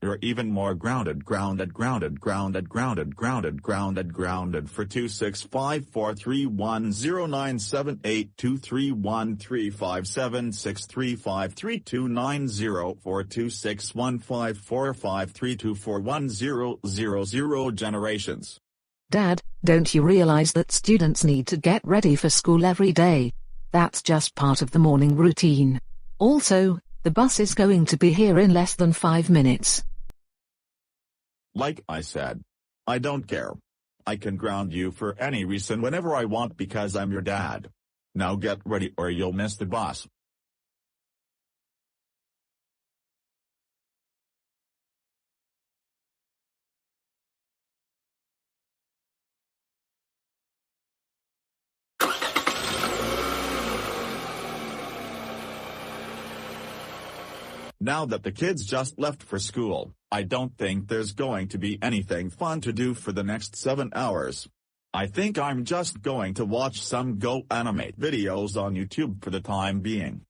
You're even more grounded for 2654310978231357325329042615453241000 generations. Dad, don't you realize that students need to get ready for school every day? That's just part of the morning routine. Also, the bus is going to be here in less than 5 minutes. Like I said, I don't care. I can ground you for any reason whenever I want because I'm your dad. Now get ready or you'll miss the bus. Now that the kids just left for school, I don't think there's going to be anything fun to do for the next 7 hours. I think I'm just going to watch some GoAnimate videos on YouTube for the time being.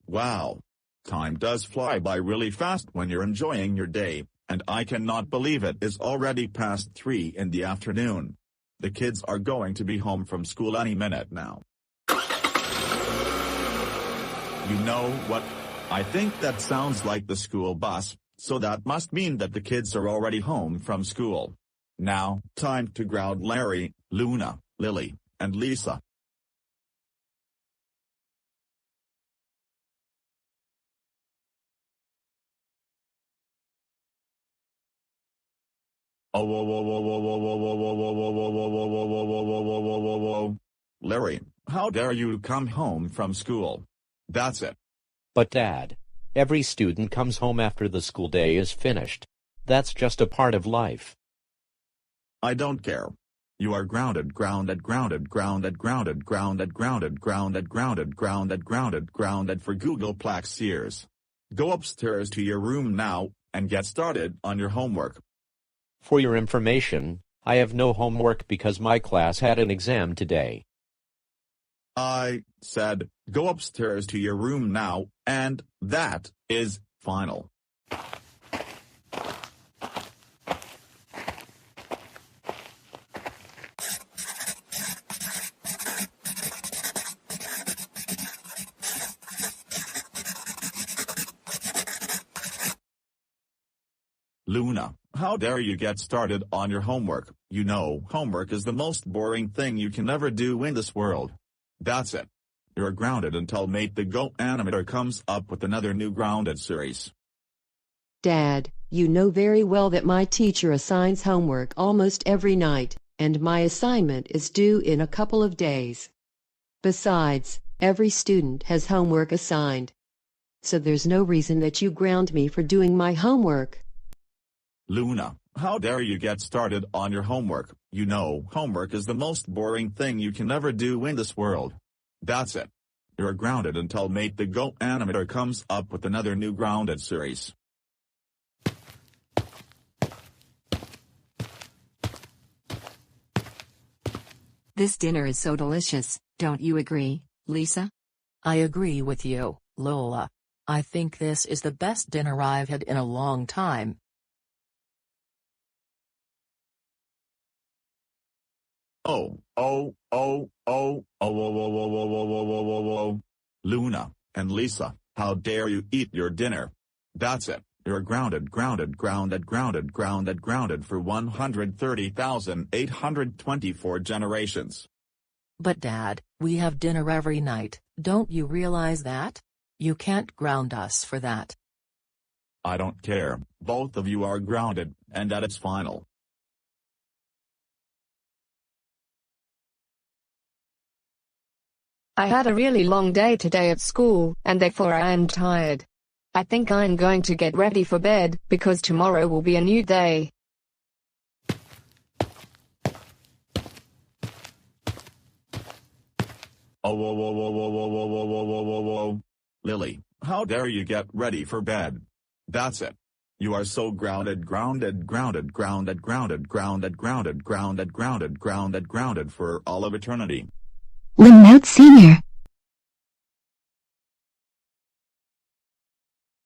Wow. Time does fly by really fast when you're enjoying your day, and I cannot believe it is already past 3 in the afternoon. The kids are going to be home from school any minute now. You know what? I think that sounds like the school bus, so that must mean that the kids are already home from school. Now, time to ground Larry, Luna, Lily, and Lisa. Larry, how dare you come home from school? That's it. But Dad, every student comes home after the school day is finished. That's just a part of life. I don't care. You are grounded for Google Plex years. Go upstairs to your room now, and get started on your homework. For your information, I have no homework because my class had an exam today. I said, go upstairs to your room now, and that is final. Luna, how dare you get started on your homework? You know, homework is the most boring thing you can ever do in this world. That's it. You're grounded until Mate the GoAnimator comes up with another new grounded series. Dad, you know very well that my teacher assigns homework almost every night, and my assignment is due in a couple of days. Besides, every student has homework assigned. So there's no reason that you ground me for doing my homework. Luna, how dare you get started on your homework? You know, homework is the most boring thing you can ever do in this world. That's it. You're grounded until Mate the GoAnimator comes up with another new grounded series. This dinner is so delicious, don't you agree, Lisa? I agree with you, Lola. I think this is the best dinner I've had in a long time. Luna and Lisa, how dare you eat your dinner? That's it. You're grounded for 130,824 generations. But Dad, we have dinner every night, don't you realize that? You can't ground us for that. I don't care, both of you are grounded, and that it's final. I had a really long day today at school, and therefore I am tired. I think I'm going to get ready for bed, because tomorrow will be a new day. Lily, how dare you get ready for bed? That's it. You are so grounded for all of eternity. Limnote Senior.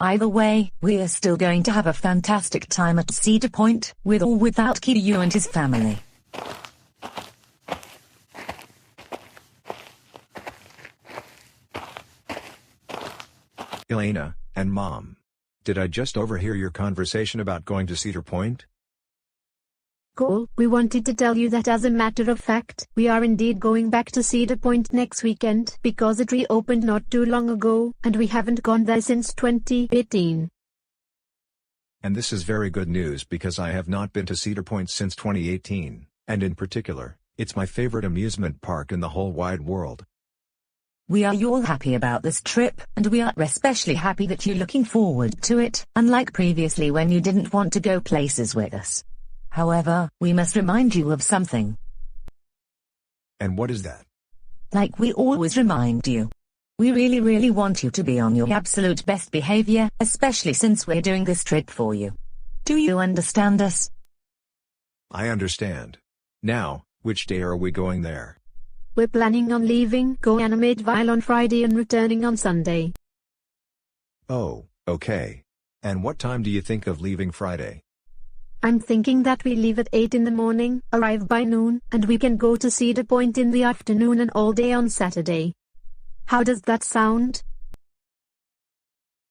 Either way, we are still going to have a fantastic time at Cedar Point, with or without Caillou and his family. Elena, and Mom. Did I just overhear your conversation about going to Cedar Point? Cool, we wanted to tell you that as a matter of fact, we are indeed going back to Cedar Point next weekend because it reopened not too long ago, and we haven't gone there since 2018. And this is very good news because I have not been to Cedar Point since 2018, and in particular, it's my favorite amusement park in the whole wide world. We are all happy about this trip, and we are especially happy that you're looking forward to it, unlike previously when you didn't want to go places with us. However, we must remind you of something. And what is that? Like we always remind you. We really want you to be on your absolute best behavior, especially since we're doing this trip for you. Do you understand us? I understand. Now, which day are we going there? We're planning on leaving GoAnimateVille on Friday and returning on Sunday. Oh, okay. And what time do you think of leaving Friday? I'm thinking that we leave at 8 in the morning, arrive by noon, and we can go to Cedar Point in the afternoon and all day on Saturday. How does that sound?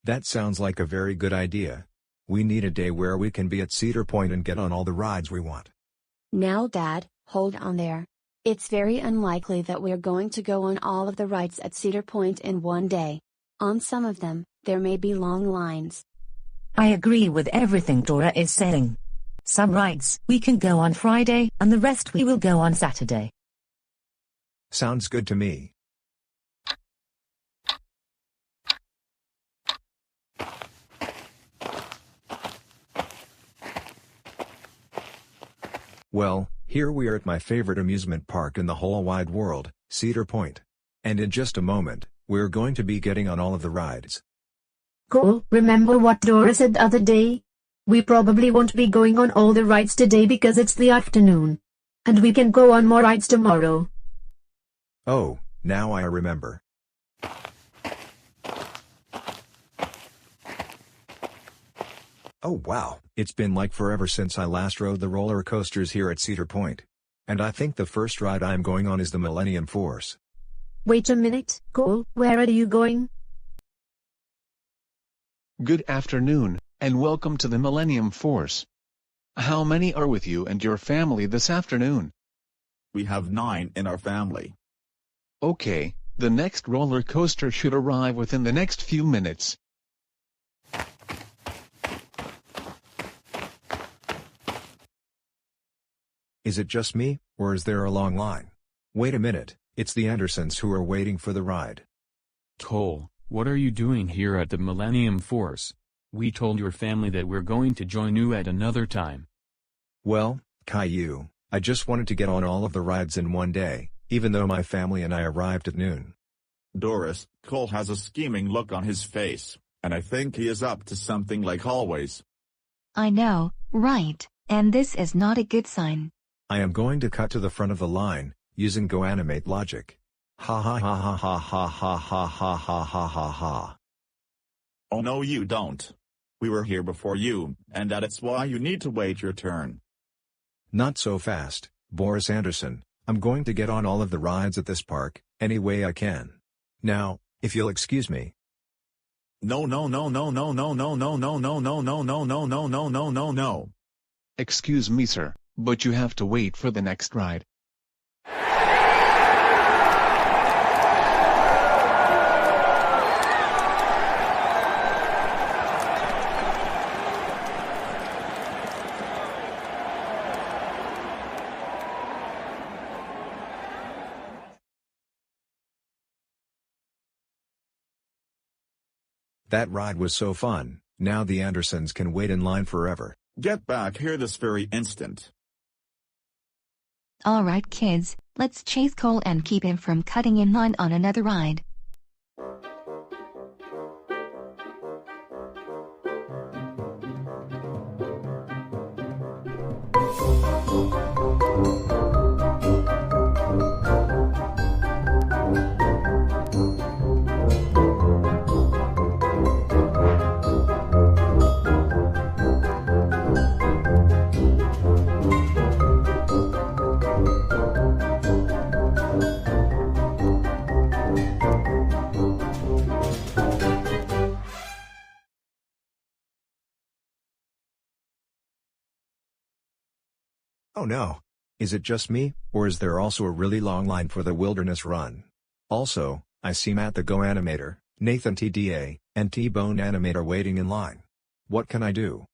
That sounds like a very good idea. We need a day where we can be at Cedar Point and get on all the rides we want. Now Dad, hold on there. It's very unlikely that we're going to go on all of the rides at Cedar Point in one day. On some of them, there may be long lines. I agree with everything Dora is saying. Some rides we can go on Friday, and the rest we will go on Saturday. Sounds good to me. Well, here we are at my favorite amusement park in the whole wide world, Cedar Point. And in just a moment, we're going to be getting on all of the rides. Cool, remember what Dora said the other day? We probably won't be going on all the rides today because it's the afternoon. And we can go on more rides tomorrow. Oh, now I remember. Oh wow, it's been like forever since I last rode the roller coasters here at Cedar Point. And I think the first ride I'm going on is the Millennium Force. Wait a minute, Cole, where are you going? Good afternoon, and welcome to the Millennium Force. How many are with you and your family this afternoon? We have 9 in our family. Okay, the next roller coaster should arrive within the next few minutes. Is it just me, or is there a long line? Wait a minute, it's the Andersons who are waiting for the ride. Cole, what are you doing here at the Millennium Force? We told your family that we're going to join you at another time. Well, Caillou, I just wanted to get on all of the rides in one day, even though my family and I arrived at noon. Doris, Cole has a scheming look on his face, and I think he is up to something like always. I know, right, and this is not a good sign. I am going to cut to the front of the line, using GoAnimate logic. Ha ha ha ha ha ha ha ha ha ha ha ha ha. Oh no you don't. We were here before you, and that's why you need to wait your turn. Not so fast, Boris Anderson. I'm going to get on all of the rides at this park, any way I can. Now, if you'll excuse me. No. Excuse me, sir, but you have to wait for the next ride. That ride was so fun, now the Andersons can wait in line forever. Get back here this very instant. Alright kids, let's chase Cole and keep him from cutting in line on another ride. Oh no. Is it just me, or is there also a really long line for the wilderness run? Also, I see Matt the GoAnimator, Nathan TDA, and T-Bone Animator waiting in line. What can I do?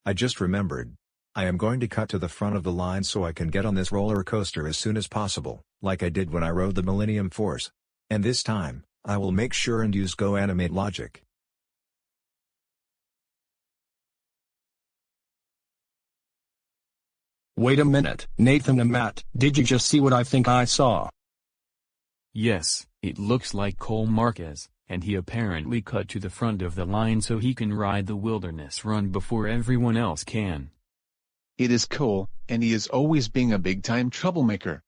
I just remembered. I am going to cut to the front of the line so I can get on this roller coaster as soon as possible, like I did when I rode the Millennium Force. And this time, I will make sure and use GoAnimate logic. Wait a minute, Nathan and Matt, did you just see what I think I saw? Yes, it looks like Cole Marquez, and he apparently cut to the front of the line so he can ride the wilderness run before everyone else can. It is Cole, and he is always being a big-time troublemaker.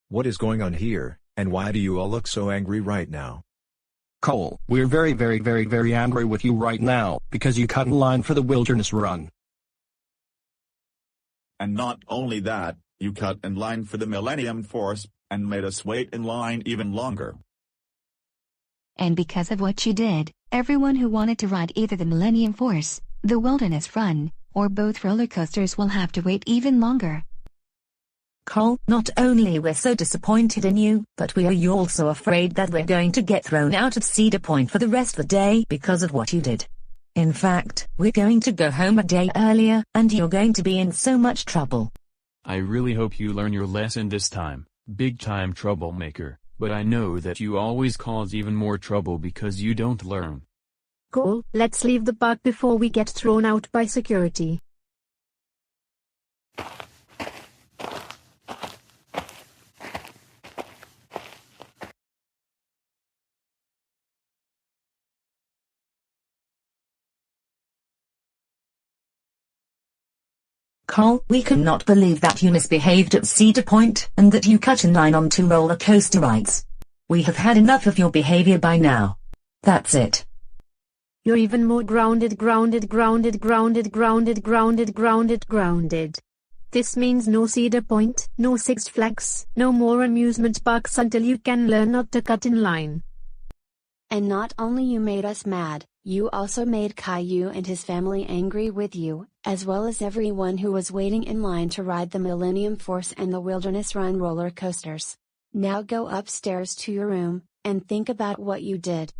What is going on here, and why do you all look so angry right now? Cole, we're very angry with you right now, because you cut in line for the wilderness run. And not only that, you cut in line for the Millennium Force, and made us wait in line even longer. And because of what you did, everyone who wanted to ride either the Millennium Force, the Wilderness Run, or both roller coasters will have to wait even longer. Cole, not only we're so disappointed in you, but we are also afraid that we're going to get thrown out of Cedar Point for the rest of the day because of what you did. In fact, we're going to go home a day earlier, and you're going to be in so much trouble. I really hope you learn your lesson this time, big-time troublemaker, but I know that you always cause even more trouble because you don't learn. Cole, let's leave the park before we get thrown out by security. Cole, we cannot believe that you misbehaved at Cedar Point, and that you cut in line on 2 roller coaster rides. We have had enough of your behavior by now. That's it. You're even more grounded. This means no Cedar Point, no Six Flags, no more amusement parks until you can learn not to cut in line. And not only you made us mad, you also made Caillou and his family angry with you, as well as everyone who was waiting in line to ride the Millennium Force and the Wilderness Run roller coasters. Now go upstairs to your room, and think about what you did.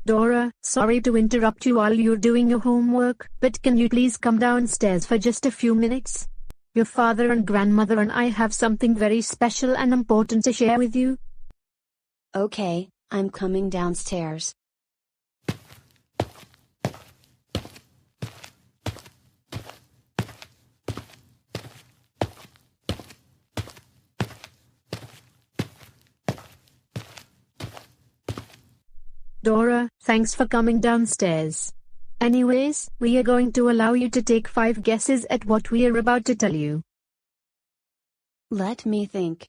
Dora, sorry to interrupt you while you're doing your homework, but can you please come downstairs for just a few minutes? Your father and grandmother and I have something very special and important to share with you. Okay, I'm coming downstairs. Dora, thanks for coming downstairs. Anyways, we are going to allow you to take 5 guesses at what we are about to tell you. Let me think.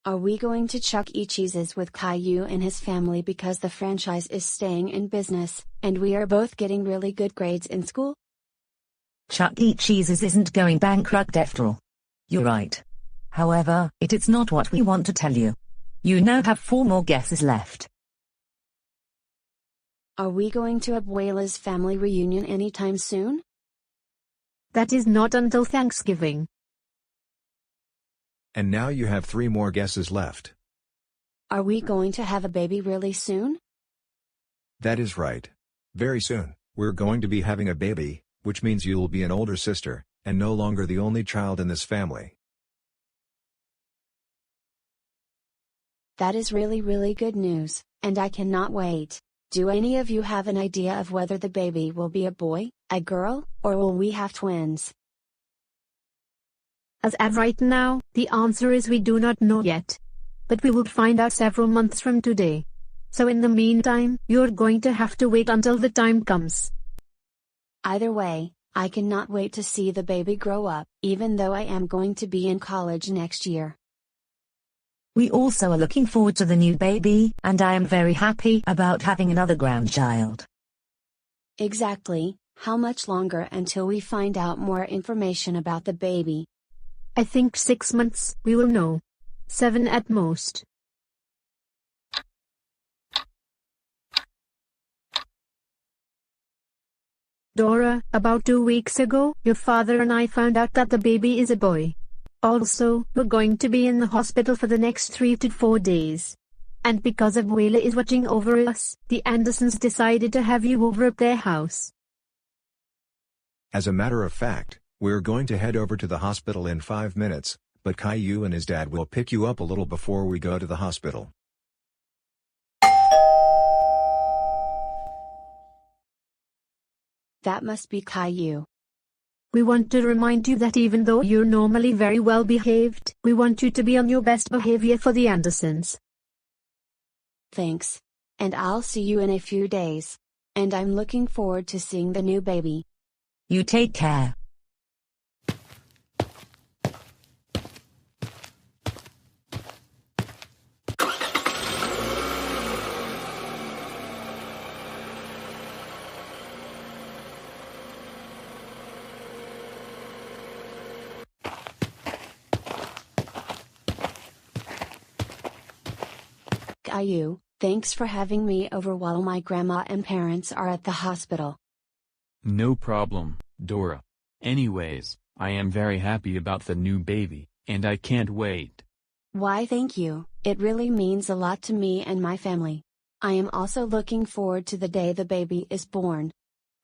Are we going to Chuck E. Cheese's with Caillou and his family because the franchise is staying in business, and we are both getting really good grades in school? Chuck E. Cheese's isn't going bankrupt after all. You're right. However, it's not what we want to tell you. You now have 4 more guesses left. Are we going to Abuela's family reunion anytime soon? That is not until Thanksgiving. And now you have 3 more guesses left. Are we going to have a baby really soon? That is right. Very soon, we're going to be having a baby, which means you'll be an older sister, and no longer the only child in this family. That is really really good news, and I cannot wait. Do any of you have an idea of whether the baby will be a boy, a girl, or will we have twins? As of right now, the answer is we do not know yet. But we will find out several months from today. So in the meantime, you're going to have to wait until the time comes. Either way, I cannot wait to see the baby grow up, even though I am going to be in college next year. We also are looking forward to the new baby, and I am very happy about having another grandchild. Exactly. How much longer until we find out more information about the baby? I think 6 months, we will know. 7 at most. Dora, about 2 weeks ago, your father and I found out that the baby is a boy. Also, we're going to be in the hospital for the next 3 to 4 days. And because Abuela is watching over us, the Andersons decided to have you over at their house. As a matter of fact, we're going to head over to the hospital in 5 minutes, but Caillou and his dad will pick you up a little before we go to the hospital. That must be Caillou. We want to remind you that even though you're normally very well behaved, we want you to be on your best behavior for the Andersons. Thanks. And I'll see you in a few days. And I'm looking forward to seeing the new baby. You take care. Caillou, thanks for having me over while my grandma and parents are at the hospital. No problem, Dora. Anyways, I am very happy about the new baby, and I can't wait. Why thank you, it really means a lot to me and my family. I am also looking forward to the day the baby is born.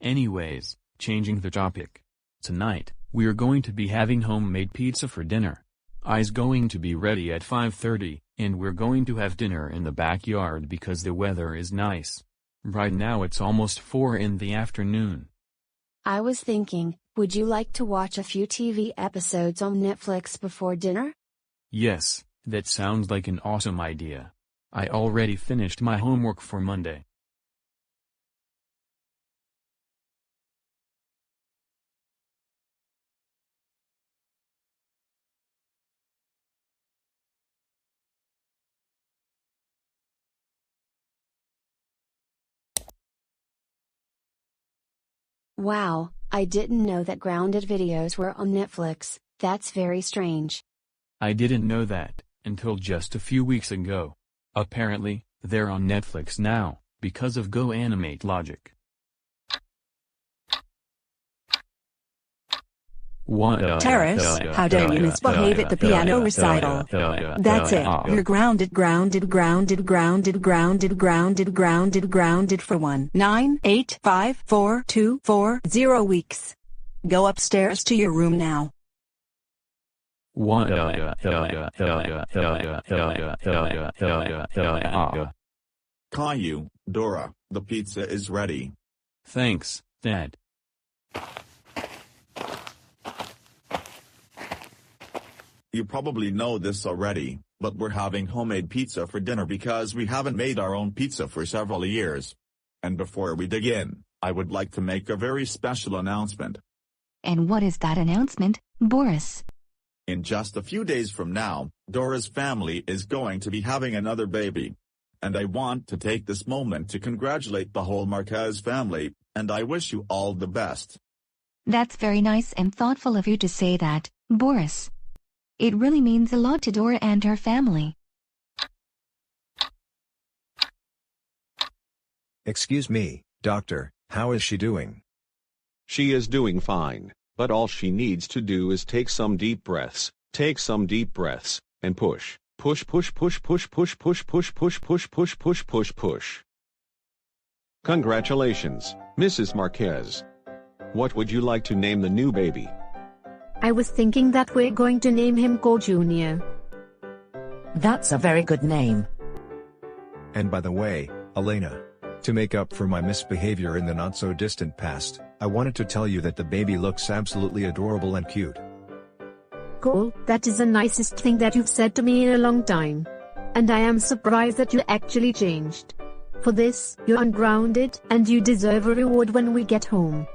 Anyways, changing the topic. Tonight, we're going to be having homemade pizza for dinner. I's going to be ready at 5:30, and we're going to have dinner in the backyard because the weather is nice. Right now it's almost 4 in the afternoon. I was thinking, would you like to watch a few TV episodes on Netflix before dinner? Yes, that sounds like an awesome idea. I already finished my homework for Monday. Wow, I didn't know that grounded videos were on Netflix. That's very strange. I didn't know that until just a few weeks ago. Apparently, they're on Netflix now, because of GoAnimate logic. Terrace, how dare you misbehave at the piano recital? That's it. You're grounded for 1, 9, 8, 5, 4, 2, 4, 0 weeks. Go upstairs to your room now. Caillou, Dora, the pizza is ready. Thanks, Dad. You probably know this already, but we're having homemade pizza for dinner because we haven't made our own pizza for several years. And before we dig in, I would like to make a very special announcement. And what is that announcement, Boris? In just a few days from now, Dora's family is going to be having another baby. And I want to take this moment to congratulate the whole Marquez family, and I wish you all the best. That's very nice and thoughtful of you to say that, Boris. It really means a lot to Dora and her family. Excuse me, doctor, how is she doing? She is doing fine, but all she needs to do is take some deep breaths, and push. Push, push, push, push, push, push, push, push, push, push, push, push, push. Congratulations, Mrs. Marquez. What would you like to name the new baby? I was thinking that we're going to name him Cole Jr. That's a very good name. And by the way, Elena, to make up for my misbehavior in the not-so-distant past, I wanted to tell you that the baby looks absolutely adorable and cute. Cole, that is the nicest thing that you've said to me in a long time. And I am surprised that you actually changed. For this, you're ungrounded, and you deserve a reward when we get home.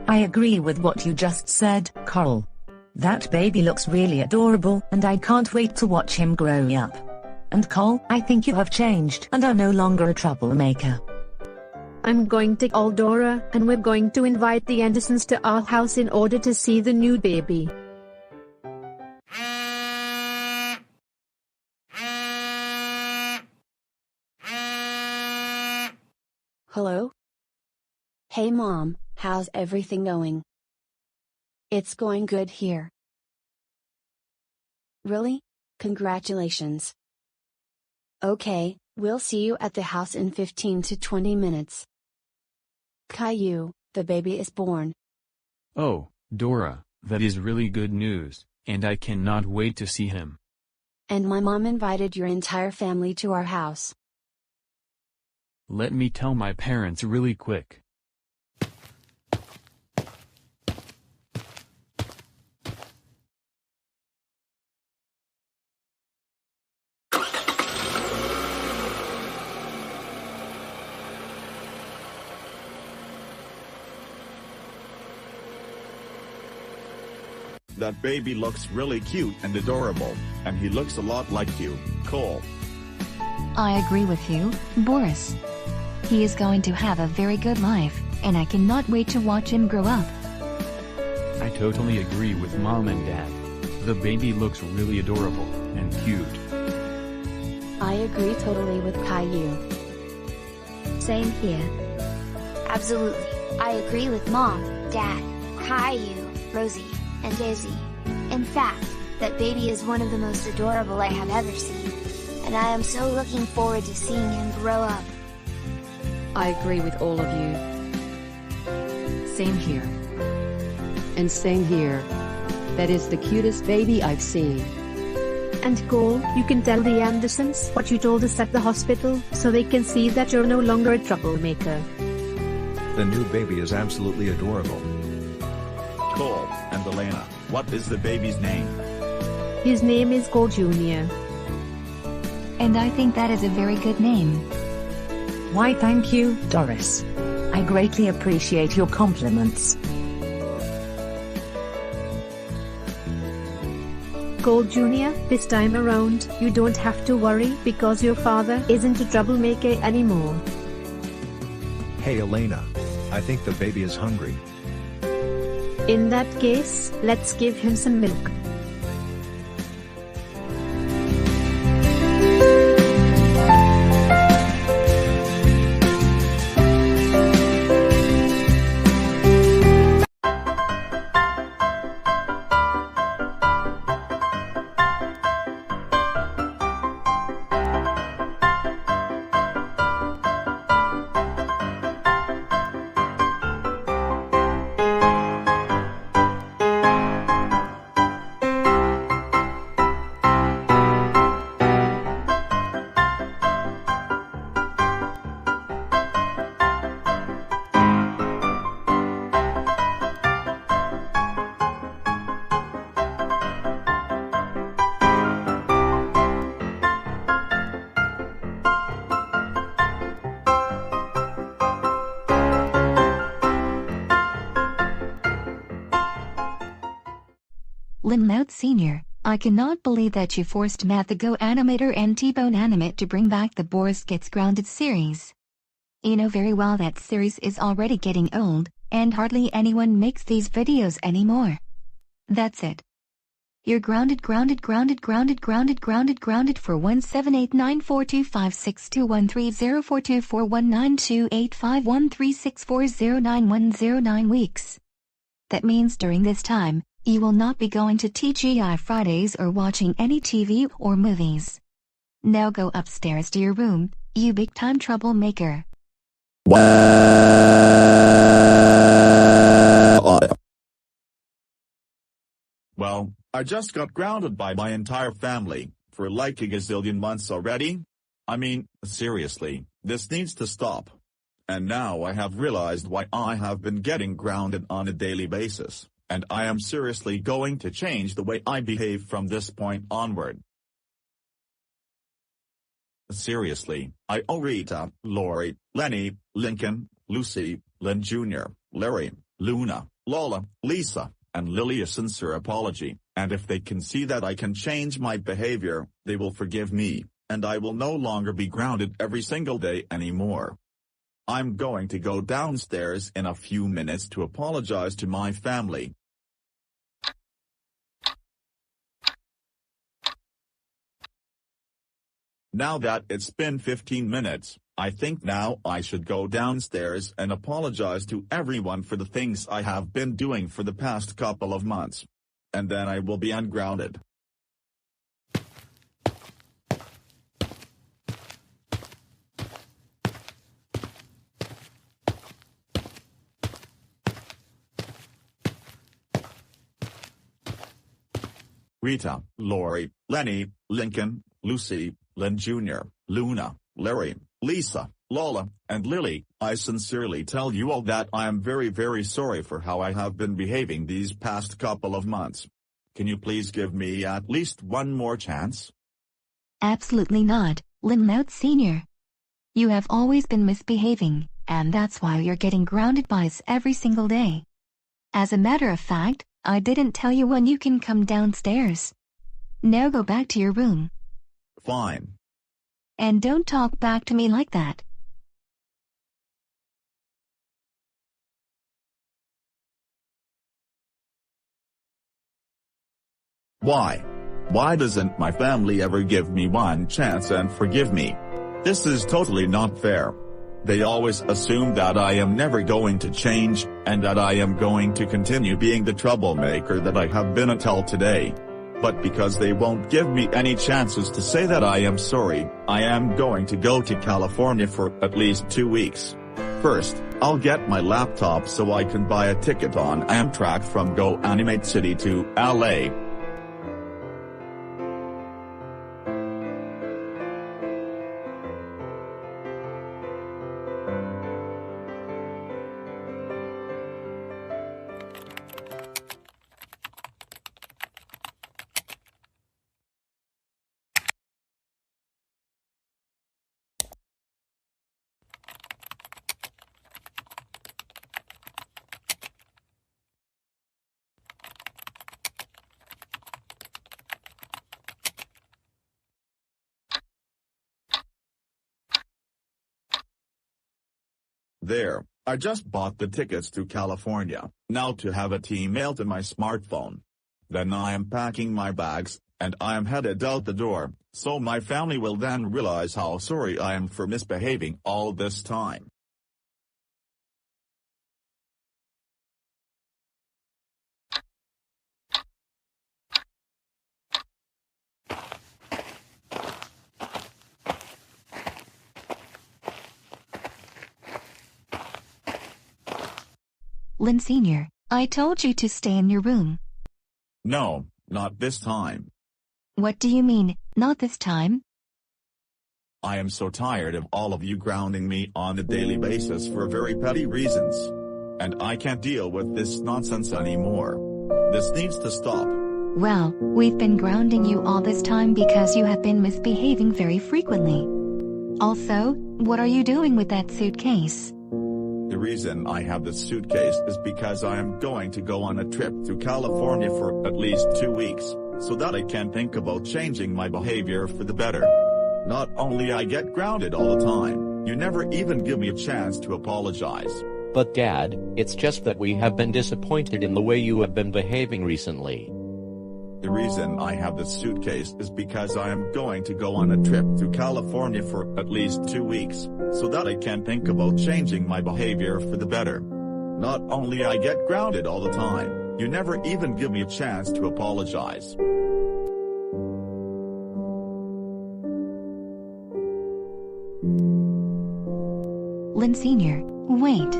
I agree with what you just said, Carl. That baby looks really adorable, and I can't wait to watch him grow up. And Cole, I think you have changed and are no longer a troublemaker. I'm going to call Dora, and we're going to invite the Andersons to our house in order to see the new baby. Hello? Hey Mom, how's everything going? It's going good here. Really? Congratulations. Okay, we'll see you at the house in 15 to 20 minutes. Caillou, the baby is born. Oh, Dora, that is really good news, and I cannot wait to see him. And my mom invited your entire family to our house. Let me tell my parents really quick. That baby looks really cute and adorable, and he looks a lot like you, Cole. I agree with you, Boris. He is going to have a very good life, and I cannot wait to watch him grow up. I totally agree with Mom and Dad. The baby looks really adorable and cute. I agree totally with Caillou. Same here. Absolutely. I agree with Mom, Dad, Caillou, Rosie, and Daisy. In fact, that baby is one of the most adorable I have ever seen. And I am so looking forward to seeing him grow up. I agree with all of you. Same here. And same here. That is the cutest baby I've seen. And Cole, you can tell the Andersons what you told us at the hospital, so they can see that you're no longer a troublemaker. The new baby is absolutely adorable. Cole and Elena, what is the baby's name? His name is Cole Jr. And I think that is a very good name. Why thank you, Doris. I greatly appreciate your compliments. Cole Jr., this time around, you don't have to worry because your father isn't a troublemaker anymore. Hey Elena. I think the baby is hungry. In that case, let's give him some milk. Lynn Note Sr., I cannot believe that you forced Matt the GoAnimator and TheGoanimator to bring back the Boris Gets Grounded series. You know very well that series is already getting old, and hardly anyone makes these videos anymore. That's it. You're grounded for 1789425621304241928513640910909 weeks. That means during this time, you will not be going to TGI Fridays or watching any TV or movies. Now go upstairs to your room, you big time troublemaker. Well, I just got grounded by my entire family, for like a gazillion months already. I mean, seriously, this needs to stop. And now I have realized why I have been getting grounded on a daily basis, and I am seriously going to change the way I behave from this point onward. Seriously, I owe Rita, Lori, Lenny, Lincoln, Lucy, Lynn Jr., Larry, Luna, Lola, Lisa, and Lily a sincere apology, and if they can see that I can change my behavior, they will forgive me, and I will no longer be grounded every single day anymore. I'm going to go downstairs in a few minutes to apologize to my family. Now that it's been 15 minutes, I think now I should go downstairs and apologize to everyone for the things I have been doing for the past couple of months. And then I will be ungrounded. Rita, Lori, Lenny, Lincoln, Lucy, Lynn Jr., Luna, Larry, Lisa, Lola, and Lily, I sincerely tell you all that I am very, very sorry for how I have been behaving these past couple of months. Can you please give me at least one more chance? Absolutely not, Lynn Note Sr. You have always been misbehaving, and that's why you're getting grounded by us every single day. As a matter of fact, I didn't tell you when you can come downstairs. Now go back to your room. Fine. And don't talk back to me like that. Why? Why doesn't my family ever give me one chance and forgive me? This is totally not fair. They always assume that I am never going to change, and that I am going to continue being the troublemaker that I have been until today. But because they won't give me any chances to say that I am sorry, I am going to go to California for at least 2 weeks. First, I'll get my laptop so I can buy a ticket on Amtrak from GoAnimate City to LA. There, I just bought the tickets to California, now to have it emailed to my smartphone. Then I am packing my bags, and I am headed out the door, so my family will then realize how sorry I am for misbehaving all this time. Lynn Sr., I told you to stay in your room. No, not this time. What do you mean, not this time? I am so tired of all of you grounding me on a daily basis for very petty reasons. And I can't deal with this nonsense anymore. This needs to stop. Well, we've been grounding you all this time because you have been misbehaving very frequently. Also, what are you doing with that suitcase? The reason I have this suitcase is because I am going to go on a trip to California for at least 2 weeks, so that I can think about changing my behavior for the better. Not only I get grounded all the time, you never even give me a chance to apologize. But Dad, it's just that we have been disappointed in the way you have been behaving recently. The reason I have this suitcase is because I am going to go on a trip to California for at least 2 weeks, so that I can think about changing my behavior for the better. Not only I get grounded all the time, you never even give me a chance to apologize. Lynn Sr., wait.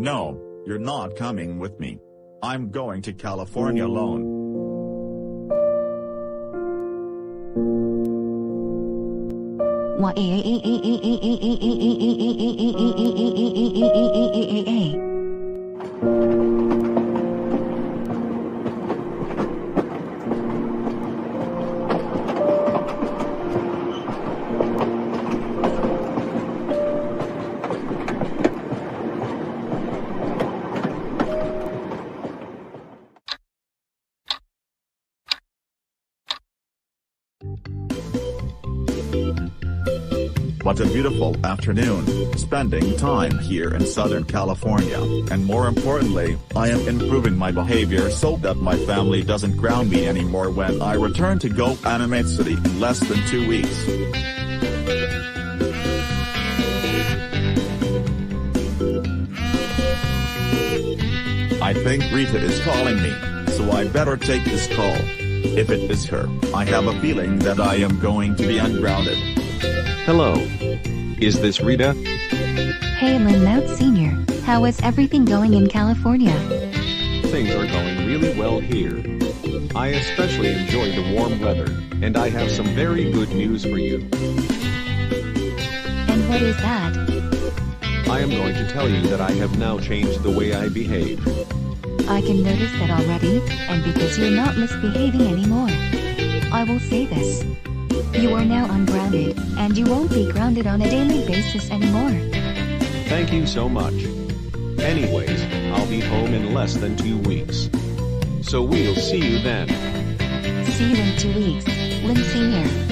No, you're not coming with me. I'm going to California alone. Why? What a beautiful afternoon, spending time here in Southern California, and more importantly, I am improving my behavior so that my family doesn't ground me anymore when I return to GoAnimate City in less than 2 weeks. I think Rita is calling me, so I better take this call. If it is her, I have a feeling that I am going to be ungrounded. Hello. Is this Rita? Hey Lynn Mout Sr., how is everything going in California? Things are going really well here. I especially enjoy the warm weather, and I have some very good news for you. And what is that? I am going to tell you that I have now changed the way I behave. I can notice that already, and because you're not misbehaving anymore. I will say this. You are now ungrounded, and you won't be grounded on a daily basis anymore. Thank you so much. Anyways, I'll be home in less than 2 weeks. So we'll see you then. See you in 2 weeks, Lynn Sr.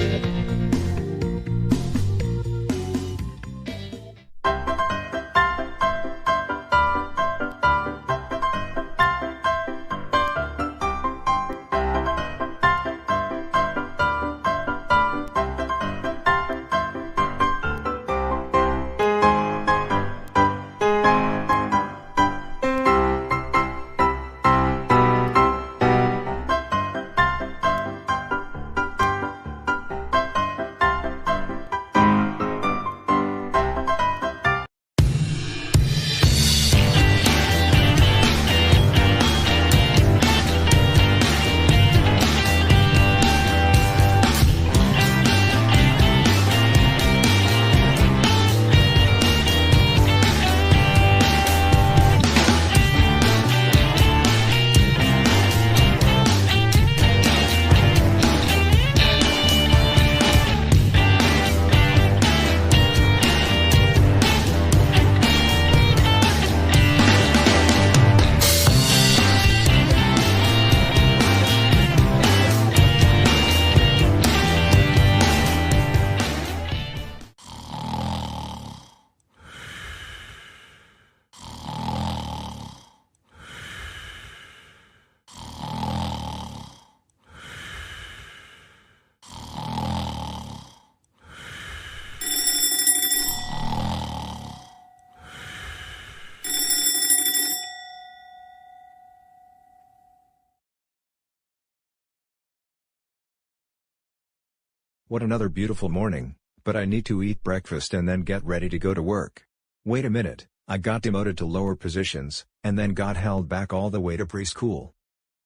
What another beautiful morning, but I need to eat breakfast and then get ready to go to work. Wait a minute, I got demoted to lower positions, and then got held back all the way to preschool.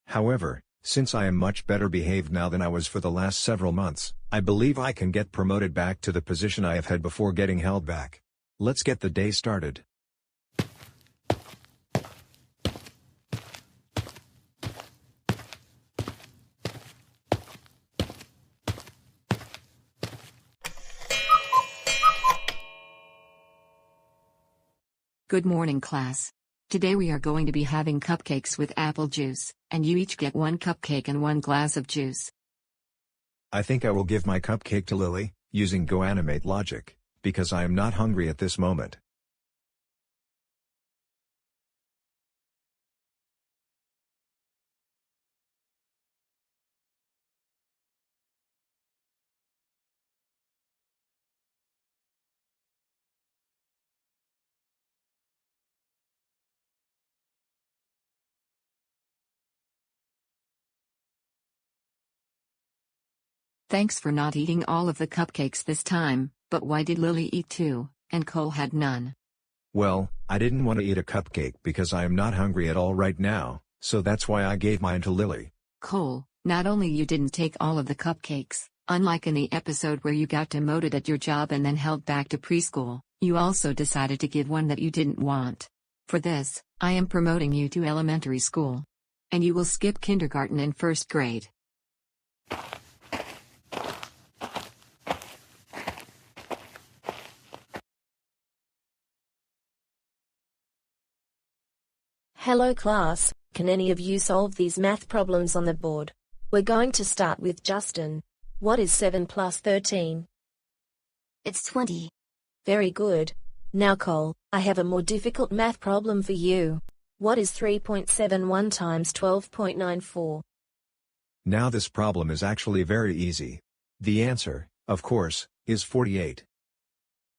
However, since I am much better behaved now than I was for the last several months, I believe I can get promoted back to the position I have had before getting held back. Let's get the day started. Good morning, class. Today we are going to be having cupcakes with apple juice, and you each get one cupcake and one glass of juice. I think I will give my cupcake to Lily, using GoAnimate logic, because I am not hungry at this moment. Thanks for not eating all of the cupcakes this time, but why did Lily eat two, and Cole had none? Well, I didn't want to eat a cupcake because I am not hungry at all right now, so that's why I gave mine to Lily. Cole, not only you didn't take all of the cupcakes, unlike in the episode where you got demoted at your job and then held back to preschool, you also decided to give one that you didn't want. For this, I am promoting you to elementary school. And you will skip kindergarten and first grade. Hello class, can any of you solve these math problems on the board? We're going to start with Justin. What is 7 plus 13? It's 20. Very good. Now Cole, I have a more difficult math problem for you. What is 3.71 times 12.94? Now this problem is actually very easy. The answer, of course, is 48.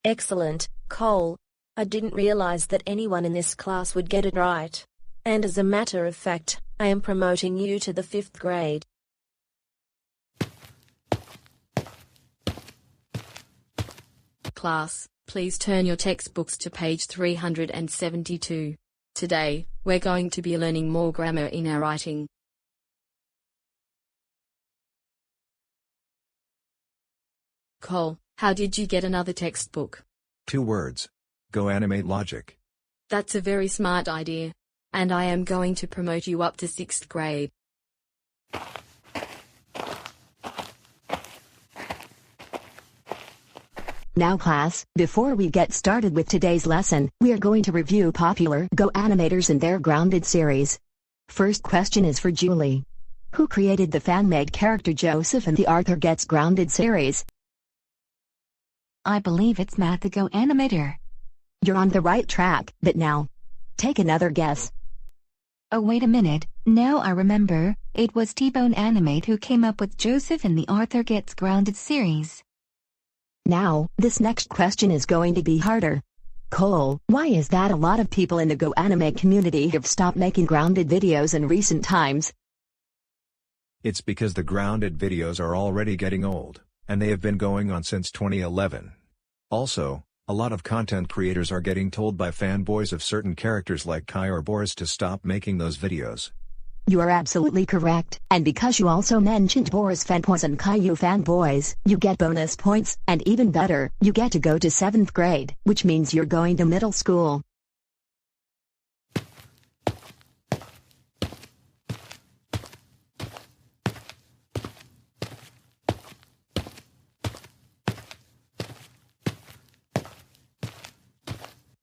Excellent, Cole. I didn't realize that anyone in this class would get it right. And as a matter of fact, I am promoting you to the 5th grade. Class, please turn your textbooks to page 372. Today, we're going to be learning more grammar in our writing. Cole, how did you get another textbook? 2 words. GoAnimate logic. That's a very smart idea. And I am going to promote you up to 6th grade. Now class, before we get started with today's lesson, we are going to review popular GoAnimators and their Grounded series. First question is for Julie. Who created the fan-made character Joseph in the Arthur Gets Grounded series? I believe it's Matt the GoAnimator. You're on the right track, but now, take another guess. Oh wait a minute, now I remember, it was T-Bone Animate who came up with Joseph in the Arthur Gets Grounded series. Now, this next question is going to be harder. Cole, why is that a lot of people in the GoAnimate community have stopped making grounded videos in recent times? It's because the grounded videos are already getting old, and they have been going on since 2011. Also, a lot of content creators are getting told by fanboys of certain characters like Kai or Boris to stop making those videos. You are absolutely correct, and because you also mentioned Boris fanboys and Caillou fanboys, you get bonus points, and even better, you get to go to 7th grade, which means you're going to middle school.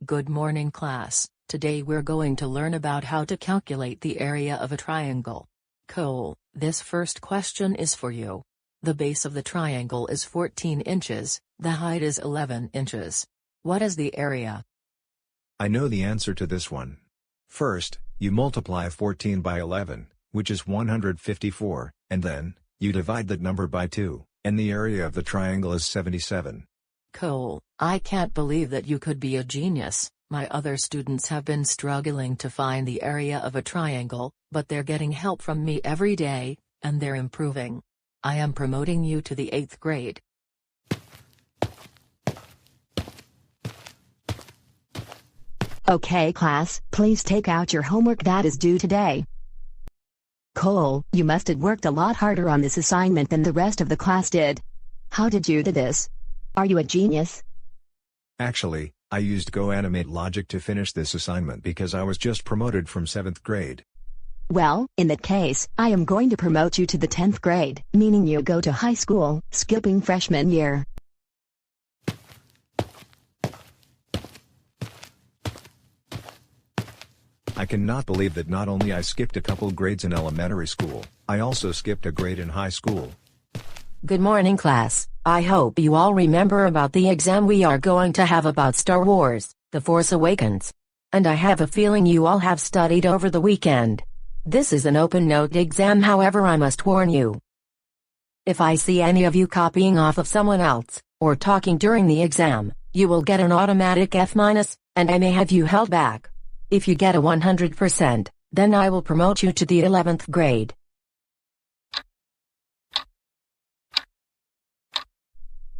Good morning class, today we're going to learn about how to calculate the area of a triangle. Cole, this first question is for you. The base of the triangle is 14 inches, the height is 11 inches. What is the area? I know the answer to this one. First, you multiply 14 by 11, which is 154, and then, you divide that number by 2, and the area of the triangle is 77. Cole, I can't believe that you could be a genius. My other students have been struggling to find the area of a triangle, but they're getting help from me every day, and they're improving. I am promoting you to the 8th grade. Okay class, please take out your homework that is due today. Cole, you must have worked a lot harder on this assignment than the rest of the class did. How did you do this? Are you a genius? Actually, I used GoAnimate logic to finish this assignment because I was just promoted from 7th grade. Well, in that case, I am going to promote you to the 10th grade, meaning you go to high school, skipping freshman year. I cannot believe that not only I skipped a couple grades in elementary school, I also skipped a grade in high school. Good morning, class. I hope you all remember about the exam we are going to have about Star Wars, The Force Awakens. And I have a feeling you all have studied over the weekend. This is an open note exam, however I must warn you. If I see any of you copying off of someone else, or talking during the exam, you will get an automatic F-, and I may have you held back. If you get a 100%, then I will promote you to the 11th grade.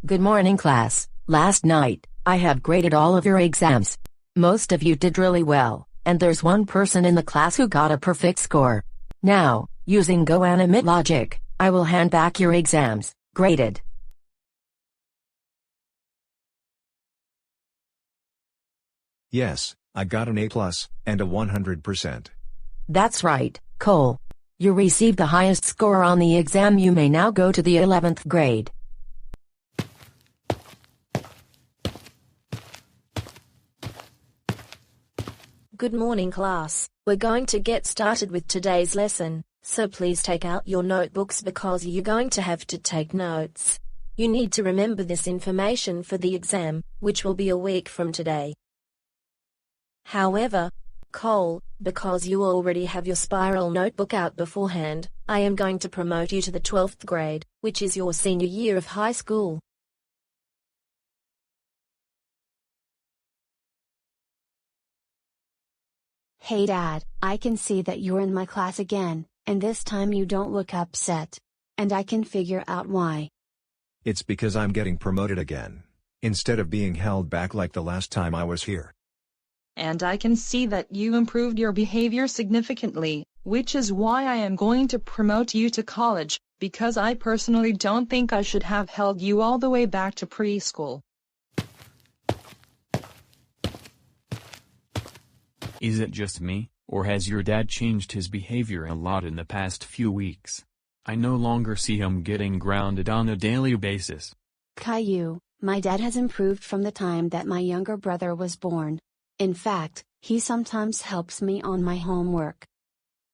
Good morning, class. Last night, I have graded all of your exams. Most of you did really well, and there's one person in the class who got a perfect score. Now, using GoAnimate logic, I will hand back your exams, graded. Yes, I got an A+ and a 100%. That's right, Cole. You received the highest score on the exam. You may now go to the 11th grade. Good morning, class. We're going to get started with today's lesson, so please take out your notebooks because you're going to have to take notes. You need to remember this information for the exam, which will be a week from today. However, Cole, because you already have your spiral notebook out beforehand, I am going to promote you to the 12th grade, which is your senior year of high school. Hey Dad, I can see that you're in my class again, and this time you don't look upset. And I can figure out why. It's because I'm getting promoted again, instead of being held back like the last time I was here. And I can see that you improved your behavior significantly, which is why I am going to promote you to college, because I personally don't think I should have held you all the way back to preschool. Is it just me, or has your dad changed his behavior a lot in the past few weeks? I no longer see him getting grounded on a daily basis. Caillou, my dad has improved from the time that my younger brother was born. In fact, he sometimes helps me on my homework.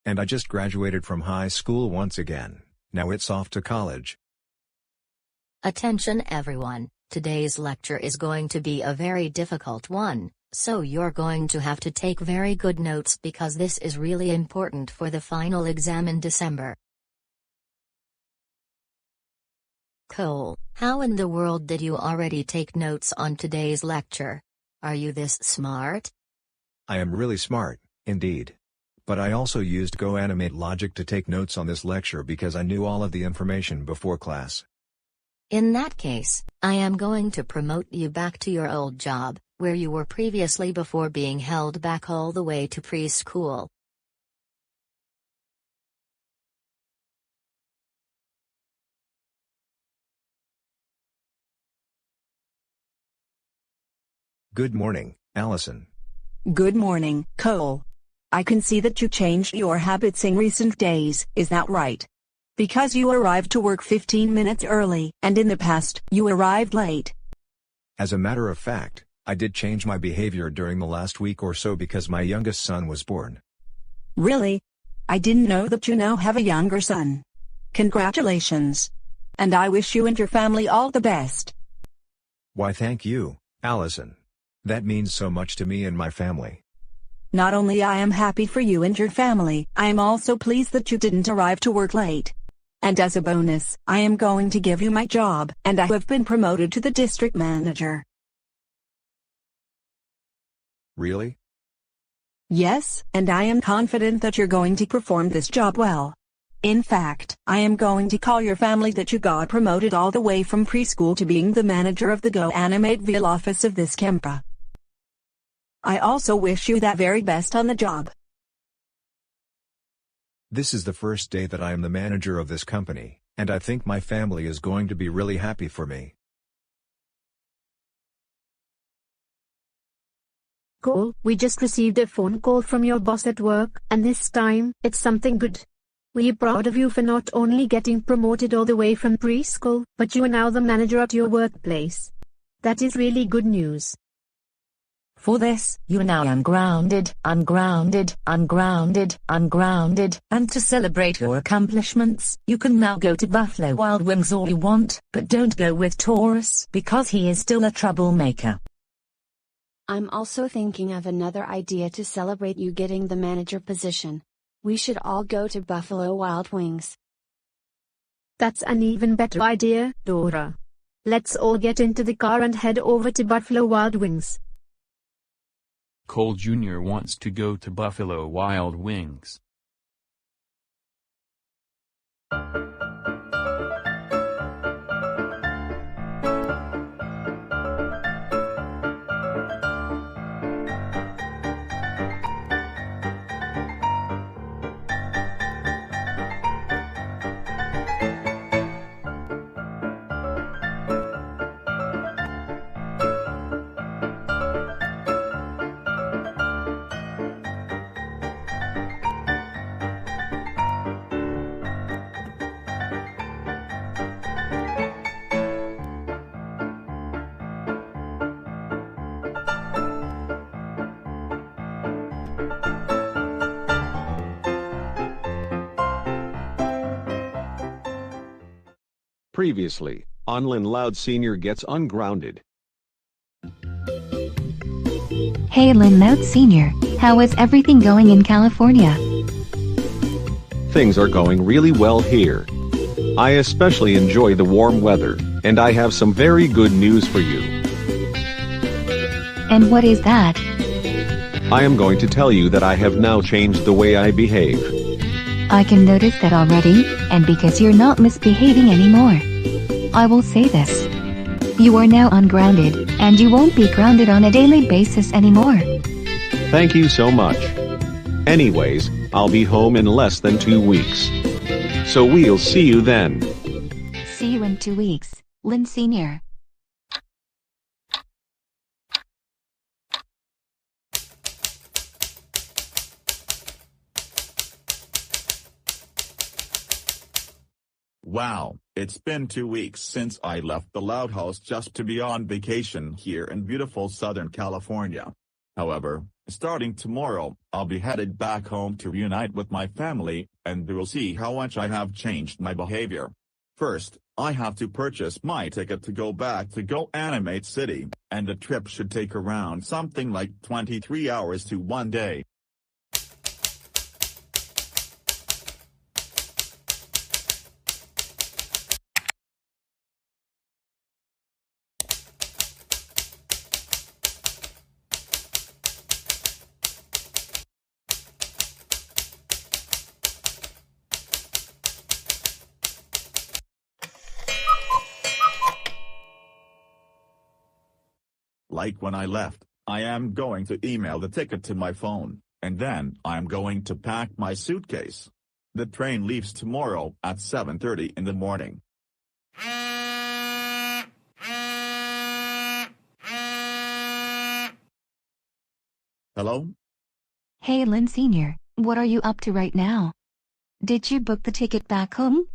And I just graduated from high school once again. Now it's off to college. Attention everyone, today's lecture is going to be a very difficult one, so you're going to have to take very good notes because this is really important for the final exam in December. Cole, how in the world did you already take notes on today's lecture? Are you this smart? I am really smart, indeed. But I also used GoAnimate logic to take notes on this lecture because I knew all of the information before class. In that case, I am going to promote you back to your old job, where you were previously before being held back all the way to preschool. Good morning, Allison. Good morning, Cole. I can see that you changed your habits in recent days, is that right? Because you arrived to work 15 minutes early, and in the past, you arrived late. As a matter of fact, I did change my behavior during the last week or so because my youngest son was born. Really? I didn't know that you now have a younger son. Congratulations. And I wish you and your family all the best. Why, thank you, Allison. That means so much to me and my family. Not only I am happy for you and your family, I am also pleased that you didn't arrive to work late. And as a bonus, I am going to give you my job, and I have been promoted to the district manager. Really? Yes, and I am confident that you're going to perform this job well. In fact, I am going to call your family that you got promoted all the way from preschool to being the manager of the GoAnimateville office of this campus. I also wish you that very best on the job. This is the first day that I am the manager of this company, and I think my family is going to be really happy for me. Cole, we just received a phone call from your boss at work, and this time, it's something good. We're proud of you for not only getting promoted all the way from preschool, but you are now the manager at your workplace. That is really good news. For this, you are now ungrounded, ungrounded, ungrounded, ungrounded, and to celebrate your accomplishments, you can now go to Buffalo Wild Wings all you want, but don't go with Taurus because he is still a troublemaker. I'm also thinking of another idea to celebrate you getting the manager position. We should all go to Buffalo Wild Wings. That's an even better idea, Dora. Let's all get into the car and head over to Buffalo Wild Wings. Cole Jr. wants to go to Buffalo Wild Wings. Previously, on Lynn Loud Sr. Gets Ungrounded. Hey Lynn Loud Sr., how is everything going in California? Things are going really well here. I especially enjoy the warm weather, and I have some very good news for you. And what is that? I am going to tell you that I have now changed the way I behave. I can notice that already, and because you're not misbehaving anymore. I will say this. You are now ungrounded, and you won't be grounded on a daily basis anymore. Thank you so much. Anyways, I'll be home in less than 2 weeks. So we'll see you then. See you in 2 weeks, Lynn Sr. Wow, it's been 2 weeks since I left the Loud House just to be on vacation here in beautiful Southern California. However, starting tomorrow, I'll be headed back home to reunite with my family, and we'll see how much I have changed my behavior. First, I have to purchase my ticket to go back to GoAnimate City, and the trip should take around something like 23 hours to 1 day. Like when I left, I am going to email the ticket to my phone, and then I am going to pack my suitcase. The train leaves tomorrow at 7:30 in the morning. Hello? Hey Lynn Sr., what are you up to right now? Did you book the ticket back home?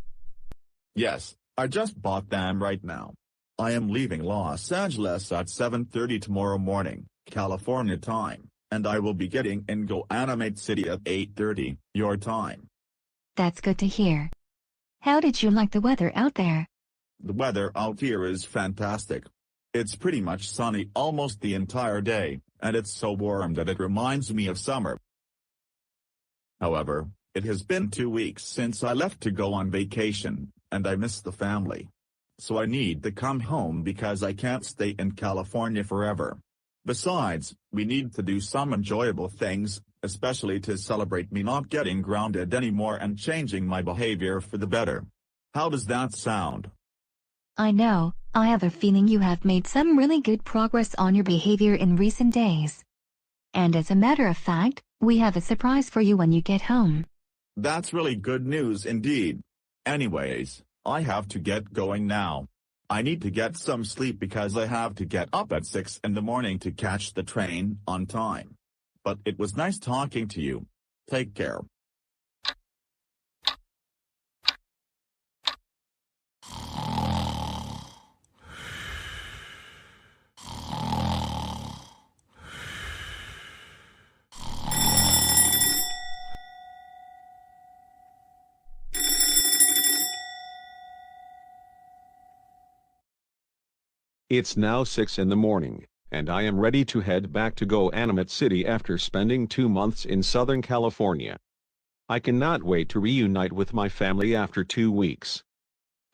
Yes, I just bought them right now. I am leaving Los Angeles at 7:30 tomorrow morning, California time, and I will be getting in GoAnimate City at 8:30, your time. That's good to hear. How did you like the weather out there? The weather out here is fantastic. It's pretty much sunny almost the entire day, and it's so warm that it reminds me of summer. However, it has been 2 weeks since I left to go on vacation, and I miss the family. So I need to come home because I can't stay in California forever. Besides, we need to do some enjoyable things, especially to celebrate me not getting grounded anymore and changing my behavior for the better. How does that sound? I know, I have a feeling you have made some really good progress on your behavior in recent days. And as a matter of fact, we have a surprise for you when you get home. That's really good news indeed. Anyways, I have to get going now. I need to get some sleep because I have to get up at 6 in the morning to catch the train on time. But it was nice talking to you. Take care. It's now 6 in the morning, and I am ready to head back to GoAnimate City after spending 2 months in Southern California. I cannot wait to reunite with my family after 2 weeks.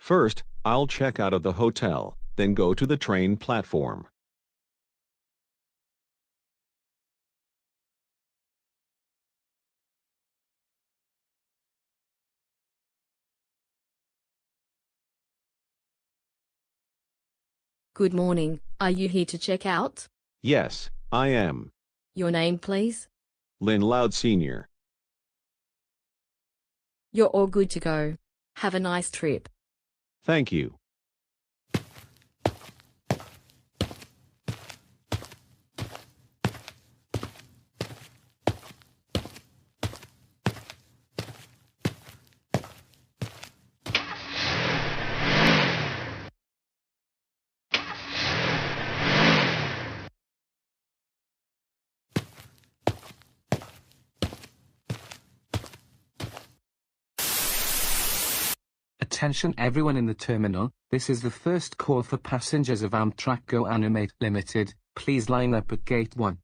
First, I'll check out of the hotel, then go to the train platform. Good morning. Are you here to check out? Yes, I am. Your name, please? Lynn Loud Sr. You're all good to go. Have a nice trip. Thank you. Attention everyone in the terminal, this is the first call for passengers of Amtrak GoAnimate Limited, please line up at gate 1.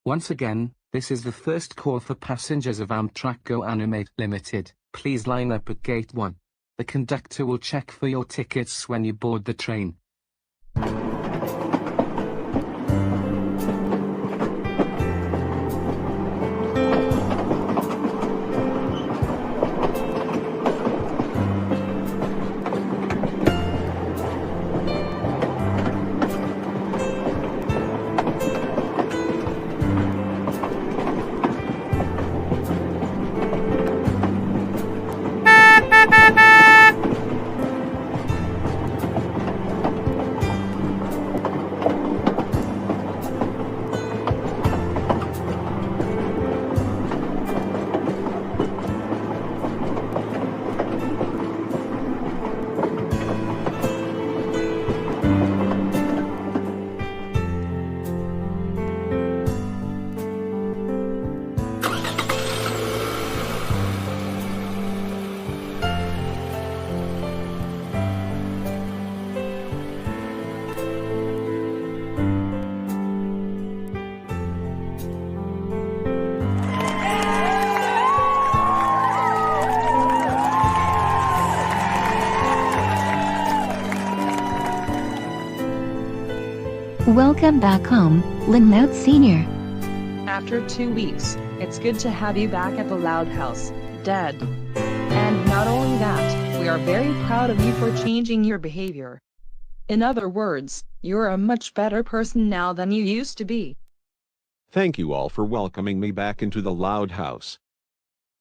Once again, this is the first call for passengers of Amtrak GoAnimate Limited, please line up at gate 1. The conductor will check for your tickets when you board the train. Welcome back home, Lynn Loud Sr. After 2 weeks, it's good to have you back at the Loud House, Dad. And not only that, we are very proud of you for changing your behavior. In other words, you're a much better person now than you used to be. Thank you all for welcoming me back into the Loud House.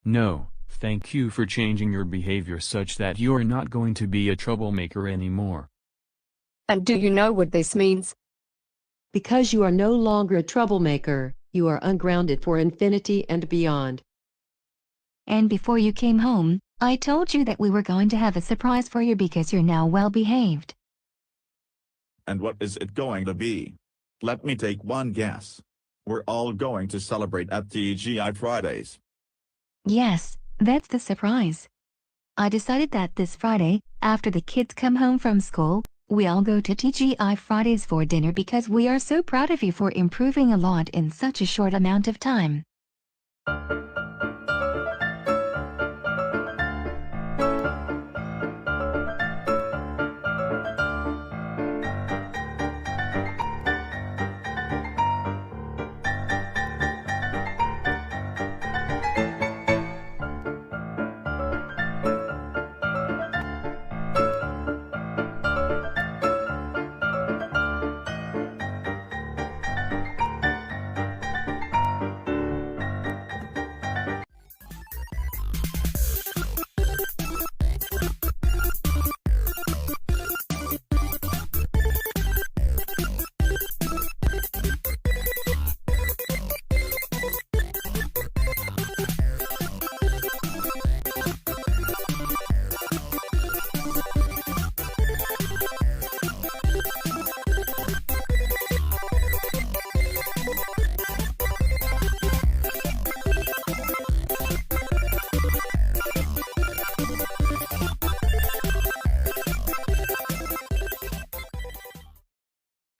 No, thank you for changing your behavior such that you are not going to be a troublemaker anymore. And do you know what this means? Because you are no longer a troublemaker, you are ungrounded for infinity and beyond. And before you came home, I told you that we were going to have a surprise for you because you're now well behaved. And what is it going to be? Let me take one guess. We're all going to celebrate at TGI Fridays. Yes, that's the surprise. I decided that this Friday, after the kids come home from school, we all go to TGI Fridays for dinner because we are so proud of you for improving a lot in such a short amount of time.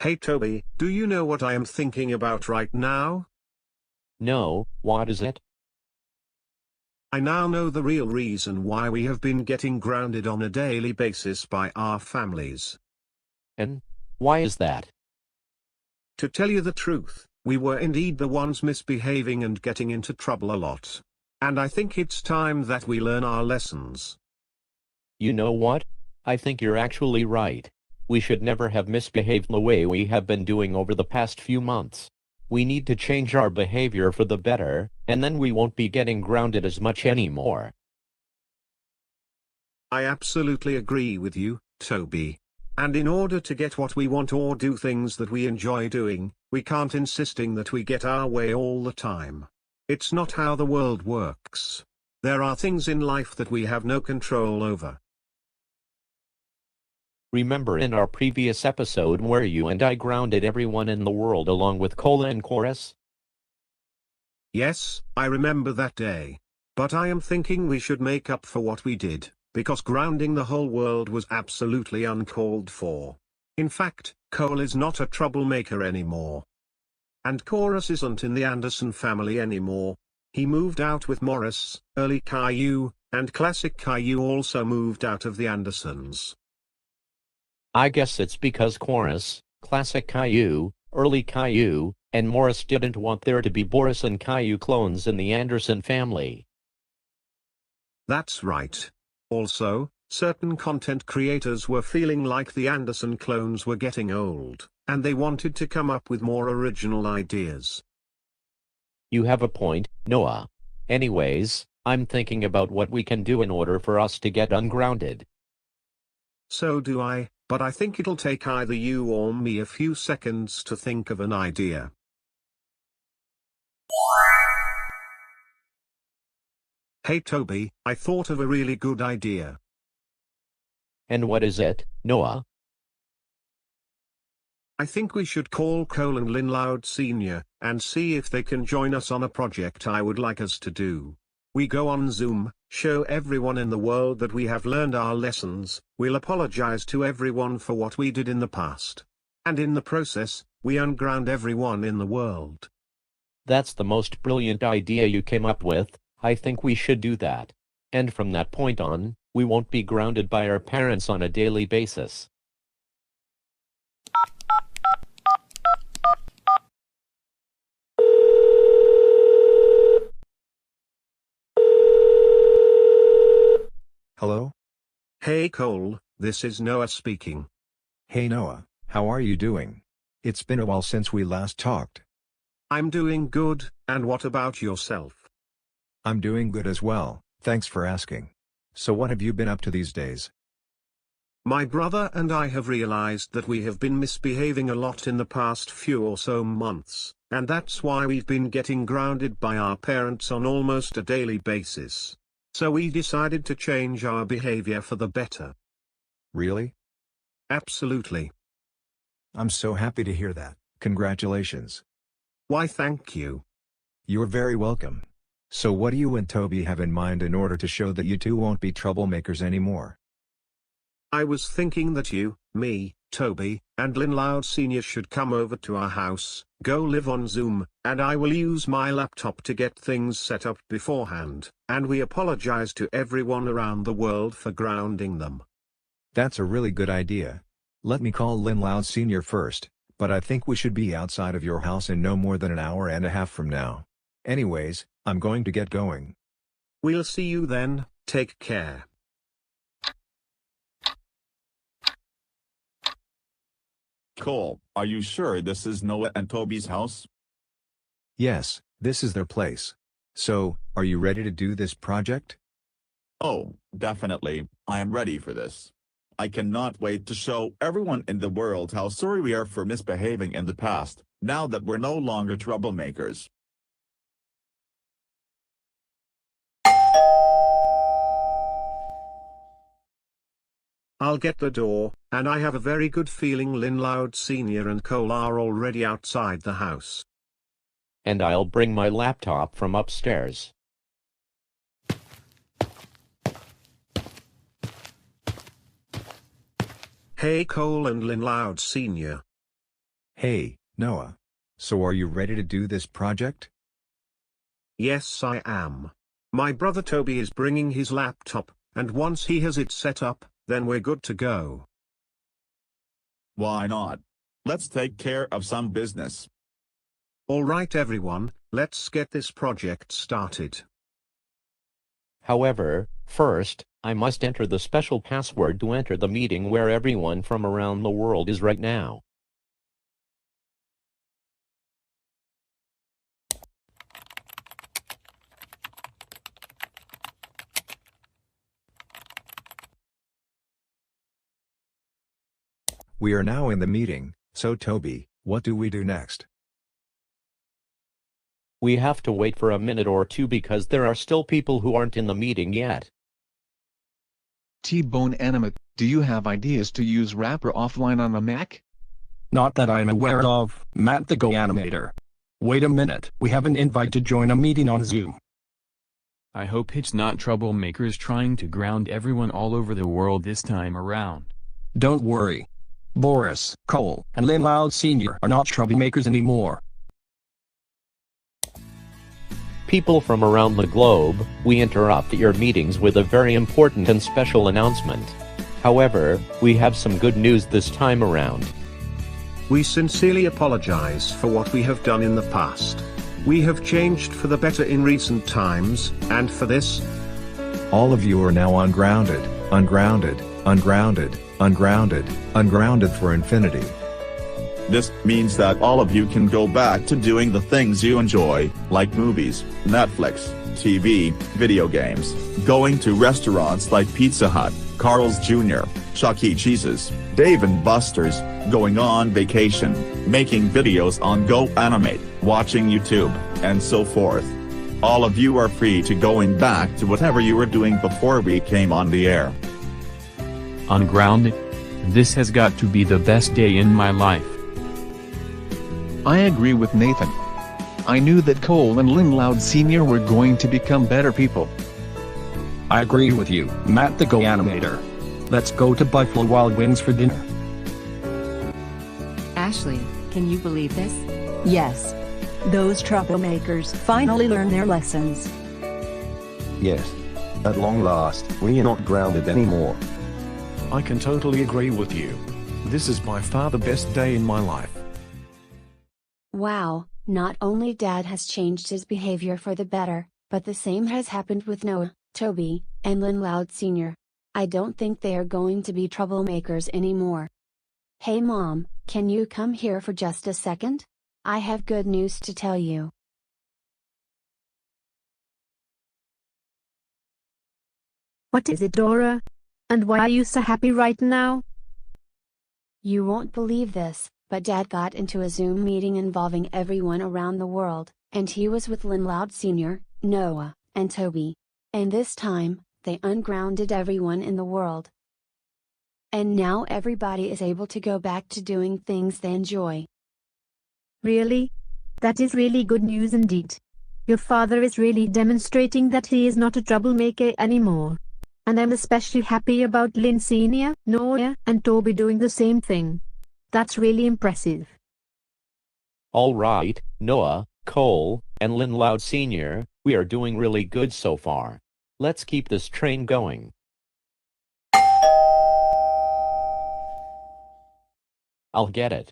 Hey Toby, do you know what I am thinking about right now? No, what is it? I now know the real reason why we have been getting grounded on a daily basis by our families. And why is that? To tell you the truth, we were indeed the ones misbehaving and getting into trouble a lot. And I think it's time that we learn our lessons. You know what? I think you're actually right. We should never have misbehaved the way we have been doing over the past few months. We need to change our behavior for the better, and then we won't be getting grounded as much anymore. I absolutely agree with you, Toby. And in order to get what we want or do things that we enjoy doing, we can't insisting that we get our way all the time. It's not how the world works. There are things in life that we have no control over. Remember in our previous episode where you and I grounded everyone in the world along with Cola and Chorus? Yes, I remember that day. But I am thinking we should make up for what we did, because grounding the whole world was absolutely uncalled for. In fact, Cole is not a troublemaker anymore. And Chorus isn't in the Anderson family anymore. He moved out with Morris, early Caillou, and classic Caillou also moved out of the Andersons. I guess it's because Chorus, classic Caillou, early Caillou, and Morris didn't want there to be Boris and Caillou clones in the Anderson family. That's right. Also, certain content creators were feeling like the Anderson clones were getting old, and they wanted to come up with more original ideas. You have a point, Noah. Anyways, I'm thinking about what we can do in order for us to get ungrounded. So do I, but I think it'll take either you or me a few seconds to think of an idea. Hey Toby, I thought of a really good idea. And what is it, Noah? I think we should call Cole and Lynn Loud Sr., and see if they can join us on a project I would like us to do. We go on Zoom, show everyone in the world that we have learned our lessons, we'll apologize to everyone for what we did in the past. And in the process, we unground everyone in the world. That's the most brilliant idea you came up with. I think we should do that. And from that point on, we won't be grounded by our parents on a daily basis. Hello? Hey Cole, this is Noah speaking. Hey Noah, how are you doing? It's been a while since we last talked. I'm doing good, and what about yourself? I'm doing good as well, thanks for asking. So what have you been up to these days? My brother and I have realized that we have been misbehaving a lot in the past few or so months, and that's why we've been getting grounded by our parents on almost a daily basis. So we decided to change our behavior for the better. Really? Absolutely. I'm so happy to hear that. Congratulations. Why thank you. You're very welcome. So what do you and Toby have in mind in order to show that you two won't be troublemakers anymore? I was thinking that you, me, Toby, and Lynn Loud Sr. should come over to our house, go live on Zoom, and I will use my laptop to get things set up beforehand, and we apologize to everyone around the world for grounding them. That's a really good idea. Let me call Lynn Loud Sr. first, but I think we should be outside of your house in no more than an hour and a half from now. Anyways, I'm going to get going. We'll see you then, take care. Cole, are you sure this is Noah and Toby's house? Yes, this is their place. So, are you ready to do this project? Oh, definitely, I am ready for this. I cannot wait to show everyone in the world how sorry we are for misbehaving in the past, now that we're no longer troublemakers. I'll get the door, and I have a very good feeling Lynn Loud Sr. and Cole are already outside the house. And I'll bring my laptop from upstairs. Hey Cole and Lynn Loud Sr. Hey, Noah. So are you ready to do this project? Yes, I am. My brother Toby is bringing his laptop, and once he has it set up, then we're good to go. Why not? Let's take care of some business. Alright everyone, let's get this project started. However, first, I must enter the special password to enter the meeting where everyone from around the world is right now. We are now in the meeting, so Toby, what do we do next? We have to wait for a minute or two because there are still people who aren't in the meeting yet. TheGoanimator, do you have ideas to use Wrapper offline on a Mac? Not that I'm aware of, Matt the GoAnimator. Wait a minute, we have an invite to join a meeting on Zoom. I hope it's not troublemakers trying to ground everyone all over the world this time around. Don't worry. Boris, Cole, and Lynn Loud Sr. are not troublemakers anymore. People from around the globe, we interrupt your meetings with a very important and special announcement. However, we have some good news this time around. We sincerely apologize for what we have done in the past. We have changed for the better in recent times, and for this, all of you are now ungrounded, ungrounded, ungrounded, ungrounded, ungrounded for infinity. This means that all of you can go back to doing the things you enjoy, like movies, Netflix, TV, video games, going to restaurants like Pizza Hut, Carl's Jr., Chuck E. Cheese's, Dave & Buster's, going on vacation, making videos on GoAnimate, watching YouTube, and so forth. All of you are free to going back to whatever you were doing before we came on the air. Ungrounded? This has got to be the best day in my life. I agree with Nathan. I knew that Cole and Lynn Loud Sr. were going to become better people. I agree with you, Matt the GoAnimator. Let's go to Buffalo Wild Wings for dinner. Ashley, can you believe this? Yes. Those troublemakers finally learned their lessons. Yes. At long last, we are not grounded anymore. I can totally agree with you. This is by far the best day in my life. Wow, not only Dad has changed his behavior for the better, but the same has happened with Noah, Toby, and Lynn Loud Sr. I don't think they are going to be troublemakers anymore. Hey Mom, can you come here for just a second? I have good news to tell you. What is it, Dora? And why are you so happy right now? You won't believe this, but Dad got into a Zoom meeting involving everyone around the world, and he was with Lynn Loud Sr., Noah, and Toby. And this time, they ungrounded everyone in the world. And now everybody is able to go back to doing things they enjoy. Really? That is really good news indeed. Your father is really demonstrating that he is not a troublemaker anymore. And I'm especially happy about Lynn Sr., Noah, and Toby doing the same thing. That's really impressive. All right, Noah, Cole, and Lynn Loud Sr., we are doing really good so far. Let's keep this train going. I'll get it.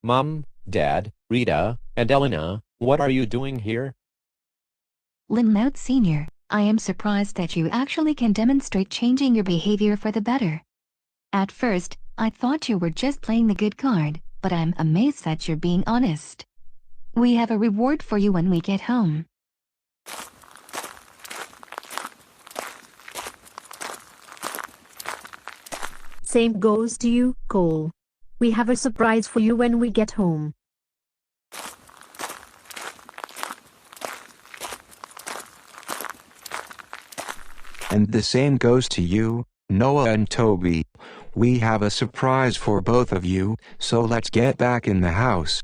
Mom, Dad, Rita, and Elena, what are you doing here? Lynn Loud Sr., I am surprised that you actually can demonstrate changing your behavior for the better. At first, I thought you were just playing the good card, but I'm amazed that you're being honest. We have a reward for you when we get home. Same goes to you, Cole. We have a surprise for you when we get home. And the same goes to you, Noah and Toby. We have a surprise for both of you, so let's get back in the house.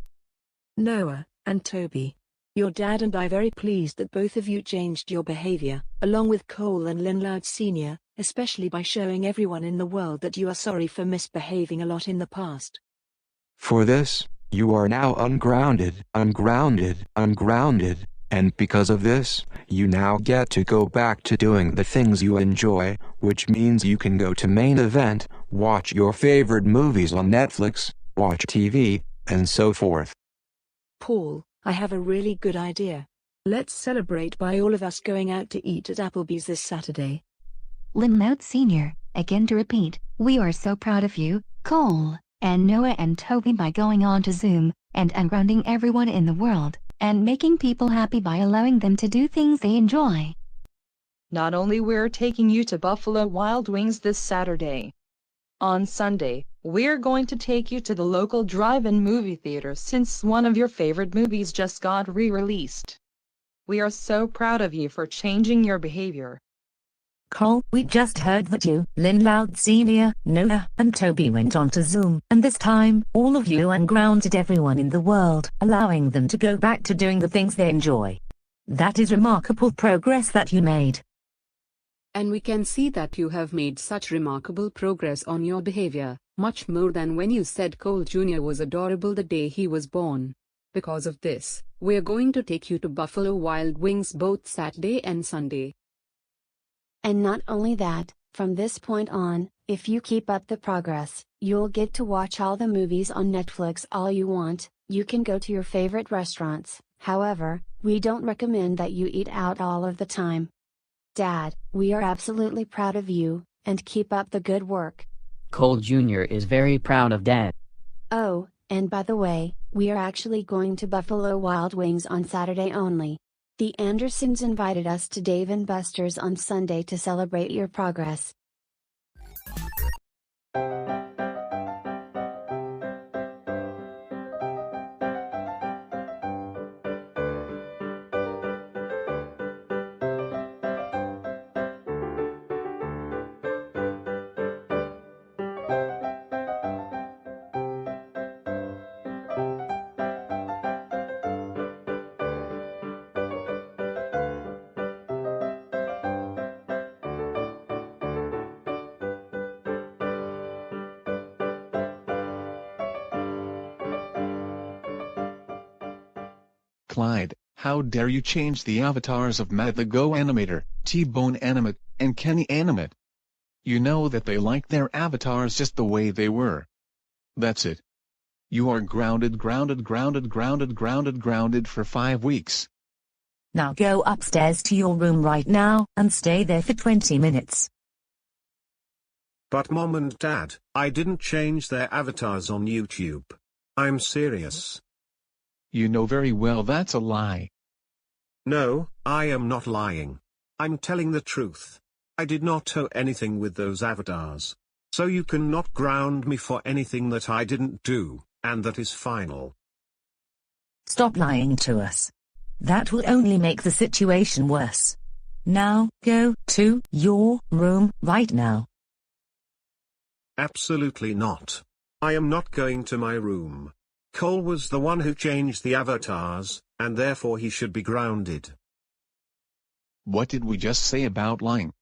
Noah and Toby, Your dad and I very pleased that both of you changed your behavior, along with Cole and Lynn Loud Sr., especially by showing everyone in the world that you are sorry for misbehaving a lot in the past. For this, you are now ungrounded, and because of this, you now get to go back to doing the things you enjoy, which means you can go to main event, watch your favorite movies on Netflix, watch TV, and so forth. Paul, I have a really good idea. Let's celebrate by all of us going out to eat at Applebee's this Saturday. Lynn Loud Sr., again to repeat, we are so proud of you, Cole, and Noah and Toby by going on to Zoom, and ungrounding everyone in the world, and making people happy by allowing them to do things they enjoy. Not only we're taking you to Buffalo Wild Wings this Saturday. On Sunday, we're going to take you to the local drive-in movie theater since one of your favorite movies just got re-released. We are so proud of you for changing your behavior. Cole, we just heard that you, Lynn Loud Sr., Noah, and Toby went on to Zoom, and this time, all of you ungrounded everyone in the world, allowing them to go back to doing the things they enjoy. That is remarkable progress that you made. And we can see that you have made such remarkable progress on your behavior, much more than when you said Cole Jr. was adorable the day he was born. Because of this, we're going to take you to Buffalo Wild Wings both Saturday and Sunday. And not only that, from this point on, if you keep up the progress, you'll get to watch all the movies on Netflix all you want. You can go to your favorite restaurants. However, we don't recommend that you eat out all of the time. Dad, we are absolutely proud of you, and keep up the good work. Cole Jr. is very proud of Dad. Oh, and by the way, we are actually going to Buffalo Wild Wings on Saturday only. The Andersons invited us to Dave & Buster's on Sunday to celebrate your progress. Clyde, how dare you change the avatars of Matt the Go-Animator, T-Bone Animate, and Kenny Animate? You know that they like their avatars just the way they were. That's it. You are grounded for 5 weeks. Now go upstairs to your room right now, and stay there for 20 minutes. But Mom and Dad, I didn't change their avatars on YouTube. I'm serious. You know very well that's a lie. No, I am not lying. I'm telling the truth. I did not do anything with those avatars. So you cannot ground me for anything that I didn't do, and that is final. Stop lying to us. That will only make the situation worse. Now, go to your room right now. Absolutely not. I am not going to my room. Cole was the one who changed the avatars, and therefore he should be grounded. What did we just say about lying?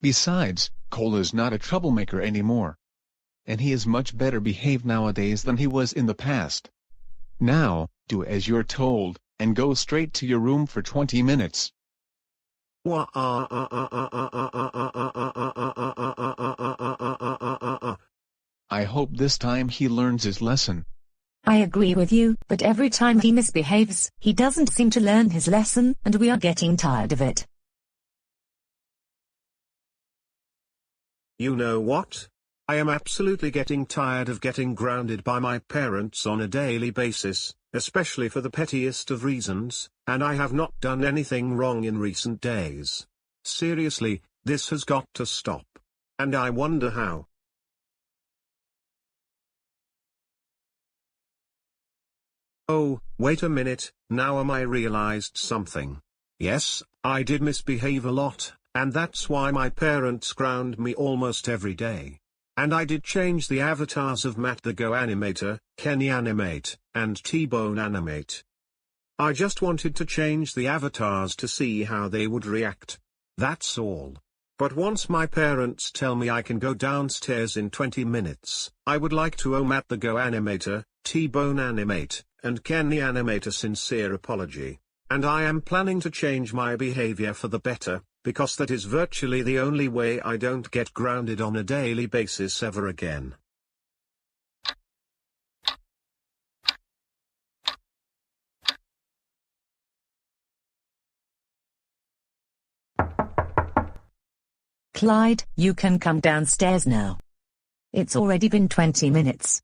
Besides, Cole is not a troublemaker anymore. And he is much better behaved nowadays than he was in the past. Now, do as you're told, and go straight to your room for 20 minutes. I hope this time he learns his lesson. I agree with you, but every time he misbehaves, he doesn't seem to learn his lesson, and we are getting tired of it. You know what? I am absolutely getting tired of getting grounded by my parents on a daily basis, especially for the pettiest of reasons, and I have not done anything wrong in recent days. Seriously, this has got to stop. And I wonder how. Oh, wait a minute, now I realized something. Yes, I did misbehave a lot, and that's why my parents ground me almost every day. And I did change the avatars of Matt the Go-Animator, Kenny Animate, and T-Bone Animate. I just wanted to change the avatars to see how they would react. That's all. But once my parents tell me I can go downstairs in 20 minutes, I would like to owe Matt the GoAnimator, T-Bone Animate, and Kenny Animate a sincere apology. And I am planning to change my behavior for the better, because that is virtually the only way I don't get grounded on a daily basis ever again. Clyde, you can come downstairs now. It's already been 20 minutes.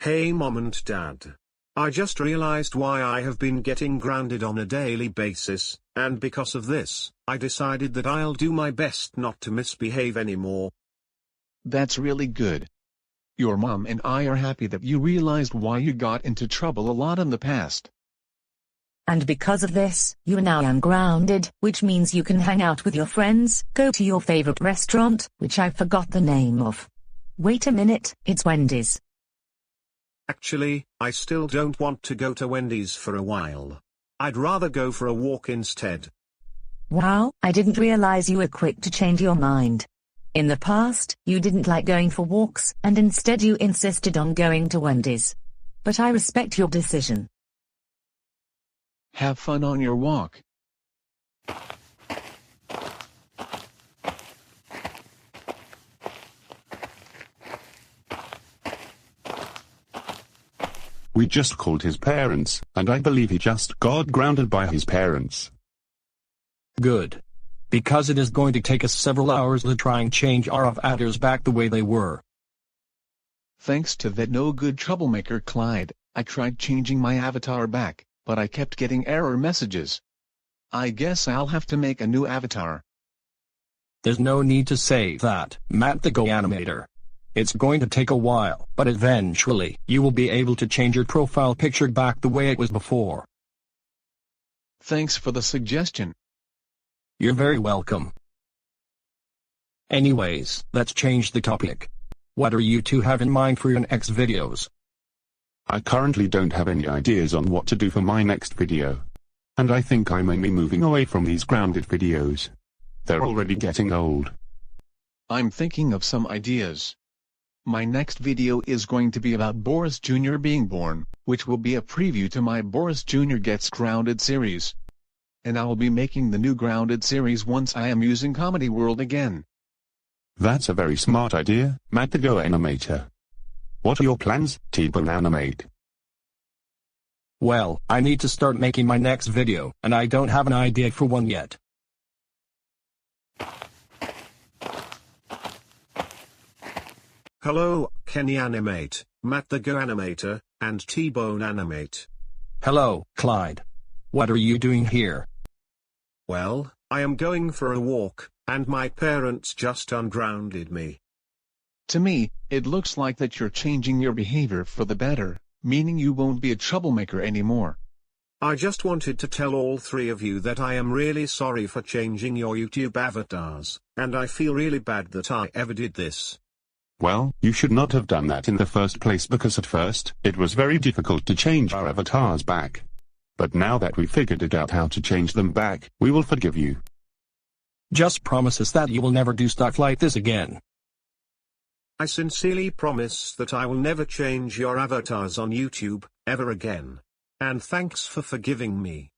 Hey Mom and Dad. I just realized why I have been getting grounded on a daily basis, and because of this, I decided that I'll do my best not to misbehave anymore. That's really good. Your mom and I are happy that you realized why you got into trouble a lot in the past. And because of this, you are now ungrounded, which means you can hang out with your friends, go to your favorite restaurant, which I forgot the name of. Wait a minute, it's Wendy's. Actually, I still don't want to go to Wendy's for a while. I'd rather go for a walk instead. Wow, I didn't realize you were quick to change your mind. In the past, you didn't like going for walks, and instead you insisted on going to Wendy's. But I respect your decision. Have fun on your walk. We just called his parents, and I believe he just got grounded by his parents. Good. Because it is going to take us several hours to try and change our avatars back the way they were. Thanks to that no good troublemaker Clyde, I tried changing my avatar back, but I kept getting error messages. I guess I'll have to make a new avatar. There's no need to say that, Matt the GoAnimator. It's going to take a while, but eventually, you will be able to change your profile picture back the way it was before. Thanks for the suggestion. You're very welcome. Anyways, let's change the topic. What are you two have in mind for your next videos? I currently don't have any ideas on what to do for my next video. And I think I may be moving away from these grounded videos. They're already getting old. I'm thinking of some ideas. My next video is going to be about Boris Jr. being born, which will be a preview to my Boris Jr. Gets Grounded series. And I will be making the new Grounded series once I am using Comedy World again. That's a very smart idea, Matt the GoAnimator. What are your plans, T-Bone Animate? Well, I need to start making my next video, and I don't have an idea for one yet. Hello, Kenny Animate, Matt the GoAnimator, and T-Bone Animate. Hello, Clyde. What are you doing here? Well, I am going for a walk, and my parents just ungrounded me. To me, it looks like that you're changing your behavior for the better, meaning you won't be a troublemaker anymore. I just wanted to tell all three of you that I am really sorry for changing your YouTube avatars, and I feel really bad that I ever did this. Well, you should not have done that in the first place because at first, it was very difficult to change our avatars back. But now that we figured it out how to change them back, we will forgive you. Just promise us that you will never do stuff like this again. I sincerely promise that I will never change your avatars on YouTube, ever again. And thanks for forgiving me.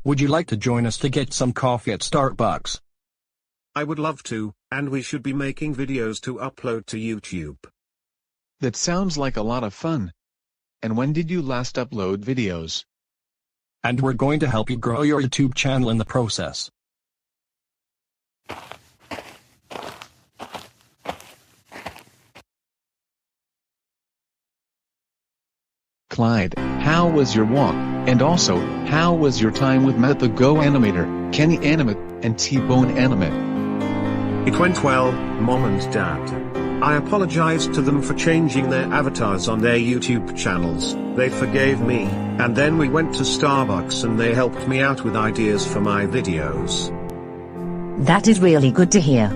Would you like to join us to get some coffee at Starbucks? I would love to, and we should be making videos to upload to YouTube. That sounds like a lot of fun. And when did you last upload videos? And we're going to help you grow your YouTube channel in the process. Clyde, how was your walk, and also, how was your time with Matt the GoAnimator, Kenny Animate, and T-Bone Animate? It went well, Mom and Dad. I apologized to them for changing their avatars on their YouTube channels, they forgave me, and then we went to Starbucks and they helped me out with ideas for my videos. That is really good to hear.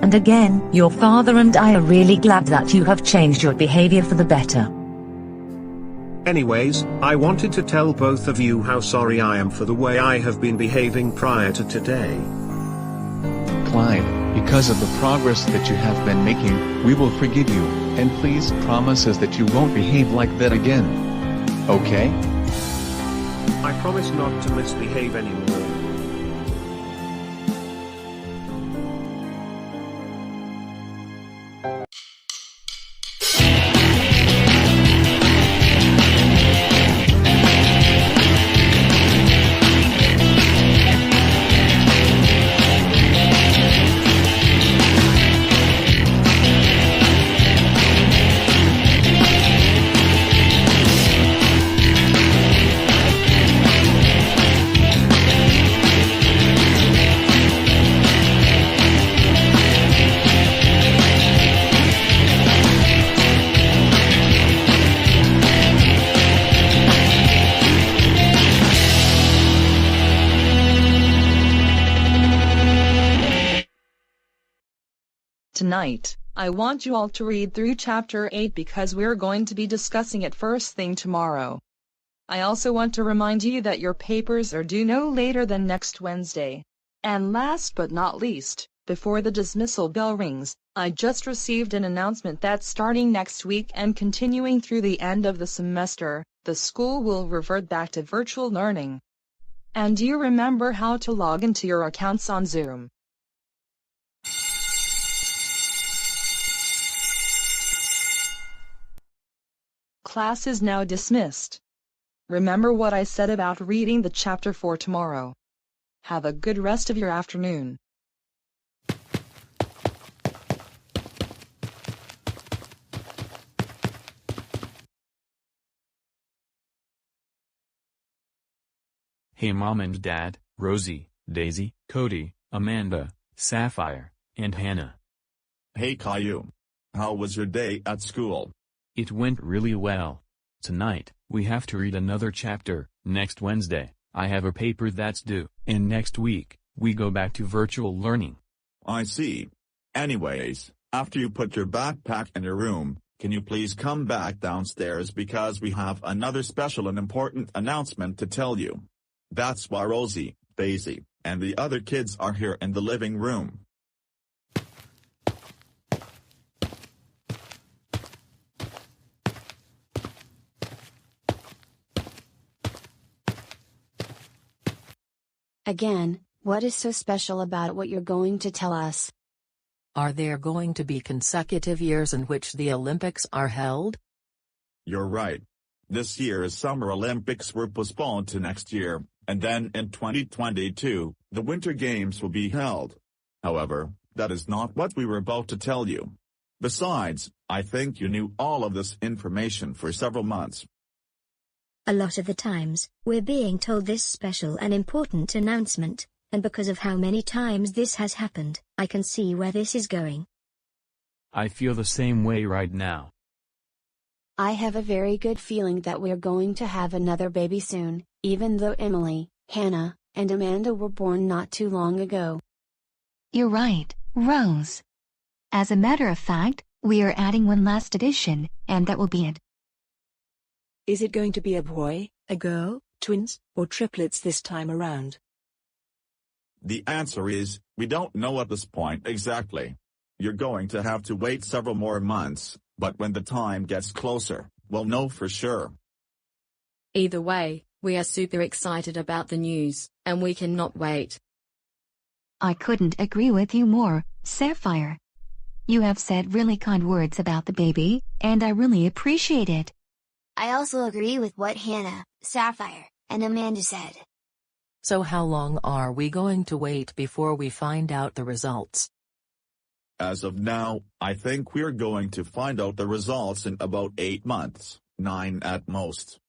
And again, your father and I are really glad that you have changed your behavior for the better. Anyways, I wanted to tell both of you how sorry I am for the way I have been behaving prior to today. Clyde, because of the progress that you have been making, we will forgive you, and please promise us that you won't behave like that again. Okay? I promise not to misbehave anymore. Tonight, I want you all to read through Chapter 8 because we're going to be discussing it first thing tomorrow. I also want to remind you that your papers are due no later than next Wednesday. And last but not least, before the dismissal bell rings, I just received an announcement that starting next week and continuing through the end of the semester, the school will revert back to virtual learning. And do you remember how to log into your accounts on Zoom? Class is now dismissed. Remember what I said about reading the chapter for tomorrow. Have a good rest of your afternoon. Hey Mom and Dad, Rosie, Daisy, Cody, Amanda, Sapphire, and Hannah. Hey Caillou. How was your day at school? It went really well. Tonight, we have to read another chapter. Next Wednesday, I have a paper that's due. And next week, we go back to virtual learning. I see. Anyways, after you put your backpack in your room, can you please come back downstairs because we have another special and important announcement to tell you. That's why Rosie, Daisy, and the other kids are here in the living room. Again, what is so special about what you're going to tell us? Are there going to be consecutive years in which the Olympics are held? You're right. This year's Summer Olympics were postponed to next year, and then in 2022, the Winter Games will be held. However, that is not what we were about to tell you. Besides, I think you knew all of this information for several months. A lot of the times, we're being told this special and important announcement, and because of how many times this has happened, I can see where this is going. I feel the same way right now. I have a very good feeling that we're going to have another baby soon, even though Emily, Hannah, and Amanda were born not too long ago. You're right, Rose. As a matter of fact, we are adding one last addition, and that will be it. Is it going to be a boy, a girl, twins, or triplets this time around? The answer is, we don't know at this point exactly. You're going to have to wait several more months, but when the time gets closer, we'll know for sure. Either way, we are super excited about the news, and we cannot wait. I couldn't agree with you more, Sapphire. You have said really kind words about the baby, and I really appreciate it. I also agree with what Hannah, Sapphire, and Amanda said. So how long are we going to wait before we find out the results? As of now, I think we're going to find out the results in about 8 months, 9 at most.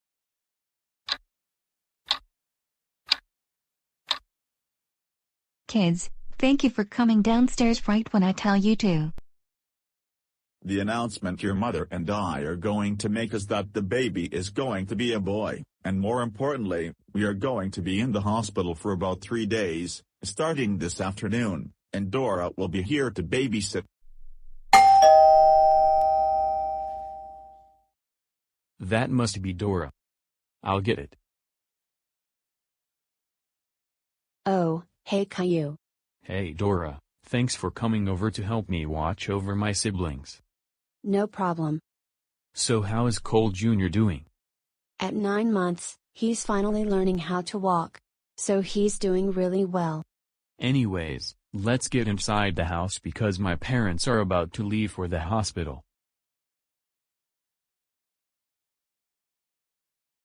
Kids, thank you for coming downstairs right when I tell you to. The announcement your mother and I are going to make is that the baby is going to be a boy, and more importantly, we are going to be in the hospital for about 3 days, starting this afternoon, and Dora will be here to babysit. That must be Dora. I'll get it. Oh, hey Caillou. Hey Dora, thanks for coming over to help me watch over my siblings. No problem. So how is Cole Jr. doing? At 9 months, he's finally learning how to walk. So he's doing really well. Anyways, let's get inside the house because my parents are about to leave for the hospital.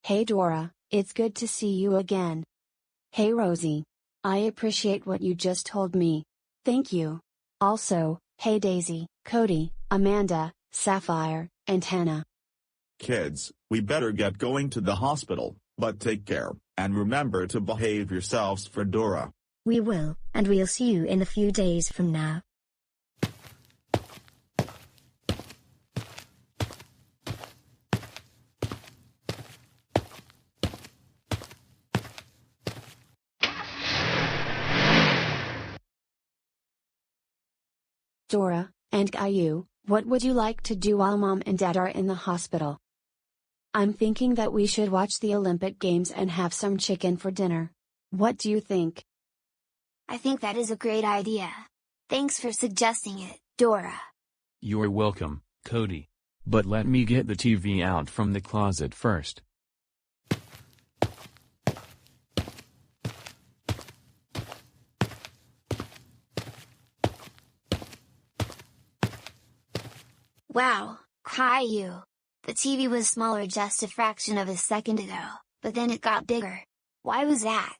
Hey Dora, it's good to see you again. Hey Rosie. I appreciate what you just told me. Thank you. Also, hey Daisy, Cody, Amanda, Sapphire, and Hannah. Kids, we better get going to the hospital, but take care, and remember to behave yourselves for Dora. We will, and we'll see you in a few days from now. Dora, and Caillou, what would you like to do while Mom and Dad are in the hospital? I'm thinking that we should watch the Olympic Games and have some chicken for dinner. What do you think? I think that is a great idea. Thanks for suggesting it, Dora. You're welcome, Cody. But let me get the TV out from the closet first. Wow, Caillou. The TV was smaller just a fraction of a second ago, but then it got bigger. Why was that?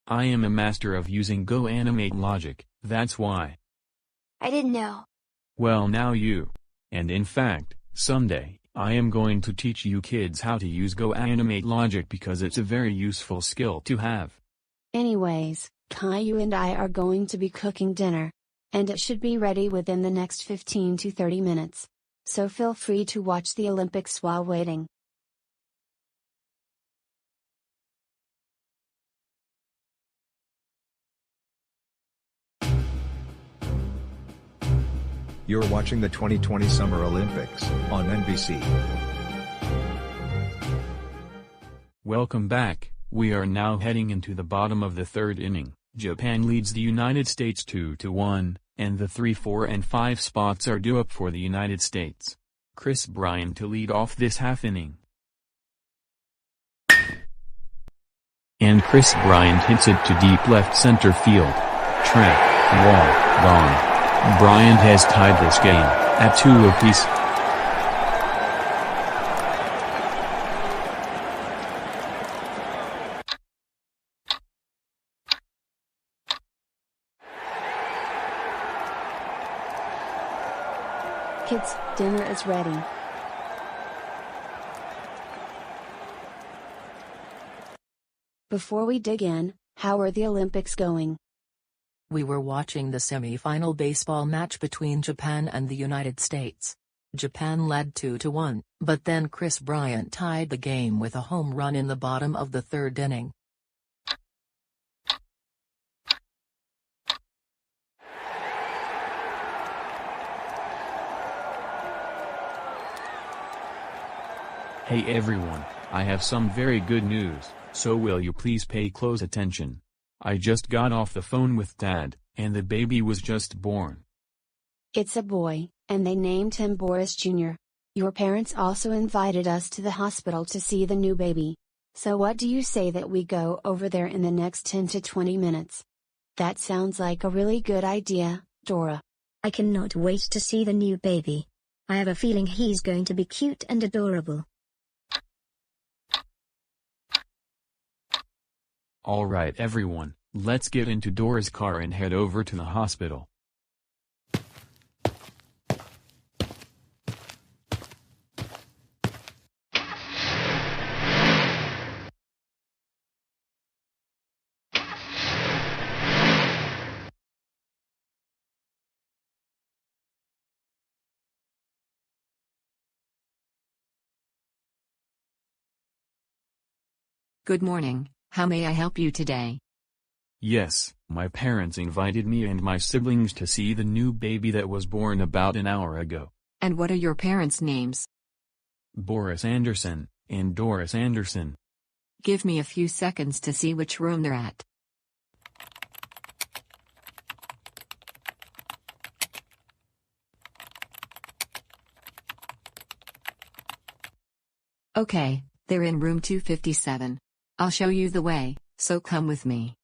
I am a master of using GoAnimate logic, that's why. I didn't know. Well now you. And in fact, someday, I am going to teach you kids how to use GoAnimate logic because it's a very useful skill to have. Anyways, Caillou and I are going to be cooking dinner. And it should be ready within the next 15 to 30 minutes. So feel free to watch the Olympics while waiting. You're watching the 2020 Summer Olympics on NBC. Welcome back. We are now heading into the bottom of the third inning. Japan leads the United States 2-1, and the 3, 4 and 5 spots are due up for the United States. Chris Bryant to lead off this half inning. And Chris Bryant hits it to deep left center field. Track, wall, gone. Bryant has tied this game, at 2 apiece. Kids, dinner is ready. Before we dig in, how are the Olympics going? We were watching the semi-final baseball match between Japan and the United States. Japan led 2-1, but then Chris Bryant tied the game with a home run in the bottom of the third inning. Hey everyone, I have some very good news, so will you please pay close attention. I just got off the phone with Dad, and the baby was just born. It's a boy, and they named him Boris Jr. Your parents also invited us to the hospital to see the new baby. So what do you say that we go over there in the next 10 to 20 minutes? That sounds like a really good idea, Dora. I cannot wait to see the new baby. I have a feeling he's going to be cute and adorable. Alright everyone, let's get into Dora's car and head over to the hospital. Good morning, how may I help you today? Yes, my parents invited me and my siblings to see the new baby that was born about an hour ago. And what are your parents' names? Boris Anderson and Doris Anderson. Give me a few seconds to see which room they're at. Okay, they're in room 257. I'll show you the way, so come with me.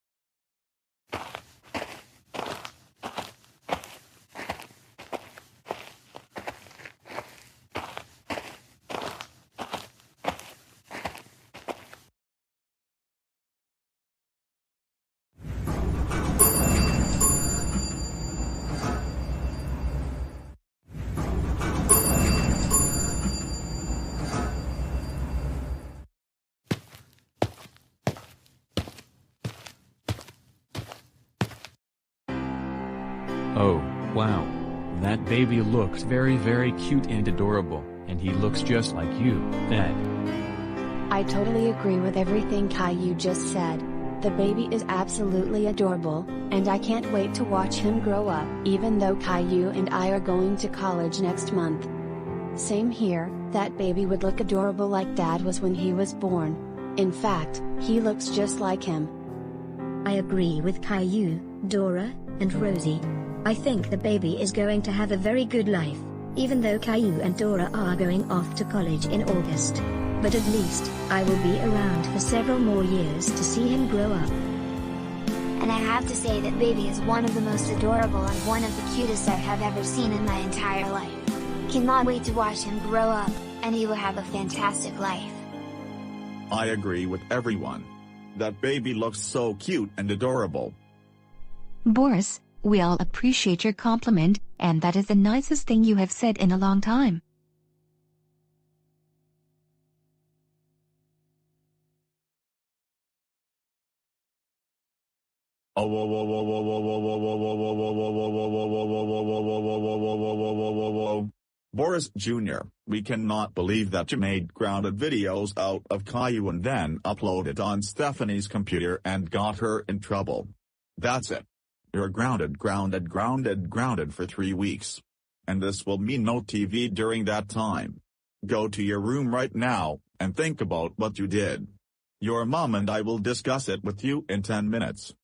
Oh, wow. That baby looks very cute and adorable, and he looks just like you, Dad. I totally agree with everything Caillou just said. The baby is absolutely adorable, and I can't wait to watch him grow up, even though Caillou and I are going to college next month. Same here, that baby would look adorable like Dad was when he was born. In fact, he looks just like him. I agree with Caillou, Dora, and Rosie. I think the baby is going to have a very good life, even though Caillou and Dora are going off to college in August. But at least, I will be around for several more years to see him grow up. And I have to say that baby is one of the most adorable and one of the cutest I have ever seen in my entire life. Cannot wait to watch him grow up, and he will have a fantastic life. I agree with everyone. That baby looks so cute and adorable. Boris, we all appreciate your compliment, and that is the nicest thing you have said in a long time. Boris Jr., we cannot believe that you made grounded videos out of Caillou and then uploaded on Stephanie's computer and got her in trouble. That's it. You're grounded for 3 weeks. And this will mean no TV during that time. Go to your room right now, and think about what you did. Your mom and I will discuss it with you in 10 minutes.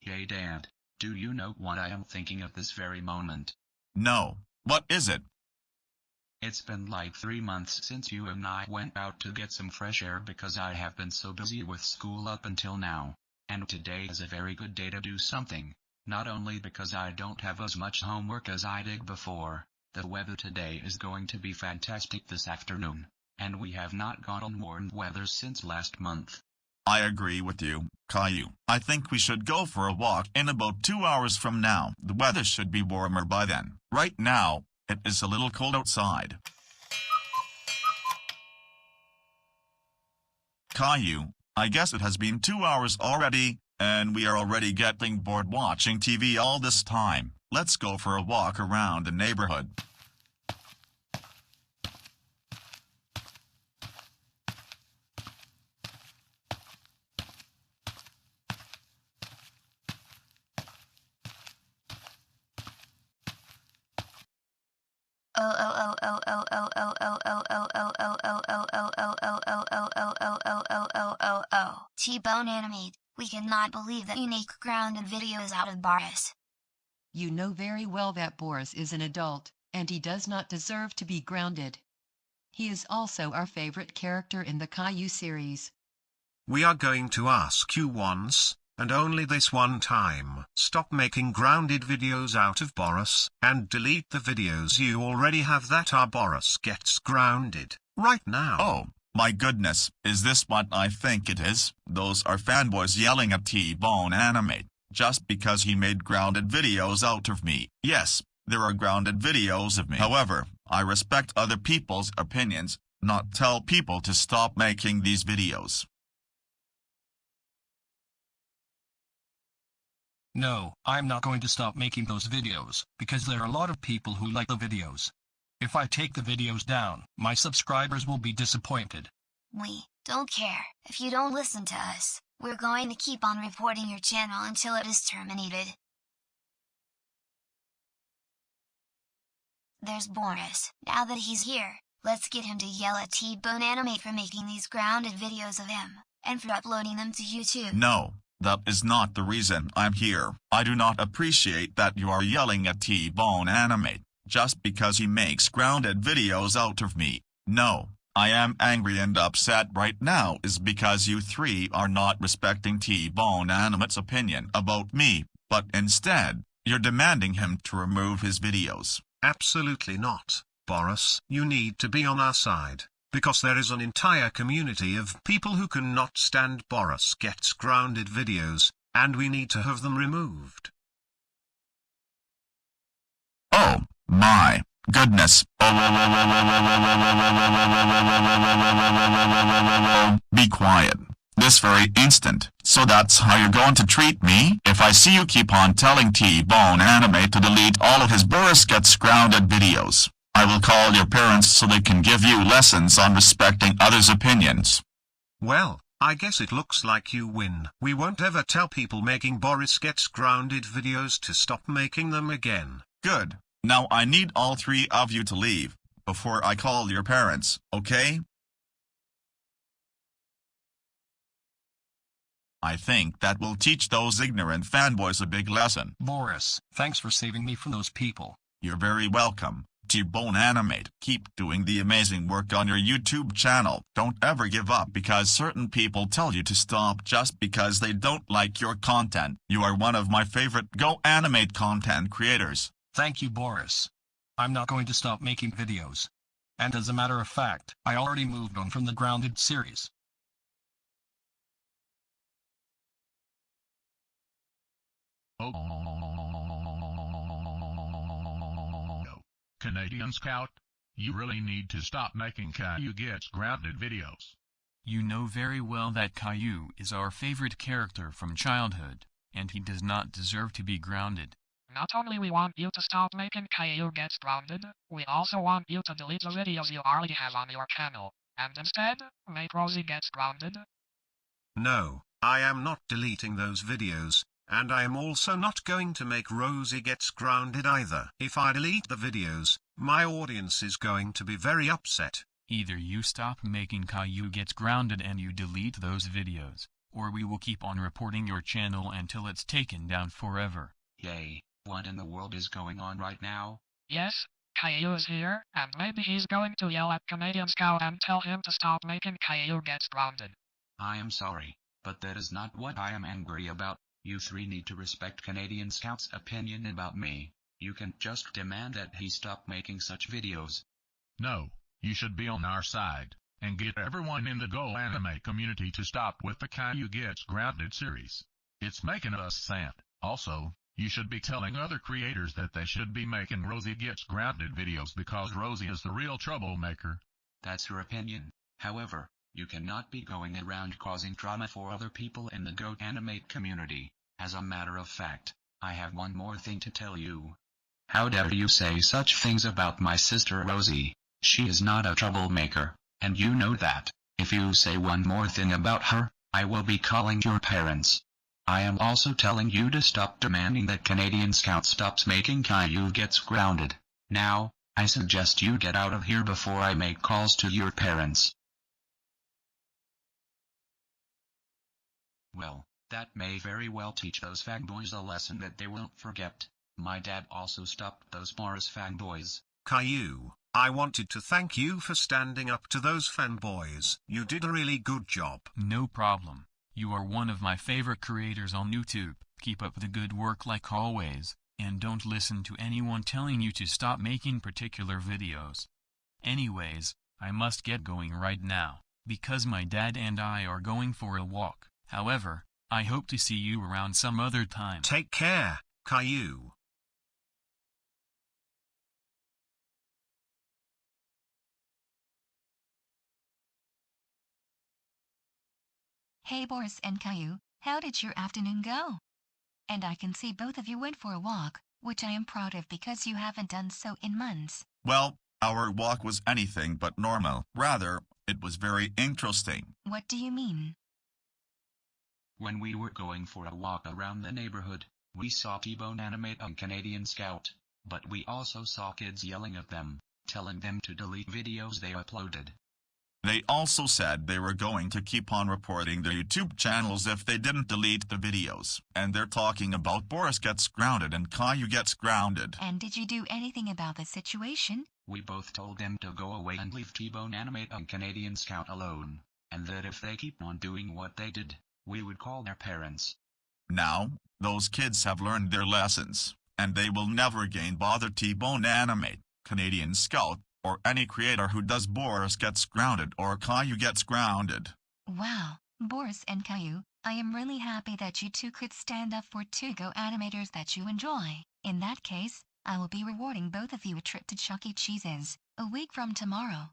Hey Dad, do you know what I am thinking at this very moment? No, what is it? It's been like 3 months since you and I went out to get some fresh air because I have been so busy with school up until now. And today is a very good day to do something, not only because I don't have as much homework as I did before. The weather today is going to be fantastic this afternoon, and we have not gotten warm weather since last month. I agree with you, Caillou. I think we should go for a walk in about 2 hours from now. The weather should be warmer by then. Right now, it is a little cold outside. Caillou, I guess it has been 2 hours already, and we are already getting bored watching TV all this time. Let's go for a walk around the neighborhood. T-Bone Animate, we cannot believe that unique grounded video is out of Boris. You know very well that Boris is an adult, and he does not deserve to be grounded. He is also our favorite character in the Caillou series. We are going to ask you once, and only this one time. Stop making grounded videos out of Boris, and delete the videos you already have that are Boris Gets Grounded, right now. Oh, my goodness, is this what I think it is? Those are fanboys yelling at TheGoanimator, just because he made grounded videos out of me. Yes, there are grounded videos of me. However, I respect other people's opinions, not tell people to stop making these videos. No, I'm not going to stop making those videos, because there are a lot of people who like the videos. If I take the videos down, my subscribers will be disappointed. We don't care. If you don't listen to us, we're going to keep on reporting your channel until it is terminated. There's Boris. Now that he's here, let's get him to yell at TheGoanimator for making these grounded videos of him, and for uploading them to YouTube. No, that is not the reason I'm here. I do not appreciate that you are yelling at TheGoanimator, just because he makes grounded videos out of me. No, I am angry and upset right now is because you three are not respecting TheGoanimator's opinion about me, but instead, you're demanding him to remove his videos. Absolutely not, Boris. You need to be on our side, because there is an entire community of people who cannot stand Boris Gets Grounded videos, and we need to have them removed. Oh, my goodness. Be quiet. This very instant. So that's how you're going to treat me? If I see you keep on telling TheGoanimator to delete all of his Boris Gets Grounded videos, I will call your parents so they can give you lessons on respecting others' opinions. Well, I guess it looks like you win. We won't ever tell people making Boris Gets Grounded videos to stop making them again. Good. Now I need all three of you to leave, before I call your parents, okay? I think that will teach those ignorant fanboys a big lesson. Boris, thanks for saving me from those people. You're very welcome. TheGoanimator, keep doing the amazing work on your YouTube channel. Don't ever give up because certain people tell you to stop just because they don't like your content. You are one of my favorite GoAnimate content creators. Thank you, Boris. I'm not going to stop making videos. And as a matter of fact, I already moved on from the Grounded series. Canadian Scout, you really need to stop making Caillou Gets Grounded videos. You know very well that Caillou is our favorite character from childhood, and he does not deserve to be grounded. Not only we want you to stop making Caillou Gets Grounded, we also want you to delete the videos you already have on your channel, and instead, make Rosie Gets Grounded. No, I am not deleting those videos. And I am also not going to make Rosie Gets Grounded either. If I delete the videos, my audience is going to be very upset. Either you stop making Caillou Gets Grounded and you delete those videos, or we will keep on reporting your channel until it's taken down forever. Yay, what in the world is going on right now? Yes, Caillou is here, and maybe he's going to yell at Canadian Scout and tell him to stop making Caillou Gets Grounded. I am sorry, but that is not what I am angry about. You three need to respect Canadian Scout's opinion about me. You can't just demand that he stop making such videos. No, you should be on our side, and get everyone in the GoAnimate community to stop with the Caillou Gets Grounded series. It's making us sad. Also, you should be telling other creators that they should be making Rosie Gets Grounded videos because Rosie is the real troublemaker. That's your opinion. However, you cannot be going around causing drama for other people in the GoAnimate community. As a matter of fact, I have one more thing to tell you. How dare you say such things about my sister Rosie? She is not a troublemaker, and you know that. If you say one more thing about her, I will be calling your parents. I am also telling you to stop demanding that Canadian Scout stops making Caillou Gets Grounded. Now, I suggest you get out of here before I make calls to your parents. Well, that may very well teach those fanboys a lesson that they won't forget. My dad also stopped those Boris fanboys. Caillou, I wanted to thank you for standing up to those fanboys. You did a really good job. No problem. You are one of my favorite creators on YouTube. Keep up the good work like always, and don't listen to anyone telling you to stop making particular videos. Anyways, I must get going right now, because my dad and I are going for a walk. However, I hope to see you around some other time. Take care, Caillou. Hey Boris and Caillou, how did your afternoon go? And I can see both of you went for a walk, which I am proud of because you haven't done so in months. Well, our walk was anything but normal. Rather, it was very interesting. What do you mean? When we were going for a walk around the neighborhood, we saw T-Bone animate on Canadian Scout, but we also saw kids yelling at them, telling them to delete videos they uploaded. They also said they were going to keep on reporting their YouTube channels if they didn't delete the videos. And they're talking about Boris gets grounded and Caillou gets grounded. And did you do anything about the situation? We both told them to go away and leave T-Bone animate on Canadian Scout alone, and that if they keep on doing what they did, we would call their parents. Now, those kids have learned their lessons, and they will never again bother T-Bone animate, Canadian Scout, or any creator who does Boris gets grounded or Caillou gets grounded. Wow, Boris and Caillou, I am really happy that you two could stand up for two Go animators that you enjoy. In that case, I will be rewarding both of you a trip to Chuck E. Cheese's a week from tomorrow.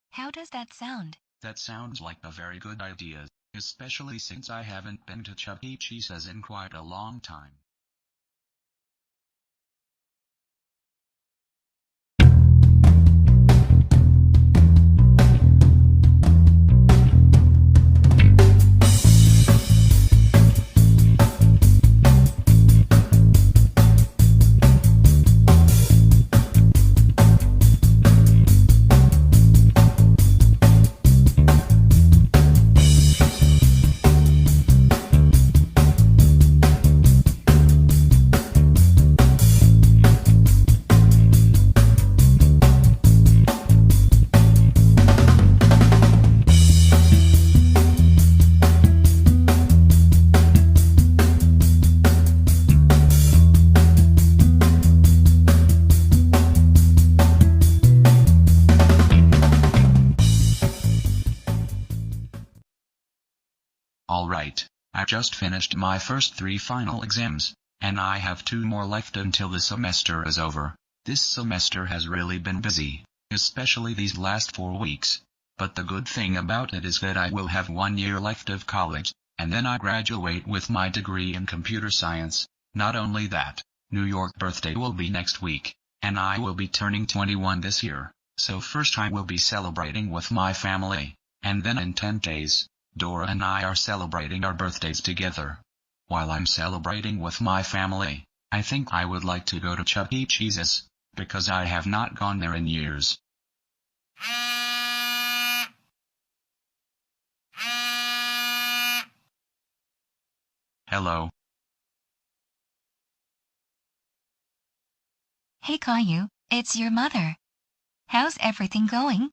How does that sound? That sounds like a very good idea, especially since I haven't been to Chuck E. Cheese's in quite a long time. Alright, I just finished my first 3 final exams, and I have 2 more left until the semester is over. This semester has really been busy, especially these last 4 weeks. But the good thing about it is that I will have 1 year left of college, and then I graduate with my degree in computer science. Not only that, New York birthday will be next week, and I will be turning 21 this year. So first I will be celebrating with my family, and then in 10 days, Dora and I are celebrating our birthdays together. While I'm celebrating with my family, I think I would like to go to Chuck E. Cheese's, because I have not gone there in years. Hello. Hey Caillou, it's your mother. How's everything going?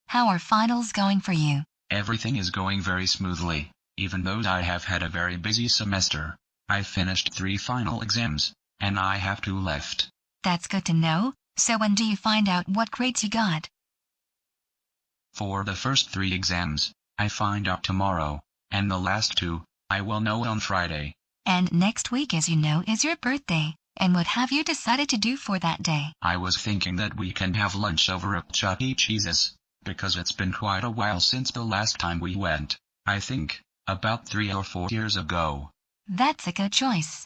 How are finals going for you? Everything is going very smoothly, even though I have had a very busy semester. I finished 3 final exams, and I have 2 left. That's good to know. So when do you find out what grades you got? For the first 3 exams, I find out tomorrow, and the last 2, I will know on Friday. And next week, as you know, is your birthday. And what have you decided to do for that day? I was thinking that we can have lunch over at Chuck E. Cheese's, because it's been quite a while since the last time we went. I think, about 3 or 4 years ago. That's a good choice.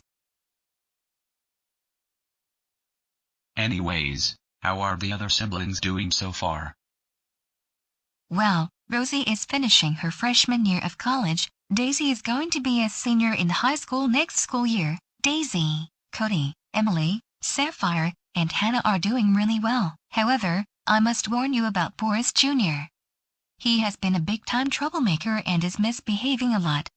Anyways, how are the other siblings doing so far? Well, Rosie is finishing her freshman year of college. Daisy is going to be a senior in high school next school year. Daisy, Cody, Emily, Sapphire, and Hannah are doing really well. However, I must warn you about Boris Jr. He has been a big-time troublemaker and is misbehaving a lot.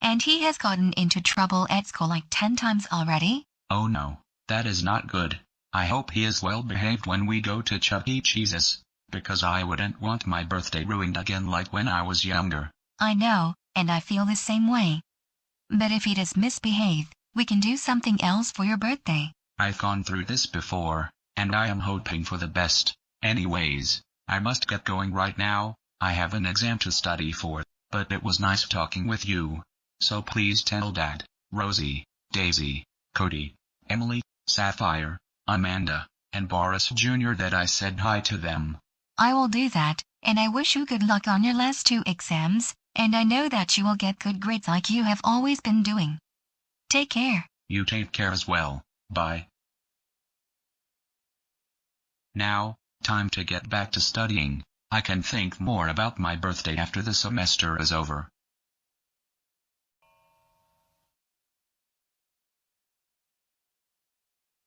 And he has gotten into trouble at school like 10 times already. Oh no, that is not good. I hope he is well behaved when we go to Chuck E. Cheese's, because I wouldn't want my birthday ruined again like when I was younger. I know, and I feel the same way. But if he does misbehave, we can do something else for your birthday. I've gone through this before, and I am hoping for the best. Anyways, I must get going right now. I have an exam to study for, but it was nice talking with you. So please tell Dad, Rosie, Daisy, Cody, Emily, Sapphire, Amanda, and Boris Jr. that I said hi to them. I will do that, and I wish you good luck on your last 2 exams, and I know that you will get good grades like you have always been doing. Take care. You take care as well. Bye. Now, time to get back to studying. I can think more about my birthday after the semester is over.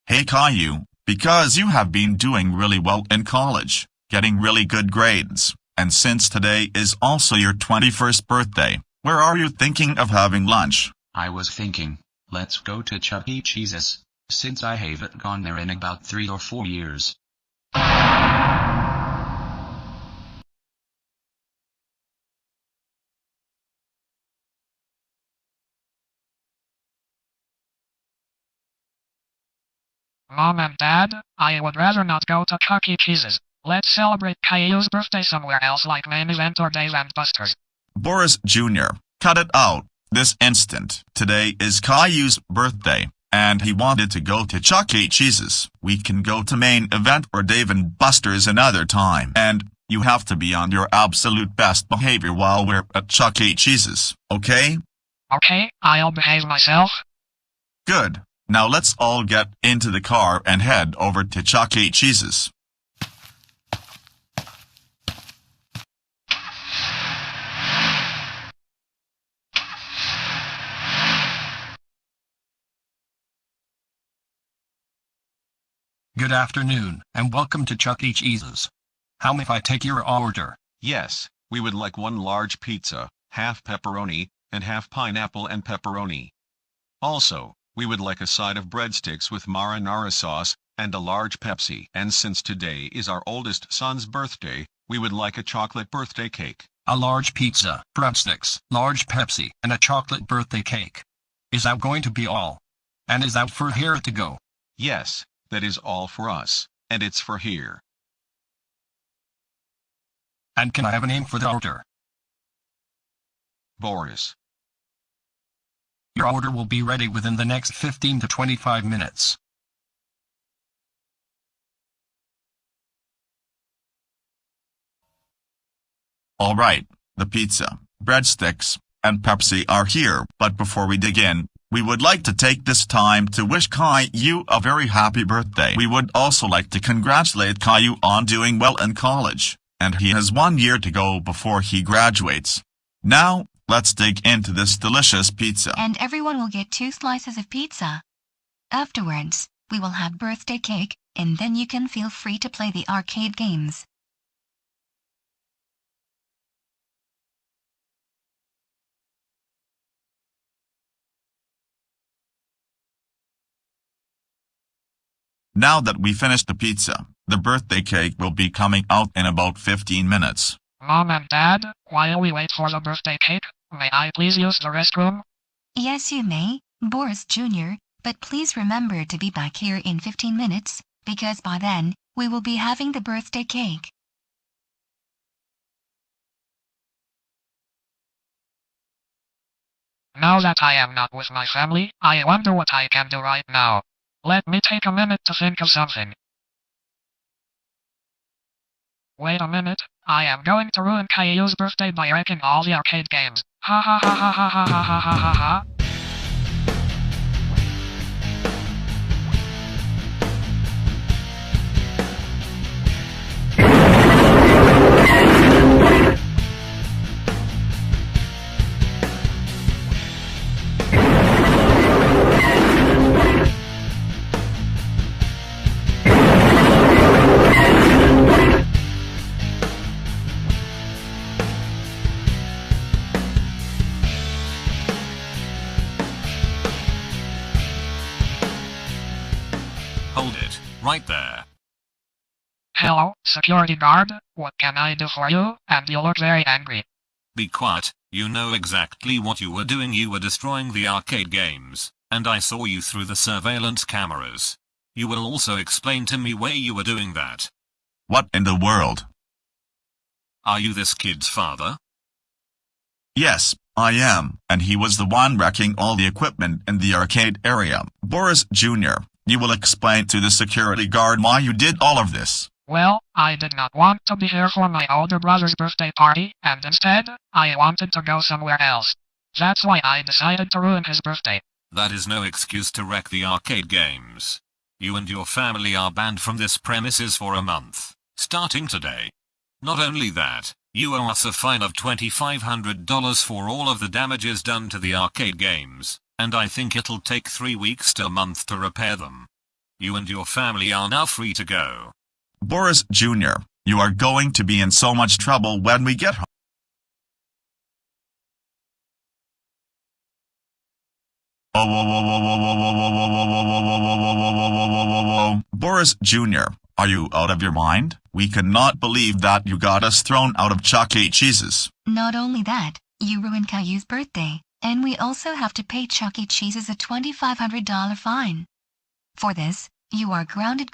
Hey Caillou, because you have been doing really well in college, getting really good grades, and since today is also your 21st birthday, where are you thinking of having lunch? I was thinking, let's go to Chuck E. Cheese's, since I haven't gone there in about 3 or 4 years. Mom and Dad, I would rather not go to Chuck E. Cheese's. Let's celebrate Caillou's birthday somewhere else like main event or Dave and Buster's. Boris Jr., cut it out, this instant. Today is Caillou's birthday, and he wanted to go to Chuck E. Cheese's. We can go to main event or Dave and Buster's another time, and you have to be on your absolute best behavior while we're at Chuck E. Cheese's, okay? Okay, I'll behave myself. Good. Now let's all get into the car and head over to Chuck E. Cheese's. Good afternoon, and welcome to Chuck E. Cheese's. How may I take your order? Yes, we would like 1 large pizza, half pepperoni, and half pineapple and pepperoni. Also, we would like a side of breadsticks with marinara sauce, and a large Pepsi. And since today is our oldest son's birthday, we would like a chocolate birthday cake. A large pizza, breadsticks, large Pepsi, and a chocolate birthday cake. Is that going to be all? And is that for here to go? Yes, that is all for us, and it's for here. And can I have a name for the order? Boris. Your order will be ready within the next 15 to 25 minutes. All right, the pizza, breadsticks, and Pepsi are here, but before we dig in, we would like to take this time to wish Caillou a very happy birthday. We would also like to congratulate Caillou on doing well in college, and he has 1 year to go before he graduates. Now, let's dig into this delicious pizza. And everyone will get 2 slices of pizza. Afterwards, we will have birthday cake, and then you can feel free to play the arcade games. Now that we finished the pizza, the birthday cake will be coming out in about 15 minutes. Mom and Dad, while we wait for the birthday cake, may I please use the restroom? Yes, you may, Boris Jr., but please remember to be back here in 15 minutes, because by then, we will be having the birthday cake. Now that I am not with my family, I wonder what I can do right now. Let me take a minute to think of something. Wait a minute, I am going to ruin Caillou's birthday by wrecking all the arcade games. Ha ha ha ha ha ha ha ha ha ha ha. Hold it, right there. Hello, security guard, what can I do for you? And you look very angry. Be quiet, You know exactly what you were doing. You were destroying the arcade games, and I saw you through the surveillance cameras. You will also explain to me why you were doing that. What in the world? Are you this kid's father? Yes, I am, and he was the one wrecking all the equipment in the arcade area. Boris Jr., you will explain to the security guard why you did all of this. Well, I did not want to be here for my older brother's birthday party, and instead, I wanted to go somewhere else. That's why I decided to ruin his birthday. That is no excuse to wreck the arcade games. You and your family are banned from this premises for a month, starting today. Not only that, you owe us a fine of $2,500 for all of the damages done to the arcade games, and I think it'll take 3 weeks to a month to repair them. You and your family are now free to go. Boris Jr., you are going to be in so much trouble when we get home. Boris Jr., are you out of your mind? We cannot believe that you got us thrown out of Chuck E. Cheese's. Not only that, you ruined Caillou's birthday, and we also have to pay Chuck E. Cheese's a $2,500 fine. For this, you are grounded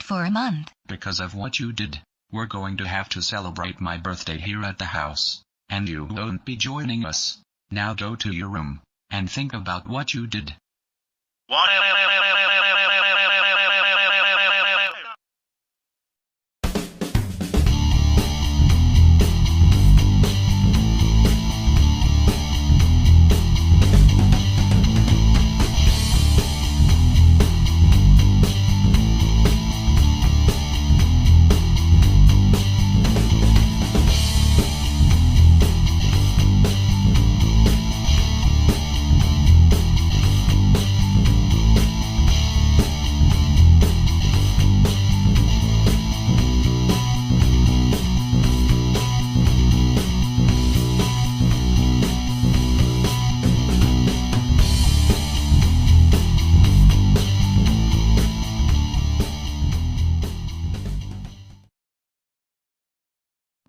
for a month. Because of what you did, we're going to have to celebrate my birthday here at the house, and you won't be joining us. Now go to your room, and think about what you did.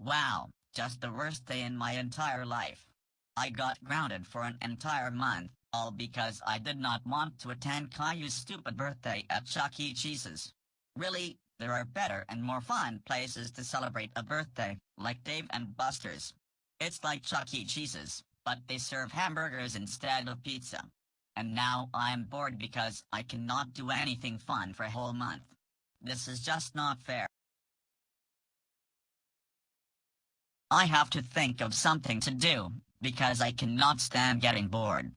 Wow, just the worst day in my entire life. I got grounded for an entire month, all because I did not want to attend Caillou's stupid birthday at Chuck E. Cheese's. Really, there are better and more fun places to celebrate a birthday, like Dave and Buster's. It's like Chuck E. Cheese's, but they serve hamburgers instead of pizza. And now I'm bored because I cannot do anything fun for a whole month. This is just not fair. I have to think of something to do, because I cannot stand getting bored.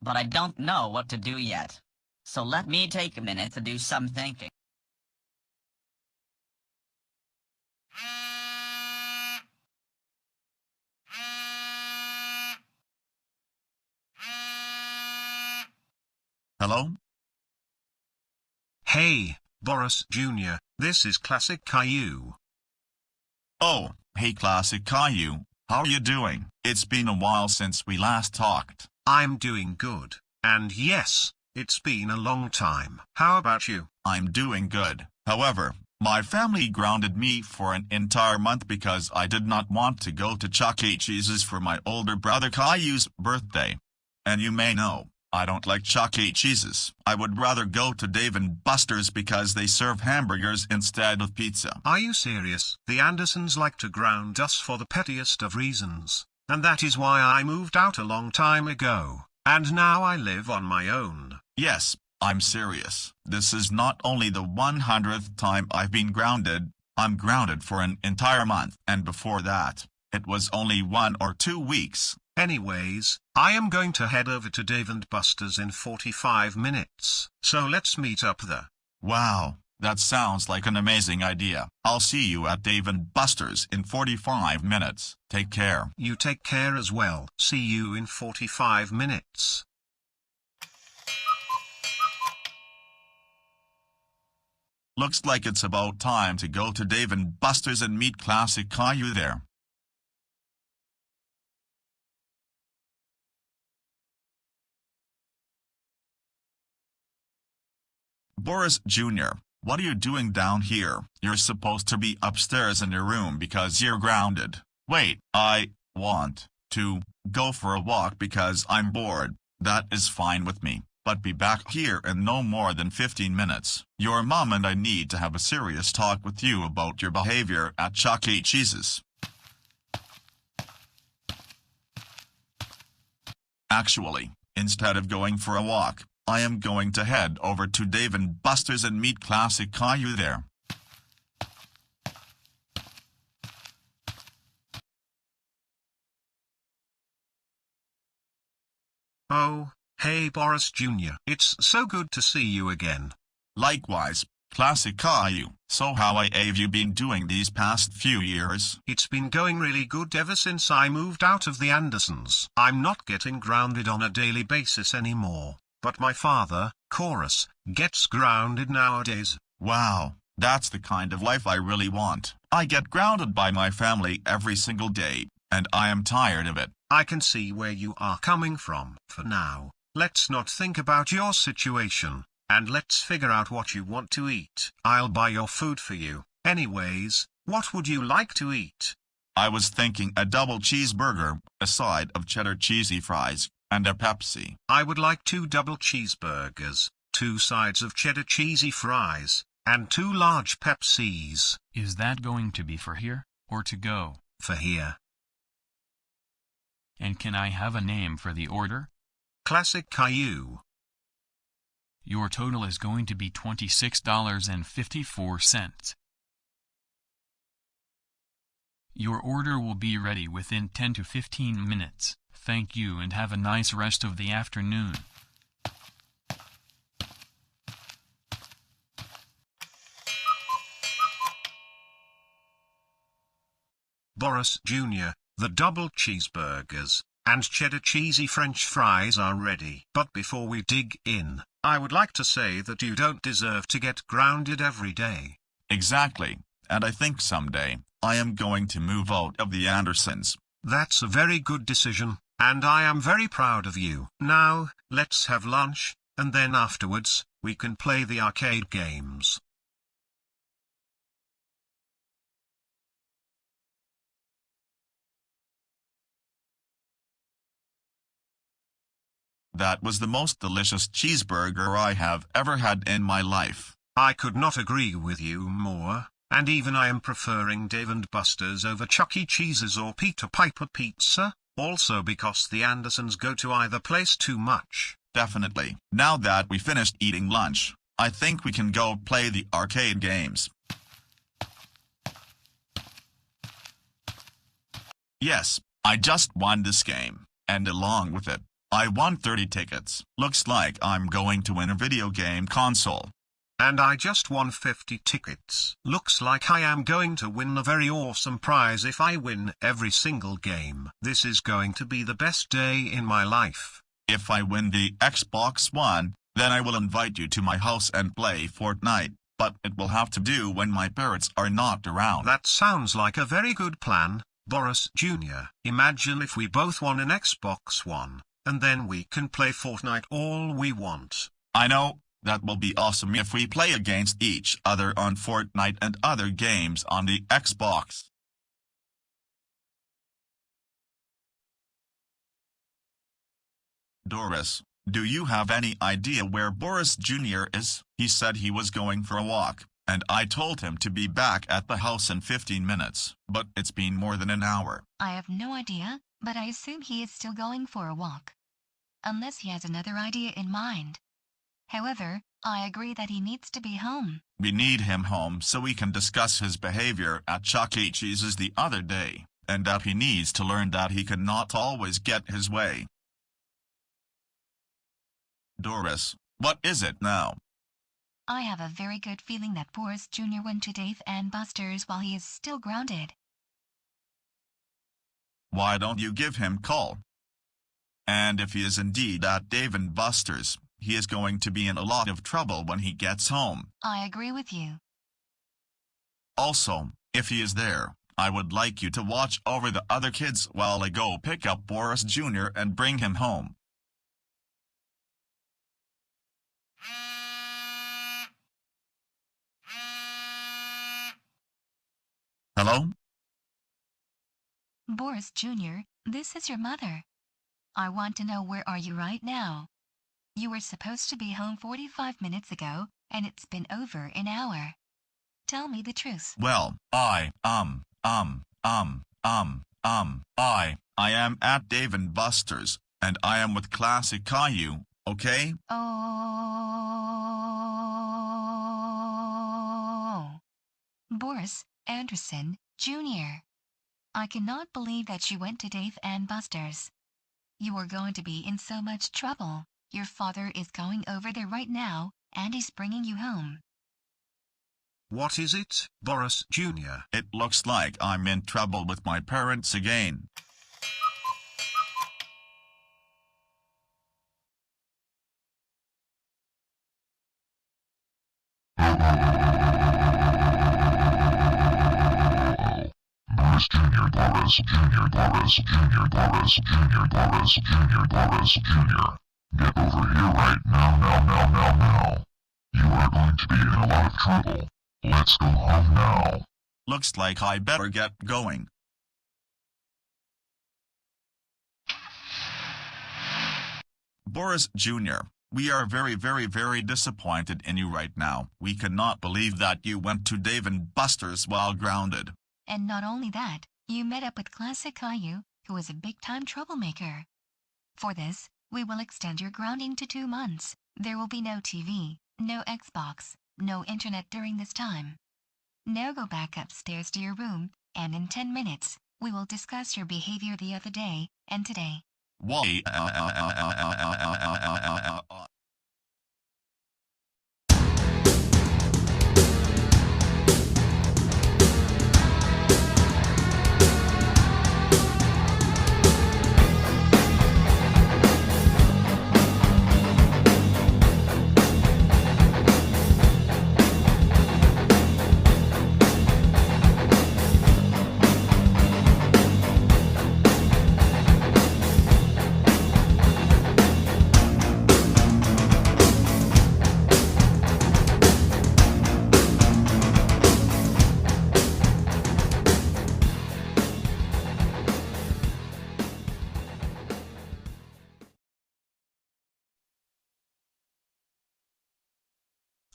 But I don't know what to do yet. So let me take a minute to do some thinking. Hello? Hey, Boris Jr., this is Classic Caillou. Oh, hey Classic Caillou, how are you doing? It's been a while since we last talked. I'm doing good, and yes, it's been a long time. How about you? I'm doing good. However, my family grounded me for an entire month because I did not want to go to Chuck E. Cheese's for my older brother Caillou's birthday. And you may know, I don't like Chuck E. Cheese's. I would rather go to Dave and Buster's because they serve hamburgers instead of pizza. Are you serious? The Andersons like to ground us for the pettiest of reasons, and that is why I moved out a long time ago, and now I live on my own. Yes, I'm serious. This is not only the 100th time I've been grounded, I'm grounded for an entire month, and before that, it was only 1 or 2 weeks. Anyways, I am going to head over to Dave and Buster's in 45 minutes, so let's meet up there. Wow, that sounds like an amazing idea. I'll see you at Dave and Buster's in 45 minutes. Take care. You take care as well. See you in 45 minutes. Looks like it's about time to go to Dave and Buster's and meet Classic Caillou there. Boris Jr., what are you doing down here? You're supposed to be upstairs in your room because you're grounded. Wait, I want to go for a walk because I'm bored. That is fine with me, but be back here in no more than 15 minutes. Your mom and I need to have a serious talk with you about your behavior at Chuck E. Cheese's. Actually, instead of going for a walk, I am going to head over to Dave & Buster's and meet Classic Caillou there. Oh, hey Boris Jr. It's so good to see you again. Likewise, Classic Caillou. So how have you been doing these past few years? It's been going really good ever since I moved out of the Andersons. I'm not getting grounded on a daily basis anymore, but my father, Chorus, gets grounded nowadays. Wow, that's the kind of life I really want. I get grounded by my family every single day, and I am tired of it. I can see where you are coming from. For now, let's not think about your situation, and let's figure out what you want to eat. I'll buy your food for you. Anyways, what would you like to eat? I was thinking a double cheeseburger, a side of cheddar cheesy fries, and a Pepsi. I would like 2 double cheeseburgers, 2 sides of cheddar cheesy fries, and 2 large Pepsis. Is that going to be for here, or to go? For here. And can I have a name for the order? Classic Caillou. Your total is going to be $26.54. Your order will be ready within 10 to 15 minutes. Thank you and have a nice rest of the afternoon. Boris Jr., the double cheeseburgers and cheddar cheesy French fries are ready. But before we dig in, I would like to say that you don't deserve to get grounded every day. Exactly, and I think someday, I am going to move out of the Andersons. That's a very good decision, and I am very proud of you. Now, let's have lunch, and then afterwards, we can play the arcade games. That was the most delicious cheeseburger I have ever had in my life. I could not agree with you more, and even I am preferring Dave & Buster's over Chuck E. Cheese's or Peter Piper Pizza, also because the Andersons go to either place too much. Definitely. Now that we finished eating lunch, I think we can go play the arcade games. Yes, I just won this game, and along with it, I won 30 tickets. Looks like I'm going to win a video game console. And I just won 50 tickets. Looks like I am going to win a very awesome prize if I win every single game. This is going to be the best day in my life. If I win the Xbox One, then I will invite you to my house and play Fortnite, but it will have to do when my parents are not around. That sounds like a very good plan, Boris Jr. Imagine if we both won an Xbox One, and then we can play Fortnite all we want. I know, that will be awesome if we play against each other on Fortnite and other games on the Xbox. Doris, do you have any idea where Boris Jr. is? He said he was going for a walk, and I told him to be back at the house in 15 minutes, but it's been more than an hour. I have no idea, but I assume he is still going for a walk. Unless he has another idea in mind. However, I agree that he needs to be home. We need him home so we can discuss his behavior at Chuck E. Cheese's the other day, and that he needs to learn that he cannot always get his way. Doris, what is it now? I have a very good feeling that Boris Jr. went to Dave & Buster's while he is still grounded. Why don't you give him a call? And if he is indeed at Dave & Buster's, he is going to be in a lot of trouble when he gets home. I agree with you. Also, if he is there, I would like you to watch over the other kids while I go pick up Boris Jr. and bring him home. Hello? Boris Jr., this is your mother. I want to know, where are you right now? You were supposed to be home 45 minutes ago, and it's been over an hour. Tell me the truth. Well, I am at Dave and Buster's, and I am with Classic Caillou, okay? Oh. Boris Anderson, Jr. I cannot believe that you went to Dave and Buster's. You are going to be in so much trouble. Your father is going over there right now, and he's bringing you home. What is it, Boris Jr.? It looks like I'm in trouble with my parents again. Boris Jr., Boris Jr., Boris Jr., Boris Jr., Boris Jr., Boris Jr. Get over here right now. You are going to be in a lot of trouble. Let's go home now. Looks like I better get going. Boris Jr., we are very disappointed in you right now. We cannot believe that you went to Dave and Buster's while grounded. And not only that, you met up with Classic Caillou, who is a big-time troublemaker. For this, we will extend your grounding to 2 months. There will be no TV, no Xbox, no internet during this time. Now go back upstairs to your room, and in 10 minutes, we will discuss your behavior the other day and today. Why?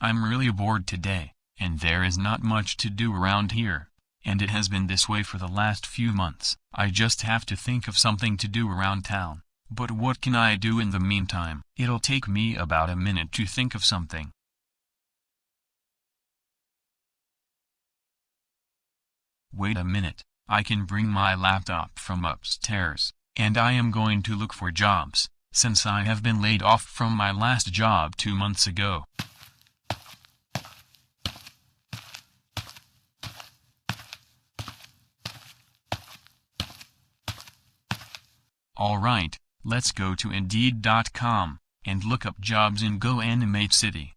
I'm really bored today, and there is not much to do around here. And it has been this way for the last few months. I just have to think of something to do around town. But what can I do in the meantime? It'll take me about a minute to think of something. Wait a minute, I can bring my laptop from upstairs, and I am going to look for jobs, since I have been laid off from my last job 2 months ago. Alright, let's go to Indeed.com, and look up jobs in GoAnimate City.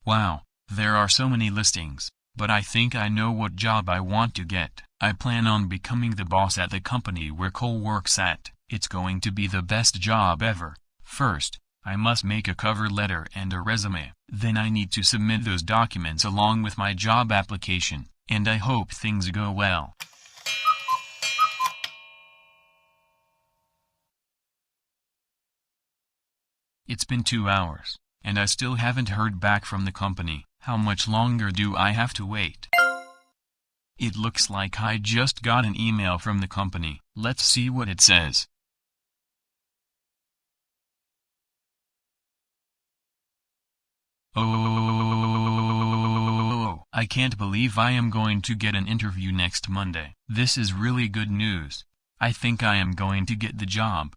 Wow, there are so many listings, but I think I know what job I want to get. I plan on becoming the boss at the company where Cole works at. It's going to be the best job ever. First, I must make a cover letter and a resume. Then I need to submit those documents along with my job application, and I hope things go well. It's been 2 hours, and I still haven't heard back from the company. How much longer do I have to wait? It looks like I just got an email from the company. Let's see what it says. Oh, I can't believe I am going to get an interview next Monday. This is really good news. I think I am going to get the job.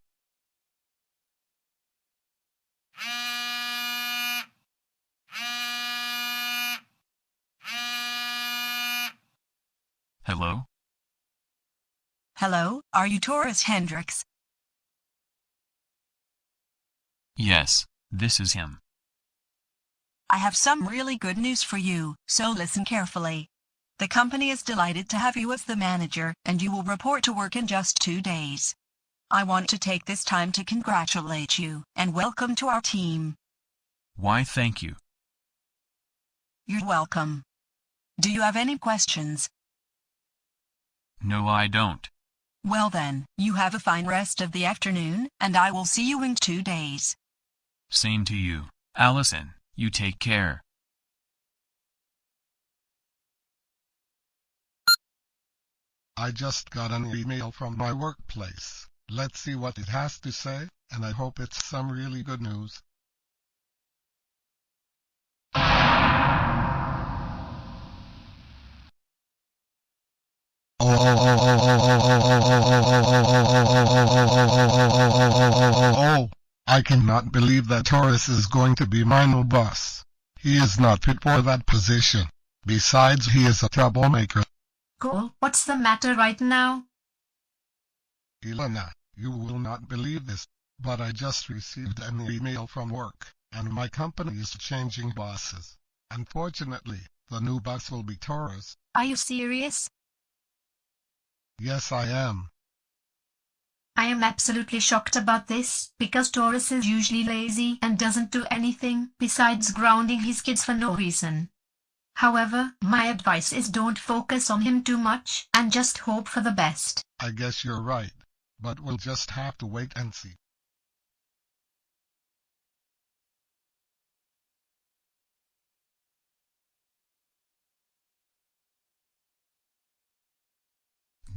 Hello? Hello, are you Taurus Hendricks? Yes, this is him. I have some really good news for you, so listen carefully. The company is delighted to have you as the manager, and you will report to work in just 2 days. I want to take this time to congratulate you and welcome to our team. Why, thank you. You're welcome. Do you have any questions? No, I don't. Well then, you have a fine rest of the afternoon, and I will see you in 2 days. Same to you, Allison. You take care. I just got an email from my workplace. Let's see what it has to say, and I hope it's some really good news. I cannot believe that Taurus is going to be my new boss. He is not fit for that position. Besides, he is a troublemaker. Cole, what's the matter right now? Elena, you will not believe this, but I just received an email from work, and my company is changing bosses. Unfortunately, the new boss will be Taurus. Are you serious? Yes, I am. I am absolutely shocked about this, because Taurus is usually lazy and doesn't do anything besides grounding his kids for no reason. However, my advice is don't focus on him too much and just hope for the best. I guess you're right, but we'll just have to wait and see.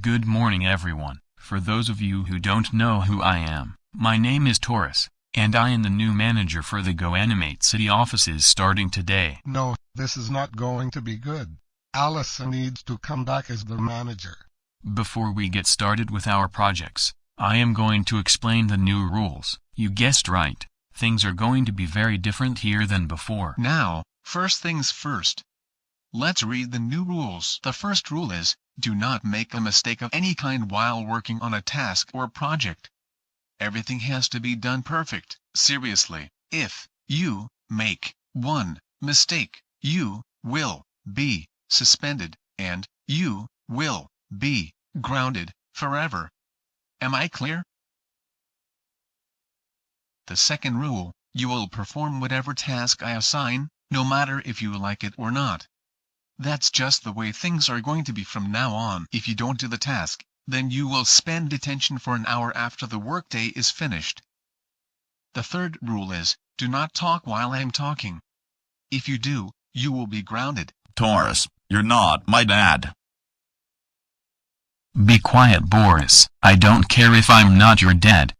Good morning, everyone. For those of you who don't know who I am, my name is Taurus, and I am the new manager for the GoAnimate City offices starting today. No, this is not going to be good. Allison needs to come back as the manager. Before we get started with our projects, I am going to explain the new rules. You guessed right, things are going to be very different here than before. Now, first things first. Let's read the new rules. The first rule is, do not make a mistake of any kind while working on a task or project. Everything has to be done perfect. Seriously, if you make one mistake, you will be suspended, and you will be grounded forever. Am I clear? The second rule, you will perform whatever task I assign, no matter if you like it or not. That's just the way things are going to be from now on. If you don't do the task, then you will spend detention for an hour after the workday is finished. The third rule is, do not talk while I'm talking. If you do, you will be grounded. Taurus, you're not my dad. Be quiet, Boris. I don't care if I'm not your dad.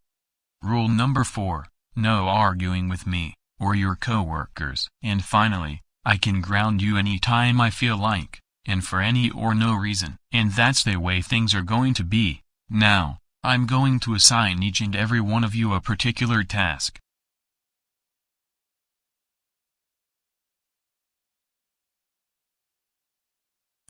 Rule number 4, no arguing with me, or your coworkers. And finally, I can ground you anytime I feel like, and for any or no reason. And that's the way things are going to be. Now, I'm going to assign each and every one of you a particular task.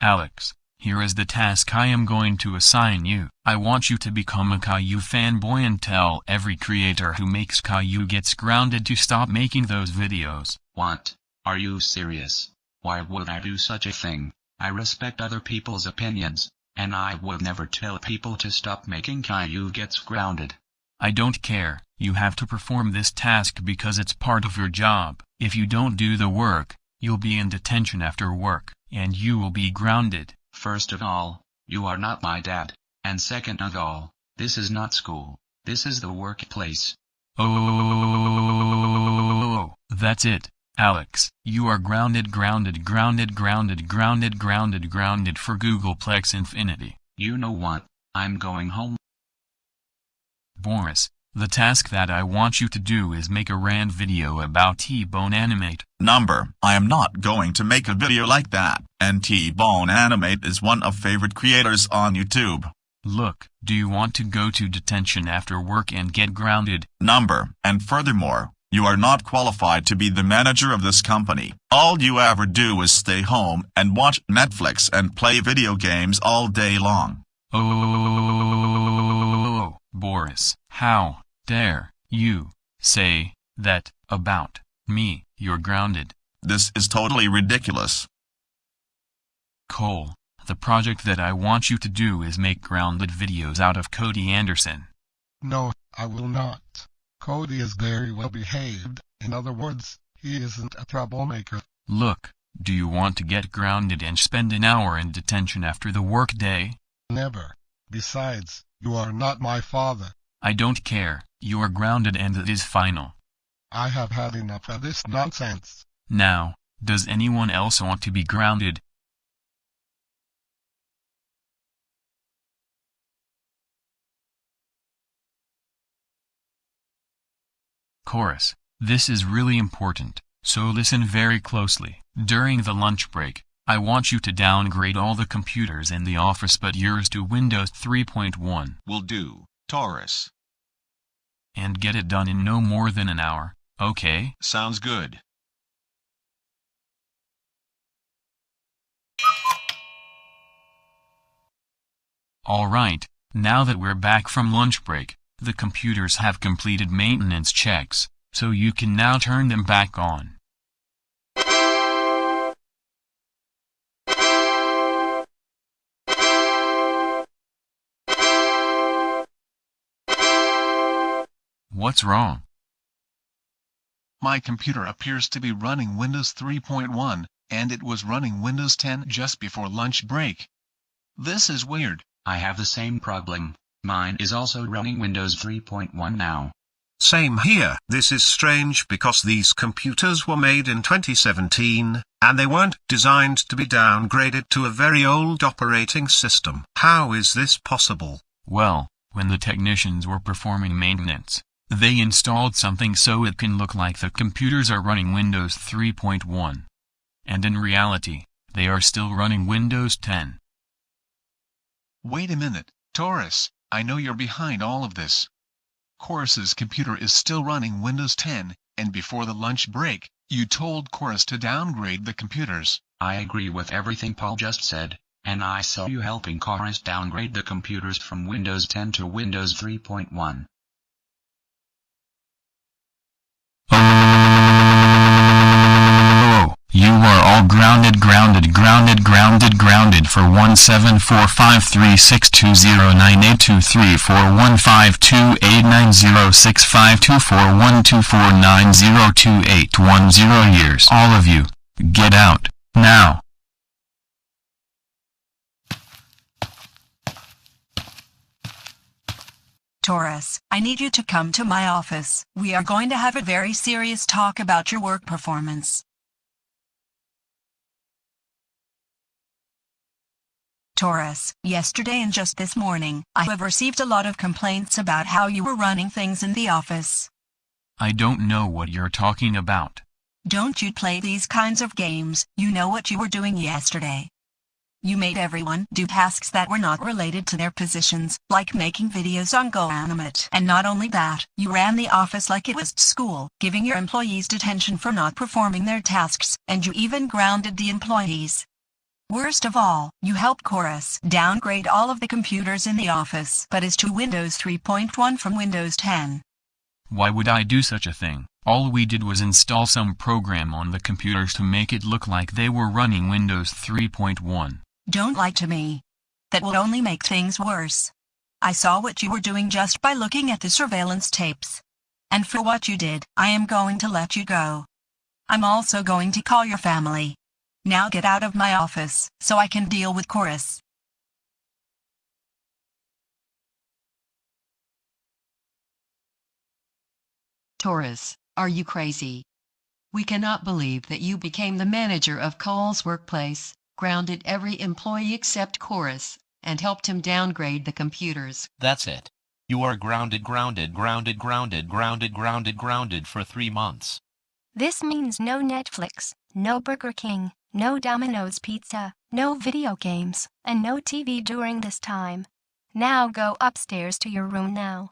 Alex, here is the task I am going to assign you. I want you to become a Caillou fanboy and tell every creator who makes Caillou Gets Grounded to stop making those videos. What? Are you serious? Why would I do such a thing? I respect other people's opinions, and I would never tell people to stop making Caillou Gets Grounded. I don't care. You have to perform this task because it's part of your job. If you don't do the work, you'll be in detention after work, and you will be grounded. First of all, you are not my dad, and second of all, this is not school. This is the workplace. Oh, that's it. Alex, you are grounded for Googleplex Infinity. You know what? I'm going home. Boris, the task that I want you to do is make a rant video about TheGoanimator. Number, I am not going to make a video like that, and TheGoanimator is one of favorite creators on YouTube. Look, do you want to go to detention after work and get grounded? Number, and furthermore, you are not qualified to be the manager of this company. All you ever do is stay home and watch Netflix and play video games all day long. Oh, Boris, how dare you say that about me? You're grounded. This is totally ridiculous. Cole, the project that I want you to do is make grounded videos out of Cody Anderson. No, I will not. Cody is very well behaved. In other words, he isn't a troublemaker. Look, do you want to get grounded and spend an hour in detention after the workday? Never. Besides, you are not my father. I don't care. You are grounded and it is final. I have had enough of this nonsense. Now, does anyone else want to be grounded? Chorus. This is really important, so listen very closely. During the lunch break, I want you to downgrade all the computers in the office but yours to Windows 3.1. Will do, Taurus. And get it done in no more than an hour, okay? Sounds good. Alright, now that we're back from lunch break, the computers have completed maintenance checks, so you can now turn them back on. What's wrong? My computer appears to be running Windows 3.1, and it was running Windows 10 just before lunch break. This is weird. I have the same problem. Mine is also running Windows 3.1 now. Same here. This is strange because these computers were made in 2017, and they weren't designed to be downgraded to a very old operating system. How is this possible? Well, when the technicians were performing maintenance, they installed something so it can look like the computers are running Windows 3.1. And in reality, they are still running Windows 10. Wait a minute, Taurus, I know you're behind all of this. Chorus's computer is still running Windows 10, and before the lunch break, you told Chorus to downgrade the computers. I agree with everything Paul just said, and I saw you helping Chorus downgrade the computers from Windows 10 to Windows 3.1. You are all grounded for 174536209823415289065241249028110 years. All of you, get out, now. Taurus, I need you to come to my office. We are going to have a very serious talk about your work performance. Taurus, yesterday and just this morning, I have received a lot of complaints about how you were running things in the office. I don't know what you're talking about. Don't you play these kinds of games? You know what you were doing yesterday. You made everyone do tasks that were not related to their positions, like making videos on GoAnimate. And not only that, you ran the office like it was school, giving your employees detention for not performing their tasks, and you even grounded the employees. Worst of all, you helped Chorus downgrade all of the computers in the office, but is to Windows 3.1 from Windows 10. Why would I do such a thing? All we did was install some program on the computers to make it look like they were running Windows 3.1. Don't lie to me. That will only make things worse. I saw what you were doing just by looking at the surveillance tapes. And for what you did, I am going to let you go. I'm also going to call your family. Now get out of my office, so I can deal with Chorus. Taurus, are you crazy? We cannot believe that you became the manager of Cole's workplace, grounded every employee except Chorus, and helped him downgrade the computers. That's it. You are grounded for 3 months. This means no Netflix, no Burger King, no Domino's Pizza, no video games, and no TV during this time. Now go upstairs to your room now.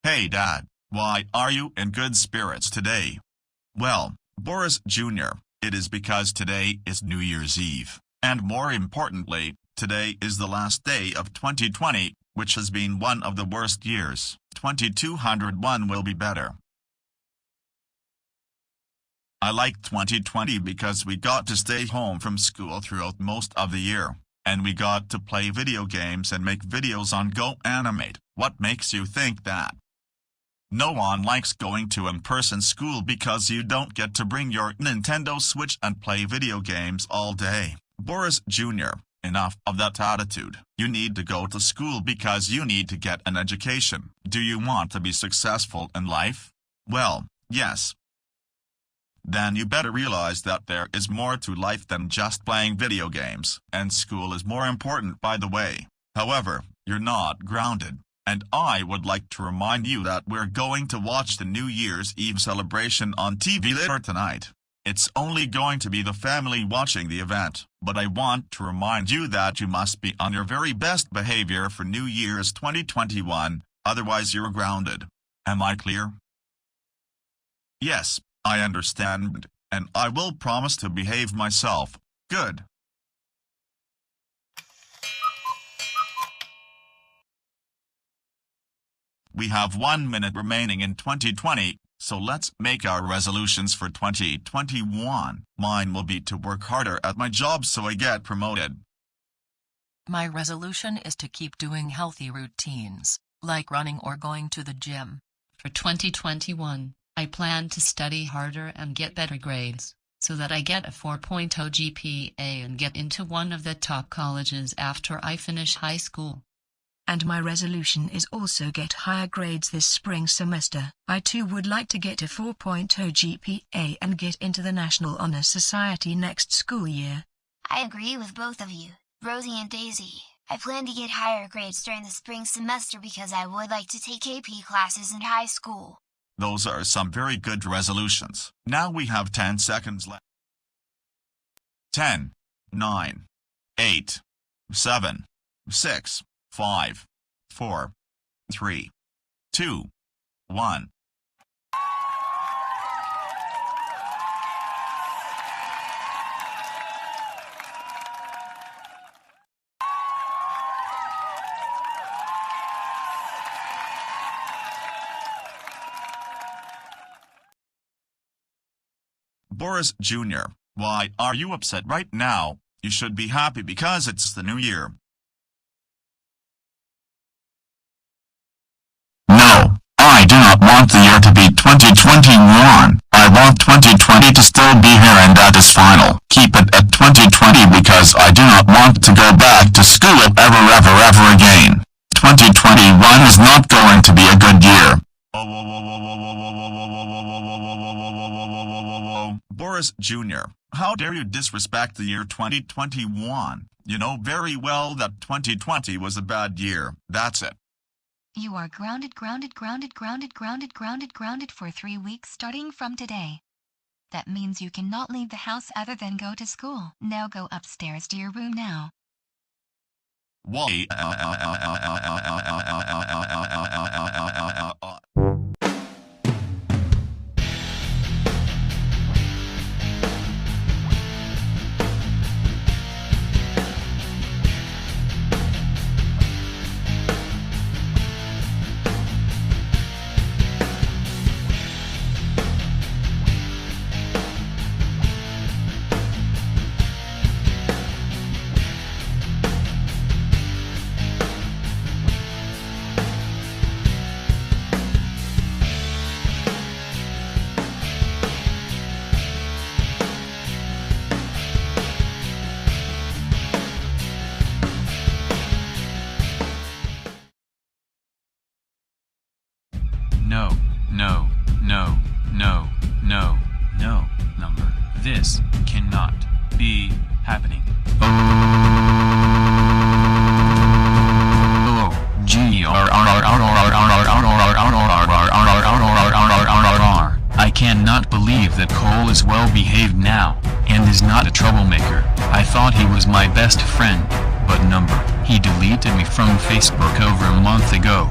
Hey Dad, why are you in good spirits today? Well, Boris Jr., it is because today is New Year's Eve, and more importantly, today is the last day of 2020, which has been one of the worst years. 2201 will be better. I like 2020 because we got to stay home from school throughout most of the year, and we got to play video games and make videos on GoAnimate. What makes you think that? No one likes going to in-person school because you don't get to bring your Nintendo Switch and play video games all day. Boris Jr., enough of that attitude. You need to go to school because you need to get an education. Do you want to be successful in life? Well, yes. Then you better realize that there is more to life than just playing video games, and school is more important, by the way. However, you're not grounded. And I would like to remind you that we're going to watch the New Year's Eve celebration on TV later tonight. It's only going to be the family watching the event, but I want to remind you that you must be on your very best behavior for New Year's 2021, otherwise you're grounded. Am I clear? Yes, I understand, and I will promise to behave myself. Good. We have 1 minute remaining in 2020, so let's make our resolutions for 2021. Mine will be to work harder at my job so I get promoted. My resolution is to keep doing healthy routines, like running or going to the gym. For 2021, I plan to study harder and get better grades, so that I get a 4.0 GPA and get into one of the top colleges after I finish high school. And my resolution is also get higher grades this spring semester. I too would like to get a 4.0 GPA and get into the National Honor Society next school year. I agree with both of you, Rosie and Daisy. I plan to get higher grades during the spring semester because I would like to take AP classes in high school. Those are some very good resolutions. Now we have 10 seconds left. 10, 9, 8, 7, 6, 5, 4, 3, 2, 1. Boris Jr., why are you upset right now? You should be happy because it's the new year. No, I do not want the year to be 2021. I want 2020 to still be here, and that is final. Keep it at 2020 because I do not want to go back to school ever again. 2021 is not going to be a good year. Boris Jr., how dare you disrespect the year 2021? You know very well that 2020 was a bad year. That's it. You are grounded for 3 weeks starting from today. That means you cannot leave the house other than go to school. Now go upstairs to your room now. Why? No, number. This cannot be happening. I cannot believe that Cole is well behaved now, and is not a troublemaker. I thought he was my best friend, but number, he deleted me from Facebook over a month ago.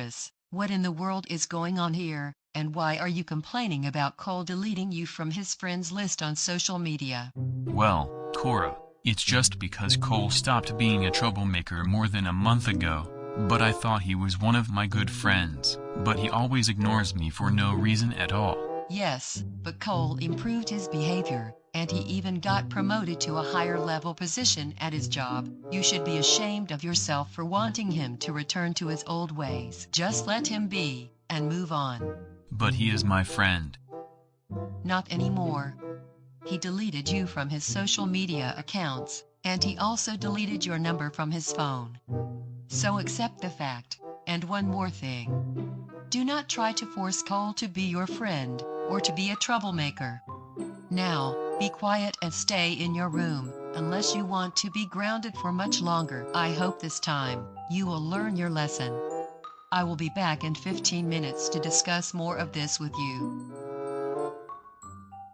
Taurus, what in the world is going on here, and why are you complaining about Cole deleting you from his friends list on social media? Well, Cora, it's just because Cole stopped being a troublemaker more than a month ago, but I thought he was one of my good friends, but he always ignores me for no reason at all. Yes, but Cole improved his behavior, and he even got promoted to a higher level position at his job. You should be ashamed of yourself for wanting him to return to his old ways. Just let him be, and move on. But he is my friend. Not anymore. He deleted you from his social media accounts, and he also deleted your number from his phone. So accept the fact. And one more thing. Do not try to force Cole to be your friend, or to be a troublemaker. Now, be quiet and stay in your room, unless you want to be grounded for much longer. I hope this time, you will learn your lesson. I will be back in 15 minutes to discuss more of this with you.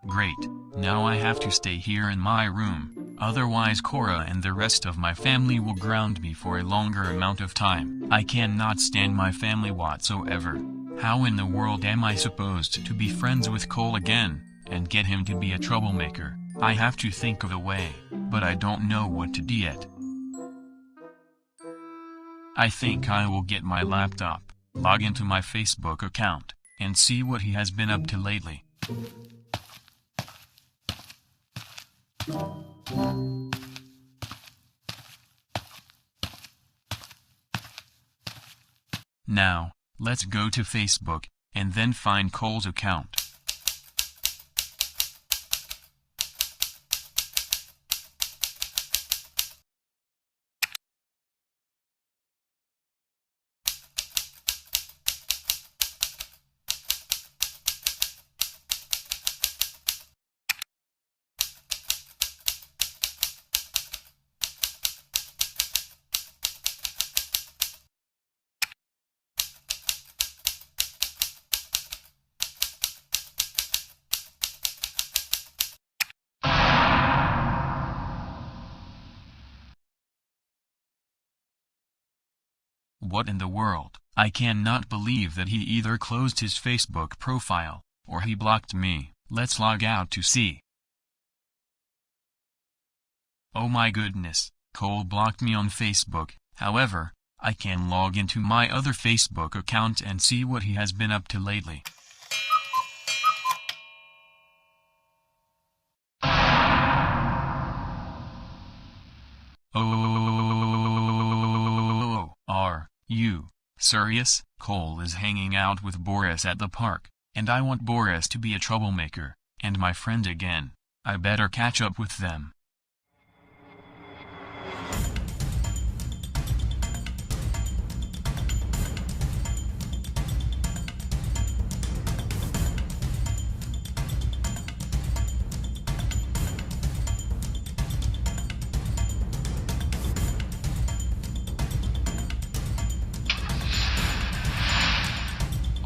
Great, now I have to stay here in my room, otherwise Cora and the rest of my family will ground me for a longer amount of time. I cannot stand my family whatsoever. How in the world am I supposed to be friends with Cole again, and get him to be a troublemaker? I have to think of a way, but I don't know what to do yet. I think I will get my laptop, log into my Facebook account, and see what he has been up to lately. Now, let's go to Facebook, and then find Cole's account. What in the world? I cannot believe that he either closed his Facebook profile, or he blocked me. Let's log out to see. Oh my goodness, Cole blocked me on Facebook. However, I can log into my other Facebook account and see what he has been up to lately. Oh, are you serious? Cole is hanging out with Boris at the park, and I want Boris to be a troublemaker, and my friend again. I better catch up with them.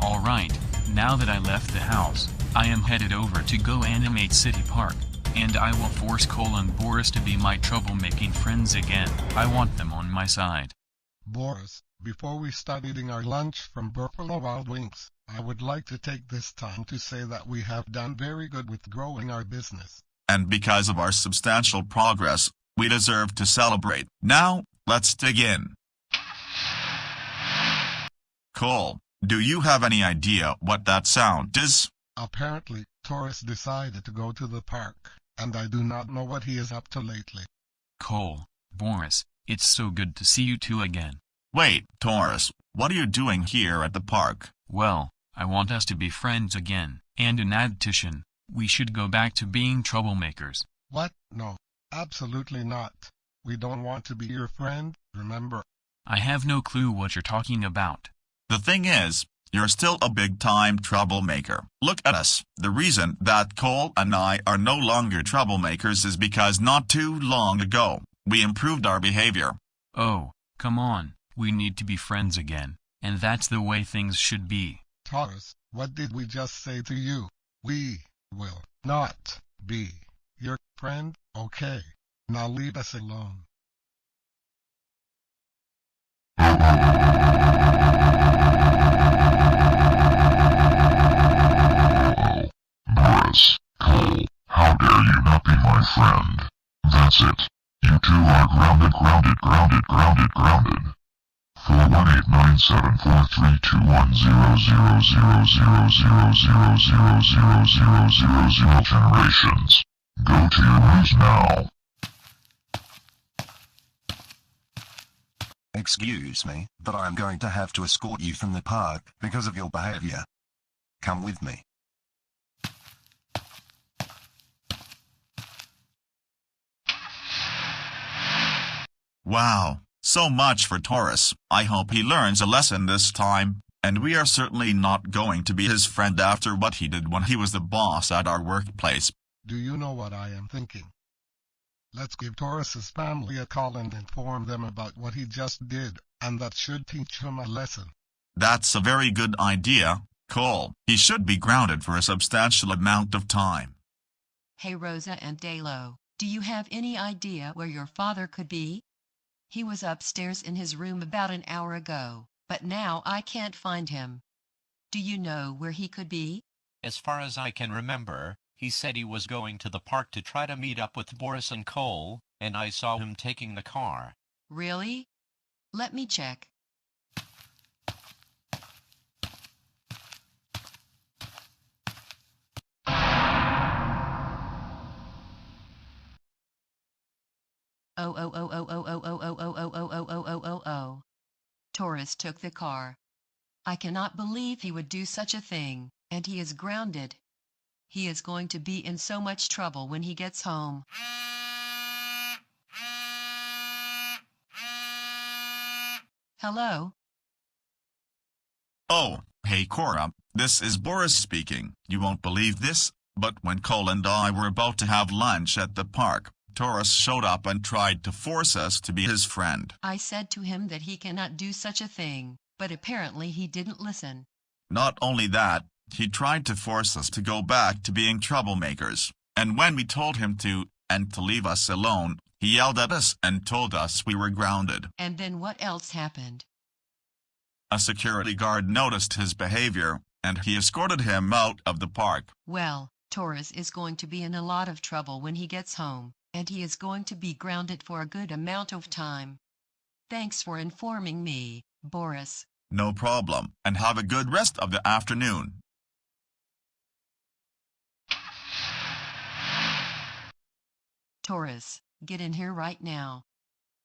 Alright, now that I left the house, I am headed over to GoAnimate City Park, and I will force Cole and Boris to be my troublemaking friends again. I want them on my side. Boris, before we start eating our lunch from Buffalo Wild Wings, I would like to take this time to say that we have done very good with growing our business. And because of our substantial progress, we deserve to celebrate. Now, let's dig in. Cole, do you have any idea what that sound is? Apparently, Taurus decided to go to the park, and I do not know what he is up to lately. Cole, Boris, it's so good to see you two again. Wait, Taurus, what are you doing here at the park? Well, I want us to be friends again, and in addition, we should go back to being troublemakers. What? No, absolutely not. We don't want to be your friend, remember? I have no clue what you're talking about. The thing is, you're still a big-time troublemaker. Look at us. The reason that Cole and I are no longer troublemakers is because not too long ago, we improved our behavior. Oh, come on. We need to be friends again, and that's the way things should be. Taurus, what did we just say to you? We will not be your friend, okay? Now leave us alone. 897432100000000000000 generations. Go to your rooms now. Excuse me, but I am going to have to escort you from the park because of your behavior. Come with me. Wow, so much for Taurus. I hope he learns a lesson this time, and we are certainly not going to be his friend after what he did when he was the boss at our workplace. Do you know what I am thinking? Let's give Taurus's family a call and inform them about what he just did, and that should teach him a lesson. That's a very good idea, Cole. He should be grounded for a substantial amount of time. Hey Rosa and Dalo, do you have any idea where your father could be? He was upstairs in his room about an hour ago, but now I can't find him. Do you know where he could be? As far as I can remember, he said he was going to the park to try to meet up with Boris and Cole, and I saw him taking the car. Really? Let me check. Oh. Taurus took the car. I cannot believe he would do such a thing, and he is grounded. He is going to be in so much trouble when he gets home. Hello? Oh, hey Cora, this is Boris speaking. You won't believe this, but when Cole and I were about to have lunch at the park, Taurus showed up and tried to force us to be his friend. I said to him that he cannot do such a thing, but apparently he didn't listen. Not only that, he tried to force us to go back to being troublemakers, and when we told him to, and to leave us alone, he yelled at us and told us we were grounded. And then what else happened? A security guard noticed his behavior, and he escorted him out of the park. Well, Taurus is going to be in a lot of trouble when he gets home, and he is going to be grounded for a good amount of time. Thanks for informing me, Boris. No problem, and have a good rest of the afternoon. Taurus, get in here right now.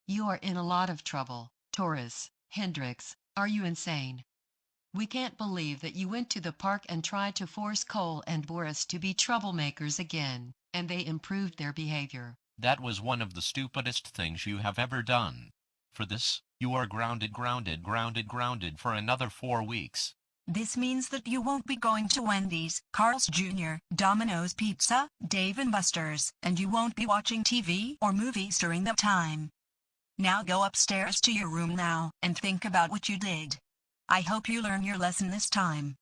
You are in a lot of trouble. Taurus, Hendrix, are you insane? We can't believe that you went to the park and tried to force Cole and Boris to be troublemakers again, and they improved their behavior. That was one of the stupidest things you have ever done. For this, you are grounded for another 4 weeks. This means that you won't be going to Wendy's, Carl's Jr., Domino's Pizza, Dave & Buster's, and you won't be watching TV or movies during that time. Now go upstairs to your room now, and think about what you did. I hope you learn your lesson this time.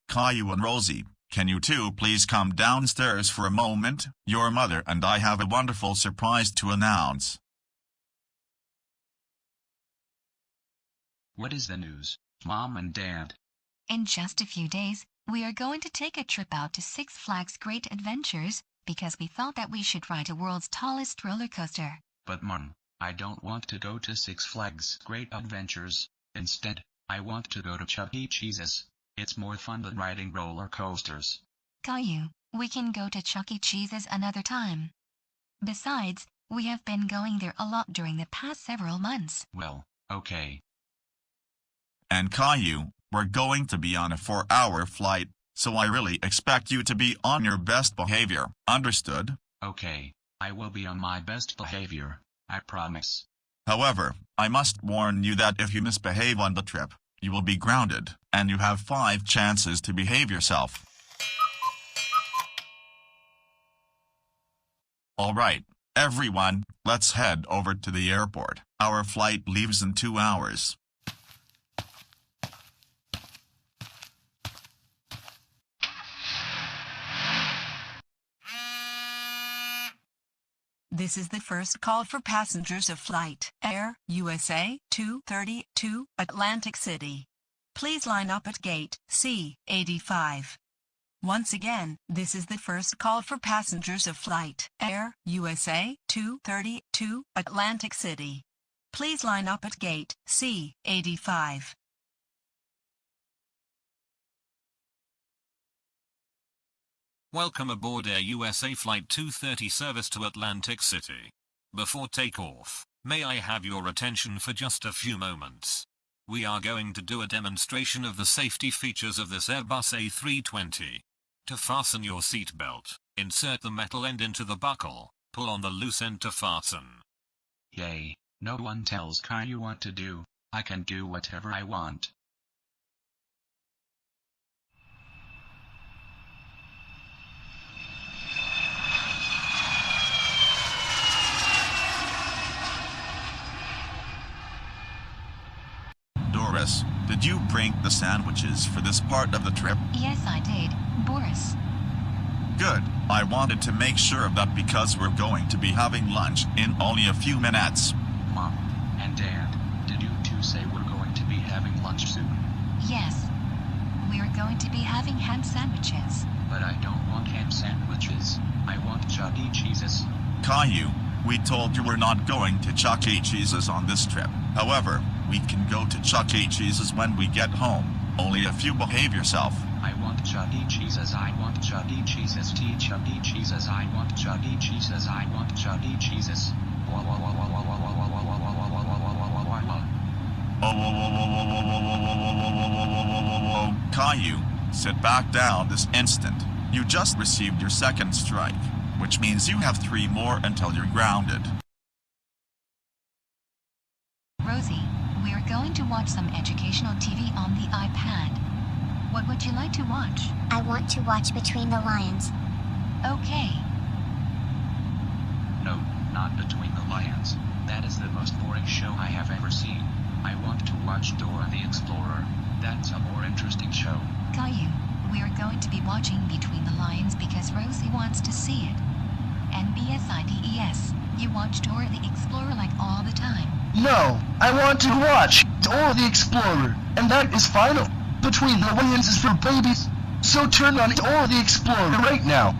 Caillou and Rosie, can you two please come downstairs for a moment? Your mother and I have a wonderful surprise to announce. What is the news, Mom and Dad? In just a few days, we are going to take a trip out to Six Flags Great Adventures, because we thought that we should ride the world's tallest roller coaster. But Mom, I don't want to go to Six Flags Great Adventures. Instead, I want to go to Chuck E. Cheese's. It's more fun than riding roller coasters. Caillou, we can go to Chuck E. Cheese's another time. Besides, we have been going there a lot during the past several months. Well, okay. And Caillou, we're going to be on a 4-hour flight, so I really expect you to be on your best behavior, understood? Okay, I will be on my best behavior, I promise. However, I must warn you that if you misbehave on the trip, you will be grounded, and you have 5 chances to behave yourself. Alright, everyone, let's head over to the airport. Our flight leaves in 2 hours. This is the first call for passengers of Flight Air USA 232, Atlantic City. Please line up at gate C85. Once again, this is the first call for passengers of Flight Air USA 232 Atlantic City. Please line up at gate C85. Welcome aboard Air USA Flight 230 service to Atlantic City. Before takeoff, may I have your attention for just a few moments? We are going to do a demonstration of the safety features of this Airbus A320. To fasten your seatbelt, insert the metal end into the buckle, pull on the loose end to fasten. Yay, no one tells Caillou what to do, I can do whatever I want. Doris, did you bring the sandwiches for this part of the trip? Yes, I did, Boris. Good. I wanted to make sure of that because we're going to be having lunch in only a few minutes. Mom and Dad, did you two say we're going to be having lunch soon? Yes. We're going to be having ham sandwiches. But I don't want ham sandwiches. I want Chuck E. Cheese's. Caillou, we told you we're not going to Chuck E. Cheese's on this trip. However, we can go to Chuck E. Cheese's when we get home. Only if you behave yourself. I want Chuck E. Cheese's. I want Chuck E. Cheese's. Chuck E. Cheese's. I want Chuck E. Cheese's. I want Chuck E. Cheese's. Oh, Caillou, sit back down this instant. You just received your second strike, which means you have 3 more until you're grounded. Rosie, we're going to watch some educational TV on the iPad. What would you like to watch? I want to watch Between the Lions. Okay. No, not Between the Lions. That is the most boring show I have ever seen. I want to watch Dora the Explorer. That's a more interesting show. Caillou, we're going to be watching Between the Lions because Rosie wants to see it. And BSIDES, you watch Dora the Explorer like all the time. No, I want to watch Dora the Explorer, and that is final. Between the Lions is for babies, so turn on Dora the Explorer right now.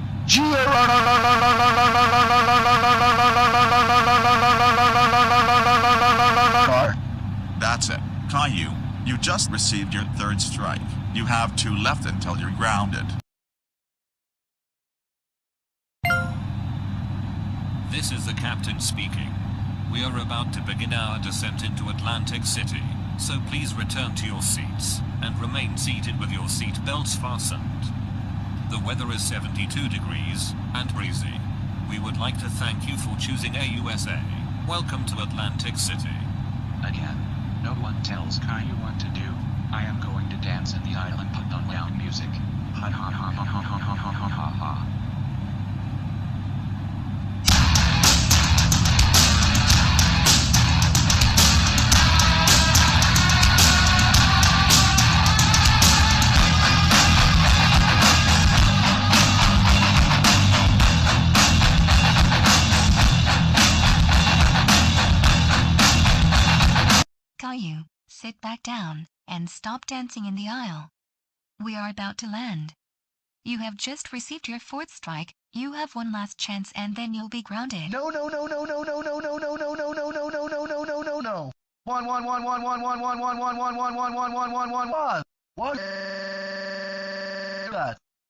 That's it. Caillou, you just received your 3rd strike. You have 2 left until you're grounded. This is the captain speaking. We are about to begin our descent into Atlantic City, so please return to your seats, and remain seated with your seat belts fastened. The weather is 72 degrees, and breezy. We would like to thank you for choosing AUSA. Welcome to Atlantic City. Again, no one tells Caillou what to do. I am going to dance in the aisle and put on loud music. Ha ha ha ha ha ha ha ha ha ha ha. Caillou, sit back down, and stop dancing in the aisle. We are about to land. You have just received your 4th strike, you have one last chance and then you'll be grounded. No. 1.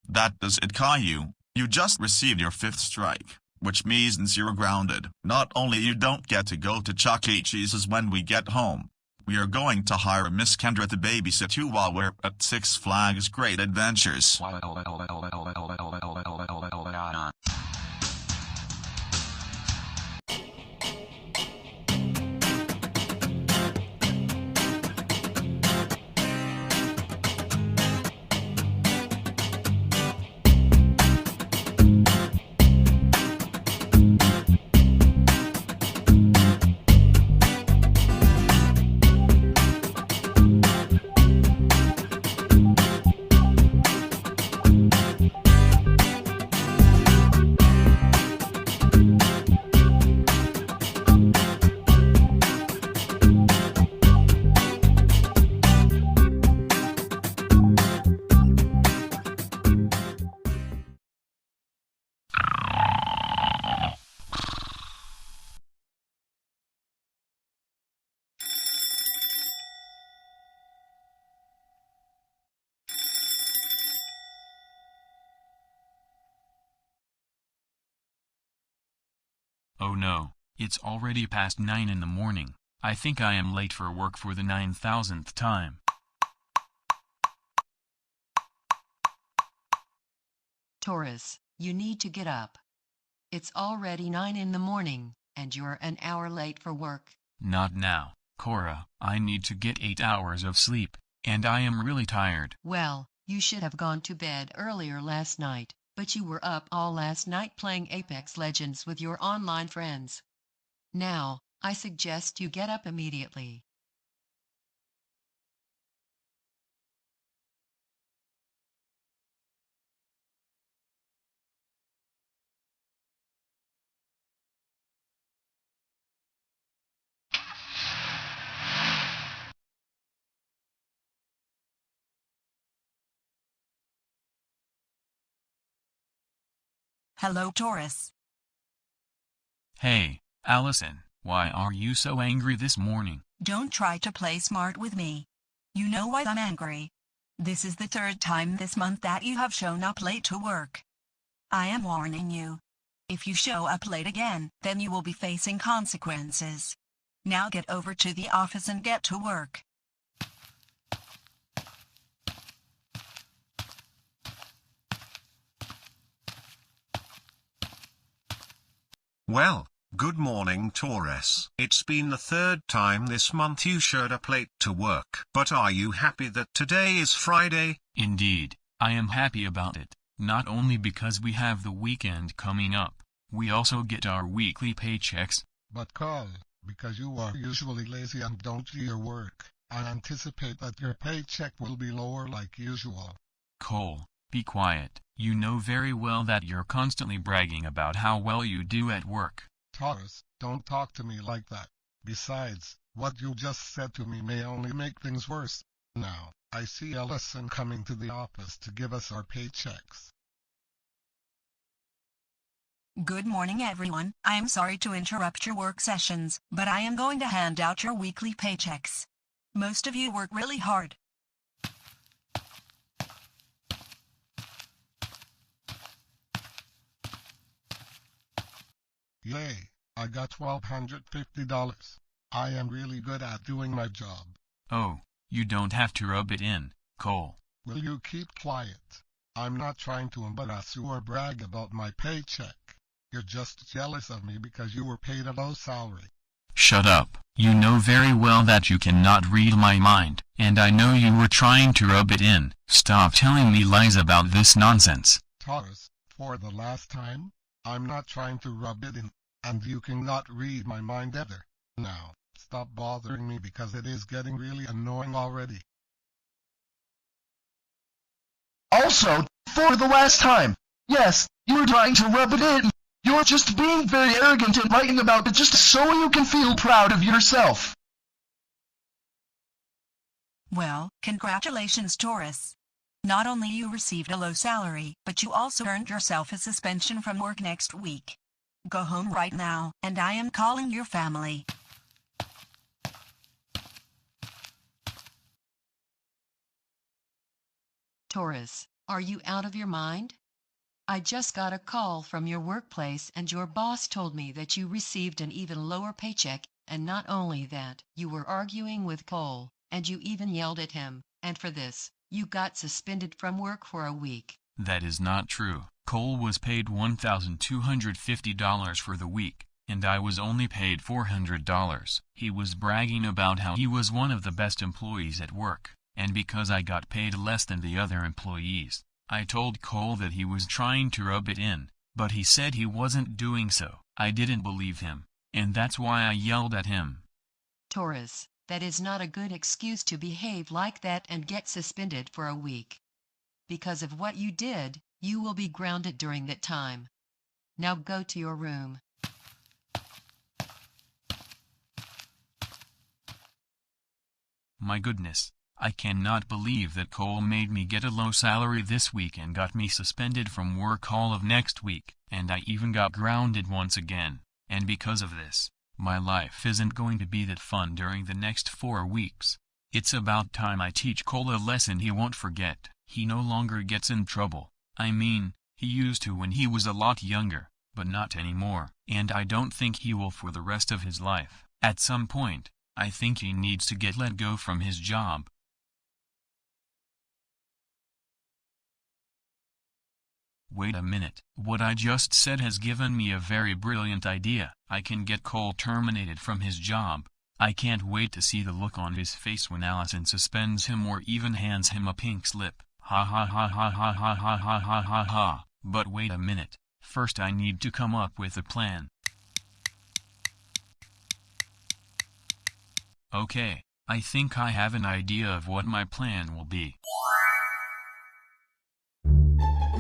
That does it, Caillou. You just received your 5th strike, which means you're grounded. Not only you don't get to go to Chuck E. Cheese's when we get home, we are going to hire Miss Kendra to babysit you while we're at Six Flags Great Adventures. Oh no, it's already past 9 in the morning. I think I am late for work for the 9,000th time. Taurus, you need to get up. It's already 9 in the morning, and you're an hour late for work. Not now, Cora. I need to get 8 hours of sleep, and I am really tired. Well, you should have gone to bed earlier last night, but you were up all last night playing Apex Legends with your online friends. Now, I suggest you get up immediately. Hello, Taurus. Hey, Allison, why are you so angry this morning? Don't try to play smart with me. You know why I'm angry. This is the 3rd time this month that you have shown up late to work. I am warning you. If you show up late again, then you will be facing consequences. Now get over to the office and get to work. Well, good morning, Taurus. It's been the 3rd time this month you showed up late to work. But are you happy that today is Friday? Indeed, I am happy about it. Not only because we have the weekend coming up, we also get our weekly paychecks. But Carl, because you are usually lazy and don't do your work, I anticipate that your paycheck will be lower like usual. Cole, be quiet. You know very well that you're constantly bragging about how well you do at work. Taurus, don't talk to me like that. Besides, what you just said to me may only make things worse. Now, I see Allison coming to the office to give us our paychecks. Good morning, everyone. I am sorry to interrupt your work sessions, but I am going to hand out your weekly paychecks. Most of you work really hard. Yay, I got $1,250. I am really good at doing my job. Oh, you don't have to rub it in, Cole. Will you keep quiet? I'm not trying to embarrass you or brag about my paycheck. You're just jealous of me because you were paid a low salary. Shut up. You know very well that you cannot read my mind, and I know you were trying to rub it in. Stop telling me lies about this nonsense. Taurus, for the last time, I'm not trying to rub it in, and you cannot read my mind either. Now, stop bothering me because it is getting really annoying already. Also, for the last time, yes, you're trying to rub it in. You're just being very arrogant and writing about it just so you can feel proud of yourself. Well, congratulations, Taurus. Not only you received a low salary, but you also earned yourself a suspension from work next week. Go home right now, and I am calling your family. Taurus, are you out of your mind? I just got a call from your workplace and your boss told me that you received an even lower paycheck, and not only that, you were arguing with Cole, and you even yelled at him, and for this, you got suspended from work for a week. That is not true. Cole was paid $1,250 for the week, and I was only paid $400. He was bragging about how he was one of the best employees at work, and because I got paid less than the other employees, I told Cole that he was trying to rub it in, but he said he wasn't doing so. I didn't believe him, and that's why I yelled at him. Taurus, that is not a good excuse to behave like that and get suspended for a week. Because of what you did, you will be grounded during that time. Now go to your room. My goodness, I cannot believe that Cole made me get a low salary this week and got me suspended from work all of next week, and I even got grounded once again. And because of this, my life isn't going to be that fun during the next 4 weeks. It's about time I teach Cole a lesson he won't forget. He no longer gets in trouble. I mean, he used to when he was a lot younger, but not anymore. And I don't think he will for the rest of his life. At some point, I think he needs to get let go from his job. Wait a minute. What I just said has given me a very brilliant idea. I can get Cole terminated from his job. I can't wait to see the look on his face when Allison suspends him or even hands him a pink slip. Ha ha ha ha ha ha ha ha ha ha ha. But wait a minute. First I need to come up with a plan. Okay, I think I have an idea of what my plan will be.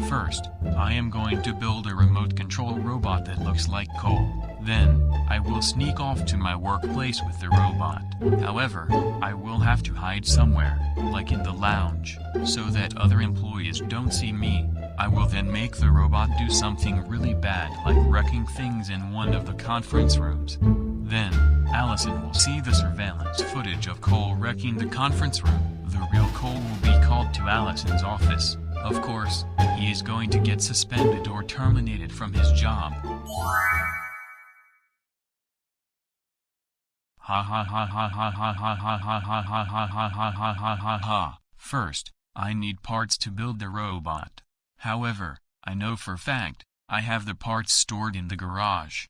First, I am going to build a remote control robot that looks like Cole. Then, I will sneak off to my workplace with the robot. However, I will have to hide somewhere, like in the lounge, so that other employees don't see me. I will then make the robot do something really bad like wrecking things in one of the conference rooms. Then, Allison will see the surveillance footage of Cole wrecking the conference room. The real Cole will be called to Allison's office. Of course, he is going to get suspended or terminated from his job. Ha ha ha ha ha ha ha ha ha ha ha ha ha ha ha ha ha ha. First, I need parts to build the robot. However, I know for a fact, I have the parts stored in the garage.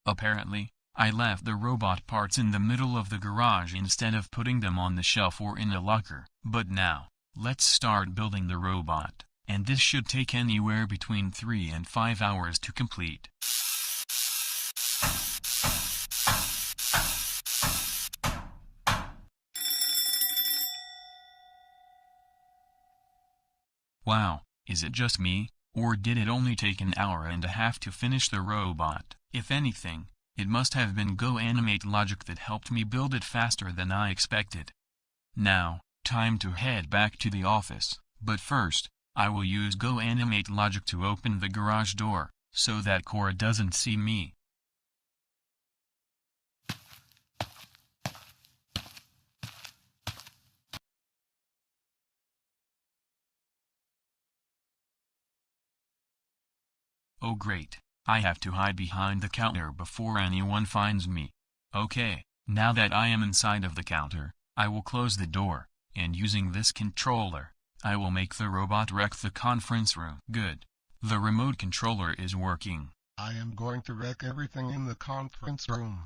Apparently, I left the robot parts in the middle of the garage instead of putting them on the shelf or in a locker. But now, let's start building the robot, and this should take anywhere between 3 and 5 hours to complete. Wow, is it just me, or did it only take an hour and a half to finish the robot? If anything, it must have been GoAnimate logic that helped me build it faster than I expected. Now, time to head back to the office, but first, I will use GoAnimate logic to open the garage door, so that Cora doesn't see me. Oh great, I have to hide behind the counter before anyone finds me. Okay, now that I am inside of the counter, I will close the door, and using this controller, I will make the robot wreck the conference room. Good. The remote controller is working. I am going to wreck everything in the conference room.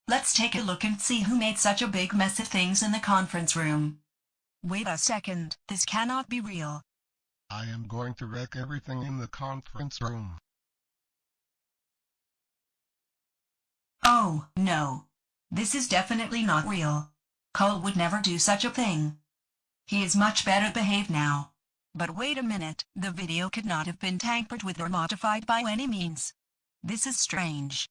Let's take a look and see who made such a big mess of things in the conference room. Wait a second, this cannot be real. I am going to wreck everything in the conference room. Oh, no. This is definitely not real. Cole would never do such a thing. He is much better behaved now. But wait a minute, the video could not have been tampered with or modified by any means. This is strange.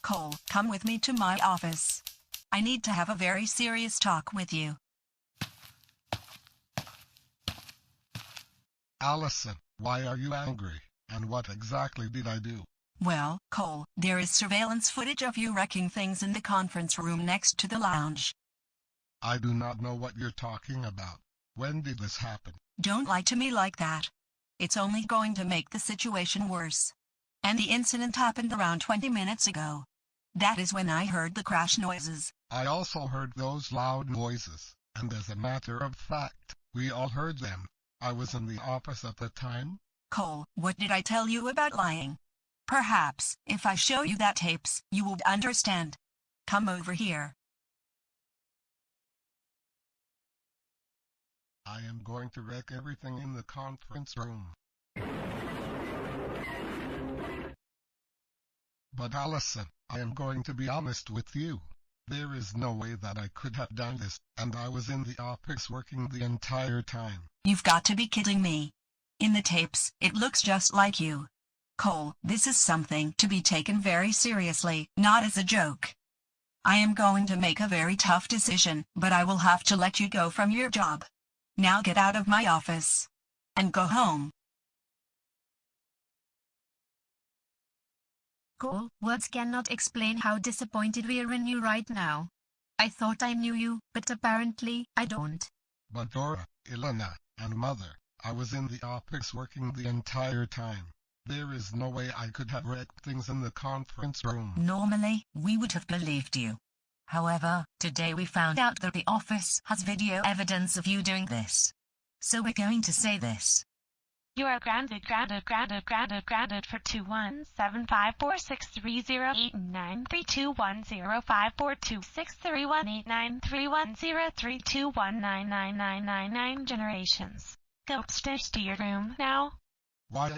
Cole, come with me to my office. I need to have a very serious talk with you. Allison, why are you angry? And what exactly did I do? Well, Cole, there is surveillance footage of you wrecking things in the conference room next to the lounge. I do not know what you're talking about. When did this happen? Don't lie to me like that. It's only going to make the situation worse. And the incident happened around 20 minutes ago. That is when I heard the crash noises. I also heard those loud noises, and as a matter of fact, we all heard them. I was in the office at the time. Cole, what did I tell you about lying? Perhaps, if I show you that tapes, you will understand. Come over here. I am going to wreck everything in the conference room. But Allison, I am going to be honest with you. There is no way that I could have done this, and I was in the office working the entire time. You've got to be kidding me. In the tapes, it looks just like you. Cole, this is something to be taken very seriously, not as a joke. I am going to make a very tough decision, but I will have to let you go from your job. Now get out of my office. And go home. Cole, words cannot explain how disappointed we are in you right now. I thought I knew you, but apparently, I don't. But Dora, Ilona, and Mother, I was in the office working the entire time. There is no way I could have wrecked things in the conference room. Normally, we would have believed you. However, today we found out that the office has video evidence of you doing this. So we're going to say this. You are grounded for 2175308932105426318931032199999 generations. Go upstairs to your room now. Why?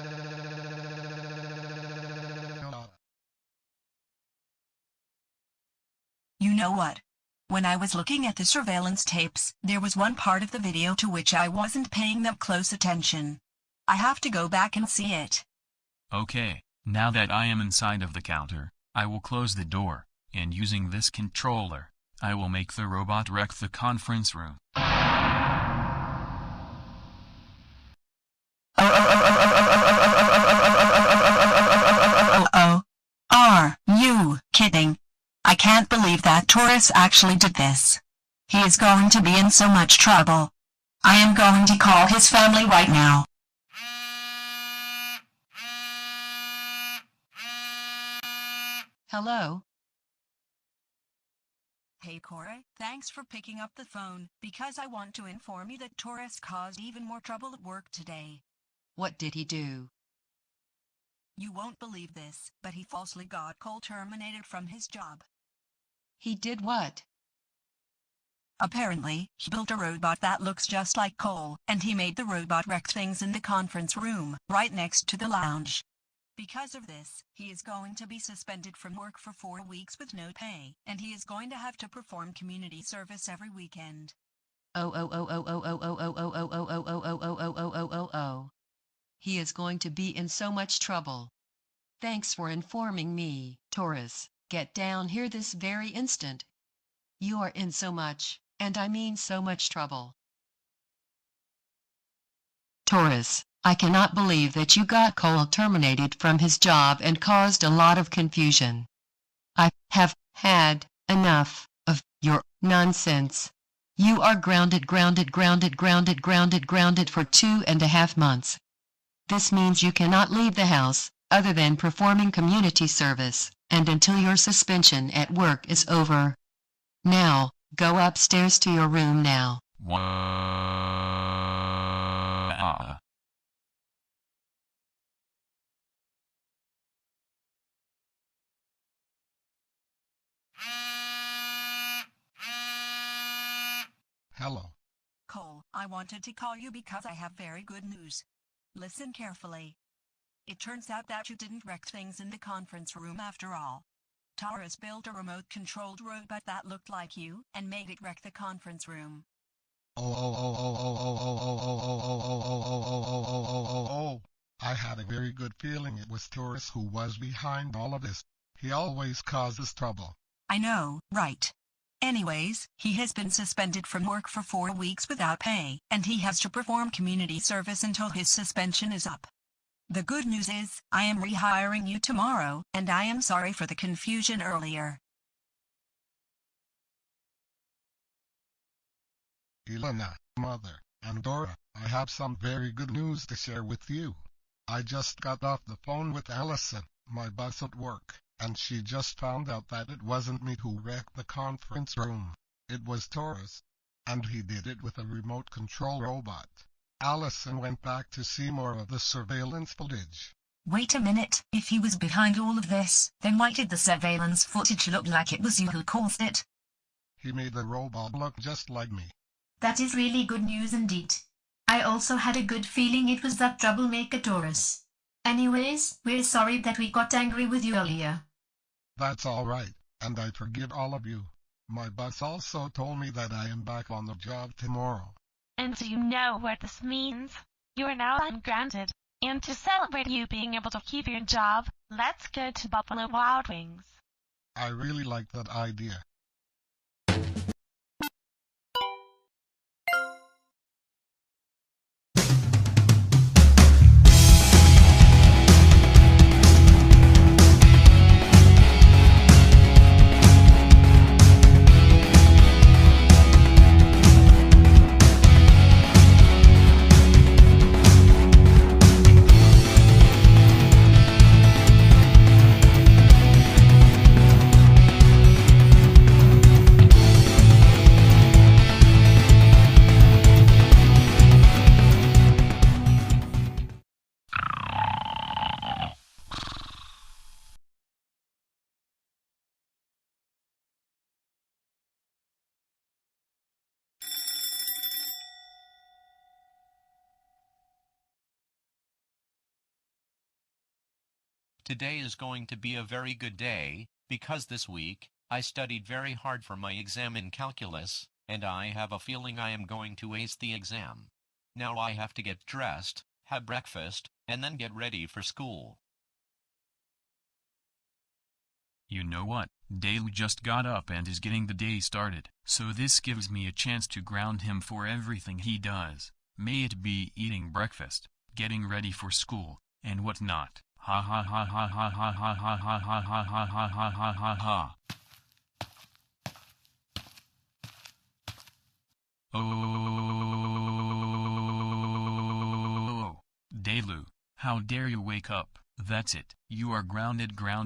You know what? When I was looking at the surveillance tapes, there was one part of the video to which I wasn't paying them close attention. I have to go back and see it. Okay, now that I am inside of the counter, I will close the door, and using this controller, I will make the robot wreck the conference room. Oh, are you kidding? I can't believe that Taurus actually did this. He is going to be in so much trouble. I am going to call his family right now. Hello? Hey Corey, thanks for picking up the phone, because I want to inform you that Taurus caused even more trouble at work today. What did he do? You won't believe this, but he falsely got Cole terminated from his job. He did what? Apparently, he built a robot that looks just like Cole, and he made the robot wreck things in the conference room, right next to the lounge. Because of this, he is going to be suspended from work for 4 weeks with no pay, and he is going to have to perform community service every weekend. Oh. He is going to be in so much trouble. Thanks for informing me, Taurus. Get down here this very instant. You are in so much, and I mean so much trouble. Taurus, I cannot believe that you got Cole terminated from his job and caused a lot of confusion. I have had enough of your nonsense. You are grounded for 2.5 months. This means you cannot leave the house, other than performing community service, and until your suspension at work is over. Now, go upstairs to your room now. Hello. Cole, I wanted to call you because I have very good news. Listen carefully. It turns out that you didn't wreck things in the conference room after all. Taurus built a remote-controlled robot that looked like you, and made it wreck the conference room. I had a very good feeling it was Taurus who was behind all of this. He always causes trouble. I know, right? Anyways, he has been suspended from work for 4 weeks without pay, and he has to perform community service until his suspension is up. The good news is, I am rehiring you tomorrow, and I am sorry for the confusion earlier. Ilona, Mother, and Dora, I have some very good news to share with you. I just got off the phone with Allison, my boss at work, and she just found out that it wasn't me who wrecked the conference room. It was Taurus. And he did it with a remote control robot. Allison went back to see more of the surveillance footage. Wait a minute, if he was behind all of this, then why did the surveillance footage look like it was you who caused it? He made the robot look just like me. That is really good news indeed. I also had a good feeling it was that troublemaker Taurus. Anyways, we're sorry that we got angry with you earlier. That's all right, and I forgive all of you. My boss also told me that I am back on the job tomorrow. And do you know what this means? You are now ungrounded. And to celebrate you being able to keep your job, let's go to Buffalo Wild Wings. I really like that idea. Today is going to be a very good day, because this week, I studied very hard for my exam in calculus, and I have a feeling I am going to ace the exam. Now I have to get dressed, have breakfast, and then get ready for school. You know what? Dale just got up and is getting the day started, so this gives me a chance to ground him for everything he does. May it be eating breakfast, getting ready for school, and whatnot. Ha ha ha ha ha ha ha ha ha ha ha ha ha ha ha ha ha. Oh, Delu, how dare you wake up? That's it. You are grounded for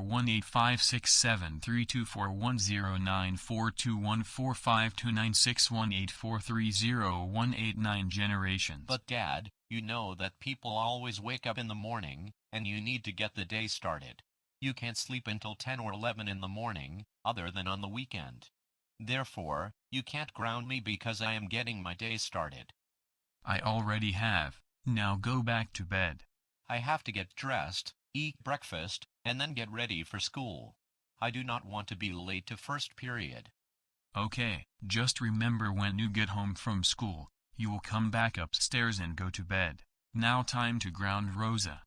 1-856-732-410-942-14529618430189189 generations. But Dad, you know that people always wake up in the morning, and you need to get the day started. You can't sleep until 10 or 11 in the morning, other than on the weekend. Therefore, you can't ground me because I am getting my day started. I already have. Now go back to bed. I have to get dressed, eat breakfast, and then get ready for school. I do not want to be late to first period. Okay, just remember when you get home from school, you will come back upstairs and go to bed. Now time to ground Rosa.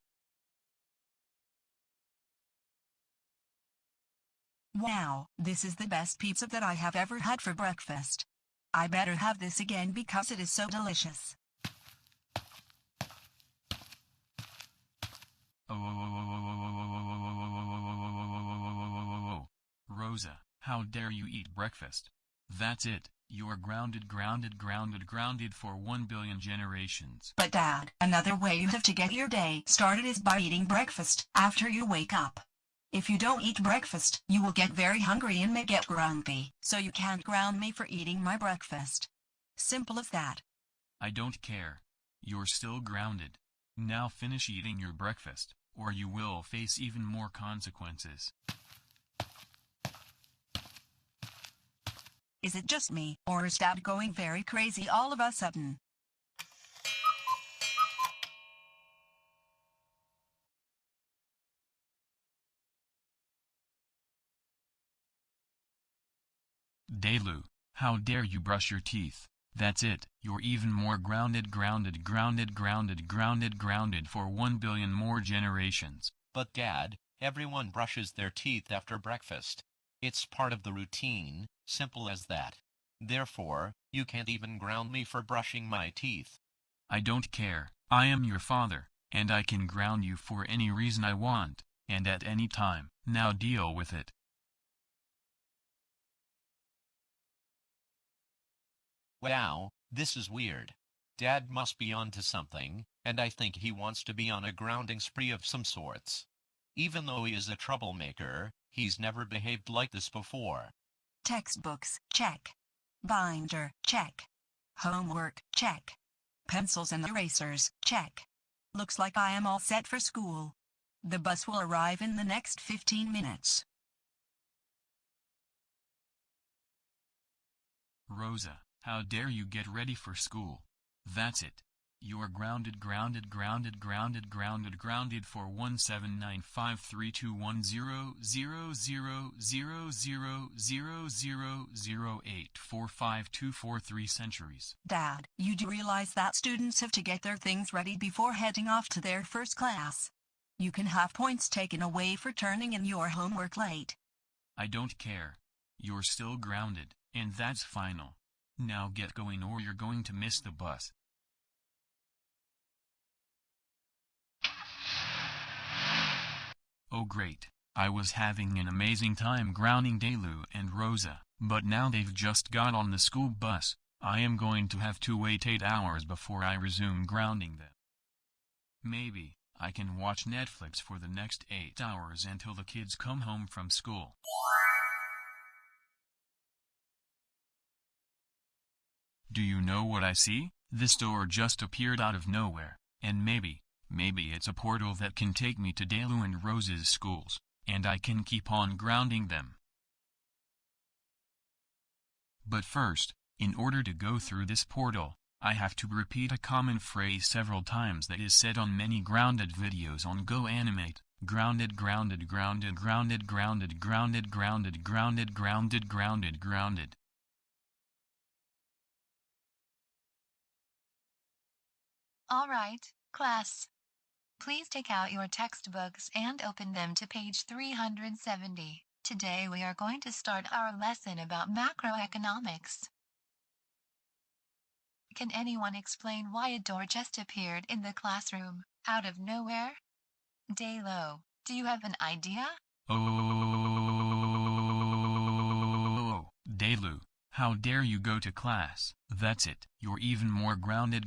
Wow, this is the best pizza that I have ever had for breakfast. I better have this again because it is so delicious. Rosa, how dare you eat breakfast? That's it, you are grounded for 1 billion generations. But Dad, another way you have to get your day started is by eating breakfast after you wake up. If you don't eat breakfast, you will get very hungry and may get grumpy, so you can't ground me for eating my breakfast. Simple as that. I don't care. You're still grounded. Now finish eating your breakfast, or you will face even more consequences. Is it just me, or is Dad going very crazy all of a sudden? Delu, how dare you brush your teeth? That's it, you're even more grounded for 1 billion more generations. But Dad, everyone brushes their teeth after breakfast. It's part of the routine, simple as that. Therefore, you can't even ground me for brushing my teeth. I don't care, I am your father, and I can ground you for any reason I want, and at any time. Now deal with it. Wow, this is weird. Dad must be onto something, and I think he wants to be on a grounding spree of some sorts. Even though he is a troublemaker, he's never behaved like this before. Textbooks, check. Binder, check. Homework, check. Pencils and erasers, check. Looks like I am all set for school. The bus will arrive in the next 15 minutes. Rosa, how dare you get ready for school? That's it. You are grounded for 179532100000000084524 centuries. Dad, you do realize that students have to get their things ready before heading off to their first class. You can have points taken away for turning in your homework late. I don't care. You're still grounded, and that's final. Now get going or you're going to miss the bus. Oh great, I was having an amazing time grounding Delu and Rosa, but now they've just got on the school bus. I am going to have to wait 8 hours before I resume grounding them. Maybe I can watch Netflix for the next 8 hours until the kids come home from school. Do you know what I see? This door just appeared out of nowhere, and maybe it's a portal that can take me to Delu and Rose's schools, and I can keep on grounding them. But first, in order to go through this portal, I have to repeat a common phrase several times that is said on many grounded videos on GoAnimate. Grounded, grounded, grounded, grounded, grounded, grounded, grounded, grounded, grounded, grounded, grounded. All right, class. Please take out your textbooks and open them to page 370. Today we are going to start our lesson about macroeconomics. Can anyone explain why a door just appeared in the classroom, out of nowhere? Daylo, do you have an idea? Oh, Delu, how dare you go to class? That's it. You're even more grounded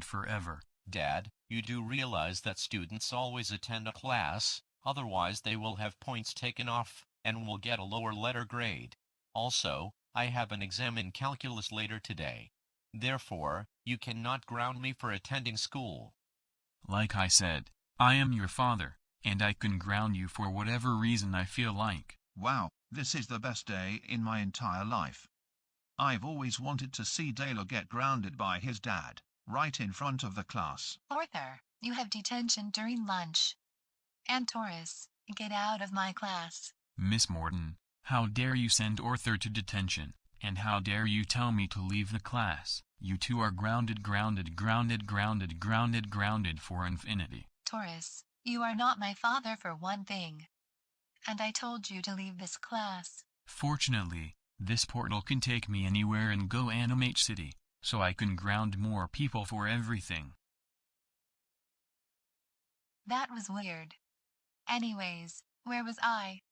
forever. Dad, you do realize that students always attend a class, otherwise they will have points taken off, and will get a lower letter grade. Also, I have an exam in calculus later today. Therefore, you cannot ground me for attending school. Like I said, I am your father, and I can ground you for whatever reason I feel like. Wow, this is the best day in my entire life. I've always wanted to see Daylo get grounded by his dad, right in front of the class. Arthur, you have detention during lunch. And Taurus, get out of my class. Miss Morton, how dare you send Arthur to detention, and how dare you tell me to leave the class? You two are grounded for infinity. Taurus, you are not my father for one thing. And I told you to leave this class. Fortunately, this portal can take me anywhere in GoAnimate City, so I can ground more people for everything. That was weird. Anyways, where was I?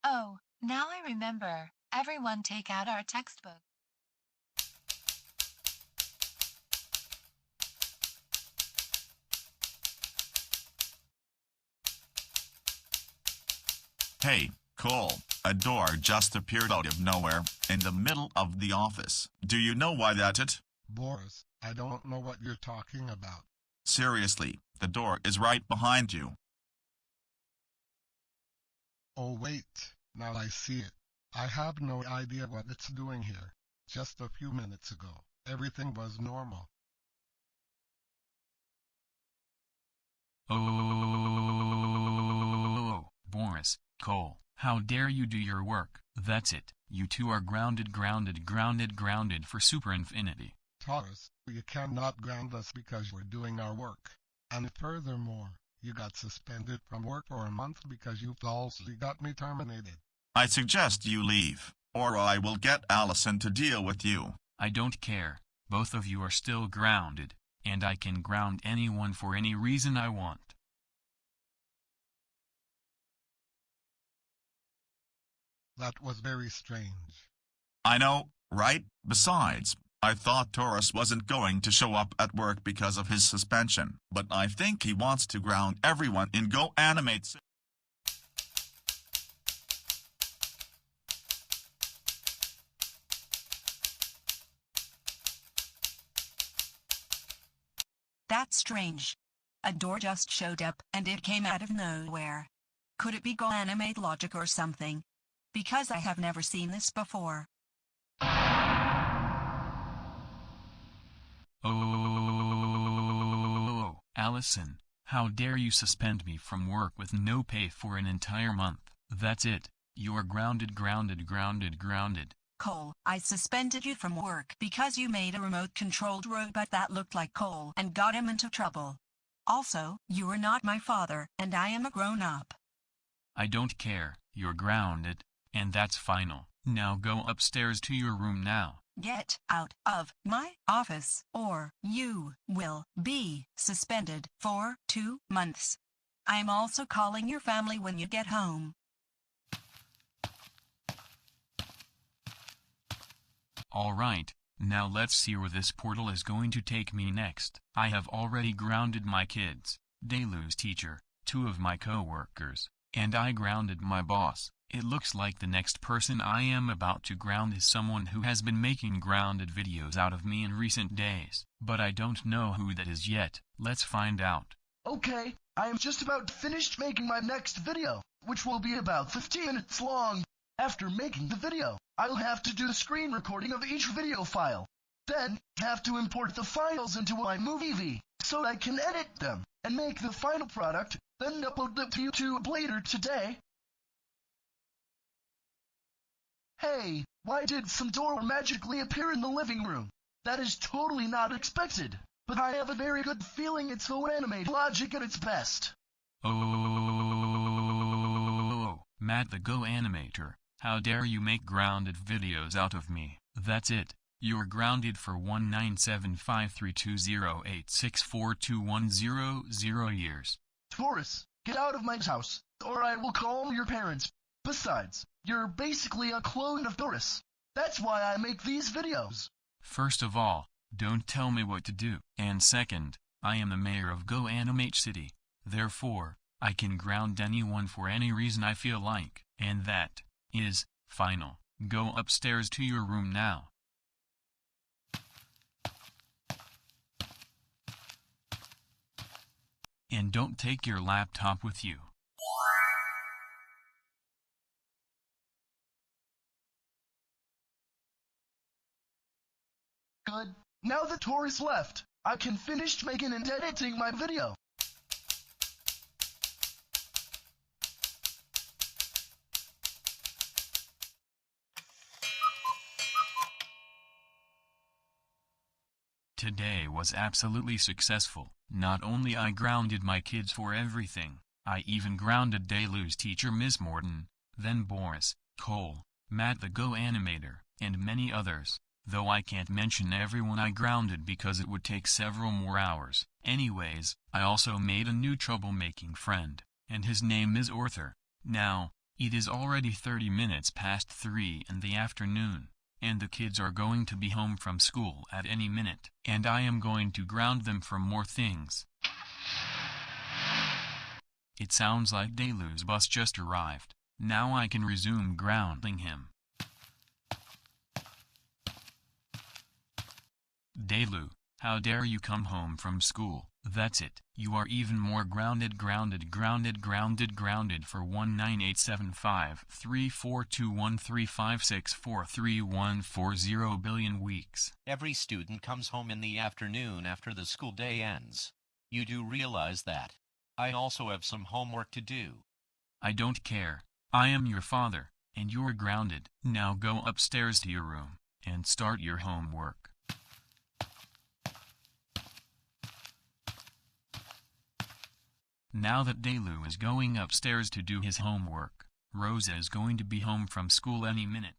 Oh, now I remember. Everyone take out our textbook. Hey, Cole, a door just appeared out of nowhere, in the middle of the office. Do you know why that's it? Boris, I don't know what you're talking about. Seriously, the door is right behind you. Oh wait, now I see it. I have no idea what it's doing here. Just a few minutes ago, everything was normal. Oh, Boris, Cole, how dare you do your work? That's it. You two are grounded for super infinity. Taurus, you cannot ground us because we're doing our work. And furthermore, you got suspended from work for a month because you falsely got me terminated. I suggest you leave, or I will get Allison to deal with you. I don't care. Both of you are still grounded, and I can ground anyone for any reason I want. That was very strange. I know, right? Besides, I thought Taurus wasn't going to show up at work because of his suspension, but I think he wants to ground everyone in GoAnimate. That's strange. A door just showed up, and it came out of nowhere. Could it be GoAnimate logic or something? Because I have never seen this before. Oh, Allison, how dare you suspend me from work with no pay for an entire month? That's it. You're grounded. Cole, I suspended you from work because you made a remote-controlled robot that looked like Cole and got him into trouble. Also, you are not my father, and I am a grown-up. I don't care, you're grounded, and that's final. Now go upstairs to your room now. Get out of my office, or you will be suspended for 2 months. I'm also calling your family when you get home. Alright, now let's see where this portal is going to take me next. I have already grounded my kids, Daylu's teacher, 2 of my co-workers, and I grounded my boss. It looks like the next person I am about to ground is someone who has been making grounded videos out of me in recent days, but I don't know who that is yet. Let's find out. Okay, I am just about finished making my next video, which will be about 15 minutes long. After making the video, I'll have to do the screen recording of each video file. Then, have to import the files into my movie so I can edit them and make the final product, then upload them to YouTube later today. Hey, why did some door magically appear in the living room? That is totally not expected, but I have a very good feeling it's GoAnimate logic at its best. Oh, Matt the GoAnimator, how dare you make grounded videos out of me? That's it. You're grounded for 19753208642100 years. Taurus, get out of my house, or I will call your parents. Besides, you're basically a clone of Taurus. That's why I make these videos. First of all, don't tell me what to do. And second, I am the mayor of GoAnimate City. Therefore, I can ground anyone for any reason I feel like. And that is final. Go upstairs to your room now. And don't take your laptop with you. Good. Now that Taurus left, I can finish making and editing my video. Today was absolutely successful. Not only I grounded my kids for everything, I even grounded Daylu's teacher Miss Morton, then Boris, Cole, Matt the GoAnimator, and many others, though I can't mention everyone I grounded because it would take several more hours. Anyways, I also made a new troublemaking friend, and his name is Arthur. Now, it is already 30 minutes past 3 in the afternoon, and the kids are going to be home from school at any minute, and I am going to ground them for more things. It sounds like Daylu's bus just arrived. Now I can resume grounding him. Daylu, how dare you come home from school? That's it. You are even more grounded for 19875342135643140 billion weeks. Every student comes home in the afternoon after the school day ends. You do realize that. I also have some homework to do. I don't care. I am your father, and you're grounded. Now go upstairs to your room, and start your homework. Now that Daylu is going upstairs to do his homework, Rosa is going to be home from school any minute.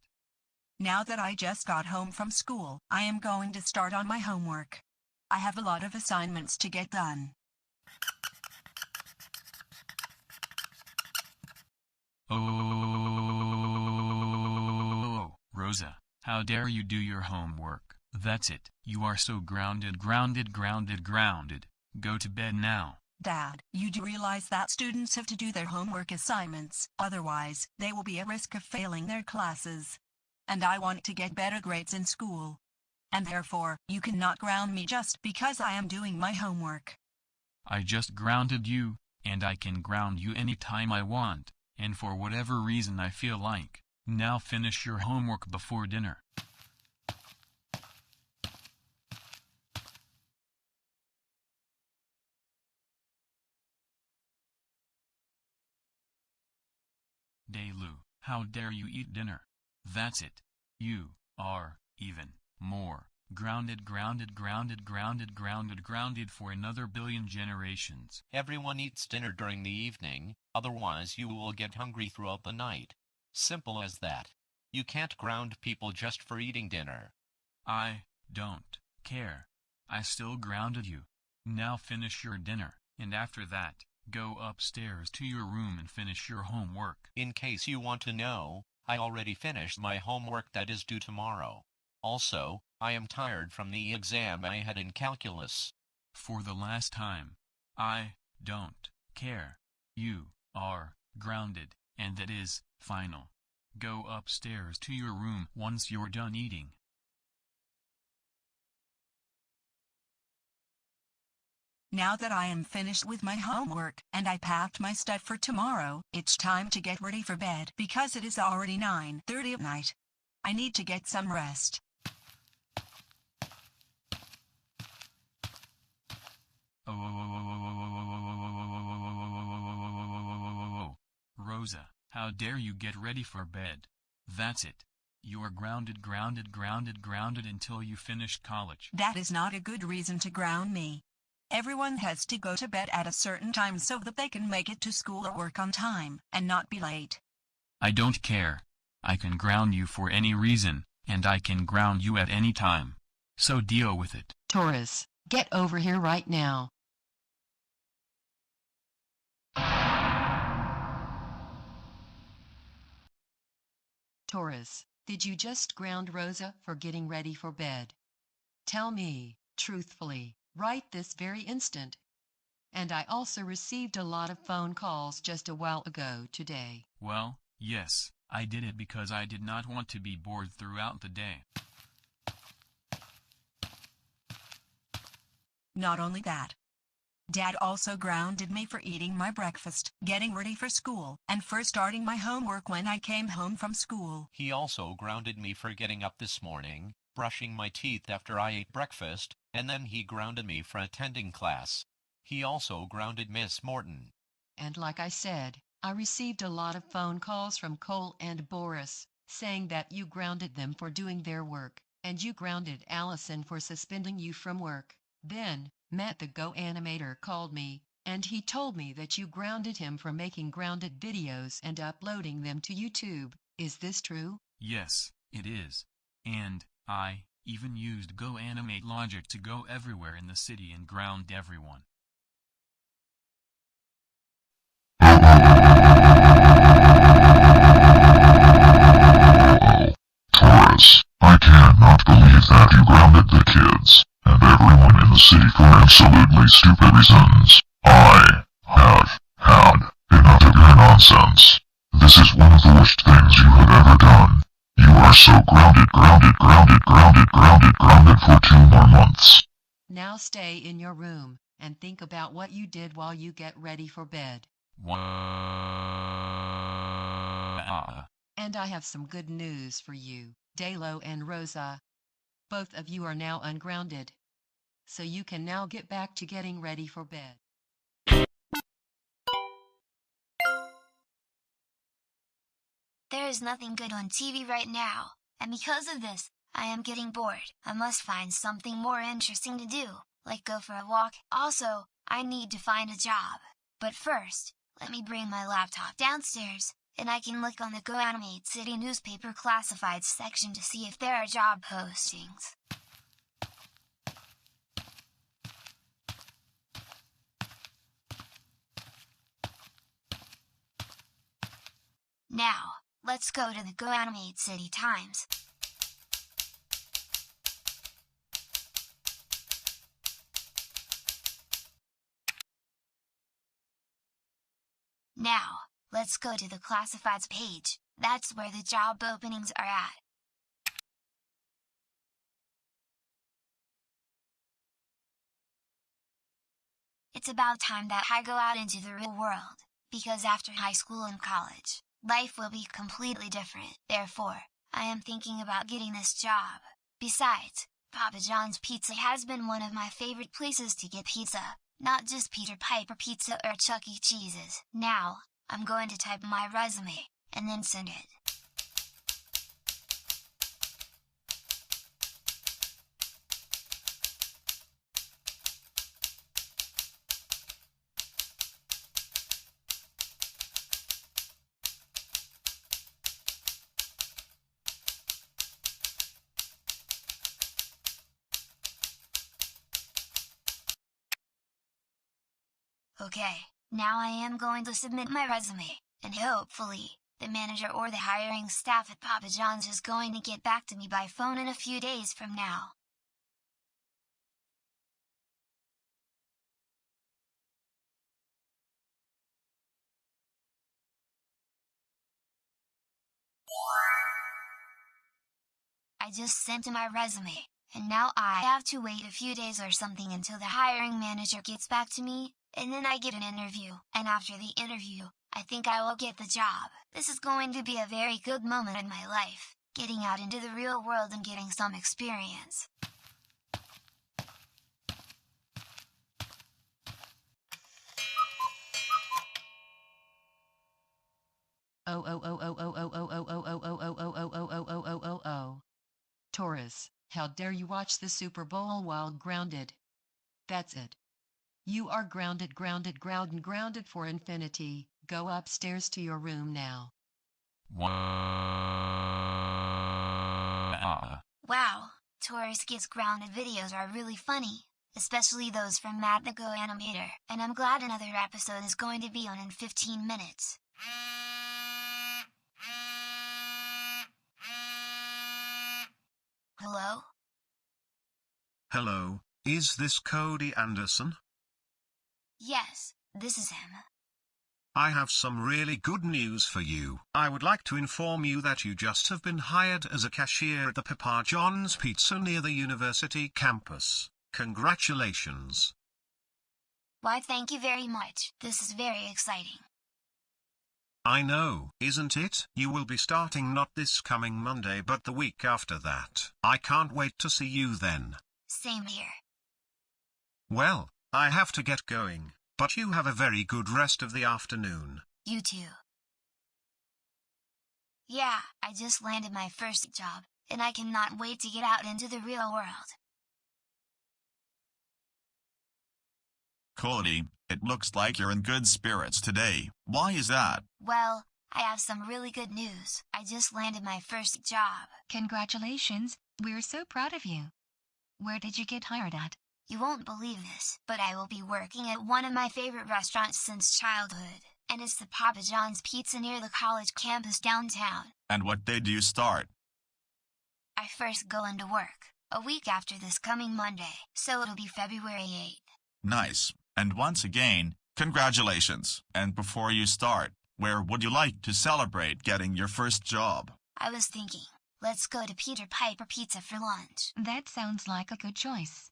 Now that I just got home from school, I am going to start on my homework. I have a lot of assignments to get done. Oh, Rosa, how dare you do your homework? That's it. You are so grounded. Go to bed now. Dad, you do realize that students have to do their homework assignments, otherwise, they will be at risk of failing their classes. And I want to get better grades in school. And therefore, you cannot ground me just because I am doing my homework. I just grounded you, and I can ground you anytime I want, and for whatever reason I feel like. Now finish your homework before dinner. Delu, how dare you eat dinner? That's it. You are even more grounded for another billion generations. Everyone eats dinner during the evening, otherwise you will get hungry throughout the night. Simple as that. You can't ground people just for eating dinner. I don't care. I still grounded you. Now finish your dinner, and after that, go upstairs to your room and finish your homework. In case you want to know, I already finished my homework that is due tomorrow. Also, I am tired from the exam I had in calculus. For the last time, I don't care. You are grounded, and that is final. Go upstairs to your room once you're done eating. Now that I am finished with my homework and I packed my stuff for tomorrow, it's time to get ready for bed because it is already 9:30 at night. I need to get some rest. Rosa, how dare you get ready for bed? That's it. You're grounded until you finish college. That is not a good reason to ground me. Everyone has to go to bed at a certain time so that they can make it to school or work on time, and not be late. I don't care. I can ground you for any reason, and I can ground you at any time. So deal with it. Taurus, get over here right now. Taurus, did you just ground Rosa for getting ready for bed? Tell me, truthfully, right this very instant. And I also received a lot of phone calls just a while ago today. Well, yes, I did it because I did not want to be bored throughout the day. Not only that, Dad also grounded me for eating my breakfast, getting ready for school, and for starting my homework when I came home from school. He also grounded me for getting up this morning, brushing my teeth after I ate breakfast, and then he grounded me for attending class. He also grounded Miss Morton. And like I said, I received a lot of phone calls from Cole and Boris, saying that you grounded them for doing their work, and you grounded Allison for suspending you from work. Then, Matt the GoAnimator called me, and he told me that you grounded him for making grounded videos and uploading them to YouTube. Is this true? Yes, it is. And I even used GoAnimate logic to go everywhere in the city and ground everyone. Taurus, I cannot believe that you grounded the kids and everyone in the city for absolutely stupid reasons. I have had enough of your nonsense. This is one of the worst things you have ever done. You are so grounded for 2 more months. Now stay in your room and think about what you did while you get ready for bed. And I have some good news for you, Dalo and Rosa. Both of you are now ungrounded. So you can now get back to getting ready for bed. There is nothing good on TV right now, and because of this, I am getting bored. I must find something more interesting to do, like go for a walk. Also, I need to find a job. But first, let me bring my laptop downstairs, and I can look on the GoAnimate City newspaper classifieds section to see if there are job postings. Now, let's go to the GoAnimate City Times. Now, let's go to the classifieds page. That's where the job openings are at. It's about time that I go out into the real world, because after high school and college, life will be completely different. Therefore, I am thinking about getting this job. Besides, Papa John's Pizza has been one of my favorite places to get pizza, not just Peter Piper Pizza or Chuck E. Cheese's. Now, I'm going to type my resume. and then send it. Okay, now I am going to submit my resume, and hopefully, the manager or the hiring staff at Papa John's is going to get back to me by phone in a few days from now. I just sent in my resume, and now I have to wait a few days or something until the hiring manager gets back to me, and then I get an interview, and after the interview, I think I will get the job. This is going to be a very good moment in my life, getting out into the real world and getting some experience. Taurus, how dare you watch the Super Bowl while grounded? That's it. You are grounded for infinity. Go upstairs to your room now. Wow, Taurus Gets Grounded videos are really funny, especially those from TheGoanimator, and I'm glad another episode is going to be on in 15 minutes. Hello? Hello, is this Cody Anderson? Yes, this is him. I have some really good news for you. I would like to inform you that you just have been hired as a cashier at the Papa John's Pizza near the university campus. Congratulations. Why, thank you very much. This is very exciting. I know, isn't it? You will be starting not this coming Monday but the week after that. I can't wait to see you then. Same here. Well, I have to get going, but you have a very good rest of the afternoon. You too. Yeah, I just landed my first job, and I cannot wait to get out into the real world. Cody, it looks like you're in good spirits today. Why is that? Well, I have some really good news. I just landed my first job. Congratulations, we're so proud of you. Where did you get hired at? You won't believe this, but I will be working at one of my favorite restaurants since childhood, and it's the Papa John's Pizza near the college campus downtown. And what day do you start? I first go into work a week after this coming Monday, so it'll be February 8th. Nice. And once again, congratulations. And before you start, where would you like to celebrate getting your first job? I was thinking, let's go to Peter Piper Pizza for lunch. That sounds like a good choice.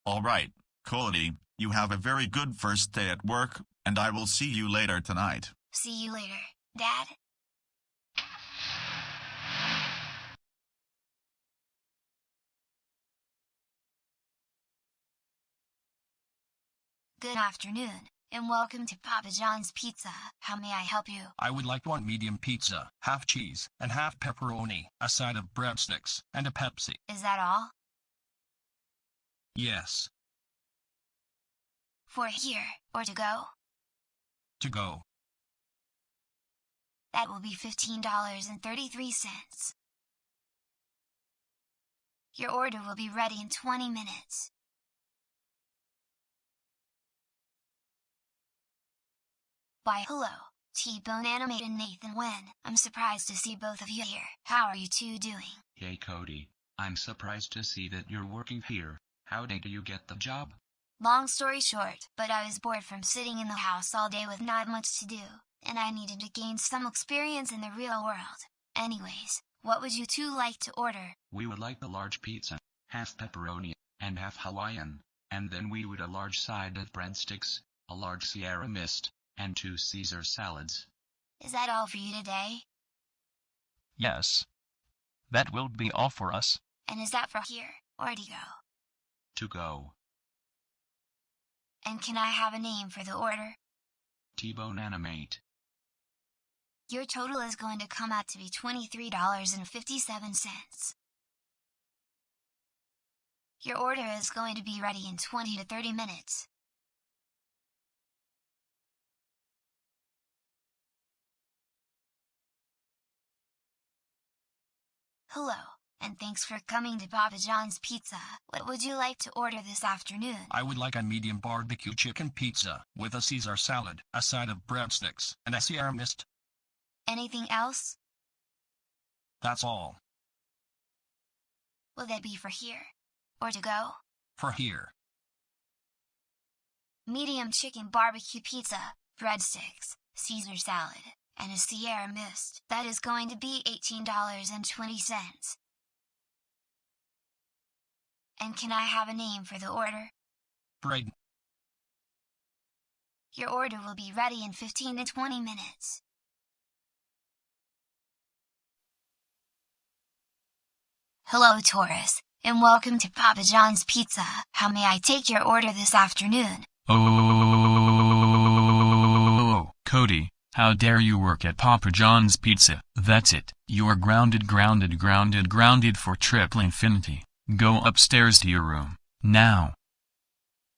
All right, Cody, you have a very good first day at work, and I will see you later tonight. See you later, Dad. Good afternoon, and welcome to Papa John's Pizza. How may I help you? I would like one medium pizza, half cheese, and half pepperoni, a side of breadsticks, and a Pepsi. Is that all? Yes. For here, or to go? To go. That will be $15.33. Your order will be ready in 20 minutes. Why hello, T-Bone Animate and Nathan Wen. I'm surprised to see both of you here. How are you two doing? Hey Cody, I'm surprised to see that you're working here. How did you get the job? Long story short, but I was bored from sitting in the house all day with not much to do, and I needed to gain some experience in the real world. Anyways, what would you two like to order? We would like a large pizza, half pepperoni, and half Hawaiian, and then we would a large side of breadsticks, a large Sierra Mist, and 2 Caesar salads. Is that all for you today? Yes. That will be all for us. And is that for here, or to go? To go. And can I have a name for the order? T-Bone Animate. Your total is going to come out to be $23.57. Your order is going to be ready in 20 to 30 minutes. Hello, and thanks for coming to Papa John's Pizza. What would you like to order this afternoon? I would like a medium barbecue chicken pizza with a Caesar salad, a side of breadsticks, and a Sierra Mist. Anything else? That's all. Will that be for here? Or to go? For here. Medium chicken barbecue pizza, breadsticks, Caesar salad, and a Sierra Mist. That is going to be $18.20. And can I have a name for the order? Braden. Your order will be ready in 15 to 20 minutes. Hello, Taurus, and welcome to Papa John's Pizza. How may I take your order this afternoon? Oh, Cody, how dare you work at Papa John's Pizza? That's it. You're grounded for triple infinity. Go upstairs to your room, now.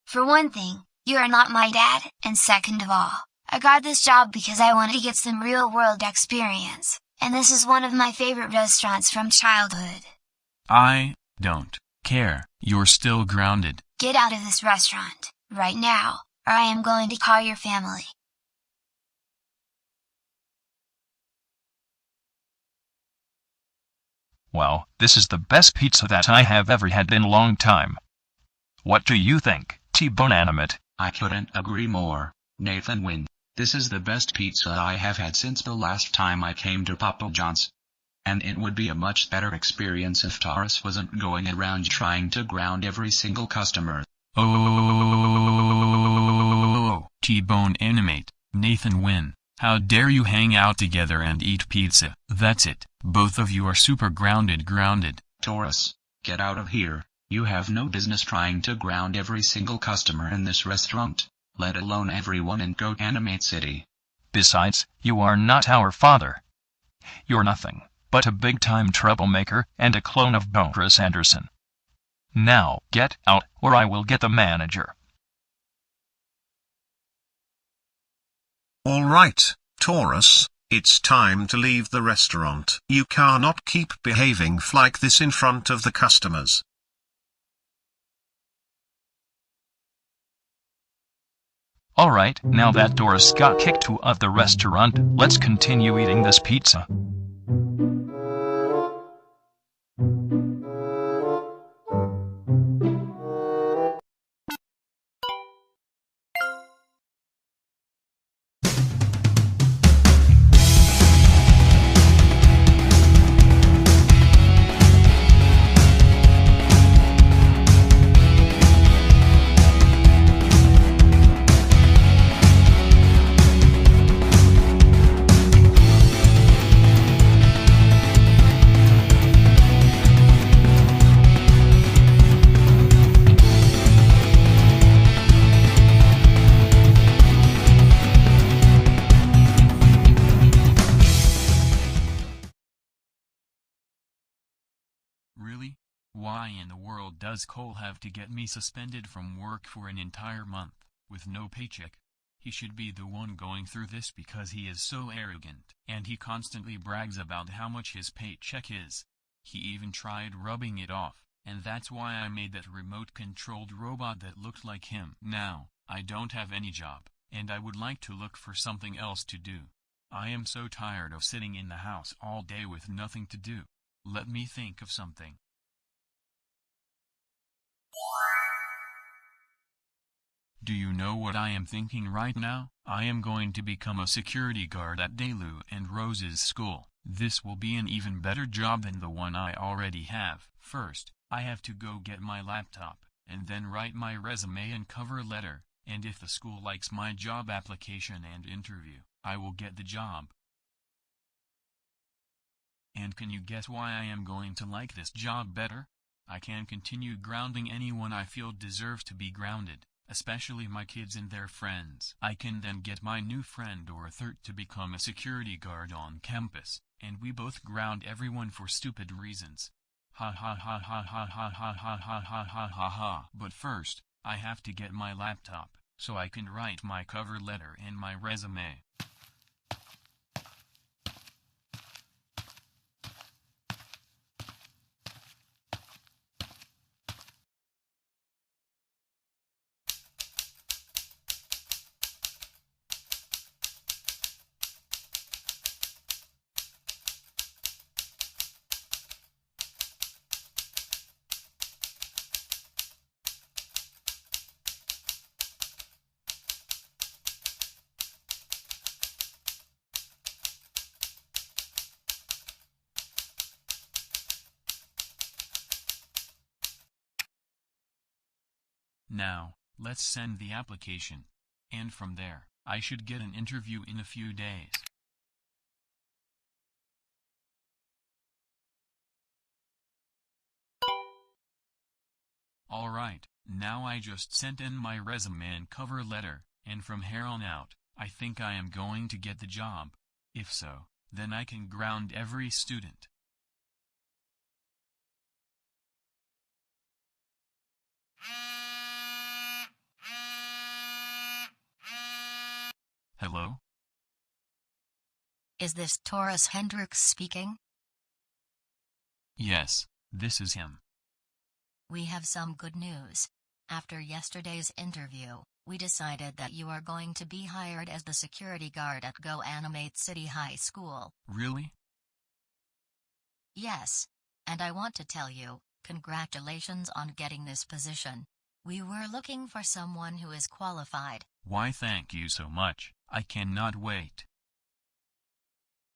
For one thing, you are not my dad, and second of all, I got this job because I wanted to get some real-world experience, and this is one of my favorite restaurants from childhood. I don't care. You're still grounded. Get out of this restaurant, right now, or I am going to call your family. Well, this is the best pizza that I have ever had in a long time. What do you think, T-Bone Animate? I couldn't agree more, Nathan Wynn. This is the best pizza I have had since the last time I came to Papa John's. And it would be a much better experience if Taurus wasn't going around trying to ground every single customer. Oh, T-Bone Animate, Nathan Wynn. How dare you hang out together and eat pizza? That's it. Both of you are super grounded. Taurus, get out of here. You have no business trying to ground every single customer in this restaurant, let alone everyone in GoAnimate City. Besides, you are not our father. You're nothing but a big-time troublemaker and a clone of Boris Anderson. Now, get out, or I will get the manager. All right, Taurus, it's time to leave the restaurant. You cannot keep behaving like this in front of the customers. Alright, now that Doris got kicked out of the restaurant, let's continue eating this pizza. Really? Why in the world does Cole have to get me suspended from work for an entire month, with no paycheck? He should be the one going through this because he is so arrogant, and he constantly brags about how much his paycheck is. He even tried rubbing it off, and that's why I made that remote-controlled robot that looked like him. Now, I don't have any job, and I would like to look for something else to do. I am so tired of sitting in the house all day with nothing to do. Let me think of something. Do you know what I am thinking right now? I am going to become a security guard at Delu and Rose's school. This will be an even better job than the one I already have. First, I have to go get my laptop, and then write my resume and cover letter, and if the school likes my job application and interview, I will get the job. And can you guess why I am going to like this job better? I can continue grounding anyone I feel deserves to be grounded. especially my kids and their friends. I can then get my new friend Arthur to become a security guard on campus, and we both ground everyone for stupid reasons. Ha ha ha ha ha ha ha ha ha ha ha ha ha. But first, I have to get my laptop, so I can write my cover letter and my resume. Now, let's send the application. And from there, I should get an interview in a few days. Alright, now I just sent in my resume and cover letter, and from here on out, I think I am going to get the job. If so, then I can ground every student. Hello? Is this Taurus Hendricks speaking? Yes, this is him. We have some good news. After yesterday's interview, we decided that you are going to be hired as the security guard at GoAnimate City High School. Really? Yes. And I want to tell you, congratulations on getting this position. We were looking for someone who is qualified. Why, thank you so much. I cannot wait.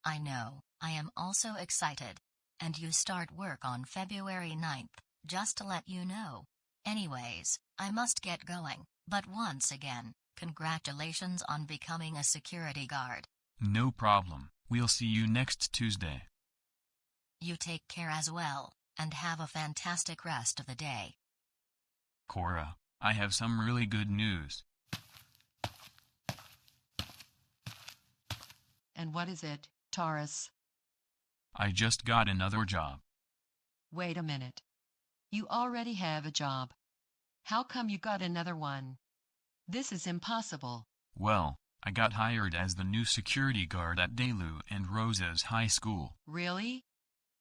I know, I am also excited. And you start work on February 9th, just to let you know. Anyways, I must get going, but once again, congratulations on becoming a security guard. No problem. We'll see you next Tuesday. You take care as well, and have a fantastic rest of the day. Cora, I have some really good news. And what is it, Taurus? I just got another job. Wait a minute. You already have a job. How come you got another one? This is impossible. Well, I got hired as the new security guard at Delu and Rosa's high school. Really?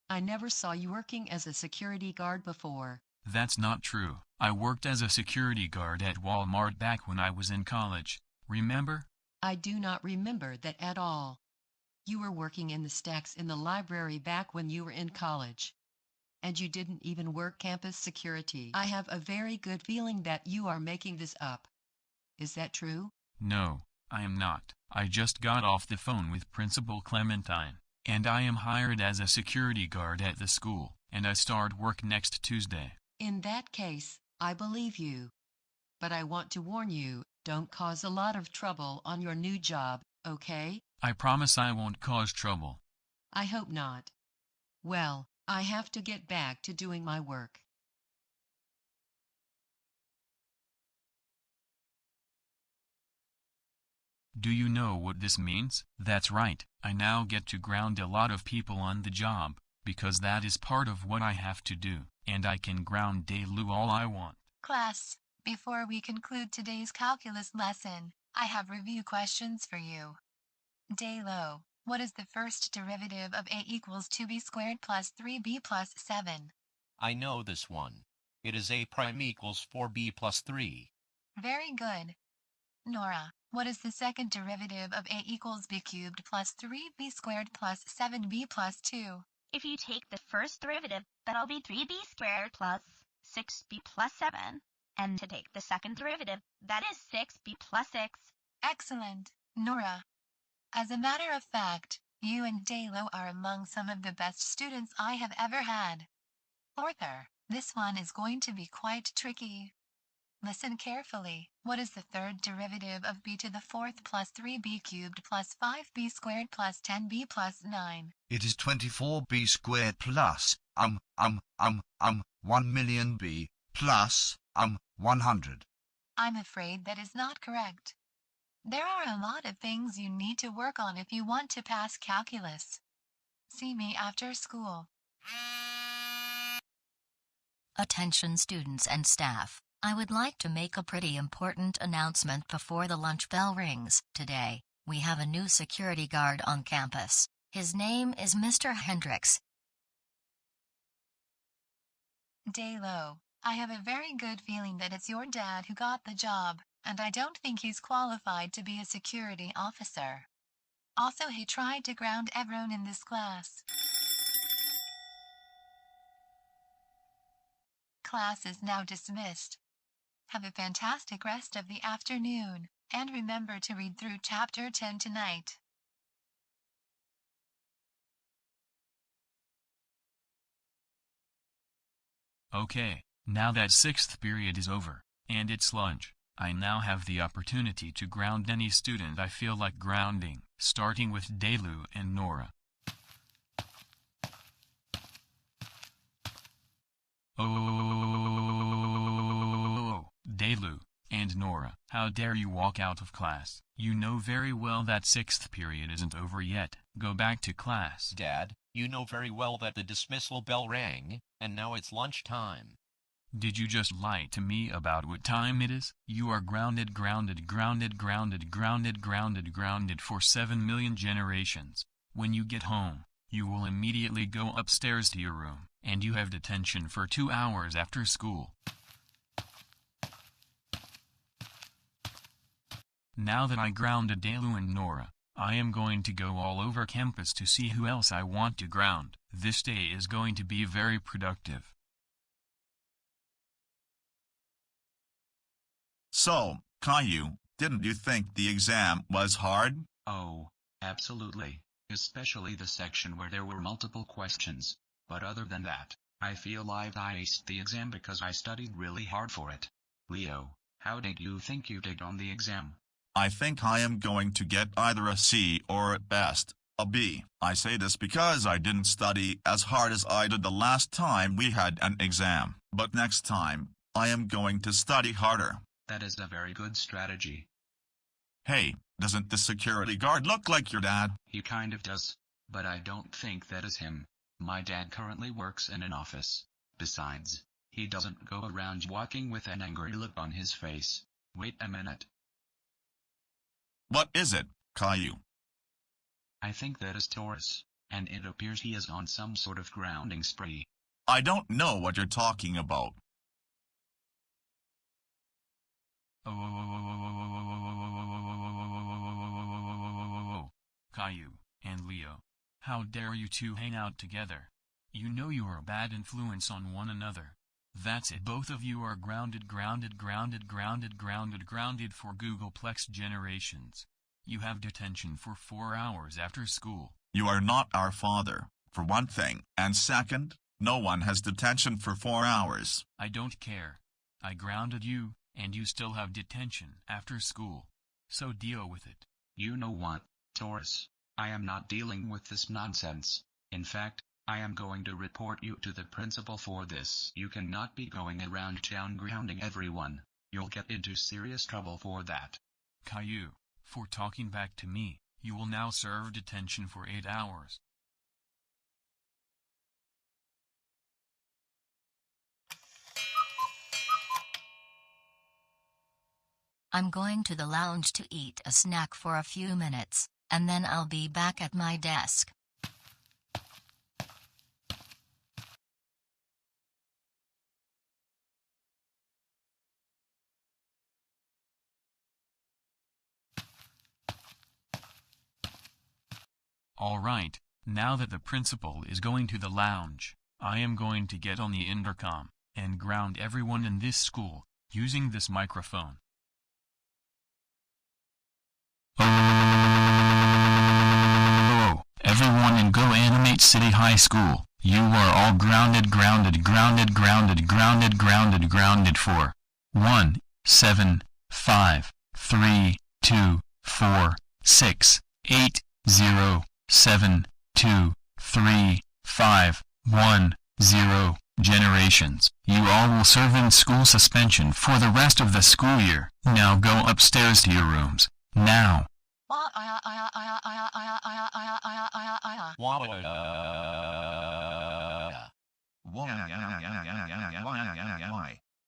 I never saw you working as a security guard before. That's not true. I worked as a security guard at Walmart back when I was in college. Remember? I do not remember that at all. You were working in the stacks in the library back when you were in college. And you didn't even work campus security. I have a very good feeling that you are making this up. Is that true? No, I am not. I just got off the phone with Principal Clementine, and I am hired as a security guard at the school, and I start work next Tuesday. In that case, I believe you. But I want to warn you, don't cause a lot of trouble on your new job, okay? I promise I won't cause trouble. I hope not. Well, I have to get back to doing my work. Do you know what this means? That's right, I now get to ground a lot of people on the job, because that is part of what I have to do, and I can ground Delu all I want. Class, before we conclude today's calculus lesson, I have review questions for you. Delu, what is the first derivative of a equals 2b squared plus 3b plus 7? I know this one. It is a prime equals 4b plus 3. Very good. Nora, what is the second derivative of a equals b cubed plus 3b squared plus 7b plus 2? If you take the first derivative, that'll be 3b squared plus 6b plus 7. And to take the second derivative, that is 6b plus 6. Excellent, Nora. As a matter of fact, you and Delu are among some of the best students I have ever had. Arthur, this one is going to be quite tricky. Listen carefully. What is the third derivative of b to the fourth plus 3b cubed plus 5b squared plus 10b plus 9? It is 24b squared plus, 1 million b, plus, 100. I'm afraid that is not correct. There are a lot of things you need to work on if you want to pass calculus. See me after school. Attention students and staff. I would like to make a pretty important announcement before the lunch bell rings. Today, we have a new security guard on campus. His name is Mr. Hendricks. Daylo, I have a very good feeling that it's your dad who got the job, and I don't think he's qualified to be a security officer. Also, he tried to ground everyone in this class. Class is now dismissed. Have a fantastic rest of the afternoon, and remember to read through Chapter 10 tonight. Okay, now that 6th period is over, and it's lunch, I now have the opportunity to ground any student I feel like grounding, starting with Daylu and Nora. Oh, Daylu and Nora, how dare you walk out of class? You know very well that 6th period isn't over yet. Go back to class. Dad, you know very well that the dismissal bell rang, and now it's lunchtime. Did you just lie to me about what time it is? You are grounded for 7 million generations. When you get home, you will immediately go upstairs to your room, and you have detention for 2 hours after school. Now that I grounded Daylu and Nora, I am going to go all over campus to see who else I want to ground. This day is going to be very productive. So, Caillou, didn't you think the exam was hard? Oh, absolutely, especially the section where there were multiple questions. But other than that, I feel like I aced the exam because I studied really hard for it. Leo, how did you think you did on the exam? I think I am going to get either a C or at best, a B. I say this because I didn't study as hard as I did the last time we had an exam. But next time, I am going to study harder. That is a very good strategy. Hey, doesn't the security guard look like your dad? He kind of does, but I don't think that is him. My dad currently works in an office. Besides, he doesn't go around walking with an angry look on his face. Wait a minute. What is it, Caillou? I think that is Taurus, and it appears he is on some sort of grounding spree. I don't know what you're talking about. Caillou and Leo, how dare you two hang out together? You know you are a bad influence on one another. That's it. Both of you are grounded for Googleplex generations. You have detention for 4 hours after school. You are not our father, for one thing, and second, no one has detention for 4 hours. I don't care. I grounded you, and you still have detention after school. So deal with it. You know what, Taurus? I am not dealing with this nonsense. In fact, I am going to report you to the principal for this. You cannot be going around town grounding everyone. You'll get into serious trouble for that. Caillou, for talking back to me, you will now serve detention for 8 hours. I'm going to the lounge to eat a snack for a few minutes, and then I'll be back at my desk. Alright, now that the principal is going to the lounge, I am going to get on the intercom, and ground everyone in this school, using this microphone. Oh, everyone in GoAnimate City High School, you are all grounded for 1, 7, 5, 3, 2, 4, 6, 8, 0, 7, 2, 3, 5, 1, 0, generations. You all will serve in school suspension for the rest of the school year. Now go upstairs to your rooms. Now.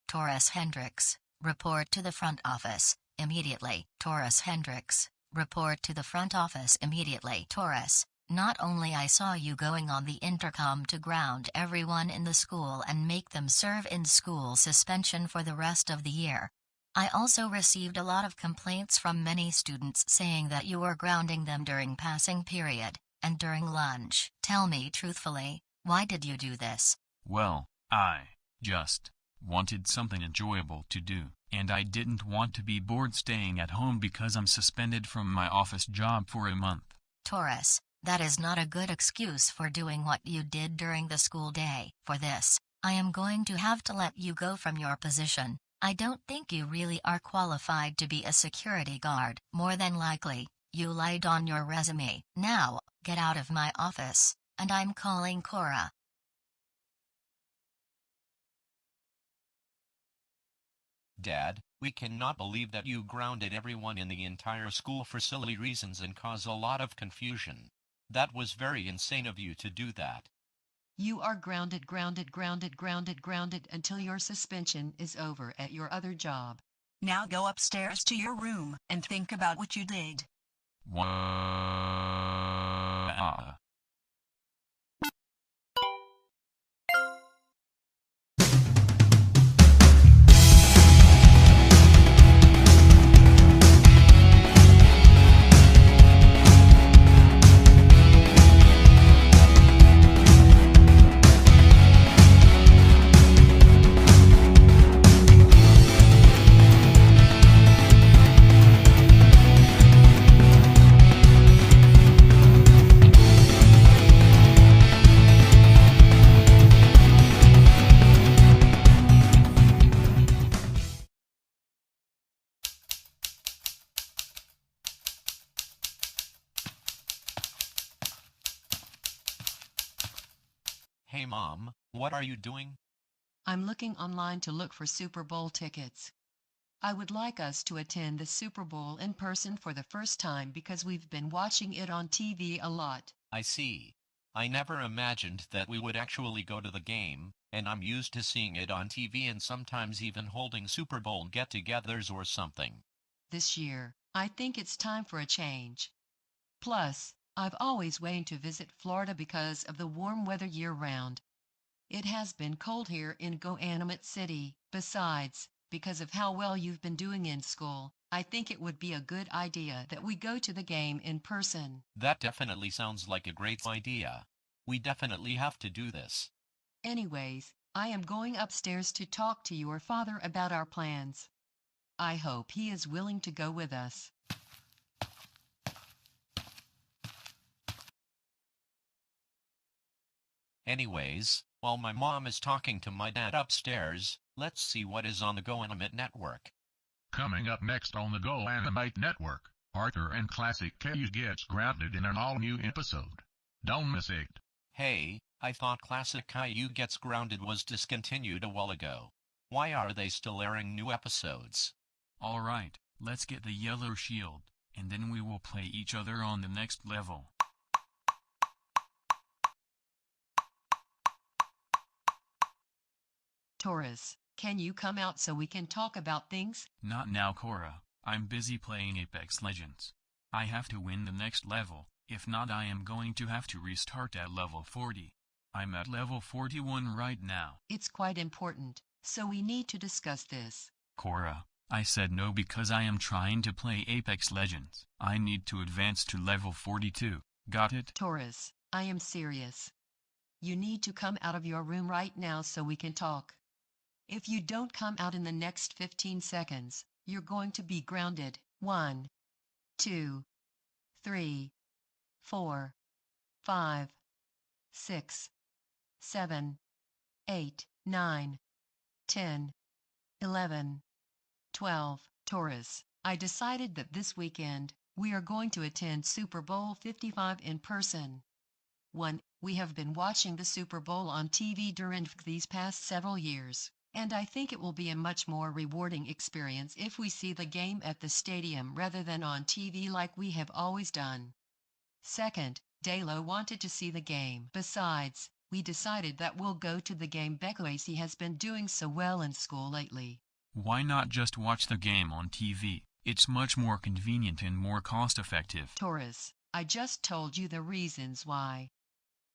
Taurus Hendricks, report to the front office, immediately. Taurus Hendricks, report to the front office immediately. Taurus, not only I saw you going on the intercom to ground everyone in the school and make them serve in school suspension for the rest of the year. I also received a lot of complaints from many students saying that you were grounding them during passing period, and during lunch. Tell me truthfully, why did you do this? Well, I just wanted something enjoyable to do, and I didn't want to be bored staying at home because I'm suspended from my office job for a month. Taurus, that is not a good excuse for doing what you did during the school day. For this, I am going to have to let you go from your position. I don't think you really are qualified to be a security guard. More than likely, you lied on your resume. Now, get out of my office, and I'm calling Cora. Dad, we cannot believe that you grounded everyone in the entire school for silly reasons and caused a lot of confusion. That was very insane of you to do that. You are grounded until your suspension is over at your other job. Now go upstairs to your room and think about what you did. Hey Mom, what are you doing? I'm looking online to look for Super Bowl tickets. I would like us to attend the Super Bowl in person for the first time because we've been watching it on TV a lot. I see. I never imagined that we would actually go to the game, and I'm used to seeing it on TV and sometimes even holding Super Bowl get-togethers or something. This year, I think it's time for a change. Plus, I've always wanted to visit Florida because of the warm weather year-round. It has been cold here in Goanimate City. Besides, because of how well you've been doing in school, I think it would be a good idea that we go to the game in person. That definitely sounds like a great idea. We definitely have to do this. Anyways, I am going upstairs to talk to your father about our plans. I hope he is willing to go with us. Anyways, while my mom is talking to my dad upstairs, let's see what is on the GoAnimate network. Coming up next on the GoAnimate network, Arthur and Classic Caillou gets grounded in an all-new episode. Don't miss it. Hey, I thought Classic Caillou Gets Grounded was discontinued a while ago. Why are they still airing new episodes? Alright, let's get the yellow shield, and then we will play each other on the next level. Taurus, can you come out so we can talk about things? Not now, Cora. I'm busy playing Apex Legends. I have to win the next level, if not I am going to have to restart at level 40. I'm at level 41 right now. It's quite important, so we need to discuss this. Cora, I said no because I am trying to play Apex Legends. I need to advance to level 42. Got it? Taurus, I am serious. You need to come out of your room right now so we can talk. If you don't come out in the next 15 seconds, you're going to be grounded. 1, 2, 3, 4, 5, 6, 7, 8, 9, 10, 11, 12. Taurus, I decided that this weekend, we are going to attend Super Bowl 55 in person. 1. We have been watching the Super Bowl on TV during these past several years, and I think it will be a much more rewarding experience if we see the game at the stadium rather than on TV like we have always done. Second, Dalo wanted to see the game. Besides, we decided that we'll go to the game because he has been doing so well in school lately. Why not just watch the game on TV? It's much more convenient and more cost-effective. Taurus, I just told you the reasons why.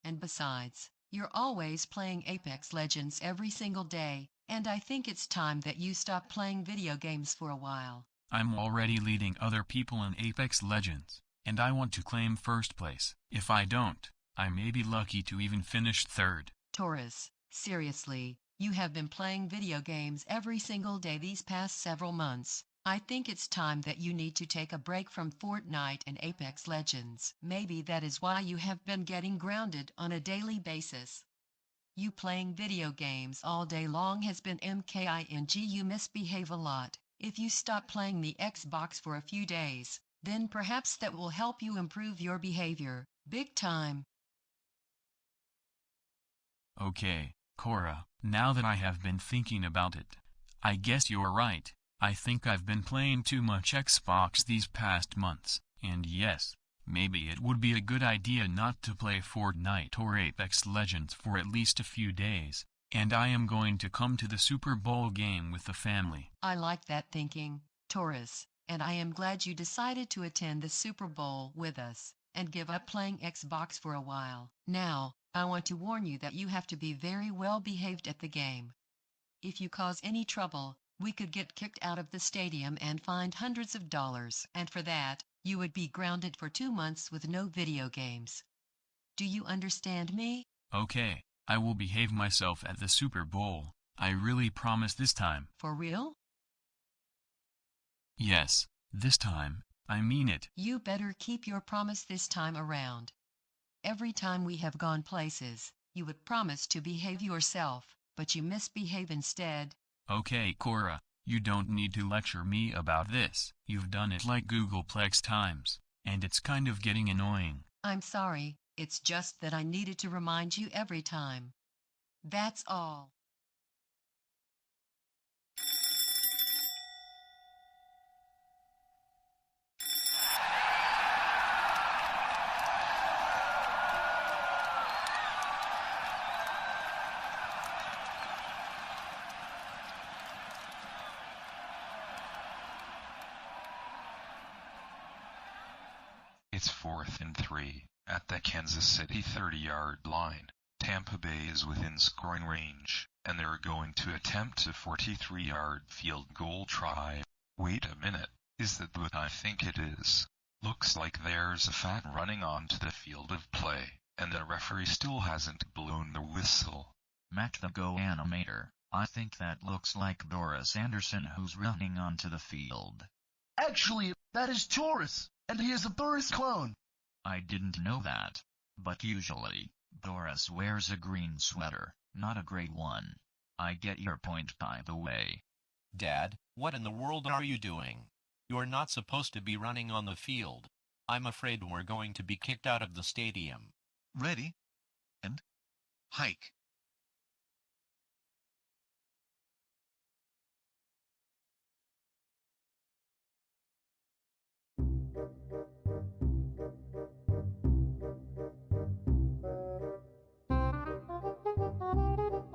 And besides, you're always playing Apex Legends every single day, and I think it's time that you stop playing video games for a while. I'm already leading other people in Apex Legends, and I want to claim first place. If I don't, I may be lucky to even finish third. Taurus, seriously, you have been playing video games every single day these past several months. I think it's time that you need to take a break from Fortnite and Apex Legends. Maybe that is why you have been getting grounded on a daily basis. You playing video games all day long has been MKING. You misbehave a lot. If you stop playing the Xbox for a few days, then perhaps that will help you improve your behavior. Big time. Okay, Cora, now that I have been thinking about it, I guess you're right. I think I've been playing too much Xbox these past months, and yes, maybe it would be a good idea not to play Fortnite or Apex Legends for at least a few days, and I am going to come to the Super Bowl game with the family. I like that thinking, Taurus, and I am glad you decided to attend the Super Bowl with us, and give up playing Xbox for a while. Now, I want to warn you that you have to be very well behaved at the game. If you cause any trouble, we could get kicked out of the stadium and fined hundreds of dollars, and for that, you would be grounded for 2 months with no video games. Do you understand me? Okay, I will behave myself at the Super Bowl. I really promise this time. For real? Yes, this time, I mean it. You better keep your promise this time around. Every time we have gone places, you would promise to behave yourself, but you misbehave instead. Okay, Cora, you don't need to lecture me about this. You've done it like Googleplex times, and it's kind of getting annoying. I'm sorry, it's just that I needed to remind you every time. That's all. It's 4th and 3, at the Kansas City 30-yard line. Tampa Bay is within scoring range, and they're going to attempt a 43-yard field goal try. Wait a minute, is that what I think it is? Looks like there's a fan running onto the field of play, and the referee still hasn't blown the whistle. Matt the GoAnimator, I think that looks like Doris Anderson who's running onto the field. Actually, that is Taurus, and he is a Doris clone. I didn't know that. But usually, Doris wears a green sweater, not a gray one. I get your point by the way. Dad, what in the world are you doing? You're not supposed to be running on the field. I'm afraid we're going to be kicked out of the stadium. Ready? And hike.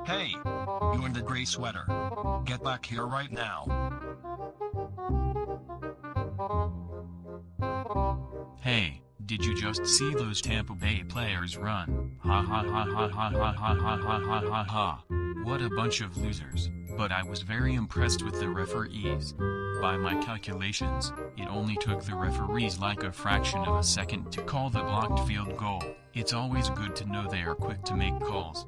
Hey, you in the gray sweater. Get back here right now. Hey, did you just see those Tampa Bay players run? Ha ha ha ha ha ha ha ha ha ha ha ha. What a bunch of losers. But I was very impressed with the referees. By my calculations, it only took the referees like a fraction of a second to call the blocked field goal. It's always good to know they are quick to make calls.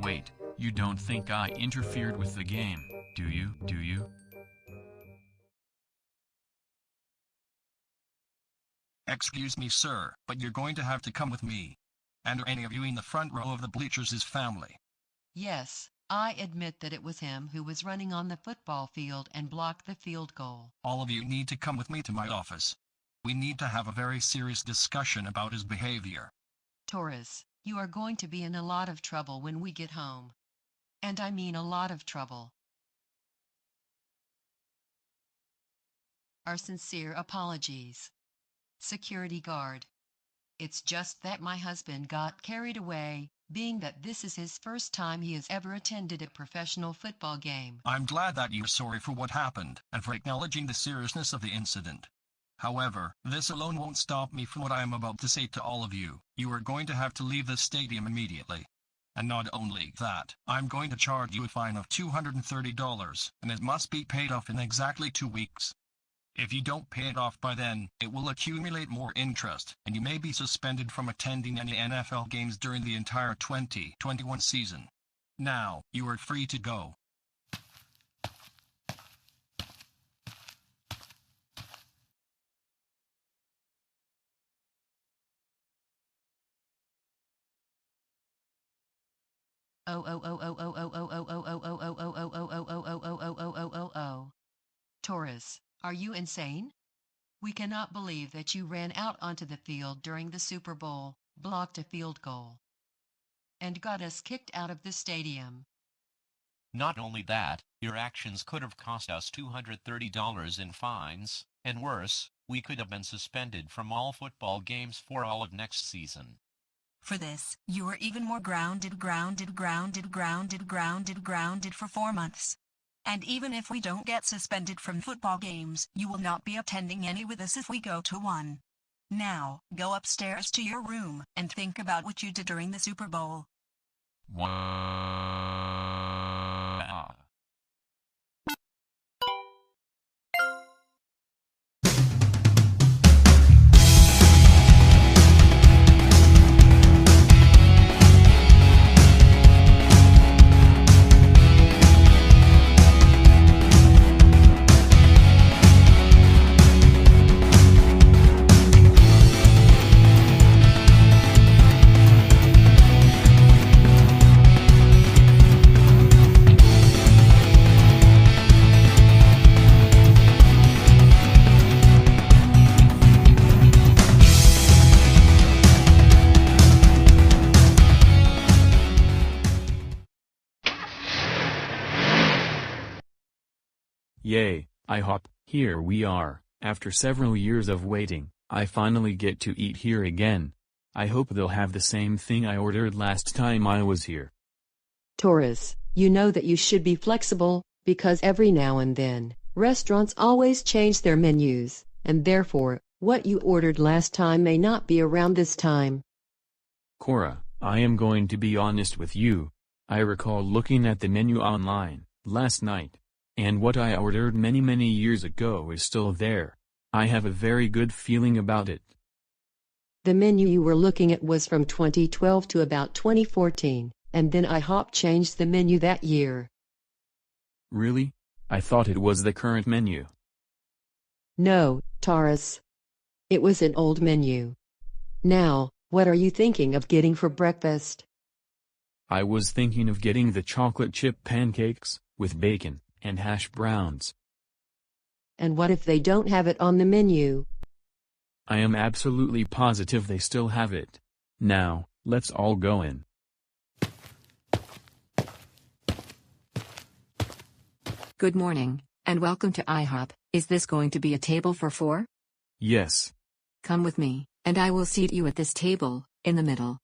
Wait, you don't think I interfered with the game, do you? Excuse me, sir, but you're going to have to come with me. And are any of you in the front row of the bleachers his family? Yes, I admit that it was him who was running on the football field and blocked the field goal. All of you need to come with me to my office. We need to have a very serious discussion about his behavior. Taurus, you are going to be in a lot of trouble when we get home. And I mean a lot of trouble. Our sincere apologies. Security guard. It's just that my husband got carried away, being that this is his first time he has ever attended a professional football game. I'm glad that you're sorry for what happened, and for acknowledging the seriousness of the incident. However, this alone won't stop me from what I am about to say to all of you. You are going to have to leave the stadium immediately. And not only that, I'm going to charge you a fine of $230, and it must be paid off in exactly 2 weeks. If you don't pay it off by then, it will accumulate more interest, and you may be suspended from attending any NFL games during the entire 2021 season. Now, you are free to go. Taurus, are you insane? We cannot believe that you ran out onto the field during the Super Bowl, blocked a field goal, and got us kicked out of the stadium. Not only that, your actions could have cost us $230 in fines, and worse, we could have been suspended from all football games for all of next season. For this, you are even more grounded for 4 months. And even if we don't get suspended from football games, you will not be attending any with us if we go to one. Now, go upstairs to your room, and think about what you did during the Super Bowl. Yay, IHOP, here we are. After several years of waiting, I finally get to eat here again. I hope they'll have the same thing I ordered last time I was here. Taurus, you know that you should be flexible, because every now and then, restaurants always change their menus, and therefore, what you ordered last time may not be around this time. Cora, I am going to be honest with you. I recall looking at the menu online last night, and what I ordered many years ago is still there. I have a very good feeling about it. The menu you were looking at was from 2012 to about 2014, and then IHOP changed the menu that year. Really? I thought it was the current menu. No, Taurus. It was an old menu. Now, what are you thinking of getting for breakfast? I was thinking of getting the chocolate chip pancakes, with bacon and hash browns. And what if they don't have it on the menu? I am absolutely positive they still have it. Now, let's all go in. Good morning, and welcome to IHOP. Is this going to be a table for 4? Yes. Come with me, and I will seat you at this table, in the middle.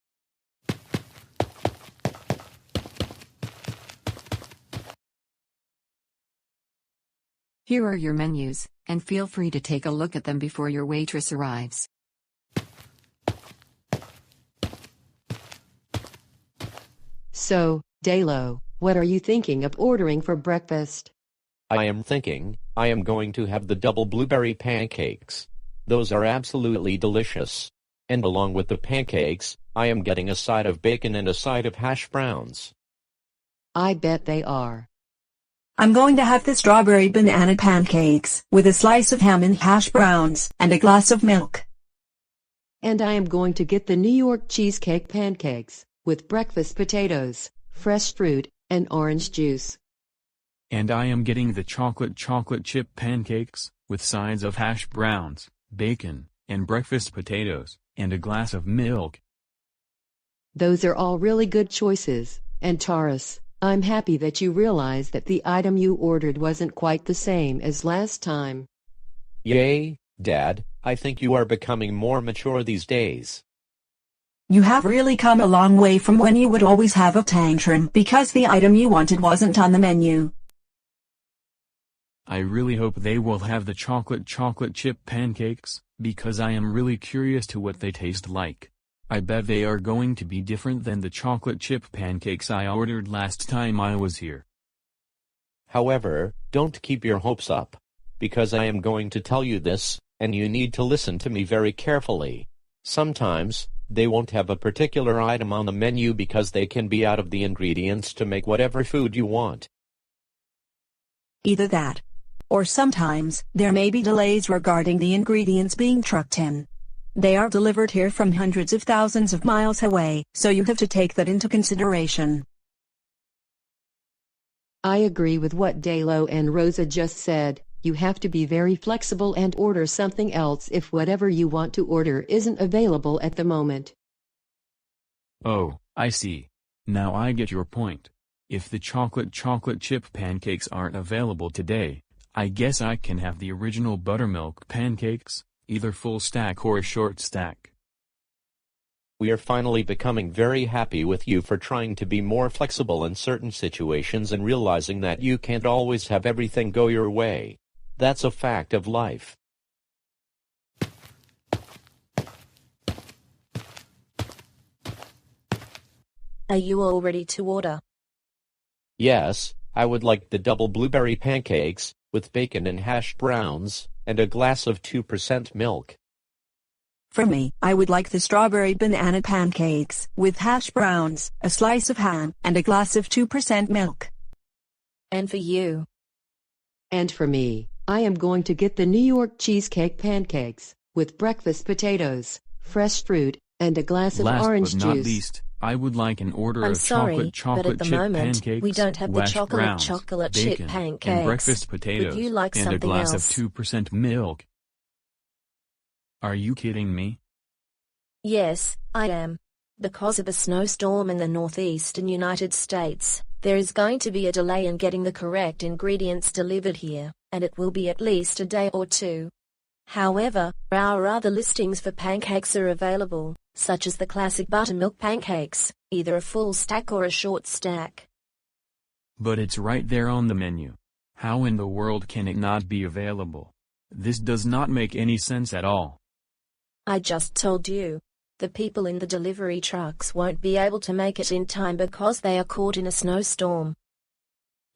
Here are your menus, and feel free to take a look at them before your waitress arrives. So, Dalo, what are you thinking of ordering for breakfast? I am thinking, I am going to have the double blueberry pancakes. Those are absolutely delicious. And along with the pancakes, I am getting a side of bacon and a side of hash browns. I bet they are. I'm going to have the strawberry banana pancakes, with a slice of ham and hash browns, and a glass of milk. And I am going to get the New York cheesecake pancakes, with breakfast potatoes, fresh fruit, and orange juice. And I am getting the chocolate chip pancakes, with sides of hash browns, bacon, and breakfast potatoes, and a glass of milk. Those are all really good choices, and Taurus, I'm happy that you realize that the item you ordered wasn't quite the same as last time. Yay, Dad, I think you are becoming more mature these days. You have really come a long way from when you would always have a tantrum because the item you wanted wasn't on the menu. I really hope they will have the chocolate chip pancakes, because I am really curious to what they taste like. I bet they are going to be different than the chocolate chip pancakes I ordered last time I was here. However, don't keep your hopes up, because I am going to tell you this, and you need to listen to me very carefully. Sometimes, they won't have a particular item on the menu because they can be out of the ingredients to make whatever food you want. Either that, or sometimes there may be delays regarding the ingredients being trucked in. They are delivered here from hundreds of thousands of miles away, so you have to take that into consideration. I agree with what Dalo and Rosa just said. You have to be very flexible and order something else if whatever you want to order isn't available at the moment. Oh, I see. Now I get your point. If the chocolate chip pancakes aren't available today, I guess I can have the original buttermilk pancakes, either full stack or a short stack. We are finally becoming very happy with you for trying to be more flexible in certain situations and realizing that you can't always have everything go your way. That's a fact of life. Are you all ready to order? Yes, I would like the double blueberry pancakes, with bacon and hash browns, and a glass of 2% milk. For me, I would like the strawberry banana pancakes, with hash browns, a slice of ham, and a glass of 2% milk. And for you? And for me, I am going to get the New York cheesecake pancakes, with breakfast potatoes, fresh fruit, and a glass of orange juice. Last but not juice. least, I would like an order I'm of sorry, chocolate but at the chip moment, pancakes, we don't have the hash browns, chocolate bacon, chip pancakes. and breakfast potatoes, Would you like and something a glass else? of 2% milk. Are you kidding me? Yes, I am. Because of a snowstorm in the northeastern United States, there is going to be a delay in getting the correct ingredients delivered here, and it will be at least a day or two. However, our other listings for pancakes are available, such as the classic buttermilk pancakes, either a full stack or a short stack. But it's right there on the menu. How in the world can it not be available? This does not make any sense at all. I just told you. The people in the delivery trucks won't be able to make it in time because they are caught in a snowstorm.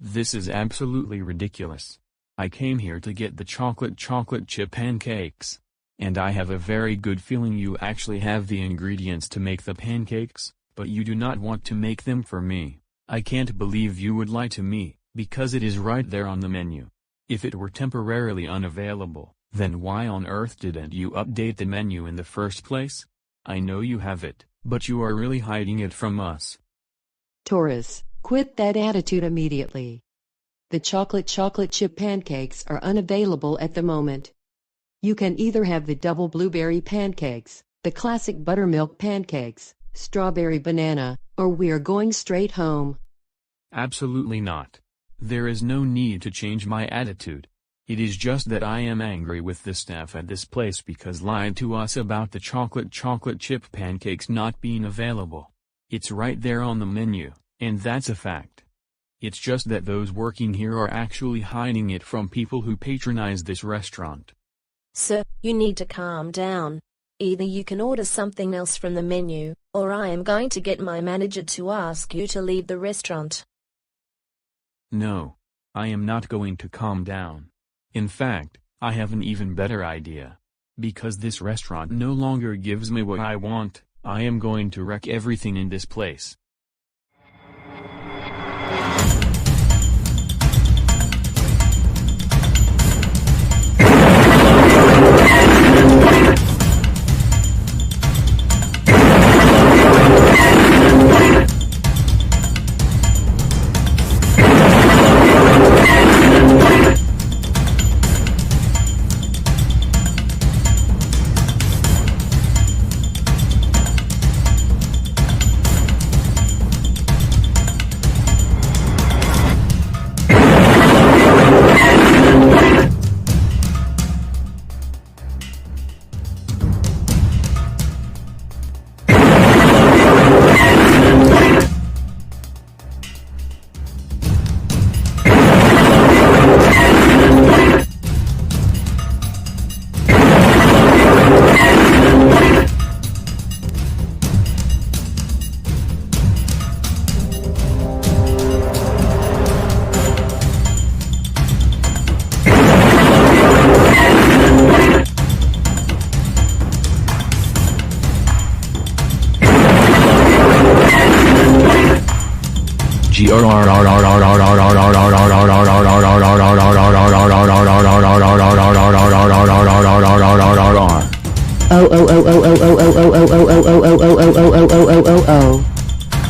This is absolutely ridiculous. I came here to get the chocolate chip pancakes. And I have a very good feeling you actually have the ingredients to make the pancakes, but you do not want to make them for me. I can't believe you would lie to me, because it is right there on the menu. If it were temporarily unavailable, then why on earth didn't you update the menu in the first place? I know you have it, but you are really hiding it from us. Taurus, quit that attitude immediately. The chocolate chip pancakes are unavailable at the moment. You can either have the double blueberry pancakes, the classic buttermilk pancakes, strawberry banana, or we are going straight home. Absolutely not. There is no need to change my attitude. It is just that I am angry with the staff at this place because lied to us about the chocolate chip pancakes not being available. It's right there on the menu, and that's a fact. It's just that those working here are actually hiding it from people who patronize this restaurant. Sir, you need to calm down. Either you can order something else from the menu, or I am going to get my manager to ask you to leave the restaurant. No, I am not going to calm down. In fact, I have an even better idea. Because this restaurant no longer gives me what I want, I am going to wreck everything in this place.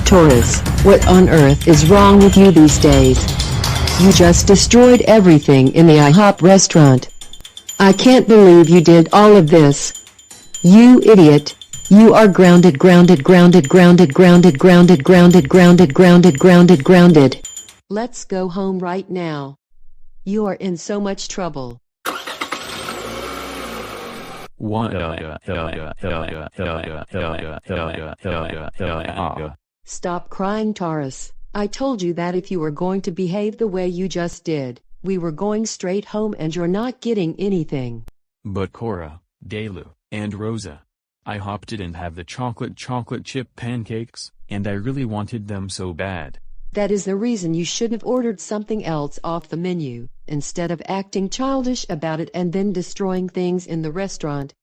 Taurus, what on earth is wrong with you these days? You just destroyed everything in the IHOP restaurant. I can't believe you did all of this. You idiot. You are grounded. Let's go home right now. You are in so much trouble. Stop crying, Taurus. I told you that if you were going to behave the way you just did, we were going straight home and you're not getting anything. But Cora, Delu, and Rosa, IHOP didn't have the chocolate chip pancakes, and I really wanted them so bad. That is the reason you should have ordered something else off the menu, instead of acting childish about it and then destroying things in the restaurant.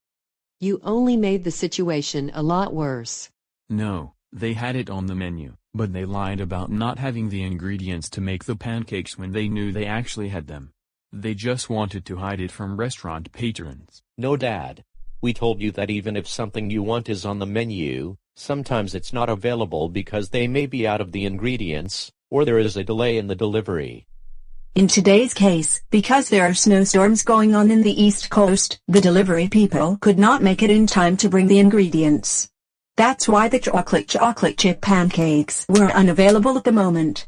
You only made the situation a lot worse. No, they had it on the menu, but they lied about not having the ingredients to make the pancakes when they knew they actually had them. They just wanted to hide it from restaurant patrons. No, Dad. We told you that even if something you want is on the menu, sometimes it's not available because they may be out of the ingredients, or there is a delay in the delivery. In today's case, because there are snowstorms going on in the East Coast, the delivery people could not make it in time to bring the ingredients. That's why the chocolate chip pancakes were unavailable at the moment.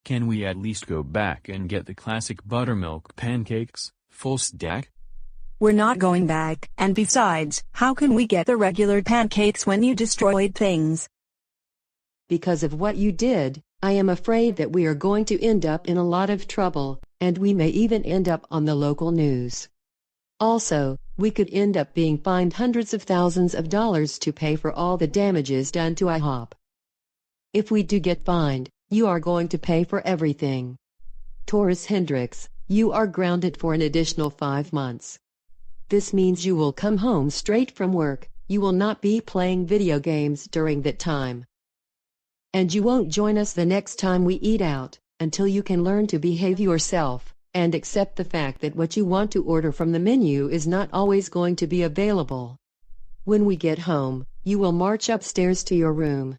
Can we at least go back and get the classic buttermilk pancakes, full stack? We're not going back, and besides, how can we get the regular pancakes when you destroyed things? Because of what you did, I am afraid that we are going to end up in a lot of trouble, and we may even end up on the local news. Also, we could end up being fined hundreds of thousands of dollars to pay for all the damages done to IHOP. If we do get fined, you are going to pay for everything. Taurus Hendricks, you are grounded for an additional 5 months. This means you will come home straight from work, you will not be playing video games during that time. And you won't join us the next time we eat out, until you can learn to behave yourself, and accept the fact that what you want to order from the menu is not always going to be available. When we get home, you will march upstairs to your room.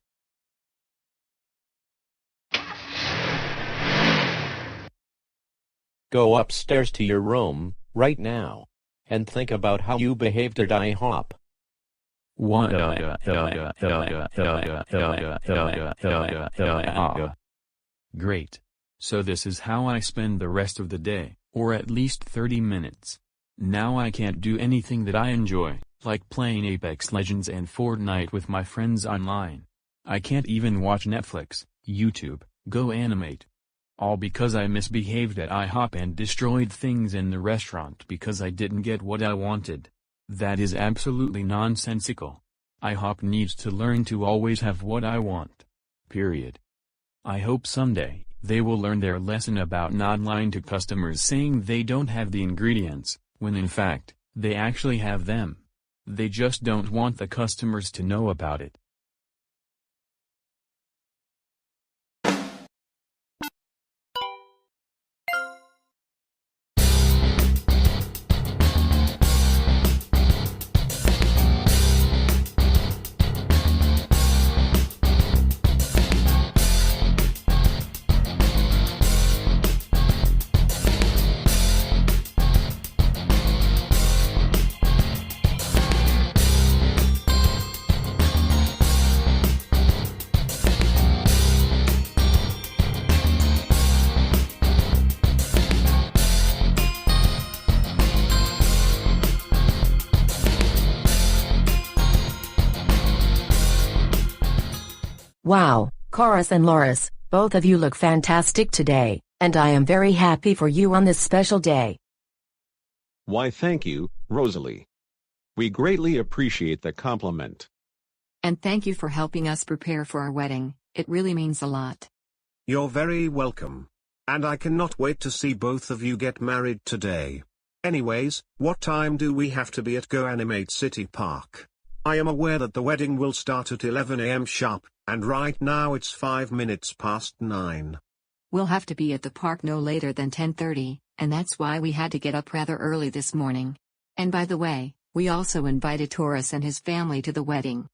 Go upstairs to your room, right now, and think about how you behaved at IHOP. Great. So this is how I spend the rest of the day, or at least 30 minutes. Now I can't do anything that I enjoy, like playing Apex Legends and Fortnite with my friends online. I can't even watch Netflix, YouTube, GoAnimate. All because I misbehaved at IHOP and destroyed things in the restaurant because I didn't get what I wanted. That is absolutely nonsensical. IHOP needs to learn to always have what I want. Period. I hope someday, they will learn their lesson about not lying to customers saying they don't have the ingredients, when in fact, they actually have them. They just don't want the customers to know about it. Wow, Chorus and Loris, both of you look fantastic today, and I am very happy for you on this special day. Why, thank you, Rosalie. We greatly appreciate the compliment. And thank you for helping us prepare for our wedding, it really means a lot. You're very welcome. And I cannot wait to see both of you get married today. Anyways, what time do we have to be at GoAnimate City Park? I am aware that the wedding will start at 11 a.m. sharp, and right now it's 5 minutes past 9. We'll have to be at the park no later than 10:30, and that's why we had to get up rather early this morning. And by the way, we also invited Taurus and his family to the wedding.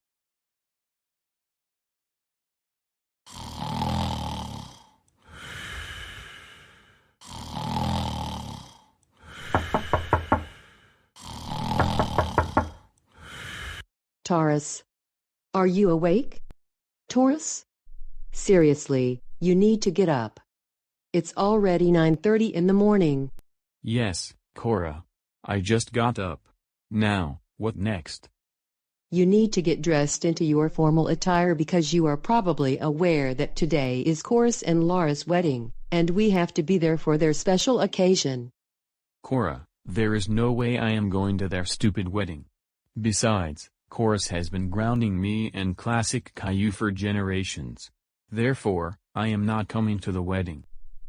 Taurus. Are you awake? Taurus? Seriously, you need to get up. It's already 9:30 in the morning. Yes, Cora. I just got up. Now, what next? You need to get dressed into your formal attire because you are probably aware that today is Chorus and Laura's wedding, and we have to be there for their special occasion. Cora, there is no way I am going to their stupid wedding. Besides, Chorus has been grounding me and Classic Caillou for generations. Therefore, I am not coming to the wedding.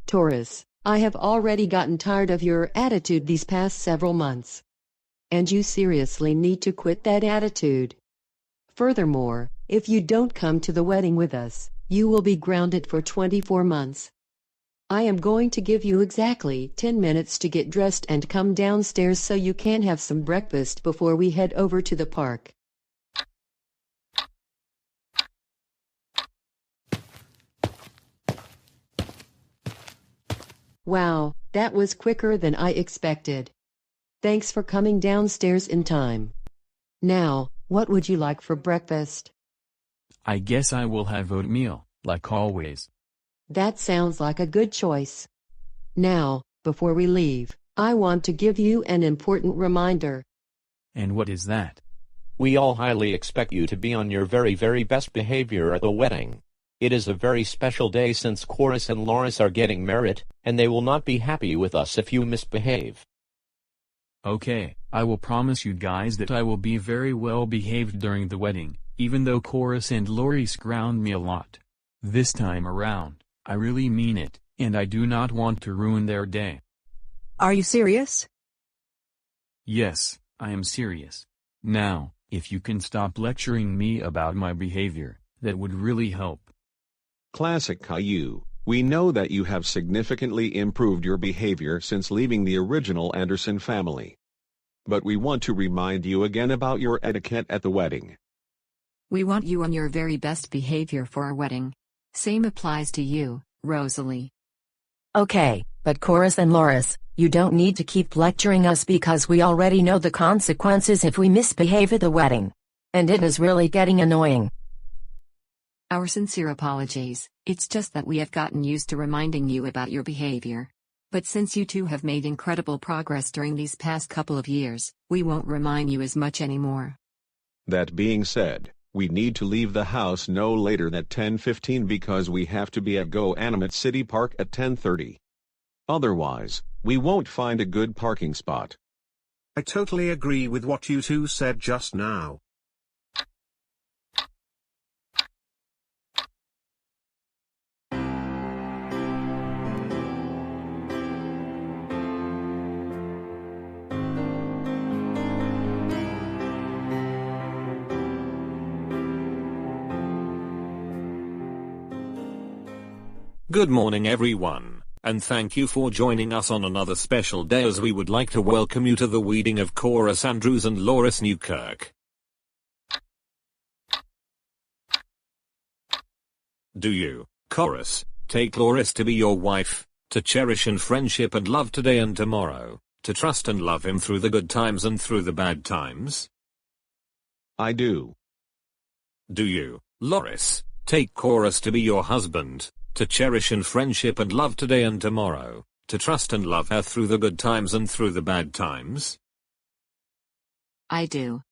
Taurus, I have already gotten tired of your attitude these past several months. And you seriously need to quit that attitude. Furthermore, if you don't come to the wedding with us, you will be grounded for 24 months. I am going to give you exactly 10 minutes to get dressed and come downstairs so you can have some breakfast before we head over to the park. Wow, that was quicker than I expected. Thanks for coming downstairs in time. Now, what would you like for breakfast? I guess I will have oatmeal, like always. That sounds like a good choice. Now, before we leave, I want to give you an important reminder. And what is that? We all highly expect you to be on your very best behavior at the wedding. It is a very special day since Chorus and Loris are getting married, and they will not be happy with us if you misbehave. Okay, I will promise you guys that I will be very well behaved during the wedding, even though Chorus and Loris ground me a lot. This time around, I really mean it, and I do not want to ruin their day. Are you serious? Yes, I am serious. Now, if you can stop lecturing me about my behavior, that would really help. Classic Caillou, we know that you have significantly improved your behavior since leaving the original Anderson family. But we want to remind you again about your etiquette at the wedding. We want you on your very best behavior for our wedding. Same applies to you, Rosalie. Okay, but Chorus and Loris, you don't need to keep lecturing us because we already know the consequences if we misbehave at the wedding. And it is really getting annoying. Our sincere apologies, it's just that we have gotten used to reminding you about your behavior. But since you two have made incredible progress during these past couple of years, we won't remind you as much anymore. That being said, we need to leave the house no later than 10:15 because we have to be at GoAnimate City Park at 10:30. Otherwise, we won't find a good parking spot. I totally agree with what you two said just now. Good morning everyone, and thank you for joining us on another special day as we would like to welcome you to the wedding of Chorus Andrews and Loris Newkirk. Do you, Chorus, take Loris to be your wife, to cherish in friendship and love today and tomorrow, to trust and love him through the good times and through the bad times? I do. Do you, Loris, take Chorus to be your husband, to cherish in friendship and love today and tomorrow, to trust and love her through the good times and through the bad times? I do.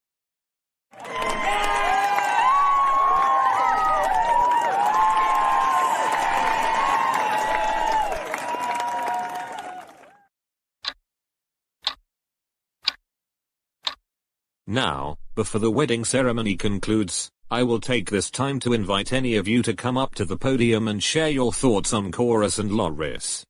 Now, before the wedding ceremony concludes, I will take this time to invite any of you to come up to the podium and share your thoughts on Chorus and Loris.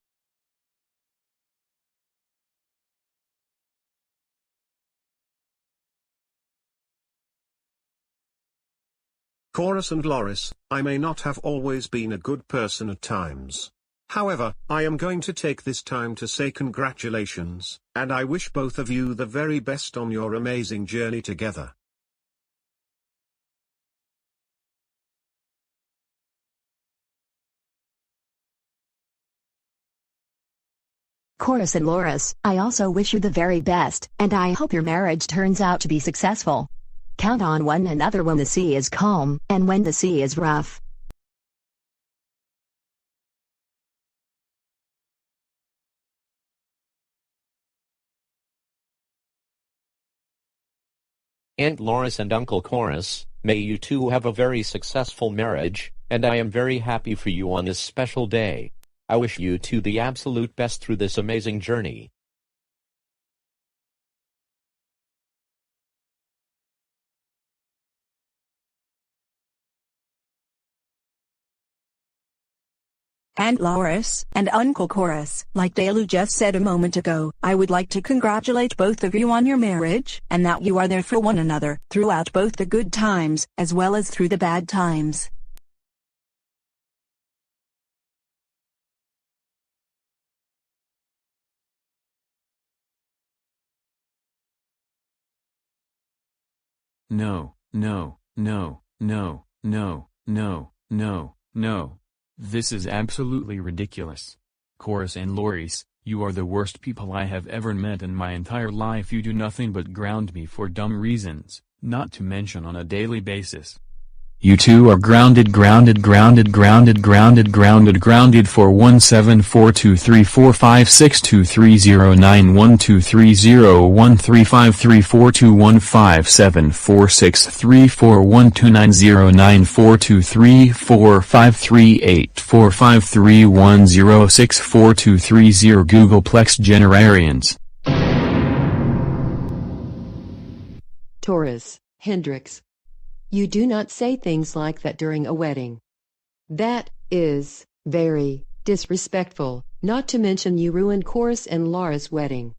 Chorus and Loris, I may not have always been a good person at times. However, I am going to take this time to say congratulations, and I wish both of you the very best on your amazing journey together. Chorus and Loris, I also wish you the very best, and I hope your marriage turns out to be successful. Count on one another when the sea is calm, and when the sea is rough. Aunt Loris and Uncle Chorus, may you two have a very successful marriage, and I am very happy for you on this special day. I wish you two the absolute best through this amazing journey. Aunt Loris and Uncle Chorus, like Dalu just said a moment ago, I would like to congratulate both of you on your marriage, and that you are there for one another, throughout both the good times, as well as through the bad times. No, no, no, no, no, no, no, no. This is absolutely ridiculous. Chorus and Loris, you are the worst people I have ever met in my entire life. You do nothing but ground me for dumb reasons, not to mention on a daily basis. You two are grounded for 174234567434129094341290423410453845310642330 Googleplex Generarians. Taurus, Hendrix. You do not say things like that during a wedding. That is very disrespectful, not to mention you ruined Chorus and Laura's wedding.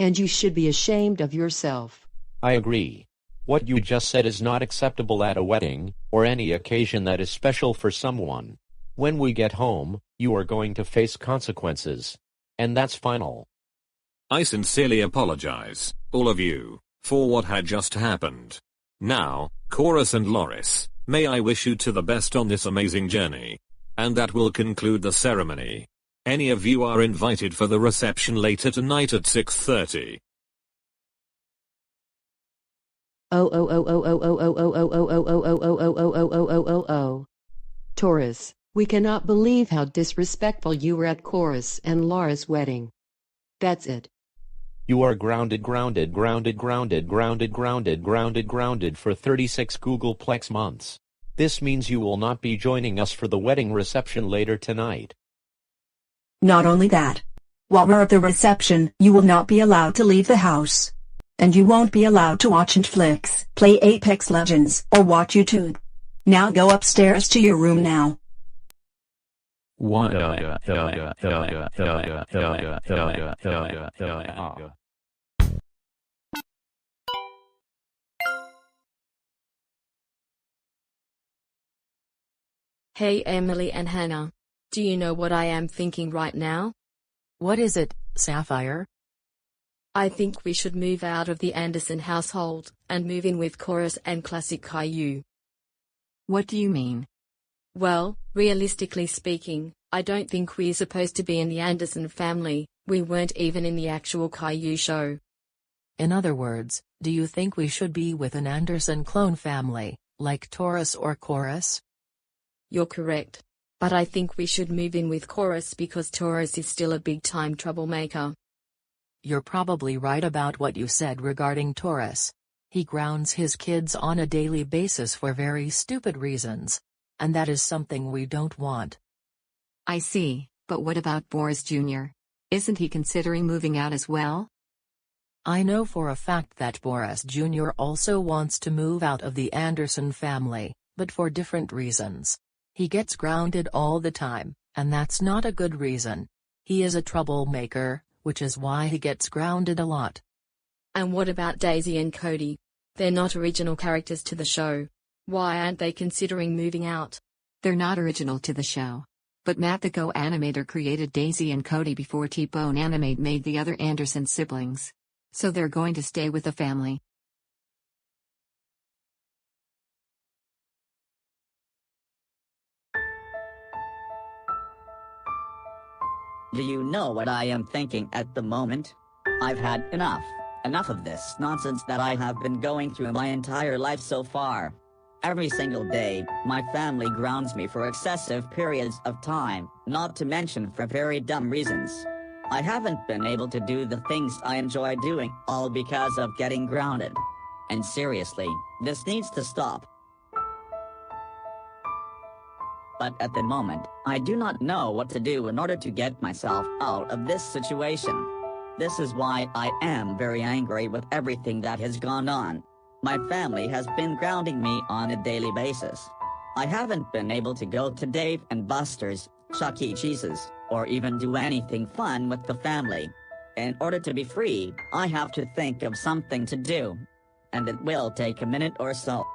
And you should be ashamed of yourself. I agree. What you just said is not acceptable at a wedding, or any occasion that is special for someone. When we get home, you are going to face consequences. And that's final. I sincerely apologize, all of you, for what had just happened. Now, Chorus and Loris, may I wish you to the best on this amazing journey. And that will conclude the ceremony. Any of you are invited for the reception later tonight at 6:30. Taurus, we cannot believe how disrespectful you were at Chorus and Laura's wedding. That's it. You are grounded for 36 Googleplex months. This means you will not be joining us for the wedding reception later tonight. Not only that. While we're at the reception, you will not be allowed to leave the house. And you won't be allowed to watch Netflix, play Apex Legends, or watch YouTube. Now go upstairs to your room now. Hey Emily and Hannah. Do you know what I am thinking right now? What is it, Sapphire? I think we should move out of the Anderson household, and move in with Chorus and Classic Caillou. What do you mean? Well, realistically speaking, I don't think we're supposed to be in the Anderson family. We weren't even in the actual Caillou show. In other words, do you think we should be with an Anderson clone family, like Taurus or Chorus? You're correct. But I think we should move in with Chorus because Taurus is still a big-time troublemaker. You're probably right about what you said regarding Taurus. He grounds his kids on a daily basis for very stupid reasons. And that is something we don't want. I see, but what about Boris Jr.? Isn't he considering moving out as well? I know for a fact that Boris Jr. also wants to move out of the Anderson family, but for different reasons. He gets grounded all the time, and that's not a good reason. He is a troublemaker, which is why he gets grounded a lot. And what about Daisy and Cody? They're not original characters to the show. Why aren't they considering moving out? They're not original to the show. But Matt the Go-Animator created Daisy and Cody before T-Bone Animate made the other Anderson siblings. So they're going to stay with the family. Do you know what I am thinking at the moment? I've had enough. Enough of this nonsense that I have been going through my entire life so far. Every single day, my family grounds me for excessive periods of time, not to mention for very dumb reasons. I haven't been able to do the things I enjoy doing, all because of getting grounded. And seriously, this needs to stop. But at the moment, I do not know what to do in order to get myself out of this situation. This is why I am very angry with everything that has gone on. My family has been grounding me on a daily basis. I haven't been able to go to Dave and Buster's, Chuck E. Cheese's, or even do anything fun with the family. In order to be free, I have to think of something to do. And it will take a minute or so.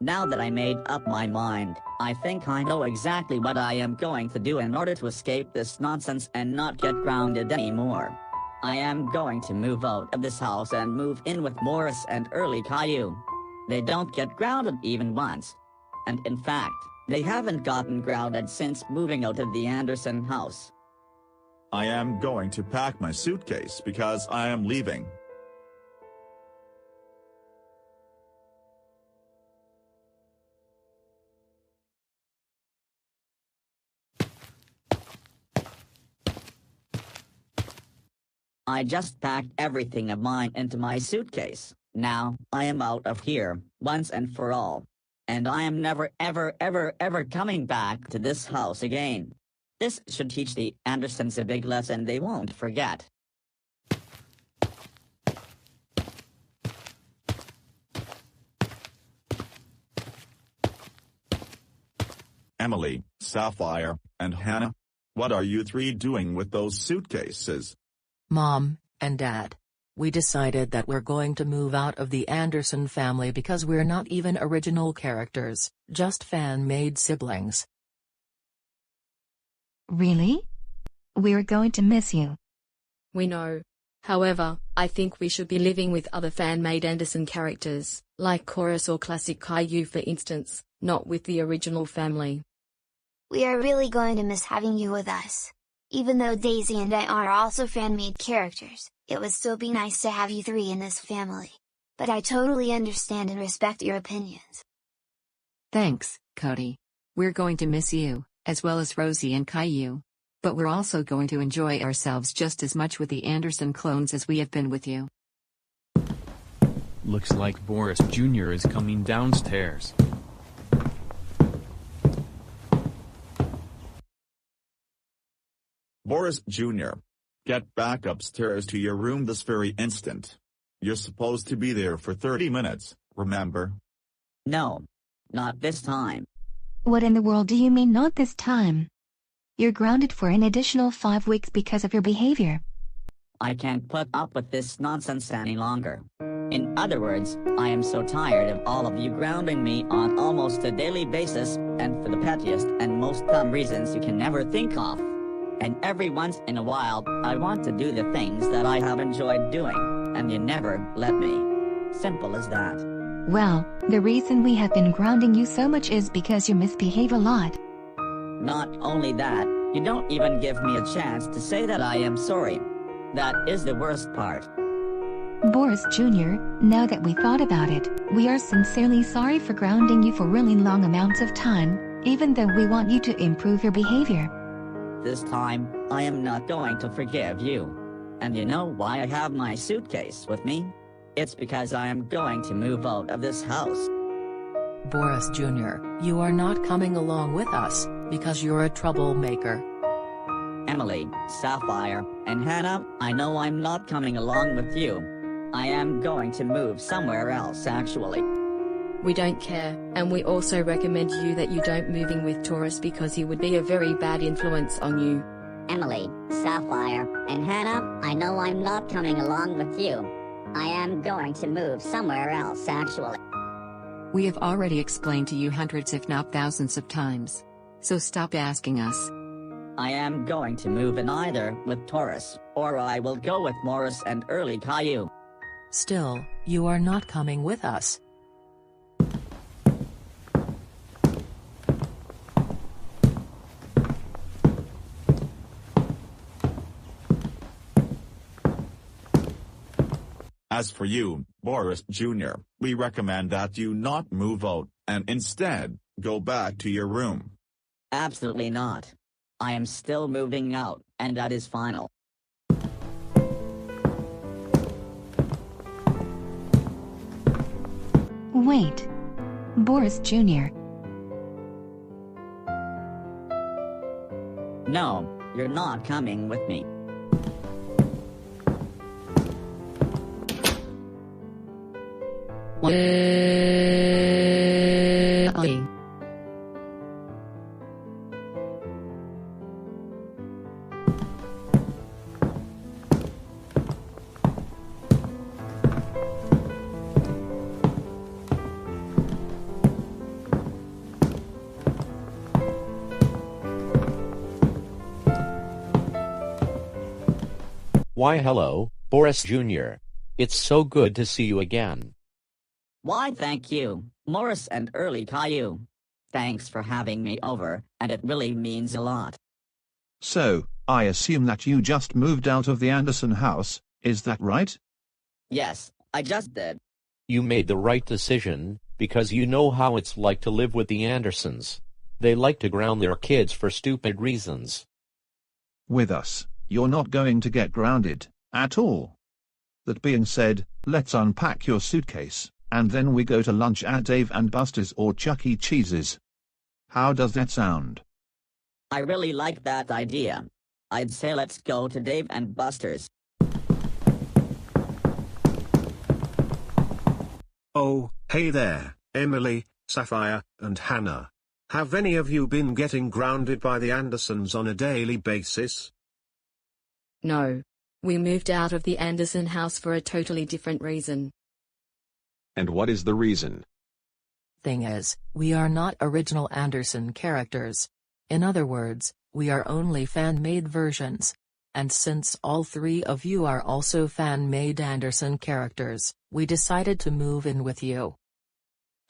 Now that I made up my mind, I think I know exactly what I am going to do in order to escape this nonsense and not get grounded anymore. I am going to move out of this house and move in with Morris and Early Caillou. They don't get grounded even once. And in fact, they haven't gotten grounded since moving out of the Anderson house. I am going to pack my suitcase because I am leaving. I just packed everything of mine into my suitcase. Now, I am out of here, once and for all. And I am never ever coming back to this house again. This should teach the Andersons a big lesson they won't forget. Emily, Sapphire, and Hannah? What are you three doing with those suitcases? Mom and Dad, we decided that we're going to move out of the Anderson family because we're not even original characters, just fan-made siblings. Really? We're going to miss you. We know. However, I think we should be living with other fan-made Anderson characters, like Chorus or Classic Caillou for instance, not with the original family. We are really going to miss having you with us. Even though Daisy and I are also fan-made characters, it would still be nice to have you three in this family. But I totally understand and respect your opinions. Thanks, Cody. We're going to miss you, as well as Rosie and Caillou. But we're also going to enjoy ourselves just as much with the Anderson clones as we have been with you. Looks like Boris Jr. is coming downstairs. Boris Jr., get back upstairs to your room this very instant. You're supposed to be there for 30 minutes, remember? No. Not this time. What in the world do you mean not this time? You're grounded for an additional 5 weeks because of your behavior. I can't put up with this nonsense any longer. In other words, I am so tired of all of you grounding me on almost a daily basis, and for the pettiest and most dumb reasons you can never think of. And every once in a while, I want to do the things that I have enjoyed doing, and you never let me. Simple as that. Well, the reason we have been grounding you so much is because you misbehave a lot. Not only that, you don't even give me a chance to say that I am sorry. That is the worst part. Boris Jr., now that we thought about it, we are sincerely sorry for grounding you for really long amounts of time, even though we want you to improve your behavior. This time, I am not going to forgive you. And you know why I have my suitcase with me? It's because I am going to move out of this house. Boris Jr., you are not coming along with us, because you're a troublemaker. Emily, Sapphire, and Hannah, I know I'm not coming along with you. I am going to move somewhere else actually. We don't care, and we also recommend you that you don't moving with Taurus because he would be a very bad influence on you. Emily, Sapphire, and Hannah, I know I'm not coming along with you. I am going to move somewhere else actually. We have already explained to you hundreds if not thousands of times. So stop asking us. I am going to move in either with Taurus, or I will go with Morris and early Caillou. Still, you are not coming with us. As for you, Boris Jr., we recommend that you not move out, and instead, go back to your room. Absolutely not. I am still moving out, and that is final. Wait. Boris Jr. No, you're not coming with me. Why hello, Boris Jr. It's so good to see you again. Why thank you, Morris and early Caillou. Thanks for having me over, and it really means a lot. So, I assume that you just moved out of the Anderson house, is that right? Yes, I just did. You made the right decision, because you know how it's like to live with the Andersons. They like to ground their kids for stupid reasons. With us, you're not going to get grounded, at all. That being said, let's unpack your suitcase, and then we go to lunch at Dave and Buster's or Chuck E. Cheese's. How does that sound? I really like that idea. I'd say let's go to Dave and Buster's. Oh, hey there, Emily, Sapphire, and Hannah. Have any of you been getting grounded by the Andersons on a daily basis? No. We moved out of the Anderson house for a totally different reason. And what is the reason? Thing is, we are not original Anderson characters. In other words, we are only fan-made versions. And since all three of you are also fan-made Anderson characters, we decided to move in with you.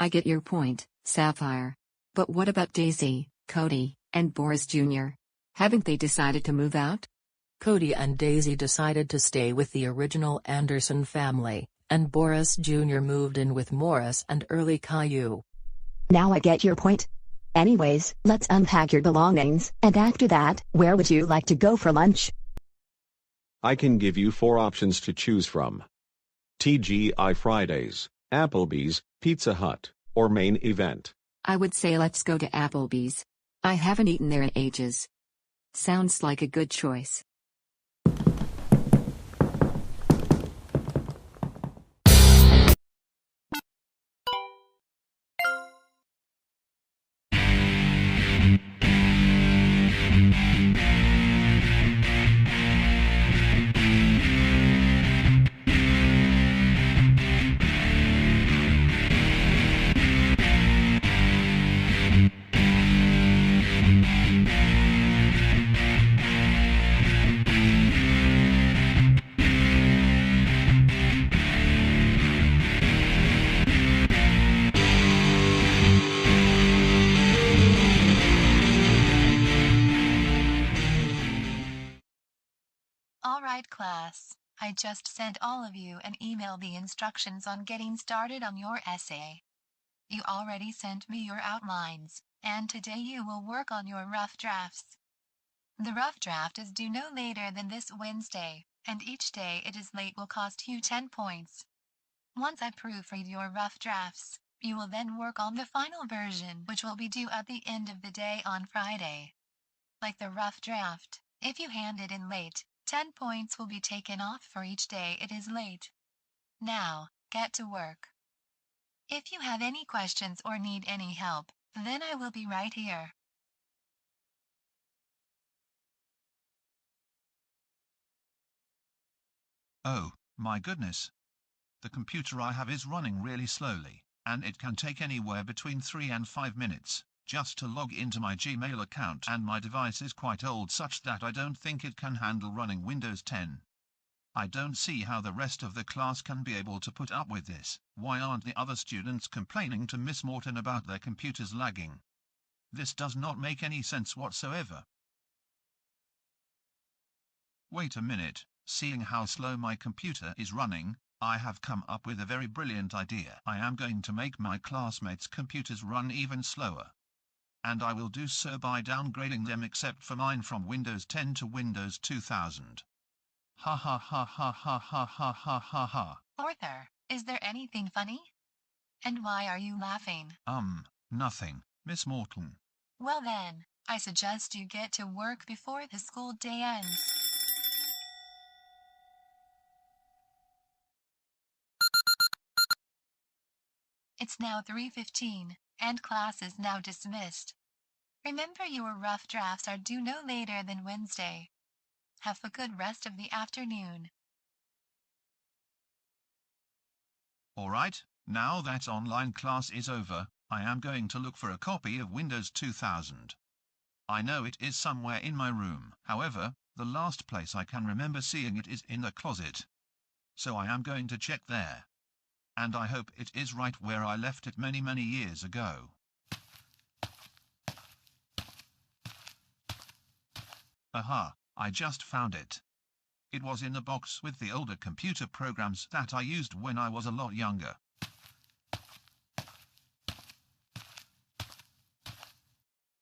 I get your point, Sapphire. But what about Daisy, Cody, and Boris Jr.? Haven't they decided to move out? Cody and Daisy decided to stay with the original Anderson family, and Boris Jr. moved in with Morris and early Caillou. Now I get your point. Anyways, let's unpack your belongings, and after that, where would you like to go for lunch? I can give you 4 options to choose from. TGI Fridays, Applebee's, Pizza Hut, or Main Event. I would say let's go to Applebee's. I haven't eaten there in ages. Sounds like a good choice. Alright class, I just sent all of you an email the instructions on getting started on your essay. You already sent me your outlines, and today you will work on your rough drafts. The rough draft is due no later than this Wednesday, and each day it is late will cost you 10 points. Once I proofread your rough drafts, you will then work on the final version which will be due at the end of the day on Friday. Like the rough draft, if you hand it in late, 10 points will be taken off for each day it is late. Now, get to work. If you have any questions or need any help, then I will be right here. Oh, my goodness. The computer I have is running really slowly, and it can take anywhere between 3 and 5 minutes just to log into my Gmail account, and my device is quite old such that I don't think it can handle running Windows 10. I don't see how the rest of the class can be able to put up with this. Why aren't the other students complaining to Miss Morton about their computers lagging? This does not make any sense whatsoever. Wait a minute, seeing how slow my computer is running, I have come up with a very brilliant idea. I am going to make my classmates' computers run even slower. And I will do so by downgrading them except for mine from Windows 10 to Windows 2000. Ha ha ha ha ha ha ha ha ha ha. Arthur, is there anything funny? And why are you laughing? Nothing, Miss Morton. Well then, I suggest you get to work before the school day ends. It's now 3:15, and class is now dismissed. Remember your rough drafts are due no later than Wednesday. Have a good rest of the afternoon. Alright, now that online class is over, I am going to look for a copy of Windows 2000. I know it is somewhere in my room. However, the last place I can remember seeing it is in the closet. So I am going to check there. And I hope it is right where I left it many years ago. Aha, I just found it. It was in the box with the older computer programs that I used when I was a lot younger.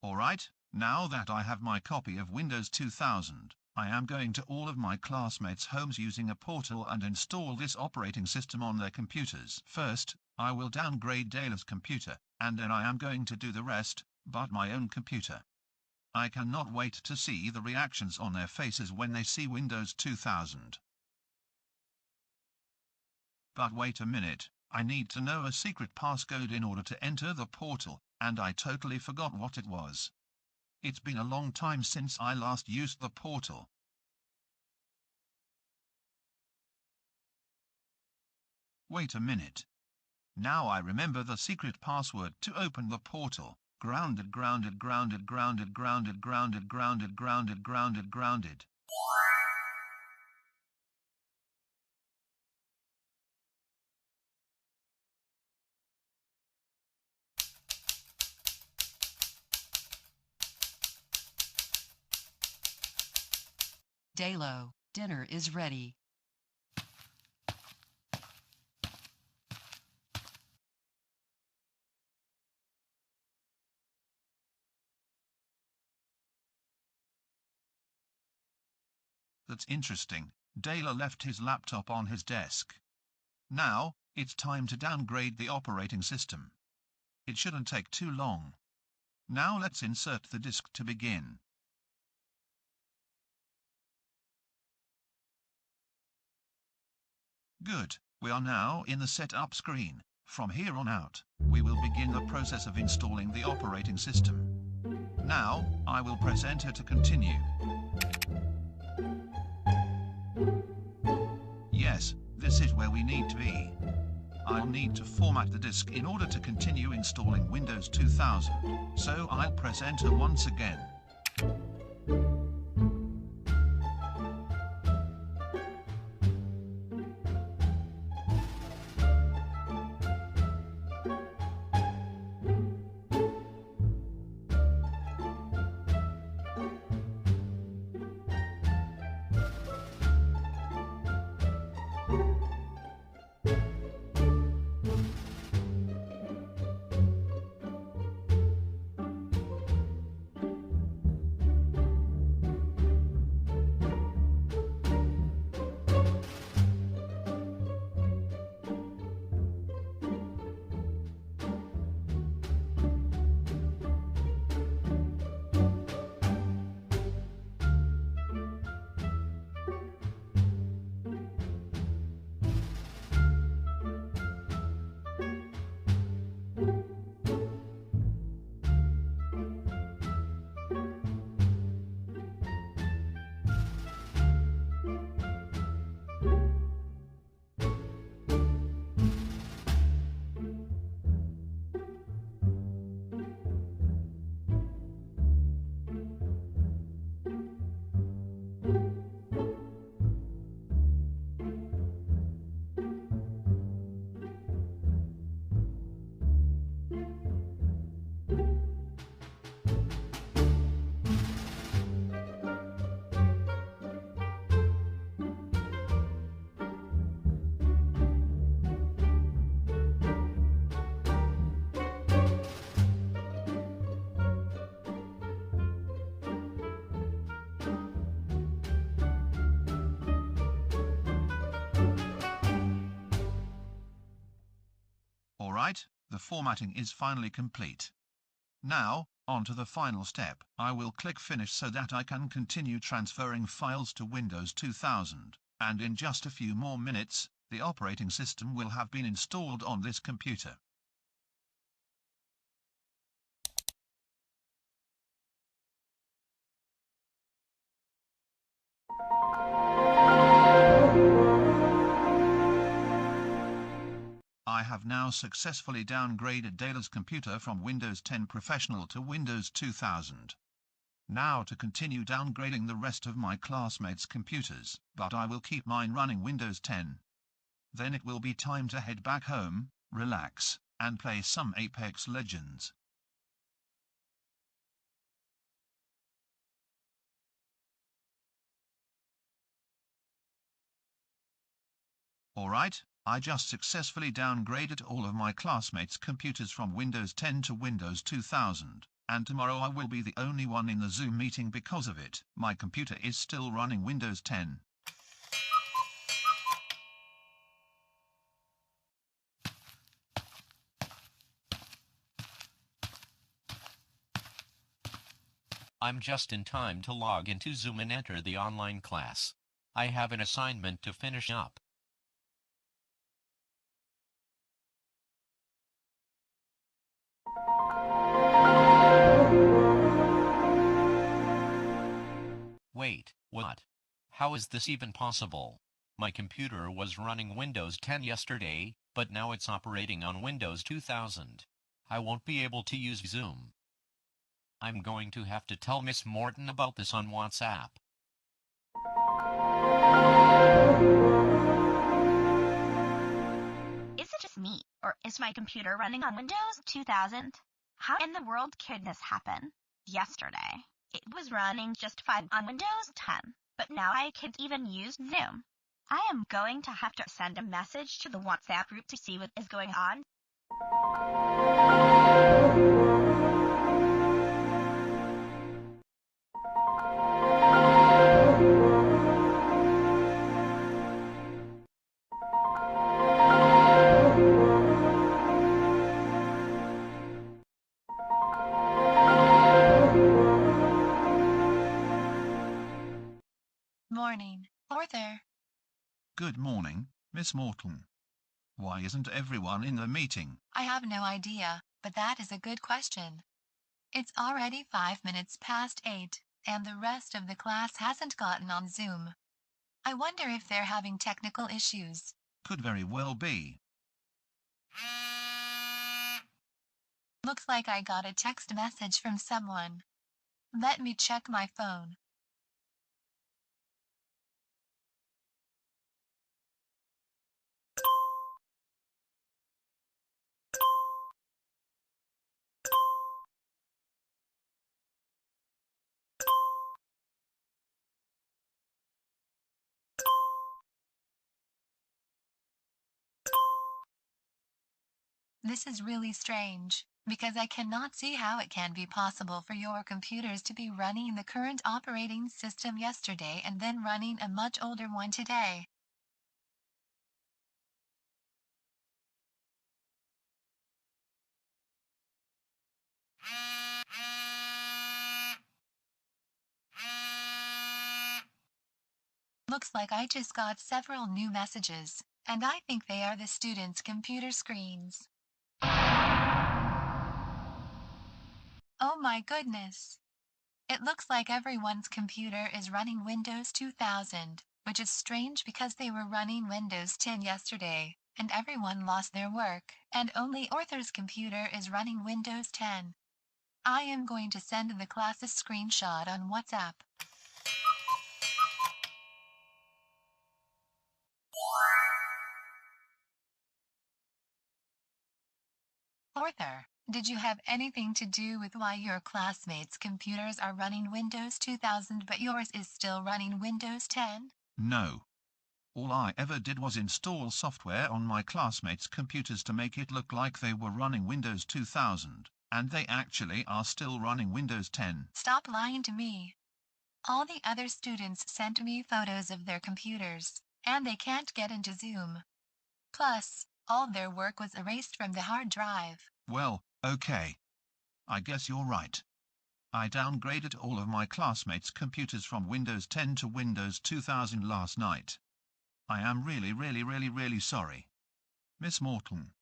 Alright, now that I have my copy of Windows 2000, I am going to all of my classmates' homes using a portal and install this operating system on their computers. First, I will downgrade Dale's computer, and then I am going to do the rest, but my own computer. I cannot wait to see the reactions on their faces when they see Windows 2000. But wait a minute, I need to know a secret passcode in order to enter the portal, and I totally forgot what it was. It's been a long time since I last used the portal. Wait a minute. Now I remember the secret password to open the portal. Grounded, grounded, grounded, grounded, grounded, grounded, grounded, grounded, grounded, grounded. Dalo, dinner is ready. That's interesting. Dale left his laptop on his desk. Now, it's time to downgrade the operating system. It shouldn't take too long. Now let's insert the disk to begin. Good, we are now in the setup screen. From here on out, we will begin the process of installing the operating system. Now, I will press enter to continue. Yes, this is where we need to be. I'll need to format the disk in order to continue installing Windows 2000, so I'll press enter once again. The formatting is finally complete. Now, on to the final step. I will click Finish so that I can continue transferring files to Windows 2000, and in just a few more minutes, the operating system will have been installed on this computer. I have now successfully downgraded Dayla's computer from Windows 10 Professional to Windows 2000. Now to continue downgrading the rest of my classmates' computers, but I will keep mine running Windows 10. Then it will be time to head back home, relax, and play some Apex Legends. Alright, I just successfully downgraded all of my classmates' computers from Windows 10 to Windows 2000, and tomorrow I will be the only one in the Zoom meeting because of it. My computer is still running Windows 10. I'm just in time to log into Zoom and enter the online class. I have an assignment to finish up. Wait, what? How is this even possible? My computer was running Windows 10 yesterday, but now it's operating on Windows 2000. I won't be able to use Zoom. I'm going to have to tell Miss Morton about this on WhatsApp. Is it just me, or is my computer running on Windows 2000? How in the world could this happen? Yesterday, it was running just fine on Windows 10, but now I can't even use Zoom. I am going to have to send a message to the WhatsApp group to see what is going on. Morning, Arthur. Good morning, Miss Morton. Why isn't everyone in the meeting? I have no idea, but that is a good question. It's already 5 minutes past 8, and the rest of the class hasn't gotten on Zoom. I wonder if they're having technical issues. Could very well be. Looks like I got a text message from someone. Let me check my phone. This is really strange, because I cannot see how it can be possible for your computers to be running the current operating system yesterday and then running a much older one today. Looks like I just got several new messages, and I think they are the students' computer screens. Oh my goodness! It looks like everyone's computer is running Windows 2000, which is strange because they were running Windows 10 yesterday, and everyone lost their work, and only Arthur's computer is running Windows 10. I am going to send the class a screenshot on WhatsApp. Arthur, did you have anything to do with why your classmates' computers are running Windows 2000 but yours is still running Windows 10? No. All I ever did was install software on my classmates' computers to make it look like they were running Windows 2000, and they actually are still running Windows 10. Stop lying to me. All the other students sent me photos of their computers, and they can't get into Zoom. Plus, all their work was erased from the hard drive. Well, okay. I guess you're right. I downgraded all of my classmates' computers from Windows 10 to Windows 2000 last night. I am really sorry. Miss Morton.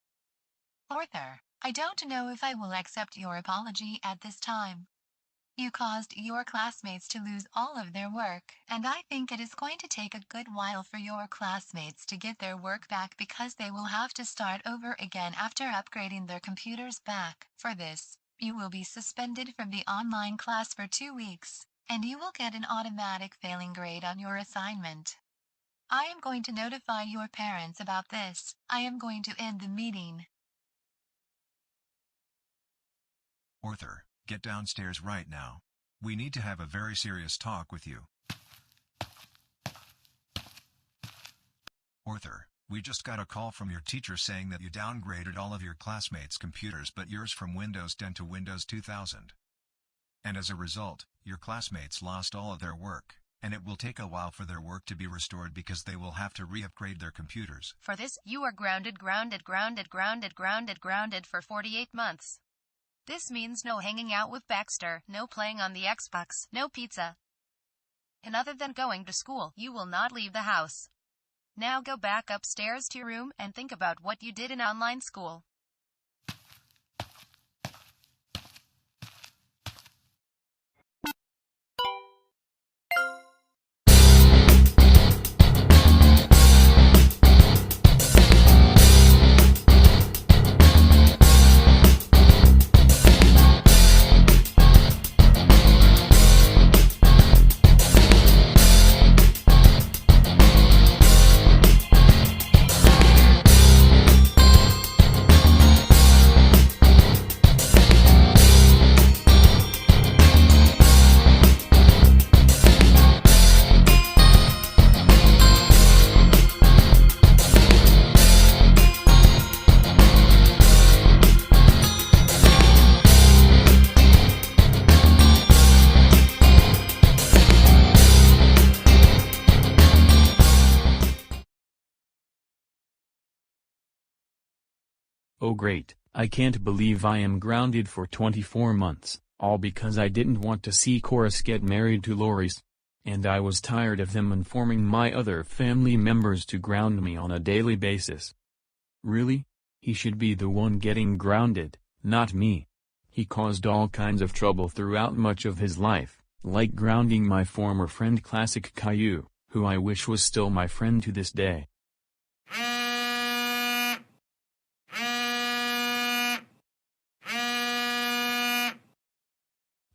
Arthur, I don't know if I will accept your apology at this time. You caused your classmates to lose all of their work, and I think it is going to take a good while for your classmates to get their work back because they will have to start over again after upgrading their computers back. For this, you will be suspended from the online class for 2 weeks, and you will get an automatic failing grade on your assignment. I am going to notify your parents about this. I am going to end the meeting. Arthur, get downstairs right now. We need to have a very serious talk with you. Arthur, we just got a call from your teacher saying that you downgraded all of your classmates' computers but yours from Windows 10 to Windows 2000. And as a result, your classmates lost all of their work, and it will take a while for their work to be restored because they will have to re-upgrade their computers. For this, you are grounded for 48 months. This means no hanging out with Baxter, no playing on the Xbox, no pizza. And other than going to school, you will not leave the house. Now go back upstairs to your room and think about what you did in online school. Oh great, I can't believe I am grounded for 24 months, all because I didn't want to see Chorus get married to Loris. And I was tired of them informing my other family members to ground me on a daily basis. Really? He should be the one getting grounded, not me. He caused all kinds of trouble throughout much of his life, like grounding my former friend Classic Caillou, who I wish was still my friend to this day.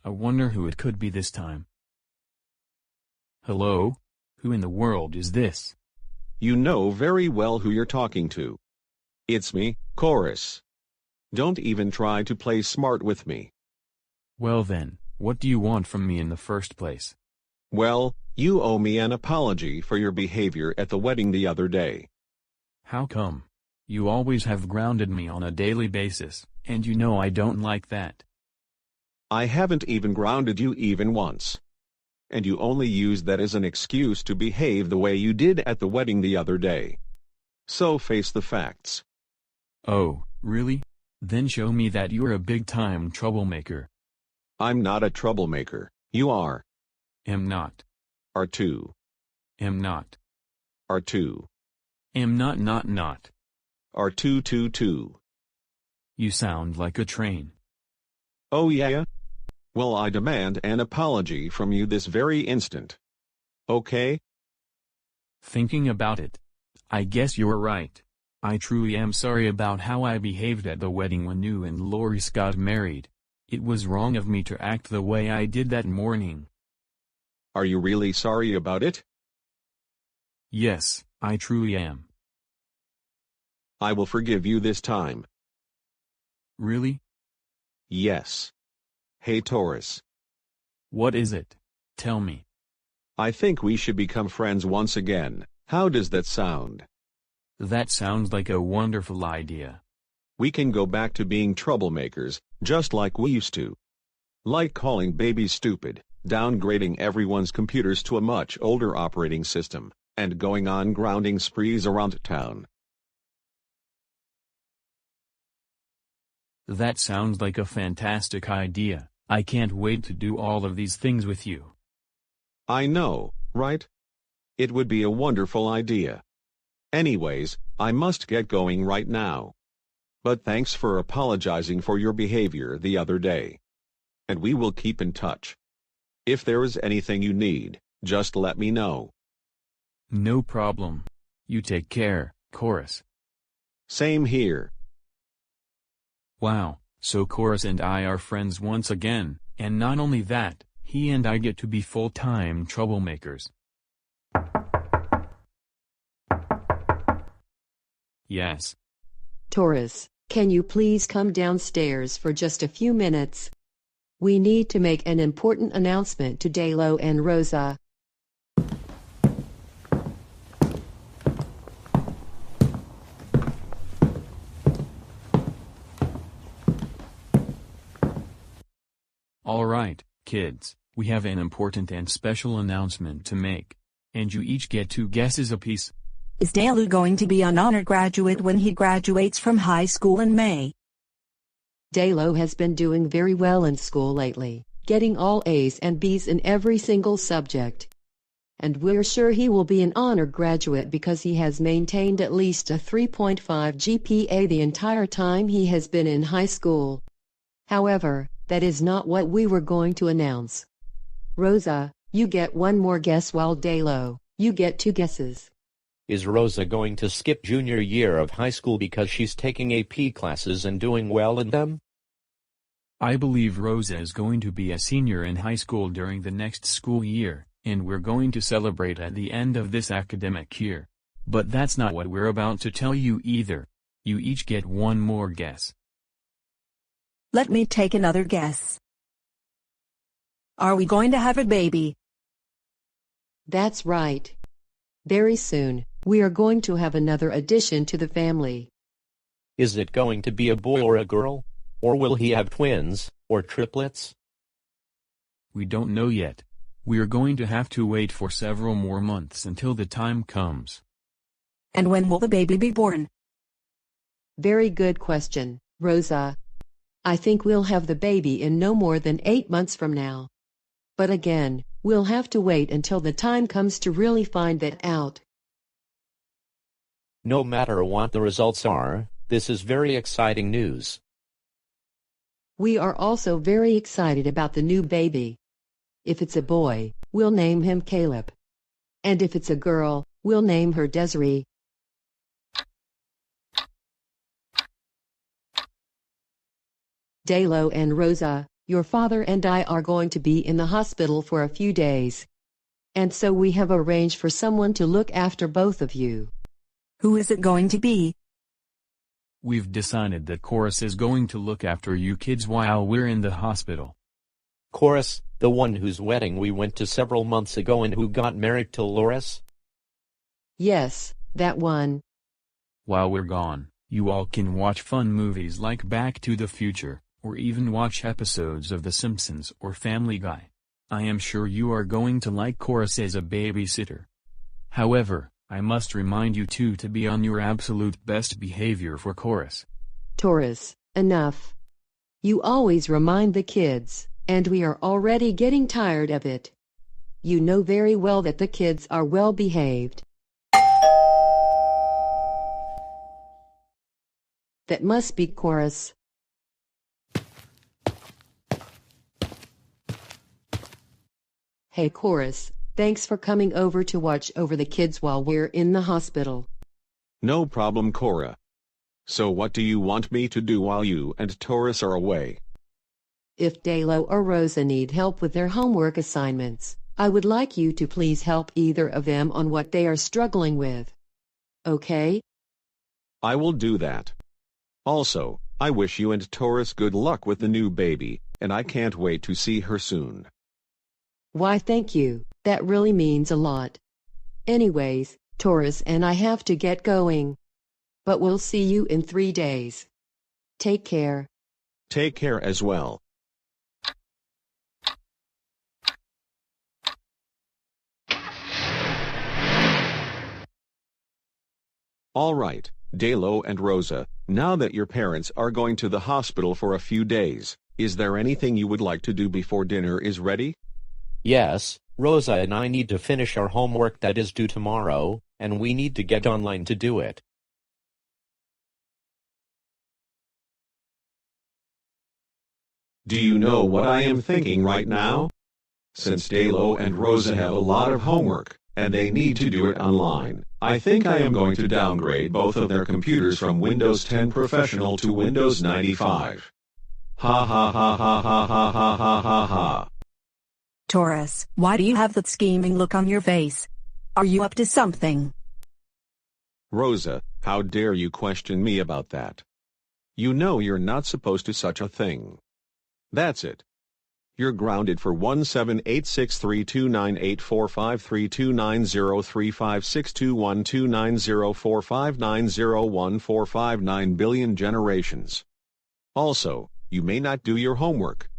I wonder who it could be this time. Hello? Who in the world is this? You know very well who you're talking to. It's me, Chorus. Don't even try to play smart with me. Well then, what do you want from me in the first place? Well, you owe me an apology for your behavior at the wedding the other day. How come? You always have grounded me on a daily basis, and you know I don't like that. I haven't even grounded you even once. And you only used that as an excuse to behave the way you did at the wedding the other day. So face the facts. Oh, really? Then show me that you're a big-time troublemaker. I'm not a troublemaker. You are. Am not. Are too. Am not. Are too. Am not. Are too. You sound like a train. Oh yeah? Well, I demand an apology from you this very instant. Okay? Thinking about it, I guess you're right. I truly am sorry about how I behaved at the wedding when you and Loris got married. It was wrong of me to act the way I did that morning. Are you really sorry about it? Yes, I truly am. I will forgive you this time. Really? Yes. Hey Taurus. What is it? Tell me. I think we should become friends once again. How does that sound? That sounds like a wonderful idea. We can go back to being troublemakers, just like we used to. Like calling babies stupid, downgrading everyone's computers to a much older operating system, and going on grounding sprees around town. That sounds like a fantastic idea. I can't wait to do all of these things with you. I know, right? It would be a wonderful idea. Anyways, I must get going right now. But thanks for apologizing for your behavior the other day. And we will keep in touch. If there is anything you need, just let me know. No problem. You take care, Chorus. Same here. Wow, so Chorus and I are friends once again, and not only that, he and I get to be full-time troublemakers. Yes. Taurus, can you please come downstairs for just a few minutes? We need to make an important announcement to Dalo and Rosa. All right, kids, we have an important and special announcement to make. And you each get 2 guesses apiece. Is Dalu going to be an honor graduate when he graduates from high school in May? Dalo has been doing very well in school lately, getting all A's and B's in every single subject. And we're sure he will be an honor graduate because he has maintained at least a 3.5 GPA the entire time he has been in high school. However, that is not what we were going to announce. Rosa, you get 1 more guess while Dalo, you get 2 guesses. Is Rosa going to skip junior year of high school because she's taking AP classes and doing well in them? I believe Rosa is going to be a senior in high school during the next school year, and we're going to celebrate at the end of this academic year. But that's not what we're about to tell you either. You each get 1 more guess. Let me take another guess. Are we going to have a baby? That's right. Very soon, we are going to have another addition to the family. Is it going to be a boy or a girl? Or will he have twins, or triplets? We don't know yet. We are going to have to wait for several more months until the time comes. And when will the baby be born? Very good question, Rosa. I think we'll have the baby in no more than 8 months from now. But again, we'll have to wait until the time comes to really find that out. No matter what the results are, this is very exciting news. We are also very excited about the new baby. If it's a boy, we'll name him Caleb. And if it's a girl, we'll name her Desiree. Dalo and Rosa, your father and I are going to be in the hospital for a few days. And so we have arranged for someone to look after both of you. Who is it going to be? We've decided that Chorus is going to look after you kids while we're in the hospital. Chorus, the one whose wedding we went to several months ago and who got married to Loris? Yes, that one. While we're gone, you all can watch fun movies like Back to the Future, or even watch episodes of The Simpsons or Family Guy. I am sure you are going to like Chorus as a babysitter. However, I must remind you two to be on your absolute best behavior for Chorus. Taurus, enough. You always remind the kids, and we are already getting tired of it. You know very well that the kids are well behaved. That must be Chorus. Hey Chorus, thanks for coming over to watch over the kids while we're in the hospital. No problem, Cora. So what do you want me to do while you and Taurus are away? If Dalo or Rosa need help with their homework assignments, I would like you to please help either of them on what they are struggling with. Okay? I will do that. Also, I wish you and Taurus good luck with the new baby, and I can't wait to see her soon. Why thank you, that really means a lot. Anyways, Taurus and I have to get going. But we'll see you in 3 days. Take care. Take care as well. Alright, Delo and Rosa, now that your parents are going to the hospital for a few days, is there anything you would like to do before dinner is ready? Yes, Rosa and I need to finish our homework that is due tomorrow, and we need to get online to do it. Do you know what I am thinking right now? Since Delo and Rosa have a lot of homework, and they need to do it online, I think I am going to downgrade both of their computers from Windows 10 Professional to Windows 95. Ha ha ha ha ha ha ha ha ha ha. Taurus, why do you have that scheming look on your face? Are you up to something? Rosa, how dare you question me about that? You know you're not supposed to such a thing. That's it. You're grounded for 178632984532906212904590145901459 billion generations. Also, you may not do your homework.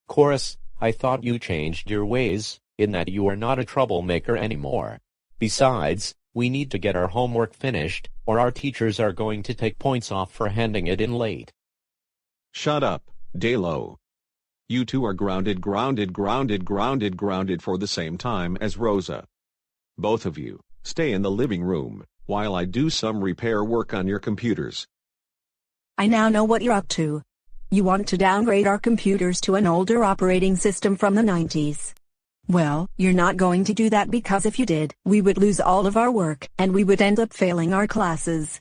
Chorus, I thought you changed your ways, in that you are not a troublemaker anymore. Besides, we need to get our homework finished, or our teachers are going to take points off for handing it in late. Shut up, Delo. You two are grounded for the same time as Rosa. Both of you, stay in the living room, while I do some repair work on your computers. I now know what you're up to. You want to downgrade our computers to an older operating system from the 90s. Well, you're not going to do that because if you did, we would lose all of our work, and we would end up failing our classes.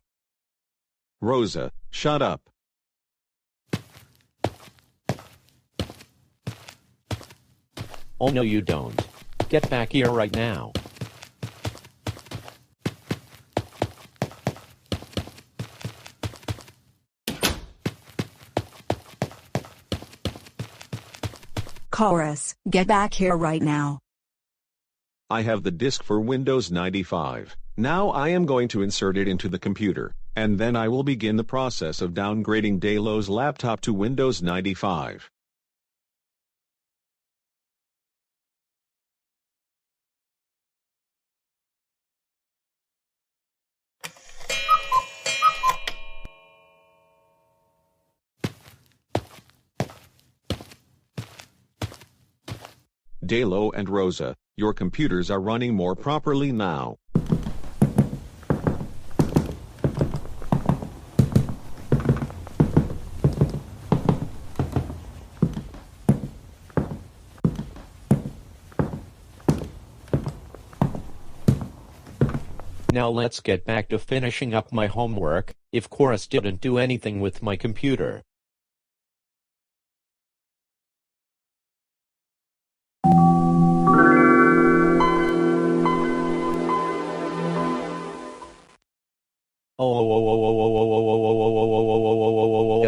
Rosa, shut up. Oh no you don't. Get back here right now. Chorus, get back here right now. I have the disk for Windows 95. Now I am going to insert it into the computer, and then I will begin the process of downgrading Delo's laptop to Windows 95. Delo and Rosa, your computers are running more properly now. Now let's get back to finishing up my homework, if Chorus didn't do anything with my computer.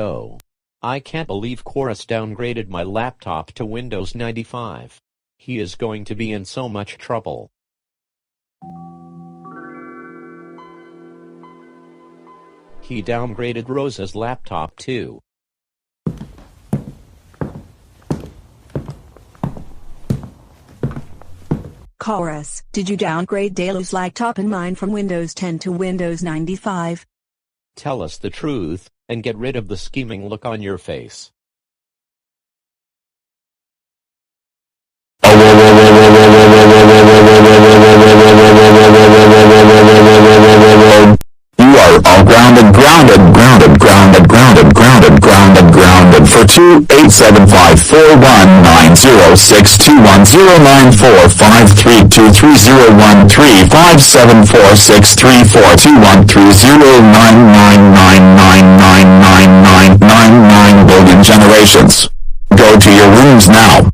Oh, I can't believe Chorus downgraded my laptop to Windows 95. He is going to be in so much trouble. He downgraded Rosa's laptop too. Chorus, did you downgrade Delo's laptop and mine from Windows 10 to Windows 95? Tell us the truth, and get rid of the scheming look on your face. You are all grounded for 2875419062109453421309999999999 billion generations. Go to your rooms now.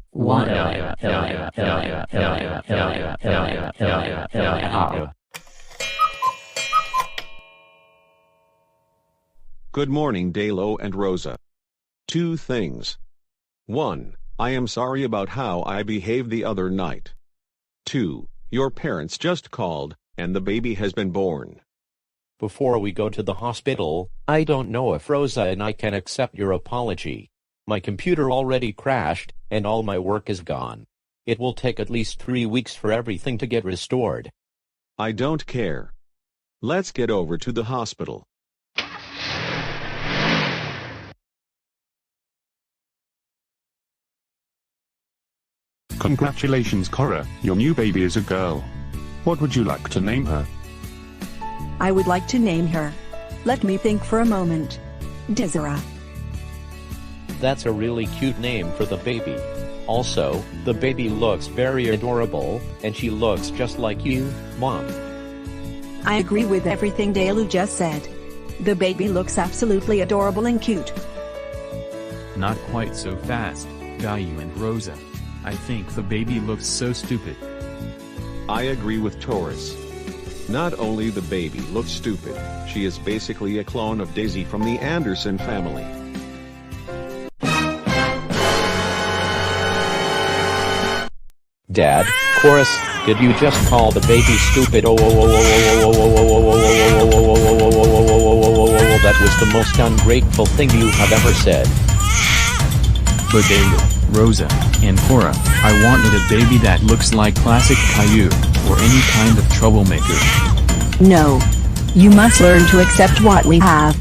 Good morning Delo and Rosa. 2 things. 1. I am sorry about how I behaved the other night. 2. Your parents just called, and the baby has been born. Before we go to the hospital, I don't know if Rosa and I can accept your apology. My computer already crashed, and all my work is gone. It will take at least 3 weeks for everything to get restored. I don't care. Let's get over to the hospital. Congratulations, Cora, your new baby is a girl. What would you like to name her? I would like to name her. Let me think for a moment. Desira. That's a really cute name for the baby. Also, the baby looks very adorable, and she looks just like you, Mom. I agree with everything Delu just said. The baby looks absolutely adorable and cute. Not quite so fast, Caillou and Rosa. I think the baby looks so stupid. I agree with Taurus. Not only the baby looks stupid, she is basically a clone of Daisy from the Anderson family. Dad, Chorus, did you just call the baby stupid? That was the most ungrateful thing you have ever said. But Delu, Rosa, and Cora, I wanted a baby that looks like classic Caillou, or any kind of troublemaker. No. You must learn to accept what we have.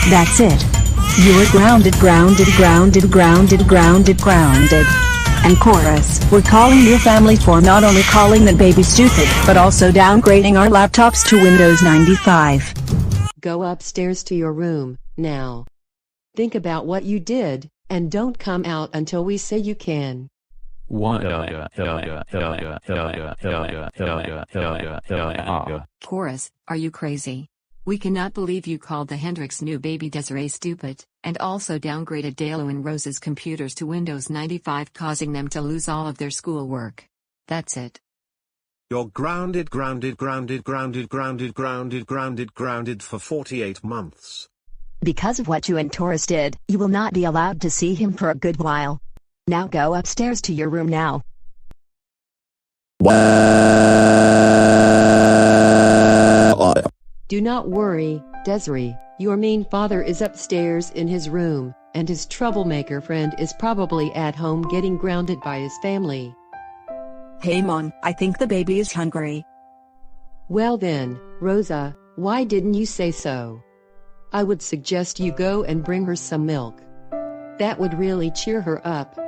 That's it. You're grounded. And Chorus, we're calling your family for not only calling the baby stupid, but also downgrading our laptops to Windows 95. Go upstairs to your room, now. Think about what you did, and don't come out until we say you can. Chorus, are you crazy? We cannot believe you called the Hendrix new baby Desiree stupid, and also downgraded Delu and Rose's computers to Windows 95, causing them to lose all of their schoolwork. That's it. You're grounded for 48 months. Because of what you and Taurus did, you will not be allowed to see him for a good while. Now go upstairs to your room now. Do not worry, Desiree, your mean father is upstairs in his room, and his troublemaker friend is probably at home getting grounded by his family. Hey Mom, I think the baby is hungry. Well then, Rosa, why didn't you say so? I would suggest you go and bring her some milk. That would really cheer her up.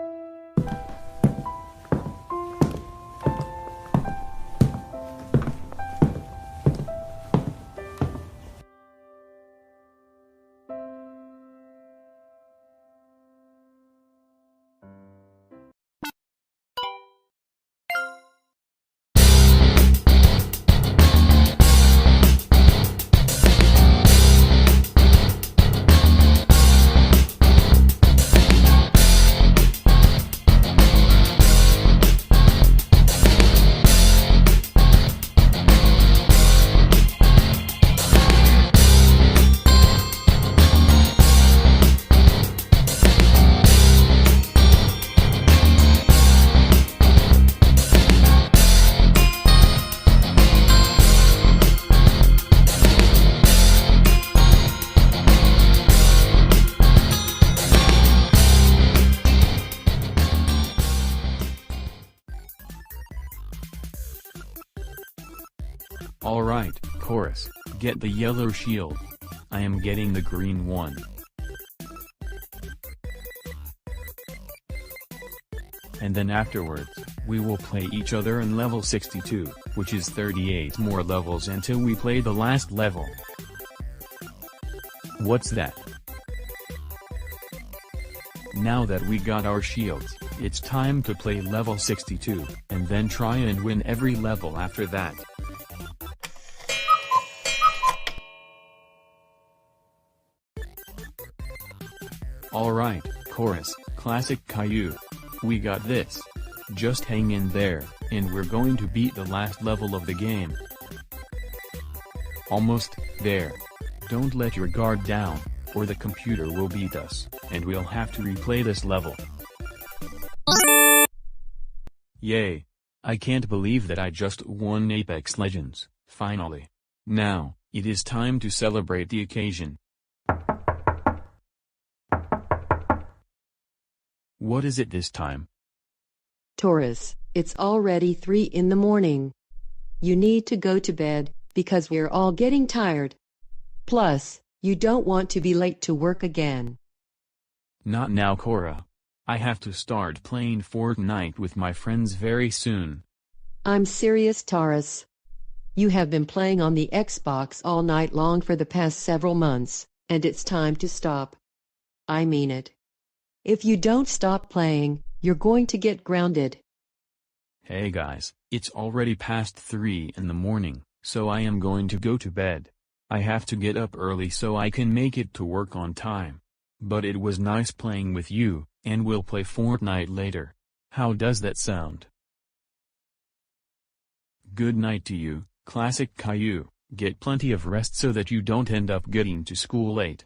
Alright, Chorus, get the yellow shield. I am getting the green one. And then afterwards, we will play each other in level 62, which is 38 more levels until we play the last level. What's that? Now that we got our shields, it's time to play level 62, and then try and win every level after that. Alright, Chorus, classic Caillou. We got this. Just hang in there, and we're going to beat the last level of the game. Almost there. Don't let your guard down, or the computer will beat us, and we'll have to replay this level. Yay! I can't believe that I just won Apex Legends, finally. Now, it is time to celebrate the occasion. What is it this time? Taurus, it's already 3 in the morning. You need to go to bed, because we're all getting tired. Plus, you don't want to be late to work again. Not now, Cora. I have to start playing Fortnite with my friends very soon. I'm serious, Taurus. You have been playing on the Xbox all night long for the past several months, and it's time to stop. I mean it. If you don't stop playing, you're going to get grounded. Hey guys, it's already past 3 in the morning, so I am going to go to bed. I have to get up early so I can make it to work on time. But it was nice playing with you, and we'll play Fortnite later. How does that sound? Good night to you, Classic Caillou. Get plenty of rest so that you don't end up getting to school late.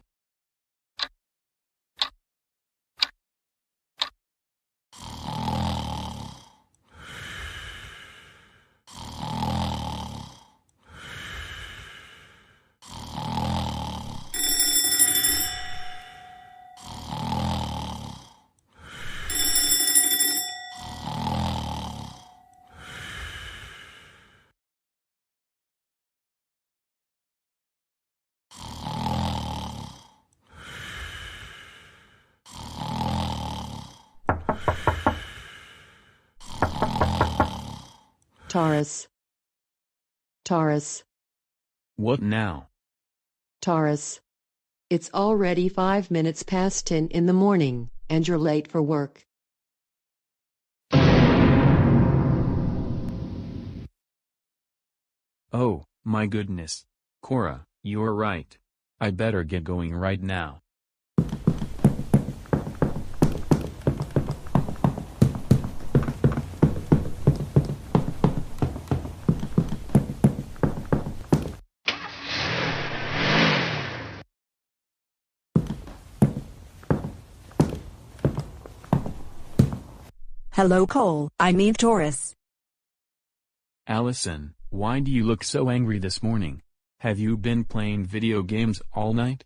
Taurus. Taurus. What now? Taurus. It's already 5 minutes past 10 in the morning, and you're late for work. Oh, my goodness. Cora, you're right. I better get going right now. Hello Cole, I mean Taurus. Allison, why do you look so angry this morning? Have you been playing video games all night?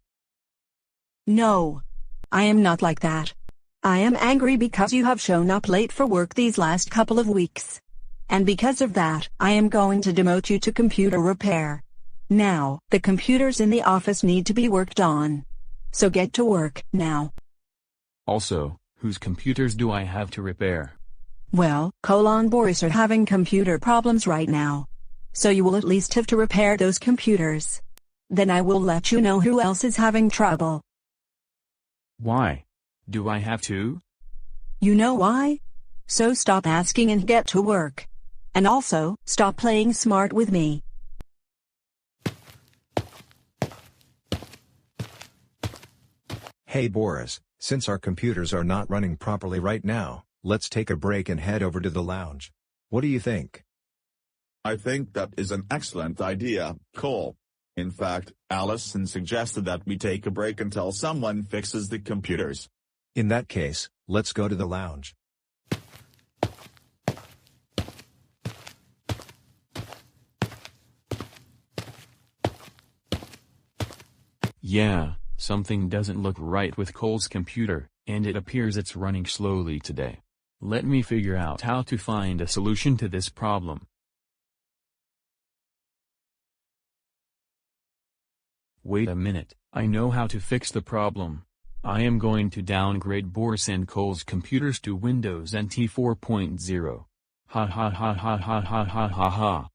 No. I am not like that. I am angry because you have shown up late for work these last couple of weeks. And because of that, I am going to demote you to computer repair. Now, the computers in the office need to be worked on. So get to work, now. Also, whose computers do I have to repair? Well, Cole and Boris are having computer problems right now. So you will at least have to repair those computers. Then I will let you know who else is having trouble. Why? Do I have to? You know why? So stop asking and get to work. And also, stop playing smart with me. Hey Boris, since our computers are not running properly right now, let's take a break and head over to the lounge. What do you think? I think that is an excellent idea, Cole. In fact, Allison suggested that we take a break until someone fixes the computers. In that case, let's go to the lounge. Yeah, something doesn't look right with Cole's computer, and it appears it's running slowly today. Let me figure out how to find a solution to this problem. Wait a minute, I know how to fix the problem. I am going to downgrade Boris and Cole's computers to Windows NT 4.0. Ha ha ha ha ha ha ha ha ha.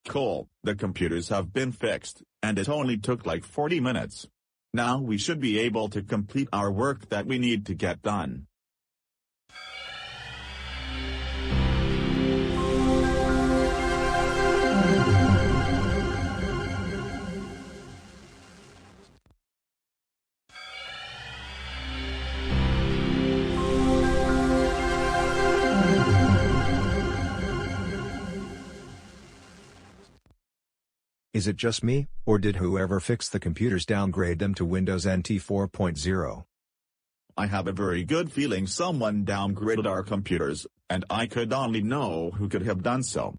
Cole, the computers have been fixed, and it only took like 40 minutes. Now we should be able to complete our work that we need to get done. Is it just me, or did whoever fixed the computers downgrade them to Windows NT 4.0? I have a very good feeling someone downgraded our computers, and I could only know who could have done so.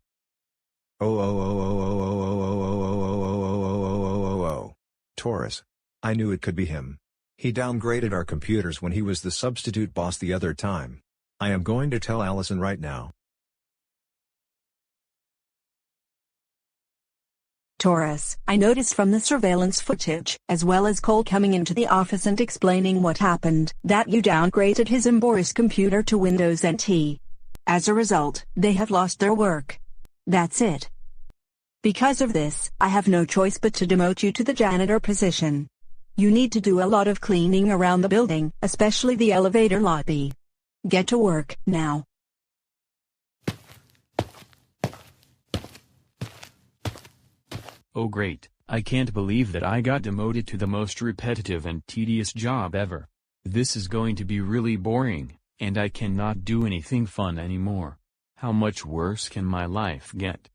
Taurus. I knew it could be him. He downgraded our computers when he was the substitute boss the other time. I am going to tell Allison right now. Taurus, I noticed from the surveillance footage, as well as Cole coming into the office and explaining what happened, that you downgraded his and Boris' computer to Windows NT. As a result, they have lost their work. That's it. Because of this, I have no choice but to demote you to the janitor position. You need to do a lot of cleaning around the building, especially the elevator lobby. Get to work, now. Oh great, I can't believe that I got demoted to the most repetitive and tedious job ever. This is going to be really boring, and I cannot do anything fun anymore. How much worse can my life get?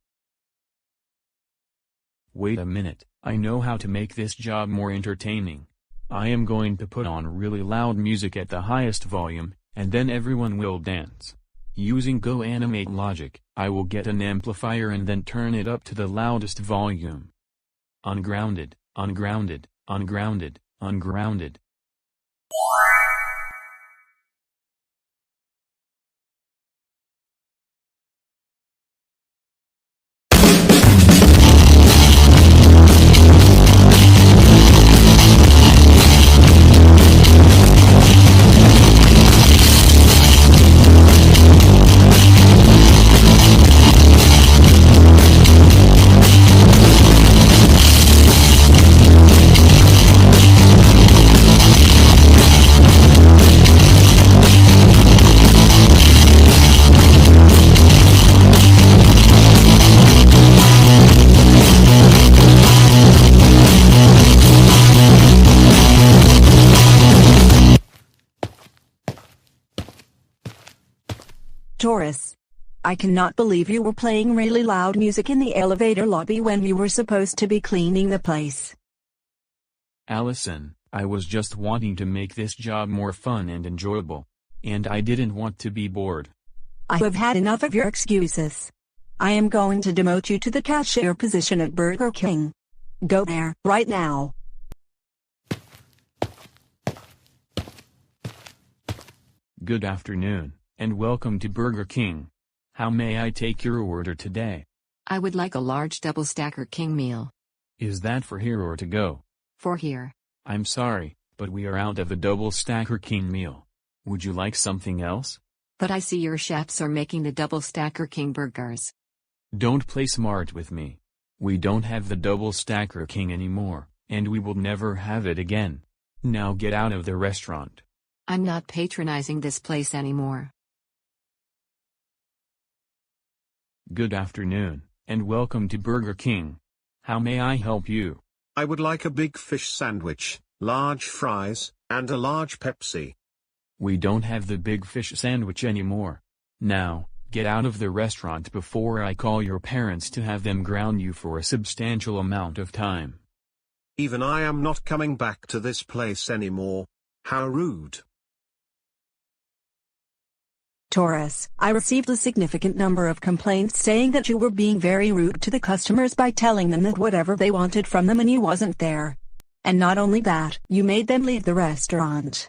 Wait a minute, I know how to make this job more entertaining. I am going to put on really loud music at the highest volume, and then everyone will dance. Using GoAnimate logic, I will get an amplifier and then turn it up to the loudest volume. Ungrounded, ungrounded, ungrounded, ungrounded. Taurus. I cannot believe you were playing really loud music in the elevator lobby when we were supposed to be cleaning the place. Allison, I was just wanting to make this job more fun and enjoyable. And I didn't want to be bored. I have had enough of your excuses. I am going to demote you to the cashier position at Burger King. Go there, right now. Good afternoon, and welcome to Burger King. How may I take your order today? I would like a large double stacker king meal. Is that for here or to go? For here. I'm sorry, but we are out of the double stacker king meal. Would you like something else? But I see your chefs are making the double stacker king burgers. Don't play smart with me. We don't have the double stacker king anymore, and we will never have it again. Now get out of the restaurant. I'm not patronizing this place anymore. Good afternoon, and welcome to Burger King. How may I help you? I would like a big fish sandwich, large fries, and a large Pepsi. We don't have the big fish sandwich anymore. Now, get out of the restaurant before I call your parents to have them ground you for a substantial amount of time. Even I am not coming back to this place anymore. How rude. Taurus, I received a significant number of complaints saying that you were being very rude to the customers by telling them that whatever they wanted from the menu wasn't there. And not only that, you made them leave the restaurant.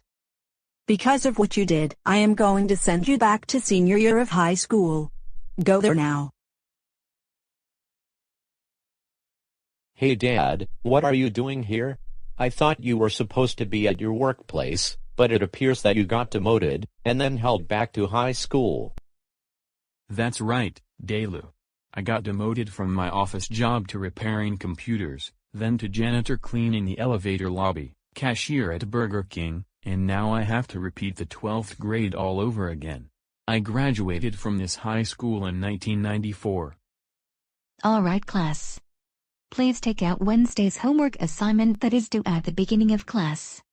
Because of what you did, I am going to send you back to senior year of high school. Go there now. Hey Dad, what are you doing here? I thought you were supposed to be at your workplace, but it appears that you got demoted, and then held back to high school. That's right, Delu. I got demoted from my office job to repairing computers, then to janitor cleaning the elevator lobby, cashier at Burger King, and now I have to repeat the 12th grade all over again. I graduated from this high school in 1994. All right, class. Please take out Wednesday's homework assignment that is due at the beginning of class.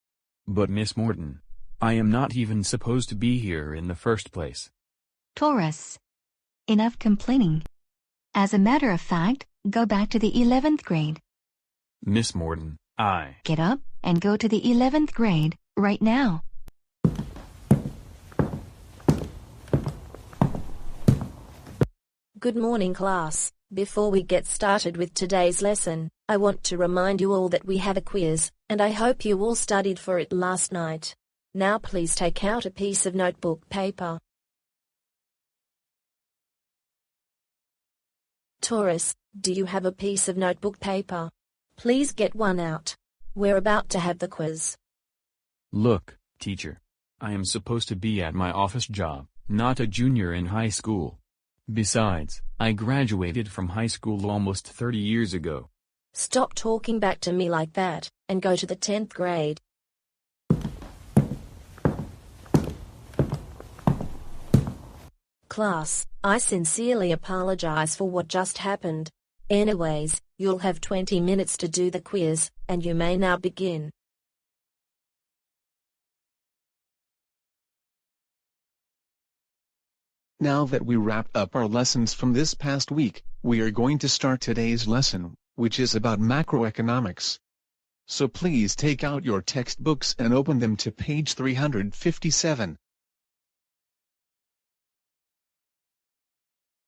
But Miss Morton, I am not even supposed to be here in the first place. Taurus. Enough complaining. As a matter of fact, go back to the 11th grade. Miss Morton, I... Get up and go to the 11th grade, right now. Good morning, class. Before we get started with today's lesson, I want to remind you all that we have a quiz, and I hope you all studied for it last night. Now please take out a piece of notebook paper. Taurus, do you have a piece of notebook paper? Please get one out. We're about to have the quiz. Look, teacher. I am supposed to be at my office job, not a junior in high school. Besides, I graduated from high school almost 30 years ago. Stop talking back to me like that, and go to the 10th grade. Class, I sincerely apologize for what just happened. Anyways, you'll have 20 minutes to do the quiz, and you may now begin. Now that we wrapped up our lessons from this past week, we are going to start today's lesson, which is about macroeconomics. So please take out your textbooks and open them to page 357.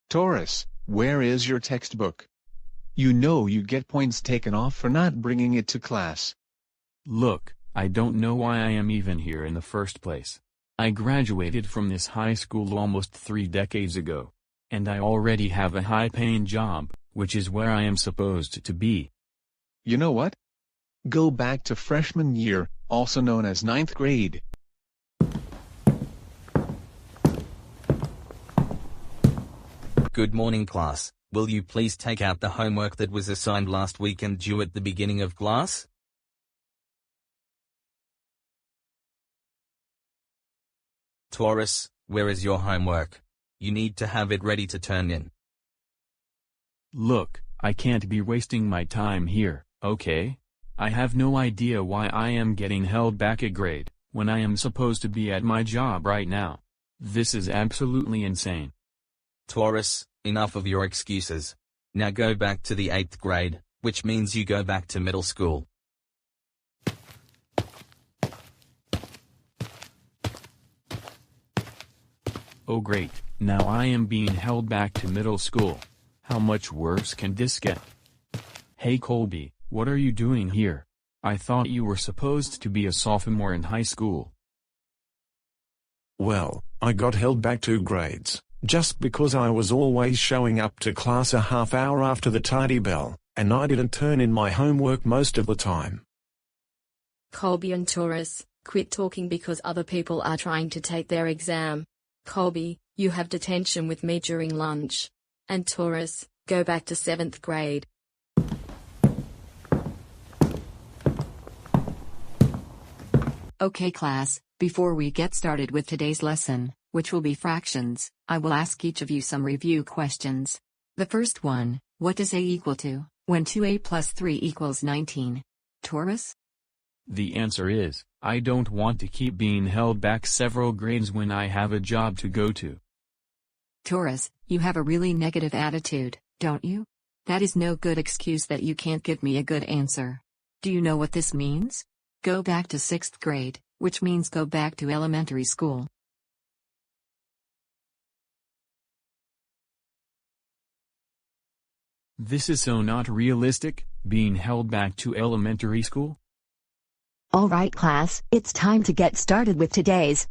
Taurus, where is your textbook? You know you get points taken off for not bringing it to class. Look, I don't know why I am even here in the first place. I graduated from this high school almost 3 decades ago. And I already have a high-paying job, which is where I am supposed to be. You know what? Go back to freshman year, also known as 9th grade. Good morning, class. Will you please take out the homework that was assigned last week and due at the beginning of class? Taurus, where is your homework? You need to have it ready to turn in. Look, I can't be wasting my time here, okay? I have no idea why I am getting held back a grade, when I am supposed to be at my job right now. This is absolutely insane. Taurus, enough of your excuses. Now go back to the 8th grade, which means you go back to middle school. Oh great, now I am being held back to middle school. How much worse can this get? Hey Colby, what are you doing here? I thought you were supposed to be a sophomore in high school. Well, I got held back 2 grades, just because I was always showing up to class a half hour after the tardy bell, and I didn't turn in my homework most of the time. Colby and Taurus, quit talking because other people are trying to take their exam. Colby, you have detention with me during lunch. And Taurus, go back to 7th grade. Okay class, before we get started with today's lesson, which will be fractions, I will ask each of you some review questions. The first one, what does A equal to, when 2A plus 3 equals 19? Taurus? The answer is, I don't want to keep being held back several grades when I have a job to go to. Taurus, you have a really negative attitude, don't you? That is no good excuse that you can't give me a good answer. Do you know what this means? Go back to 6th grade, which means go back to elementary school. This is so not realistic, being held back to elementary school? Alright class, it's time to get started with today's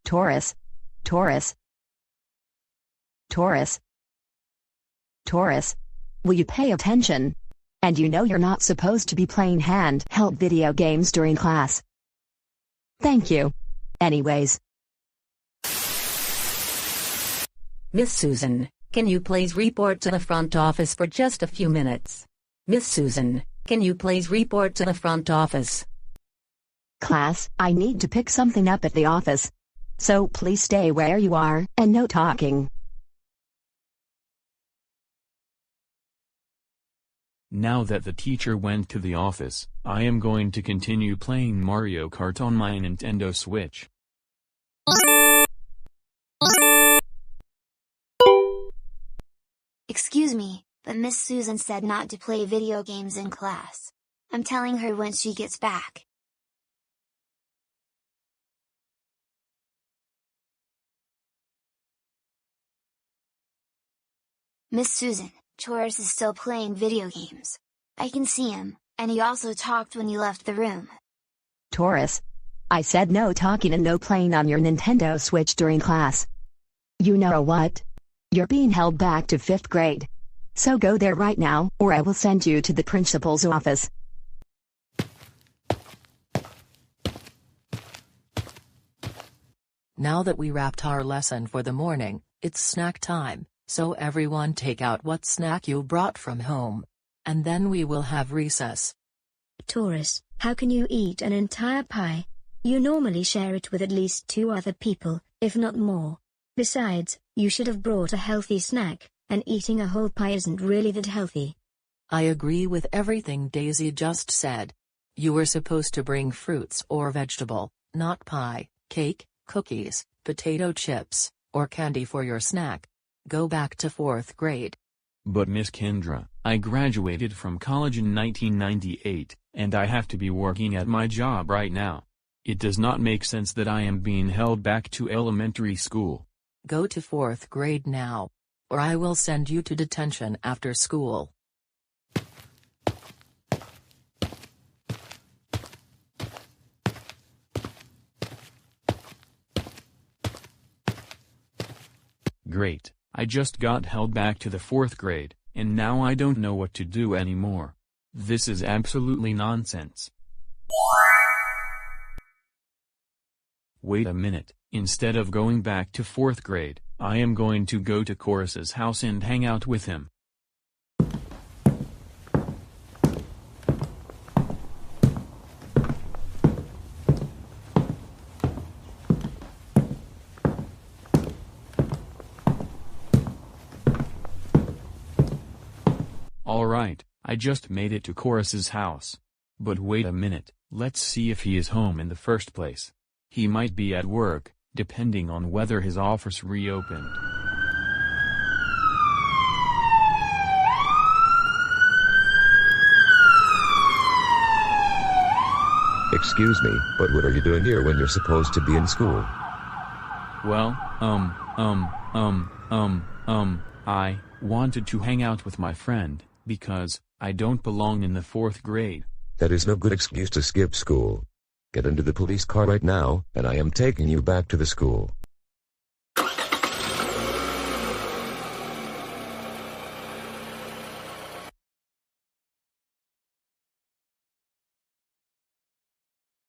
Taurus. Taurus. Taurus. Taurus. Will you pay attention? And you know you're not supposed to be playing handheld video games during class. Thank you. Anyways. Miss Susan, can you please report to the front office for just a few minutes? Miss Susan, can you please report to the front office? Class, I need to pick something up at the office. So please stay where you are, and no talking. Now that the teacher went to the office, I am going to continue playing Mario Kart on my Nintendo Switch. Excuse me, but Miss Susan said not to play video games in class. I'm telling her when she gets back. Miss Susan, Taurus is still playing video games. I can see him, and he also talked when you left the room. Taurus. I said no talking and no playing on your Nintendo Switch during class. You know what? You're being held back to 5th grade. So go there right now, or I will send you to the principal's office. Now that we wrapped our lesson for the morning, it's snack time, so everyone take out what snack you brought from home. And then we will have recess. Taurus, how can you eat an entire pie? You normally share it with at least 2 other people, if not more. Besides, you should have brought a healthy snack, and eating a whole pie isn't really that healthy. I agree with everything Daisy just said. You were supposed to bring fruits or vegetable, not pie, cake, cookies, potato chips, or candy for your snack. Go back to 4th grade. But Miss Kendra, I graduated from college in 1998, and I have to be working at my job right now. It does not make sense that I am being held back to elementary school. Go to 4th grade now, or I will send you to detention after school. Great, I just got held back to the 4th grade, and now I don't know what to do anymore. This is absolutely nonsense. Wait a minute, instead of going back to 4th grade, I am going to go to Chorus's house and hang out with him. Alright, I just made it to Chorus's house. But wait a minute, let's see if he is home in the first place. He might be at work, depending on whether his office reopened. Excuse me, but what are you doing here when you're supposed to be in school? Well, I wanted to hang out with my friend, because I don't belong in the 4th grade. That is no good excuse to skip school. Get into the police car right now, and I am taking you back to the school.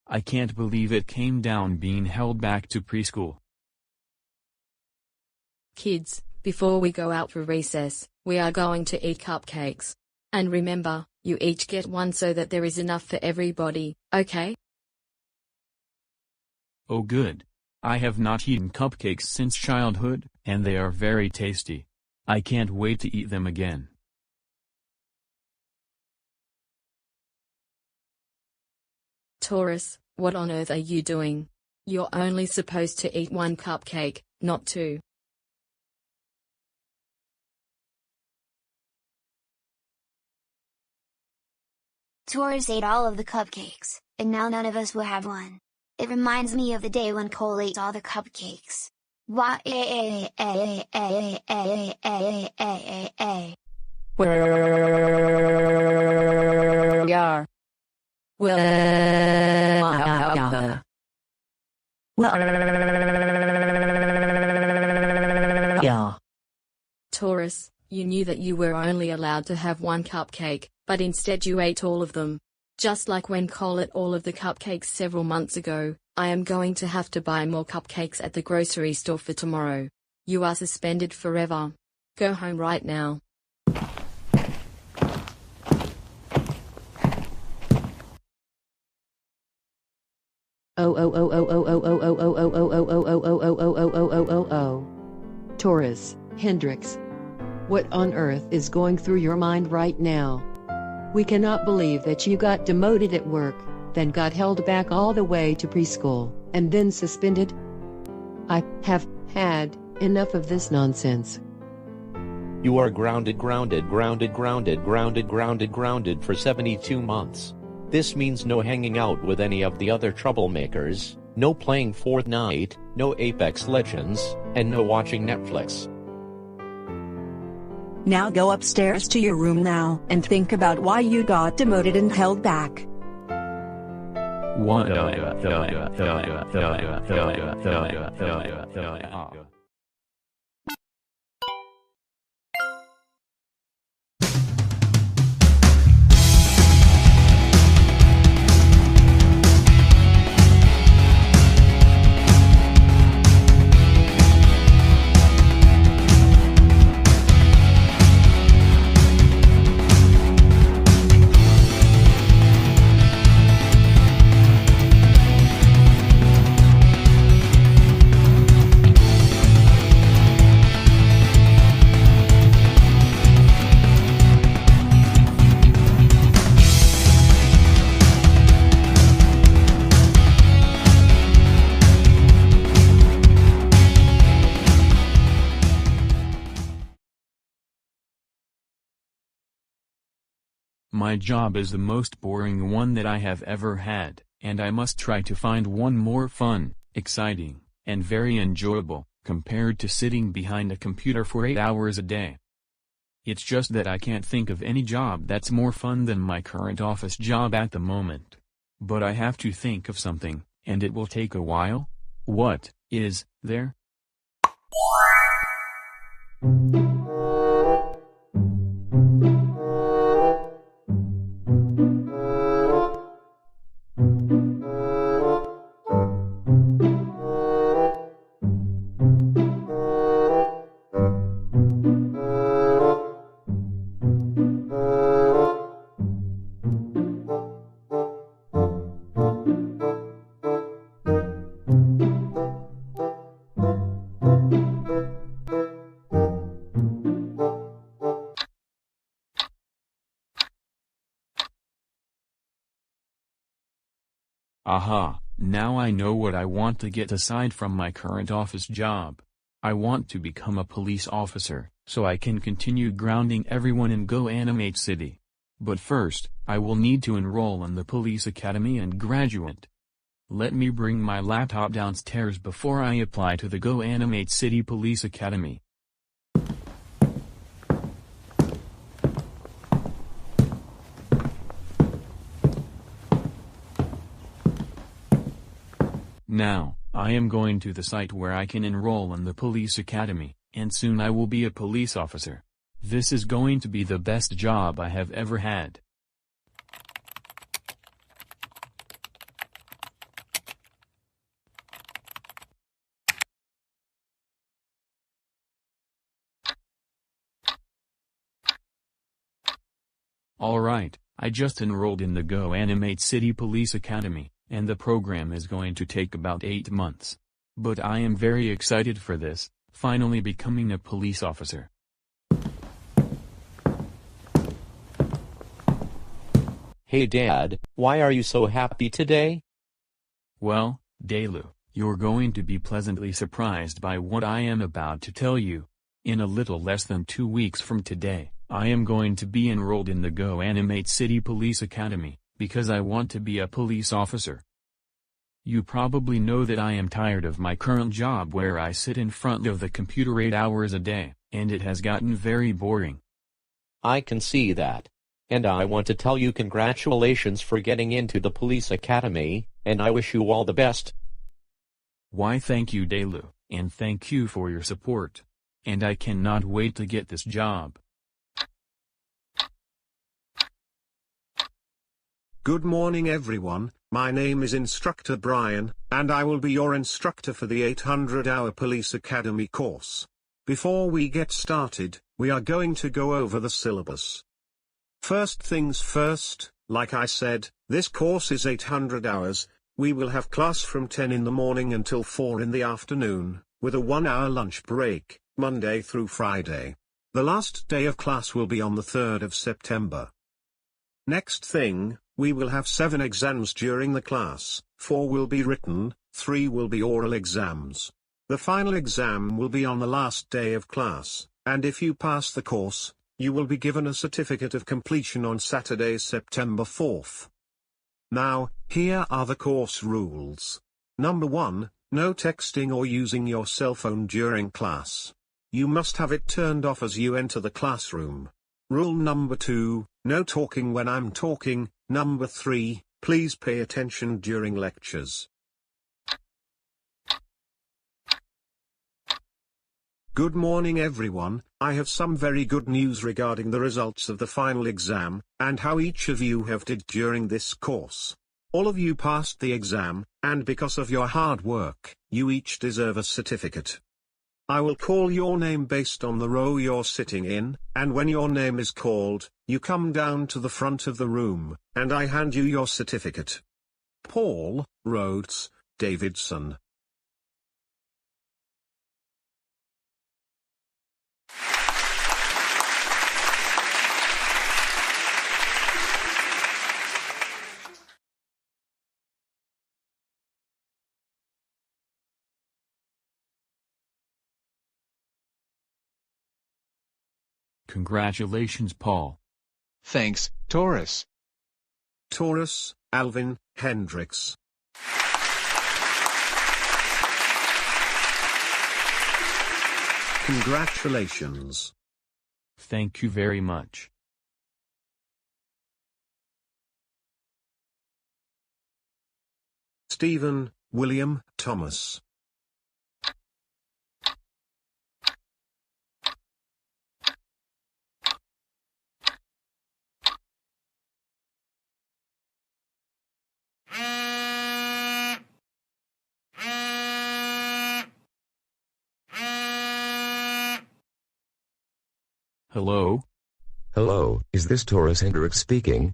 I can't believe it came down being held back to preschool. Kids, before we go out for recess, we are going to eat cupcakes. And remember, you each get one so that there is enough for everybody, okay? Oh good. I have not eaten cupcakes since childhood, and they are very tasty. I can't wait to eat them again. Taurus, what on earth are you doing? You're only supposed to eat 1 cupcake, not 2. Taurus ate all of the cupcakes, and now none of us will have one. It reminds me of the day when Cole ate all the cupcakes. Yeah. Taurus, you knew that you were only allowed to have 1 cupcake, but instead you ate all of them. Just like when Cole ate all of the cupcakes several months ago, I am going to have to buy more cupcakes at the grocery store for tomorrow. You are suspended forever. Go home right now. Taurus, Hendrix. What on earth is going through your mind right now? We cannot believe that you got demoted at work, then got held back all the way to preschool, and then suspended? I have had enough of this nonsense. You are grounded for 72 months. This means no hanging out with any of the other troublemakers, no playing Fortnite, no Apex Legends, and no watching Netflix. Now go upstairs to your room now and think about why you got demoted and held back. My job is the most boring one that I have ever had, and I must try to find one more fun, exciting, and very enjoyable, compared to sitting behind a computer for 8 hours a day. It's just that I can't think of any job that's more fun than my current office job at the moment. But I have to think of something, and it will take a while. What is there? Aha, now I know what I want to get aside from my current office job. I want to become a police officer, so I can continue grounding everyone in GoAnimate City. But first, I will need to enroll in the police academy and graduate. Let me bring my laptop downstairs before I apply to the GoAnimate City Police Academy. Now, I am going to the site where I can enroll in the police academy, and soon I will be a police officer. This is going to be the best job I have ever had. Alright, I just enrolled in the GoAnimate City Police Academy, and the program is going to take about 8 months. But I am very excited for this, finally becoming a police officer. Hey Dad, why are you so happy today? Well, Delu, you're going to be pleasantly surprised by what I am about to tell you. In a little less than 2 weeks from today, I am going to be enrolled in the GoAnimate City Police Academy, because I want to be a police officer. You probably know that I am tired of my current job where I sit in front of the computer 8 hours a day, and it has gotten very boring. I can see that. And I want to tell you congratulations for getting into the police academy, and I wish you all the best. Why thank you Delu, and thank you for your support. And I cannot wait to get this job. Good morning everyone, my name is Instructor Brian, and I will be your instructor for the 800-hour Police Academy course. Before we get started, we are going to go over the syllabus. First things first, like I said, this course is 800 hours, we will have class from 10 in the morning until 4 in the afternoon, with a 1-hour lunch break, Monday through Friday. The last day of class will be on the 3rd of September. Next thing, we will have 7 exams during the class, 4 will be written, 3 will be oral exams. The final exam will be on the last day of class, and if you pass the course, you will be given a certificate of completion on Saturday, September 4th. Now, here are the course rules. Number 1, no texting or using your cell phone during class. You must have it turned off as you enter the classroom. Rule number 2, no talking when I'm talking. Number 3, please pay attention during lectures. Good morning everyone, I have some very good news regarding the results of the final exam, and how each of you have did during this course. All of you passed the exam, and because of your hard work, you each deserve a certificate. I will call your name based on the row you're sitting in, and when your name is called, you come down to the front of the room, and I hand you your certificate. Paul Rhodes Davidson. Congratulations Paul. Thanks, Taurus. Taurus, Alvin, Hendrix. Congratulations. Thank you very much. Stephen, William, Thomas. Hello? Hello, is this Taurus Hendrix speaking?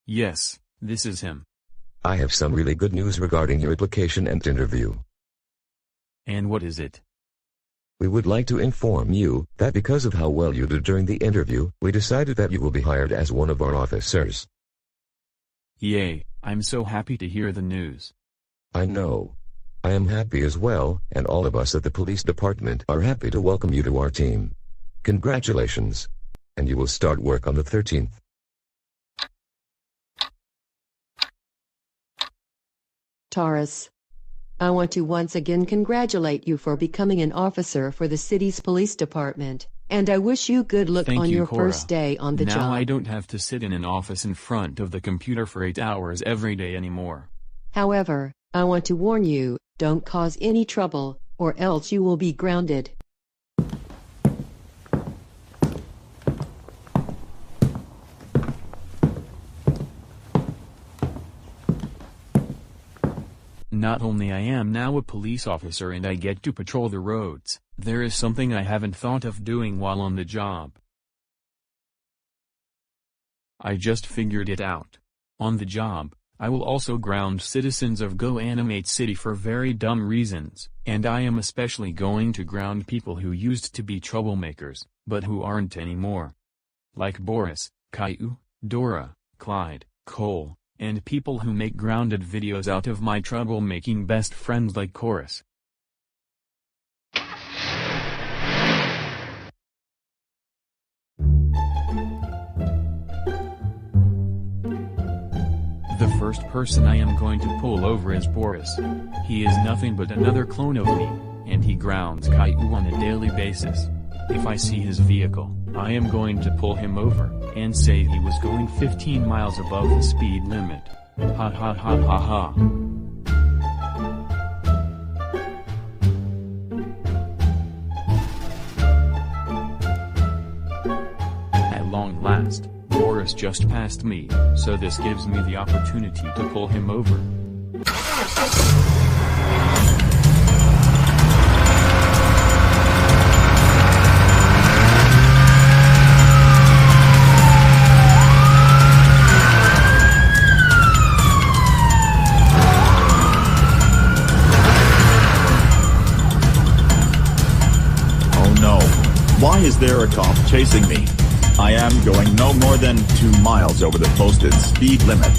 Yes, this is him. I have some really good news regarding your application and interview. And what is it? We would like to inform you that because of how well you did during the interview, we decided that you will be hired as one of our officers. Yay, I'm so happy to hear the news. I know. I am happy as well, and all of us at the police department are happy to welcome you to our team. Congratulations. And you will start work on the 13th. Taurus, I want to once again congratulate you for becoming an officer for the city's police department, and I wish you good luck Thank on you, your Cora. first day on the now job. Now I don't have to sit in an office in front of the computer for 8 hours every day anymore. However, I want to warn you, don't cause any trouble, or else you will be grounded. Not only I am now a police officer and I get to patrol the roads, there is something I haven't thought of doing while on the job. I just figured it out. On the job, I will also ground citizens of GoAnimate City for very dumb reasons, and I am especially going to ground people who used to be troublemakers, but who aren't anymore. Like Boris, Caillou, Dora, Clyde, Cole, and people who make grounded videos out of my troublemaking best friends like Chorus. The first person I am going to pull over is Boris. He is nothing but another clone of me, and he grounds Caillou on a daily basis. If I see his vehicle, I am going to pull him over, and say he was going 15 miles above the speed limit. Ha ha ha ha ha. At long last, Boris just passed me, so this gives me the opportunity to pull him over. Why is there a cop chasing me? I am going no more than 2 miles over the posted speed limit.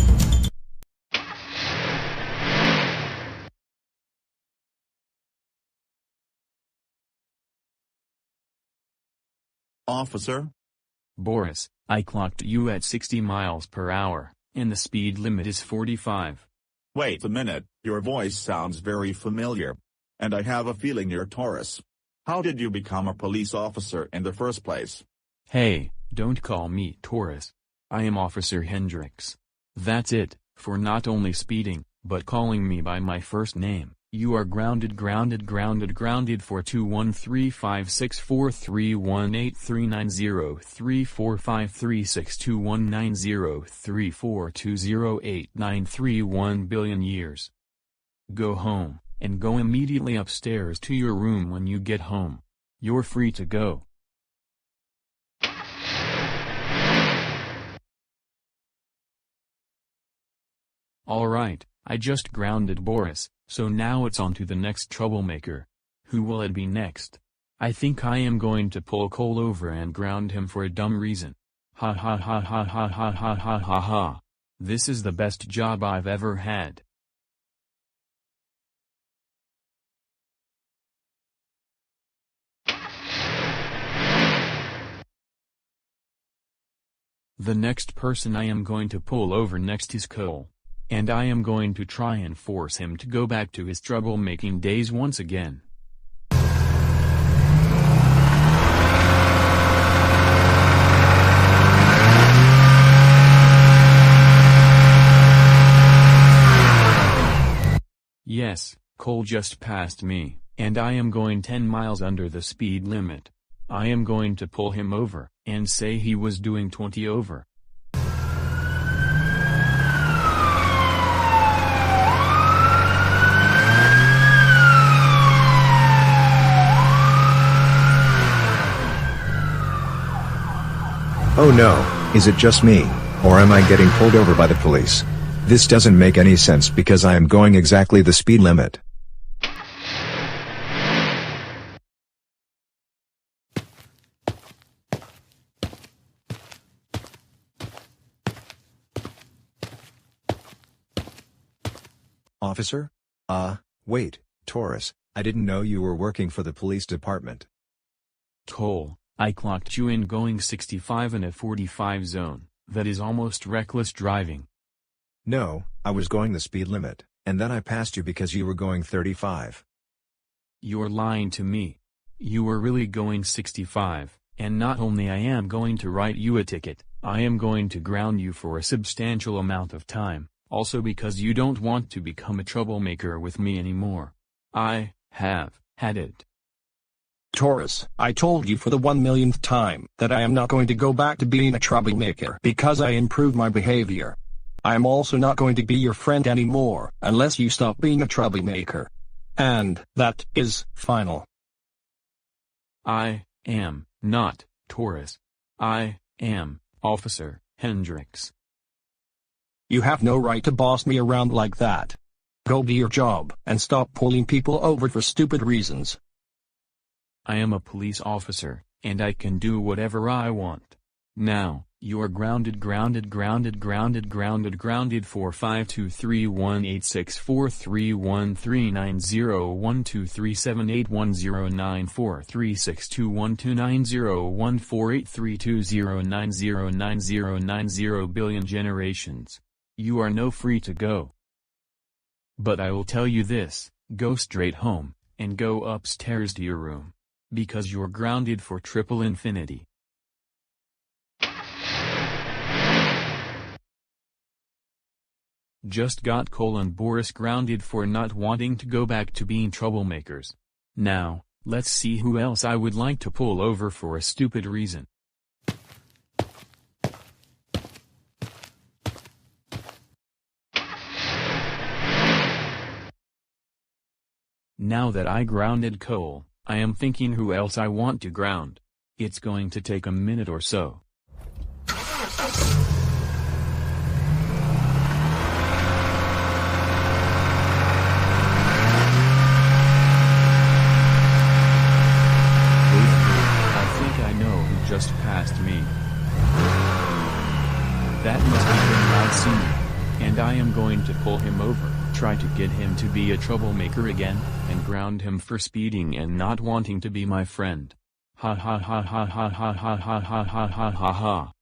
Officer? Boris, I clocked you at 60 miles per hour, and the speed limit is 45. Wait a minute, your voice sounds very familiar. And I have a feeling you're Taurus. How did you become a police officer in the first place? Hey, don't call me Taurus. I am Officer Hendrix. That's it, for not only speeding, but calling me by my first name. You are grounded for 21356431839034536219034208931 billion years. Go home. And go immediately upstairs to your room when you get home. You're free to go. Alright, I just grounded Boris, so now it's on to the next troublemaker. Who will it be next? I think I am going to pull Cole over and ground him for a dumb reason. Ha ha ha ha ha ha ha ha ha ha. This is the best job I've ever had. The next person I am going to pull over next is Cole. And I am going to try and force him to go back to his troublemaking days once again. Yes, Cole just passed me, and I am going 10 miles under the speed limit. I am going to pull him over, and say he was doing 20 over. Oh no, is it just me, or am I getting pulled over by the police? This doesn't make any sense because I am going exactly the speed limit. Officer? Wait, Taurus, I didn't know you were working for the police department. Cole, I clocked you in going 65 in a 45 zone. That is almost reckless driving. No, I was going the speed limit, and then I passed you because you were going 35. You're lying to me. You were really going 65, and not only I am going to write you a ticket, I am going to ground you for a substantial amount of time, also because you don't want to become a troublemaker with me anymore. I have had it. Taurus, I told you for the 1,000,000th time that I am not going to go back to being a troublemaker because I improved my behavior. I am also not going to be your friend anymore unless you stop being a troublemaker. And that is final. I am not Taurus. I am Officer Hendricks. You have no right to boss me around like that. Go do your job and stop pulling people over for stupid reasons. I am a police officer, and I can do whatever I want. Now, you are grounded for 523186431390123781013621290148320909090 billion generations. You are no free to go. But I will tell you this, go straight home, and go upstairs to your room. Because you're grounded for triple infinity. Just got Cole and Boris grounded for not wanting to go back to being troublemakers. Now, let's see who else I would like to pull over for a stupid reason. Now that I grounded Cole, I am thinking who else I want to ground. It's going to take a minute or so. I think I know who just passed me. That must have been Loud Senior. And I am going to pull him over, try to get him to be a troublemaker again, and ground him for speeding and not wanting to be my friend. Ha ha ha ha ha ha ha ha ha ha ha ha ha.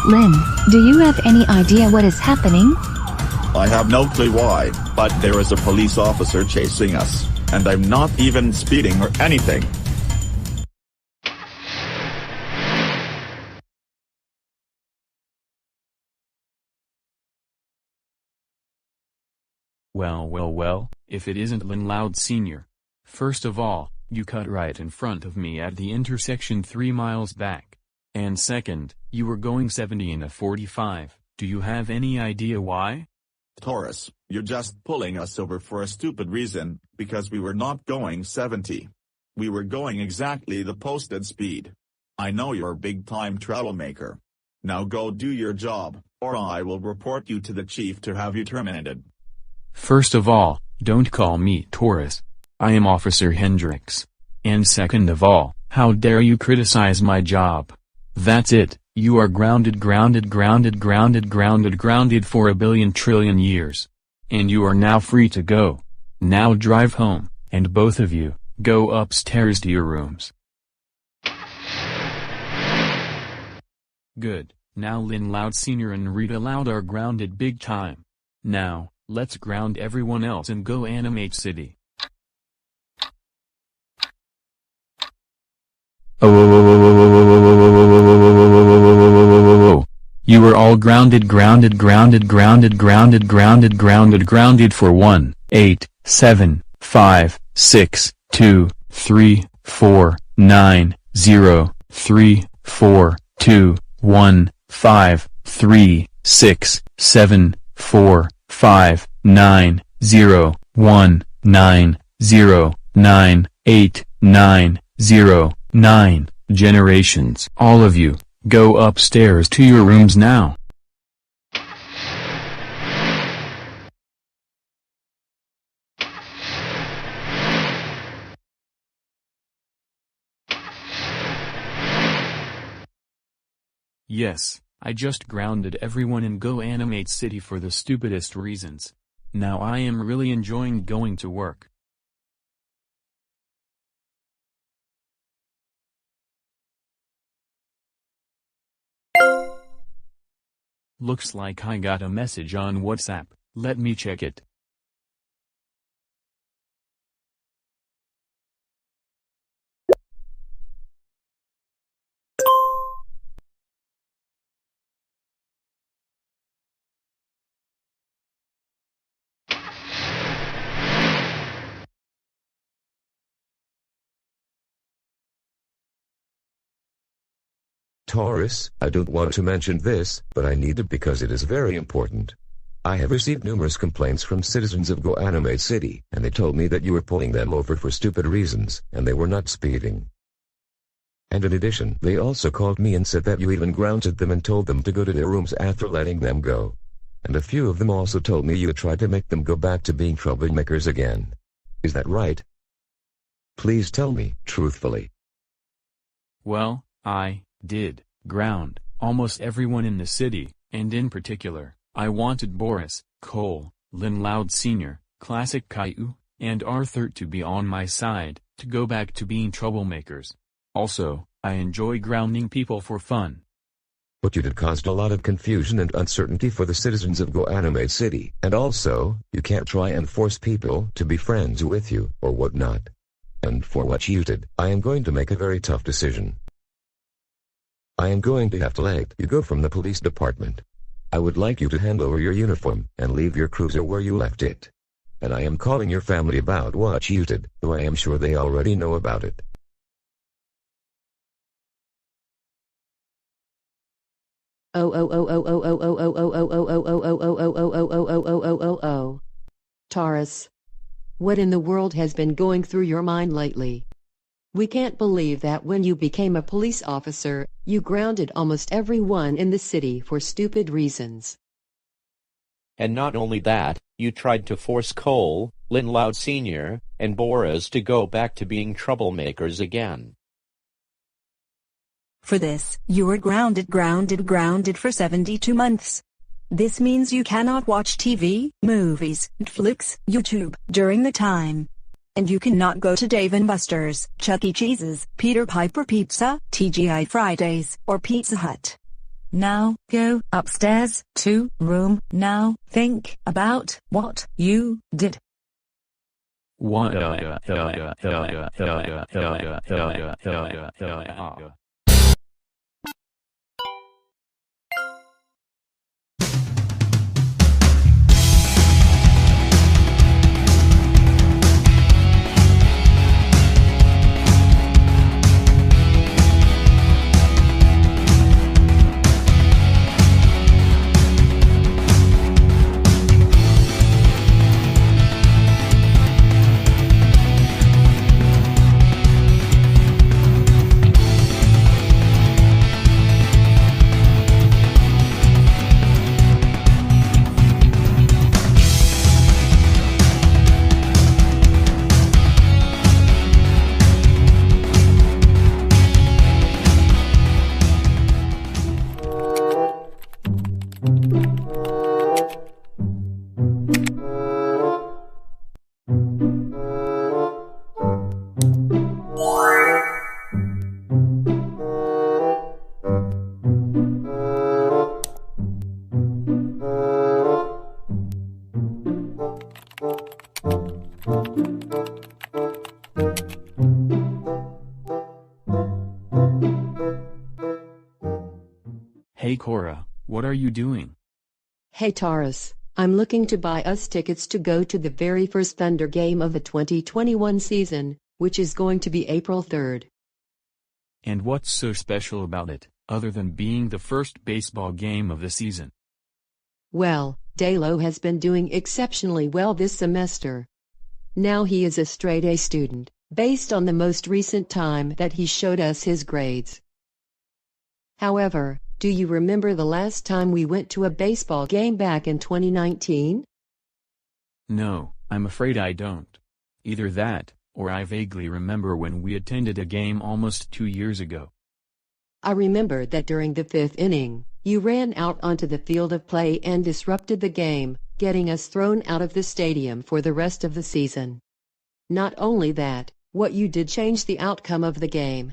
Lynn, do you have any idea what is happening? I have no clue why, but there is a police officer chasing us, and I'm not even speeding or anything. Well, if it isn't Lynn Loud Sr. First of all, you cut right in front of me at the intersection 3 miles back. And second, you were going 70 in a 45. Do you have any idea why? Taurus, you're just pulling us over for a stupid reason, because we were not going 70. We were going exactly the posted speed. I know you're a big-time troublemaker. Now go do your job, or I will report you to the chief to have you terminated. First of all, don't call me Taurus. I am Officer Hendricks. And second of all, how dare you criticize my job? That's it, You are grounded for a billion trillion years. And you are now free to go. Now drive home, and both of you, go upstairs to your rooms. Good, now Lynn Loud Sr. and Rita Loud are grounded big time. Now, let's ground everyone else and go Animate City. You were all grounded for 1, 8, 7, 5, 6, 2, 3, 4, 9, 0, 3, 4, 2, 1, 5, 3, 6, 7, 4, 5, 9, 0, 1, 9, 0, 9, 8, 9, 0, 9, generations. All of you, go upstairs to your rooms now. Yes, I just grounded everyone in Go Animate City for the stupidest reasons. Now I am really enjoying going to work. Looks like I got a message on WhatsApp, let me check it. Taurus, I don't want to mention this, but I need it because it is very important. I have received numerous complaints from citizens of Go Animate City, and they told me that you were pulling them over for stupid reasons, and they were not speeding. And in addition, they also called me and said that you even grounded them and told them to go to their rooms after letting them go. And a few of them also told me you tried to make them go back to being troublemakers again. Is that right? Please tell me, truthfully. Well, I did ground almost everyone in the city, and in particular, I wanted Boris, Cole, Lynn Loud Sr., Classic Caillou, and Arthur to be on my side, to go back to being troublemakers. Also, I enjoy grounding people for fun. What you did caused a lot of confusion and uncertainty for the citizens of Go Animate City, and also, you can't try and force people to be friends with you, or whatnot. And for what you did, I am going to make a very tough decision. I am going to have to let you go from the police department. I would like you to hand over your uniform, and leave your cruiser where you left it. And I am calling your family about what you did, though I am sure they already know about it. Taurus, what in the world has been going through your mind lately? We can't believe that when you became a police officer, you grounded almost everyone in the city for stupid reasons. And not only that, you tried to force Cole, Lynn Loud Sr., and Boris to go back to being troublemakers again. For this, you were grounded for 72 months. This means you cannot watch TV, movies, Netflix, YouTube, during the time. And you cannot go to Dave & Buster's, Chuck E. Cheese's, Peter Piper Pizza, TGI Fridays, or Pizza Hut. Now, go upstairs to room. Now, think about what you did. What? Hey Cora, what are you doing? Hey Taurus, I'm looking to buy us tickets to go to the very first Thunder game of the 2021 season, which is going to be April 3rd. And what's so special about it, other than being the first baseball game of the season? Well, Dalo has been doing exceptionally well this semester. Now he is a straight A student, based on the most recent time that he showed us his grades. However, do you remember the last time we went to a baseball game back in 2019? No, I'm afraid I don't. Either that, or I vaguely remember when we attended a game almost 2 years ago. I remember that during the 5th inning, you ran out onto the field of play and disrupted the game, getting us thrown out of the stadium for the rest of the season. Not only that, what you did changed the outcome of the game.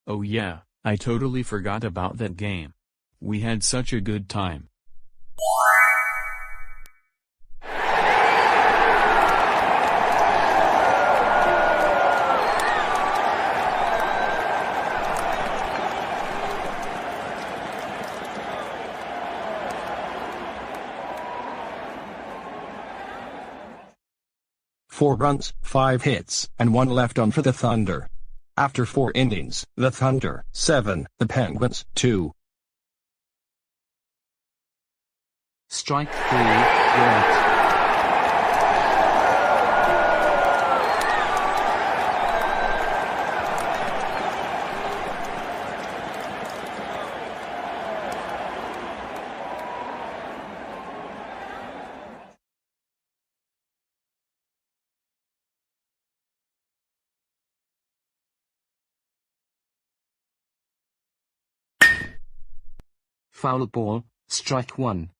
Oh yeah, I totally forgot about that game. We had such a good time. Four runs, 5 hits, and 1 left on for the Thunder. After 4 innings, the Thunder, 7, the Penguins, 2. Strike 3, you're out. Foul ball, strike 1.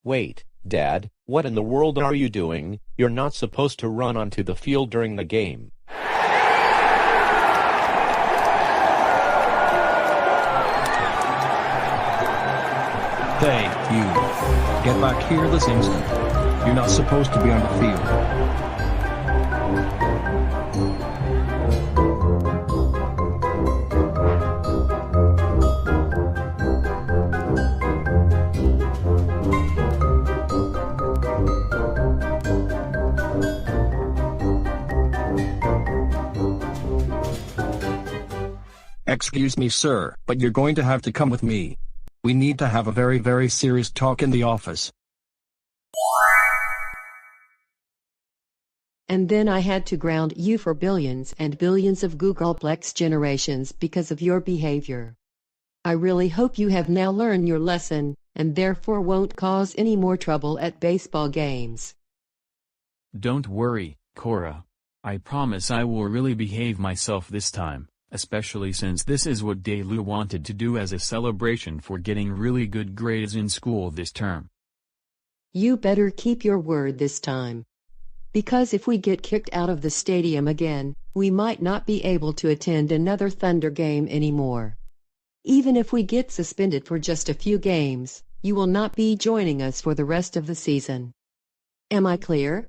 Wait, Dad, what in the world are you doing? You're not supposed to run onto the field during the game. Hey, you. Get back here this instant. You're not supposed to be on the field. Excuse me, sir, but you're going to have to come with me. We need to have a very, very serious talk in the office. And then I had to ground you for billions and billions of Googleplex generations because of your behavior. I really hope you have now learned your lesson, and therefore won't cause any more trouble at baseball games. Don't worry, Cora. I promise I will really behave myself this time, especially since this is what Delu wanted to do as a celebration for getting really good grades in school this term. You better keep your word this time. Because if we get kicked out of the stadium again, we might not be able to attend another Thunder game anymore. Even if we get suspended for just a few games, you will not be joining us for the rest of the season. Am I clear?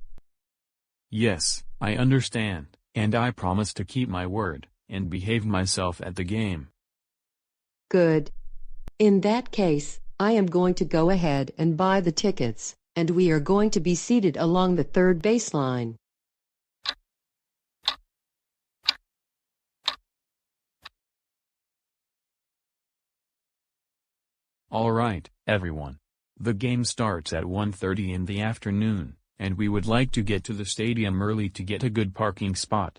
Yes, I understand, and I promise to keep my word and behave myself at the game. Good. In that case, I am going to go ahead and buy the tickets, and we are going to be seated along the third baseline. All right, everyone. The game starts at 1:30 in the afternoon, and we would like to get to the stadium early to get a good parking spot.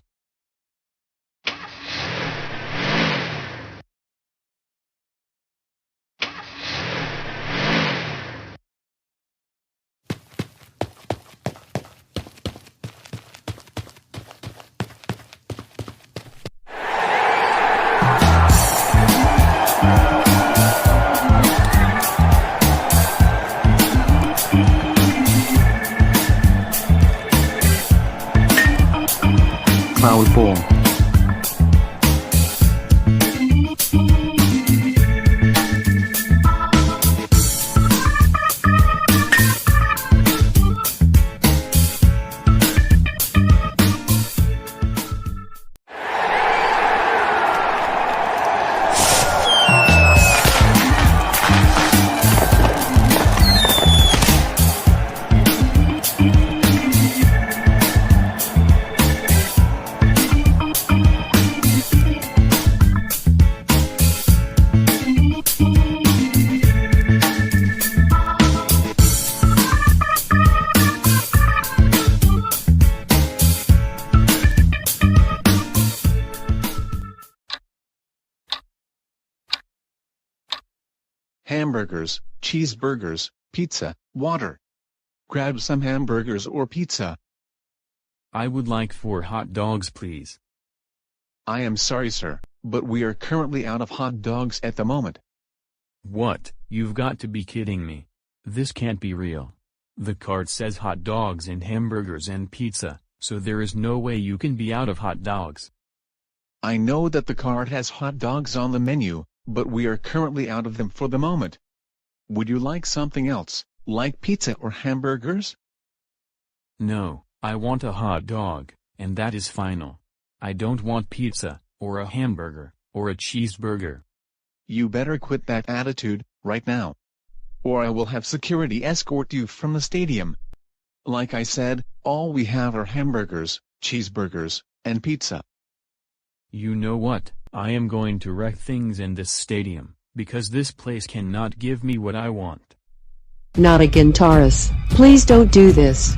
foul ball. Hamburgers, cheeseburgers, pizza, water. Grab some hamburgers or pizza. I would like 4 hot dogs, please. I am sorry, sir, but we are currently out of hot dogs at the moment. What? You've got to be kidding me. This can't be real. The card says hot dogs and hamburgers and pizza, so there is no way you can be out of hot dogs. I know that the card has hot dogs on the menu, but we are currently out of them for the moment. Would you like something else, like pizza or hamburgers? No, I want a hot dog, and that is final. I don't want pizza, or a hamburger, or a cheeseburger. You better quit that attitude, right now. Or I will have security escort you from the stadium. Like I said, all we have are hamburgers, cheeseburgers, and pizza. You know what? I am going to wreck things in this stadium, because this place cannot give me what I want. Not again, Taurus. Please don't do this.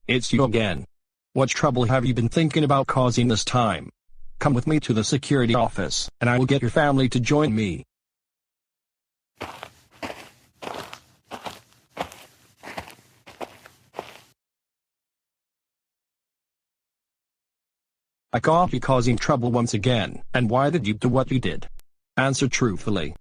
It's you again. What trouble have you been thinking about causing this time? Come with me to the security office, and I will get your family to join me. I caught you causing trouble once again, and why did you do what you did? Answer truthfully.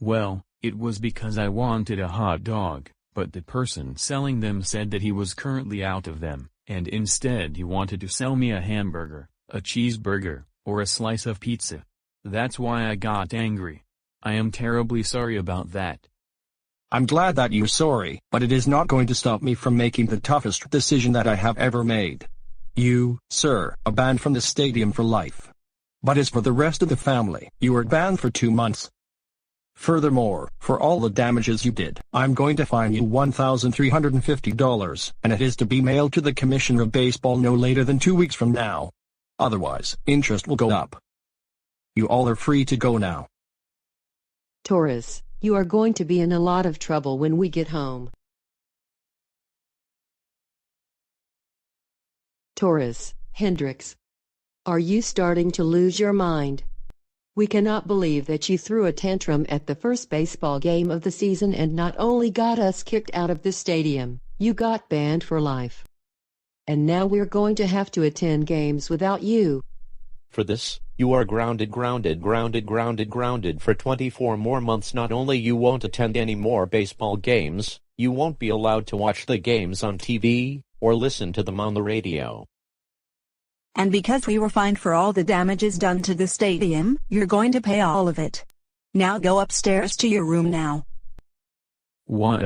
Well, it was because I wanted a hot dog, but the person selling them said that he was currently out of them, and instead he wanted to sell me a hamburger, a cheeseburger, or a slice of pizza. That's why I got angry. I am terribly sorry about that. I'm glad that you're sorry, but it is not going to stop me from making the toughest decision that I have ever made. You, sir, are banned from the stadium for life. But as for the rest of the family, you are banned for 2 months. Furthermore, for all the damages you did, I'm going to fine you $1,350, and it is to be mailed to the Commissioner of Baseball no later than 2 weeks from now. Otherwise, interest will go up. You all are free to go now. Taurus, you are going to be in a lot of trouble when we get home. Taurus, Hendricks. Are you starting to lose your mind? We cannot believe that you threw a tantrum at the first baseball game of the season and not only got us kicked out of the stadium, you got banned for life. And now we're going to have to attend games without you. For this, you are grounded for 24 more months. Not only you won't attend any more baseball games, you won't be allowed to watch the games on TV, or listen to them on the radio. And because we were fined for all the damages done to the stadium, you're going to pay all of it. Now go upstairs to your room now. What?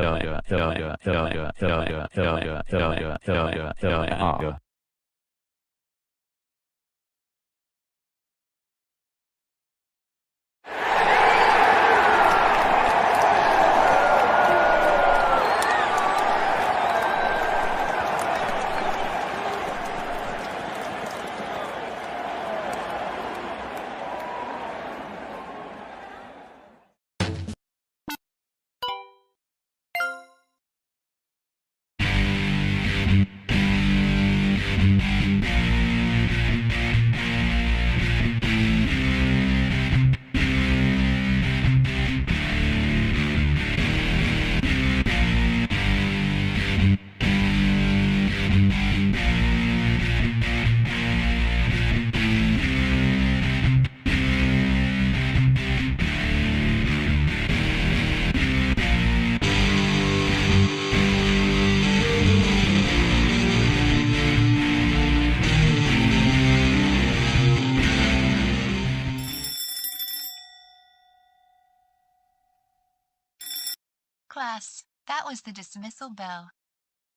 class, that was the dismissal bell.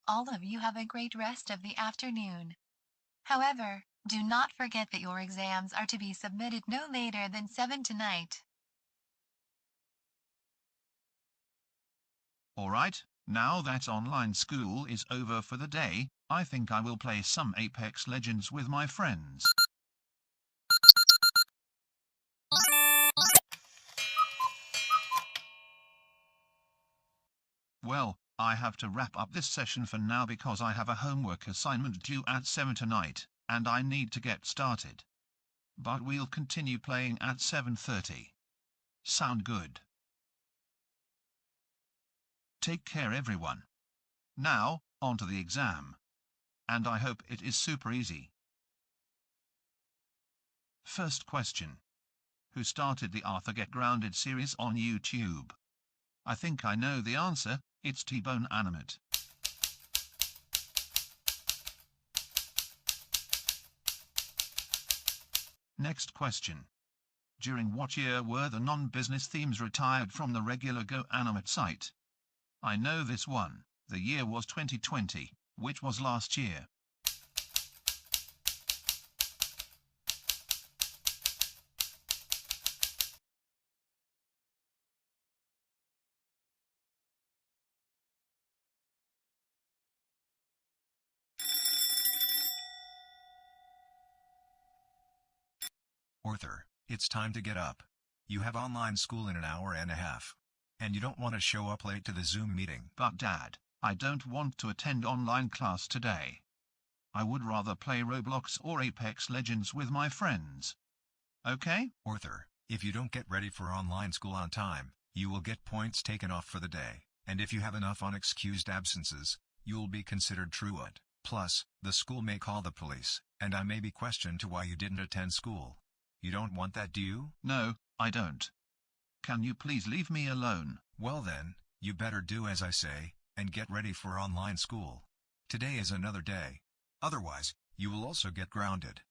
All of you have a great rest of the afternoon. However, do not forget that your exams are to be submitted no later than 7 tonight. Alright, now that online school is over for the day, I think I will play some Apex Legends with my friends. Well, I have to wrap up this session for now because I have a homework assignment due at 7 tonight, and I need to get started. But we'll continue playing at 7:30. Sound good? Take care everyone. Now, on to the exam. And I hope it is super easy. First question. Who started the Arthur Get Grounded series on YouTube? I think I know the answer, it's TheGoanimator. Next question. During what year were the non-business themes retired from the regular GoAnimate site? I know this one. The year was 2020, which was last year. Arthur, it's time to get up. You have online school in an hour and a half. And you don't want to show up late to the Zoom meeting. But Dad, I don't want to attend online class today. I would rather play Roblox or Apex Legends with my friends. Okay? Arthur, if you don't get ready for online school on time, you will get points taken off for the day, and if you have enough unexcused absences, you will be considered truant. Plus, the school may call the police, and I may be questioned to why you didn't attend school. You don't want that, do you? No, I don't. Can you please leave me alone? Well then, you better do as I say, and get ready for online school. Today is another day. Otherwise, you will also get grounded.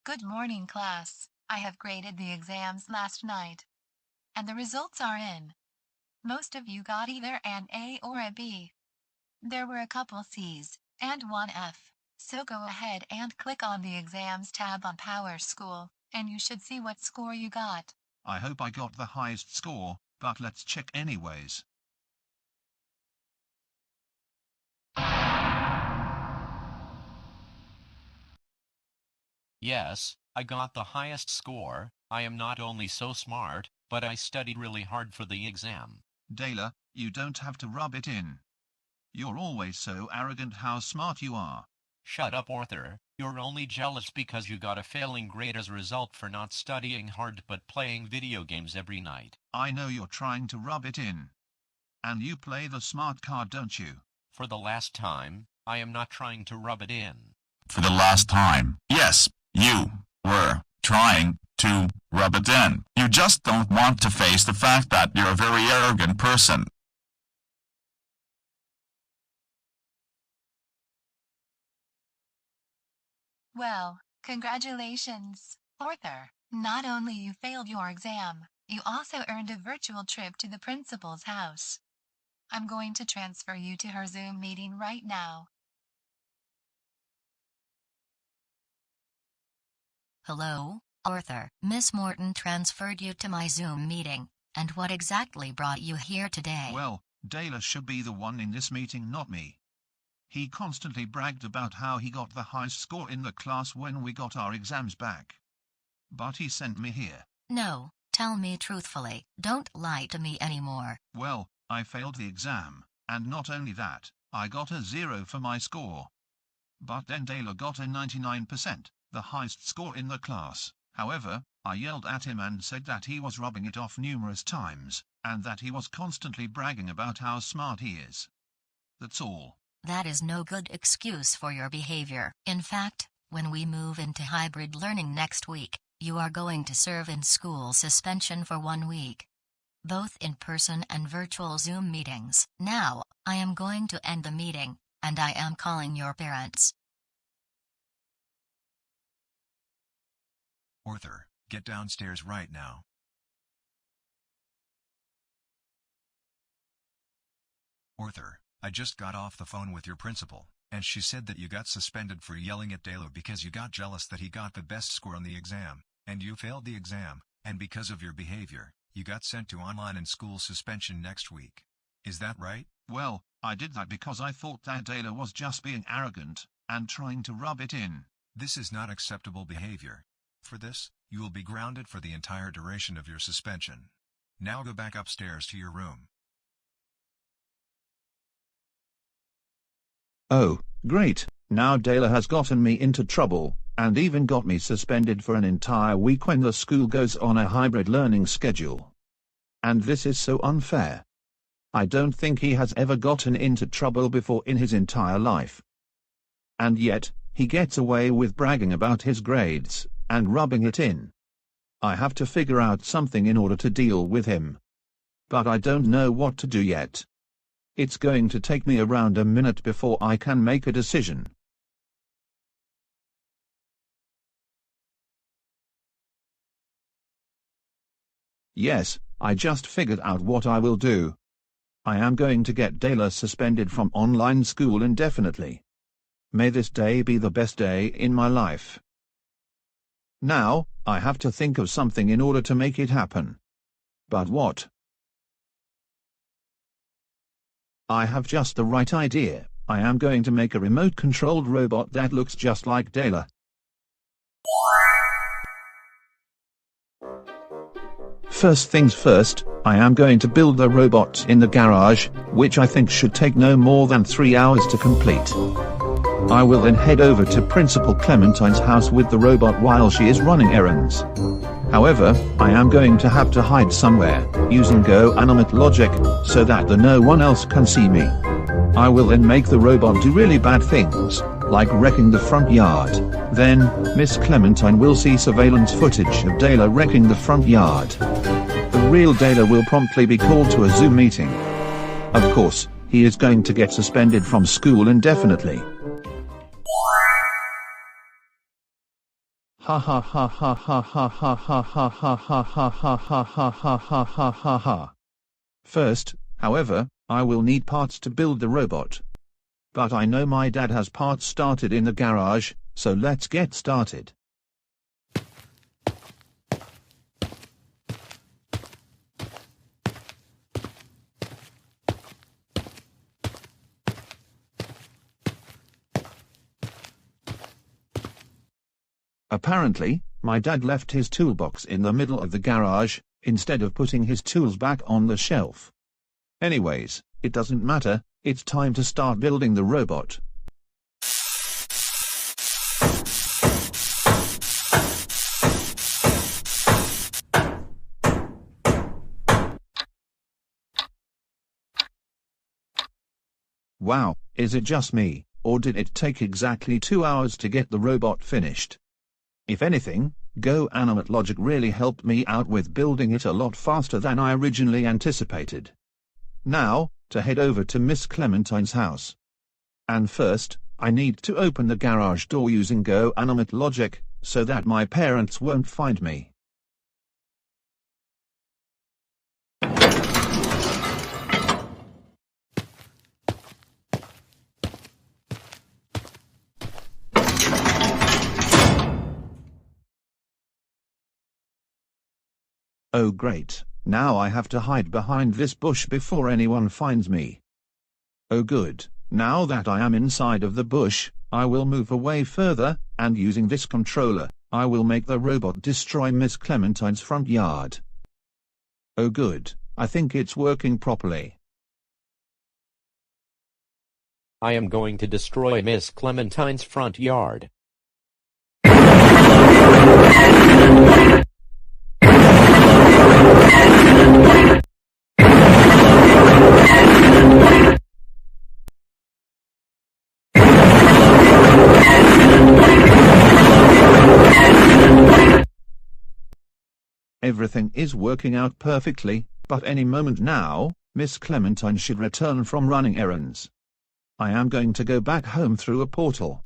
Good morning, class. I have graded the exams last night. And the results are in. Most of you got either an A or a B. There were a couple C's and one F. So go ahead and click on the Exams tab on Power School, and you should see what score you got. I hope I got the highest score, but let's check anyways. Yes, I got the highest score. I am not only so smart, but I studied really hard for the exam. Dayla, you don't have to rub it in. You're always so arrogant how smart you are. Shut up, Arthur. You're only jealous because you got a failing grade as a result for not studying hard but playing video games every night. I know you're trying to rub it in. And you play the smart card, don't you? For the last time, I am not trying to rub it in. For the last time, yes, you were trying to rub it in. You just don't want to face the fact that you're a very arrogant person. Well, congratulations, Arthur. Not only you failed your exam, you also earned a virtual trip to the principal's house. I'm going to transfer you to her Zoom meeting right now. Hello, Arthur. Miss Morton transferred you to my Zoom meeting. And what exactly brought you here today? Well, Dayla should be the one in this meeting, not me. He constantly bragged about how he got the highest score in the class when we got our exams back. But he sent me here. No, tell me truthfully. Don't lie to me anymore. Well, I failed the exam, and not only that, I got a 0 for my score. But then Dayla got a 99%, the highest score in the class. However, I yelled at him and said that he was rubbing it off numerous times, and that he was constantly bragging about how smart he is. That's all. That is no good excuse for your behavior. In fact, when we move into hybrid learning next week, you are going to serve in school suspension for 1 week. Both in-person and virtual Zoom meetings. Now, I am going to end the meeting, and I am calling your parents. Arthur, get downstairs right now. Arthur, I just got off the phone with your principal, and she said that you got suspended for yelling at Dalo because you got jealous that he got the best score on the exam, and you failed the exam, and because of your behavior, you got sent to online and school suspension next week. Is that right? Well, I did that because I thought that Dalo was just being arrogant, and trying to rub it in. This is not acceptable behavior. For this, you will be grounded for the entire duration of your suspension. Now go back upstairs to your room. Oh, great, now Dalo has gotten me into trouble, and even got me suspended for an entire week when the school goes on a hybrid learning schedule. And this is so unfair. I don't think he has ever gotten into trouble before in his entire life. And yet, he gets away with bragging about his grades, and rubbing it in. I have to figure out something in order to deal with him. But I don't know what to do yet. It's going to take me around a minute before I can make a decision. Yes, I just figured out what I will do. I am going to get Dalo suspended from online school indefinitely. May this day be the best day in my life. Now, I have to think of something in order to make it happen. But what? I have just the right idea. I am going to make a remote-controlled robot that looks just like Dalo. First things first, I am going to build the robot in the garage, which I think should take no more than 3 hours to complete. I will then head over to Principal Clementine's house with the robot while she is running errands. However, I am going to have to hide somewhere, using GoAnimate logic, so that no one else can see me. I will then make the robot do really bad things, like wrecking the front yard. Then, Miss Clementine will see surveillance footage of Dalo wrecking the front yard. The real Dalo will promptly be called to a Zoom meeting. Of course, he is going to get suspended from school indefinitely. Ha ha ha ha ha ha ha ha ha ha ha ha ha ha ha ha ha ha ha ha. First, however, I will need parts to build the robot. But I know my dad has parts started in the garage, so let's get started. Apparently, my dad left his toolbox in the middle of the garage, instead of putting his tools back on the shelf. Anyways, it doesn't matter, it's time to start building the robot. Wow, is it just me, or did it take exactly 2 hours to get the robot finished? If anything, GoAnimate logic really helped me out with building it a lot faster than I originally anticipated. Now, to head over to Miss Clementine's house. And first, I need to open the garage door using GoAnimate logic, so that my parents won't find me. Oh great, now I have to hide behind this bush before anyone finds me. Oh good, now that I am inside of the bush, I will move away further, and using this controller, I will make the robot destroy Miss Clementine's front yard. Oh good, I think it's working properly. I am going to destroy Miss Clementine's front yard. Everything is working out perfectly, but any moment now, Miss Clementine should return from running errands. I am going to go back home through a portal.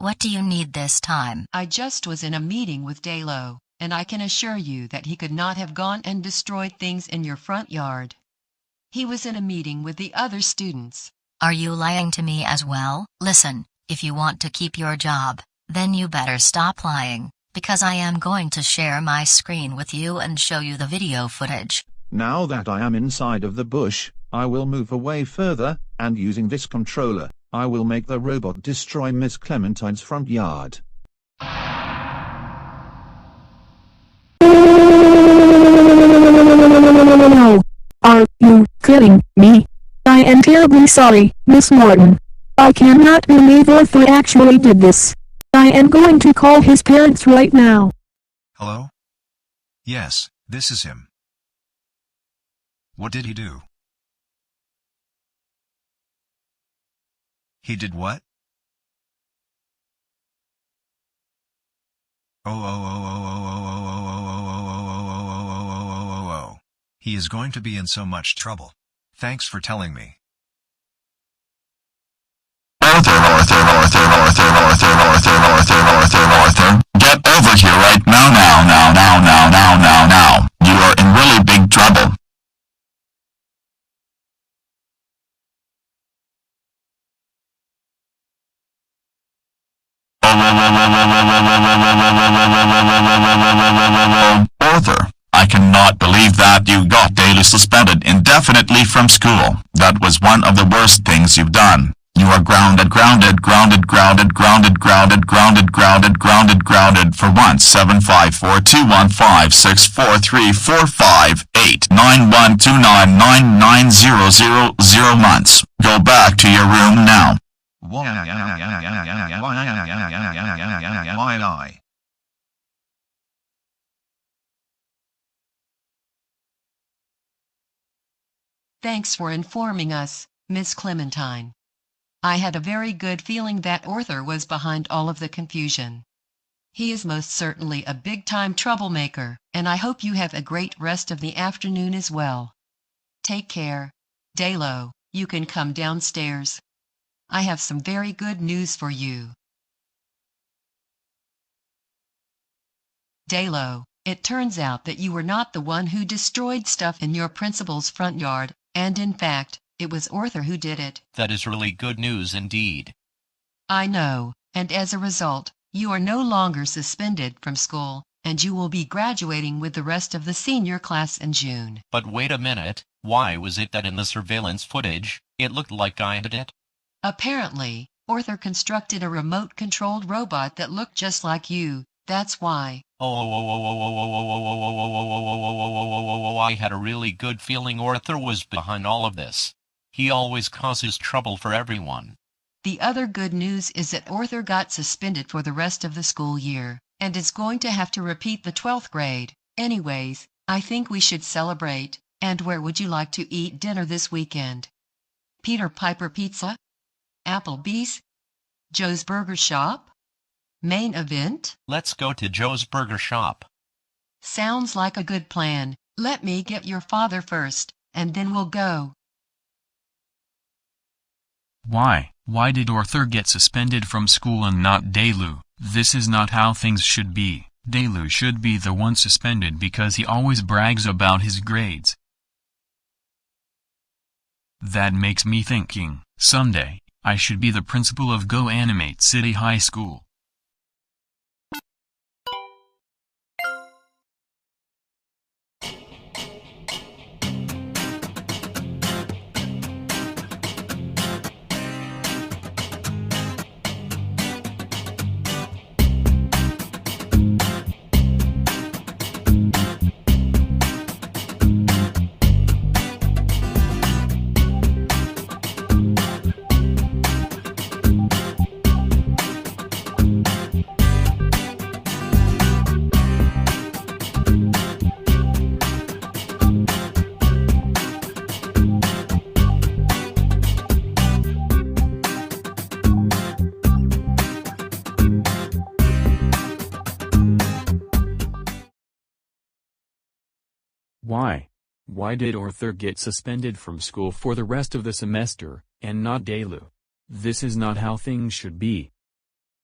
What do you need this time? I just was in a meeting with Dalo, and I can assure you that he could not have gone and destroyed things in your front yard. He was in a meeting with the other students. Are you lying to me as well? Listen, if you want to keep your job, then you better stop lying, because I am going to share my screen with you and show you the video footage. Now that I am inside of the bush, I will move away further, and using this controller, I will make the robot destroy Miss Clementine's front yard. Are you kidding me? I am terribly sorry, Miss Morton. I cannot believe Arthur actually did this. I am going to call his parents right now. Hello? Yes, this is him. What did he do? He did what? Oh. He is going to be in so much trouble. Thanks for telling me. Arthur, get over here right now. You are in really big trouble. Arthur, I cannot believe that you got daily suspended indefinitely from school. That was one of the worst things you've done. You are grounded for 175421564345891299900 months. Go back to your room now. Thanks for informing us, Miss Clementine. I had a very good feeling that Arthur was behind all of the confusion. He is most certainly a big-time troublemaker, and I hope you have a great rest of the afternoon as well. Take care. Dalo, you can come downstairs. I have some very good news for you. Dalo, it turns out that you were not the one who destroyed stuff in your principal's front yard, and in fact, it was Arthur who did it. That is really good news indeed. I know, and as a result, you are no longer suspended from school, and you will be graduating with the rest of the senior class in June. But wait a minute, why was it that in the surveillance footage, it looked like I did it? Apparently, Arthur constructed a remote-controlled robot that looked just like you. That's why. I had a really good feeling Arthur was behind all of this. He always causes trouble for everyone. The other good news is that Arthur got suspended for the rest of the school year, and is going to have to repeat the 12th grade. Anyways, I think we should celebrate. And where would you like to eat dinner this weekend? Peter Piper Pizza? Applebee's? Joe's Burger Shop? Main Event? Let's go to Joe's Burger Shop. Sounds like a good plan. Let me get your father first, and then we'll go. Why did Arthur get suspended from school and not Delu? This is not how things should be. Delu should be the one suspended because he always brags about his grades. That makes me thinking, someday, I should be the principal of GoAnimate City High School. Why did Arthur get suspended from school for the rest of the semester, and not Delu? This is not how things should be.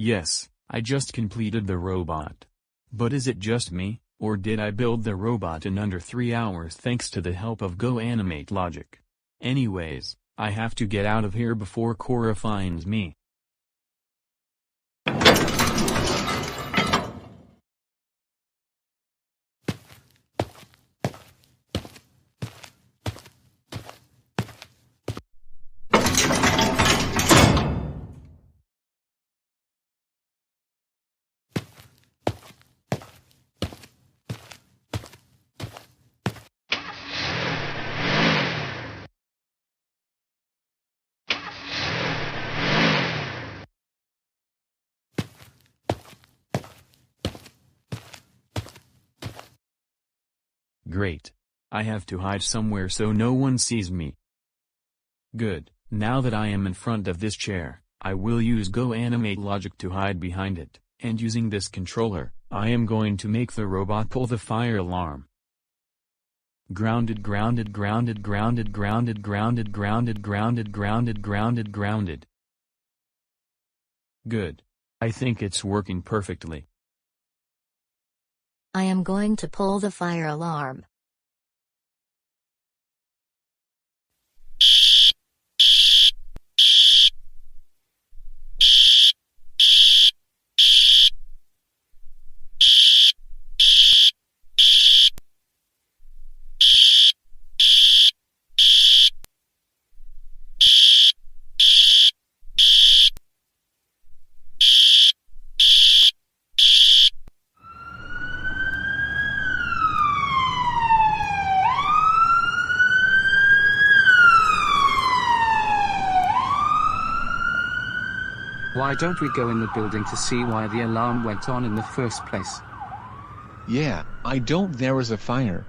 Yes, I just completed the robot. But is it just me, or did I build the robot in under 3 hours thanks to the help of GoAnimate logic? Anyways, I have to get out of here before Cora finds me. Great. I have to hide somewhere so no one sees me. Good, now that I am in front of this chair, I will use GoAnimate logic to hide behind it, and using this controller, I am going to make the robot pull the fire alarm. Grounded, grounded, grounded, grounded, grounded, grounded, grounded, grounded, grounded, grounded, grounded. Good. I think it's working perfectly. I am going to pull the fire alarm. Why don't we go in the building to see why the alarm went on in the first place? Yeah, I don't. There was a fire.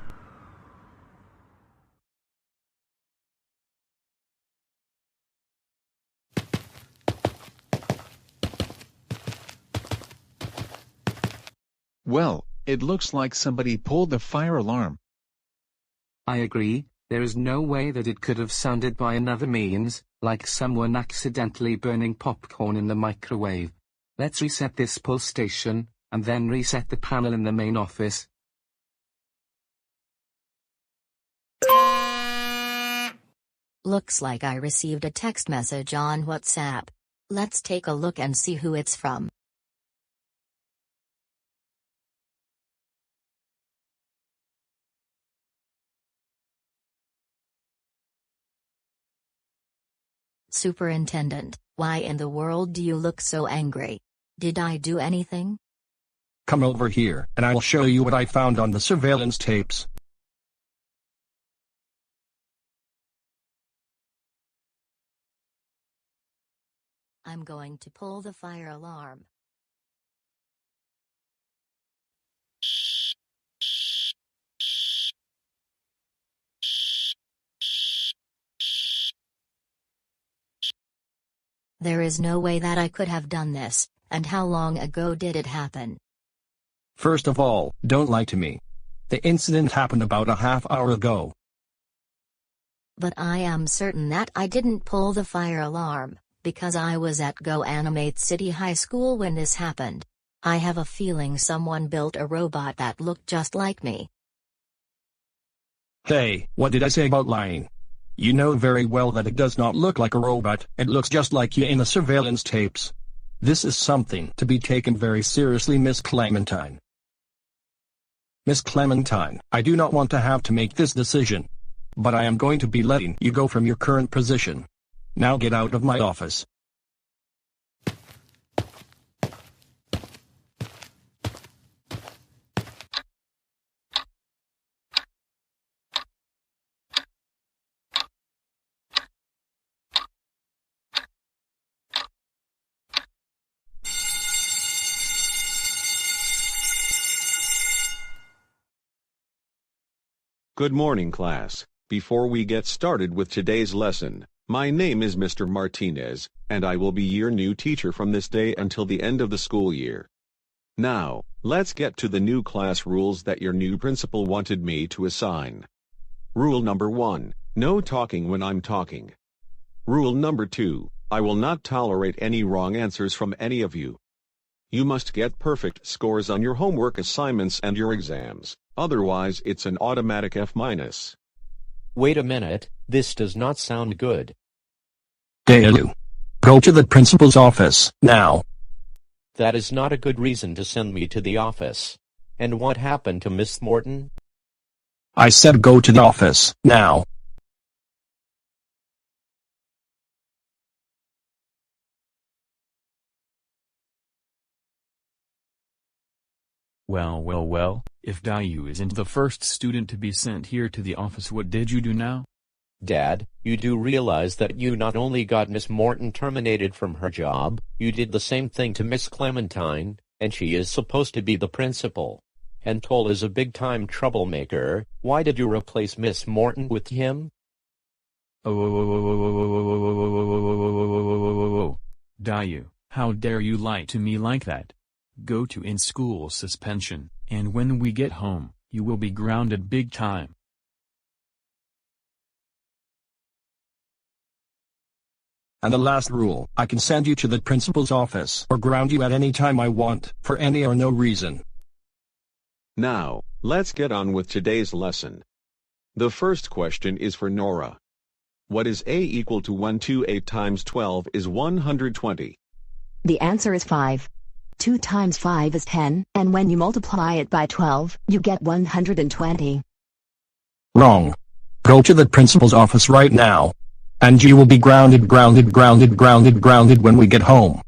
Well, it looks like somebody pulled the fire alarm. I agree, there is no way that it could have sounded by another means, like someone accidentally burning popcorn in the microwave. Let's reset this pull station, and then reset the panel in the main office. Looks like I received a text message on WhatsApp. Let's take a look and see who it's from. Superintendent, why in the world do you look so angry? Did I do anything? Come over here, and I'll show you what I found on the surveillance tapes. I'm going to pull the fire alarm. There is no way that I could have done this, and how long ago did it happen? First of all, don't lie to me. The incident happened about a half-hour ago. But I am certain that I didn't pull the fire alarm, because I was at GoAnimate City High School when this happened. I have a feeling someone built a robot that looked just like me. Hey, what did I say about lying? You know very well that it does not look like a robot, it looks just like you in the surveillance tapes. This is something to be taken very seriously, Miss Clementine. Miss Clementine, I do not want to have to make this decision. But I am going to be letting you go from your current position. Now get out of my office. Good morning, class. Before we get started with today's lesson, my name is Mr. Martinez, and I will be your new teacher from this day until the end of the school year. Now, let's get to the new class rules that your new principal wanted me to assign. Rule number 1, no talking when I'm talking. Rule number 2, I will not tolerate any wrong answers from any of you. You must get perfect scores on your homework assignments and your exams, otherwise it's an automatic F-. Wait a minute, this does not sound good. Delu. Go to the principal's office, now. That is not a good reason to send me to the office. And what happened to Miss Morton? I said go to the office, now. Well, if Dayu isn't the first student to be sent here to the office, what did you do now? Dad, you do realize that you not only got Miss Morton terminated from her job, you did the same thing to Miss Clementine, and she is supposed to be the principal. And Toll is a big-time troublemaker. Why did you replace Miss Morton with him? Dayu, how dare you lie to me like that? Go to in-school suspension, and when we get home, you will be grounded big time. And the last rule, I can send you to the principal's office or ground you at any time I want, for any or no reason. Now, let's get on with today's lesson. The first question is for Nora. What is A equal to 128 times 12 is 120? The answer is 5. 2 times 5 is 10, and when you multiply it by 12, you get 120. Wrong. Go to the principal's office right now. And you will be grounded when we get home.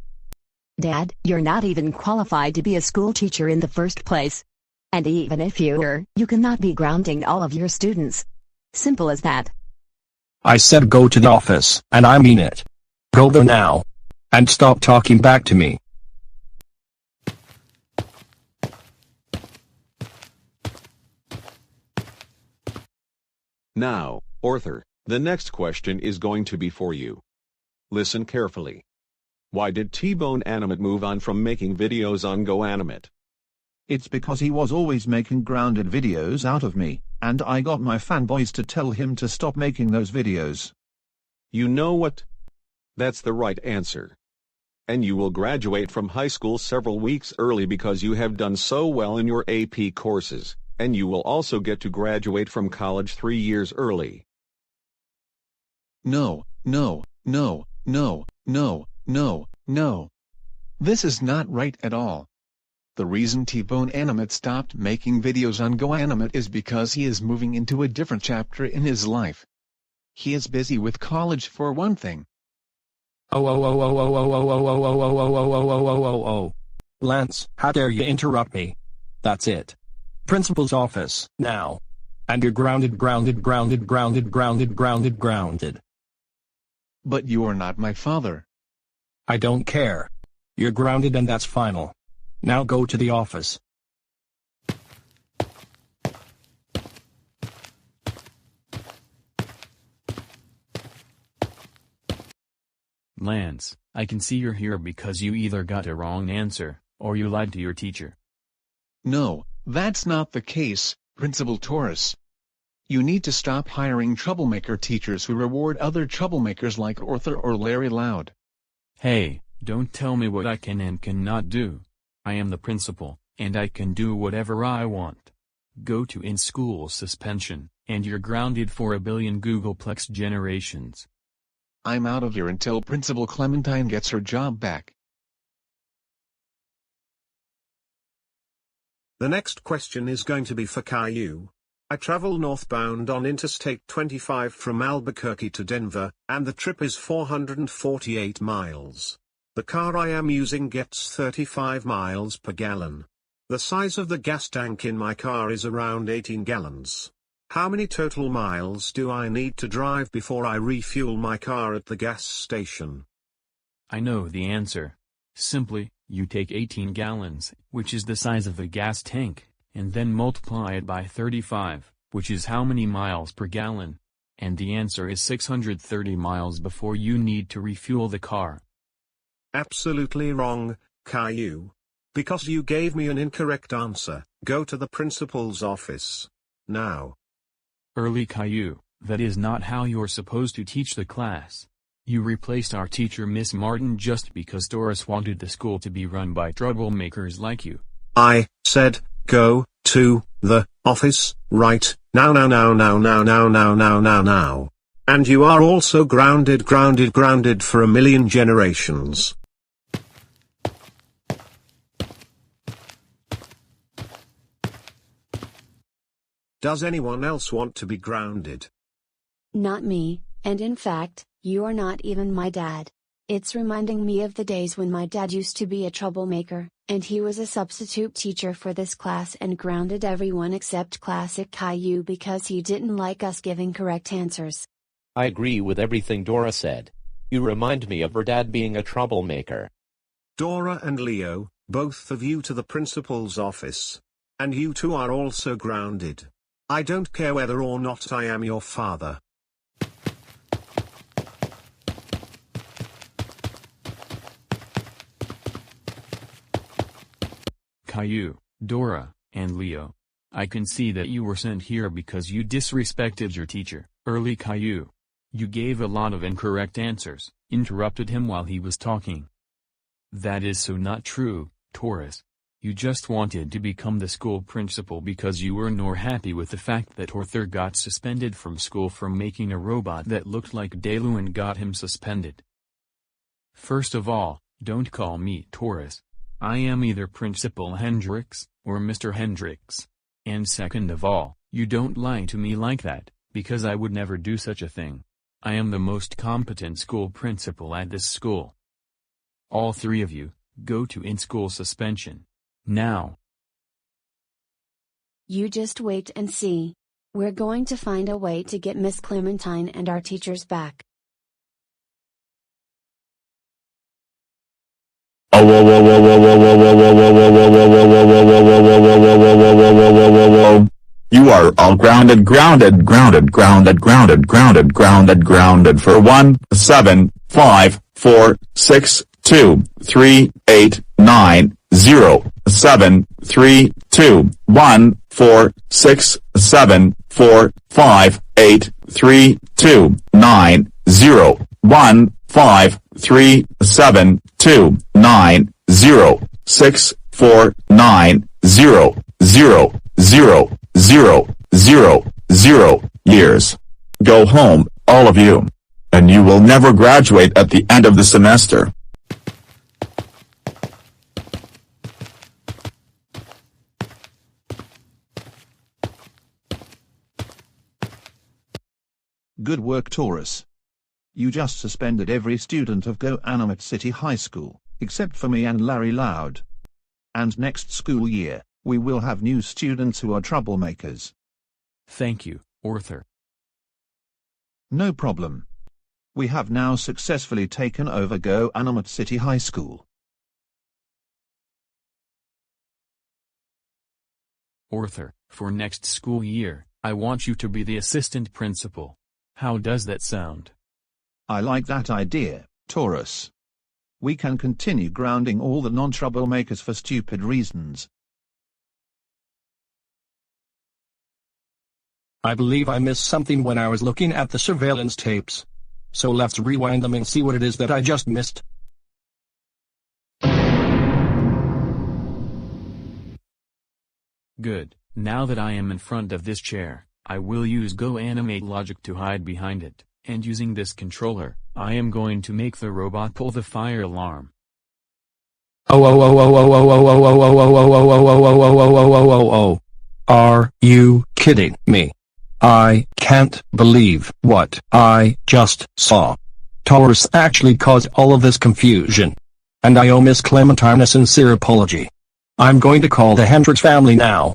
Dad, you're not even qualified to be a school teacher in the first place. And even if you were, you cannot be grounding all of your students. Simple as that. I said go to the office, and I mean it. Go there now. And stop talking back to me. Now, Arthur, the next question is going to be for you. Listen carefully. Why did T-Bone Animate move on from making videos on GoAnimate? It's because he was always making grounded videos out of me, and I got my fanboys to tell him to stop making those videos. You know what? That's the right answer. And you will graduate from high school several weeks early because you have done so well in your AP courses, and you will also get to graduate from college 3 years early. No. This is not right at all. The reason T-Bone Animate stopped making videos on GoAnimate is because he is moving into a different chapter in his life. He is busy with college for one thing. Lance, how dare you interrupt me? That's it. Principal's office, now. And you're grounded. But you are not my father. I don't care. You're grounded and that's final. Now go to the office. Lance, I can see you're here because you either got a wrong answer, or you lied to your teacher. No, that's not the case, Principal Taurus. You need to stop hiring troublemaker teachers who reward other troublemakers like Arthur or Larry Loud. Hey, don't tell me what I can and cannot do. I am the principal, and I can do whatever I want. Go to in-school suspension, and you're grounded for 1 billion Googleplex generations. I'm out of here until Principal Clementine gets her job back. The next question is going to be for Caillou. I travel northbound on Interstate 25 from Albuquerque to Denver, and the trip is 448 miles. The car I am using gets 35 miles per gallon. The size of the gas tank in my car is around 18 gallons. How many total miles do I need to drive before I refuel my car at the gas station? I know the answer. Simply, you take 18 gallons, which is the size of the gas tank, and then multiply it by 35, which is how many miles per gallon. And the answer is 630 miles before you need to refuel the car. Absolutely wrong, Caillou. Because you gave me an incorrect answer, go to the principal's office. Now. Early Caillou, that is not how you're supposed to teach the class. You replaced our teacher Miss Martin just because Doris wanted the school to be run by troublemakers like you. I said, go to the office right now. And you are also grounded for a million generations. Does anyone else want to be grounded? Not me, and in fact, you are not even my dad. It's reminding me of the days when my dad used to be a troublemaker, and he was a substitute teacher for this class and grounded everyone except Classic Caillou because he didn't like us giving correct answers. I agree with everything Dora said. You remind me of her dad being a troublemaker. Dora and Leo, both of you to the principal's office. And you two are also grounded. I don't care whether or not I am your father. Caillou, Dora, and Leo. I can see that you were sent here because you disrespected your teacher, early Caillou. You gave a lot of incorrect answers, interrupted him while he was talking. That is so not true, Taurus. You just wanted to become the school principal because you were nor happy with the fact that Arthur got suspended from school for making a robot that looked like Delu and got him suspended. First of all, don't call me Taurus. I am either Principal Hendricks, or Mr. Hendricks. And second of all, you don't lie to me like that, because I would never do such a thing. I am the most competent school principal at this school. All three of you, go to in-school suspension. Now. You just wait and see. We're going to find a way to get Miss Clementine and our teachers back. You are all grounded for 1, 7, 5, 4, 6, 2, 3, 8, 9, 0, 7, 3, 2, 1, 4, 6, 7, 4, 5, 8, 3, 2, 9, 0, 1, 5, 3, 7, 2, 9, 0, 6, 4, 9, 0, 0, 0, 0, 0, 0 years. Go home, all of you. And you will never graduate at the end of the semester. Good work, Taurus. You just suspended every student of GoAnimate City High School, except for me and Larry Loud. And next school year, we will have new students who are troublemakers. Thank you, Arthur. No problem. We have now successfully taken over GoAnimate City High School. Arthur, for next school year, I want you to be the assistant principal. How does that sound? I like that idea, Taurus. We can continue grounding all the non-troublemakers for stupid reasons. I believe I missed something when I was looking at the surveillance tapes. So let's rewind them and see what it is that I just missed. Good. Now that I am in front of this chair, I will use GoAnimate logic to hide behind it, and using this controller, I am going to make the robot pull the fire alarm. Are you kidding me? I can't believe what I just saw. Taurus actually caused all of this confusion. And I owe Miss Clementine a sincere apology. I'm going to call the Hendricks family now.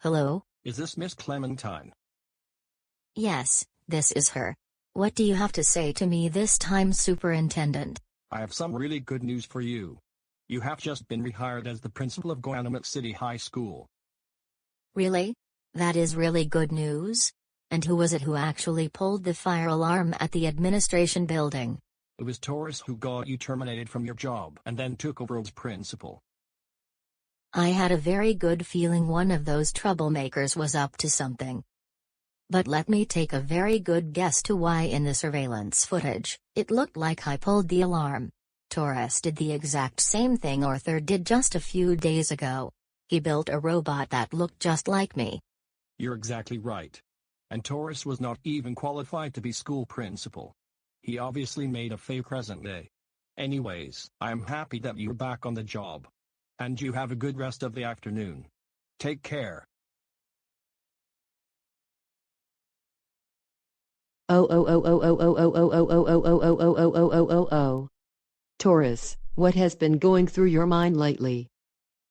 Hello? Is this Miss Clementine? Yes, this is her. What do you have to say to me this time, Superintendent? I have some really good news for you. You have just been rehired as the principal of GoAnimate City High School. Really? That is really good news? And who was it who actually pulled the fire alarm at the administration building? It was Taurus who got you terminated from your job and then took over as principal. I had a very good feeling one of those troublemakers was up to something. But let me take a very good guess to why in the surveillance footage, it looked like I pulled the alarm. Torres did the exact same thing Arthur did just a few days ago. He built a robot that looked just like me. You're exactly right. And Torres was not even qualified to be school principal. He obviously made a fake resume. Anyways, I'm happy that you're back on the job. And you have a good rest of the afternoon. Take care. Taurus, what has been going through your mind lately?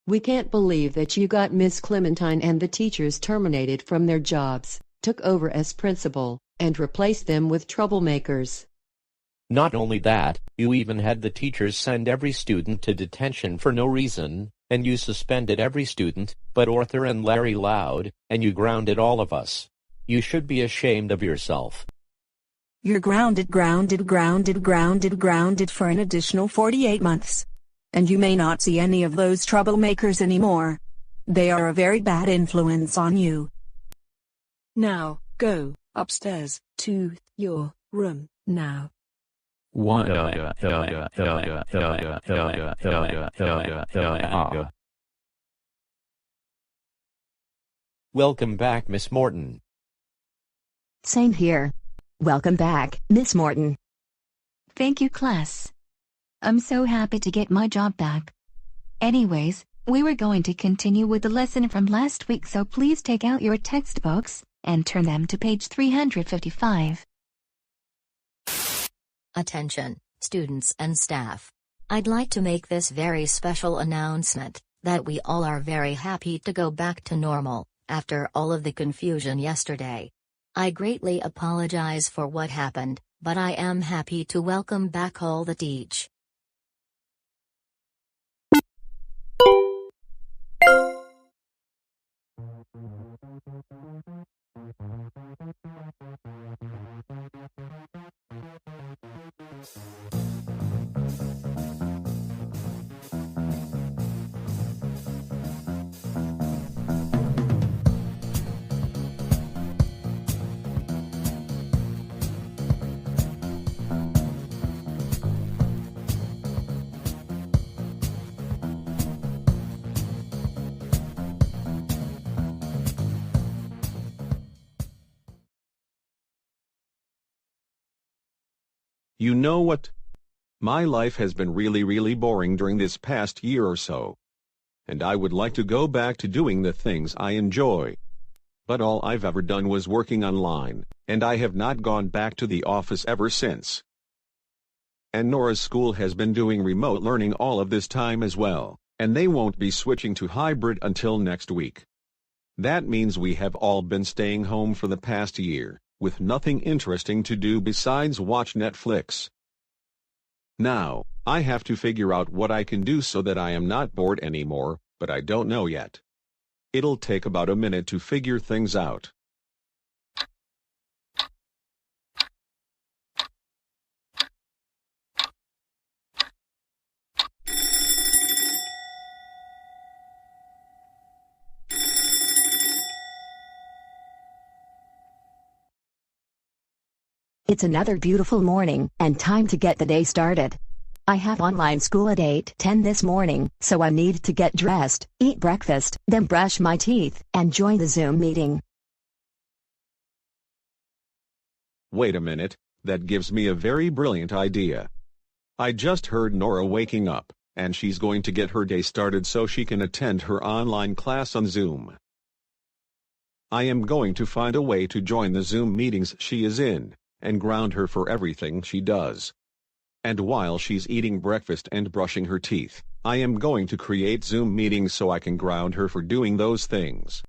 We can't believe that you got Miss Clementine and the teachers terminated from their jobs, took over as principal, and replaced them with troublemakers. Not only that, you even had the teachers send every student to detention for no reason, and you suspended every student, but Arthur and Larry Loud, and you grounded all of us. You should be ashamed of yourself. You're grounded for an additional 48 months. And you may not see any of those troublemakers anymore. They are a very bad influence on you. Now, go upstairs to your room now. Welcome back, Miss Morton. Same here. Welcome back, Miss Morton. Thank you, class. I'm so happy to get my job back. Anyways, we were going to continue with the lesson from last week, so please take out your textbooks and turn them to page 355. Attention, students and staff. I'd like to make this very special announcement, that we all are very happy to go back to normal, after all of the confusion yesterday. I greatly apologize for what happened, but I am happy to welcome back all that teach. You know what? My life has been really boring during this past year or so. And I would like to go back to doing the things I enjoy. But all I've ever done was working online, and I have not gone back to the office ever since. And Nora's school has been doing remote learning all of this time as well, and they won't be switching to hybrid until next week. That means we have all been staying home for the past year, with nothing interesting to do besides watch Netflix. Now, I have to figure out what I can do so that I am not bored anymore, but I don't know yet. It'll take about a minute to figure things out. It's another beautiful morning, and time to get the day started. I have online school at 8:10 this morning, so I need to get dressed, eat breakfast, then brush my teeth, and join the Zoom meeting. Wait a minute, that gives me a very brilliant idea. I just heard Nora waking up, and she's going to get her day started so she can attend her online class on Zoom. I am going to find a way to join the Zoom meetings she is in, and ground her for everything she does. And while she's eating breakfast and brushing her teeth, I am going to create Zoom meetings so I can ground her for doing those things.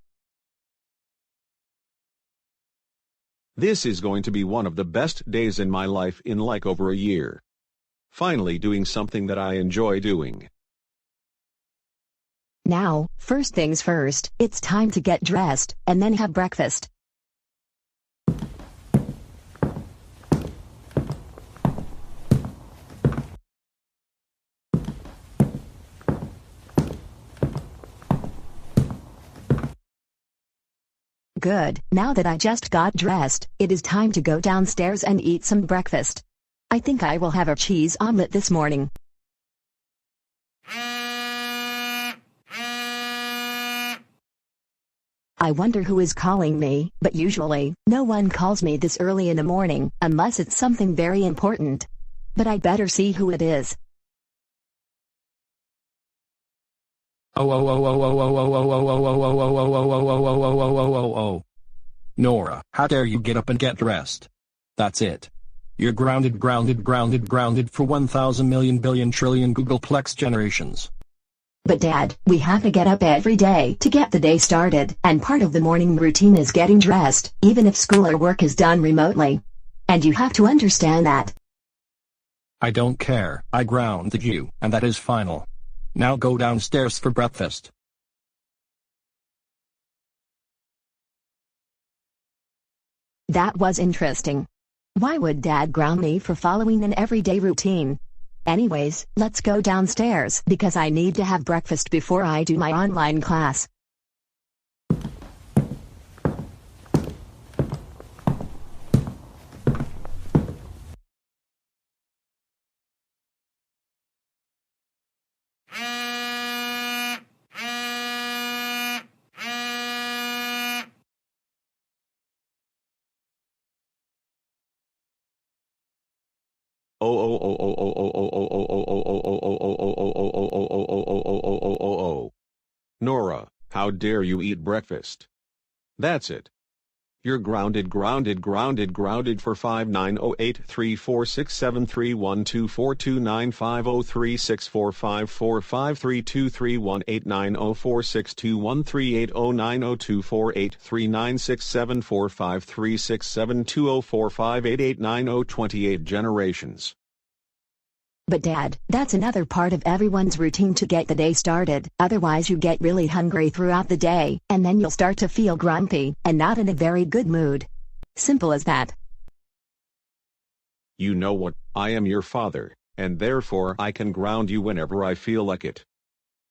This is going to be one of the best days in my life in like over a year. Finally doing something that I enjoy doing. Now, first things first, it's time to get dressed, and then have breakfast. good. Now that I just got dressed, it is time to go downstairs and eat some breakfast. I think I will have a cheese omelet this morning. I wonder who is calling me, but usually, no one calls me this early in the morning, unless it's something very important. But I better see who it is. Nora, how dare you get up and get dressed? That's it. You're grounded for 1,000 million billion trillion Googleplex generations. But Dad, we have to get up every day to get the day started, and part of the morning routine is getting dressed, even if school or work is done remotely. And you have to understand that. I don't care. I grounded you, and that is final. Now go downstairs for breakfast. That was interesting. Why would Dad ground me for following an everyday routine? Anyways, let's go downstairs because I need to have breakfast before I do my online class. Nora, how dare you eat breakfast? That's it. You're grounded for 590834673124290503231809046213809024836745372045889028 generations. But Dad, that's another part of everyone's routine to get the day started, otherwise you get really hungry throughout the day, and then you'll start to feel grumpy, and not in a very good mood. Simple as that. You know what, I am your father, and therefore I can ground you whenever I feel like it.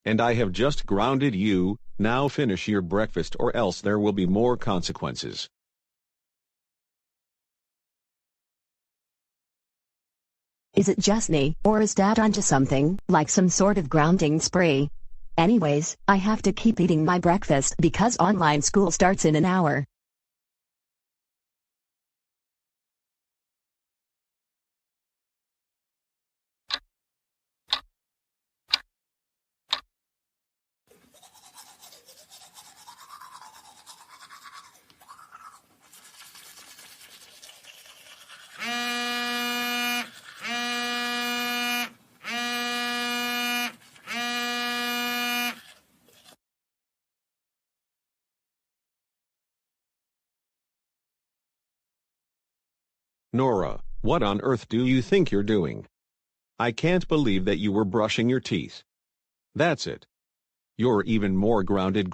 And I have just grounded you, now finish your breakfast or else there will be more consequences. Is it just me, or is Dad onto something, like some sort of grounding spree? Anyways, I have to keep eating my breakfast because online school starts in an hour. Nora, what on earth do you think you're doing? I can't believe that you were brushing your teeth. That's it. You're even more grounded.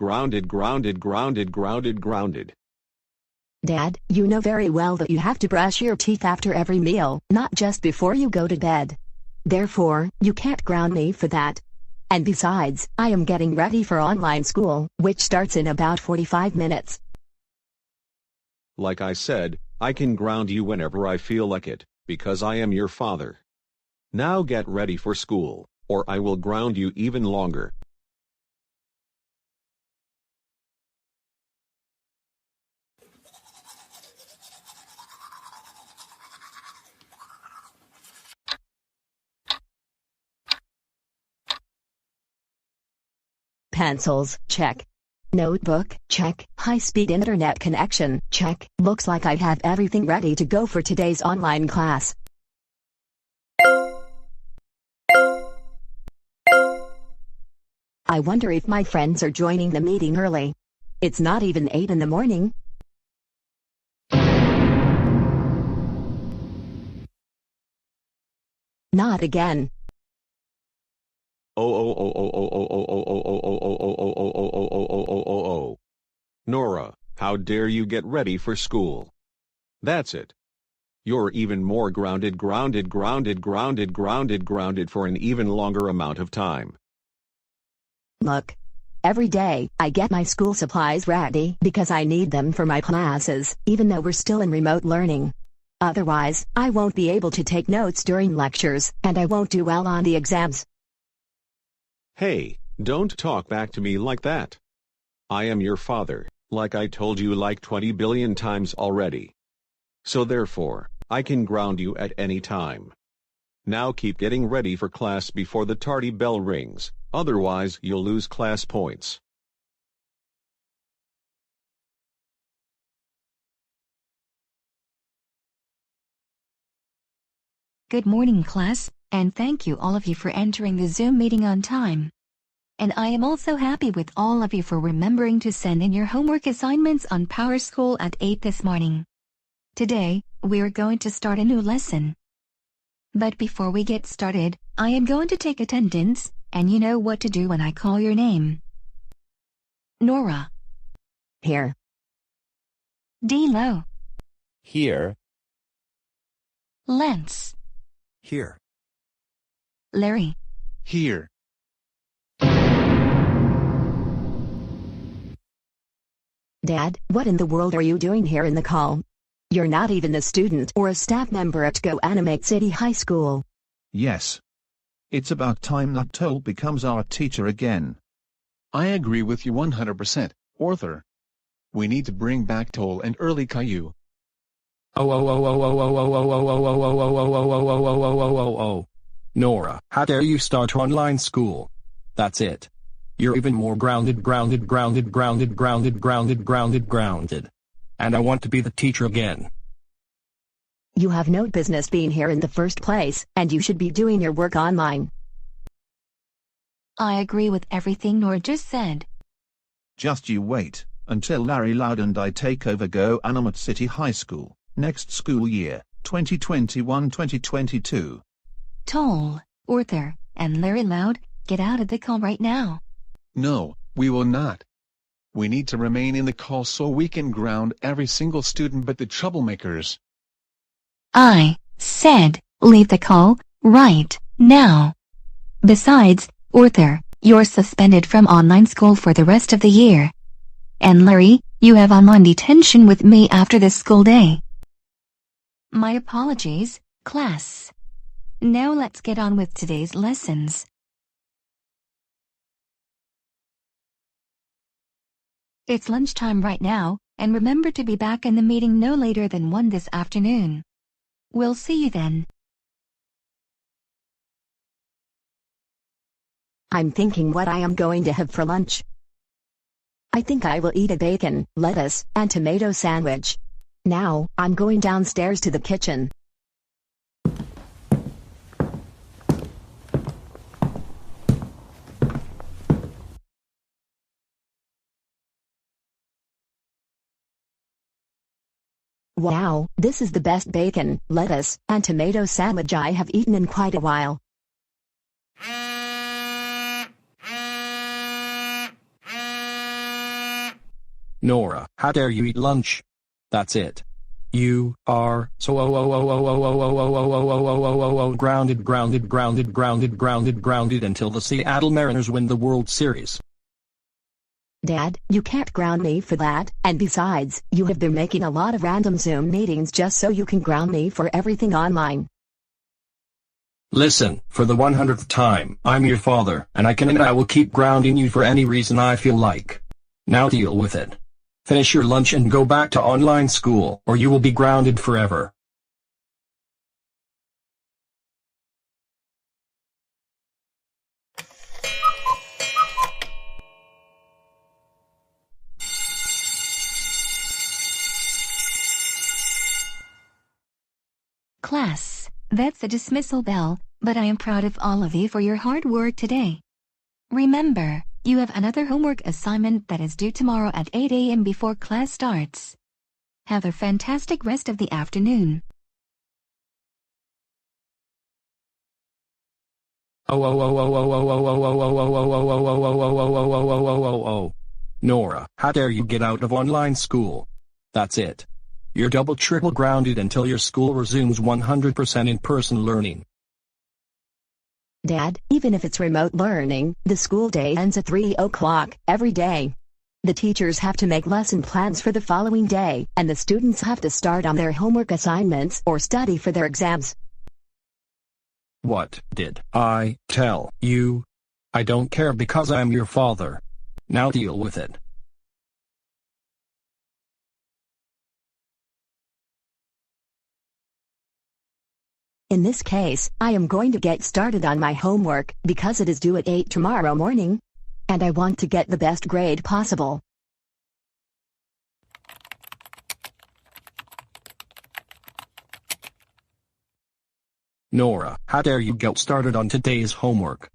Dad, you know very well that you have to brush your teeth after every meal, not just before you go to bed. Therefore, you can't ground me for that. And besides, I am getting ready for online school, which starts in about 45 minutes. Like I said, I can ground you whenever I feel like it, because I am your father. Now get ready for school, or I will ground you even longer. Pencils, check. Notebook, check. High-speed internet connection, check. Looks like I have everything ready to go for today's online class. I wonder if my friends are joining the meeting early. It's not even 8 in the morning. Not again. Nora, how dare you get ready for school? That's it. You're even more grounded for an even longer amount of time. Look. Every day, I get my school supplies ready because I need them for my classes, even though we're still in remote learning. Otherwise, I won't be able to take notes during lectures, and I won't do well on the exams. Hey, don't talk back to me like that. I am your father, like I told you like 20 billion times already. So therefore, I can ground you at any time. Now keep getting ready for class before the tardy bell rings, otherwise you'll lose class points. Good morning, class, and thank you all of you for entering the Zoom meeting on time. And I am also happy with all of you for remembering to send in your homework assignments on PowerSchool at 8 this morning. Today, we are going to start a new lesson. But before we get started, I am going to take attendance, and you know what to do when I call your name. Nora. Here. D-Lo. Here. Lance. Here. Larry. Here. Dad, what in the world are you doing here in the call? You're not even a student or a staff member at TheGoanimator City High School. Yes. It's about time that Toll becomes our teacher again. I agree with you 100%, Arthur. We need to bring back Toll and early Caillou. Nora, how dare you start online school? That's it. You're even more grounded. And I want to be the teacher again. You have no business being here in the first place, and you should be doing your work online. I agree with everything Nora just said. Just you wait, until Larry Loud and I take over TheGoanimator City High School, next school year, 2021-2022. Toll, Arthur, and Larry Loud, get out of the call right now. No, we will not. We need to remain in the call so we can ground every single student but the troublemakers. I said, leave the call, right now. Besides, Arthur, you're suspended from online school for the rest of the year. And Larry, you have online detention with me after this school day. My apologies, class. Now let's get on with today's lessons. It's lunchtime right now, and remember to be back in the meeting no later than 1 this afternoon. We'll see you then. I'm thinking what I am going to have for lunch. I think I will eat a bacon, lettuce, and tomato sandwich. Now, I'm going downstairs to the kitchen. Wow, this is the best bacon, lettuce, and tomato sandwich I have eaten in quite a while. Nora, how dare you eat lunch? That's it. You are so grounded until the Seattle Mariners win the World Series. Dad, you can't ground me for that, and besides, you have been making a lot of random Zoom meetings just so you can ground me for everything online. Listen, for the 100th time, I'm your father, and I will keep grounding you for any reason I feel like. Now deal with it. Finish your lunch and go back to online school, or you will be grounded forever. Class, that's the dismissal bell, but I am proud of all of you for your hard work today. Remember, you have another homework assignment that is due tomorrow at 8 a.m. before class starts. Have a fantastic rest of the afternoon. Nora, how dare you get out of online school? That's it. You're triple grounded until your school resumes 100% in-person learning. Dad, even if it's remote learning, the school day ends at 3 o'clock every day. The teachers have to make lesson plans for the following day, and the students have to start on their homework assignments or study for their exams. What did I tell you? I don't care because I'm your father. Now deal with it. In this case, I am going to get started on my homework, because it is due at 8 tomorrow morning. And I want to get the best grade possible. Nora, how dare you get started on today's homework?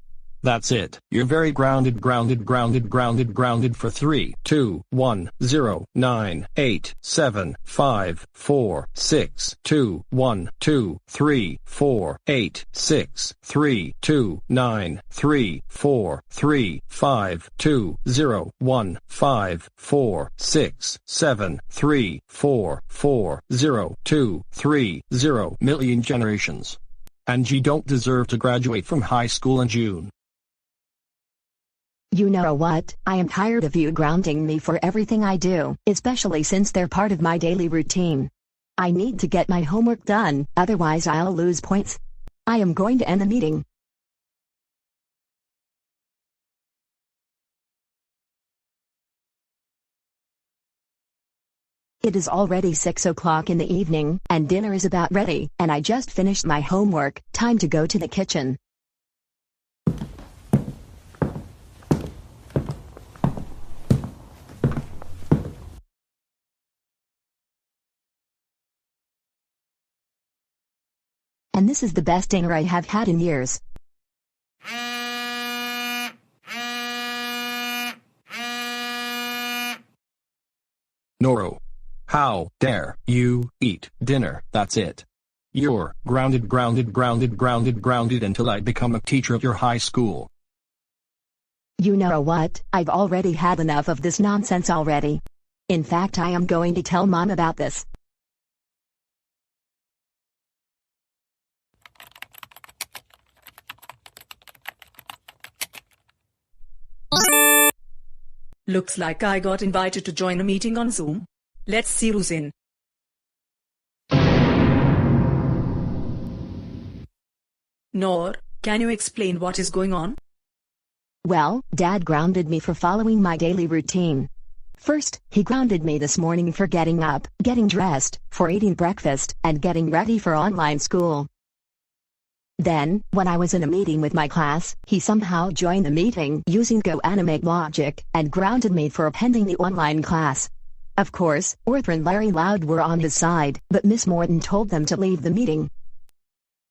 That's it. You're very grounded for 3, 2, 1, 0, 9, 8, 7, 5, 4, 6, 2, 1, 2, 3, 4, 8, 6, 3, 2, 9, 3, 4, 3, 5, 2, 0, 1, 5, 4, 6, 7, 3, 4, 4, 0, 2, 3, 0 million generations. And you don't deserve to graduate from high school in June. You know what? I am tired of you grounding me for everything I do, especially since they're part of my daily routine. I need to get my homework done, otherwise I'll lose points. I am going to end the meeting. It is already 6 o'clock in the evening, and dinner is about ready, and I just finished my homework. Time to go to the kitchen. And this is the best dinner I have had in years. Noro. How dare you eat dinner? That's it. You're grounded until I become a teacher at your high school. You know what? I've already had enough of this nonsense already. In fact, I am going to tell Mom about this. Looks like I got invited to join a meeting on Zoom. Let's see who's in. Noor, can you explain what is going on? Well, Dad grounded me for following my daily routine. First, he grounded me this morning for getting up, getting dressed, for eating breakfast, and getting ready for online school. Then, when I was in a meeting with my class, he somehow joined the meeting using GoAnimate logic, and grounded me for attending the online class. Of course, Arthur and Larry Loud were on his side, but Miss Morton told them to leave the meeting.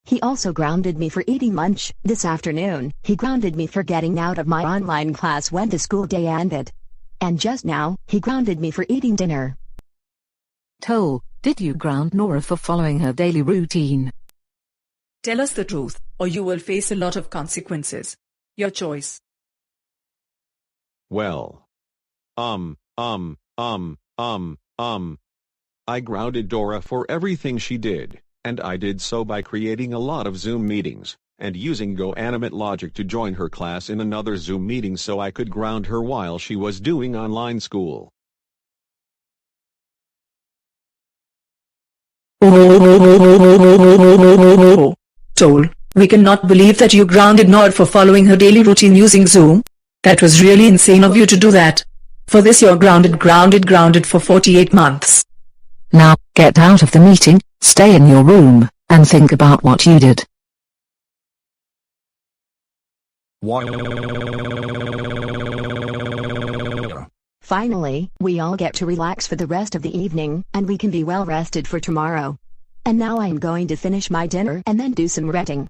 He also grounded me for eating lunch. This afternoon, he grounded me for getting out of my online class when the school day ended. And just now, he grounded me for eating dinner. Toll, did you ground Nora for following her daily routine? Tell us the truth, or you will face a lot of consequences. Your choice. Well. I grounded Dora for everything she did, and I did so by creating a lot of Zoom meetings, and using GoAnimate logic to join her class in another Zoom meeting so I could ground her while she was doing online school. Toll, we cannot believe that you grounded Noor for following her daily routine using Zoom. That was really insane of you to do that. For this you're grounded for 48 months. Now, get out of the meeting, stay in your room, and think about what you did. Finally, we all get to relax for the rest of the evening, and we can be well rested for tomorrow. And now I am going to finish my dinner and then do some reading.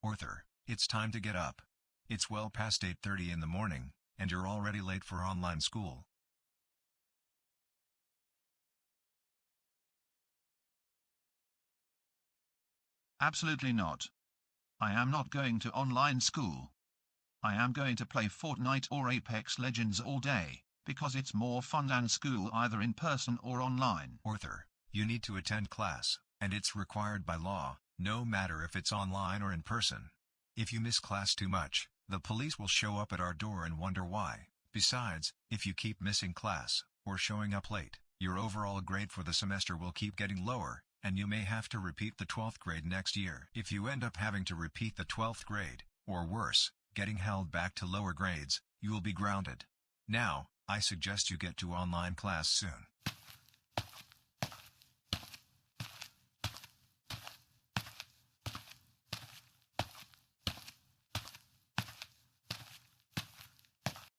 Arthur, it's time to get up. It's well past 8:30 in the morning, and you're already late for online school. Absolutely not. I am not going to online school. I am going to play Fortnite or Apex Legends all day, because it's more fun than school either in person or online. Arthur, you need to attend class, and it's required by law, no matter if it's online or in person. If you miss class too much, the police will show up at our door and wonder why. Besides, if you keep missing class, or showing up late, your overall grade for the semester will keep getting lower, and you may have to repeat the 12th grade next year. If you end up having to repeat the 12th grade, or worse, getting held back to lower grades, you will be grounded. Now, I suggest you get to online class soon.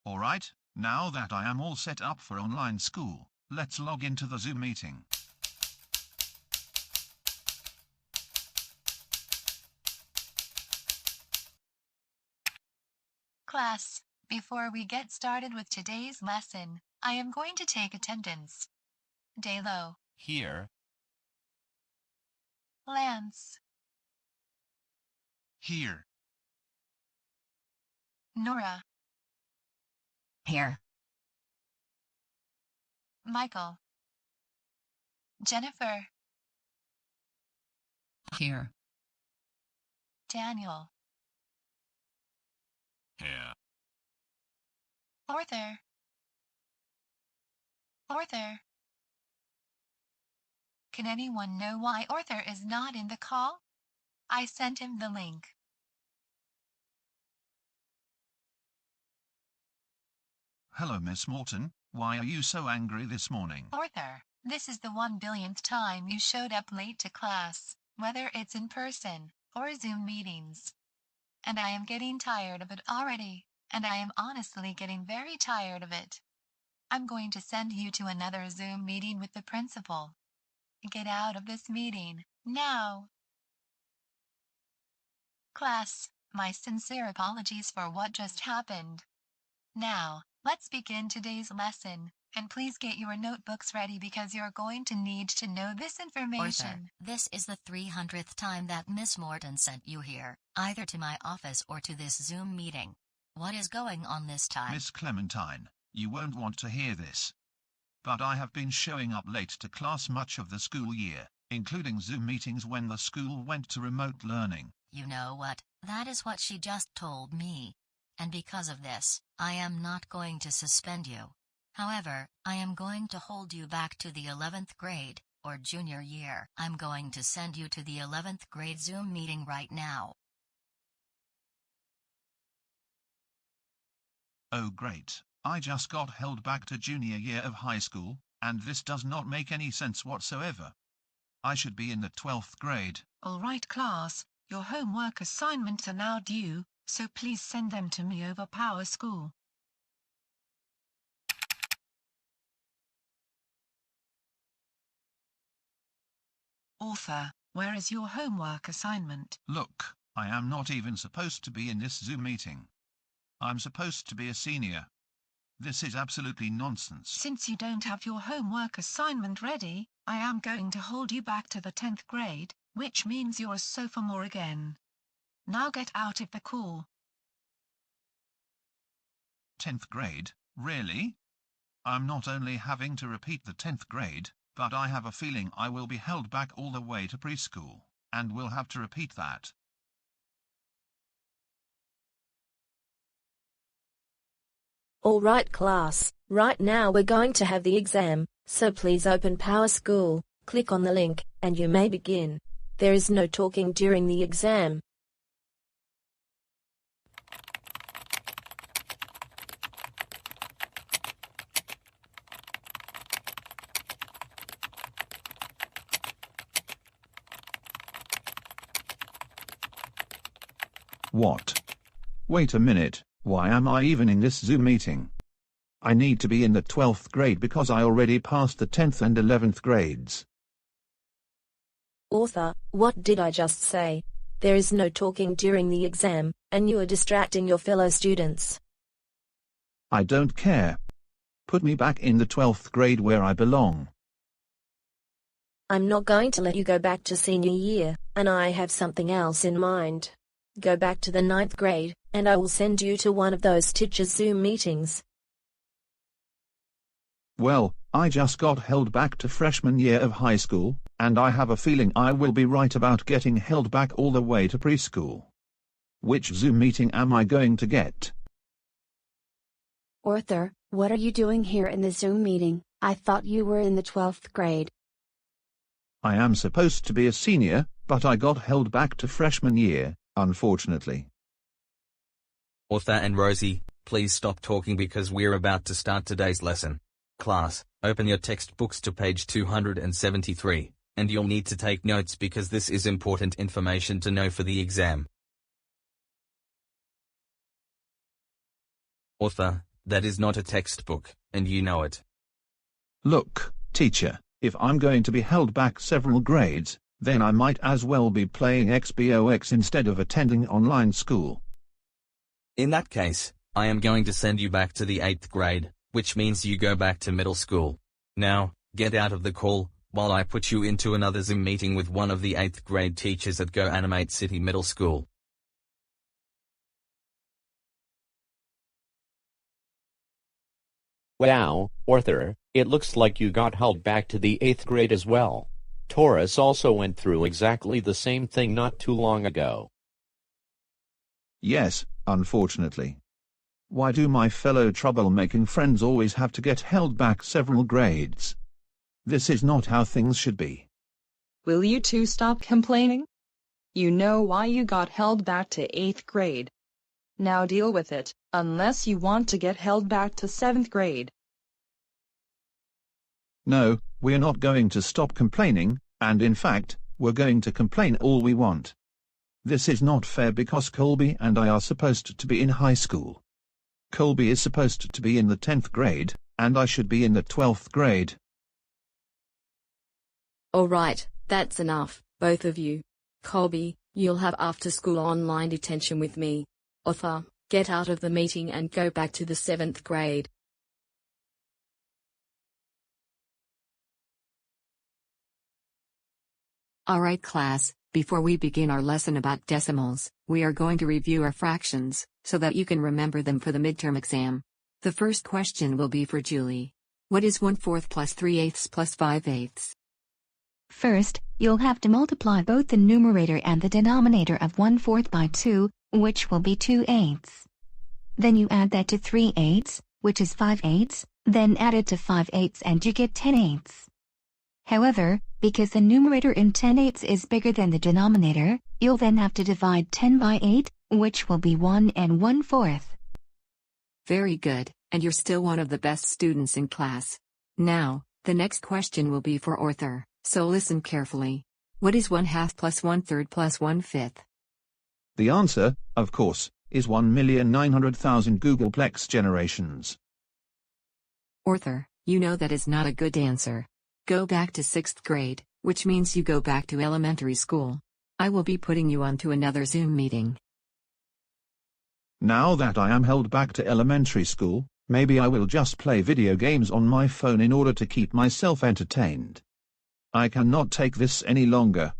Alright, now that I am all set up for online school, let's log into the Zoom meeting. Class, before we get started with today's lesson, I am going to take attendance. Daylo. Here. Lance. Here. Nora. Here. Michael. Jennifer. Here. Daniel. Here. Arthur. Arthur. Can anyone know why Arthur is not in the call? I sent him the link. Hello, Miss Morton. Why are you so angry this morning? Arthur, this is the 1 billionth time you showed up late to class, whether it's in person or Zoom meetings. And I am getting tired of it already, and I am honestly getting very tired of it. I'm going to send you to another Zoom meeting with the principal. Get out of this meeting, now. Class, my sincere apologies for what just happened. Now, let's begin today's lesson, and please get your notebooks ready because you're going to need to know this information. Arthur, this is the 300th time that Miss Morton sent you here, either to my office or to this Zoom meeting. What is going on this time? Miss Clementine, you won't want to hear this. But I have been showing up late to class much of the school year, including Zoom meetings when the school went to remote learning. You know what, that is what she just told me. And because of this, I am not going to suspend you. However, I am going to hold you back to the 11th grade, or junior year. I'm going to send you to the 11th grade Zoom meeting right now. Oh great, I just got held back to junior year of high school, and this does not make any sense whatsoever. I should be in the 12th grade. Alright class, your homework assignments are now due, so please send them to me over Power School. Author, where is your homework assignment? Look, I am not even supposed to be in this Zoom meeting. I'm supposed to be a senior. This is absolutely nonsense. Since you don't have your homework assignment ready, I am going to hold you back to the 10th grade, which means you're a sophomore again. Now get out of the call. 10th grade, really? I'm not only having to repeat the 10th grade, but I have a feeling I will be held back all the way to preschool, and will have to repeat that. Alright class, right now we're going to have the exam, so please open Power School, click on the link, and you may begin. There is no talking during the exam. What? Wait a minute, why am I even in this Zoom meeting? I need to be in the 12th grade because I already passed the 10th and 11th grades. Author, what did I just say? There is no talking during the exam, and you are distracting your fellow students. I don't care. Put me back in the 12th grade where I belong. I'm not going to let you go back to senior year, and I have something else in mind. Go back to the 9th grade, and I will send you to one of those teachers' Zoom meetings. Well, I just got held back to freshman year of high school, and I have a feeling I will be right about getting held back all the way to preschool. Which Zoom meeting am I going to get? Arthur, what are you doing here in the Zoom meeting? I thought you were in the 12th grade. I am supposed to be a senior, but I got held back to freshman year, unfortunately. Arthur and Rosie, please stop talking because we're about to start today's lesson. Class, open your textbooks to page 273, and you'll need to take notes because this is important information to know for the exam. Arthur, that is not a textbook, and you know it. Look, teacher, if I'm going to be held back several grades, then I might as well be playing Xbox instead of attending online school. In that case, I am going to send you back to the 8th grade, which means you go back to middle school. Now, get out of the call, while I put you into another Zoom meeting with one of the 8th grade teachers at GoAnimate City Middle School. Wow, Arthur, it looks like you got held back to the 8th grade as well. Taurus also went through exactly the same thing not too long ago. Yes, unfortunately. Why do my fellow troublemaking friends always have to get held back several grades? This is not how things should be. Will you two stop complaining? You know why you got held back to 8th grade. Now deal with it, unless you want to get held back to 7th grade. No, we're not going to stop complaining, and in fact, we're going to complain all we want. This is not fair because Colby and I are supposed to be in high school. Colby is supposed to be in the 10th grade, and I should be in the 12th grade. Alright, that's enough, both of you. Colby, you'll have after-school online detention with me. Arthur, get out of the meeting and go back to the 7th grade. Alright class, before we begin our lesson about decimals, we are going to review our fractions, so that you can remember them for the midterm exam. The first question will be for Julie. What is 1/4 plus 3/8 plus 5/8? First, you'll have to multiply both the numerator and the denominator of 1/4 by 2, which will be 2/8. Then you add that to 3/8, which is 5/8, then add it to 5/8 and you get 10/8. However, because the numerator in 10/8 is bigger than the denominator, you'll then have to divide 10 by 8, which will be 1 1/4. Very good, and you're still one of the best students in class. Now, the next question will be for Arthur, so listen carefully. What is 1/2 plus 1/3 plus 1/5? The answer, of course, is 1,900,000 Googleplex generations. Arthur, you know that is not a good answer. Go back to 6th grade, which means you go back to elementary school. I will be putting you onto another Zoom meeting. Now that I am held back to elementary school, maybe I will just play video games on my phone in order to keep myself entertained. I cannot take this any longer.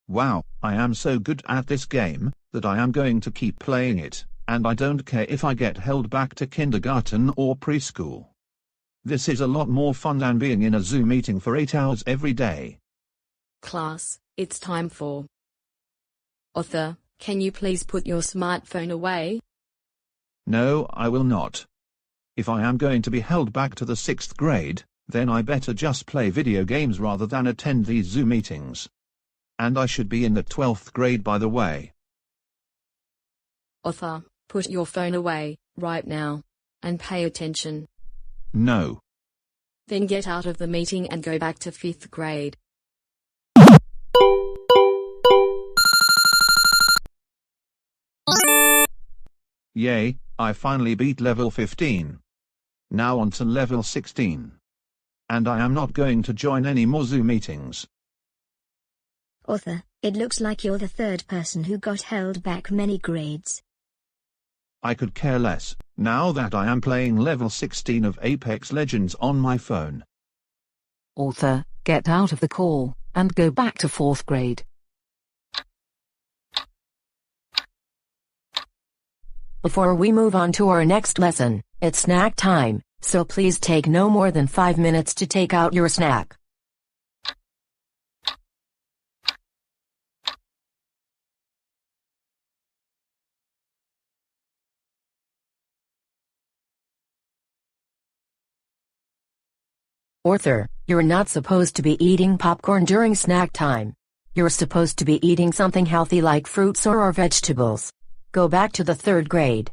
Wow, I am so good at this game, that I am going to keep playing it, and I don't care if I get held back to kindergarten or preschool. This is a lot more fun than being in a Zoom meeting for 8 hours every day. Class, it's time for... Arthur, can you please put your smartphone away? No, I will not. If I am going to be held back to the 6th grade, then I better just play video games rather than attend these Zoom meetings. And I should be in the 12th grade by the way. Arthur, put your phone away, right now. And pay attention. No. Then get out of the meeting and go back to 5th grade. Yay, I finally beat level 15. Now on to level 16. And I am not going to join any more Zoom meetings. Author, it looks like you're the third person who got held back many grades. I could care less, now that I am playing level 16 of Apex Legends on my phone. Author, get out of the call, and go back to 4th grade. Before we move on to our next lesson, it's snack time, so please take no more than 5 minutes to take out your snack. Author, you're not supposed to be eating popcorn during snack time. You're supposed to be eating something healthy like fruits or vegetables. Go back to the 3rd grade.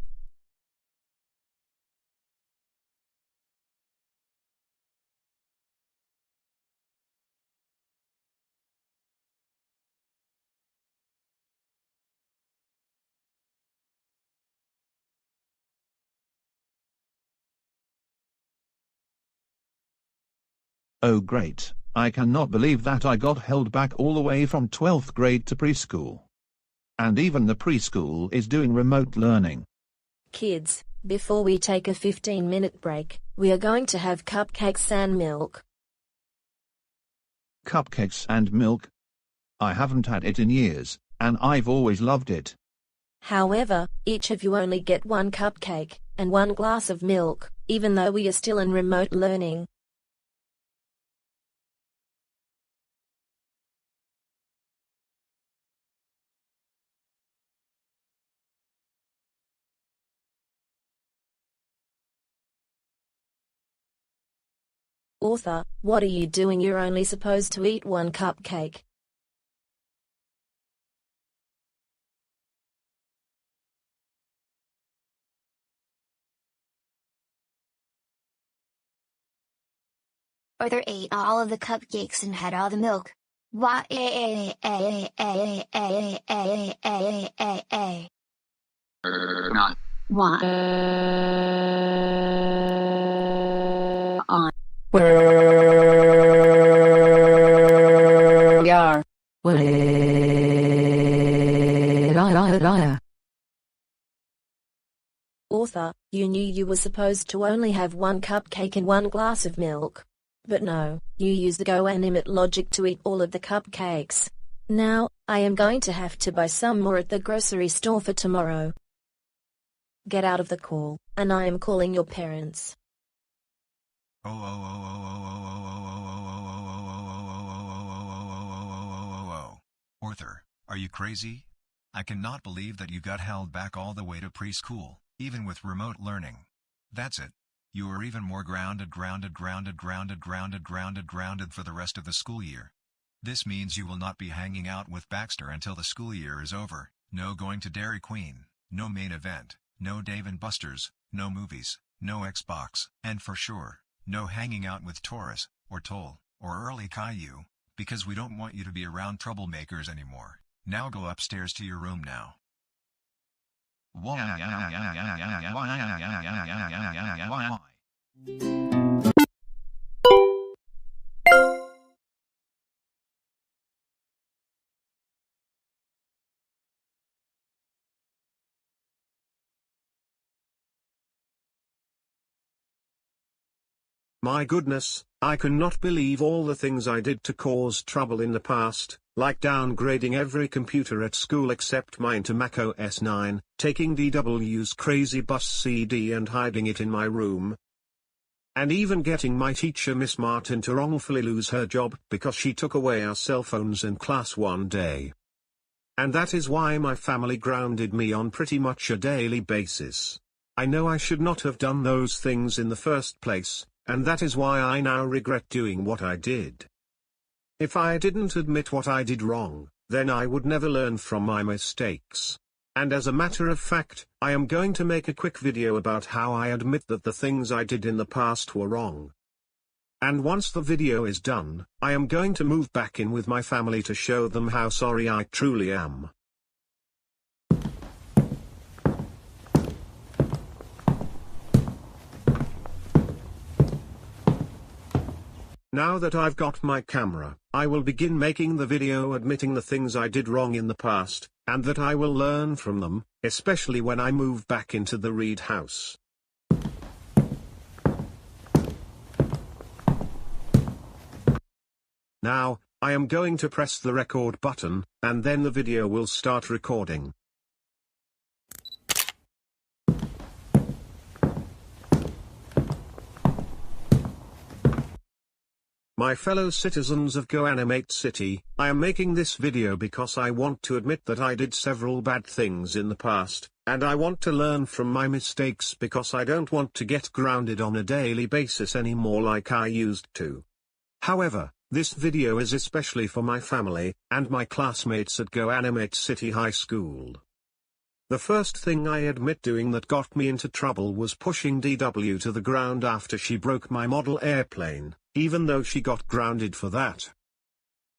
Oh great, I cannot believe that I got held back all the way from 12th grade to preschool. And even the preschool is doing remote learning. Kids, before we take a 15-minute break, we are going to have cupcakes and milk. Cupcakes and milk? I haven't had it in years, and I've always loved it. However, each of you only get 1 cupcake and 1 glass of milk, even though we are still in remote learning. Author, what are you doing? You're only supposed to eat 1 cupcake. Arthur ate all of the cupcakes and had all the milk. Why? Not. Why? Where we are. Author, you knew you were supposed to only have 1 cupcake and 1 glass of milk. But no, you used the GoAnimate logic to eat all of the cupcakes. Now, I am going to have to buy some more at the grocery store for tomorrow. Get out of the call, and I am calling your parents. Arthur, are you crazy? I cannot believe that you got held back all the way to preschool, even with remote learning. That's it. You are even more grounded for the rest of the school year. This means you will not be hanging out with Baxter until the school year is over, no going to Dairy Queen, no main event, no Dave & Buster's, no movies, no Xbox, and for sure, no hanging out with Taurus, or Toll, or Early Caillou, because we don't want you to be around troublemakers anymore. Now go upstairs to your room now. My goodness, I cannot believe all the things I did to cause trouble in the past, like downgrading every computer at school except mine to Mac OS 9, taking DW's Crazy Bus CD and hiding it in my room, and even getting my teacher Miss Martin to wrongfully lose her job because she took away our cell phones in class one day. And that is why my family grounded me on pretty much a daily basis. I know I should not have done those things in the first place, and that is why I now regret doing what I did. If I didn't admit what I did wrong, then I would never learn from my mistakes. And as a matter of fact, I am going to make a quick video about how I admit that the things I did in the past were wrong. And once the video is done, I am going to move back in with my family to show them how sorry I truly am. Now that I've got my camera, I will begin making the video admitting the things I did wrong in the past, and that I will learn from them, especially when I move back into the Reed house. Now, I am going to press the record button, and then the video will start recording. My fellow citizens of GoAnimate City, I am making this video because I want to admit that I did several bad things in the past, and I want to learn from my mistakes because I don't want to get grounded on a daily basis anymore like I used to. However, this video is especially for my family, and my classmates at GoAnimate City High School. The first thing I admit doing that got me into trouble was pushing DW to the ground after she broke my model airplane, even though she got grounded for that.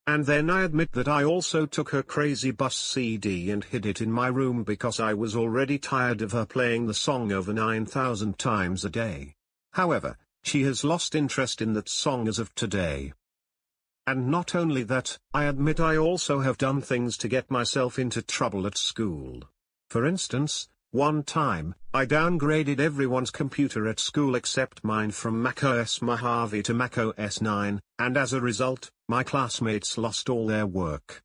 And then I admit that I also took her Crazy Bus CD and hid it in my room because I was already tired of her playing the song over 9,000 times a day. However, she has lost interest in that song as of today. And not only that, I admit I also have done things to get myself into trouble at school. For instance, one time, I downgraded everyone's computer at school except mine from macOS Mojave to macOS 9, and as a result, my classmates lost all their work.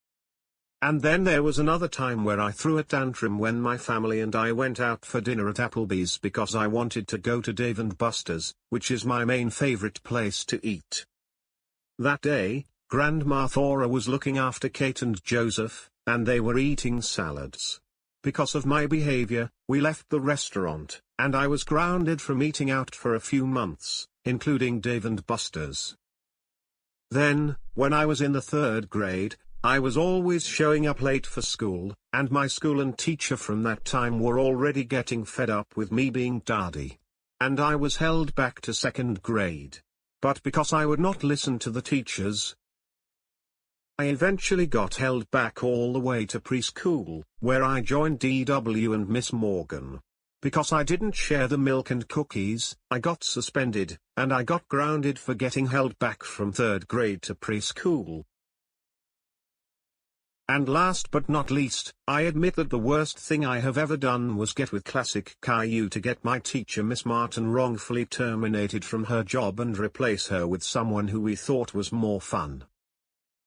And then there was another time where I threw a tantrum when my family and I went out for dinner at Applebee's because I wanted to go to Dave & Buster's, which is my main favorite place to eat. That day, Grandma Thora was looking after Kate and Joseph, and they were eating salads. Because of my behavior, we left the restaurant, and I was grounded from eating out for a few months, including Dave & Buster's. Then, when I was in the 3rd grade, I was always showing up late for school, and my school and teacher from that time were already getting fed up with me being tardy. And I was held back to 2nd grade. But because I would not listen to the teachers, I eventually got held back all the way to preschool, where I joined DW and Miss Morgan. Because I didn't share the milk and cookies, I got suspended, and I got grounded for getting held back from 3rd grade to preschool. And last but not least, I admit that the worst thing I have ever done was get with Classic Caillou to get my teacher Miss Martin wrongfully terminated from her job and replace her with someone who we thought was more fun.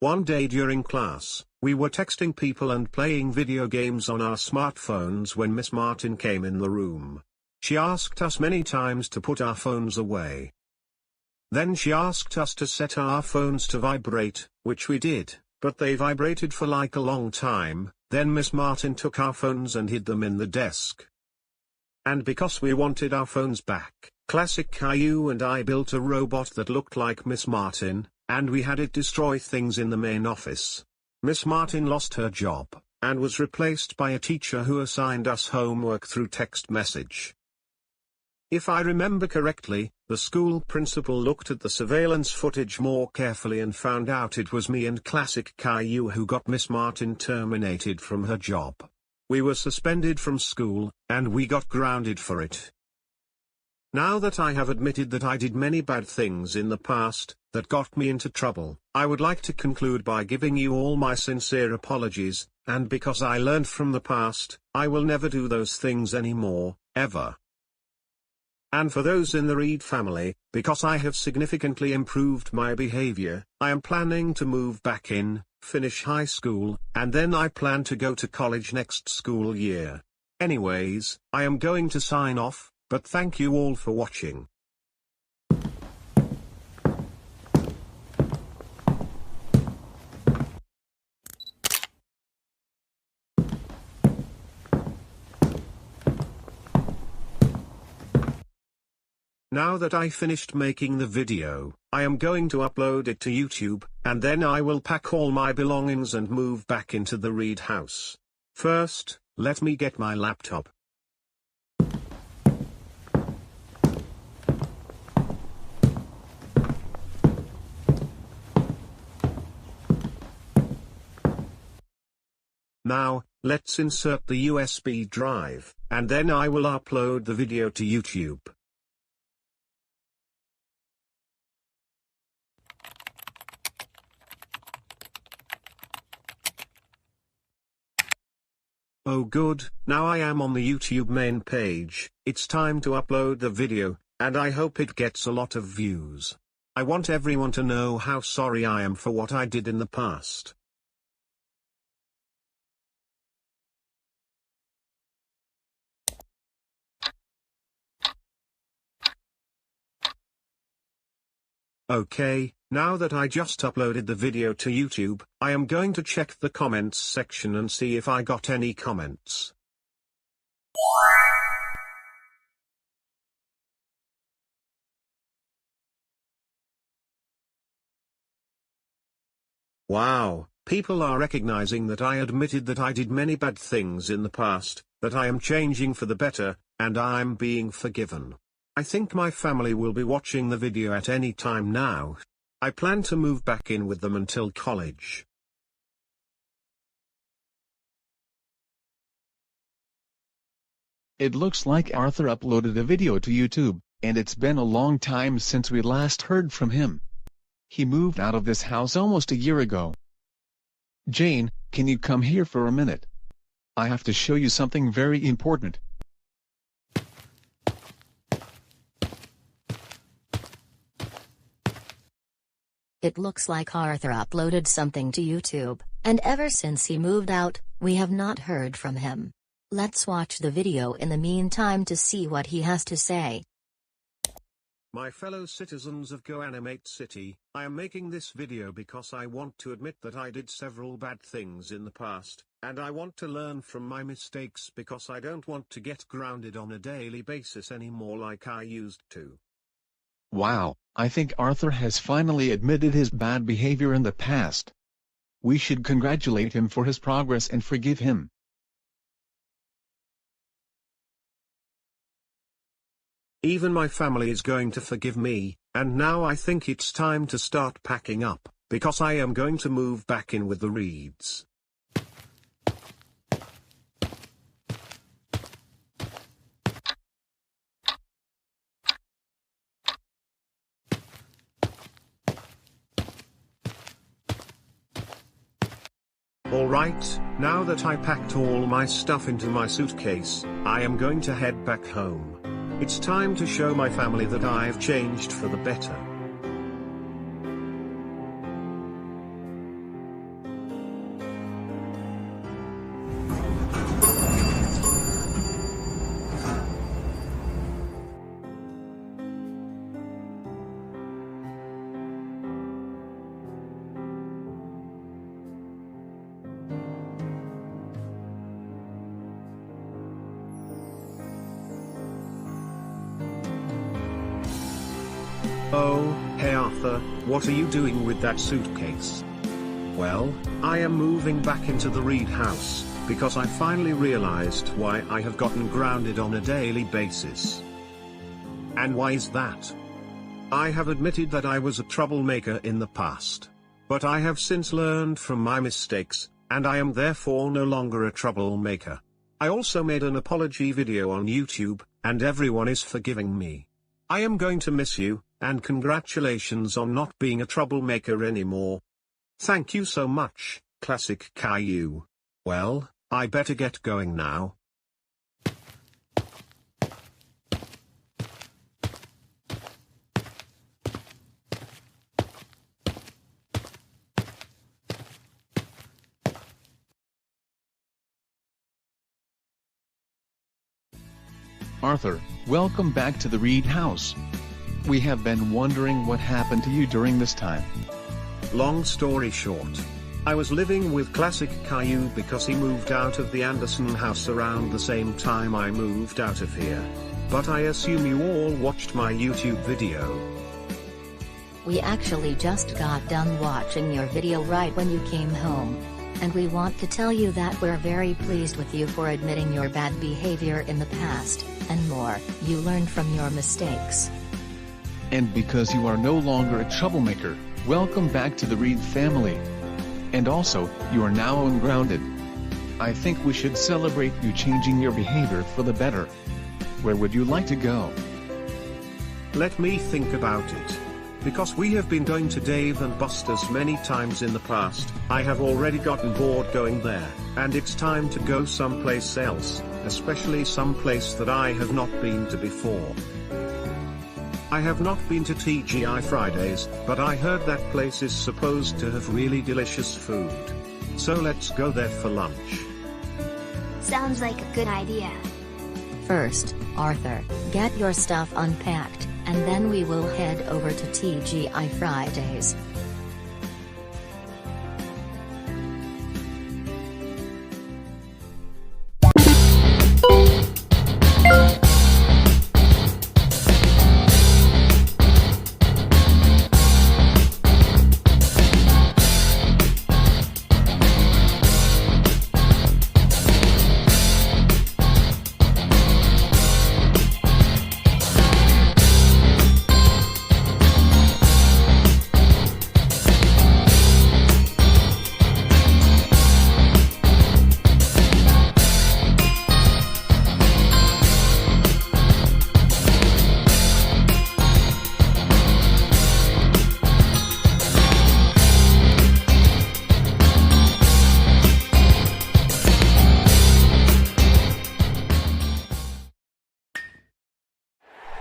One day during class, we were texting people and playing video games on our smartphones when Miss Martin came in the room. She asked us many times to put our phones away. Then she asked us to set our phones to vibrate, which we did, but they vibrated for like a long time. Then Miss Martin took our phones and hid them in the desk. And because we wanted our phones back, Classic Caillou and I built a robot that looked like Miss Martin, and we had it destroy things in the main office. Miss Martin lost her job, and was replaced by a teacher who assigned us homework through text message. If I remember correctly, the school principal looked at the surveillance footage more carefully and found out it was me and Classic Caillou who got Miss Martin terminated from her job. We were suspended from school, and we got grounded for it. Now that I have admitted that I did many bad things in the past, that got me into trouble, I would like to conclude by giving you all my sincere apologies, and because I learned from the past, I will never do those things anymore, ever. And for those in the Reed family, because I have significantly improved my behavior, I am planning to move back in, finish high school, and then I plan to go to college next school year. Anyways, I am going to sign off, but thank you all for watching. Now that I finished making the video, I am going to upload it to YouTube, and then I will pack all my belongings and move back into the Reed house. First, let me get my laptop. Now, let's insert the USB drive, and then I will upload the video to YouTube. Oh good, now I am on the YouTube main page. It's time to upload the video, and I hope it gets a lot of views. I want everyone to know how sorry I am for what I did in the past. Okay, now that I just uploaded the video to YouTube, I am going to check the comments section and see if I got any comments. Wow, people are recognizing that I admitted that I did many bad things in the past, that I am changing for the better, and I'm being forgiven. I think my family will be watching the video at any time now. I plan to move back in with them until college. It looks like Arthur uploaded a video to YouTube, and it's been a long time since we last heard from him. He moved out of this house almost a year ago. Jane, can you come here for a minute? I have to show you something very important. It looks like Arthur uploaded something to YouTube, and ever since he moved out, we have not heard from him. Let's watch the video in the meantime to see what he has to say. My fellow citizens of GoAnimate City, I am making this video because I want to admit that I did several bad things in the past, and I want to learn from my mistakes because I don't want to get grounded on a daily basis anymore like I used to. Wow, I think Arthur has finally admitted his bad behavior in the past. We should congratulate him for his progress and forgive him. Even my family is going to forgive me, and now I think it's time to start packing up, because I am going to move back in with the Reeds. Alright, now that I packed all my stuff into my suitcase, I am going to head back home. It's time to show my family that I've changed for the better. Oh, hey Arthur, what are you doing with that suitcase? Well, I am moving back into the Reed house, because I finally realized why I have gotten grounded on a daily basis. And why is that? I have admitted that I was a troublemaker in the past. But I have since learned from my mistakes, and I am therefore no longer a troublemaker. I also made an apology video on YouTube, and everyone is forgiving me. I am going to miss you, and congratulations on not being a troublemaker anymore. Thank you so much, Classic Caillou. Well, I better get going now. Arthur, welcome back to the Reed house. We have been wondering what happened to you during this time. Long story short, I was living with Classic Caillou because he moved out of the Anderson house around the same time I moved out of here. But I assume you all watched my YouTube video. We actually just got done watching your video right when you came home. And we want to tell you that we're very pleased with you for admitting your bad behavior in the past, and more, you learned from your mistakes. And because you are no longer a troublemaker, welcome back to the Reed family. And also, you are now ungrounded. I think we should celebrate you changing your behavior for the better. Where would you like to go? Let me think about it. Because we have been going to Dave and Buster's many times in the past, I have already gotten bored going there, and it's time to go someplace else, especially someplace that I have not been to before. I have not been to TGI Fridays, but I heard that place is supposed to have really delicious food. So let's go there for lunch. Sounds like a good idea. First, Arthur, get your stuff unpacked, and then we will head over to TGI Fridays.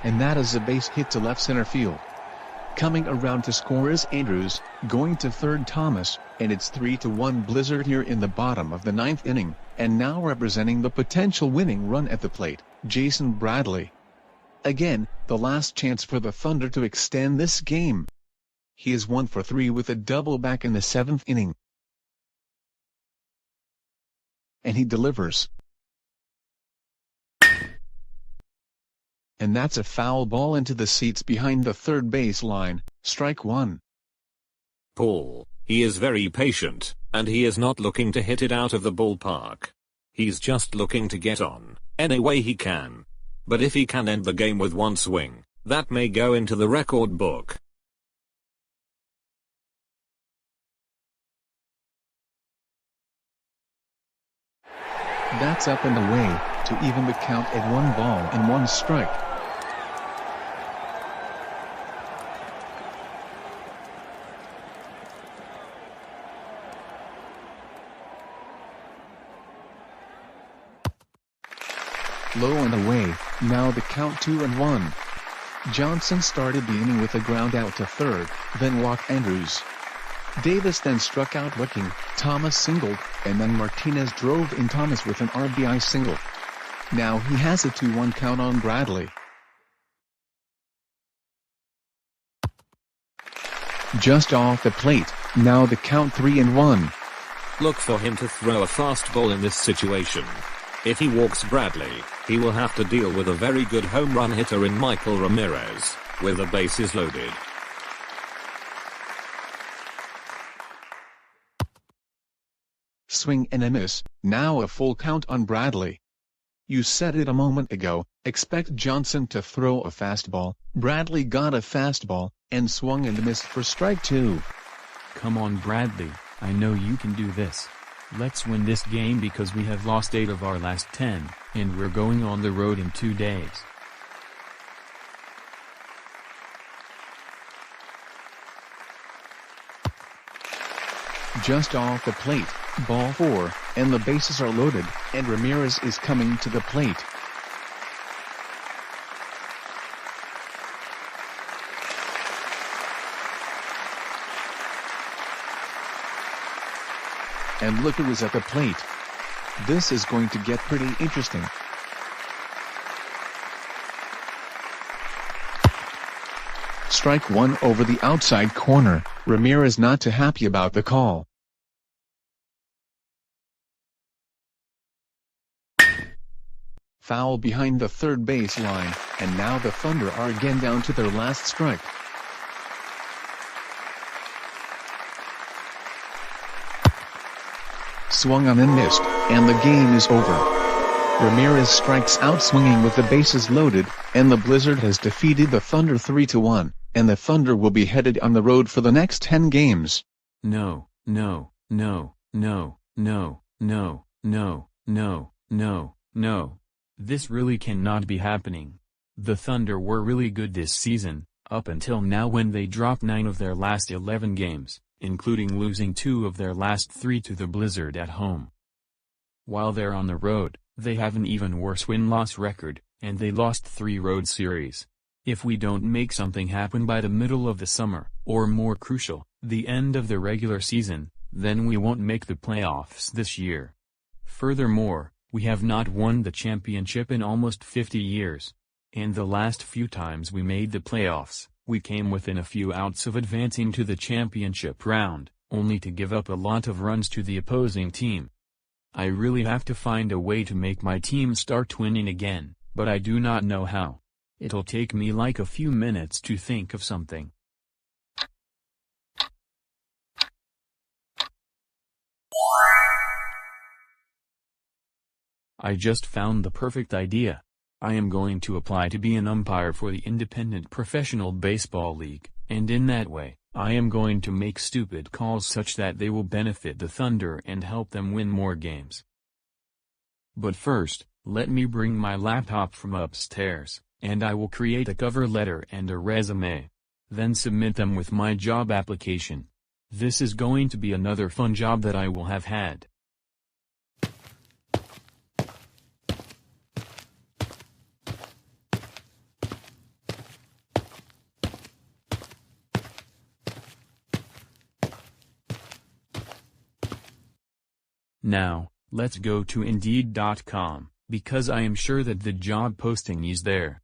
And that is a base hit to left center field. Coming around to score is Andrews, going to third Thomas, and it's 3-1 Blizzard here in the bottom of the 9th inning, and now representing the potential winning run at the plate, Jason Bradley. Again, the last chance for the Thunder to extend this game. He is 1 for 3 with a double back in the 7th inning. And he delivers. And that's a foul ball into the seats behind the third base line, strike one. Paul, he is very patient, and he is not looking to hit it out of the ballpark. He's just looking to get on, any way he can. But if he can end the game with one swing, that may go into the record book. That's up and away, to even the count at 1 ball and 1 strike. Low and away, now the count 2-1. Johnson started the inning with a ground out to third, then walked Andrews. Davis then struck out looking, Thomas singled, and then Martinez drove in Thomas with an RBI single. Now he has a 2-1 count on Bradley. Just off the plate, now the count 3-1. Look for him to throw a fastball in this situation. If he walks Bradley, he will have to deal with a very good home run hitter in Michael Ramirez, with the bases loaded. Swing and a miss, now a full count on Bradley. You said it a moment ago, expect Johnson to throw a fastball. Bradley got a fastball, and swung and missed for strike 2. Come on Bradley, I know you can do this. Let's win this game because we have lost 8 of our last 10, and we're going on the road in 2 days. Just off the plate, ball 4, and the bases are loaded, and Ramirez is coming to the plate. And look who is at the plate. This is going to get pretty interesting. Strike 1 over the outside corner, Ramirez not too happy about the call. Foul behind the third base line, and now the Thunder are again down to their last strike. Swung on and missed, and the game is over. Ramirez strikes out swinging with the bases loaded, and the Blizzard has defeated the Thunder 3-1, and the Thunder will be headed on the road for the next 10 games. No, no, no, no, no, no, no, no, no, no. This really cannot be happening. The Thunder were really good this season, Up until now, when they dropped 9 of their last 11 games, including losing 2 of their last 3 to the Blizzard at home. While they're on the road, they have an even worse win-loss record, and they lost 3 road series. If we don't make something happen by the middle of the summer, or more crucial, the end of the regular season, then we won't make the playoffs this year. Furthermore, we have not won the championship in almost 50 years. And the last few times we made the playoffs, we came within a few outs of advancing to the championship round, only to give up a lot of runs to the opposing team. I really have to find a way to make my team start winning again, but I do not know how. It'll take me like a few minutes to think of something. I just found the perfect idea. I am going to apply to be an umpire for the Independent Professional Baseball League, and in that way, I am going to make stupid calls such that they will benefit the Thunder and help them win more games. But first, let me bring my laptop from upstairs, and I will create a cover letter and a resume. Then submit them with my job application. This is going to be another fun job that I will have had. Now, let's go to Indeed.com, because I am sure that the job posting is there.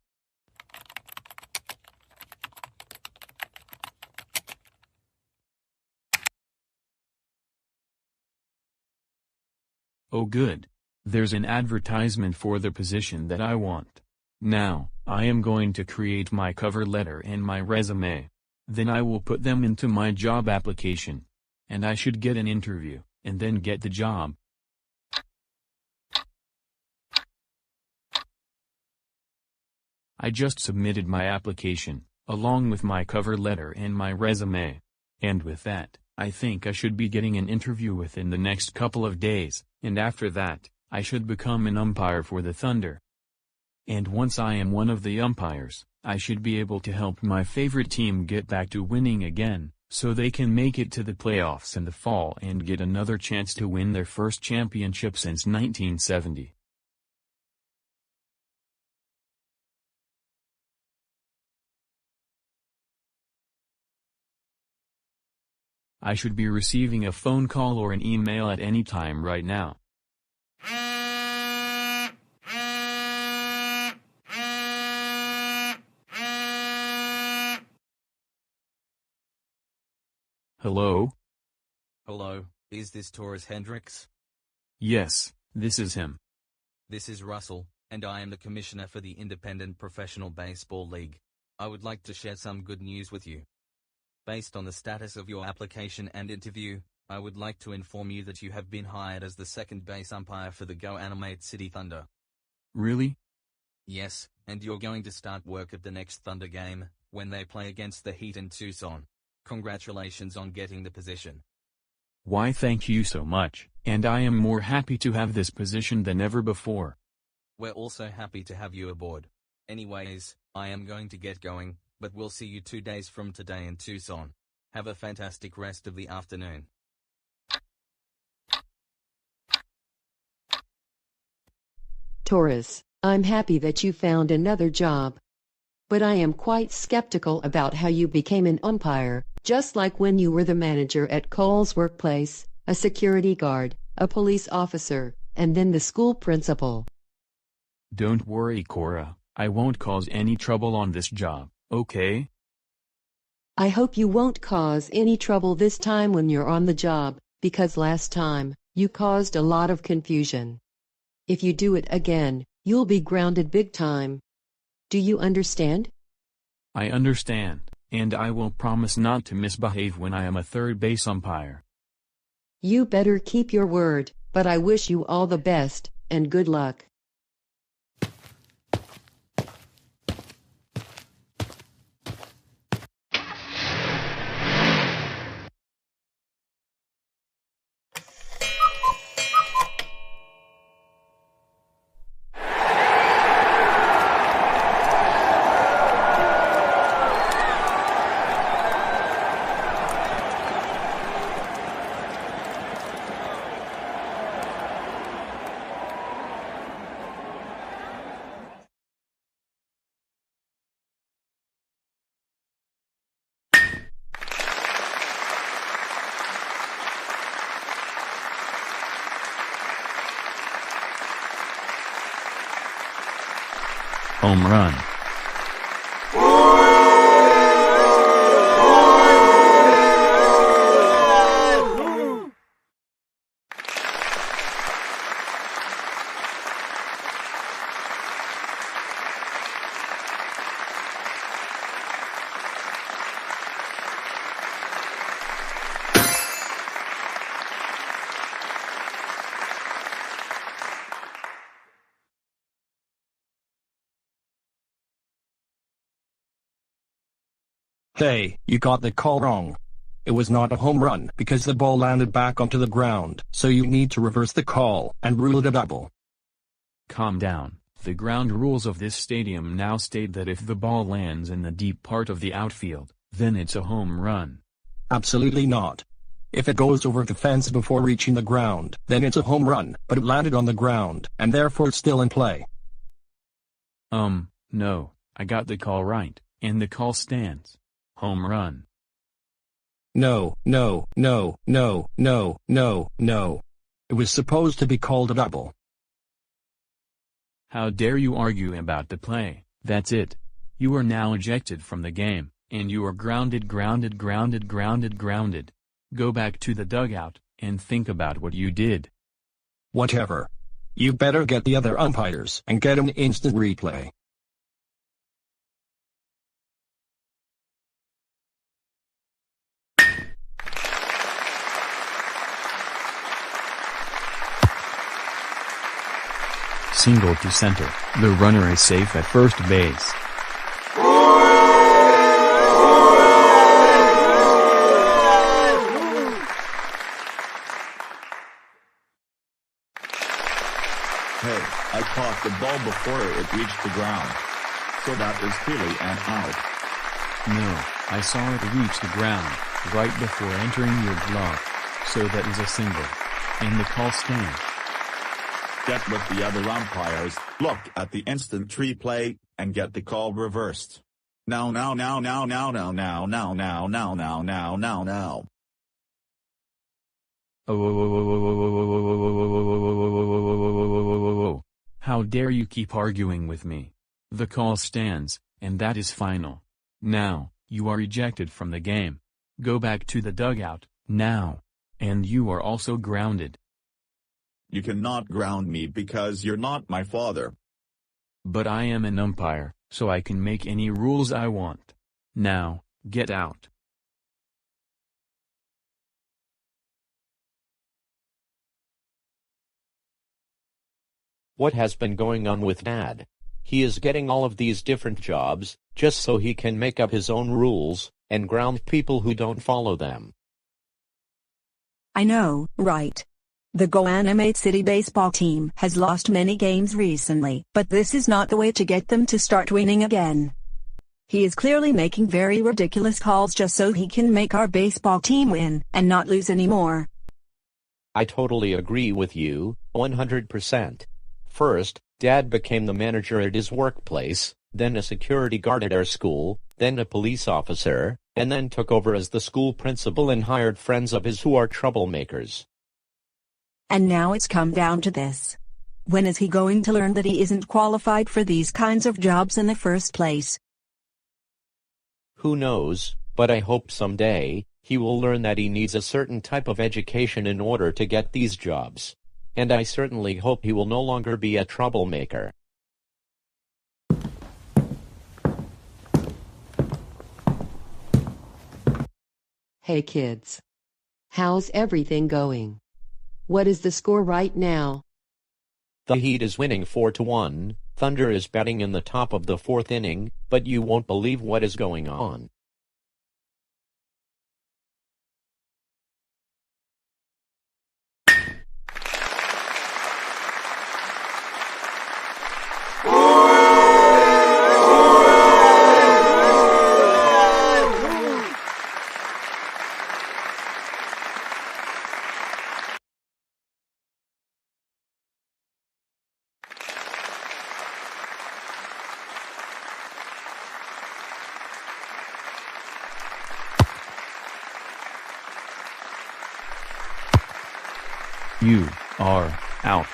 Oh good. There's an advertisement for the position that I want. Now, I am going to create my cover letter and my resume. Then I will put them into my job application. And I should get an interview, and then get the job. I just submitted my application, along with my cover letter and my resume. And with that, I think I should be getting an interview within the next couple of days, and after that, I should become an umpire for the Thunder. And once I am one of the umpires, I should be able to help my favorite team get back to winning again, so they can make it to the playoffs in the fall and get another chance to win their first championship since 1970. I should be receiving a phone call or an email at any time right now. Hello? Hello, is this Taurus Hendricks? Yes, this is him. This is Russell, and I am the Commissioner for the Independent Professional Baseball League. I would like to share some good news with you. Based on the status of your application and interview, I would like to inform you that you have been hired as the second base umpire for the GoAnimate City Thunder. Really? Yes, and you're going to start work at the next Thunder game, when they play against the Heat in Tucson. Congratulations on getting the position. Why thank you so much, and I am more happy to have this position than ever before. We're also happy to have you aboard. Anyways, I am going to get going, but we'll see you 2 days from today in Tucson. Have a fantastic rest of the afternoon. Taurus, I'm happy that you found another job. But I am quite skeptical about how you became an umpire, just like when you were the manager at Cole's workplace, a security guard, a police officer, and then the school principal. Don't worry, Cora, I won't cause any trouble on this job. Okay? I hope you won't cause any trouble this time when you're on the job, because last time, you caused a lot of confusion. If you do it again, you'll be grounded big time. Do you understand? I understand, and I will promise not to misbehave when I am a third base umpire. You better keep your word, but I wish you all the best, and good luck. Home run. Hey, you got the call wrong. It was not a home run because the ball landed back onto the ground, so you need to reverse the call and rule it a double. Calm down. The ground rules of this stadium now state that if the ball lands in the deep part of the outfield, then it's a home run. Absolutely not. If it goes over the fence before reaching the ground, then it's a home run, but it landed on the ground, and therefore it's still in play. No, I got the call right, and the call stands. Home run. No. It was supposed to be called a double. How dare you argue about the play? That's it. You are now ejected from the game, and you are grounded. Go back to the dugout, and think about what you did. Whatever. You better get the other umpires and get an instant replay. Single to center. The runner is safe at first base. Hey, I caught the ball before it reached the ground. So that is clearly an out. No, I saw it reach the ground, right before entering your glove. So that is a single. And the call stands. Get with the other umpires, look at the instant replay, and get the call reversed. Now. How dare you keep arguing with me? The call stands, and that is final. Now, you are ejected from the game. Go back to the dugout, now. And you are also grounded. You cannot ground me because you're not my father. But I am an umpire, so I can make any rules I want. Now, get out. What has been going on with Dad? He is getting all of these different jobs, just so he can make up his own rules, and ground people who don't follow them. I know, right? The GoAnimate City baseball team has lost many games recently, but this is not the way to get them to start winning again. He is clearly making very ridiculous calls just so he can make our baseball team win and not lose anymore. I totally agree with you, 100%. First, Dad became the manager at his workplace, then a security guard at our school, then a police officer, and then took over as the school principal and hired friends of his who are troublemakers. And now it's come down to this. When is he going to learn that he isn't qualified for these kinds of jobs in the first place? Who knows, but I hope someday, he will learn that he needs a certain type of education in order to get these jobs. And I certainly hope he will no longer be a troublemaker. Hey kids. How's everything going? What is the score right now? The Heat is winning 4-1, Thunder is batting in the top of the fourth inning, but you won't believe what is going on. You are out.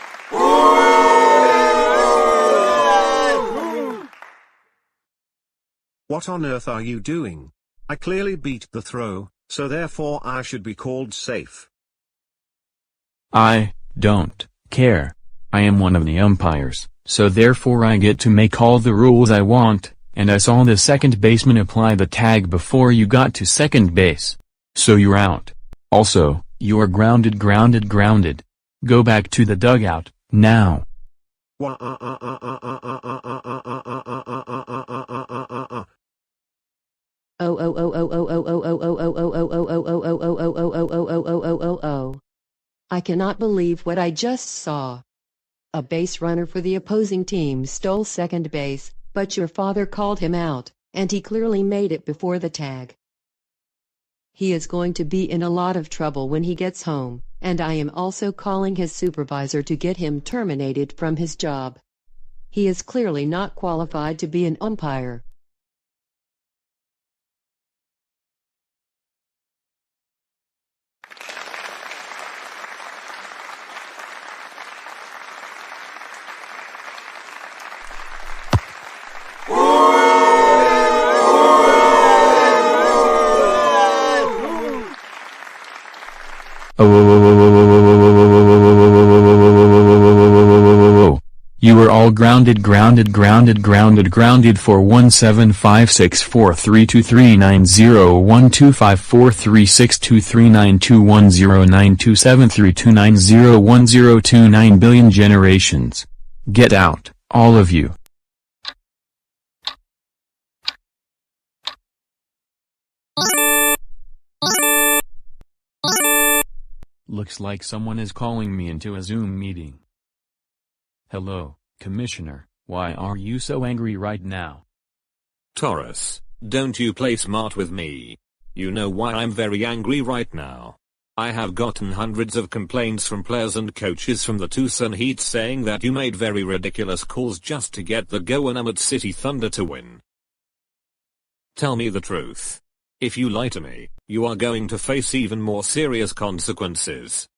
What on earth are you doing? I clearly beat the throw, so therefore I should be called safe. I don't care. I am one of the umpires, so therefore I get to make all the rules I want, and I saw the second baseman apply the tag before you got to second base. So you're out. Also, you're grounded. Go back to the dugout, now. I cannot believe what I just saw. A base runner for the opposing team stole second base, but your father called him out, and he clearly made it before the tag. He is going to be in a lot of trouble when he gets home, and I am also calling his supervisor to get him terminated from his job. He is clearly not qualified to be an umpire. You were all grounded for 175643239012543623921092732901029029 billion generations. Get out, all of you. Looks like someone is calling me into a Zoom meeting. Hello, Commissioner, why are you so angry right now? Taurus, don't you play smart with me. You know why I'm very angry right now. I have gotten hundreds of complaints from players and coaches from the Tucson Heat saying that you made very ridiculous calls just to get the Goanimate City Thunder to win. Tell me the truth. If you lie to me, you are going to face even more serious consequences.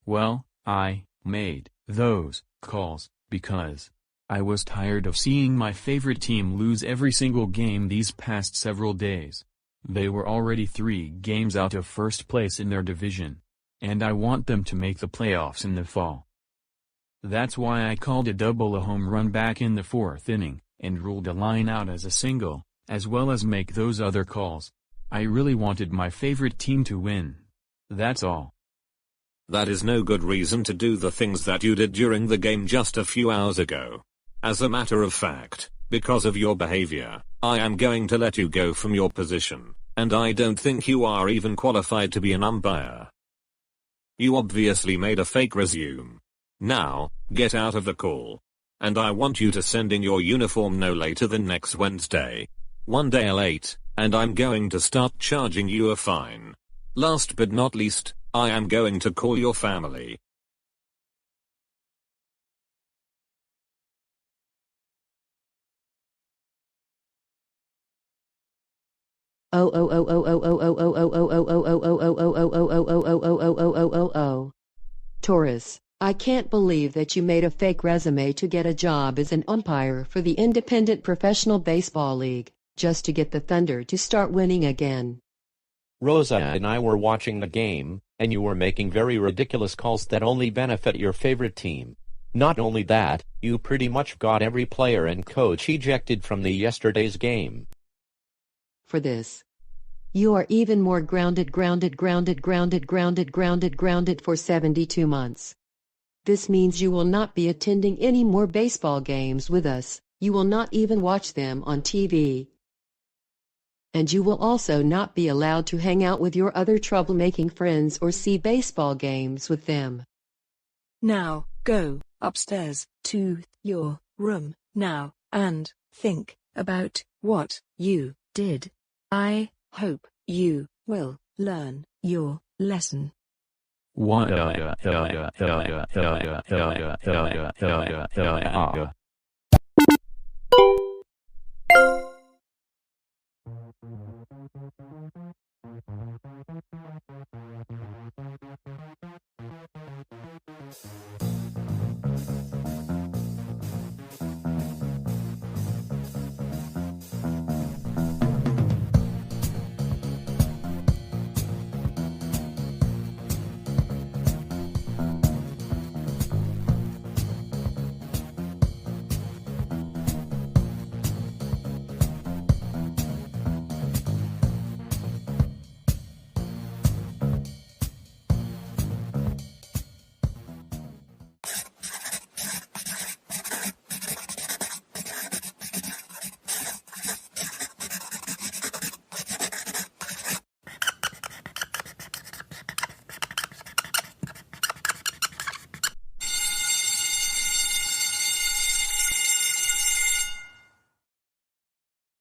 Well, I made those calls because I was tired of seeing my favorite team lose every single game these past several days. They were already 3 games out of first place in their division, and I want them to make the playoffs in the fall. That's why I called a home run back in the 4th inning, and ruled a line out as a single, as well as make those other calls. I really wanted my favorite team to win. That's all. That is no good reason to do the things that you did during the game just a few hours ago. As a matter of fact, because of your behavior, I am going to let you go from your position, and I don't think you are even qualified to be an umpire. You obviously made a fake resume. Now, get out of the call. And I want you to send in your uniform no later than next Wednesday. One day late, and I'm going to start charging you a fine. Last but not least, I am going to call your family. Taurus, I can't believe that you made a fake resume to get a job as an umpire for the Independent Professional Baseball League, just to get the Thunder to start winning again. Rosa and I were watching the game, and you were making very ridiculous calls that only benefit your favorite team. Not only that, you pretty much got every player and coach ejected from the yesterday's game. For this, you are even more grounded for 72 months. This means you will not be attending any more baseball games with us, you will not even watch them on TV. And you will also not be allowed to hang out with your other troublemaking friends or see baseball games with them. Now, go upstairs to your room now and think about what you did. I hope you will learn your lesson. What?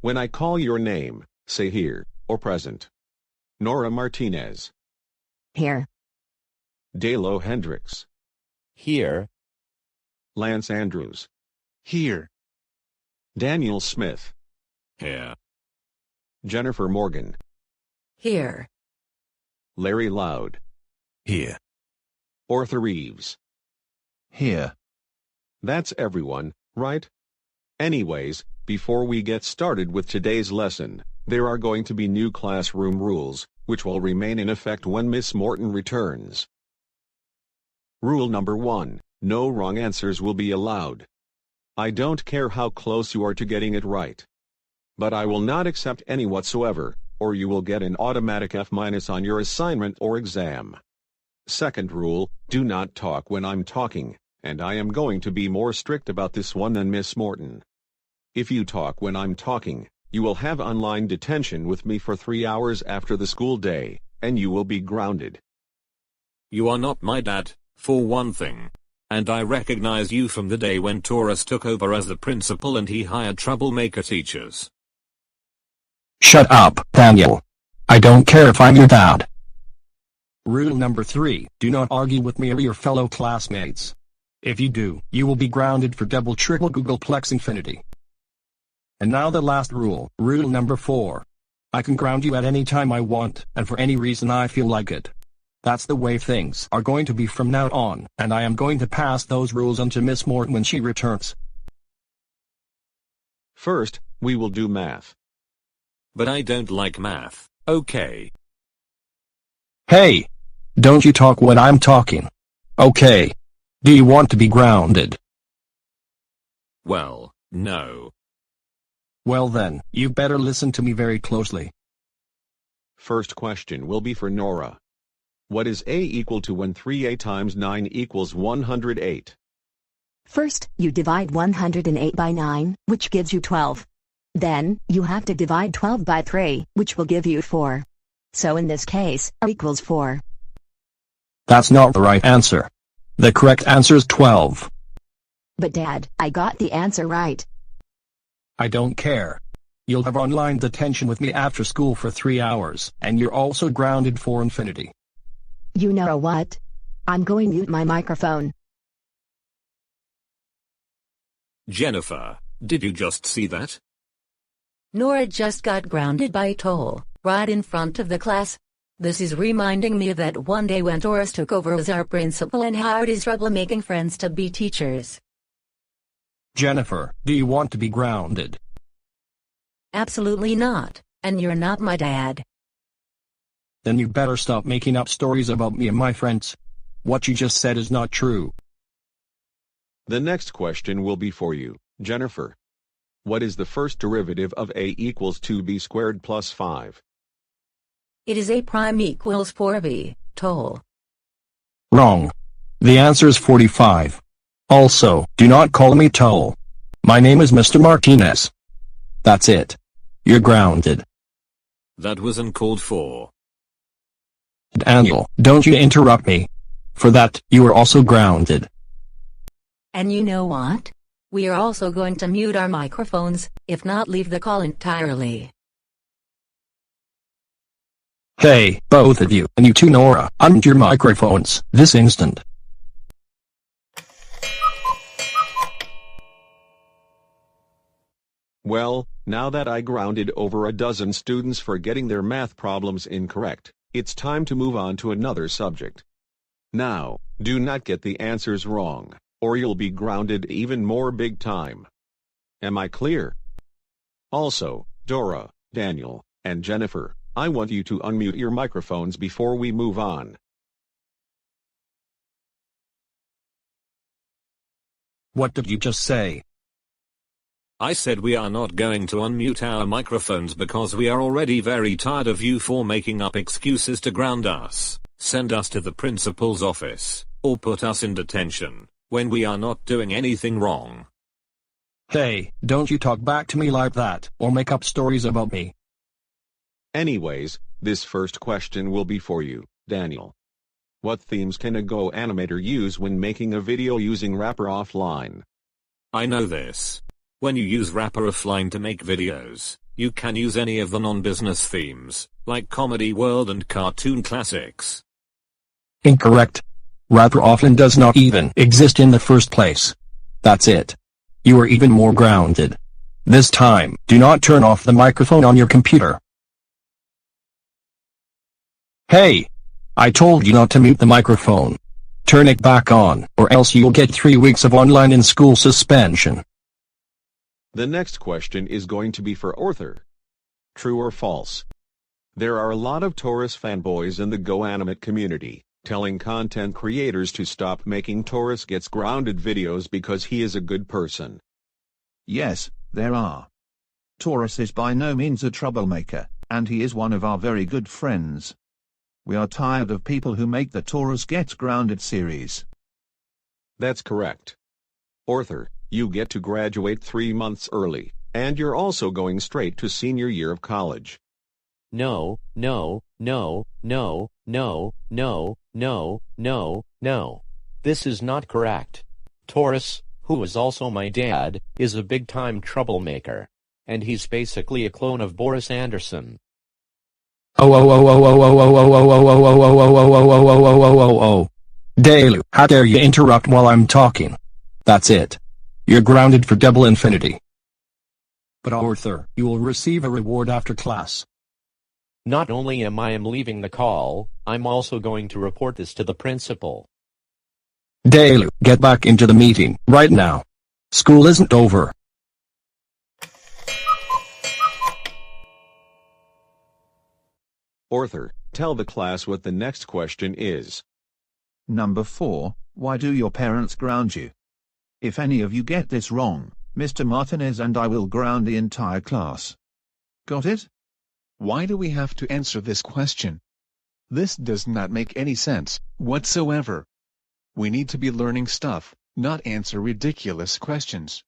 When I call your name, say here, or present. Nora Martinez. Here. Dalo Hendricks. Here. Lance Andrews. Here. Daniel Smith. Here. Jennifer Morgan. Here. Larry Loud. Here. Arthur Reeves. Here. That's everyone, right? Anyways, before we get started with today's lesson, there are going to be new classroom rules, which will remain in effect when Miss Morton returns. Rule number 1, no wrong answers will be allowed. I don't care how close you are to getting it right. But I will not accept any whatsoever, or you will get an automatic F- on your assignment or exam. Second rule, do not talk when I'm talking, and I am going to be more strict about this one than Miss Morton. If you talk when I'm talking, you will have online detention with me for 3 hours after the school day, and you will be grounded. You are not my dad, for one thing. And I recognize you from the day when Taurus took over as the principal and he hired troublemaker teachers. Shut up, Daniel. I don't care if I'm your dad. Rule number 3, do not argue with me or your fellow classmates. If you do, you will be grounded for double triple googleplex infinity. And now the last rule, rule number 4. I can ground you at any time I want, and for any reason I feel like it. That's the way things are going to be from now on, and I am going to pass those rules on to Miss Morton when she returns. First, we will do math. But I don't like math, okay? Hey! Don't you talk when I'm talking. Okay. Do you want to be grounded? Well, no. Well then, you better listen to me very closely. First question will be for Nora. What is A equal to when 3A times 9 equals 108? First, you divide 108 by 9, which gives you 12. Then, you have to divide 12 by 3, which will give you 4. So in this case, R equals 4. That's not the right answer. The correct answer is 12. But Dad, I got the answer right. I don't care. You'll have online detention with me after school for 3 hours, and you're also grounded for infinity. You know what? I'm going to mute my microphone. Jennifer, did you just see that? Nora just got grounded by Toll, right in front of the class. This is reminding me of that one day when Taurus took over as our principal and hired his troublemaking friends to be teachers. Jennifer, do you want to be grounded? Absolutely not, and you're not my dad. Then you better stop making up stories about me and my friends. What you just said is not true. The next question will be for you, Jennifer. What is the first derivative of A equals 2B squared plus 5? It is A prime equals 4B, Toll. Wrong. The answer is 45. Also, do not call me Toll. My name is Mr. Martinez. That's it. You're grounded. That was uncalled for. Daniel, don't you interrupt me. For that, you are also grounded. And you know what? We are also going to mute our microphones, if not leave the call entirely. Hey, both of you, and you too Nora, unmute your microphones, this instant. Well, now that I grounded over a dozen students for getting their math problems incorrect, it's time to move on to another subject. Now, do not get the answers wrong, or you'll be grounded even more big time. Am I clear? Also, Dora, Daniel, and Jennifer, I want you to unmute your microphones before we move on. What did you just say? I said we are not going to unmute our microphones because we are already very tired of you for making up excuses to ground us, send us to the principal's office, or put us in detention, when we are not doing anything wrong. Hey, don't you talk back to me like that, or make up stories about me. Anyways, this first question will be for you, Daniel. What themes can a GoAnimator use when making a video using Wrapper offline? I know this. When you use Wrapper offline to make videos, You can use any of the non-business themes, like Comedy World and Cartoon Classics. Incorrect. Rather often does not even exist in the first place. That's it. You are even more grounded. This time, do not turn off the microphone on your computer. Hey! I told you not to mute the microphone. Turn it back on, or else you'll get 3 weeks of online and school suspension. The next question is going to be for Arthur. True or false? There are a lot of Taurus fanboys in the GoAnimate community, telling content creators to stop making Taurus Gets Grounded videos because he is a good person. Yes, there are. Taurus is by no means a troublemaker, and he is one of our very good friends. We are tired of people who make the Taurus Gets Grounded series. That's correct. Arthur, you get to graduate 3 months early, and you're also going straight to senior year of college. No, no, no, no, no, no, no, no, no. This is not correct. Taurus, who is also my dad, is a big-time troublemaker. And he's basically a clone of Boris Anderson. Delu, how dare you interrupt while I'm talking? That's it. You're grounded for double infinity. But Arthur, you will receive a reward after class. Not only am I leaving the call, I'm also going to report this to the principal. Delu, get back into the meeting, right now. School isn't over. Arthur, tell the class what the next question is. Number 4, why do your parents ground you? If any of you get this wrong, Mr. Martinez and I will ground the entire class. Got it? Why do we have to answer this question? This does not make any sense whatsoever. We need to be learning stuff, not answer ridiculous questions.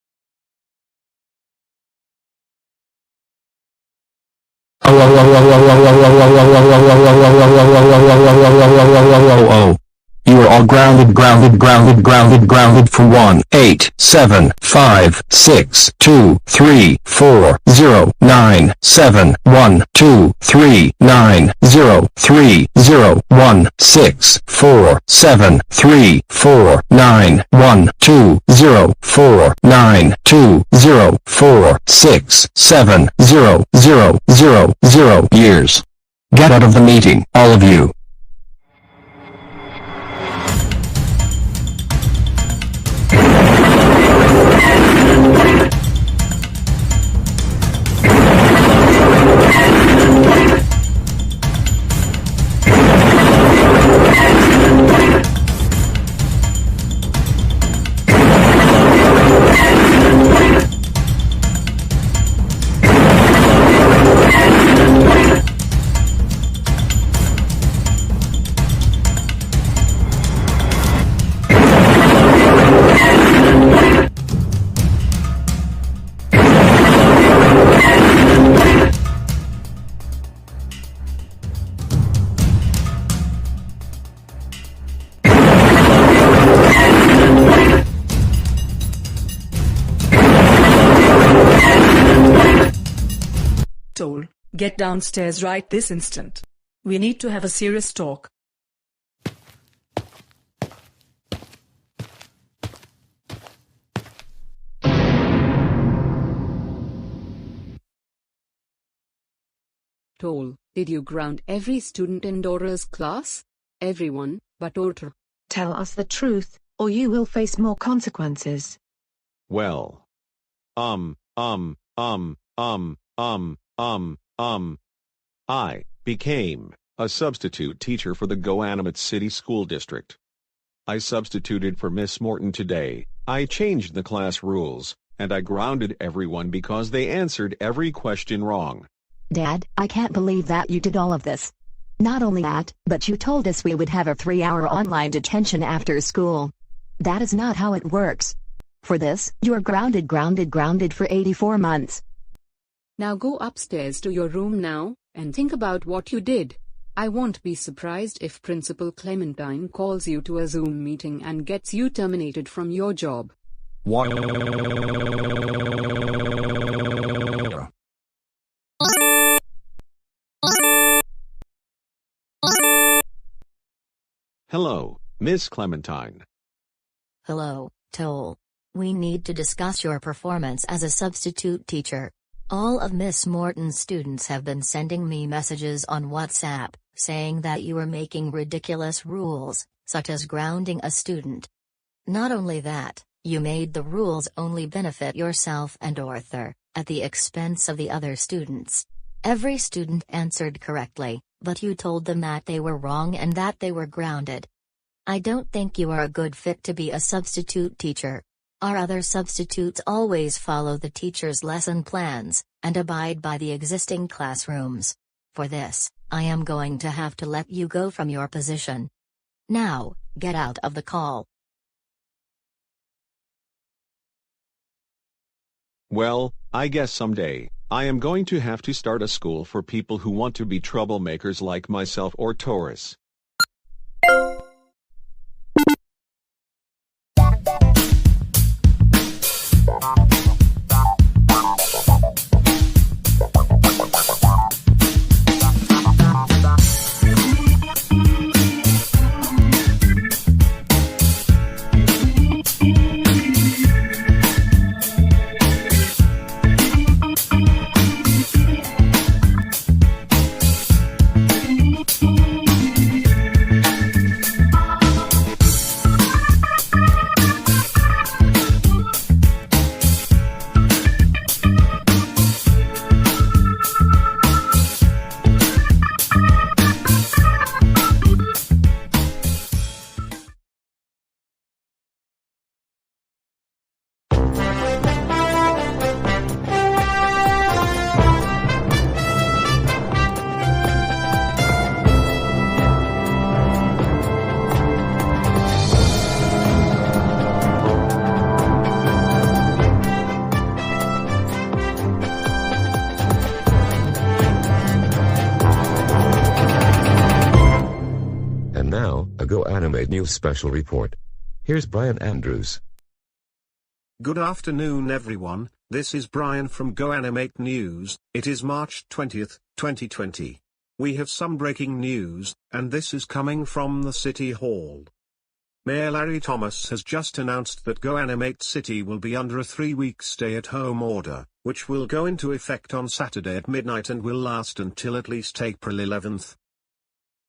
You are all grounded for 1, 8, 7, 5, 6, 2, 3, 4, 0, 9, 7, 1, 2, 3, 9, 0, 3, 0, 1, 6, 4, 7, 3, 4, 9, 1, 2, 0, 4, 9, 2, 0, 4, 6, 7, 0, 0, 0, 0 years. Get out of the meeting, all of you. Get downstairs right this instant. We need to have a serious talk. Toll, did you ground every student in Dora's class? Everyone, but Arthur. Tell us the truth, or you will face more consequences. Well. I became a substitute teacher for the GoAnimate City School District. I substituted for Miss Morton today. I changed the class rules, and I grounded everyone because they answered every question wrong. Dad, I can't believe that you did all of this. Not only that, but you told us we would have a 3-hour online detention after school. That is not how it works. For this, you are grounded for 84 months. Now go upstairs to your room now, and think about what you did. I won't be surprised if Principal Clementine calls you to a Zoom meeting and gets you terminated from your job. Why? Hello, Miss Clementine. Hello, Toll. We need to discuss your performance as a substitute teacher. All of Miss Morton's students have been sending me messages on WhatsApp, saying that you are making ridiculous rules, such as grounding a student. Not only that, you made the rules only benefit yourself and Arthur, at the expense of the other students. Every student answered correctly, but you told them that they were wrong and that they were grounded. I don't think you are a good fit to be a substitute teacher. Our other substitutes always follow the teacher's lesson plans, and abide by the existing classrooms. For this, I am going to have to let you go from your position. Now, get out of the call. Well, I guess someday, I am going to have to start a school for people who want to be troublemakers like myself or Taurus. GoAnimate News Special Report. Here's Brian Andrews. Good afternoon everyone, this is Brian from GoAnimate News. It is March 20th, 2020. We have some breaking news, and this is coming from the City Hall. Mayor Larry Thomas has just announced that GoAnimate City will be under a 3-week stay-at-home order, which will go into effect on Saturday at midnight and will last until at least April 11th.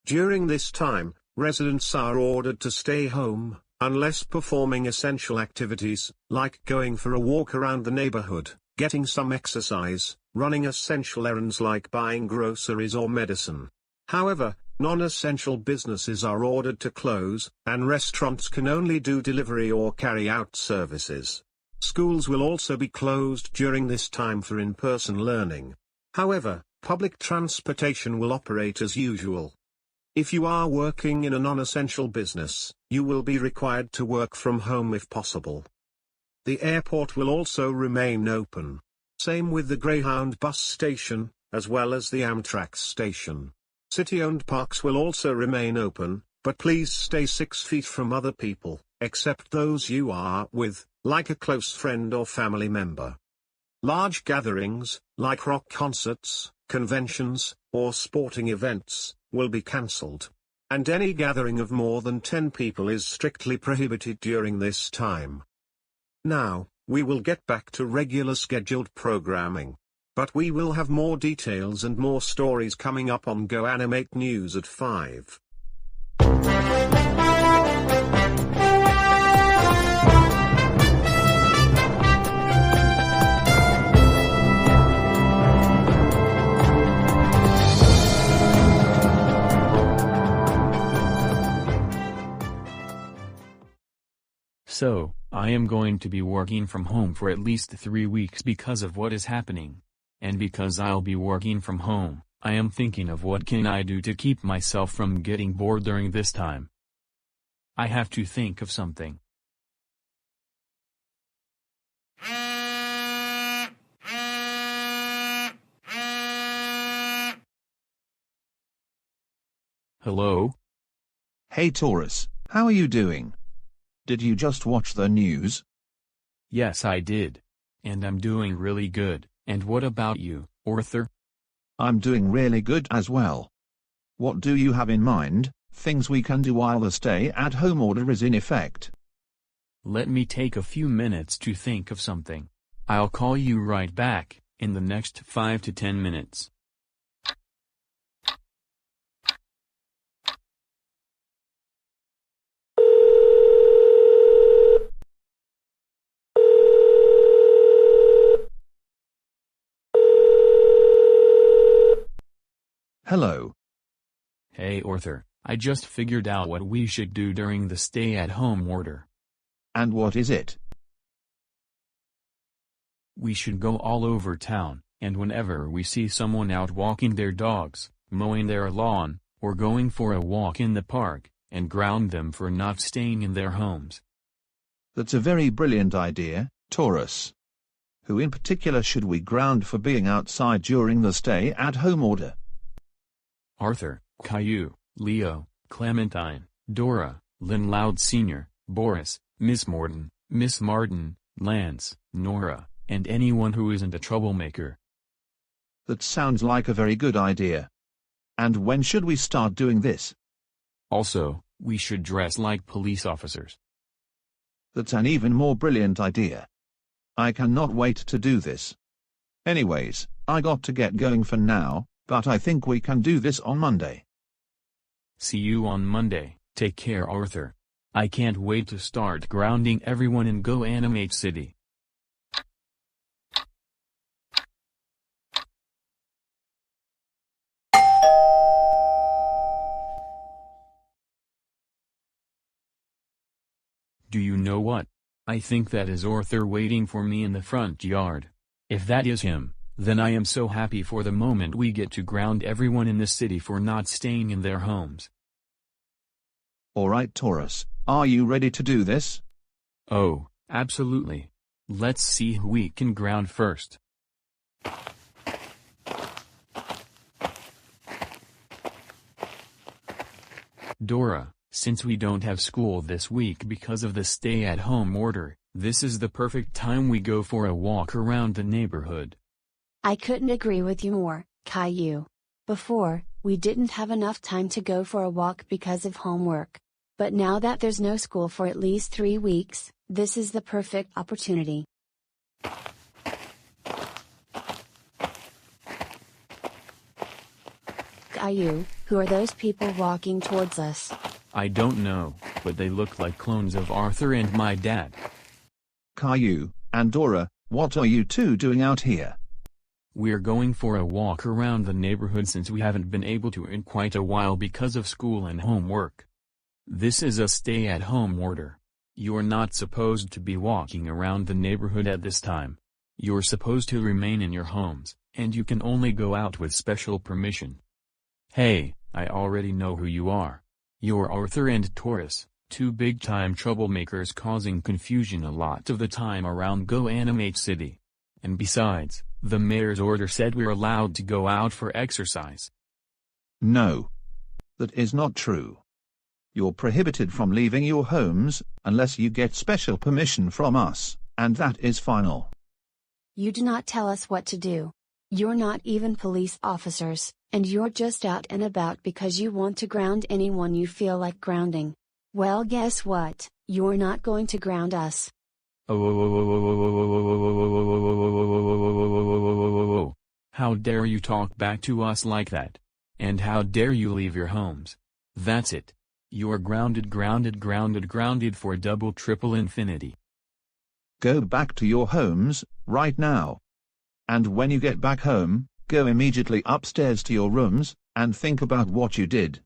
During this time, residents are ordered to stay home, unless performing essential activities, like going for a walk around the neighborhood, getting some exercise, running essential errands like buying groceries or medicine. However, non-essential businesses are ordered to close, and restaurants can only do delivery or carry-out services. Schools will also be closed during this time for in-person learning. However, public transportation will operate as usual. If you are working in a non-essential business, you will be required to work from home if possible. The airport will also remain open. Same with the Greyhound bus station, as well as the Amtrak station. City-owned parks will also remain open, but please stay 6 feet from other people, except those you are with, like a close friend or family member. Large gatherings, like rock concerts, conventions, or sporting events, will be cancelled. And any gathering of more than 10 people is strictly prohibited during this time. Now, we will get back to regular scheduled programming. But we will have more details and more stories coming up on GoAnimate News at 5. So, I am going to be working from home for at least 3 weeks because of what is happening. And because I'll be working from home, I am thinking of what can I do to keep myself from getting bored during this time. I have to think of something. Hello? Hey Taurus, how are you doing? Did you just watch the news? Yes, I did. And I'm doing really good. And what about you, Arthur? I'm doing really good as well. What do you have in mind? things we can do while the stay-at-home order is in effect. Let me take a few minutes to think of something. I'll call you right back, in the next 5 to 10 minutes. Hello. Hey Arthur, I just figured out what we should do during the stay-at-home order. And what is it? We should go all over town, and whenever we see someone out walking their dogs, mowing their lawn, or going for a walk in the park, and ground them for not staying in their homes. That's a very brilliant idea, Taurus. Who in particular should we ground for being outside during the stay-at-home order? Arthur, Caillou, Leo, Clementine, Dora, Lynn Loud Sr., Boris, Miss Morton, Miss Martin, Lance, Nora, and anyone who isn't a troublemaker. That sounds like a very good idea. And when should we start doing this? Also, we should dress like police officers. That's an even more brilliant idea. I cannot wait to do this. Anyways, I got to get going for now, but I think we can do this on Monday. See you on Monday. Take care, Arthur. I can't wait to start grounding everyone in GoAnimate City. Do you know what? I think that is Arthur waiting for me in the front yard. If that is him, then I am so happy for the moment we get to ground everyone in the city for not staying in their homes. Alright Taurus, are you ready to do this? Oh, absolutely. Let's see who we can ground first. Dora, since we don't have school this week because of the stay-at-home order, this is the perfect time we go for a walk around the neighborhood. I couldn't agree with you more, Caillou. Before, we didn't have enough time to go for a walk because of homework. But now that there's no school for at least 3 weeks, this is the perfect opportunity. Caillou, who are those people walking towards us? I don't know, but they look like clones of Arthur and my dad. Caillou and Dora, what are you two doing out here? We're going for a walk around the neighborhood since we haven't been able to in quite a while because of school and homework. This is a stay-at-home order. You're not supposed to be walking around the neighborhood at this time. You're supposed to remain in your homes, and you can only go out with special permission. Hey, I already know who you are. You're Arthur and Taurus, two big-time troublemakers causing confusion a lot of the time around GoAnimate City. And besides, the mayor's order said we're allowed to go out for exercise. No. That is not true. You're prohibited from leaving your homes, unless you get special permission from us, and that is final. You do not tell us what to do. You're not even police officers, and you're just out and about because you want to ground anyone you feel like grounding. Well, guess what? You're not going to ground us. How dare you talk back to us like that? And how dare you leave your homes? That's it. You're grounded for double triple infinity. Go back to your homes, right now. And when you get back home, go immediately upstairs to your rooms, and think about what you did.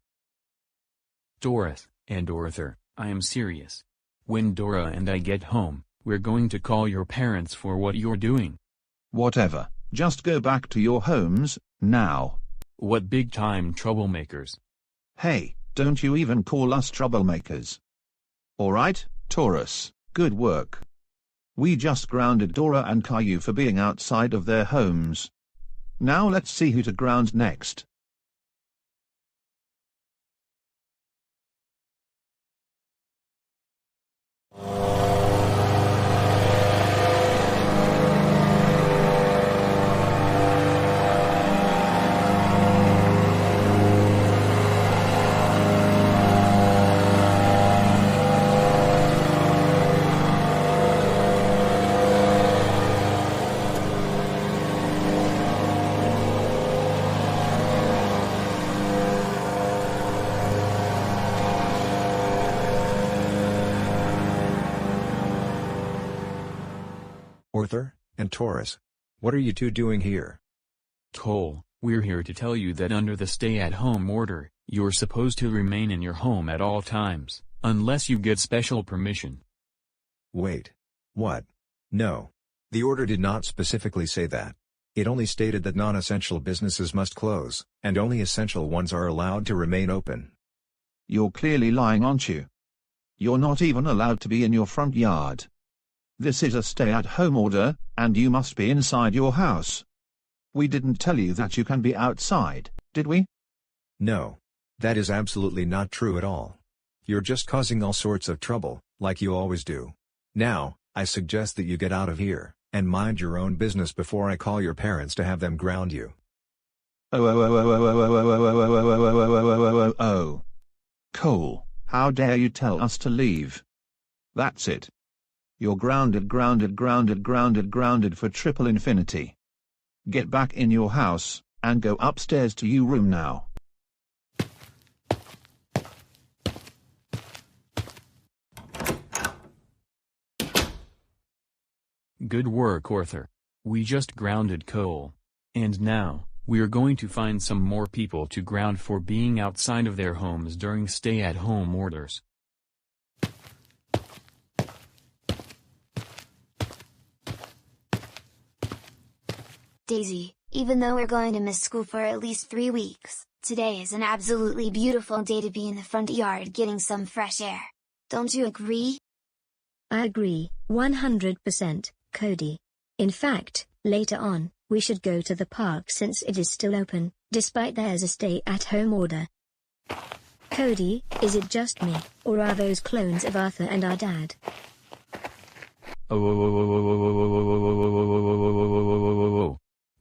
Doris and Arthur, I am serious. When Dora and I get home, we're going to call your parents for what you're doing. Whatever, just go back to your homes, now. What big-time troublemakers. Hey, don't you even call us troublemakers. Alright, Taurus, good work. We just grounded Dora and Caillou for being outside of their homes. Now let's see who to ground next. Arthur, and Taurus. What are you two doing here? Cole, we're here to tell you that under the stay-at-home order, you're supposed to remain in your home at all times, unless you get special permission. Wait. What? No. The order did not specifically say that. It only stated that non-essential businesses must close, and only essential ones are allowed to remain open. You're clearly lying, aren't you? You're not even allowed to be in your front yard. This is a stay-at-home order, and you must be inside your house. We didn't tell you that you can be outside, did we? No. That is absolutely not true at all. You're just causing all sorts of trouble, like you always do. Now, I suggest that you get out of here, and mind your own business before I call your parents to have them ground you. Oh. Cole, how dare you tell us to leave? That's it. You're grounded for triple infinity. Get back in your house, and go upstairs to your room now. Good work, Arthur. We just grounded Cole. And now, we're going to find some more people to ground for being outside of their homes during stay-at-home orders. Daisy, even though we're going to miss school for at least 3 weeks, today is an absolutely beautiful day to be in the front yard getting some fresh air. Don't you agree? I agree, 100%, Cody. In fact, later on, we should go to the park since it is still open, despite there's a stay-at-home order. Cody, is it just me, or are those clones of Arthur and our dad?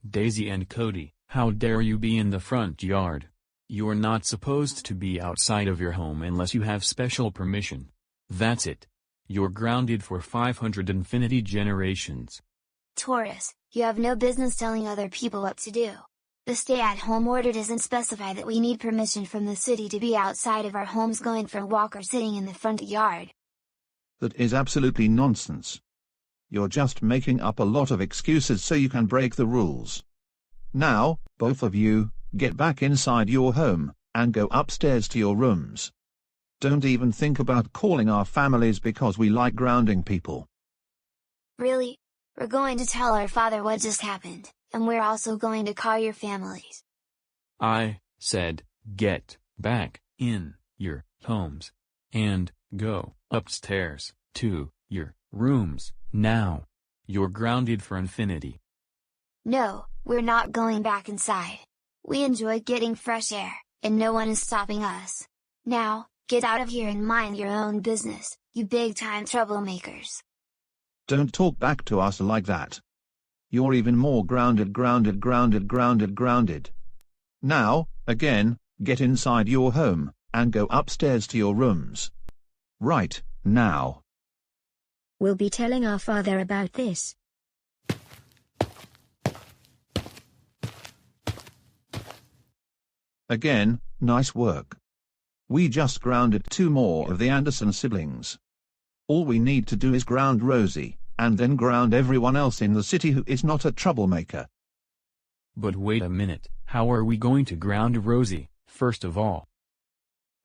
Daisy and Cody, how dare you be in the front yard? You're not supposed to be outside of your home unless you have special permission. That's it. You're grounded for 500 infinity generations. Taurus, you have no business telling other people what to do. The stay-at-home order doesn't specify that we need permission from the city to be outside of our homes going for a walk or sitting in the front yard. That is absolutely nonsense. You're just making up a lot of excuses so you can break the rules. Now, both of you, get back inside your home, and go upstairs to your rooms. Don't even think about calling our families because we like grounding people. Really? We're going to tell our father what just happened, and we're also going to call your families. I said, get back in your homes, and go upstairs to your rooms, now. You're grounded for infinity. No, we're not going back inside. We enjoy getting fresh air, and no one is stopping us. Now, get out of here and mind your own business, you big-time troublemakers. Don't talk back to us like that. You're even more grounded. Now, again, get inside your home, and go upstairs to your rooms. Right, now. We'll be telling our father about this. Again, nice work. We just grounded 2 more of the Anderson siblings. All we need to do is ground Rosie, and then ground everyone else in the city who is not a troublemaker. But wait a minute, how are we going to ground Rosie, first of all?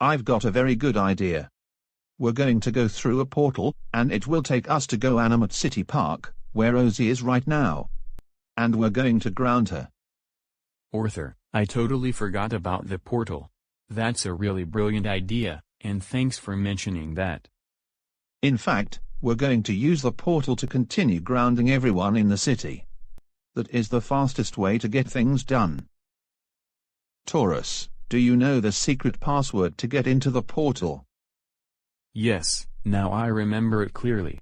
I've got a very good idea. We're going to go through a portal, and it will take us to GoAnimate City Park, where Rosie is right now. And we're going to ground her. Arthur, I totally forgot about the portal. That's a really brilliant idea, and thanks for mentioning that. In fact, we're going to use the portal to continue grounding everyone in the city. That is the fastest way to get things done. Taurus, do you know the secret password to get into the portal? Yes, now I remember it clearly.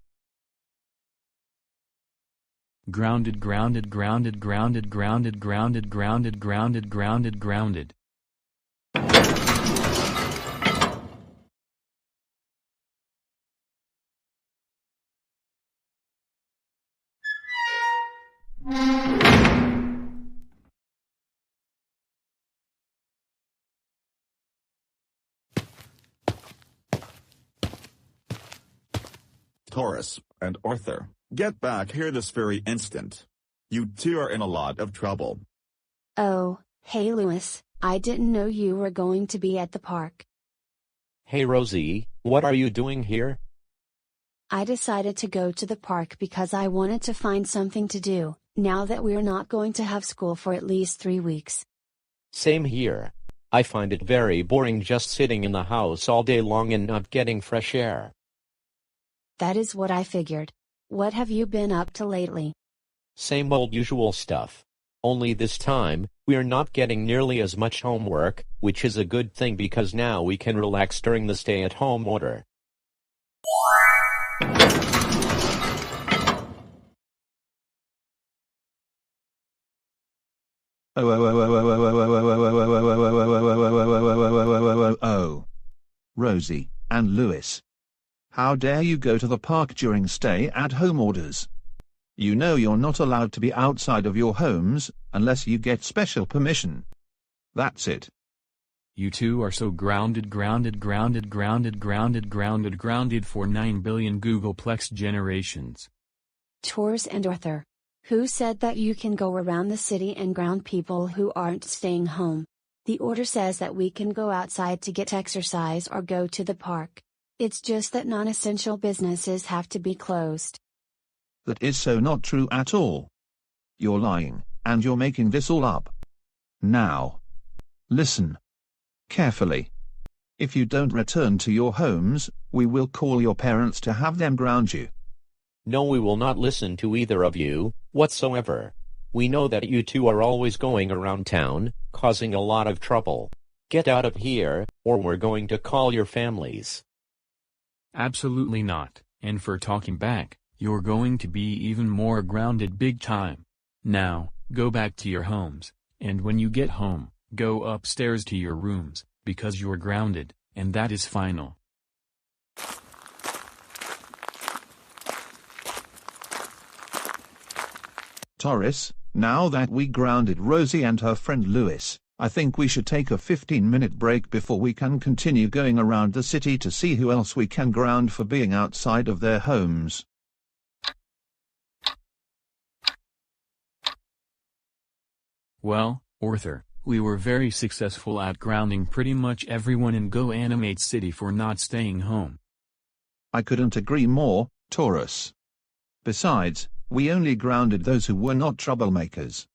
Grounded. Taurus and Arthur, Get back here this very instant. You two are in a lot of trouble. Oh, hey Louis, I didn't know you were going to be at the park. Hey Rosie, what are you doing here? I decided to go to the park because I wanted to find something to do, now that we're not going to have school for at least 3 weeks. Same here. I find it very boring just sitting in the house all day long and not getting fresh air. That is what I figured. What have you been up to lately? Same old usual stuff. Only this time, we're not getting nearly as much homework, which is a good thing because now we can relax during the stay-at-home order. Oh. Rosie and Louis. How dare you go to the park during stay-at-home orders? You know you're not allowed to be outside of your homes, unless you get special permission. That's it. You two are so grounded for 9 billion Googleplex generations. Taurus and Arthur. Who said that you can go around the city and ground people who aren't staying home? The order says that we can go outside to get exercise or go to the park. It's just that non-essential businesses have to be closed. That is so not true at all. You're lying, and you're making this all up. Now. Listen. Carefully. If you don't return to your homes, we will call your parents to have them ground you. No, we will not listen to either of you, whatsoever. We know that you two are always going around town, causing a lot of trouble. Get out of here, or we're going to call your families. Absolutely not, and for talking back, you're going to be even more grounded big time. Now, go back to your homes, and when you get home, go upstairs to your rooms, because you're grounded, and that is final. Taurus, now that we grounded Rosie and her friend Louis, I think we should take a 15-minute break before we can continue going around the city to see who else we can ground for being outside of their homes. Well, Arthur, we were very successful at grounding pretty much everyone in GoAnimate City for not staying home. I couldn't agree more, Taurus. Besides, we only grounded those who were not troublemakers.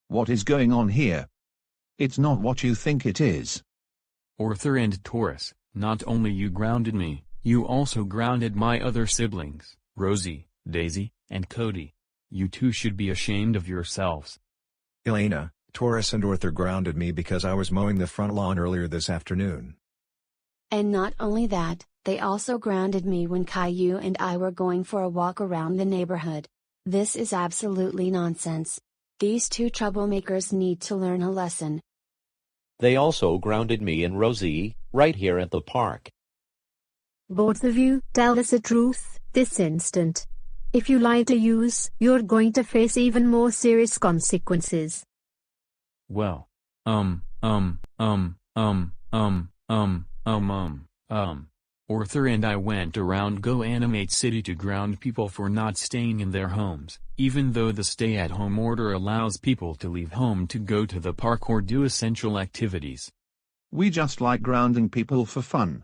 What is going on here? It's not what you think it is. Arthur and Taurus, not only you grounded me, you also grounded my other siblings, Rosie, Daisy, and Cody. You two should be ashamed of yourselves. Elena, Taurus and Arthur grounded me because I was mowing the front lawn earlier this afternoon. And not only that, they also grounded me when Caillou and I were going for a walk around the neighborhood. This is absolutely nonsense. These two troublemakers need to learn a lesson. They also grounded me and Rosie, right here at the park. Both of you, tell us the truth, this instant. If you lie to us, you're going to face even more serious consequences. Well, Arthur and I went around GoAnimate City to ground people for not staying in their homes, even though the stay-at-home order allows people to leave home to go to the park or do essential activities. We just like grounding people for fun.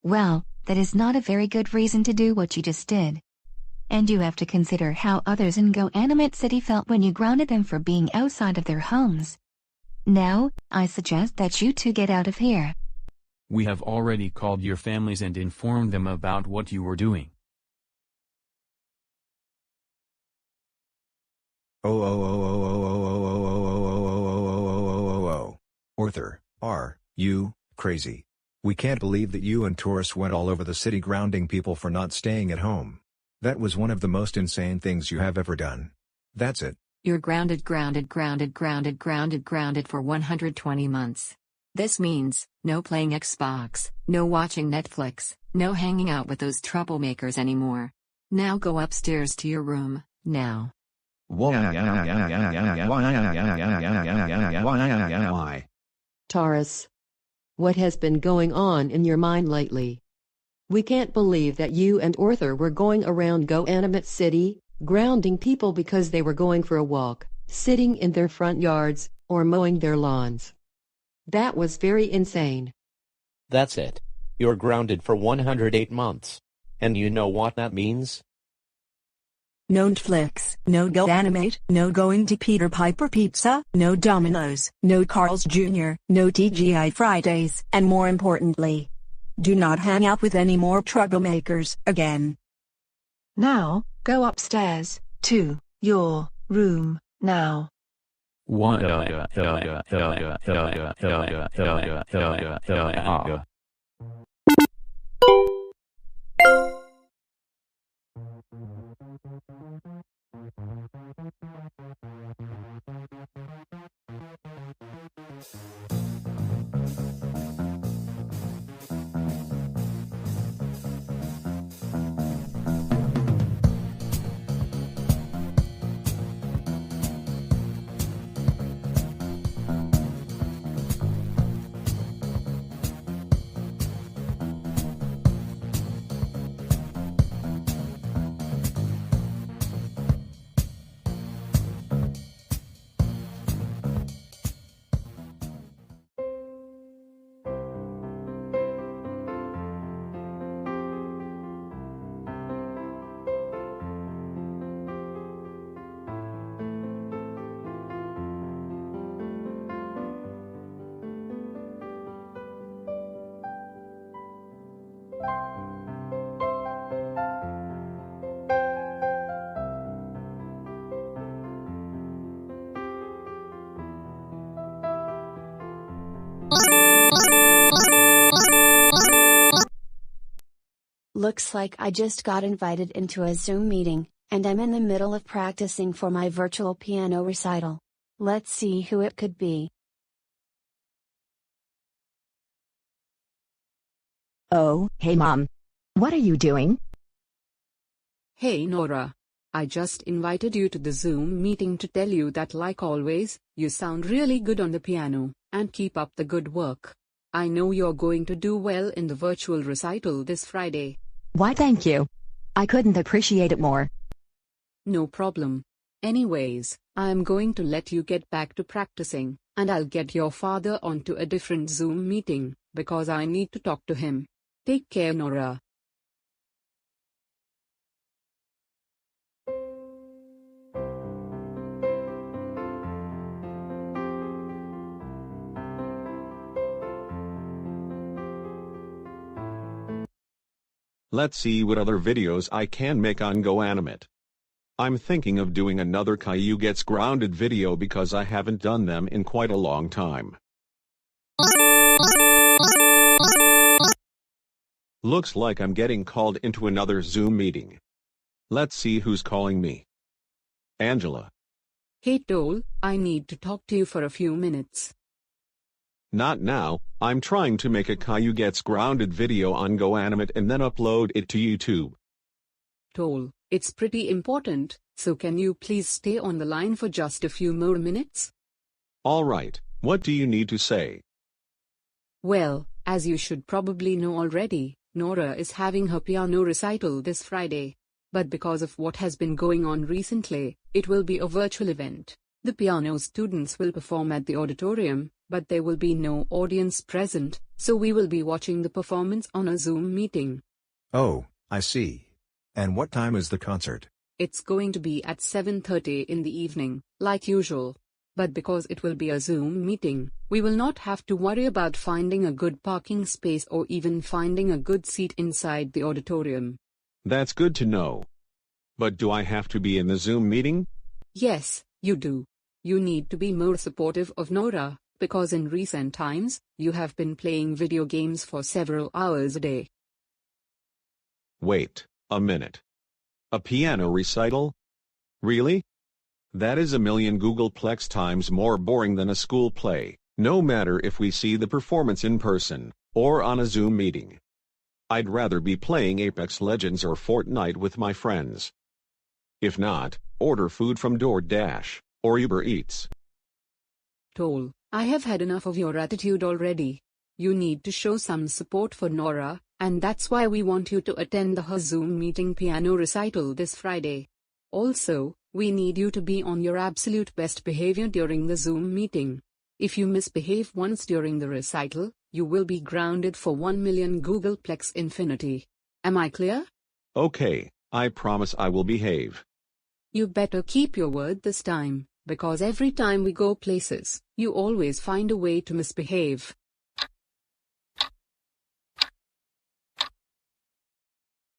Well, that is not a very good reason to do what you just did. And you have to consider how others in GoAnimate City felt when you grounded them for being outside of their homes. Now, I suggest that you two get out of here. We have already called your families and informed them about what you were doing. Arthur, are you crazy? We can't believe that you and Taurus went all over the city grounding people for not staying at home. That was one of the most insane things you have ever done. That's it. You're grounded for 120 months. This means, no playing Xbox, no watching Netflix, no hanging out with those troublemakers anymore. Now go upstairs to your room, now. Why? Taurus. What has been going on in your mind lately? We can't believe that you and Arthur were going around GoAnimate City, grounding people because they were going for a walk, sitting in their front yards, or mowing their lawns. That was very insane. That's it. You're grounded for 108 months. And you know what that means? No Netflix, no GoAnimate, no going to Peter Piper Pizza, no Domino's, no Carl's Jr., no TGI Fridays, and more importantly, do not hang out with any more troublemakers again. Now, go upstairs, to your room, now. Looks like I just got invited into a Zoom meeting, and I'm in the middle of practicing for my virtual piano recital. Let's see who it could be. Oh, hey Mom. What are you doing? Hey Nora. I just invited you to the Zoom meeting to tell you that, like always, you sound really good on the piano, and keep up the good work. I know you're going to do well in the virtual recital this Friday. Why thank you. I couldn't appreciate it more. No problem. Anyways, I'm going to let you get back to practicing, and I'll get your father onto a different Zoom meeting, because I need to talk to him. Take care, Nora. Let's see what other videos I can make on GoAnimate. I'm thinking of doing another Caillou Gets Grounded video because I haven't done them in quite a long time. Looks like I'm getting called into another Zoom meeting. Let's see who's calling me. Angela. Hey Toll, I need to talk to you for a few minutes. Not now, I'm trying to make a Caillou Gets Grounded video on GoAnimate and then upload it to YouTube. Toll, it's pretty important, so can you please stay on the line for just a few more minutes? Alright, what do you need to say? Well, as you should probably know already, Nora is having her piano recital this Friday. But because of what has been going on recently, it will be a virtual event. The piano students will perform at the auditorium, but there will be no audience present, so we will be watching the performance on a Zoom meeting. Oh, I see. And what time is the concert? It's going to be at 7:30 in the evening, like usual. But because it will be a Zoom meeting, we will not have to worry about finding a good parking space or even finding a good seat inside the auditorium. That's good to know. But do I have to be in the Zoom meeting? Yes, you do. You need to be more supportive of Nora, because in recent times, you have been playing video games for several hours a day. Wait a minute. A piano recital? Really? That is a million Googleplex times more boring than a school play, no matter if we see the performance in person, or on a Zoom meeting. I'd rather be playing Apex Legends or Fortnite with my friends. If not, order food from DoorDash, or Uber Eats. Toll, I have had enough of your attitude already. You need to show some support for Nora, and that's why we want you to attend the Zoom meeting piano recital this Friday. Also, we need you to be on your absolute best behavior during the Zoom meeting. If you misbehave once during the recital, you will be grounded for 1 million Googleplex infinity. Am I clear? Okay, I promise I will behave. You better keep your word this time, because every time we go places, you always find a way to misbehave.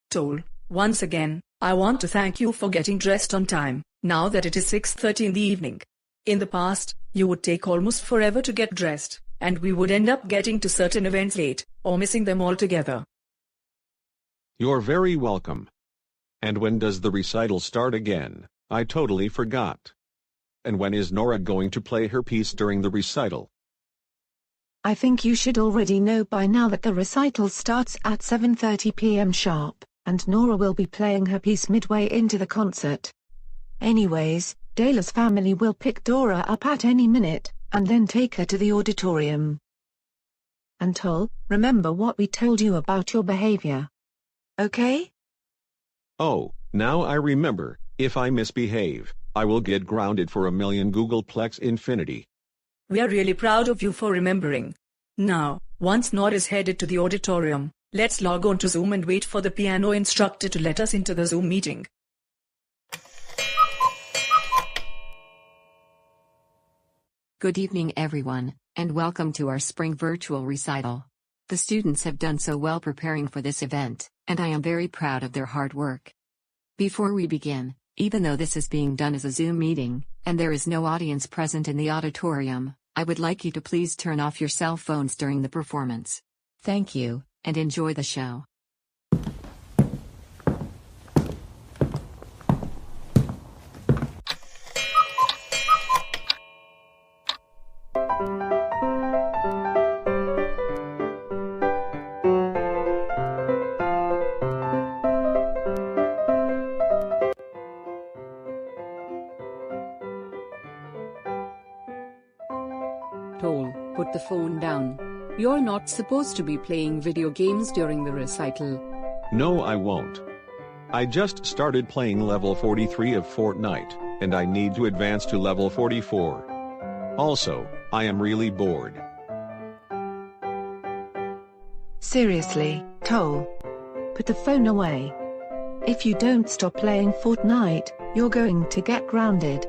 Toll, once again, I want to thank you for getting dressed on time, now that it is 6:30 in the evening. In the past, you would take almost forever to get dressed, and we would end up getting to certain events late, or missing them altogether. You're very welcome. And when does the recital start again? I totally forgot. And when is Nora going to play her piece during the recital? I think you should already know by now that the recital starts at 7:30 p.m. sharp, and Nora will be playing her piece midway into the concert. Anyways, Dayla's family will pick Dora up at any minute, and then take her to the auditorium. And Toll, remember what we told you about your behavior. Okay? Oh, now I remember. If I misbehave, I will get grounded for 1 million Googleplex infinity. We are really proud of you for remembering. Now, once Nora is headed to the auditorium, let's log on to Zoom and wait for the piano instructor to let us into the Zoom meeting. Good evening everyone, and welcome to our spring virtual recital. The students have done so well preparing for this event, and I am very proud of their hard work. Before we begin, even though this is being done as a Zoom meeting, and there is no audience present in the auditorium, I would like you to please turn off your cell phones during the performance. Thank you, and enjoy the show. Toll, put the phone down. You're not supposed to be playing video games during the recital. No, I won't. I just started playing level 43 of Fortnite, and I need to advance to level 44. Also, I am really bored. Seriously, Toll. Put the phone away. If you don't stop playing Fortnite, you're going to get grounded.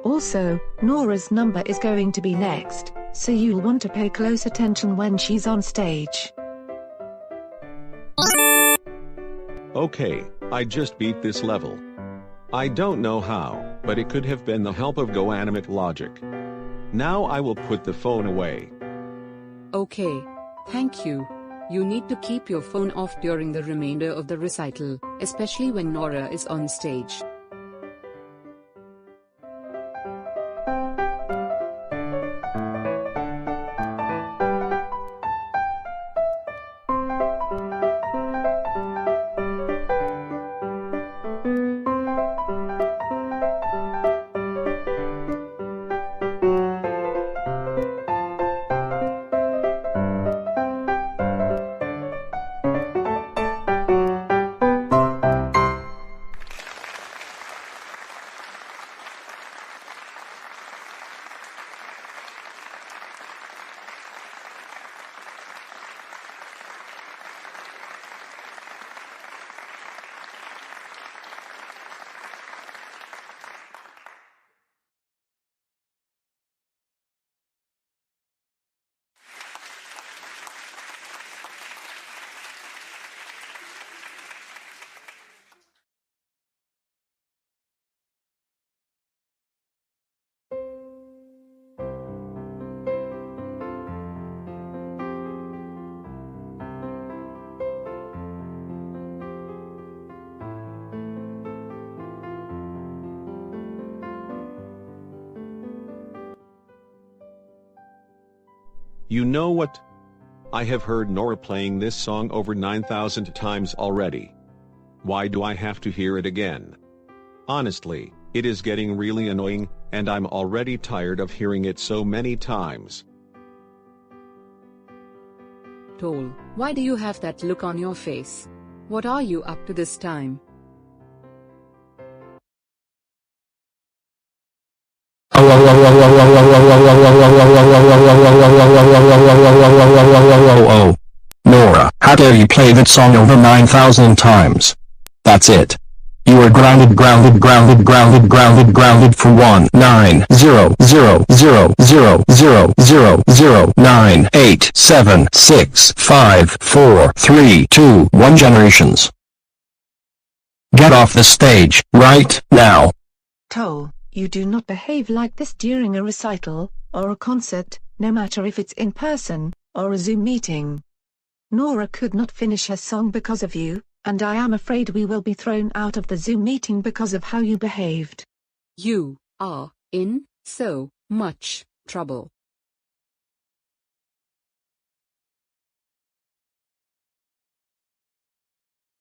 Also, Nora's number is going to be next, so you'll want to pay close attention when she's on stage. Okay, I just beat this level. I don't know how, but it could have been the help of GoAnimate logic. Now I will put the phone away. Okay. Thank you. You need to keep your phone off during the remainder of the recital, especially when Nora is on stage. You know what? I have heard Nora playing this song over 9,000 times already. Why do I have to hear it again? Honestly, It is getting really annoying, and I'm already tired of hearing it so many times. Toll, why do you have that look on your face? What are you up to this time? Oh, Nora, how dare you play that song over 9,000 times? That's it. You are grounded for 19000000987654321 generations. Get off the stage, right now. Toll, you do not behave like this during a recital, or a concert, no matter if it's in person, or a Zoom meeting. Nora could not finish her song because of you, and I am afraid we will be thrown out of the Zoom meeting because of how you behaved. You are in so much trouble.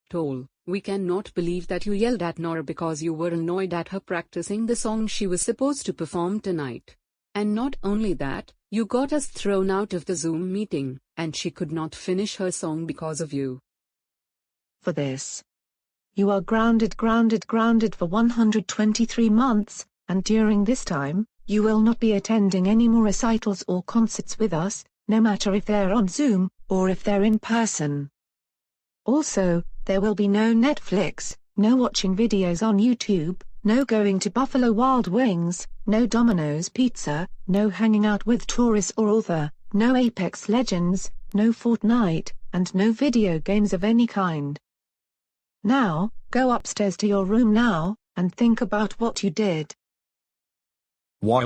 Toll, we cannot believe that you yelled at Nora because you were annoyed at her practicing the song she was supposed to perform tonight. And not only that, you got us thrown out of the Zoom meeting, and she could not finish her song because of you. For this, you are grounded for 123 months, and during this time, you will not be attending any more recitals or concerts with us, no matter if they're on Zoom, or if they're in person. Also, there will be no Netflix, no watching videos on YouTube, no going to Buffalo Wild Wings, no Domino's Pizza, no hanging out with tourists or author, no Apex Legends, no Fortnite, and no video games of any kind. Now, go upstairs to your room now, and think about what you did. Why?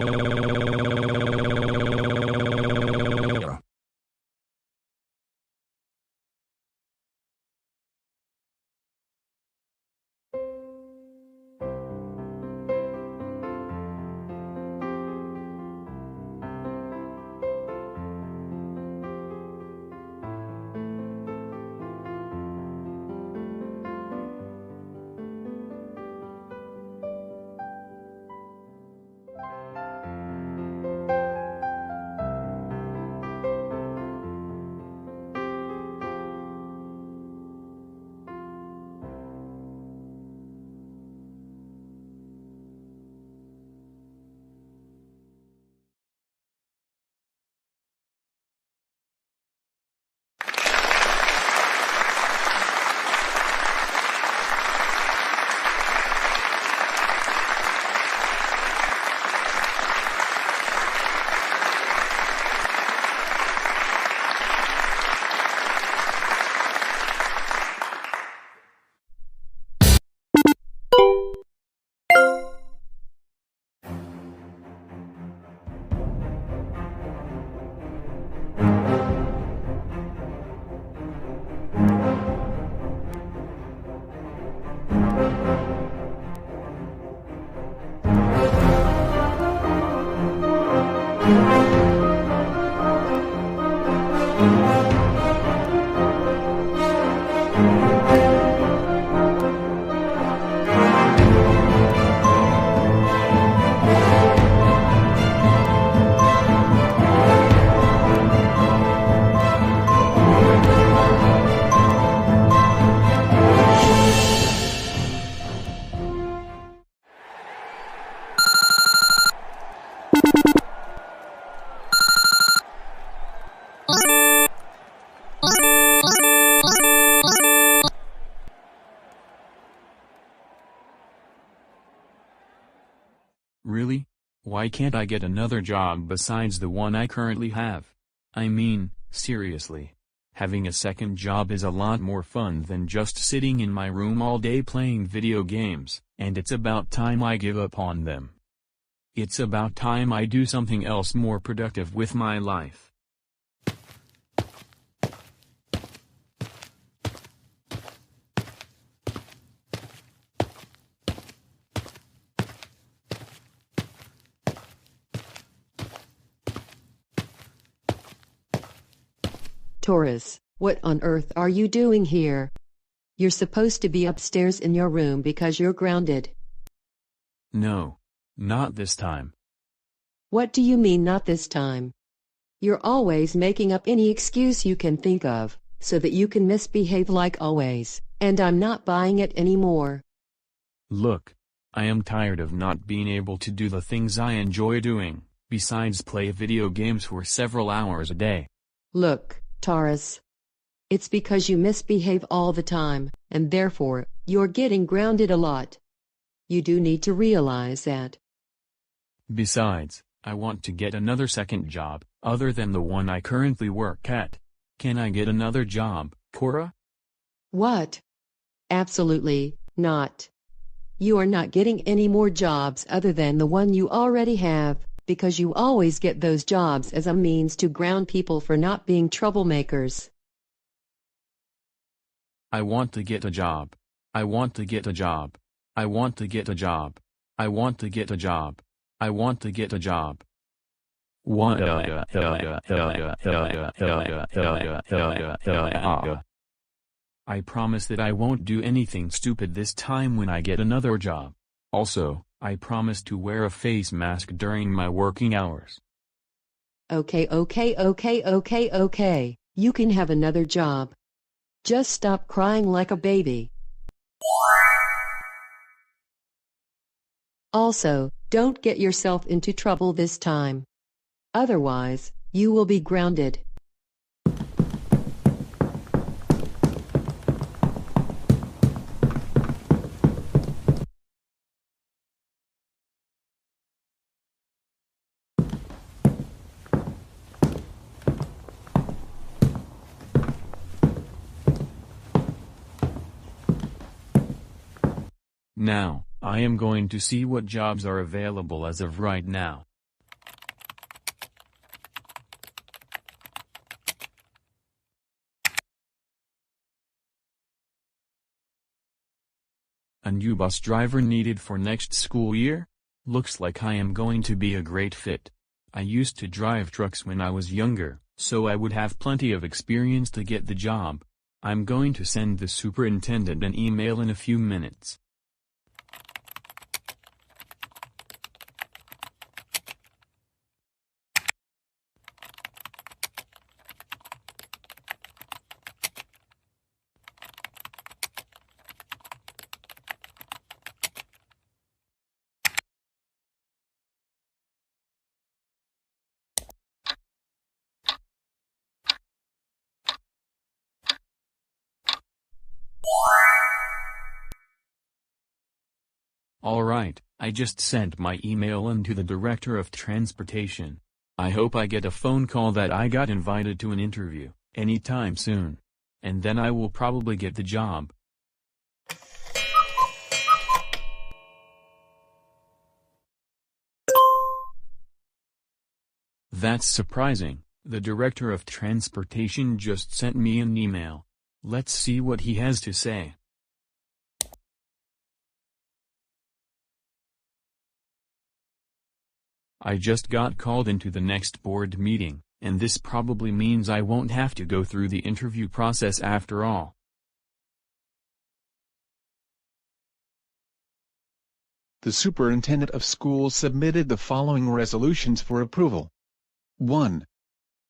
Really? Why can't I get another job besides the one I currently have? I mean, seriously. Having a second job is a lot more fun than just sitting in my room all day playing video games, and it's about time I give up on them. It's about time I do something else more productive with my life. Taurus, what on earth are you doing here? You're supposed to be upstairs in your room because you're grounded. No. Not this time. What do you mean not this time? You're always making up any excuse you can think of, so that you can misbehave like always, and I'm not buying it anymore. Look, I am tired of not being able to do the things I enjoy doing, besides play video games for several hours a day. Look, Taurus. It's because you misbehave all the time, and therefore, you're getting grounded a lot. You do need to realize that. Besides, I want to get another second job, other than the one I currently work at. Can I get another job, Cora? What? Absolutely not. You are not getting any more jobs other than the one you already have, because you always get those jobs as a means to ground people for not being troublemakers. I want to get a job. I want to get a job. I want to get a job. I want to get a job. I want to get a job. I promise that I won't do anything stupid this time when I get another job. Also, I promise to wear a face mask during my working hours. Okay. You can have another job. Just stop crying like a baby. Also, don't get yourself into trouble this time. Otherwise, you will be grounded. Now, I am going to see what jobs are available as of right now. A new bus driver needed for next school year? Looks like I am going to be a great fit. I used to drive trucks when I was younger, so I would have plenty of experience to get the job. I'm going to send the superintendent an email in a few minutes. Alright, I just sent my email in to the Director of Transportation. I hope I get a phone call that I got invited to an interview, anytime soon. And then I will probably get the job. That's surprising. The Director of Transportation just sent me an email. Let's see what he has to say. I just got called into the next board meeting, and this probably means I won't have to go through the interview process after all. The superintendent of schools submitted the following resolutions for approval. 1.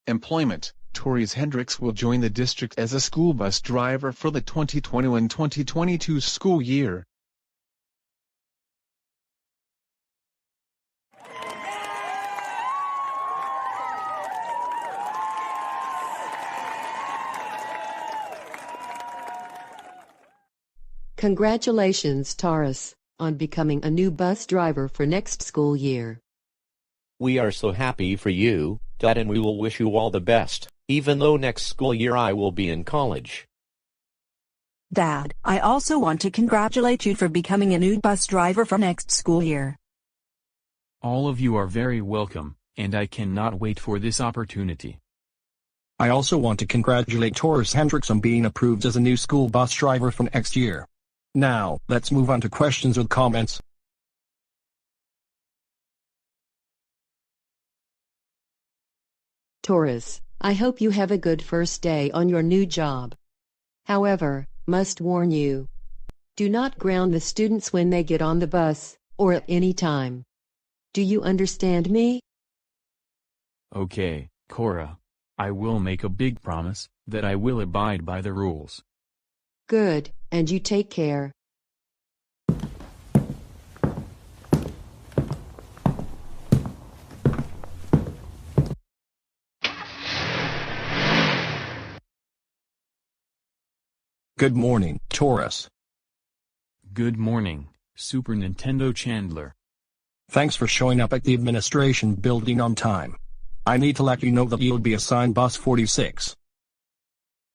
Employment. Torres Hendricks will join the district as a school bus driver for the 2021-2022 school year. 'Congratulations, Taurus, on becoming a new bus driver for next school year. We are so happy for you, Dad, and we will wish you all the best, even though next school year I will be in college. Dad, I also want to congratulate you for becoming a new bus driver for next school year. All of you are very welcome, and I cannot wait for this opportunity. I also want to congratulate Torres Hendricks on being approved as a new school bus driver for next year. Now, let's move on to questions or comments. Taurus, I hope you have a good first day on your new job. However, must warn you. Do not ground the students when they get on the bus, or at any time. Do you understand me? Okay, Cora. I will make a big promise that I will abide by the rules. Good, and you take care. Good morning, Taurus. Good morning, Super Nintendo Chandler. Thanks for showing up at the administration building on time. I need to let you know that you'll be assigned bus 46.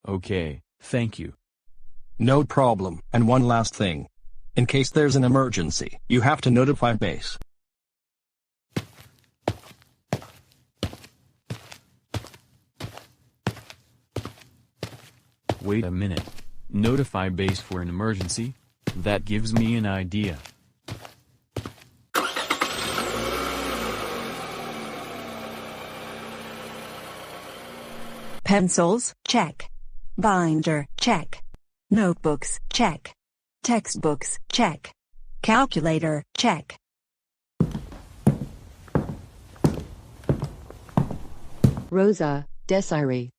Okay, thank you. No problem, and one last thing. In case there's an emergency, you have to notify base. Wait a minute. Notify base for an emergency? That gives me an idea. Pencils, check. Binder, check. Notebooks, check. Textbooks, check. Calculator, check. Rosa, Desiree.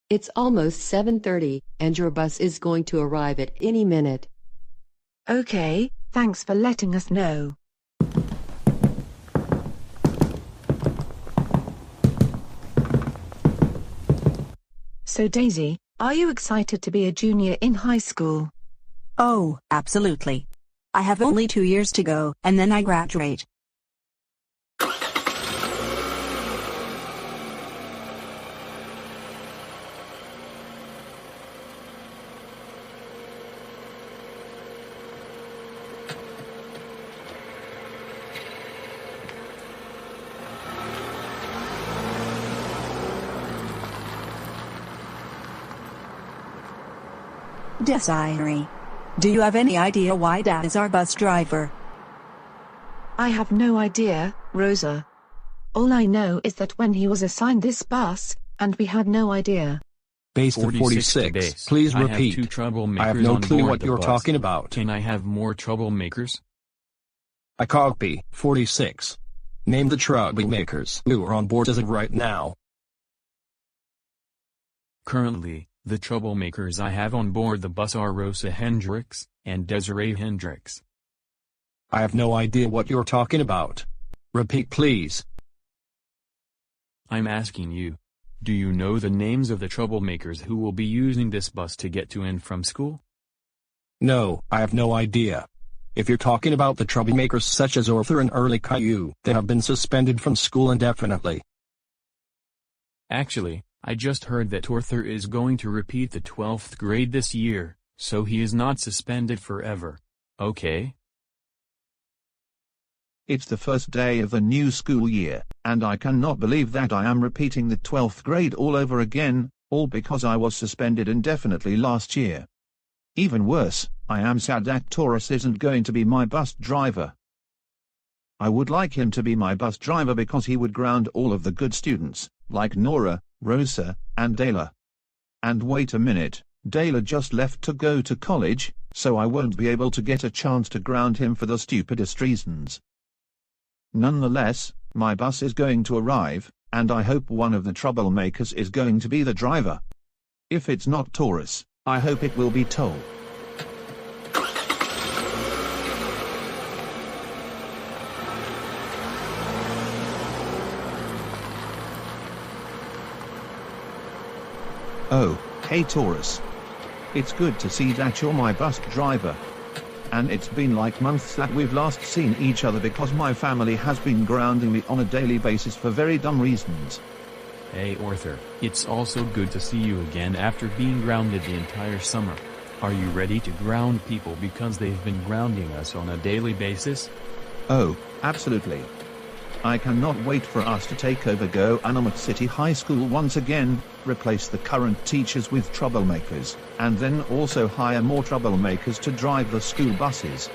It's almost 7:30, and your bus is going to arrive at any minute. Okay, thanks for letting us know. So Daisy, are you excited to be a junior in high school? Oh, absolutely. I have only 2 years to go, and then I graduate. Desiree, do you have any idea why Dad is our bus driver? I have no idea, Rosa. All I know is that when he was assigned this bus, and we had no idea. Base to 46, base. please I repeat. have 2 troublemakers I have no on clue board what the you're bus. talking about. Can I have more troublemakers? I copy, 46. Name the troublemakers who are on board as of right now. Currently, the troublemakers I have on board the bus are Rosa Hendricks and Desiree Hendricks. I have no idea what you're talking about. Repeat please. I'm asking you. Do you know the names of the troublemakers who will be using this bus to get to and from school? No, I have no idea. If you're talking about the troublemakers such as Arthur and Early Caillou, they have been suspended from school indefinitely. Actually, I just heard that Arthur is going to repeat the 12th grade this year, so he is not suspended forever. Okay? It's the first day of the new school year, and I cannot believe that I am repeating the 12th grade all over again, all because I was suspended indefinitely last year. Even worse, I am sad that Taurus isn't going to be my bus driver. I would like him to be my bus driver because he would ground all of the good students, like Nora, Rosa, and Dayla. And wait a minute, Dayla just left to go to college, so I won't be able to get a chance to ground him for the stupidest reasons. Nonetheless, my bus is going to arrive, and I hope one of the troublemakers is going to be the driver. If it's not Taurus, I hope it will be Toll. Oh, hey Taurus. It's good to see that you're my bus driver. And it's been like months that we've last seen each other because my family has been grounding me on a daily basis for very dumb reasons. Hey Arthur, it's also good to see you again after being grounded the entire summer. Are you ready to ground people because they've been grounding us on a daily basis? Oh, absolutely. I cannot wait for us to take over Goanimator City High School once again, replace the current teachers with troublemakers, and then also hire more troublemakers to drive the school buses.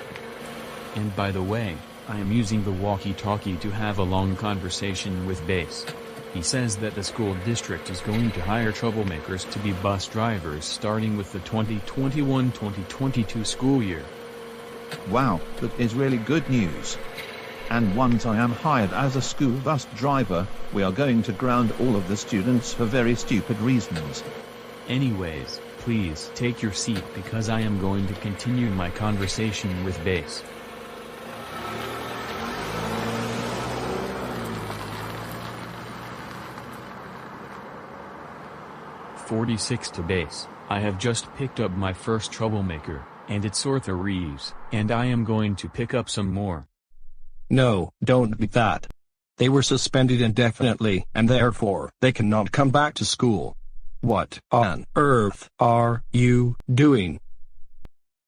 And by the way, I am using the walkie-talkie to have a long conversation with Base. He says that the school district is going to hire troublemakers to be bus drivers starting with the 2021-2022 school year. Wow, that is really good news. And once I am hired as a school bus driver, we are going to ground all of the students for very stupid reasons. Anyways, please take your seat because I am going to continue my conversation with Base. "46 to Base. I have just picked up my first troublemaker, and it's Arthur Reeves, and I am going to pick up some more." No, don't be that. They were suspended indefinitely, and therefore, they cannot come back to school. What on earth are you doing?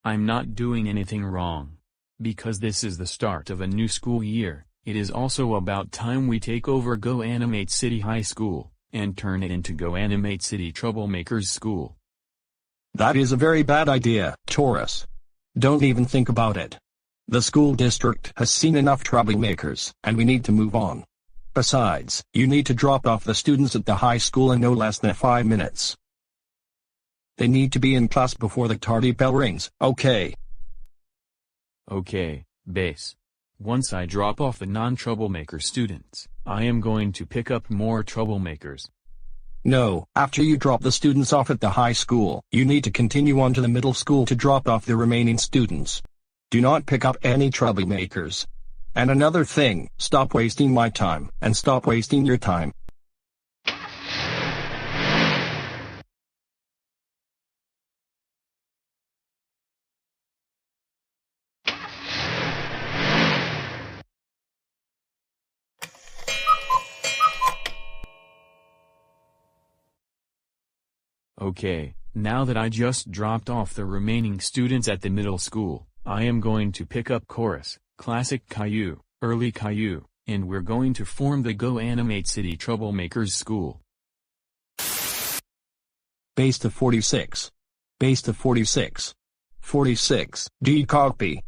I'm not doing anything wrong. Because this is the start of a new school year, it is also about time we take over GoAnimate City High School, and turn it into GoAnimate City Troublemakers School. That is a very bad idea, Taurus. Don't even think about it. The school district has seen enough troublemakers, and we need to move on. Besides, you need to drop off the students at the high school in no less than 5 minutes. They need to be in class before the tardy bell rings, okay? Okay, Base. Once I drop off the non-troublemaker students, I am going to pick up more troublemakers. No, after you drop the students off at the high school, you need to continue on to the middle school to drop off the remaining students. Do not pick up any troublemakers. And another thing, stop wasting my time, and stop wasting your time. Okay, now that I just dropped off the remaining students at the middle school, I am going to pick up Chorus, Classic Caillou, Early Caillou, and we're going to form the GoAnimate City Troublemakers School. Base to 46. Base to 46. 46, do you copy?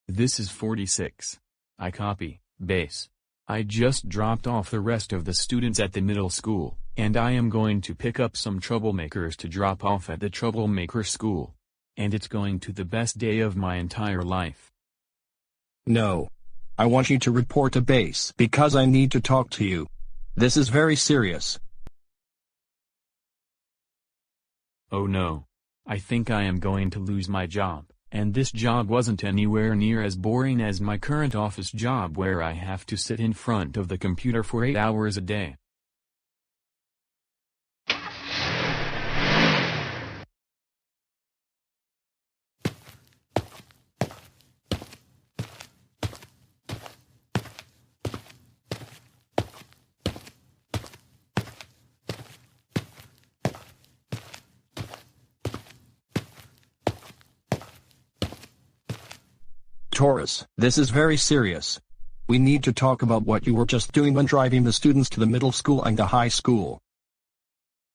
This is 46. I copy, Base. I just dropped off the rest of the students at the middle school, and I am going to pick up some troublemakers to drop off at the Troublemaker School. And it's going to the best day of my entire life. No. I want you to report to base because I need to talk to you. This is very serious. Oh no. I think I am going to lose my job, and this job wasn't anywhere near as boring as my current office job where I have to sit in front of the computer for 8 hours a day. Taurus, this is very serious. We need to talk about what you were just doing when driving the students to the middle school and the high school.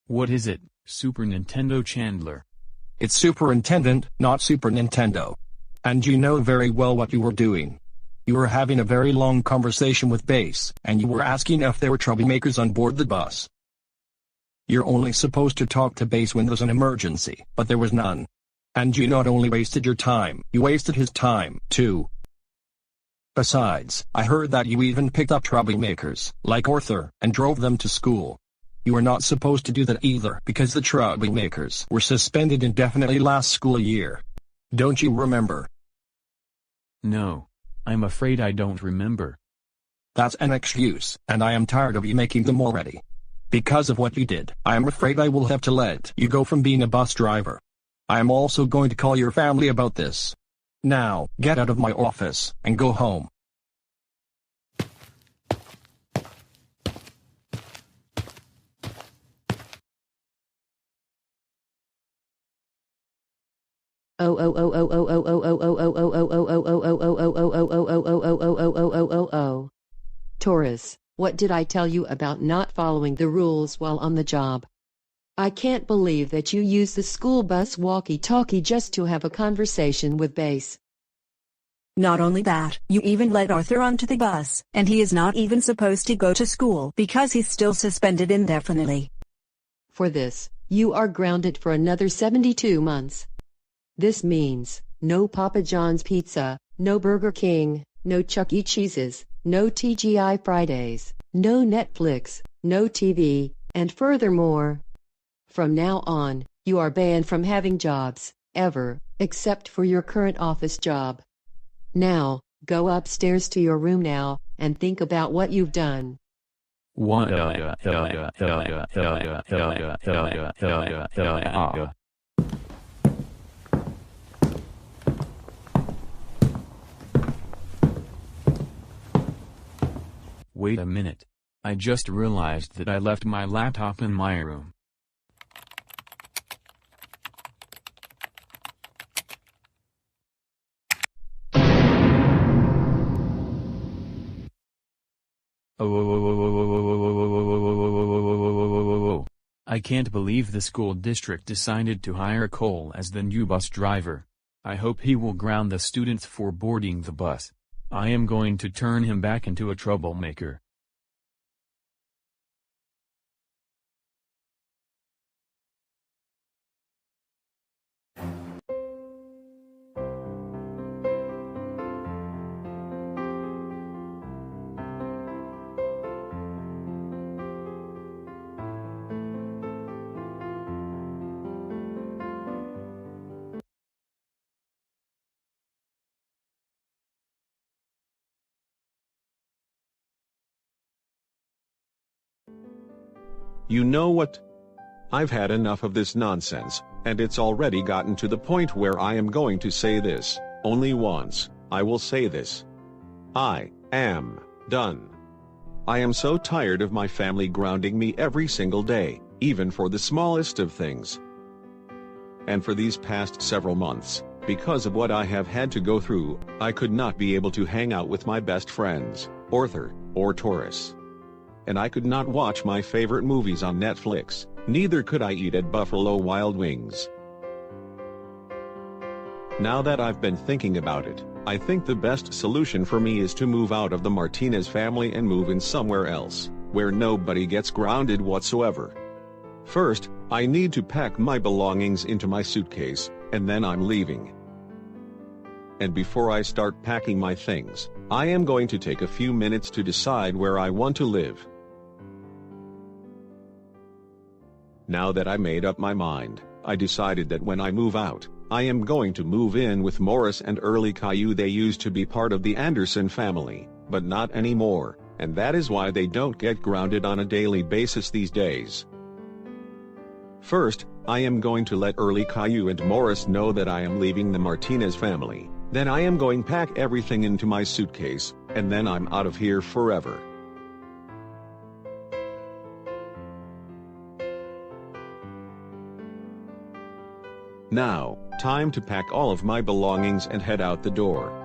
What is it, Super Nintendo Chandler? It's Superintendent, not Super Nintendo. And you know very well what you were doing. You were having a very long conversation with Base, and you were asking if there were troublemakers on board the bus. You're only supposed to talk to Base when there's an emergency, but there was none. And you not only wasted your time, you wasted his time, too. Besides, I heard that you even picked up troublemakers, like Arthur, and drove them to school. You were not supposed to do that either because the troublemakers were suspended indefinitely last school year. Don't you remember? No. I'm afraid I don't remember. That's an excuse, and I am tired of you making them already. Because of what you did, I am afraid I will have to let you go from being a bus driver. I am also going to call your family about this. Now, get out of my office, and go home. Taurus, what did I tell you about not following the rules while on the job? I can't believe that you used the school bus walkie-talkie just to have a conversation with Base. Not only that, you even let Arthur onto the bus, and he is not even supposed to go to school because he's still suspended indefinitely. For this, you are grounded for another 72 months. This means no Papa John's Pizza, no Burger King, no Chuck E. Cheese's, no TGI Fridays, no Netflix, no TV, and furthermore, from now on, you are banned from having jobs, ever, except for your current office job. Now, go upstairs to your room now, and think about what you've done. Wait a minute. I just realized that I left my laptop in my room. I can't believe the school district decided to hire Cole as the new bus driver. I hope he will ground the students for boarding the bus. I am going to turn him back into a troublemaker. You know what? I've had enough of this nonsense, and it's already gotten to the point where I am going to say this, only once. I will say this. I am done. I am so tired of my family grounding me every single day, even for the smallest of things. And for these past several months, because of what I have had to go through, I could not be able to hang out with my best friends, Arthur, or Taurus. And I could not watch my favorite movies on Netflix, neither could I eat at Buffalo Wild Wings. Now that I've been thinking about it, I think the best solution for me is to move out of the Martinez family and move in somewhere else, where nobody gets grounded whatsoever. First, I need to pack my belongings into my suitcase, and then I'm leaving. And before I start packing my things, I am going to take a few minutes to decide where I want to live. Now that I made up my mind, I decided that when I move out, I am going to move in with Morris and Early Caillou. They used to be part of the Anderson family, but not anymore, and that is why they don't get grounded on a daily basis these days. First, I am going to let Early Caillou and Morris know that I am leaving the Martinez family. Then I am going to pack everything into my suitcase, and then I'm out of here forever. Now, time to pack all of my belongings and head out the door.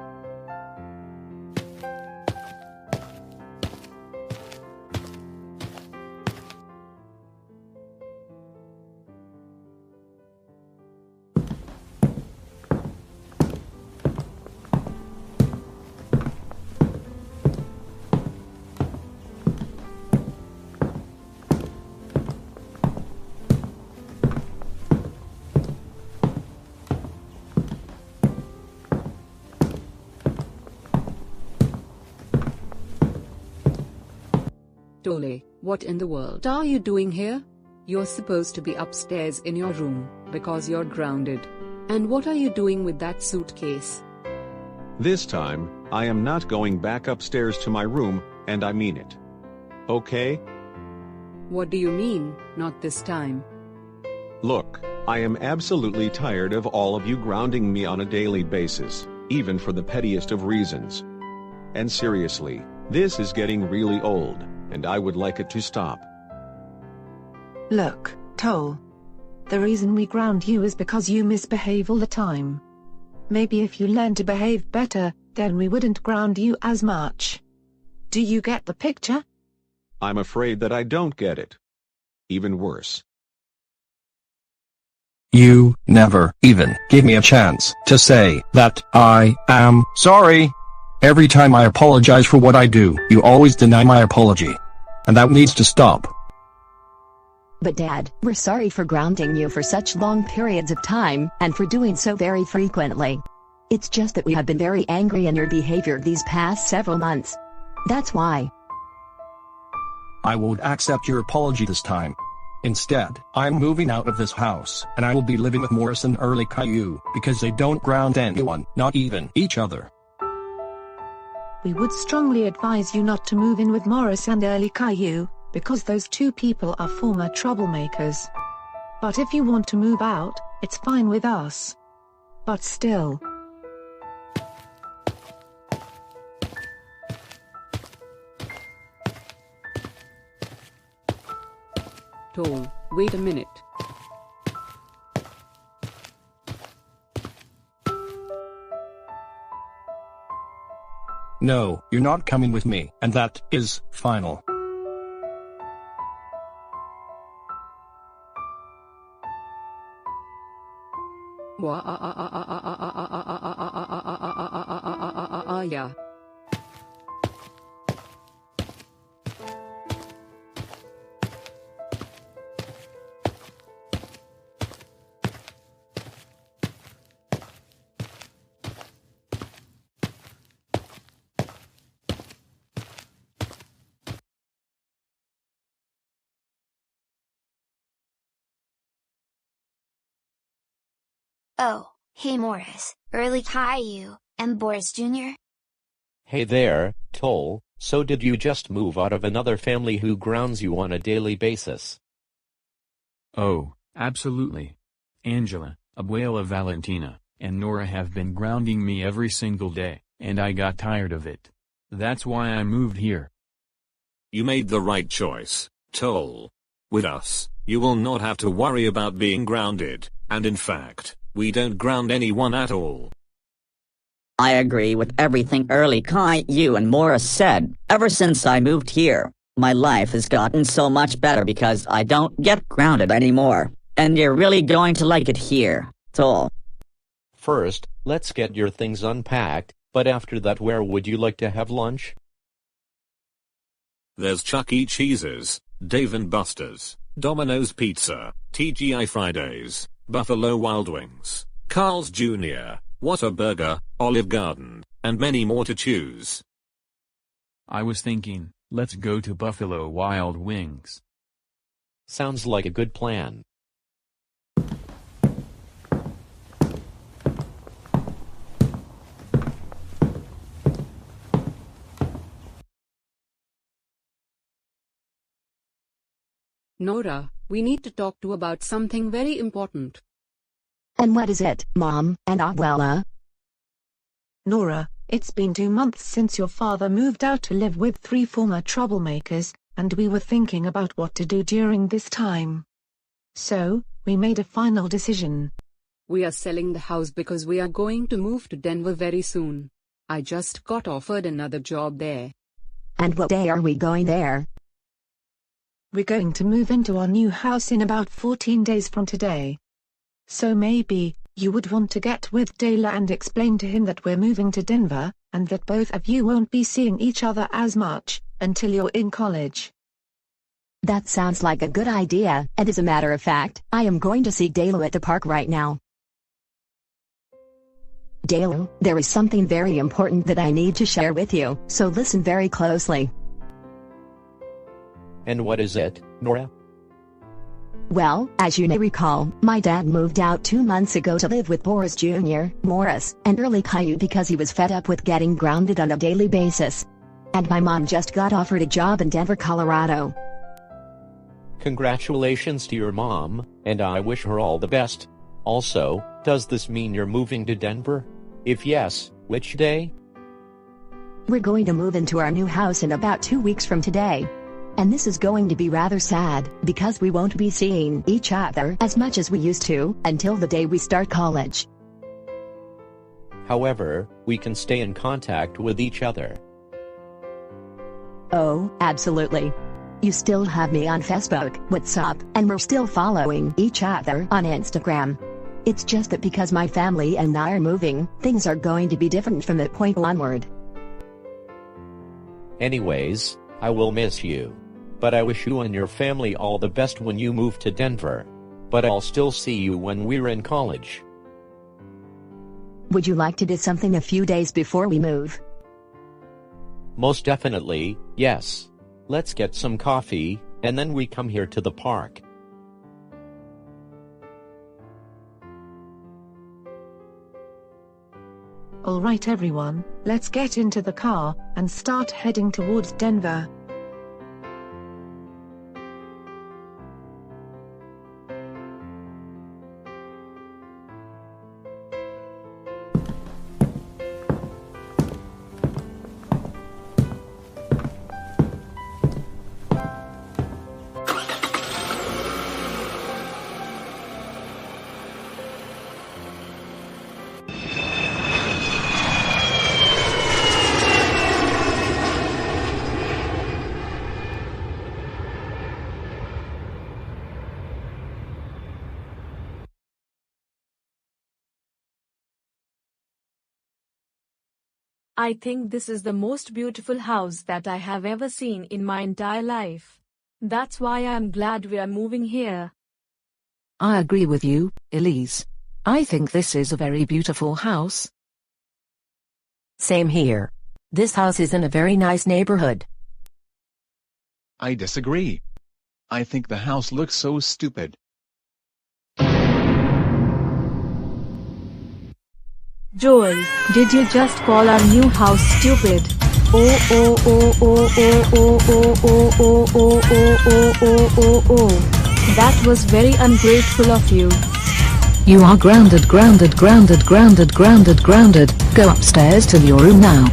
Tole, what in the world are you doing here? You're supposed to be upstairs in your room, because you're grounded. And what are you doing with that suitcase? This time, I am not going back upstairs to my room, and I mean it. Okay? What do you mean, not this time? Look, I am absolutely tired of all of you grounding me on a daily basis, even for the pettiest of reasons. And seriously, this is getting really old, and I would like it to stop. Look, Toll. The reason we ground you is because you misbehave all the time. Maybe if you learn to behave better, then we wouldn't ground you as much. Do you get the picture? I'm afraid that I don't get it. Even worse. You never even give me a chance to say that I am sorry. Every time I apologize for what I do, you always deny my apology. And that needs to stop. But Dad, we're sorry for grounding you for such long periods of time, and for doing so very frequently. It's just that we have been very angry at your behavior these past several months. That's why. I won't accept your apology this time. Instead, I'm moving out of this house, and I will be living with Morris and Early Caillou, because they don't ground anyone, not even each other. We would strongly advise you not to move in with Morris and Early Caillou, because those two people are former troublemakers. But if you want to move out, it's fine with us. But still. Toll, wait a minute. No, you're not coming with me, and that is final. Yeah. Oh, hey Morris, Early Caillou, and Boris Jr.? Hey there, Toll, so did you just move out of another family who grounds you on a daily basis? Oh, absolutely. Angela, Abuela Valentina, and Nora have been grounding me every single day, and I got tired of it. That's why I moved here. You made the right choice, Toll. With us, you will not have to worry about being grounded, and in fact, we don't ground anyone at all. I agree with everything Early Caillou and Morris said. Ever since I moved here, my life has gotten so much better because I don't get grounded anymore. And you're really going to like it here, Toll. First, let's get your things unpacked, but after that, where would you like to have lunch? There's Chuck E. Cheese's, Dave & Buster's, Domino's Pizza, TGI Fridays, Buffalo Wild Wings, Carl's Jr., Whataburger, Olive Garden, and many more to choose. I was thinking, let's go to Buffalo Wild Wings. Sounds like a good plan. Nora, we need to talk to about something very important. And what is it, Mom and Abuela? Nora, it's been 2 months since your father moved out to live with 3 former troublemakers, and we were thinking about what to do during this time. So, we made a final decision. We are selling the house because we are going to move to Denver very soon. I just got offered another job there. And what day are we going there? We're going to move into our new house in about 14 days from today. So maybe, you would want to get with Dayla and explain to him that we're moving to Denver, and that both of you won't be seeing each other as much, until you're in college. That sounds like a good idea, and as a matter of fact, I am going to see Dayla at the park right now. Dayla, there is something very important that I need to share with you, so listen very closely. And what is it, Nora? Well, as you may recall, my dad moved out 2 months ago to live with Boris Jr., Morris, and Early Caillou because he was fed up with getting grounded on a daily basis. And my mom just got offered a job in Denver, Colorado. Congratulations to your mom, and I wish her all the best. Also, does this mean you're moving to Denver? If yes, which day? We're going to move into our new house in about 2 weeks from today. And this is going to be rather sad, because we won't be seeing each other as much as we used to, until the day we start college. However, we can stay in contact with each other. Oh, absolutely. You still have me on Facebook, WhatsApp, and we're still following each other on Instagram. It's just that because my family and I are moving, things are going to be different from that point onward. Anyways, I will miss you. But I wish you and your family all the best when you move to Denver. But I'll still see you when we're in college. Would you like to do something a few days before we move? Most definitely, yes. Let's get some coffee, and then we come here to the park. Alright everyone, let's get into the car, and start heading towards Denver. I think this is the most beautiful house that I have ever seen in my entire life. That's why I am glad we are moving here. I agree with you, Elise. I think this is a very beautiful house. Same here. This house is in a very nice neighborhood. I disagree. I think the house looks so stupid. Joel, did you just call our new house stupid? Oh oh oh oh oh oh oh oh oh oh oh oh oh oh. That was very ungrateful of you. You are grounded, grounded, grounded, grounded, grounded, grounded. Go upstairs to your room now.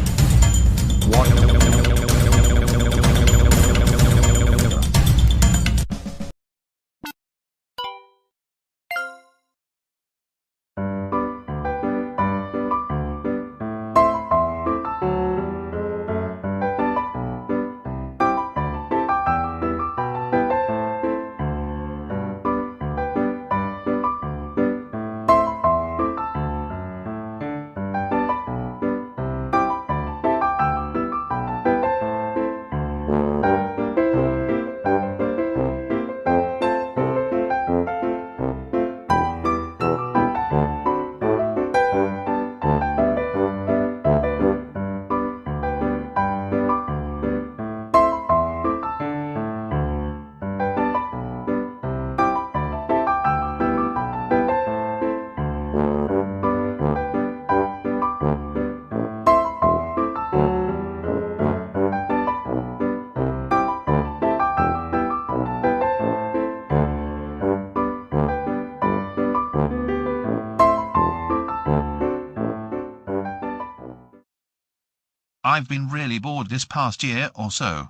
I've been really bored this past year or so.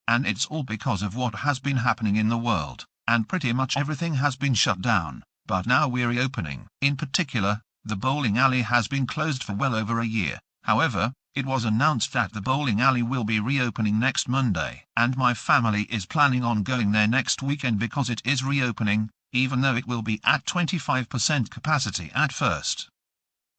And it's all because of what has been happening in the world, and pretty much everything has been shut down, but now we're reopening. In particular, the bowling alley has been closed for well over a year. However, it was announced that the bowling alley will be reopening next Monday, and my family is planning on going there next weekend because it is reopening, even though it will be at 25% capacity at first.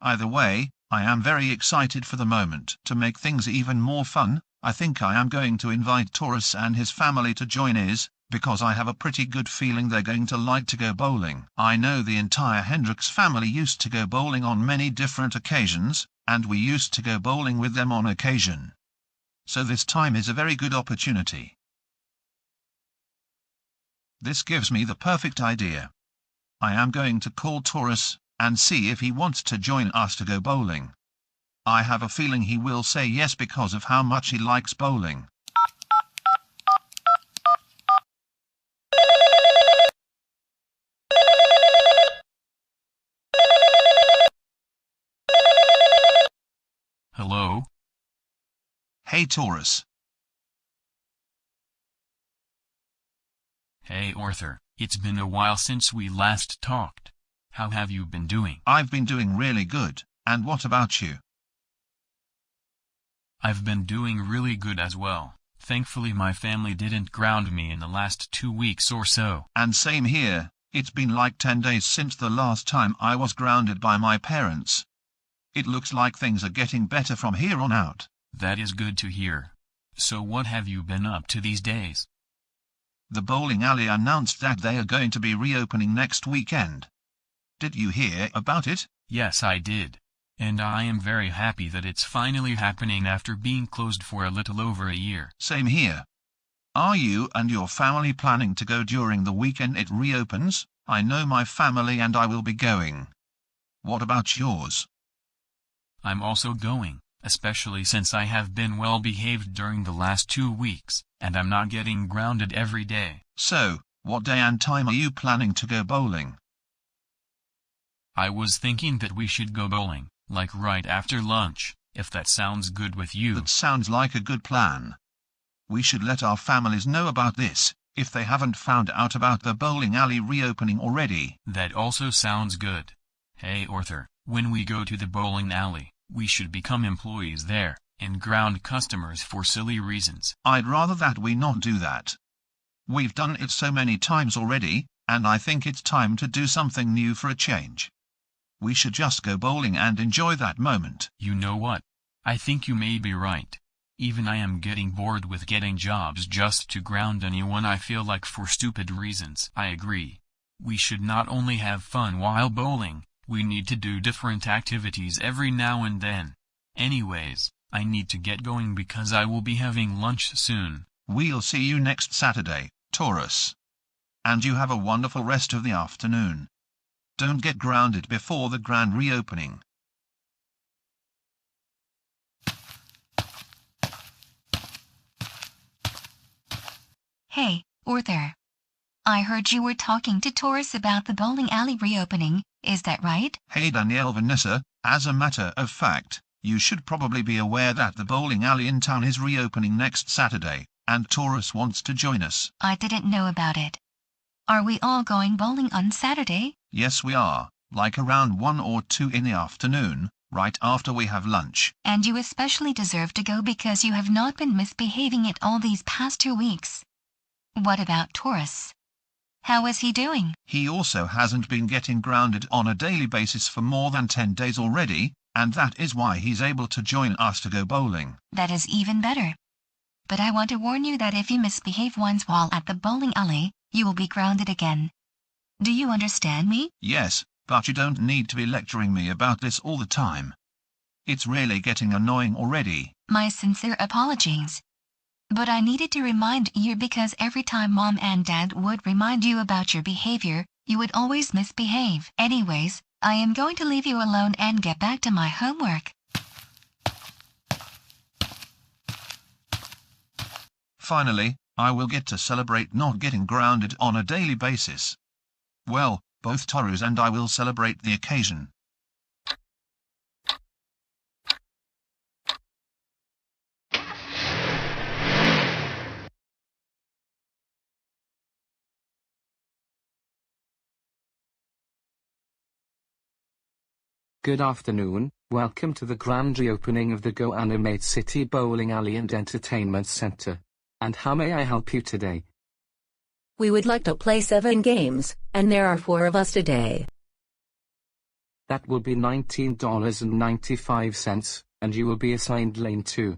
Either way, I am very excited for the moment. To make things even more fun, I think I am going to invite Taurus and his family to join us, because I have a pretty good feeling they're going to like to go bowling. I know the entire Hendricks family used to go bowling on many different occasions, and we used to go bowling with them on occasion. So this time is a very good opportunity. This gives me the perfect idea. I am going to call Taurus and see if he wants to join us to go bowling. I have a feeling he will say yes because of how much he likes bowling. Hello? Hey Taurus. Hey Arthur, it's been a while since we last talked. How have you been doing? I've been doing really good, and what about you? I've been doing really good as well. Thankfully my family didn't ground me in the last 2 weeks or so. And same here, it's been like 10 days since the last time I was grounded by my parents. It looks like things are getting better from here on out. That is good to hear. So what have you been up to these days? The bowling alley announced that they are going to be reopening next weekend. Did you hear about it? Yes, I did. And I am very happy that it's finally happening after being closed for a little over a year. Same here. Are you and your family planning to go during the weekend it reopens? I know my family and I will be going. What about yours? I'm also going, especially since I have been well behaved during the last 2 weeks, and I'm not getting grounded every day. So, what day and time are you planning to go bowling? I was thinking that we should go bowling, like right after lunch, if that sounds good with you. That sounds like a good plan. We should let our families know about this, if they haven't found out about the bowling alley reopening already. That also sounds good. Hey Arthur, when we go to the bowling alley, we should become employees there, and ground customers for silly reasons. I'd rather that we not do that. We've done it so many times already, and I think it's time to do something new for a change. We should just go bowling and enjoy that moment. You know what? I think you may be right. Even I am getting bored with getting jobs just to ground anyone I feel like for stupid reasons. I agree. We should not only have fun while bowling, we need to do different activities every now and then. Anyways, I need to get going because I will be having lunch soon. We'll see you next Saturday, Taurus. And you have a wonderful rest of the afternoon. Don't get grounded before the grand reopening. Hey, Arthur. I heard you were talking to Taurus about the bowling alley reopening, is that right? Hey Danielle Vanessa, as a matter of fact, you should probably be aware that the bowling alley in town is reopening next Saturday, and Taurus wants to join us. I didn't know about it. Are we all going bowling on Saturday? Yes we are, like around 1 or 2 in the afternoon, right after we have lunch. And you especially deserve to go because you have not been misbehaving it all these past 2 weeks. What about Taurus? How is he doing? He also hasn't been getting grounded on a daily basis for more than 10 days already, and that is why he's able to join us to go bowling. That is even better. But I want to warn you that if you misbehave once while at the bowling alley, you will be grounded again. Do you understand me? Yes, but you don't need to be lecturing me about this all the time. It's really getting annoying already. My sincere apologies. But I needed to remind you because every time Mom and Dad would remind you about your behavior, you would always misbehave. Anyways, I am going to leave you alone and get back to my homework. Finally, I will get to celebrate not getting grounded on a daily basis. Well, both Taurus and I will celebrate the occasion. Good afternoon, welcome to the grand reopening of the GoAnimate City Bowling Alley and Entertainment Center. And how may I help you today? We would like to play 7 games, and there are 4 of us today. That will be $19.95, and you will be assigned lane 2.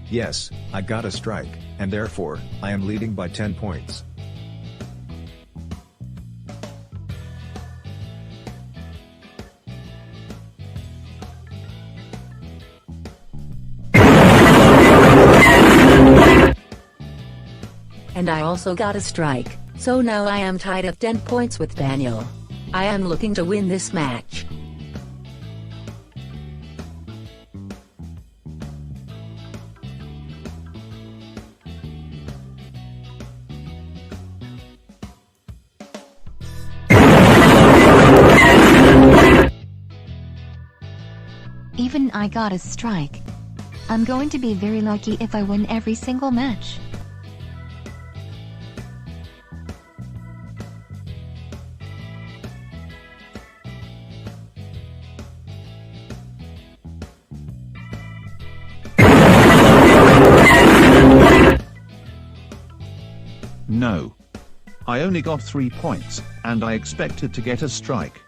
Yes, I got a strike, and therefore, I am leading by 10 points. And I also got a strike, so now I am tied at 10 points with Daniel. I am looking to win this match. Even I got a strike. I'm going to be very lucky if I win every single match. No. I only got 3 points, and I expected to get a strike.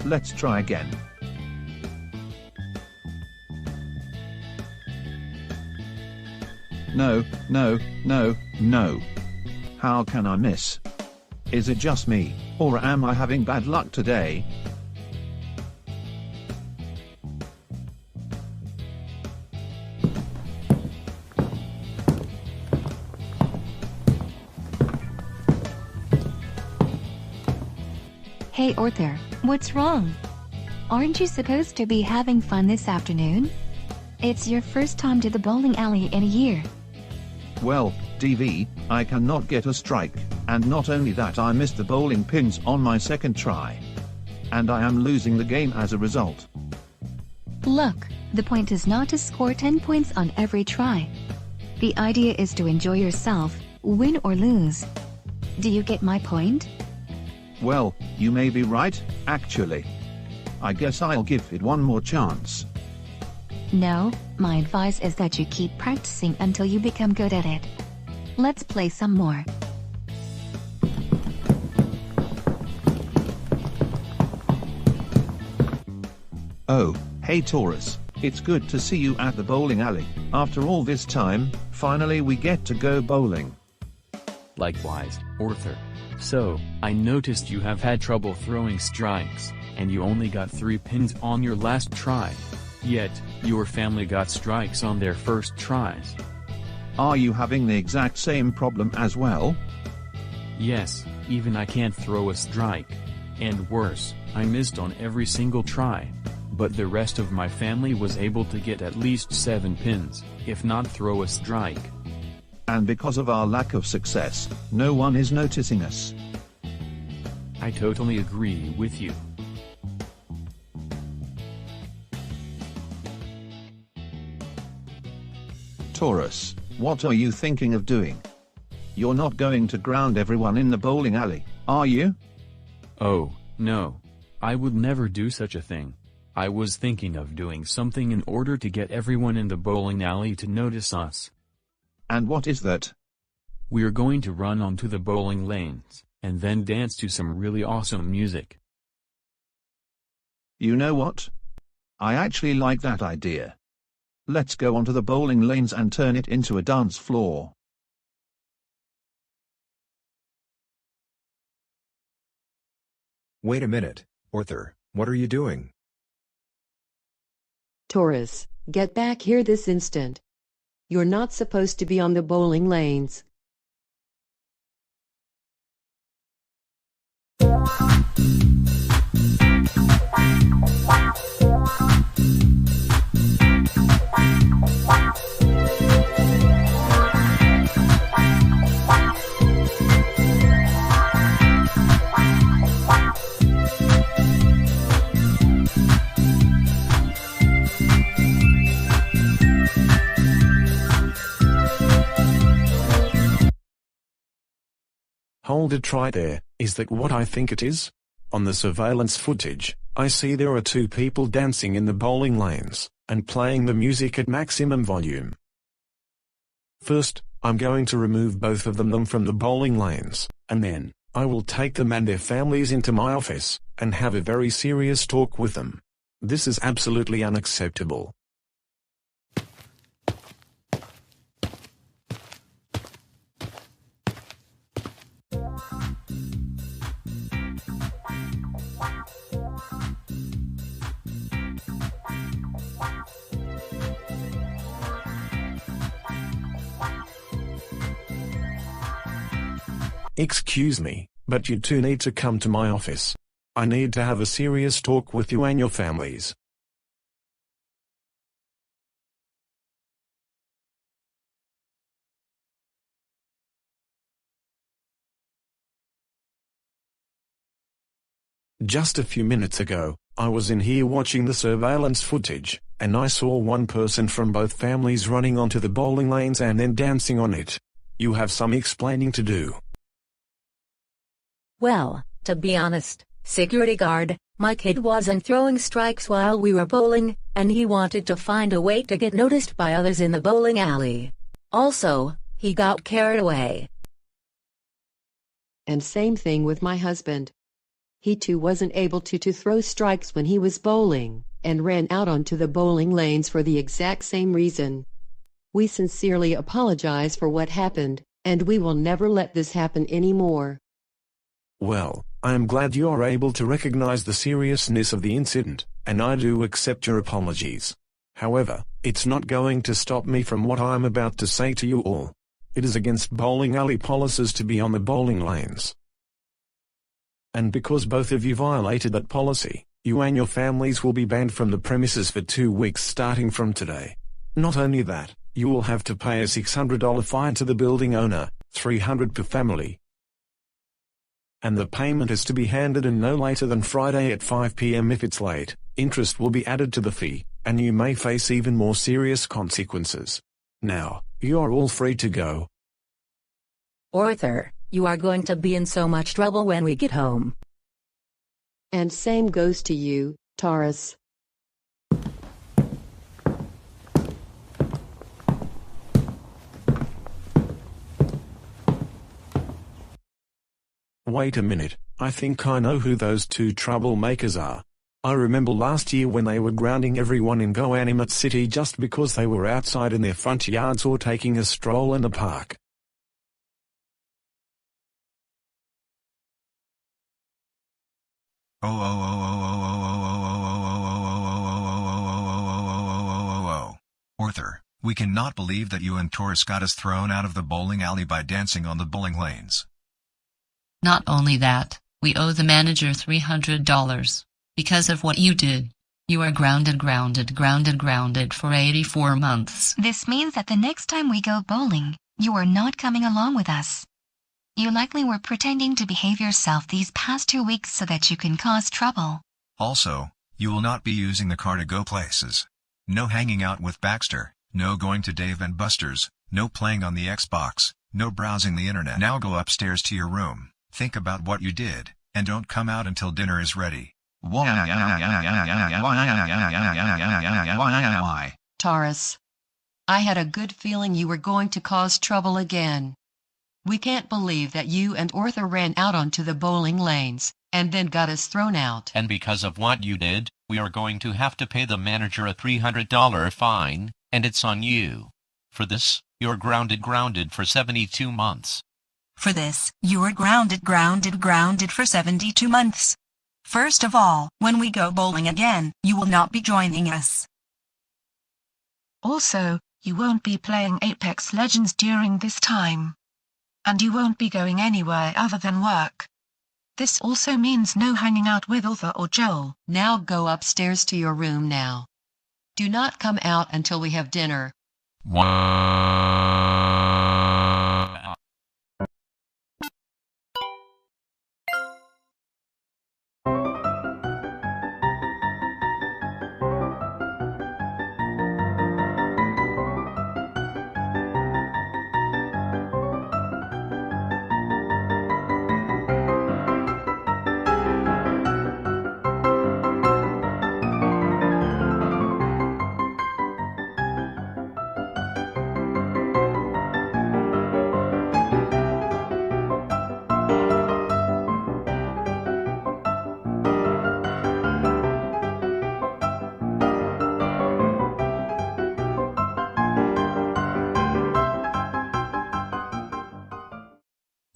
Let's try again. No, no, no, no. How can I miss? Is it just me, or am I having bad luck today? Hey Arthur, what's wrong? Aren't you supposed to be having fun this afternoon? It's your first time to the bowling alley in a year. Well, DV, I cannot get a strike, and not only that, I missed the bowling pins on my second try. And I am losing the game as a result. Look, the point is not to score 10 points on every try. The idea is to enjoy yourself, win or lose. Do you get my point? Well, you may be right, actually. I guess I'll give it one more chance. No, my advice is that you keep practicing until you become good at it. Let's play some more. Oh, hey Taurus, it's good to see you at the bowling alley. After all this time, finally we get to go bowling. Likewise, Arthur. So, I noticed you have had trouble throwing strikes, and you only got 3 pins on your last try. Yet, your family got strikes on their first tries. Are you having the exact same problem as well? Yes, even I can't throw a strike. And worse, I missed on every single try. But the rest of my family was able to get at least 7 pins, if not throw a strike. And because of our lack of success, no one is noticing us. I totally agree with you. Taurus, what are you thinking of doing? You're not going to ground everyone in the bowling alley, are you? Oh, no. I would never do such a thing. I was thinking of doing something in order to get everyone in the bowling alley to notice us. And what is that? We're going to run onto the bowling lanes, and then dance to some really awesome music. You know what? I actually like that idea. Let's go onto the bowling lanes and turn it into a dance floor. Wait a minute, Arthur, what are you doing? Taurus, get back here this instant. You're not supposed to be on the bowling lanes. Hold it right there, is that what I think it is? On the surveillance footage, I see there are 2 people dancing in the bowling lanes, and playing the music at maximum volume. First, I'm going to remove both of them from the bowling lanes, and then, I will take them and their families into my office, and have a very serious talk with them. This is absolutely unacceptable. Excuse me, but you 2 need to come to my office. I need to have a serious talk with you and your families. Just a few minutes ago, I was in here watching the surveillance footage, and I saw one person from both families running onto the bowling lanes and then dancing on it. You have some explaining to do. Well, to be honest, security guard, my kid wasn't throwing strikes while we were bowling, and he wanted to find a way to get noticed by others in the bowling alley. Also, he got carried away. And same thing with my husband. He too wasn't able to throw strikes when he was bowling, and ran out onto the bowling lanes for the exact same reason. We sincerely apologize for what happened, and we will never let this happen anymore. Well, I am glad you are able to recognize the seriousness of the incident, and I do accept your apologies. However, it's not going to stop me from what I'm about to say to you all. It is against bowling alley policies to be on the bowling lanes. And because both of you violated that policy, you and your families will be banned from the premises for 2 weeks starting from today. Not only that, you will have to pay a $600 fine to the building owner, $300 per family. And the payment is to be handed in no later than Friday at 5 p.m. If it's late, interest will be added to the fee, and you may face even more serious consequences. Now, you are all free to go. Arthur, you are going to be in so much trouble when we get home. And same goes to you, Taurus. Wait a minute, I think I know who those two troublemakers are. I remember last year when they were grounding everyone in GoAnimate City just because they were outside in their front yards or taking a stroll in the park. Arthur, we cannot believe that you and Taurus got us thrown out of the bowling alley by dancing on the bowling lanes. Not only that, we owe the manager $300. Because of what you did. You are grounded for 84 months. This means that the next time we go bowling, you are not coming along with us. You likely were pretending to behave yourself these past 2 weeks so that you can cause trouble. Also, you will not be using the car to go places. No hanging out with Baxter, no going to Dave and Buster's, no playing on the Xbox, no browsing the internet. Now go upstairs to your room, think about what you did, and don't come out until dinner is ready. Why? Taurus. I had a good feeling you were going to cause trouble again. We can't believe that you and Arthur ran out onto the bowling lanes, and then got us thrown out. And because of what you did, we are going to have to pay the manager a $300 fine, and it's on you. For this, you're grounded for 72 months. For this, you are grounded for 72 months. First of all, when we go bowling again, you will not be joining us. Also, you won't be playing Apex Legends during this time. And you won't be going anywhere other than work. This also means no hanging out with Arthur or Joel. Now go upstairs to your room now. Do not come out until we have dinner.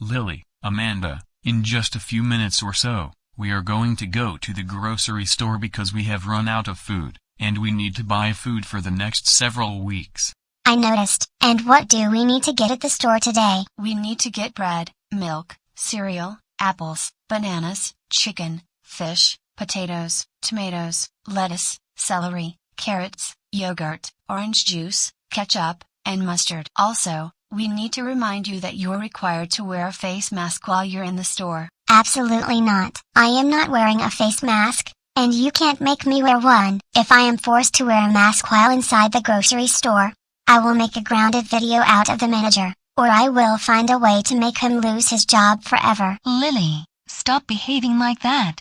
Lily, Amanda, in just a few minutes or so, we are going to go to the grocery store because we have run out of food, and we need to buy food for the next several weeks. I noticed. And what do we need to get at the store today? We need to get bread, milk, cereal, apples, bananas, chicken, fish, potatoes, tomatoes, lettuce, celery, carrots, yogurt, orange juice, ketchup, and mustard. Also, we need to remind you that you're required to wear a face mask while you're in the store. Absolutely not. I am not wearing a face mask, and you can't make me wear one. If I am forced to wear a mask while inside the grocery store, I will make a grounded video out of the manager, or I will find a way to make him lose his job forever. Lily, stop behaving like that.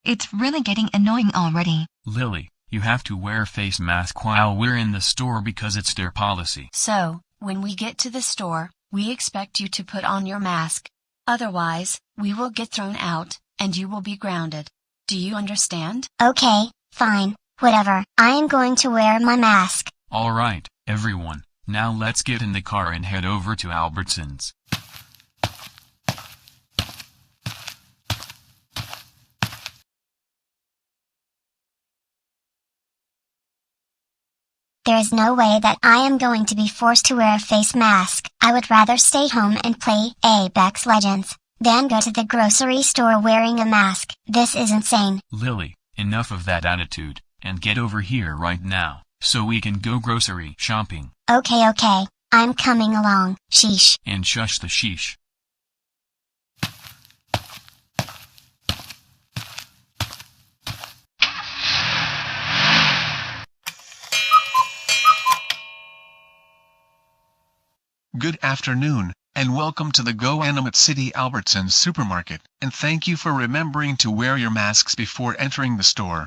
It's really getting annoying already. Lily, you have to wear a face mask while we're in the store because it's their policy. So, when we get to the store, we expect you to put on your mask. Otherwise, we will get thrown out, and you will be grounded. Do you understand? Okay, fine, whatever. I am going to wear my mask. Alright, everyone, Now let's get in the car and head over to Albertsons. There is no way that I am going to be forced to wear a face mask. I would rather stay home and play Apex Legends than go to the grocery store wearing a mask. This is insane. Lily, enough of that attitude, and get over here right now, so we can go grocery shopping. Okay, I'm coming along. Sheesh. And shush the sheesh. Good afternoon, and welcome to the GoAnimate City Albertsons supermarket, and thank you for remembering to wear your masks before entering the store.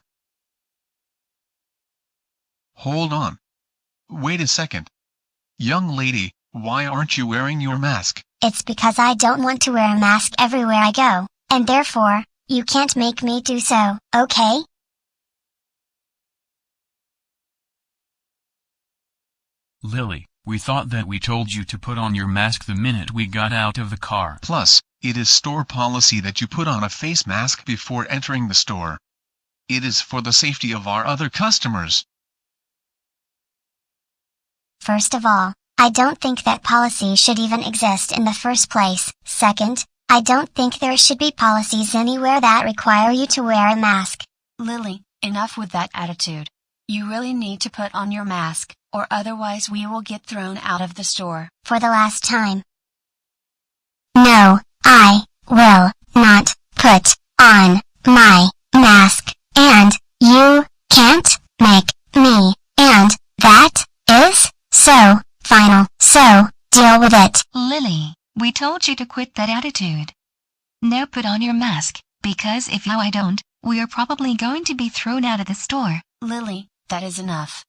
Hold on. Wait a second. Young lady, why aren't you wearing your mask? It's because I don't want to wear a mask everywhere I go, and therefore, you can't make me do so, okay? Lily, we thought that we told you to put on your mask the minute we got out of the car. Plus, it is store policy that you put on a face mask before entering the store. It is for the safety of our other customers. First of all, I don't think that policy should even exist in the first place. Second, I don't think there should be policies anywhere that require you to wear a mask. Lily, enough with that attitude. You really need to put on your mask, or otherwise we will get thrown out of the store. For the last time. No, I will not put on my mask, and you can't make me, and that is so final. So, deal with it. Lily, we told you to quit that attitude. Now put on your mask, because if I don't, we are probably going to be thrown out of the store. Lily, that is enough.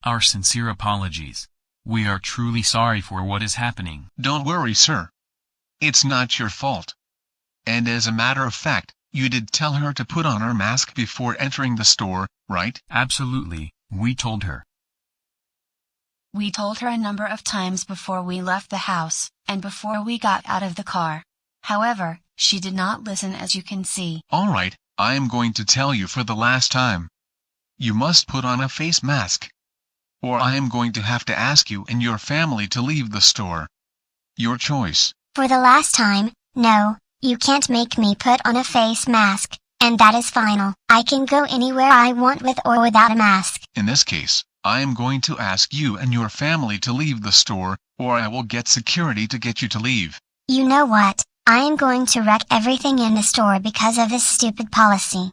Our sincere apologies. We are truly sorry for what is happening. Don't worry, sir. It's not your fault. And as a matter of fact, you did tell her to put on her mask before entering the store, right? Absolutely, we told her. We told her a number of times before we left the house, and before we got out of the car. However, she did not listen, as you can see. Alright, I am going to tell you for the last time. You must put on a face mask, or I am going to have to ask you and your family to leave the store. Your choice. For the last time, no, you can't make me put on a face mask, and that is final. I can go anywhere I want with or without a mask. In this case, I am going to ask you and your family to leave the store, or I will get security to get you to leave. You know what? I am going to wreck everything in the store because of this stupid policy.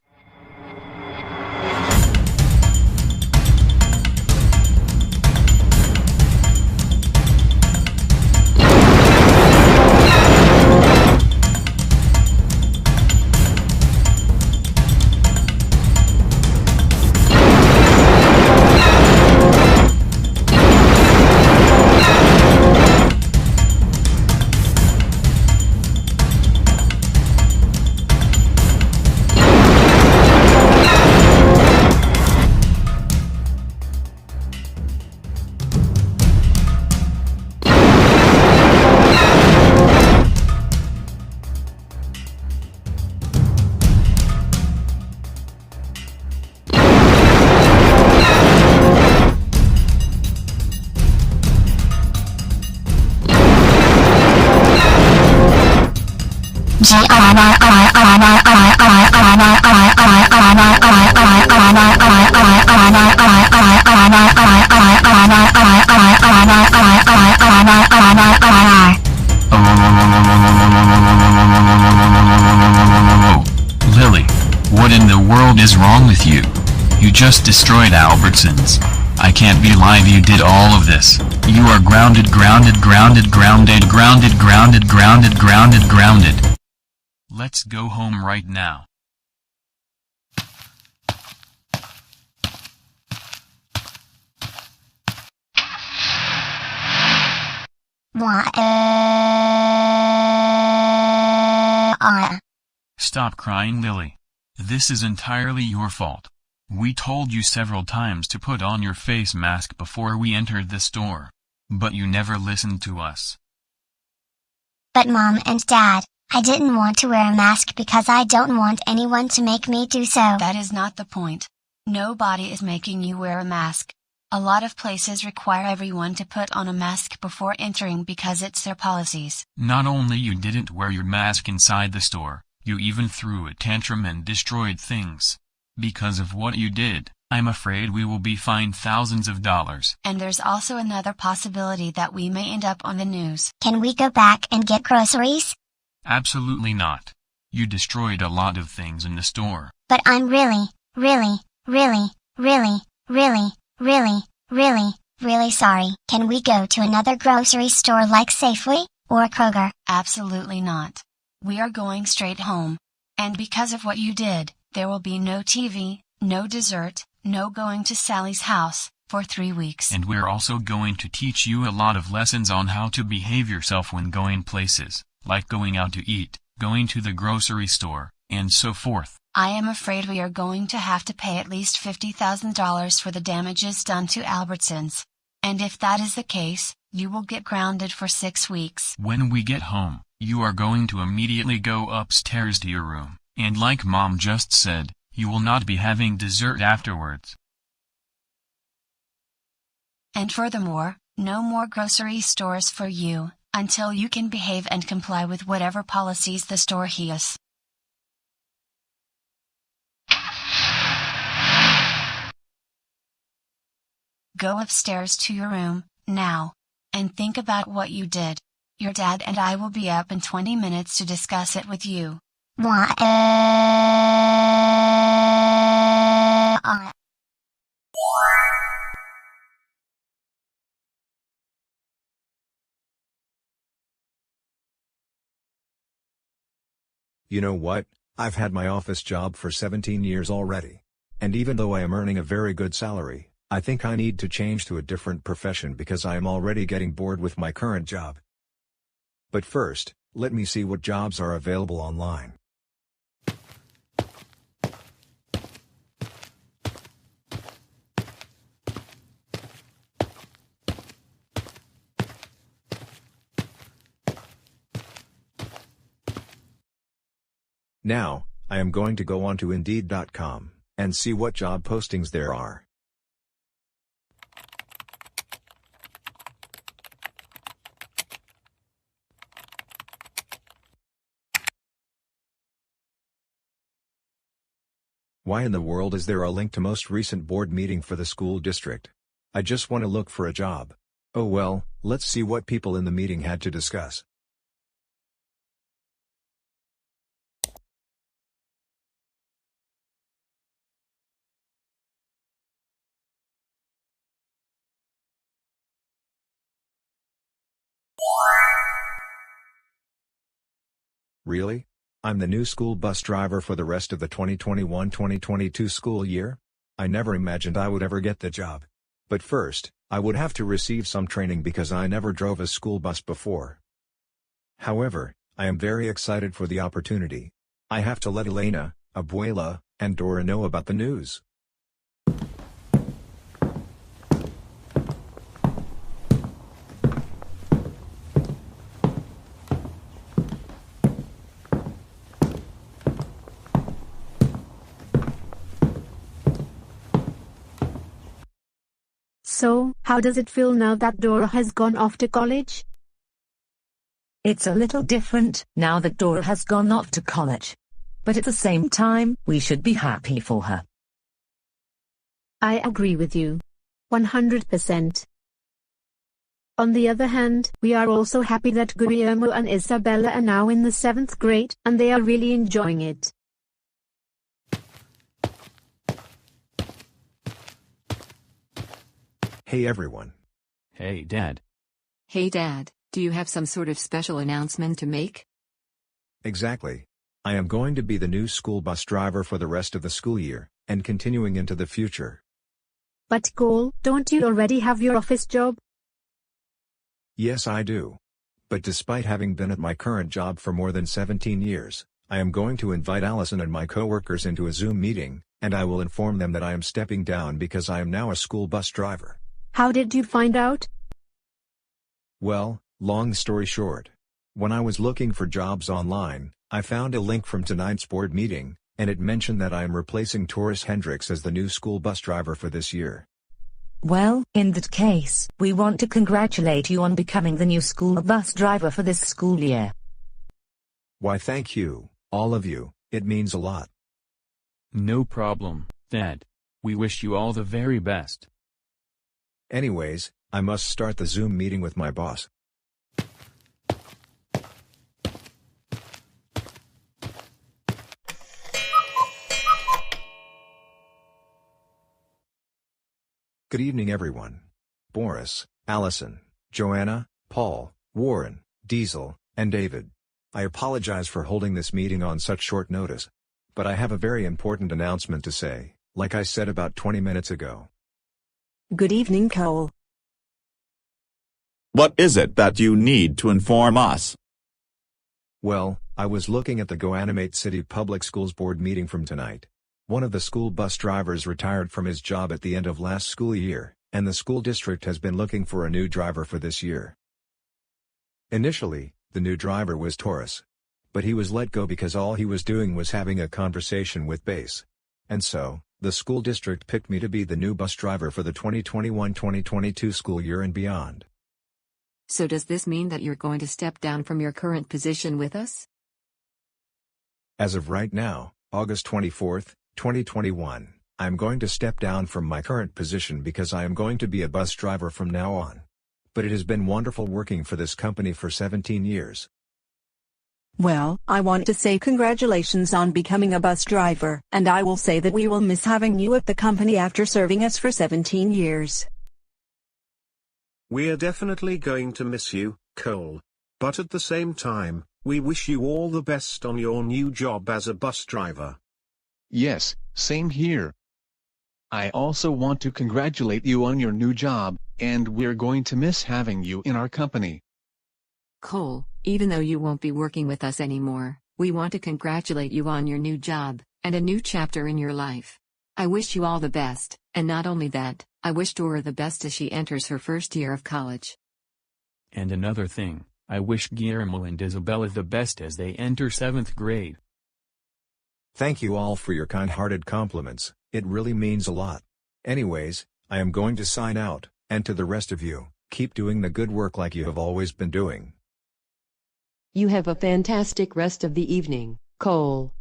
Lily, what in the world is wrong with you? You just destroyed Albertsons. I can't believe you did all of this. You are grounded. Let's go home right now. Stop crying, Lily. This is entirely your fault. We told you several times to put on your face mask before we entered the store. But you never listened to us. But Mom and Dad, I didn't want to wear a mask because I don't want anyone to make me do so. That is not the point. Nobody is making you wear a mask. A lot of places require everyone to put on a mask before entering because it's their policies. Not only you didn't wear your mask inside the store, you even threw a tantrum and destroyed things. Because of what you did, I'm afraid we will be fined thousands of dollars. And there's also another possibility that we may end up on the news. Can we go back and get groceries? Absolutely not. You destroyed a lot of things in the store. But I'm really sorry. Can we go to another grocery store like Safeway or Kroger? Absolutely not. We are going straight home. And because of what you did, there will be no TV, no dessert, no going to Sally's house, for 3 weeks. And we're also going to teach you a lot of lessons on how to behave yourself when going places, like going out to eat, going to the grocery store, and so forth. I am afraid we are going to have to pay at least $50,000 for the damages done to Albertsons. And if that is the case, you will get grounded for 6 weeks. When we get home, you are going to immediately go upstairs to your room, and like Mom just said, you will not be having dessert afterwards. And furthermore, no more grocery stores for you, until you can behave and comply with whatever policies the store has. Go upstairs to your room, now. And think about what you did. Your dad and I will be up in 20 minutes to discuss it with you. What? You know what? I've had my office job for 17 years already. And even though I am earning a very good salary, I think I need to change to a different profession because I am already getting bored with my current job. But first, let me see what jobs are available online. Now, I am going to go on to Indeed.com, and see what job postings there are. Why in the world is there a link to most recent board meeting for the school district? I just want to look for a job. Oh well, let's see what people in the meeting had to discuss. Really? I'm the new school bus driver for the rest of the 2021-2022 school year? I never imagined I would ever get the job. But first, I would have to receive some training because I never drove a school bus before. However, I am very excited for the opportunity. I have to let Elena, Abuela, and Dora know about the news. So, how does it feel now that Dora has gone off to college? It's a little different now that Dora has gone off to college. But at the same time, we should be happy for her. I agree with you. 100%. On the other hand, we are also happy that Guillermo and Isabella are now in the 7th grade, and they are really enjoying it. Hey everyone. Hey Dad. Hey Dad, do you have some sort of special announcement to make? Exactly. I am going to be the new school bus driver for the rest of the school year, and continuing into the future. But Cole, don't you already have your office job? Yes I do. But despite having been at my current job for more than 17 years, I am going to invite Allison and my coworkers into a Zoom meeting, and I will inform them that I am stepping down because I am now a school bus driver. How did you find out? Well, long story short. When I was looking for jobs online, I found a link from tonight's board meeting, and it mentioned that I am replacing Taurus Hendricks as the new school bus driver for this year. Well, in that case, we want to congratulate you on becoming the new school bus driver for this school year. Why, thank you, all of you, it means a lot. No problem, Dad. We wish you all the very best. Anyways, I must start the Zoom meeting with my boss. Good evening, everyone. Boris, Allison, Joanna, Paul, Warren, Diesel, and David. I apologize for holding this meeting on such short notice. But I have a very important announcement to say, like I said about 20 minutes ago. Good evening, Cole. What is it that you need to inform us? Well, I was looking at the GoAnimate City Public Schools Board meeting from tonight. One of the school bus drivers retired from his job at the end of last school year, and the school district has been looking for a new driver for this year. Initially, the new driver was Taurus. But he was let go because all he was doing was having a conversation with Base. And so, the school district picked me to be the new bus driver for the 2021-2022 school year and beyond. So does this mean that you're going to step down from your current position with us? As of right now, August 24th, 2021, I am going to step down from my current position because I am going to be a bus driver from now on. But it has been wonderful working for this company for 17 years. Well, I want to say congratulations on becoming a bus driver, and I will say that we will miss having you at the company after serving us for 17 years. We're definitely going to miss you, Cole. But at the same time, we wish you all the best on your new job as a bus driver. Yes, same here. I also want to congratulate you on your new job, and we're going to miss having you in our company. Cole, even though you won't be working with us anymore, we want to congratulate you on your new job, and a new chapter in your life. I wish you all the best, and not only that, I wish Dora the best as she enters her first year of college. And another thing, I wish Guillermo and Isabella the best as they enter 7th grade. Thank you all for your kind-hearted compliments, it really means a lot. Anyways, I am going to sign out, and to the rest of you, keep doing the good work like you have always been doing. You have a fantastic rest of the evening, Cole.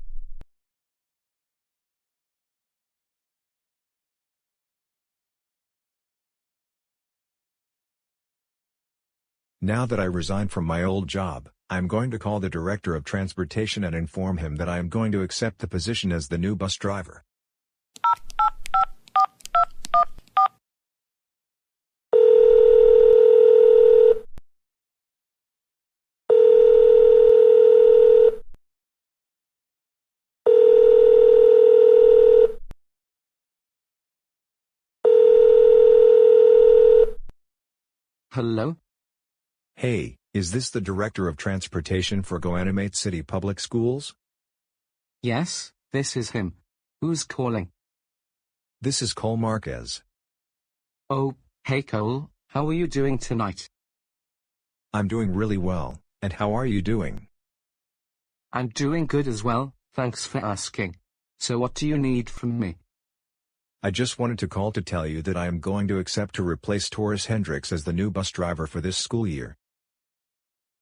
Now that I resigned from my old job, I am going to call the Director of Transportation and inform him that I am going to accept the position as the new bus driver. Hello? Hey, is this the Director of Transportation for GoAnimate City Public Schools? Yes, this is him. Who's calling? This is Cole Marquez. Oh, hey Cole, how are you doing tonight? I'm doing really well, and how are you doing? I'm doing good as well, thanks for asking. So what do you need from me? I just wanted to call to tell you that I am going to accept to replace Taurus Hendricks as the new bus driver for this school year.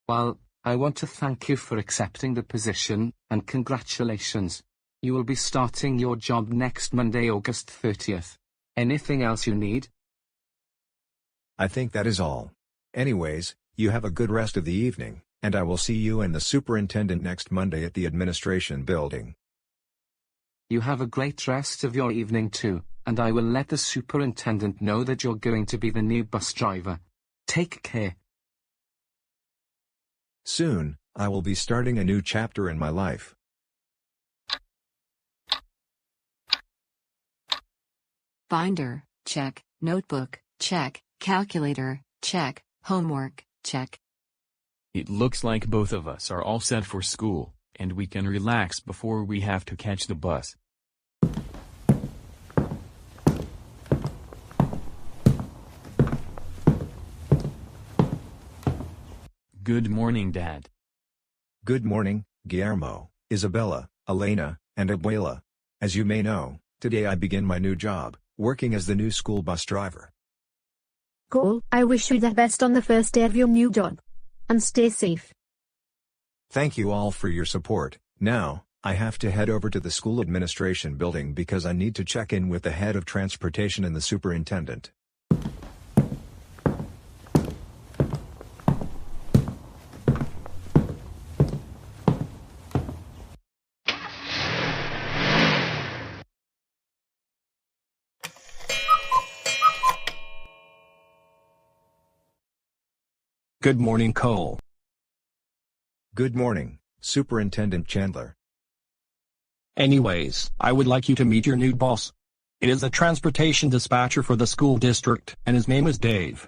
Well, I want to thank you for accepting the position, and congratulations. You will be starting your job next Monday, August 30th. Anything else you need? I think that is all. Anyways, you have a good rest of the evening, and I will see you and the superintendent next Monday at the administration building. You have a great rest of your evening too, and I will let the superintendent know that you're going to be the new bus driver. Take care. Soon, I will be starting a new chapter in my life. Binder, check. Notebook, check. Calculator, check. Homework, check. It looks like both of us are all set for school. and we can relax before we have to catch the bus. Good morning, Dad. Good morning, Guillermo, Isabella, Elena, and Abuela. As you may know, today I begin my new job, working as the new school bus driver. Cool, I wish you the best on the first day of your new job. And stay safe. Thank you all for your support. Now, I have to head over to the school administration building because I need to check in with the head of transportation and the superintendent. Good morning, Cole. Good morning, Superintendent Chandler. Anyways, I would like you to meet your new boss. It is a transportation dispatcher for the school district, and his name is Dave.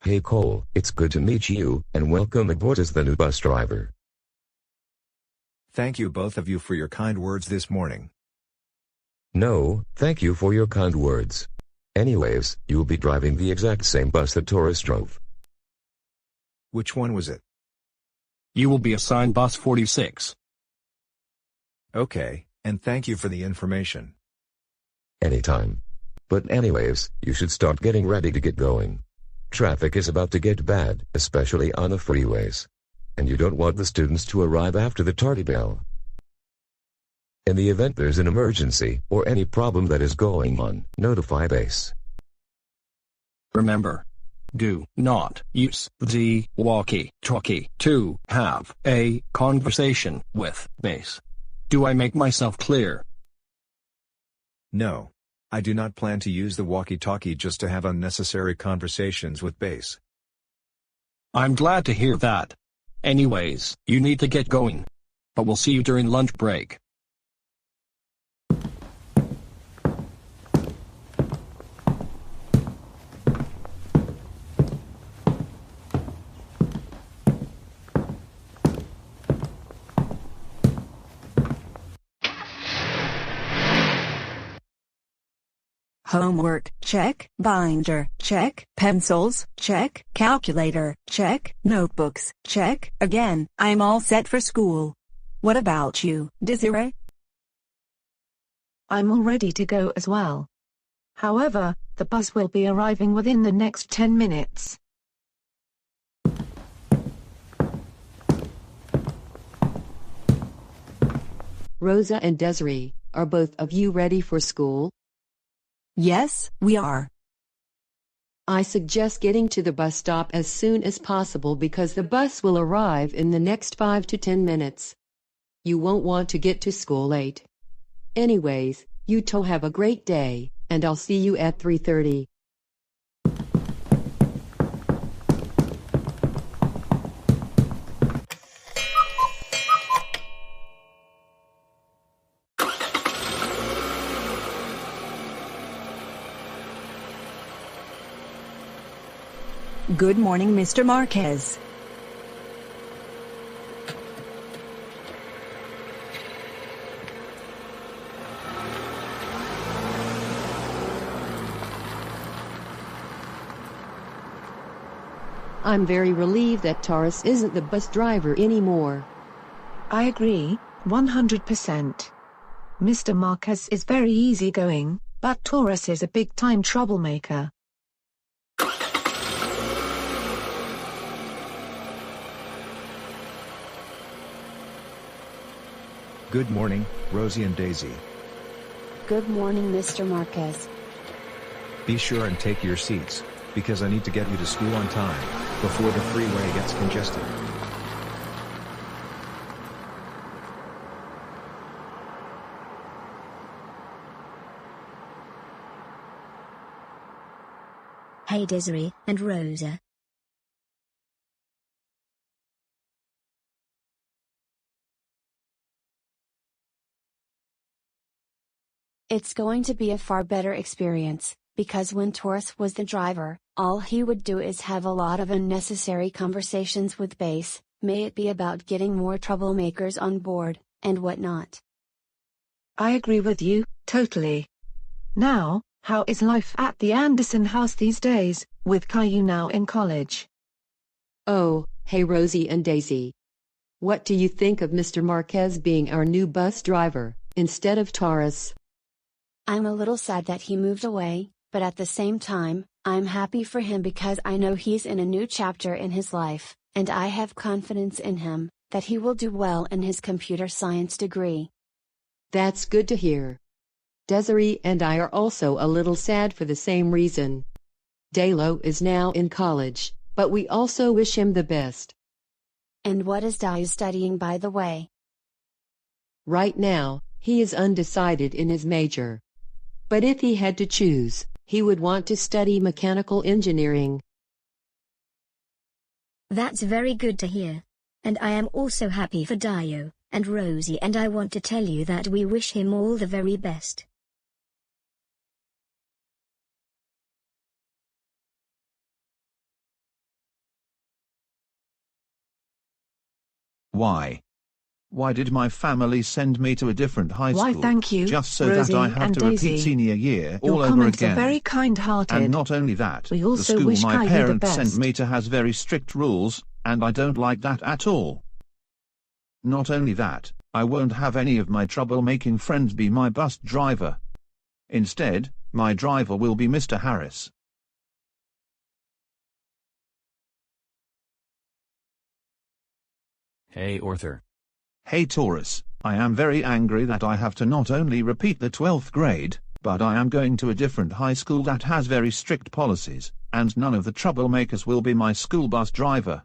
Hey Cole, it's good to meet you, and welcome aboard as the new bus driver. Thank you both of you for your kind words this morning. No, thank you for your kind words. Anyways, you'll be driving the exact same bus that Taurus drove. Which one was it? You will be assigned bus 46. Okay, and thank you for the information. Anytime. But anyways, you should start getting ready to get going. Traffic is about to get bad, especially on the freeways. And you don't want the students to arrive after the tardy bell. In the event there's an emergency, or any problem that is going on, notify base. Remember, do not use the walkie-talkie to have a conversation with base. Do I make myself clear? No. I do not plan to use the walkie-talkie just to have unnecessary conversations with base. I'm glad to hear that. Anyways, you need to get going. But we'll see you during lunch break. Homework, check. Binder, check. Pencils, check. Calculator, check. Notebooks, check. Again, I'm all set for school. What about you, Desiree? I'm all ready to go as well. However, the bus will be arriving within the next 10 minutes. Rosa and Desiree, are both of you ready for school? Yes, we are. I suggest getting to the bus stop as soon as possible because the bus will arrive in the next 5 to 10 minutes. You won't want to get to school late. Anyways, you two have a great day, and I'll see you at 3:30. Good morning, Mr. Marquez. I'm very relieved that Taurus isn't the bus driver anymore. I agree, 100%. Mr. Marquez is very easygoing, but Taurus is a big-time troublemaker. Good morning, Rosie and Daisy. Good morning, Mr. Marquez. Be sure and take your seats, because I need to get you to school on time, before the freeway gets congested. Hey Desiree and Rosa. It's going to be a far better experience, because when Taurus was the driver, all he would do is have a lot of unnecessary conversations with base, May it be about getting more troublemakers on board, and whatnot. I agree with you, totally. Now, how is life at the Anderson house these days, with Caillou now in college? Oh, hey Rosie and Daisy. What do you think of Mr. Marquez being our new bus driver, instead of Taurus? I'm a little sad that he moved away, but at the same time, I'm happy for him because I know he's in a new chapter in his life, and I have confidence in him, that he will do well in his computer science degree. That's good to hear. Desiree and I are also a little sad for the same reason. Dalo is now in college, but we also wish him the best. And what is Dayu studying, by the way? Right now, he is undecided in his major. But if he had to choose, he would want to study mechanical engineering. That's very good to hear. And I am also happy for Dio and Rosie, and I want to tell you that we wish him all the very best. Why? Why did my family send me to a different high school? Why, thank you, just so Rosie that I have and to Daisy. repeat senior year Your all over comments again. are very kind-hearted. And not only that, We the also school wish my Caillou the parents best. sent me to has very strict rules, and I don't like that at all. Not only that, I won't have any of my troublemaking friends be my bus driver. Instead, my driver will be Mr. Harris. Hey Arthur. Hey Taurus, I am very angry that I have to not only repeat the 12th grade, but I am going to a different high school that has very strict policies, and none of the troublemakers will be my school bus driver.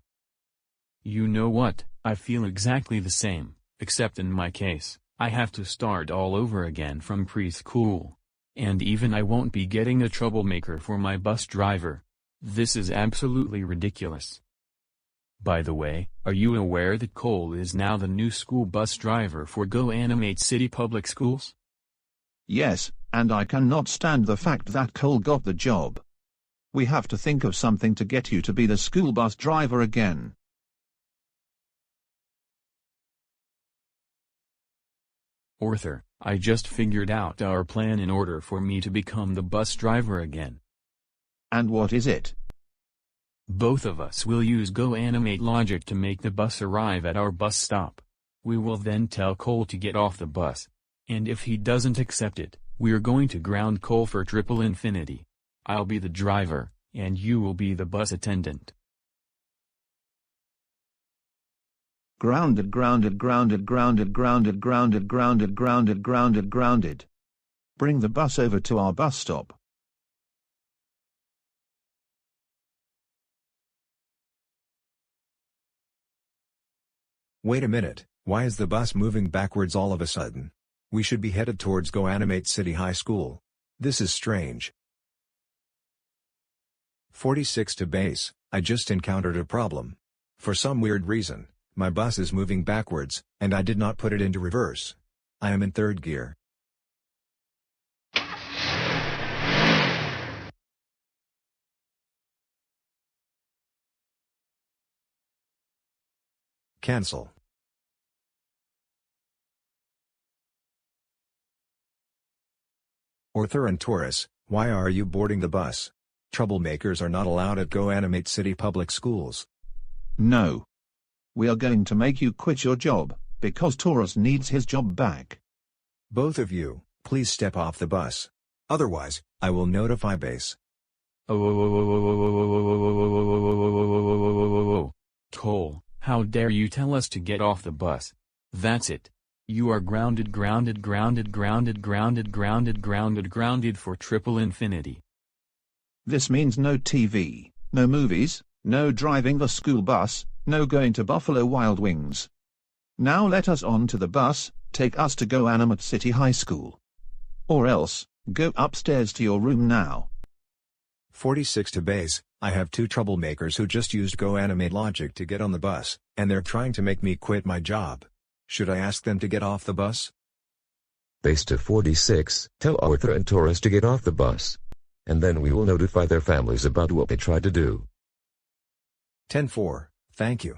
You know what, I feel exactly the same, except in my case, I have to start all over again from preschool. And even I won't be getting a troublemaker for my bus driver. This is absolutely ridiculous. By the way, are you aware that Cole is now the new school bus driver for GoAnimate City Public Schools? Yes, and I cannot stand the fact that Cole got the job. We have to think of something to get you to be the school bus driver again. Arthur, I just figured out our plan in order for me to become the bus driver again. And what is it? Both of us will use GoAnimate logic to make the bus arrive at our bus stop. We will then tell Cole to get off the bus. And if he doesn't accept it, we're going to ground Cole for triple infinity. I'll be the driver, and you will be the bus attendant. Grounded, grounded, grounded, grounded, grounded, grounded, grounded, grounded, grounded, grounded. Bring the bus over to our bus stop. Wait a minute, why is the bus moving backwards all of a sudden? We should be headed towards GoAnimate City High School. This is strange. 46 to base, I just encountered a problem. For some weird reason, my bus is moving backwards, and I did not put it into reverse. I am in third gear. Cancel. Arthur and Taurus, why are you boarding the bus? Troublemakers are not allowed at GoAnimate City Public Schools. No. We are going to make you quit your job, because Taurus needs his job back. Both of you, please step off the bus. Otherwise, I will notify base. Cole, how dare you tell us to get off the bus? That's it. You are grounded, grounded, grounded, grounded, grounded, grounded, grounded, grounded for triple infinity. This means no TV, no movies, no driving the school bus, no going to Buffalo Wild Wings. Now let us on to the bus, take us to GoAnimate City High School. Or else, go upstairs to your room now. 46 to base, I have two troublemakers who just used GoAnimate logic to get on the bus, and they're trying to make me quit my job. Should I ask them to get off the bus? Base to 46, tell Arthur and Taurus to get off the bus. And then we will notify their families about what they tried to do. 10-4, thank you.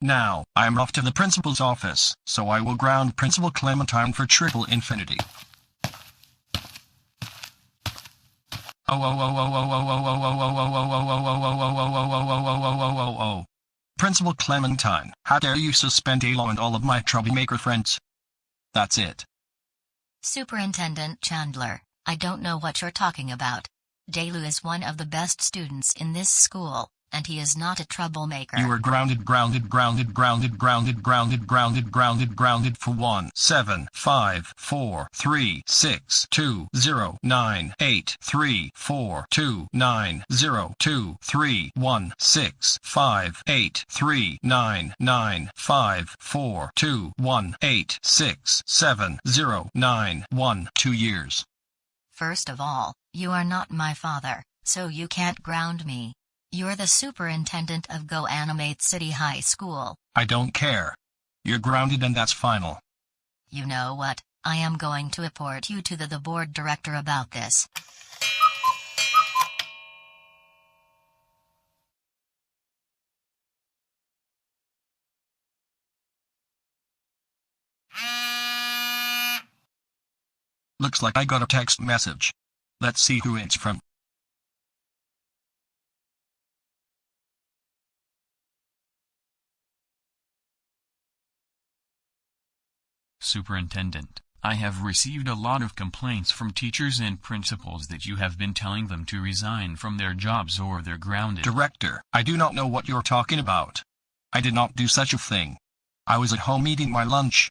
Now, I'm off to the principal's office, so I will ground Principal Clementine for triple infinity. Principal Clementine, how dare you suspend Alo and all of my troublemaker friends? That's it. Superintendent Chandler, I don't know what you're talking about. Dalu is one of the best students in this school, and he is not a troublemaker. You are grounded for 1 7 5 4 3 6 2 0 9 8 3 4 2 9 0 2 3 1 6 5 8 3 9 9 5 4 2 1 8 6 7 0 9 1 2 years. First of all, you are not my father, so you can't ground me. You're the superintendent of GoAnimate City High School. I don't care. You're grounded and that's final. You know what? I am going to report you to the board director about this. Looks like I got a text message. Let's see who it's from. Superintendent, I have received a lot of complaints from teachers and principals that you have been telling them to resign from their jobs or they're grounded. Director, I do not know what you're talking about. I did not do such a thing. I was at home eating my lunch.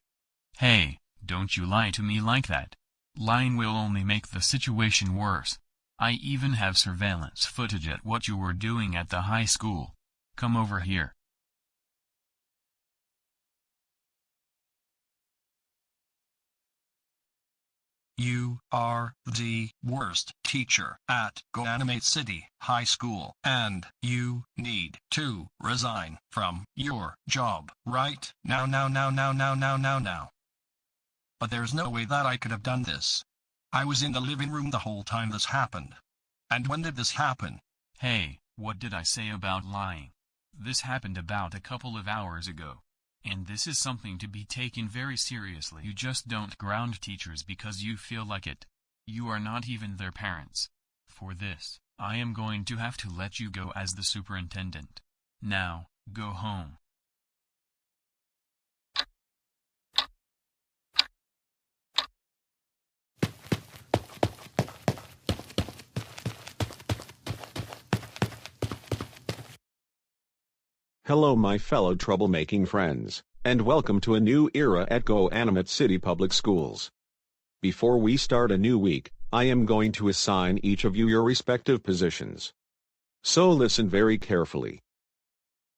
Hey, don't you lie to me like that. Lying will only make the situation worse. I even have surveillance footage at what you were doing at the high school. Come over here. You are the worst teacher at GoAnimate City High School, and you need to resign from your job right now. But there's no way that I could have done this. I was in the living room the whole time this happened. And when did this happen? Hey, what did I say about lying? This happened about a couple of hours ago. And this is something to be taken very seriously. You just don't ground teachers because you feel like it. You are not even their parents. For this, I am going to have to let you go as the superintendent. Now, go home. Hello my fellow troublemaking friends, and welcome to a new era at GoAnimate City Public Schools. Before we start a new week, I am going to assign each of you your respective positions. So listen very carefully.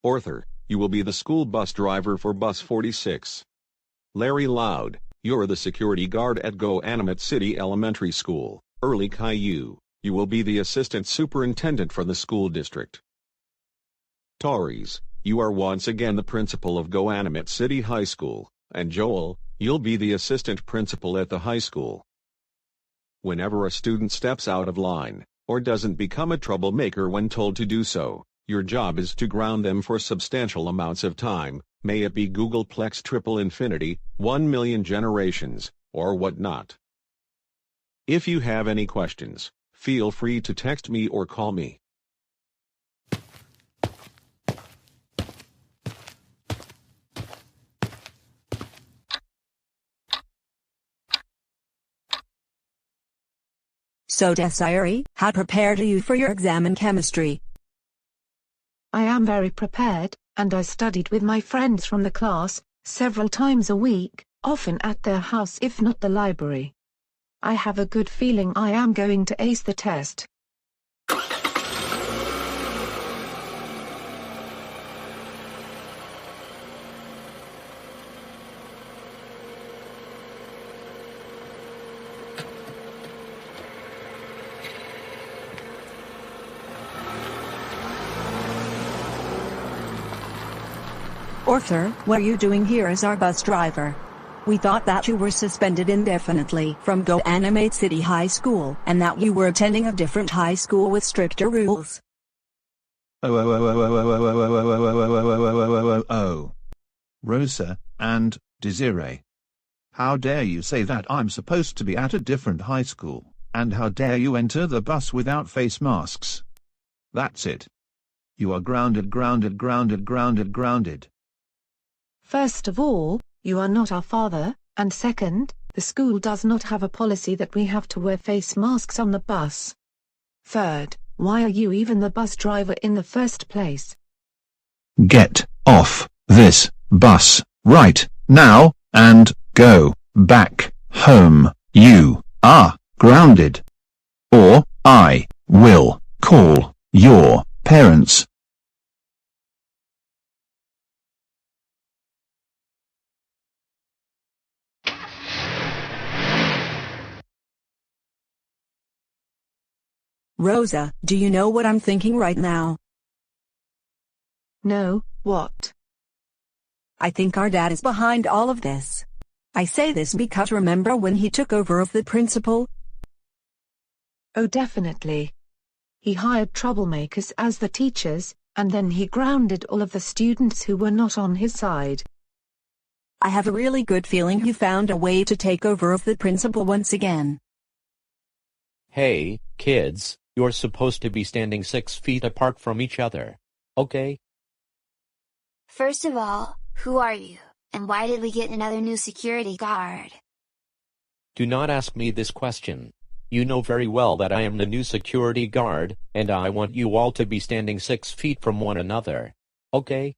Arthur, you will be the school bus driver for bus 46. Larry Loud, you're the security guard at GoAnimate City Elementary School. Early Caillou, you will be the assistant superintendent for the school district. Torres, you are once again the principal of GoAnimate City High School, and Joel, you'll be the assistant principal at the high school. Whenever a student steps out of line, or doesn't become a troublemaker when told to do so, your job is to ground them for substantial amounts of time, may it be Googleplex triple infinity, 1 million generations, or whatnot. If you have any questions, feel free to text me or call me. So Desiree, how prepared are you for your exam in chemistry? I am very prepared, and I studied with my friends from the class, several times a week, often at their house if not the library. I have a good feeling I am going to ace the test. Arthur, what are you doing here as our bus driver? We thought that you were suspended indefinitely from GoAnimate City High School, and that you were attending a different high school with stricter rules. Oh, Rosa, and Desiree. How dare you say that I'm supposed to be at a different high school, and how dare you enter the bus without face masks? That's it. You are grounded, grounded, grounded, grounded, grounded. First of all, you are not our father, and second, the school does not have a policy that we have to wear face masks on the bus. Third, why are you even the bus driver in the first place? Get off this bus right now, and go back home. You are grounded. Or I will call your parents. Rosa, do you know what I'm thinking right now? No, what? I think our dad is behind all of this. I say this because remember when he took over as the principal? Oh, definitely. He hired troublemakers as the teachers, and then he grounded all of the students who were not on his side. I have a really good feeling he found a way to take over as the principal once again. Hey, kids, you're supposed to be standing 6 feet apart from each other. Okay? First of all, who are you, and why did we get another new security guard? Do not ask me this question. You know very well that I am the new security guard, and I want you all to be standing 6 feet from one another. Okay?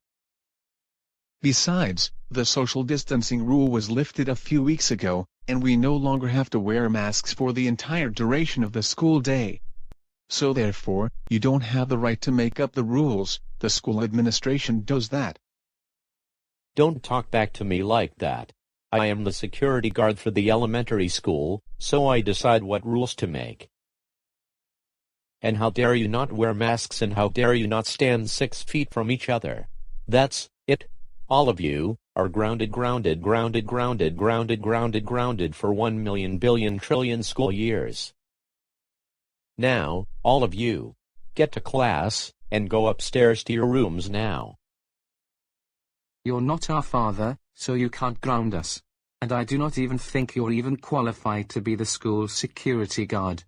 Besides, the social distancing rule was lifted a few weeks ago, and we no longer have to wear masks for the entire duration of the school day. So therefore, you don't have the right to make up the rules, the school administration does that. Don't talk back to me like that. I am the security guard for the elementary school, so I decide what rules to make. And how dare you not wear masks, and how dare you not stand 6 feet from each other. That's it. All of you are grounded, grounded, grounded, grounded, grounded, grounded, grounded for 1 million billion trillion school years. Now, all of you, get to class, and go upstairs to your rooms now. You're not our father, so you can't ground us. And I do not even think you're even qualified to be the school's security guard.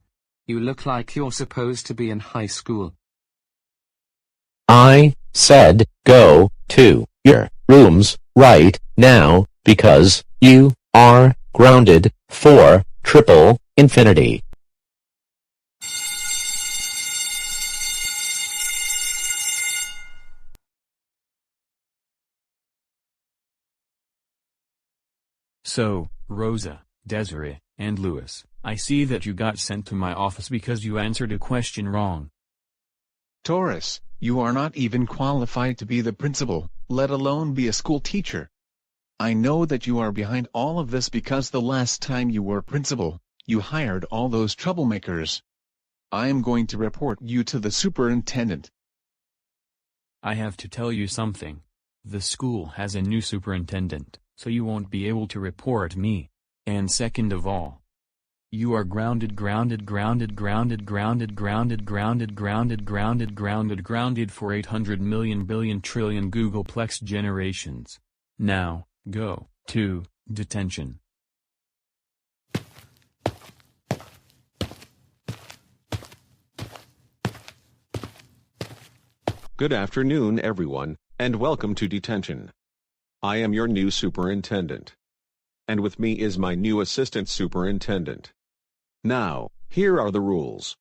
You look like you're supposed to be in high school. I said go to your rooms right now, because you are grounded for triple infinity. So, Rosa, Desiree, and Louis, I see that you got sent to my office because you answered a question wrong. Taurus, you are not even qualified to be the principal, let alone be a school teacher. I know that you are behind all of this because the last time you were principal, you hired all those troublemakers. I am going to report you to the superintendent. I have to tell you something. The school has a new superintendent, so you won't be able to report me. And second of all, you are grounded, grounded, grounded, grounded, grounded, grounded, grounded, grounded, grounded, grounded, grounded for 800 million billion trillion Googleplex generations. Now, go to detention. Good afternoon, everyone, and welcome to detention. I am your new superintendent. And with me is my new assistant superintendent. Now, here are the rules.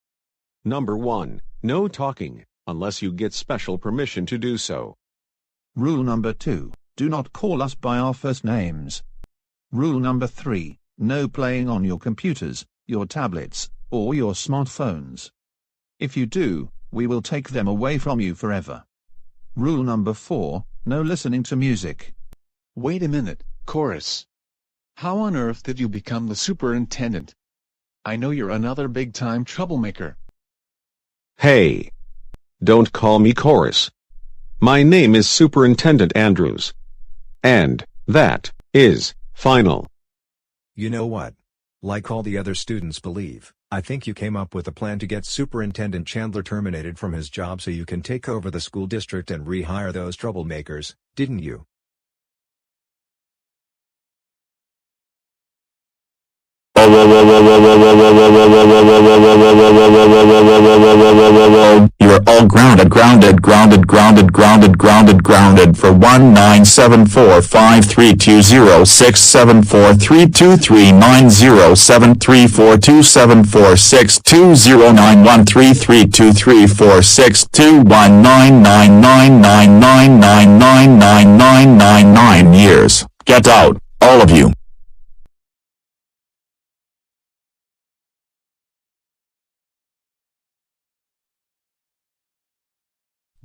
Number 1, no talking, unless you get special permission to do so. Rule number 2, do not call us by our first names. Rule number 3, no playing on your computers, your tablets, or your smartphones. If you do, we will take them away from you forever. Rule number 4, no listening to music. Wait a minute, Chorus. How on earth did you become the superintendent? I know you're another big-time troublemaker. Hey! Don't call me Chorus. My name is Superintendent Andrews. And that is final. You know what? Like all the other students believe, I think you came up with a plan to get Superintendent Chandler terminated from his job so you can take over the school district and rehire those troublemakers, didn't you? You're all grounded for 19745320674323390332319999999999 years. Get out, all of you.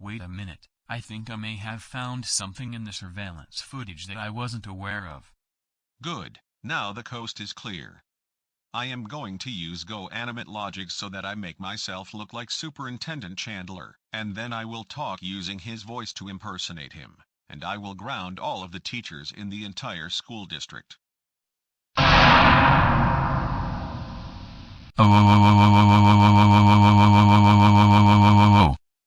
Wait a minute, I think I may have found something in the surveillance footage that I wasn't aware of. Good, now the coast is clear. I am going to use GoAnimate logic so that I make myself look like Superintendent Chandler, and then I will talk using his voice to impersonate him, and I will ground all of the teachers in the entire school district.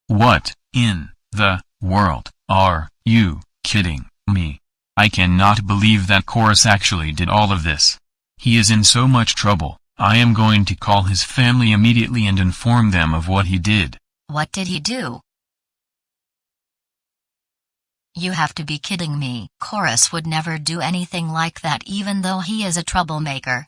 What in the world are you kidding me? I cannot believe that Chorus actually did all of this. He is in so much trouble. I am going to call his family immediately and inform them of what he did. What did he do? You have to be kidding me. Chorus would never do anything like that even though he is a troublemaker.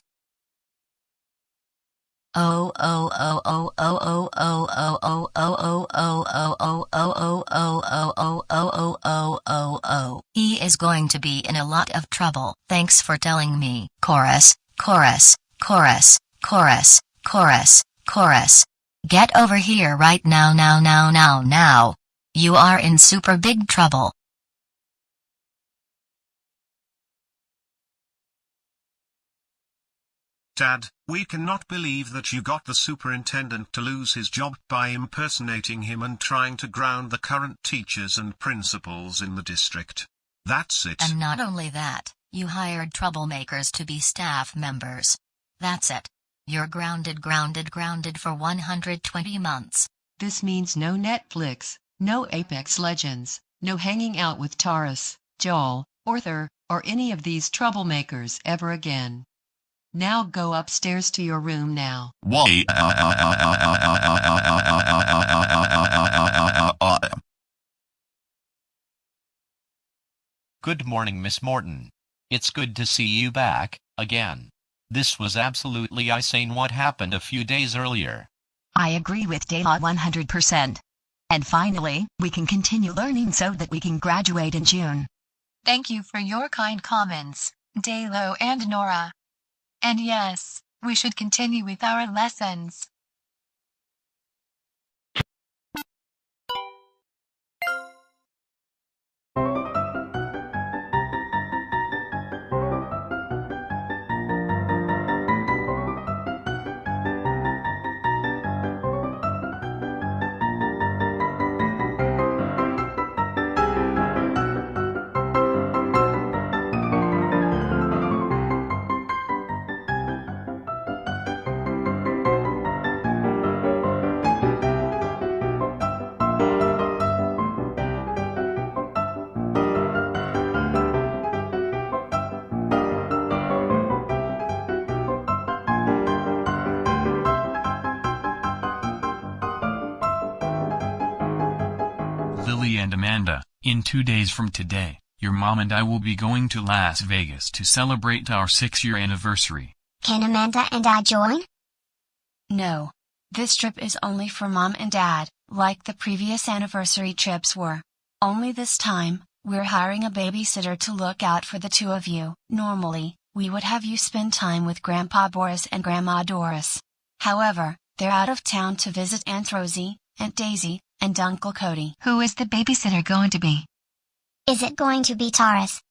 He is going to be in a lot of trouble. Thanks for telling me. Chorus, chorus, chorus, chorus, chorus, chorus. Get over here right now, now. You are in super big trouble. Dad, we cannot believe that you got the superintendent to lose his job by impersonating him and trying to ground the current teachers and principals in the district. That's it. And not only that, you hired troublemakers to be staff members. That's it. You're grounded for 120 months. This means no Netflix, no Apex Legends, no hanging out with Taurus, Joel, Arthur, or any of these troublemakers ever again. Now go upstairs to your room now. Good morning, Miss Morton. It's good to see you back, again. This was absolutely insane what happened a few days earlier. I agree with Dayla 100%. And finally, we can continue learning so that we can graduate in June. Thank you for your kind comments, Daylo and Nora. And yes, we should continue with our lessons. Lily and Amanda, in 2 days from today, your mom and I will be going to Las Vegas to celebrate our 6-year anniversary. Can Amanda and I join? No. This trip is only for Mom and Dad, like the previous anniversary trips were. Only this time, we're hiring a babysitter to look out for the two of you. Normally, we would have you spend time with Grandpa Boris and Grandma Doris. However, they're out of town to visit Aunt Rosie, Aunt Daisy, and Uncle Cody. Who is the babysitter going to be? Is it going to be Taurus?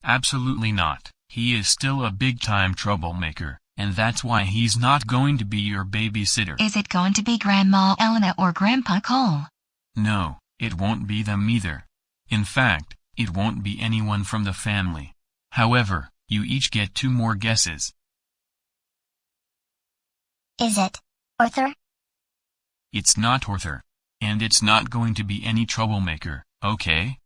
Absolutely not. He is still a big-time troublemaker, and that's why he's not going to be your babysitter. Is it going to be Grandma Elena or Grandpa Cole? No, it won't be them either. In fact, it won't be anyone from the family. However, you each get 2 more guesses. Is it Arthur? It's not Arthur. And it's not going to be any troublemaker, okay?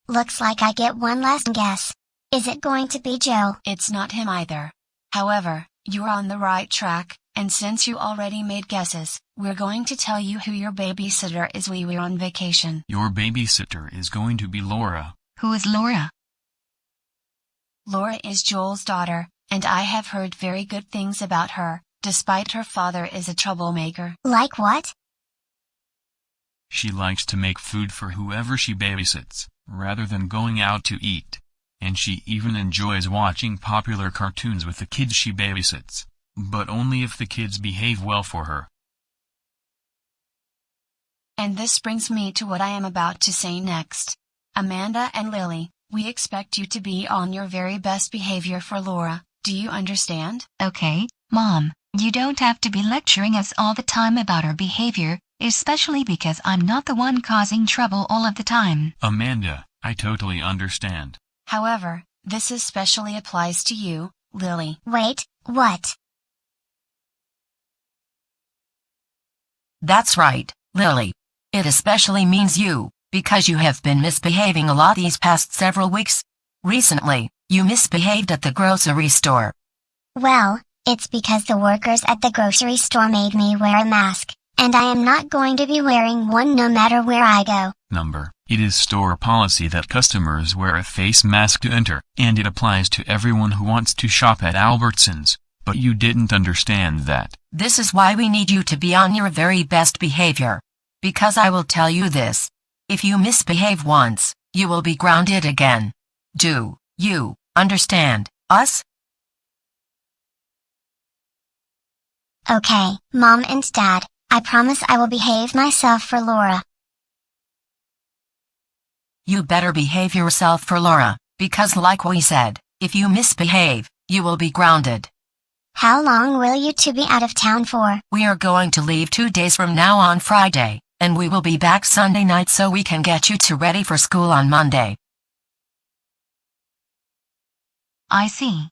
Looks like I get one last guess. Is it going to be Joe? It's not him either. However, you're on the right track, and since you already made guesses, we're going to tell you who your babysitter is. We're on vacation. Your babysitter is going to be Laura. Who is Laura? Laura is Joel's daughter, and I have heard very good things about her, despite her father is a troublemaker. Like what? She likes to make food for whoever she babysits, rather than going out to eat. And she even enjoys watching popular cartoons with the kids she babysits, but only if the kids behave well for her. And this brings me to what I am about to say next. Amanda and Lily, we expect you to be on your very best behavior for Laura, do you understand? Okay, Mom, you don't have to be lecturing us all the time about our behavior, especially because I'm not the one causing trouble all of the time. Amanda, I totally understand. However, this especially applies to you, Lily. Wait, what? That's right, Lily. It especially means you, because you have been misbehaving a lot these past several weeks. Recently, you misbehaved at the grocery store. Well, it's because the workers at the grocery store made me wear a mask, and I am not going to be wearing one no matter where I go. Number, it is store policy that customers wear a face mask to enter, and it applies to everyone who wants to shop at Albertsons, but you didn't understand that. This is why we need you to be on your very best behavior. Because I will tell you this. If you misbehave once, you will be grounded again. Do you understand us? Okay, Mom and Dad, I promise I will behave myself for Laura. You better behave yourself for Laura, because like we said, if you misbehave, you will be grounded. How long will you two be out of town for? We are going to leave 2 days from now on Friday, and we will be back Sunday night so we can get you two ready for school on Monday. I see.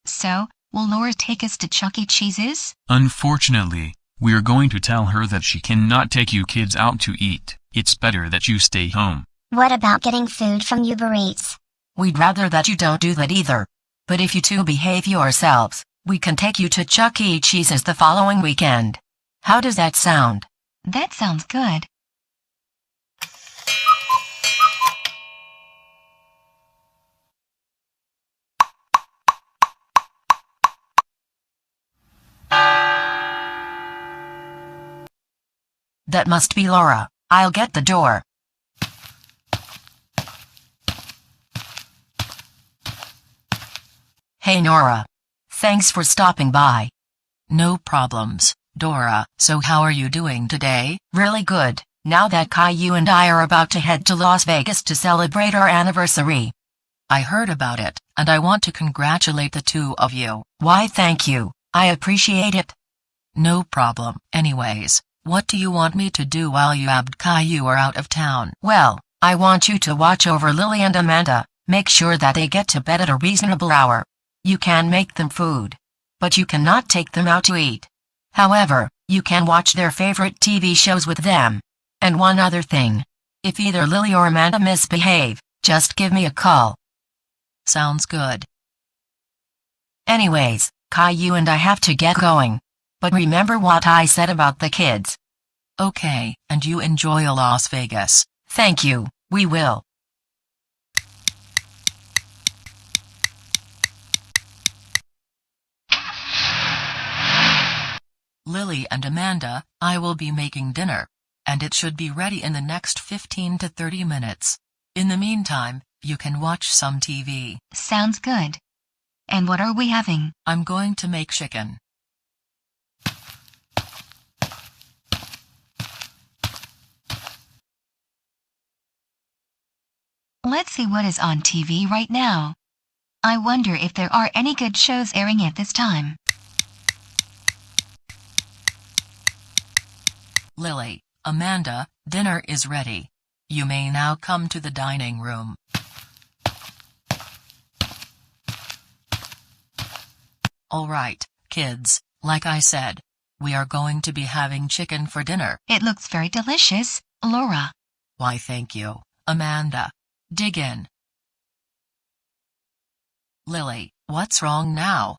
So, will Laura take us to Chuck E. Cheese's? Unfortunately, we are going to tell her that she cannot take you kids out to eat. It's better that you stay home. What about getting food from Uber Eats? We'd rather that you don't do that either. But if you two behave yourselves, we can take you to Chuck E. Cheese's the following weekend. How does that sound? That sounds good. That must be Laura. I'll get the door. Hey Nora. Thanks for stopping by. No problems, Dora. So how are you doing today? Really good, now that Caillou and I are about to head to Las Vegas to celebrate our anniversary. I heard about it, and I want to congratulate the two of you. Why thank you, I appreciate it. No problem. Anyways, what do you want me to do while you and Caillou are out of town? Well, I want you to watch over Lily and Amanda, make sure that they get to bed at a reasonable hour. You can make them food, but you cannot take them out to eat. However, you can watch their favorite TV shows with them. And one other thing. If either Lily or Amanda misbehave, just give me a call. Sounds good. Anyways, Caillou and I have to get going. But remember what I said about the kids. Okay, and you enjoy Las Vegas. Thank you, we will. Lily and Amanda, I will be making dinner, and it should be ready in the next 15 to 30 minutes. In the meantime, you can watch some TV. Sounds good. And what are we having? I'm going to make chicken. Let's see what is on TV right now. I wonder if there are any good shows airing at this time. Lily, Amanda, dinner is ready. You may now come to the dining room. Alright, kids, like I said, we are going to be having chicken for dinner. It looks very delicious, Laura. Why thank you, Amanda. Dig in. Lily, what's wrong now?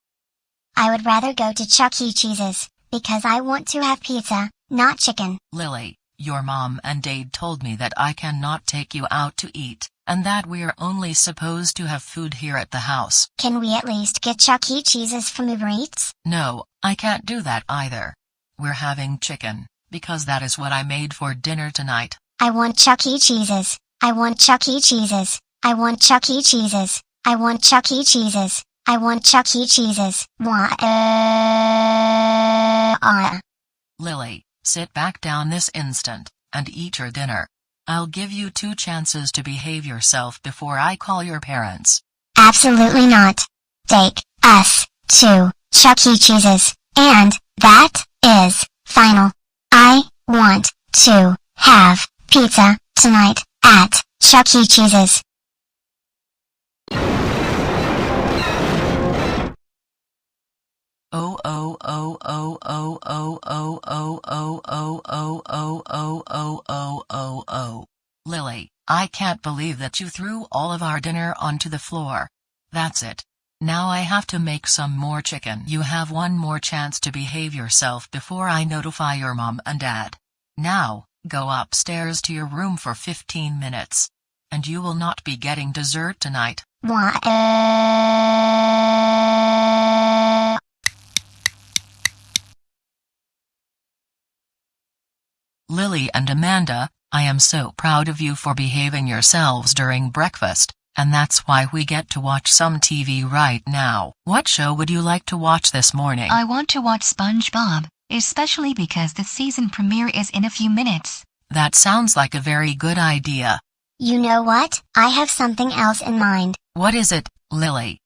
I would rather go to Chuck E. Cheese's, because I want to have pizza, not chicken. Lily, your mom and dad told me that I cannot take you out to eat, and that we're only supposed to have food here at the house. Can we at least get Chuck E. Cheese's from Uber Eats? No, I can't do that either. We're having chicken, because that is what I made for dinner tonight. I want Chuck E. Cheese's. I want Chuck E. Cheese's. I want Chuck E. Cheese's. I want Chuck E. Cheese's. I want Chuck E. Cheese's. Lily, sit back down this instant, and eat your dinner. I'll give you 2 chances to behave yourself before I call your parents. Absolutely not. Take us to Chuck E. Cheese's, and that is final. I want to have pizza tonight at Chuck E. Cheese's. Oh oh oh oh oh oh oh oh oh oh oh oh oh oh oh oh. Lily, I can't believe that you threw all of our dinner onto the floor. That's it. Now I have to make some more chicken. You have one more chance to behave yourself before I notify your mom and dad. Now, go upstairs to your room for 15 minutes. And you will not be getting dessert tonight. Lily and Amanda, I am so proud of you for behaving yourselves during breakfast, and that's why we get to watch some TV right now. What show would you like to watch this morning? I want to watch SpongeBob, especially because the season premiere is in a few minutes. That sounds like a very good idea. You know what? I have something else in mind. What is it, Lily?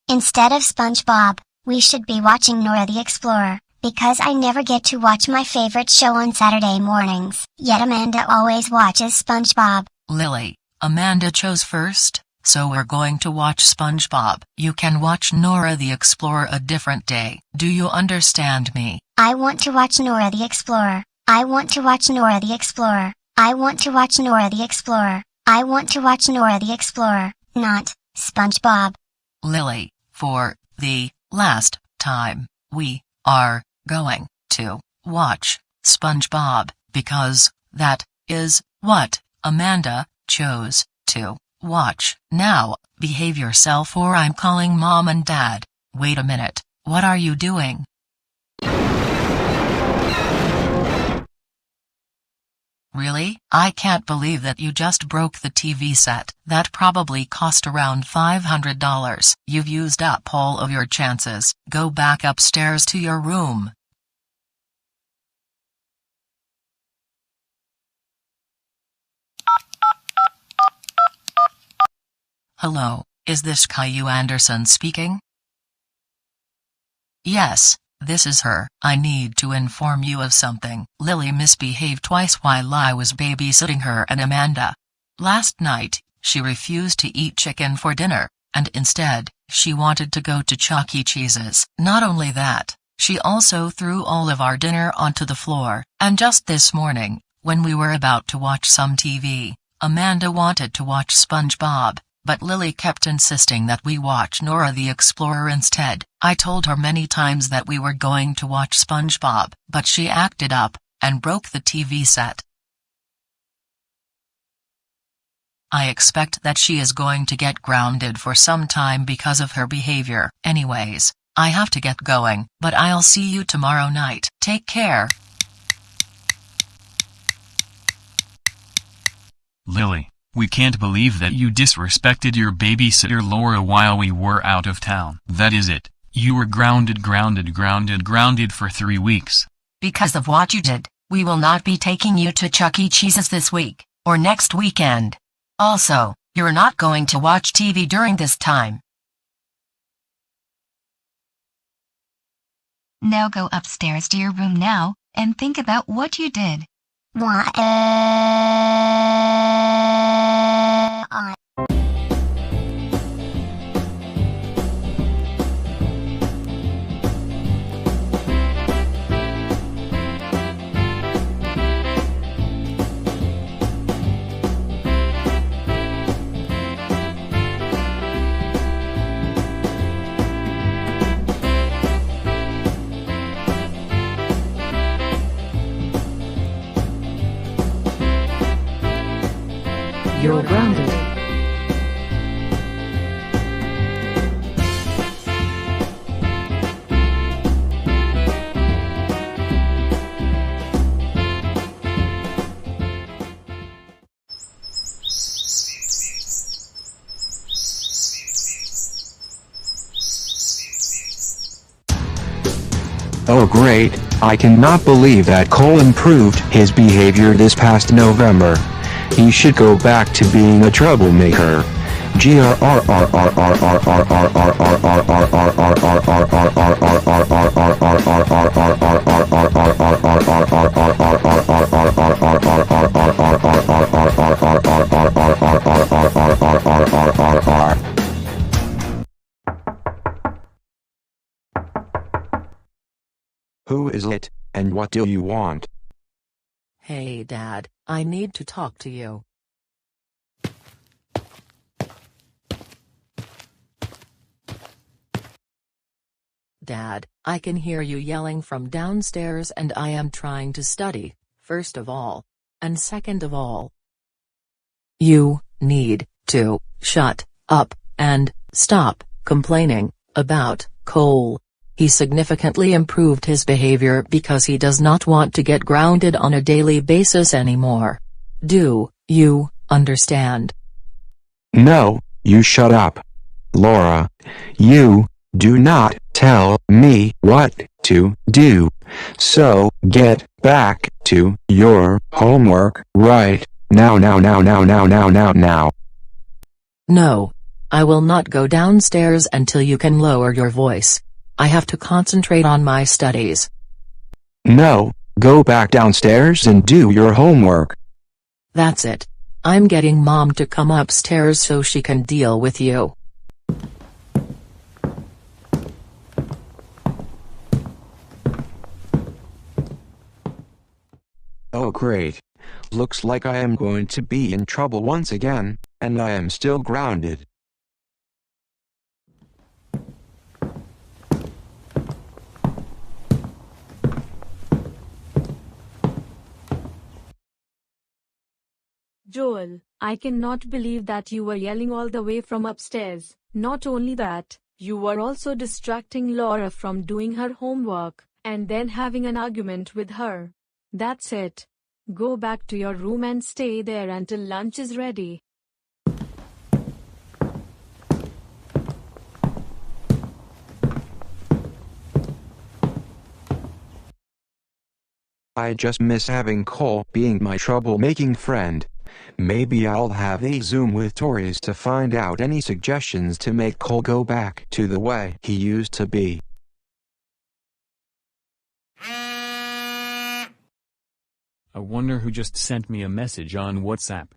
Instead of SpongeBob, we should be watching Nora the Explorer, because I never get to watch my favorite show on Saturday mornings. Yet Amanda always watches SpongeBob. Lily, Amanda chose first, so we're going to watch SpongeBob. You can watch Nora the Explorer a different day. Do you understand me? I want to watch Nora the Explorer. I want to watch Nora the Explorer. I want to watch Nora the Explorer. I want to watch Nora the Explorer, not SpongeBob. Lily, for the last time, we are going to watch SpongeBob, because that is what Amanda chose to watch. Now, behave yourself or I'm calling mom and dad. Wait a minute, what are you doing? Really? I can't believe that you just broke the TV set. That probably cost around $500. You've used up all of your chances. Go back upstairs to your room. Hello, is this Caillou Anderson speaking? Yes. This is her. I need to inform you of something. Lily misbehaved twice while I was babysitting her and Amanda. Last night, she refused to eat chicken for dinner, and instead, she wanted to go to Chuck E. Cheese's. Not only that, she also threw all of our dinner onto the floor, and just this morning, when we were about to watch some TV, Amanda wanted to watch SpongeBob. But Lily kept insisting that we watch Nora the Explorer instead. I told her many times that we were going to watch SpongeBob, but she acted up, and broke the TV set. I expect that she is going to get grounded for some time because of her behavior. Anyways, I have to get going, but I'll see you tomorrow night. Take care. Lily, we can't believe that you disrespected your babysitter Laura while we were out of town. That is it. You were grounded for 3 weeks. Because of what you did, we will not be taking you to Chuck E. Cheese's this week, or next weekend. Also, you're not going to watch TV during this time. Now go upstairs to your room now, and think about what you did. You're grounded. Oh great, I cannot believe that Cole improved his behavior this past November. He should go back to being a troublemaker. Who is it, and what do you want? Hey Dad, I need to talk to you. Dad, I can hear you yelling from downstairs and I am trying to study, first of all. And second of all, you need to shut up and stop complaining about Cole. He significantly improved his behavior because he does not want to get grounded on a daily basis anymore. Do you understand? No, you shut up. Laura, you do not tell me what to do. So get back to your homework right now. No. I will not go downstairs until you can lower your voice. I have to concentrate on my studies. No, go back downstairs and do your homework. That's it. I'm getting Mom to come upstairs so she can deal with you. Oh great. Looks like I am going to be in trouble once again, and I am still grounded. Joel, I cannot believe that you were yelling all the way from upstairs. Not only that, you were also distracting Laura from doing her homework, and then having an argument with her. That's it. Go back to your room and stay there until lunch is ready. I just miss having Cole being my troublemaking friend. Maybe I'll have a Zoom with Torres to find out any suggestions to make Cole go back to the way he used to be. I wonder who just sent me a message on WhatsApp.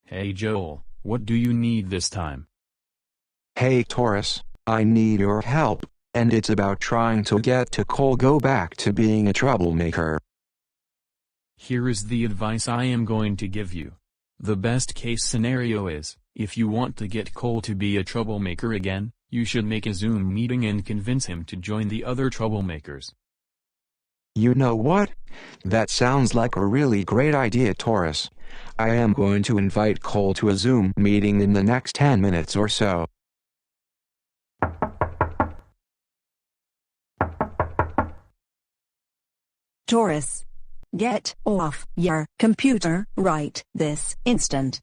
Hey Joel, what do you need this time? Hey Taurus, I need your help, and it's about trying to get to Cole go back to being a troublemaker. Here is the advice I am going to give you. The best case scenario is, if you want to get Cole to be a troublemaker again, you should make a Zoom meeting and convince him to join the other troublemakers. You know what? That sounds like a really great idea, Taurus. I am going to invite Cole to a Zoom meeting in the next 10 minutes or so. Taurus, get off your computer right this instant.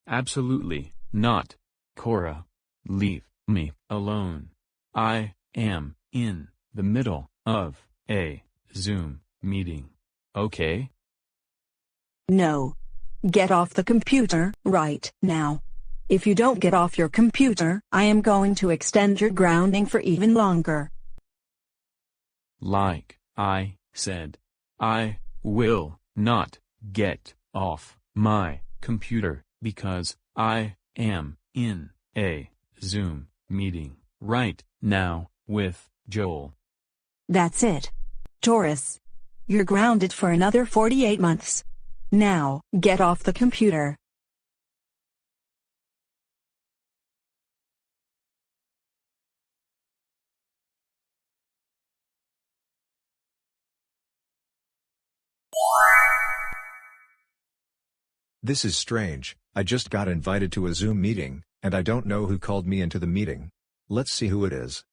Absolutely not. Cora, leave me alone. I am in the middle of a Zoom meeting. Okay? No. Get off the computer right now. If you don't get off your computer, I am going to extend your grounding for even longer. Like I said, "I will not get off my computer because I am in a Zoom meeting right now with Joel." That's it. Taurus. You're grounded for another 48 months. Now, get off the computer. This is strange. I just got invited to a Zoom meeting, and I don't know who called me into the meeting. Let's see who it is.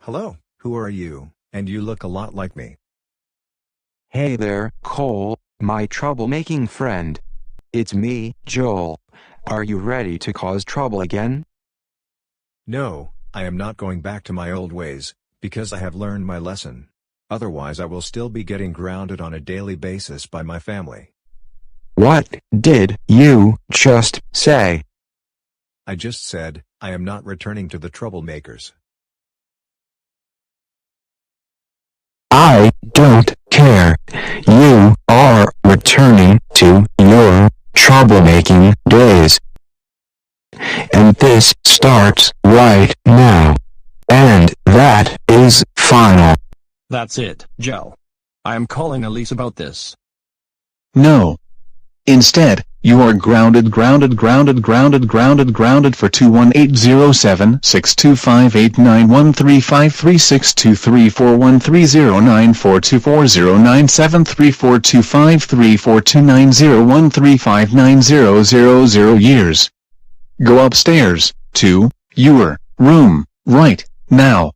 Hello, who are you? And you look a lot like me. Hey there, Cole, my troublemaking friend. It's me, Joel. Are you ready to cause trouble again? No, I am not going back to my old ways, because I have learned my lesson. Otherwise I will still be getting grounded on a daily basis by my family. What did you just say? I just said, I am not returning to the troublemakers. I don't care. You are returning to your troublemaking days. And this starts right now. And that is final. That's it, Joe. I am calling Elise about this. No. Instead, you are grounded for 21807625891353623413097424097342532901359000 years. Go upstairs, to your room, right now.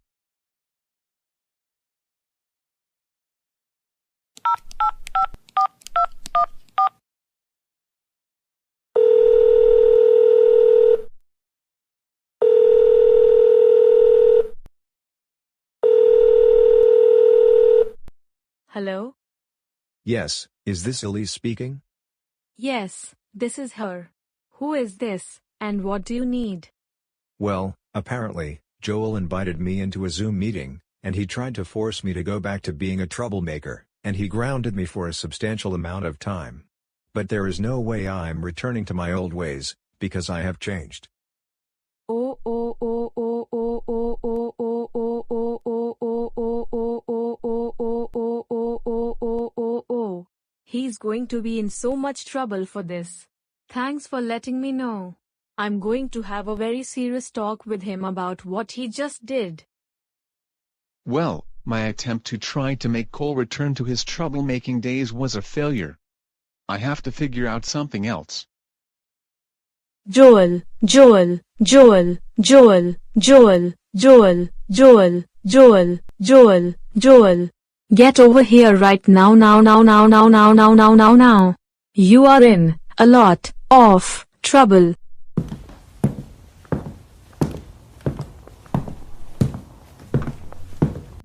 Hello? Yes, is this Elise speaking? Yes, this is her. Who is this, and what do you need? Well, apparently, Joel invited me into a Zoom meeting, and he tried to force me to go back to being a troublemaker, and he grounded me for a substantial amount of time. But there is no way I'm returning to my old ways, because I have changed. He's going to be in so much trouble for this. Thanks for letting me know. I'm going to have a very serious talk with him about what he just did. Well, my attempt to try to make Cole return to his troublemaking days was a failure. I have to figure out something else. Joel. Get over here right now. You are in a lot of trouble.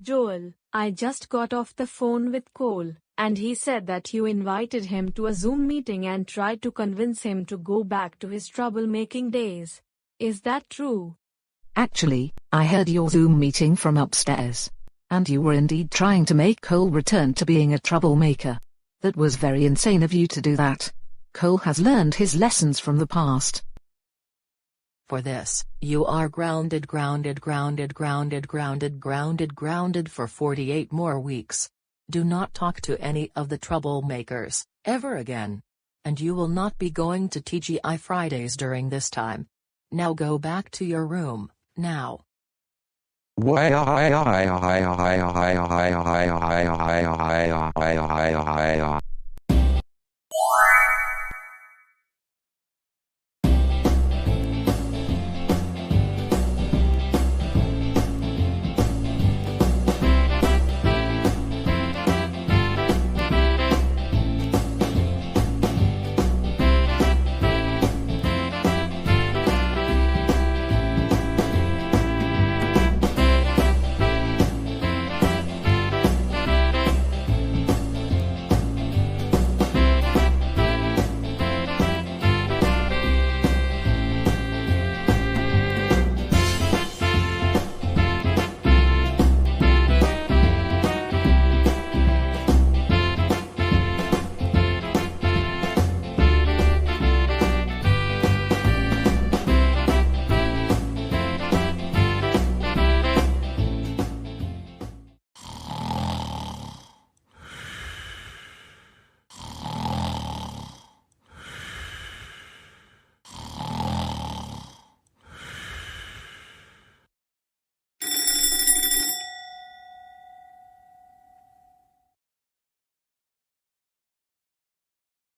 Joel, I just got off the phone with Cole, and he said that you invited him to a Zoom meeting and tried to convince him to go back to his troublemaking days. Is that true? Actually, I heard your Zoom meeting from upstairs. And you were indeed trying to make Cole return to being a troublemaker. That was very insane of you to do that. Cole has learned his lessons from the past. For this, you are grounded for 48 more weeks. Do not talk to any of the troublemakers, ever again. And you will not be going to TGI Fridays during this time. Now go back to your room, now.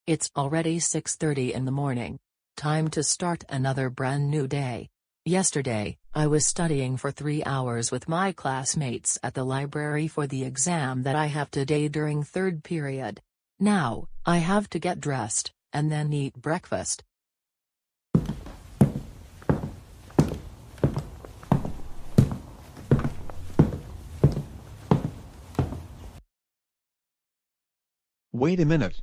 It's already 6:30 in the morning. Time to start another brand new day. Yesterday, I was studying for 3 hours with my classmates at the library for the exam that I have today during third period. Now, I have to get dressed, and then eat breakfast. Wait a minute.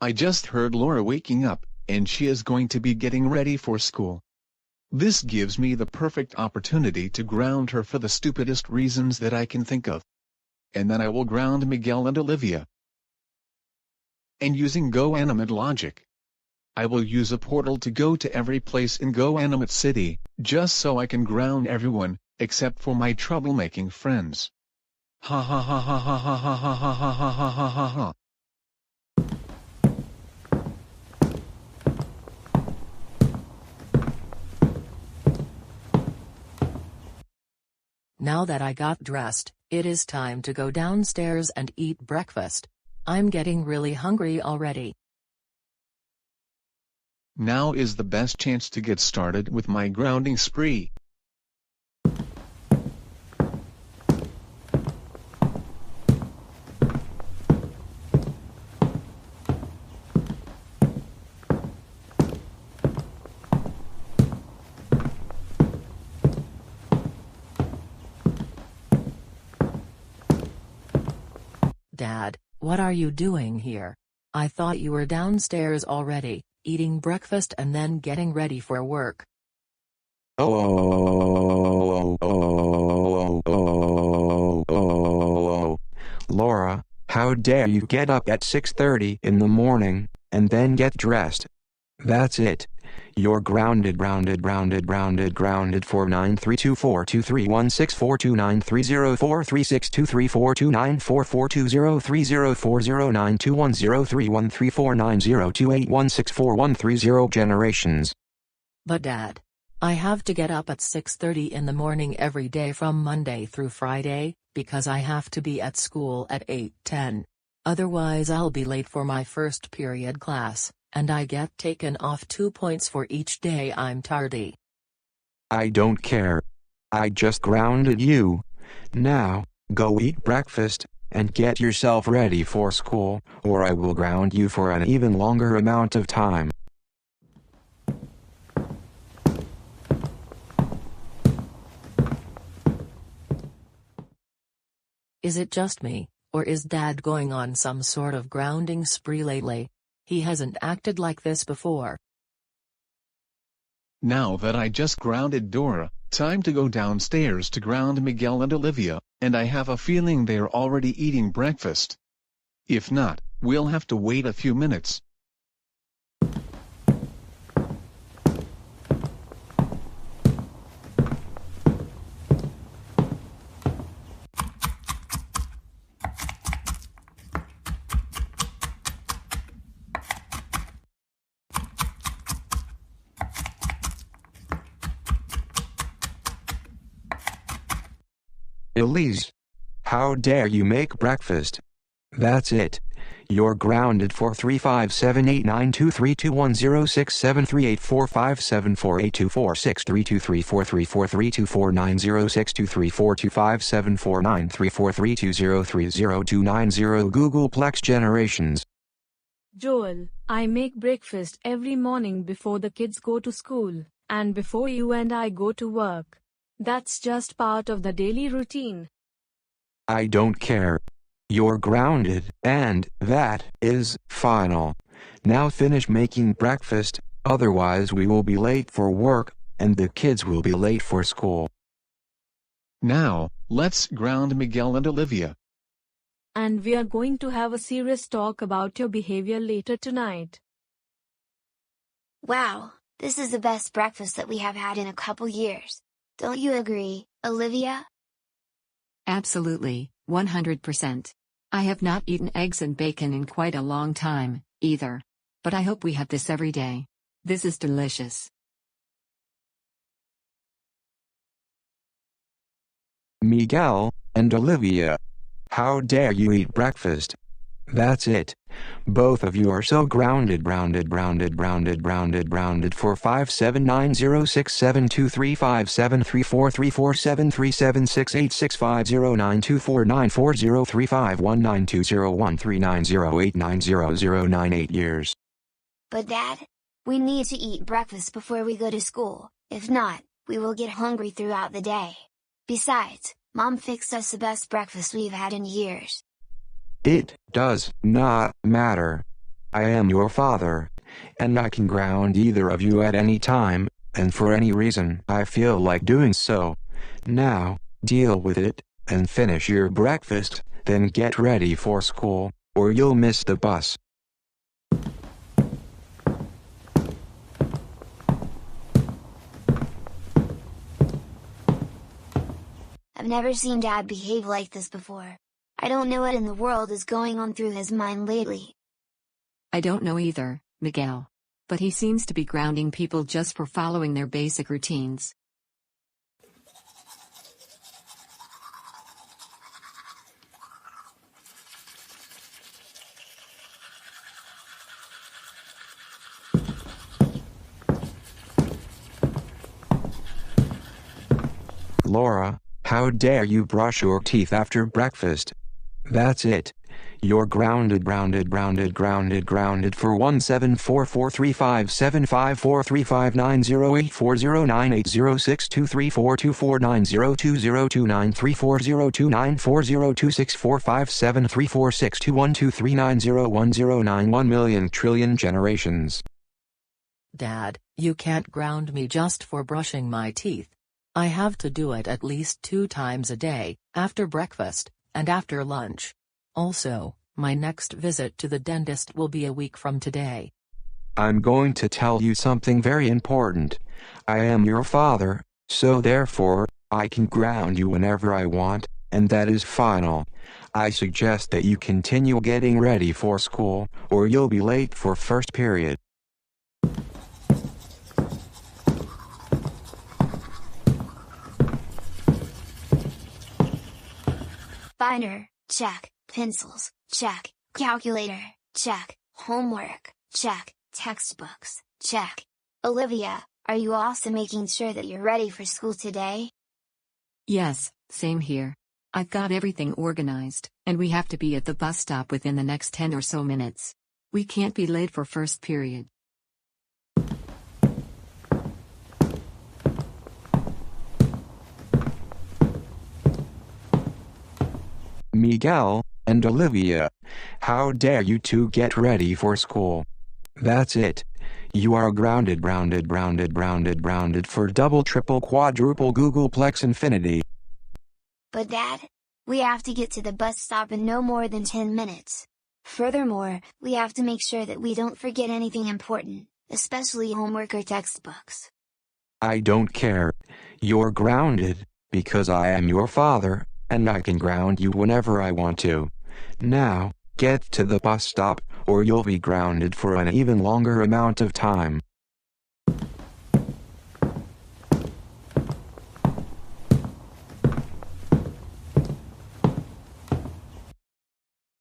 I just heard Laura waking up, and she is going to be getting ready for school. This gives me the perfect opportunity to ground her for the stupidest reasons that I can think of. And then I will ground Miguel and Olivia. And using GoAnimate logic, I will use a portal to go to every place in GoAnimate City, just so I can ground everyone, except for my troublemaking friends. Ha ha ha ha ha ha ha ha ha ha ha ha ha ha. Now that I got dressed, it is time to go downstairs and eat breakfast. I'm getting really hungry already. Now is the best chance to get started with my grounding spree. Dad, what are you doing here? I thought you were downstairs already, eating breakfast and then getting ready for work. Laura, how dare you get up at 6:30 in the morning, and then get dressed? That's it. You're grounded for 93242316429304362342940931031031031349028164130 generations. But Dad, I have to get up at 6:30 in the morning every day from Monday through Friday, because I have to be at school at 8:10. Otherwise I'll be late for my first period class, and I get taken off 2 points for each day I'm tardy. I don't care. I just grounded you. Now, go eat breakfast, and get yourself ready for school, or I will ground you for an even longer amount of time. Is it just me, or is Dad going on some sort of grounding spree lately? He hasn't acted like this before. Now that I just grounded Dora, time to go downstairs to ground Miguel and Olivia, and I have a feeling they're already eating breakfast. If not, we'll have to wait a few minutes. Elise, how dare you make breakfast? That's it. You're grounded for 3578923210673845748246234257493432030290290 Googleplex generations. Joel, I make breakfast every morning before the kids go to school, and before you and I go to work. That's just part of the daily routine. I don't care. You're grounded, and that is final. Now finish making breakfast, otherwise we will be late for work, and the kids will be late for school. Now, let's ground Miguel and Olivia. And we are going to have a serious talk about your behavior later tonight. Wow, this is the best breakfast that we have had in a couple years. Don't you agree, Olivia? Absolutely, 100%. I have not eaten eggs and bacon in quite a long time, either. But I hope we have this every day. This is delicious. Miguel and Olivia, how dare you eat breakfast? That's it. Both of you are so grounded for 5790673573437368723494035192013503920139009800998 years. But Dad, we need to eat breakfast before we go to school, if not, we will get hungry throughout the day. Besides, Mom fixed us the best breakfast we've had in years. It does not matter. I am your father, and I can ground either of you at any time, and for any reason I feel like doing so. Now, deal with it, and finish your breakfast, then get ready for school, or you'll miss the bus. I've never seen Dad behave like this before. I don't know what in the world is going on through his mind lately. I don't know either, Miguel. But he seems to be grounding people just for following their basic routines. Laura, how dare you brush your teeth after breakfast? That's it. You're grounded for 1744357543590862344290202934029040264573462123901million trillion generations. Dad, you can't ground me just for brushing my teeth. I have to do it at least 2 times a day, after breakfast, and after lunch. Also, my next visit to the dentist will be a week from today. I'm going to tell you something very important. I am your father, so therefore, I can ground you whenever I want, and that is final. I suggest that you continue getting ready for school, or you'll be late for first period. Binder, check. Pencils, check. Calculator, check. Homework, check. Textbooks, check. Olivia, are you also making sure that you're ready for school today? Yes, same here. I've got everything organized, and we have to be at the bus stop within the next 10 or so minutes. We can't be late for first period. Miguel and Olivia, how dare you two get ready for school? That's it. You are grounded for double, triple, quadruple, Googleplex infinity. But Dad, we have to get to the bus stop in no more than 10 minutes. Furthermore, we have to make sure that we don't forget anything important, especially homework or textbooks. I don't care. You're grounded, because I am your father, and I can ground you whenever I want to. Now, get to the bus stop, or you'll be grounded for an even longer amount of time.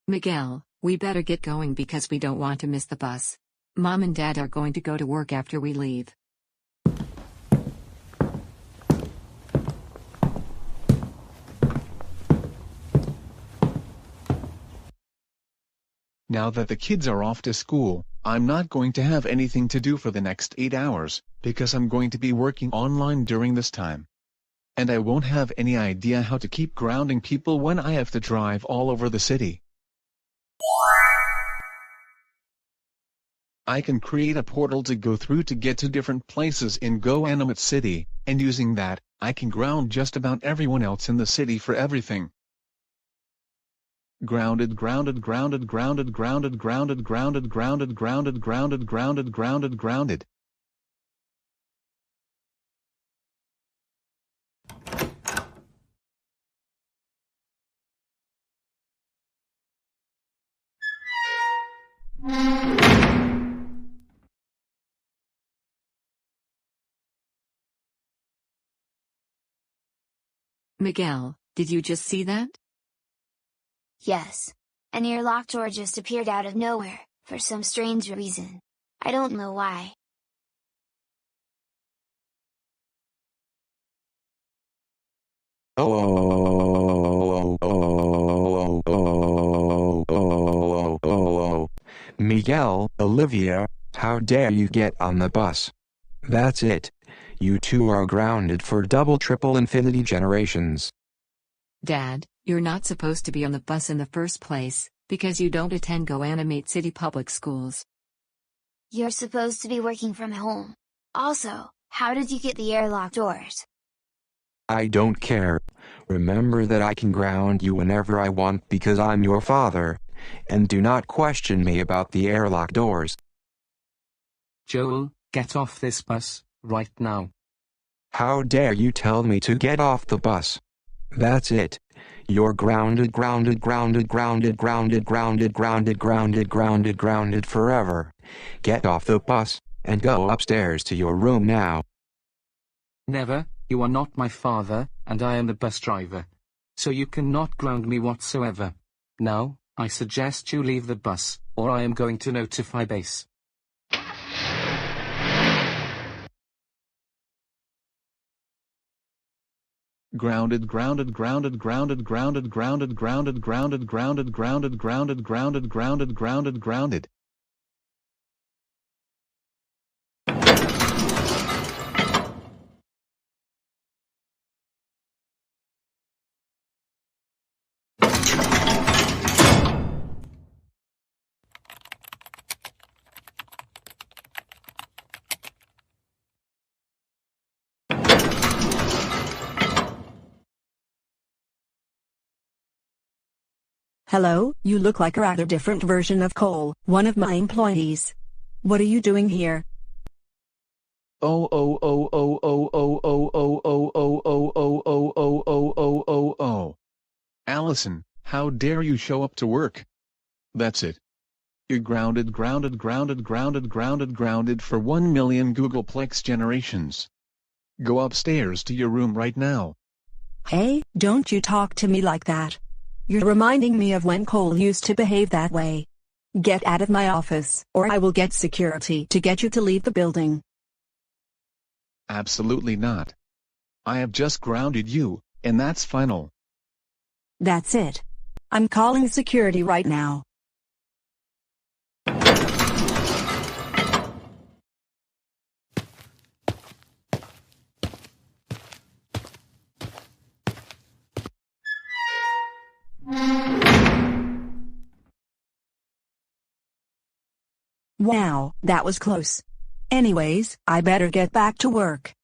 Miguel, we better get going because we don't want to miss the bus. Mom and Dad are going to go to work after we leave. Now that the kids are off to school, I'm not going to have anything to do for the next 8 hours, because I'm going to be working online during this time. And I won't have any idea how to keep grounding people when I have to drive all over the city. I can create a portal to go through to get to different places in GoAnimate City, and using that, I can ground just about everyone else in the city for everything. Grounded. Miguel, did you just see that? Yes. An airlock door just appeared out of nowhere, for some strange reason. I don't know why. Miguel, Olivia, how dare you get on the bus? That's it. You two are grounded for double triple infinity generations. Dad, you're not supposed to be on the bus in the first place, because you don't attend GoAnimate City Public Schools. You're supposed to be working from home. Also, how did you get the airlock doors? I don't care. Remember that I can ground you whenever I want because I'm your father. And do not question me about the airlock doors. Joel, get off this bus, right now. How dare you tell me to get off the bus? That's it. You're grounded, grounded, grounded, grounded, grounded, grounded, grounded, grounded, grounded, grounded forever. Get off the bus, and go upstairs to your room now. Never, you are not my father, and I am the bus driver. So you cannot ground me whatsoever. Now, I suggest you leave the bus, or I am going to notify base. Grounded, grounded, grounded, grounded, grounded, grounded, grounded, grounded, grounded, grounded, grounded, grounded, grounded, grounded, grounded. Hello, you look like a rather different version of Cole, one of my employees. What are you doing here? Oh. Allison, how dare you show up to work? That's it. You're grounded, grounded, grounded, grounded, grounded, grounded for 1 million Googleplex generations. Go upstairs to your room right now. Hey, don't you talk to me like that. You're reminding me of when Cole used to behave that way. Get out of my office, or I will get security to get you to leave the building. Absolutely not. I have just grounded you, and that's final. That's it. I'm calling security right now. Wow, that was close. Anyways, I better get back to work.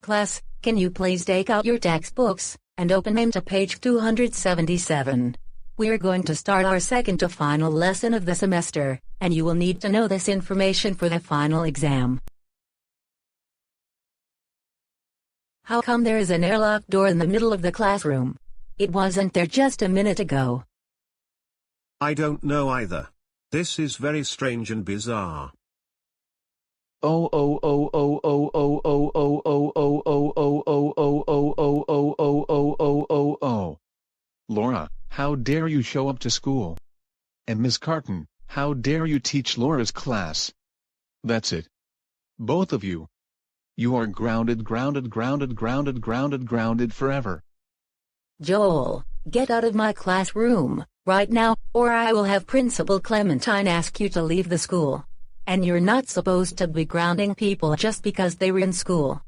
Class, can you please take out your textbooks and open them to page 277? We're going to start our second to final lesson of the semester, and you will need to know this information for the final exam. How come there is an airlock door in the middle of the classroom? It wasn't there just a minute ago. I don't know either. This is very strange and bizarre. Oh. Laura, how dare you show up to school? And Miss Carton, how dare you teach Laura's class? That's it. Both of you. You are grounded, grounded, grounded, grounded, grounded, grounded forever. Joel, get out of my classroom, right now, or I will have Principal Clementine ask you to leave the school. And you're not supposed to be grounding people just because they were in school.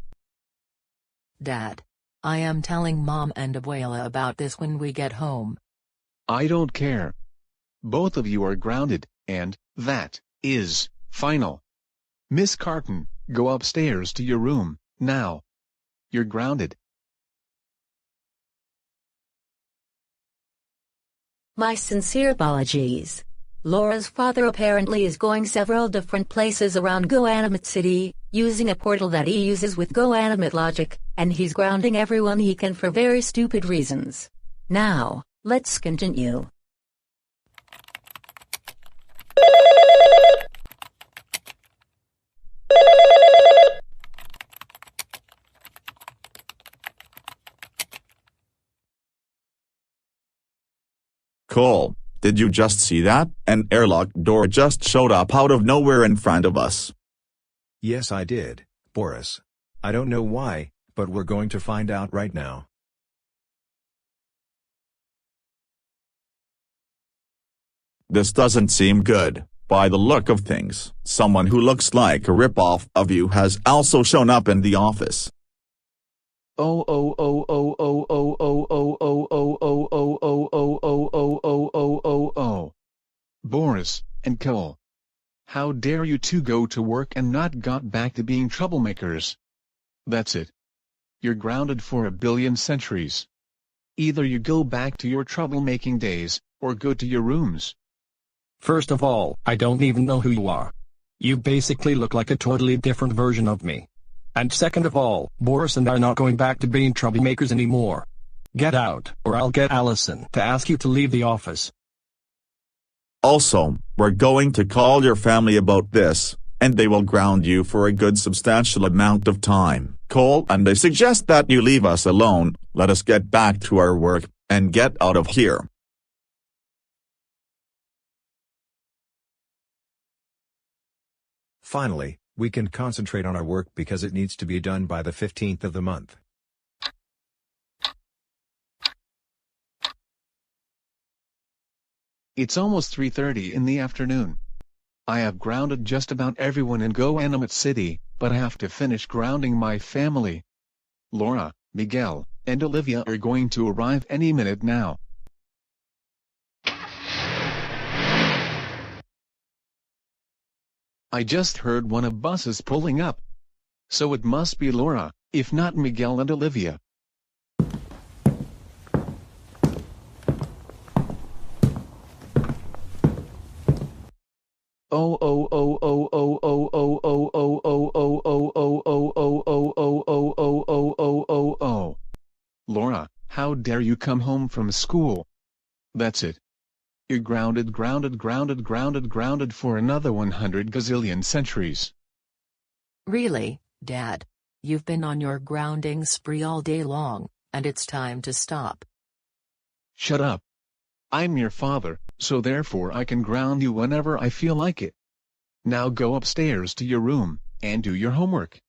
Dad, I am telling Mom and Abuela about this when we get home. I don't care. Both of you are grounded, and that is final. Miss Carton, go upstairs to your room, now. You're grounded. My sincere apologies. Laura's father apparently is going several different places around GoAnimate City, using a portal that he uses with GoAnimate logic, and he's grounding everyone he can for very stupid reasons. Now, let's continue. Cole, did you just see that? An airlock door just showed up out of nowhere in front of us. Yes, I did, Boris. I don't know why, but we're going to find out right now. This doesn't seem good. By the look of things, someone who looks like a ripoff of you has also shown up in the office. Boris and Cole. How dare you two go to work and not got back to being troublemakers? That's it. You're grounded for a billion centuries. Either you go back to your troublemaking days, or go to your rooms. First of all, I don't even know who you are. You basically look like a totally different version of me. And second of all, Boris and I are not going back to being troublemakers anymore. Get out, or I'll get Allison to ask you to leave the office. Also, we're going to call your family about this, and they will ground you for a good substantial amount of time. Cole, and I suggest that you leave us alone, let us get back to our work, and get out of here. Finally, we can concentrate on our work because it needs to be done by the 15th of the month. It's almost 3:30 in the afternoon. I have grounded just about everyone in GoAnimate City, but I have to finish grounding my family. Laura, Miguel, and Olivia are going to arrive any minute now. I just heard one of buses pulling up. So it must be Laura, if not Miguel and Olivia. Laura, how dare you come home from school? That's it. You're grounded for another 100 gazillion centuries. Really, Dad? You've been on your grounding spree all day long, and it's time to stop. Shut up. I'm your father, so therefore I can ground you whenever I feel like it. Now go upstairs to your room, and do your homework.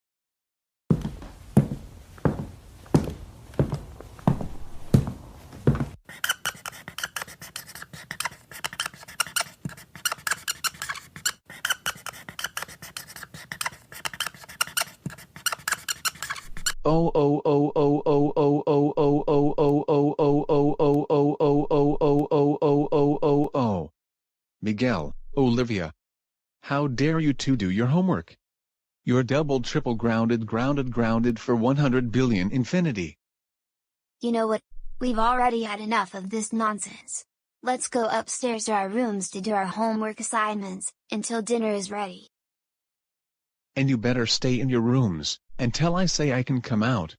Miguel, Olivia. How dare you two do your homework? You're double triple grounded for 100 billion infinity. You know what? We've already had enough of this nonsense. Let's go upstairs to our rooms to do our homework assignments, until dinner is ready. And you better stay in your rooms, until I say I can come out.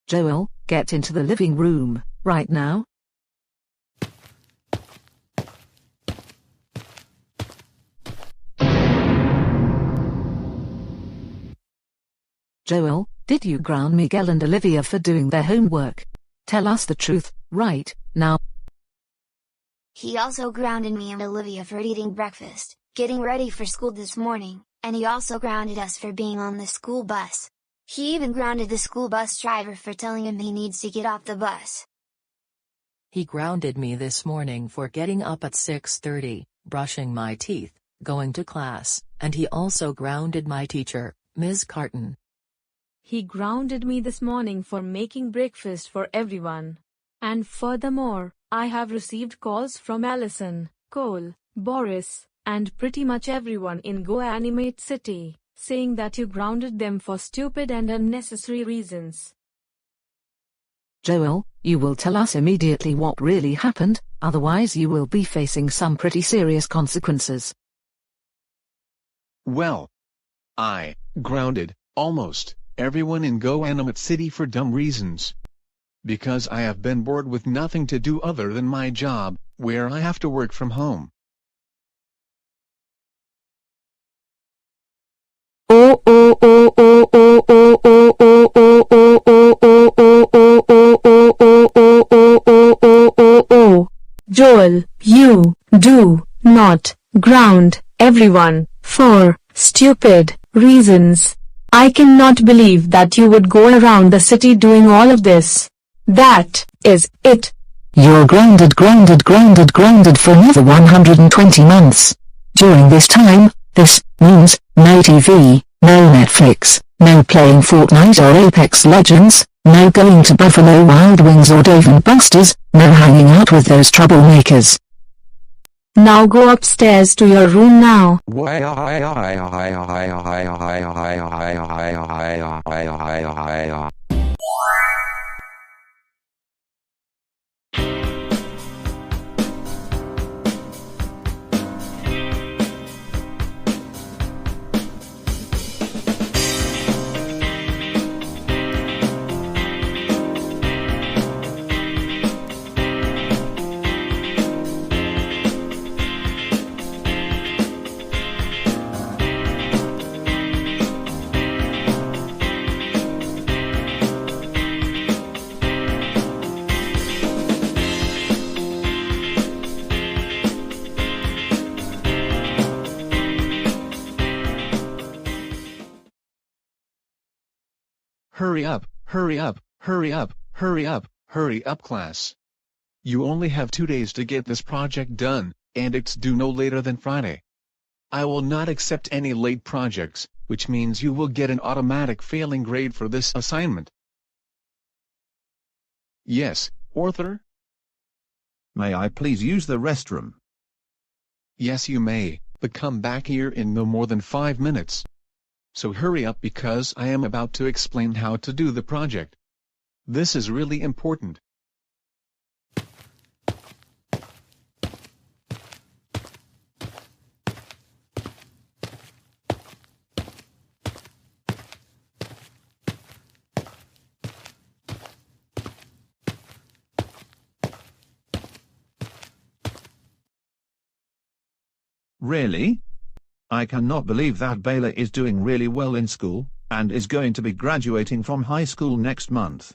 Joel, get into the living room, right now. Joel, did you ground Miguel and Olivia for doing their homework? Tell us the truth, right, now. He also grounded me and Olivia for eating breakfast, getting ready for school this morning, and he also grounded us for being on the school bus. He even grounded the school bus driver for telling him he needs to get off the bus. He grounded me this morning for getting up at 6:30, brushing my teeth, going to class, and he also grounded my teacher, Ms. Carton. He grounded me this morning for making breakfast for everyone. And furthermore, I have received calls from Allison, Cole, Boris, and pretty much everyone in GoAnimate City, saying that you grounded them for stupid and unnecessary reasons. Joel, you will tell us immediately what really happened, otherwise you will be facing some pretty serious consequences. Well, I grounded almost everyone in GoAnimate City for dumb reasons. Because I have been bored with nothing to do other than my job, where I have to work from home. Joel, you do not ground everyone for stupid reasons. I cannot believe that you would go around the city doing all of this. That is it. You're grounded for another 120 months. During this time, this means no TV, no Netflix, no playing Fortnite or Apex Legends, no going to Buffalo Wild Wings or Dave and Buster's, no hanging out with those troublemakers. Now go upstairs to your room now. Hurry up, hurry up, hurry up, hurry up, hurry up class. You only have 2 days to get this project done, and it's due no later than Friday. I will not accept any late projects, which means you will get an automatic failing grade for this assignment. Yes, Arthur? May I please use the restroom? Yes, you may, but come back here in no more than 5 minutes. So hurry up because I am about to explain how to do the project. This is really important. Really? I cannot believe that Baylor is doing really well in school, and is going to be graduating from high school next month.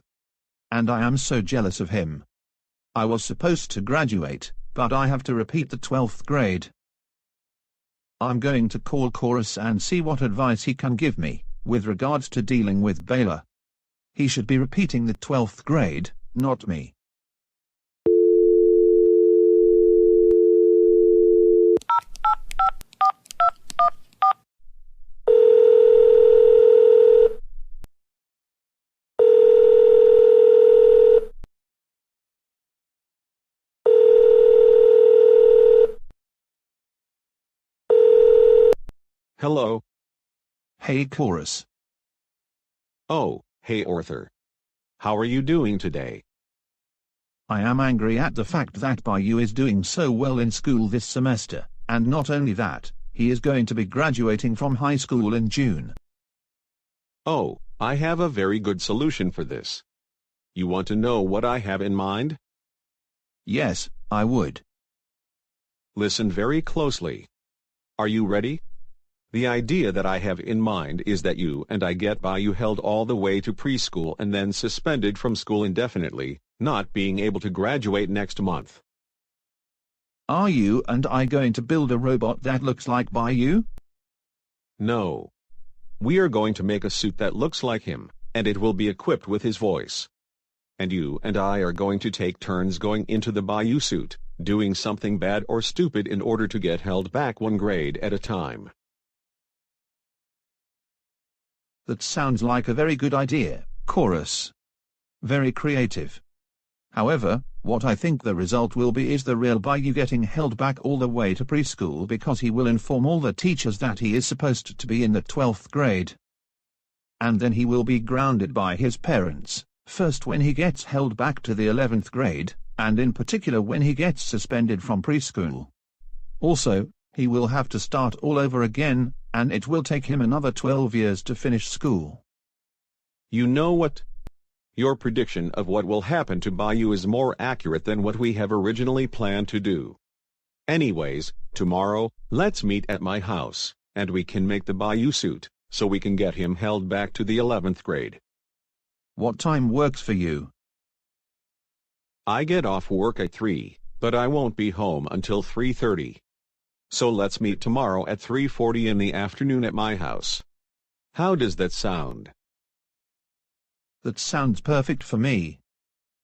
And I am so jealous of him. I was supposed to graduate, but I have to repeat the 12th grade. I'm going to call Chorus and see what advice he can give me, with regards to dealing with Baylor. He should be repeating the 12th grade, not me. Hello. Hey Chorus. Oh, hey Arthur. How are you doing today? I am angry at the fact that Bayou is doing so well in school this semester, and not only that, he is going to be graduating from high school in June. Oh, I have a very good solution for this. You want to know what I have in mind? Yes, I would. Listen very closely. Are you ready? The idea that I have in mind is that you and I get Bayou held all the way to preschool and then suspended from school indefinitely, not being able to graduate next month. Are you and I going to build a robot that looks like Bayou? No. We are going to make a suit that looks like him, and it will be equipped with his voice. And you and I are going to take turns going into the Bayou suit, doing something bad or stupid in order to get held back 1 grade at a time. That sounds like a very good idea, Chorus. Very creative. However, what I think the result will be is the real Bayou getting held back all the way to preschool because he will inform all the teachers that he is supposed to be in the 12th grade. And then he will be grounded by his parents, first when he gets held back to the 11th grade, and in particular when he gets suspended from preschool. Also, he will have to start all over again, and it will take him another 12 years to finish school. You know what? Your prediction of what will happen to Bayou is more accurate than what we have originally planned to do. Anyways, tomorrow, let's meet at my house, and we can make the Bayou suit, so we can get him held back to the 11th grade. What time works for you? I get off work at 3, But I won't be home until 3:30. So let's meet tomorrow at 3:40 in the afternoon at my house. How does that sound? That sounds perfect for me.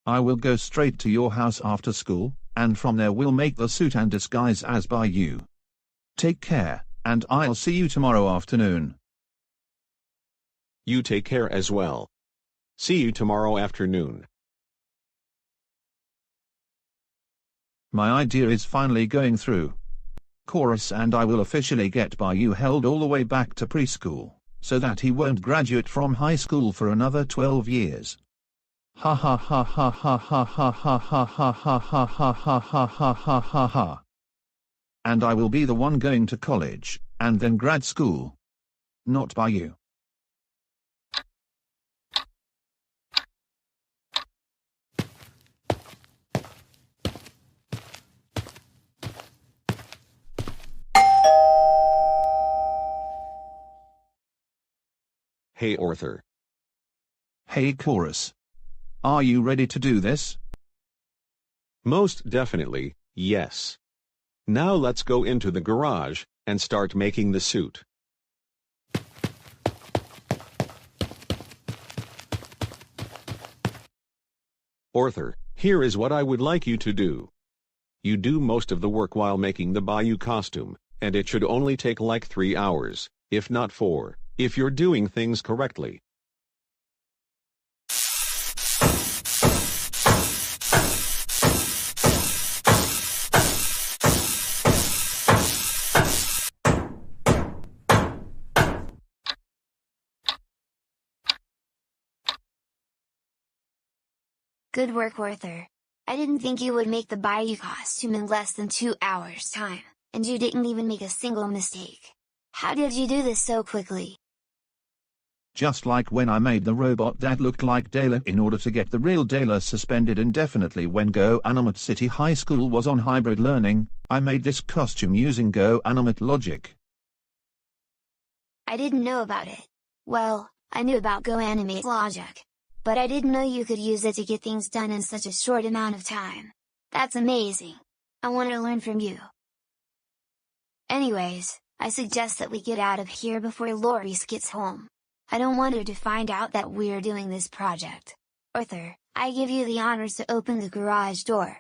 I will go straight to your house after school, and from there we'll make the suit and disguise as by you. Take care, and I'll see you tomorrow afternoon. You take care as well. See you tomorrow afternoon. My idea is finally going through. Chorus and I will officially get Bayou held all the way back to preschool, so that he won't graduate from high school for another 12 years. Ha ha ha ha ha ha ha ha ha ha ha ha ha ha ha ha ha ha ha. And I will be the one going to college, and then grad school. Not Bayou. Hey Arthur. Hey Chorus. Are you ready to do this? Most definitely, yes. Now let's go into the garage and start making the suit. Arthur, here is what I would like you to do. You do most of the work while making the Bayou costume, and it should only take like 3 hours, if not 4, if you're doing things correctly. Good work, Arthur. I didn't think you would make the Bayou costume in less than 2 hours' time, and you didn't even make a single mistake. How did you do this so quickly? Just like when I made the robot that looked like Dayla in order to get the real Dayla suspended indefinitely when GoAnimate City High School was on hybrid learning, I made this costume using GoAnimate logic. I didn't know about it. Well, I knew about GoAnimate logic, but I didn't know you could use it to get things done in such a short amount of time. That's amazing. I want to learn from you. Anyways, I suggest that we get out of here before Loris gets home. I don't want her to find out that we're doing this project. Arthur, I give you the honors to open the garage door.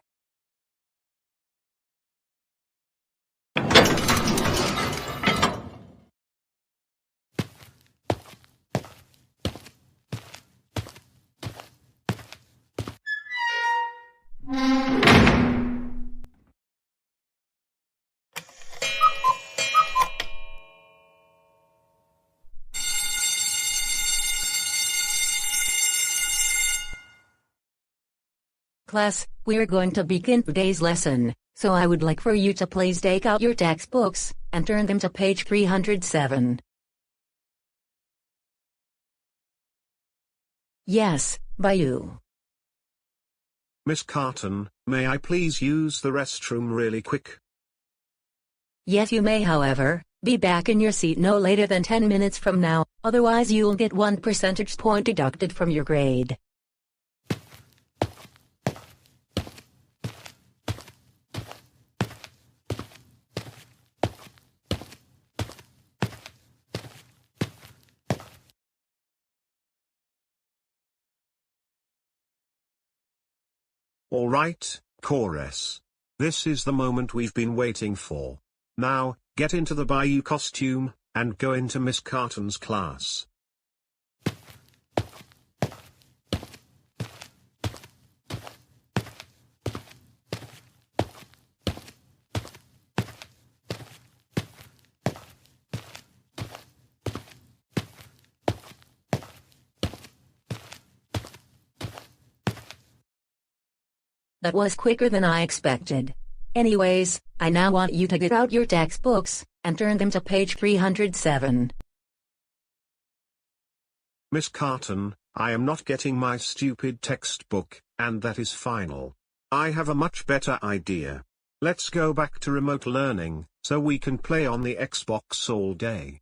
Class, we're going to begin today's lesson, so I would like for you to please take out your textbooks, and turn them to page 307. Yes, Bayou. Miss Carton, may I please use the restroom really quick? Yes, you may. However, be back in your seat no later than 10 minutes from now, otherwise you'll get 1 percentage point deducted from your grade. Alright, chorus. This is the moment we've been waiting for. Now, get into the Bayou costume, and go into Miss Carton's class. That was quicker than I expected. Anyways, I now want you to get out your textbooks, and turn them to page 307. Miss Carton, I am not getting my stupid textbook, and that is final. I have a much better idea. Let's go back to remote learning, so we can play on the Xbox all day.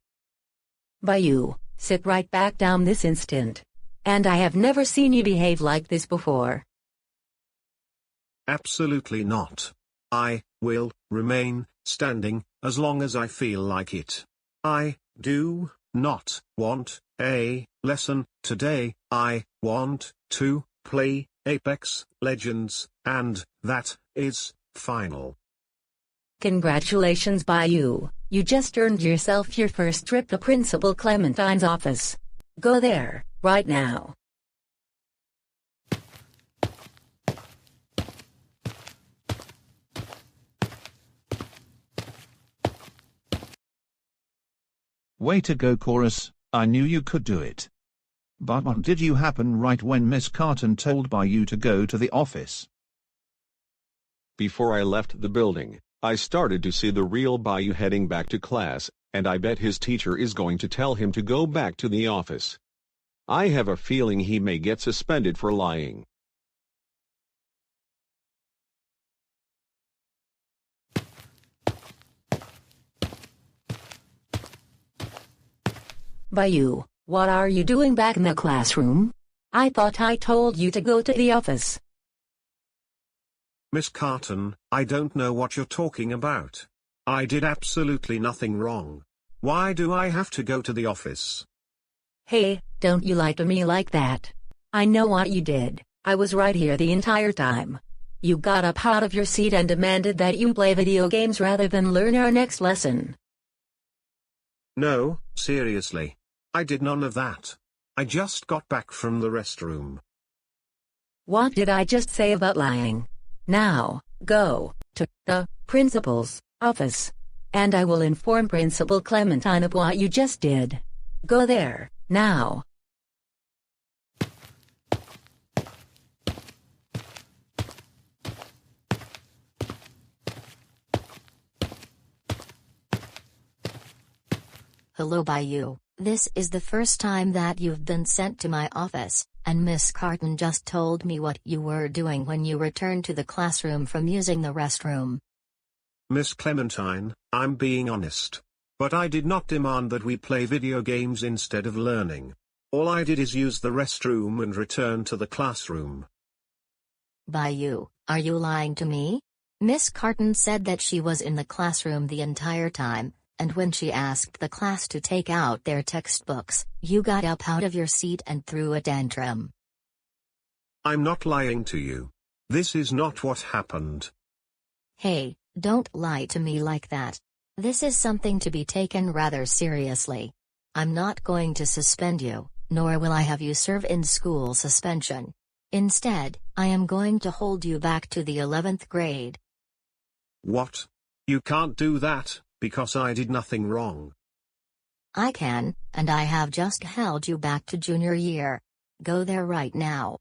Bayou, sit right back down this instant. And I have never seen you behave like this before. Absolutely not. I will remain standing as long as I feel like it. I do not want a lesson today. I want to play Apex Legends, and that is final. Congratulations, Bayou. You just earned yourself your first trip to Principal Clementine's office. Go there, right now. Way to go, Chorus. I knew you could do it. But what did you happen right when Miss Carton told Bayou to go to the office? Before I left the building, I started to see the real Bayou heading back to class, and I bet his teacher is going to tell him to go back to the office. I have a feeling he may get suspended for lying. Bayou, what are you doing back in the classroom? I thought I told you to go to the office. Miss Carton, I don't know what you're talking about. I did absolutely nothing wrong. Why do I have to go to the office? Hey, don't you lie to me like that. I know what you did. I was right here the entire time. You got up out of your seat and demanded that you play video games rather than learn our next lesson. No, seriously. I did none of that. I just got back from the restroom. What did I just say about lying? Now, go to the principal's office, and I will inform Principal Clementine of what you just did. Go there, now. Hello, Bayou. This is the first time that you've been sent to my office, and Miss Carton just told me what you were doing when you returned to the classroom from using the restroom. Miss Clementine, I'm being honest. But I did not demand that we play video games instead of learning. All I did is use the restroom and return to the classroom. Bayou, are you lying to me? Miss Carton said that she was in the classroom the entire time, and when she asked the class to take out their textbooks, you got up out of your seat and threw a tantrum. I'm not lying to you. This is not what happened. Hey, don't lie to me like that. This is something to be taken rather seriously. I'm not going to suspend you, nor will I have you serve in-school suspension. Instead, I am going to hold you back to the 11th grade. What? You can't do that, because I did nothing wrong. I can, and I have just held you back to junior year. Go there right now.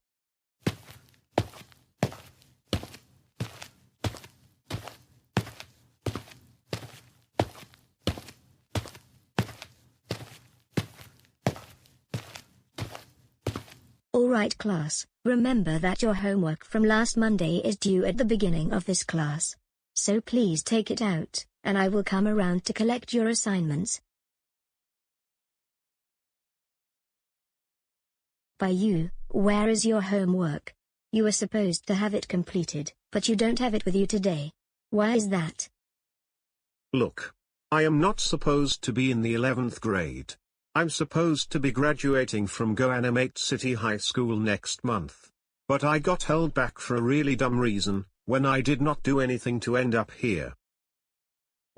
Alright class, remember that your homework from last Monday is due at the beginning of this class. So please take it out, and I will come around to collect your assignments. Bayou, where is your homework? You were supposed to have it completed, but you don't have it with you today. Why is that? Look. I am not supposed to be in the 11th grade. I'm supposed to be graduating from Goanimate City High School next month. But I got held back for a really dumb reason, when I did not do anything to end up here.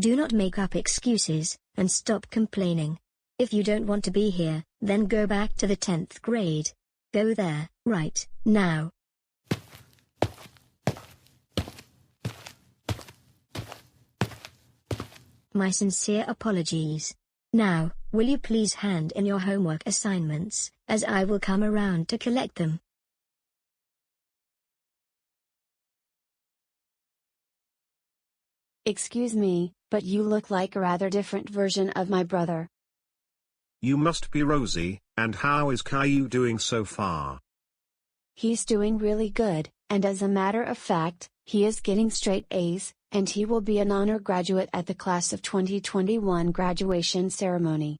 Do not make up excuses, and stop complaining. If you don't want to be here, then go back to the 10th grade. Go there, right, now. My sincere apologies. Now, will you please hand in your homework assignments, as I will come around to collect them. Excuse me, but you look like a rather different version of my brother. You must be Rosie, and how is Caillou doing so far? He's doing really good, and as a matter of fact, he is getting straight A's, and he will be an honor graduate at the class of 2021 graduation ceremony.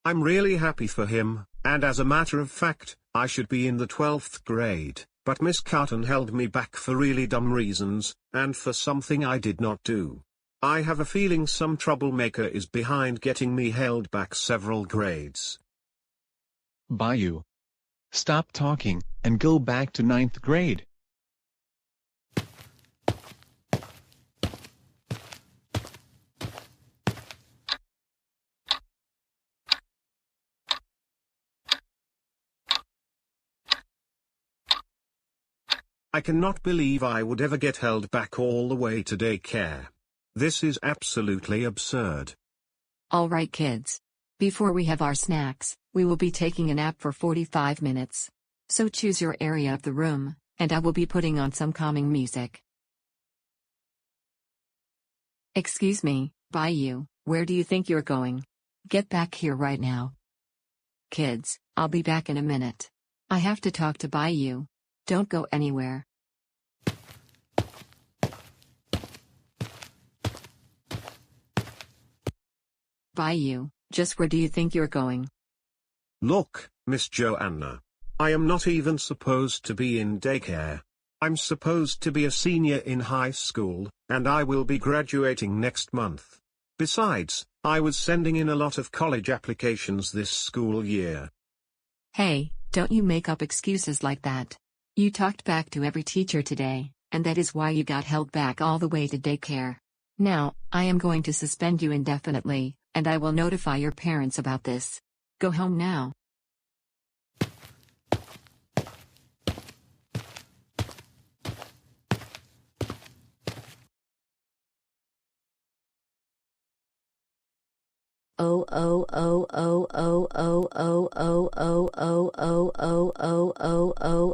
I'm really happy for him, and as a matter of fact, I should be in the 12th grade, but Miss Carton held me back for really dumb reasons, and for something I did not do. I have a feeling some troublemaker is behind getting me held back several grades. Bayou. Stop talking, and go back to 9th grade. I cannot believe I would ever get held back all the way to daycare. This is absolutely absurd. All right, kids. Before we have our snacks, we will be taking a nap for 45 minutes. So choose your area of the room, and I will be putting on some calming music. Excuse me, Bayou, where do you think you're going? Get back here right now. Kids, I'll be back in a minute. I have to talk to Bayou. Don't go anywhere. Bayou, just where do you think you're going? Look, Miss Joanna. I am not even supposed to be in daycare. I'm supposed to be a senior in high school, and I will be graduating next month. Besides, I was sending in a lot of college applications this school year. Hey, don't you make up excuses like that. You talked back to every teacher today, and that is why you got held back all the way to daycare. Now, I am going to suspend you indefinitely, and I will notify your parents about this. Go home now. Oh oh oh oh oh oh oh oh oh oh oh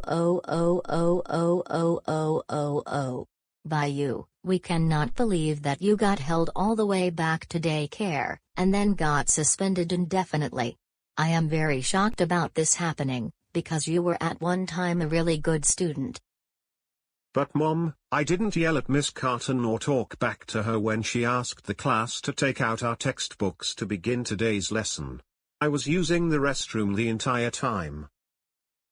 oh oh oh oh oh oh oh. Bayou, we cannot believe that you got held all the way back to daycare, and then got suspended indefinitely. I am very shocked about this happening, because you were at one time a really good student. But Mom, I didn't yell at Miss Carton or talk back to her when she asked the class to take out our textbooks to begin today's lesson. I was using the restroom the entire time.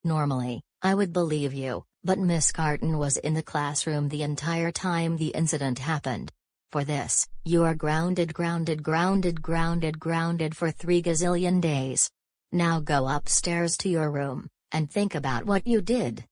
Normally, I would believe you, but Miss Carton was in the classroom the entire time the incident happened. For this, you are grounded for 3 gazillion days. Now go upstairs to your room, and think about what you did.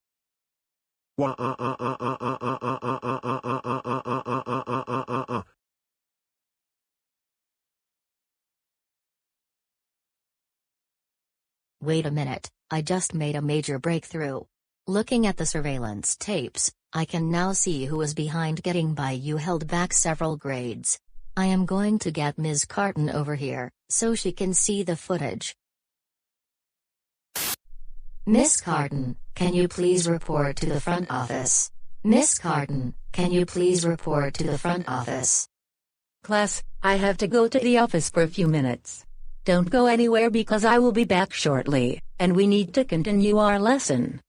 Wait a minute, I just made a major breakthrough. Looking at the surveillance tapes, I can now see who was behind getting Bayou held back several grades. I am going to get Ms. Carton over here, so she can see the footage. Miss Carton, can you please report to the front office? Miss Carton, can you please report to the front office? Class, I have to go to the office for a few minutes. Don't go anywhere because I will be back shortly, and we need to continue our lesson.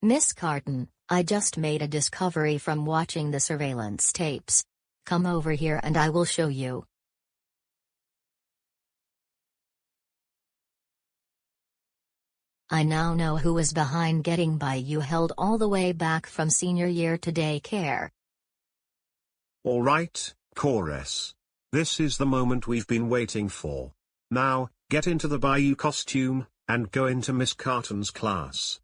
Miss Carton, I just made a discovery from watching the surveillance tapes. Come over here and I will show you. I now know who was behind getting Bayou held all the way back from senior year to daycare. Alright, chorus. This is the moment we've been waiting for. Now, get into the Bayou costume, and go into Miss Carton's class.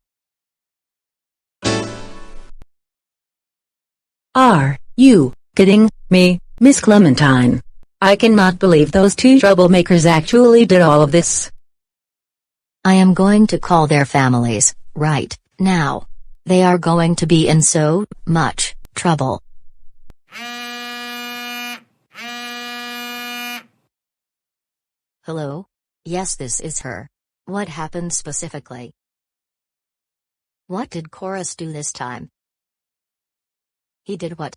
Are you kidding me, Miss Clementine? I cannot believe those two troublemakers actually did all of this. I am going to call their families, right now. They are going to be in so much trouble. Hello? Yes, this is her. What happened specifically? What did Chorus do this time? He did what?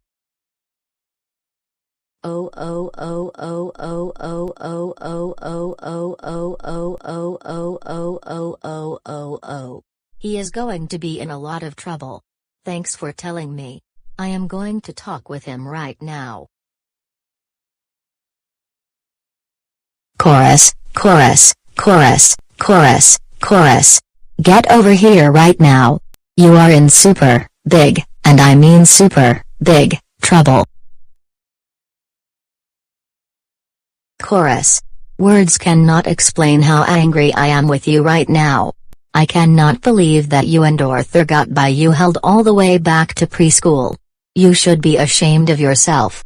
Oh oh oh oh oh oh oh oh oh oh oh oh oh oh oh oh oh oh. He is going to be in a lot of trouble. Thanks for telling me. I am going to talk with him right now. Chorus, chorus, chorus, chorus, chorus. Get over here right now. You are in super, big, and I mean super, big, trouble. Chorus. Words cannot explain how angry I am with you right now. I cannot believe that you and Arthur got by you held all the way back to preschool. You should be ashamed of yourself.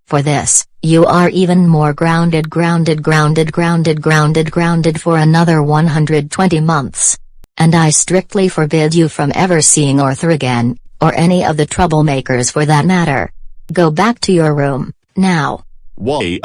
For this, you are even more grounded for another 120 months. And I strictly forbid you from ever seeing Arthur again, or any of the troublemakers for that matter. Go back to your room, now. Why?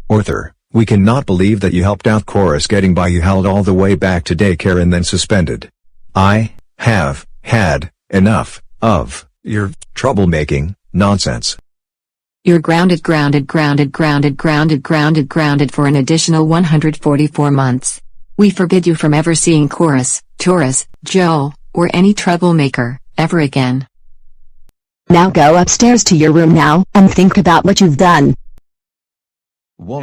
Arthur, we cannot believe that you helped out Chorus getting by you held all the way back to daycare and then suspended. I have had enough of your troublemaking nonsense. You're grounded for an additional 144 months. We forbid you from ever seeing Chorus, Taurus, Joe, or any troublemaker, ever again. Now go upstairs to your room now, and think about what you've done. Why?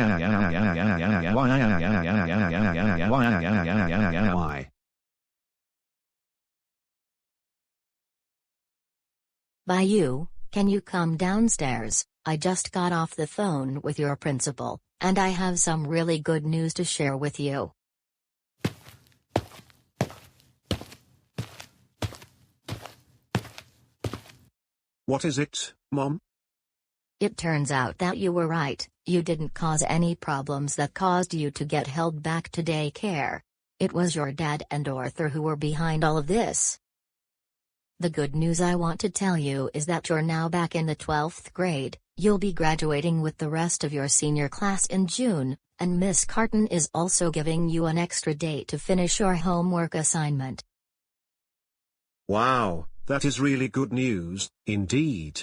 By you, can you come downstairs? I just got off the phone with your principal, and I have some really good news to share with you. What is it, Mom? It turns out that you were right, you didn't cause any problems that caused you to get held back to daycare. It was your dad and Arthur who were behind all of this. The good news I want to tell you is that you're now back in the 12th grade, you'll be graduating with the rest of your senior class in June, and Miss Carton is also giving you an extra day to finish your homework assignment. Wow, that is really good news, indeed.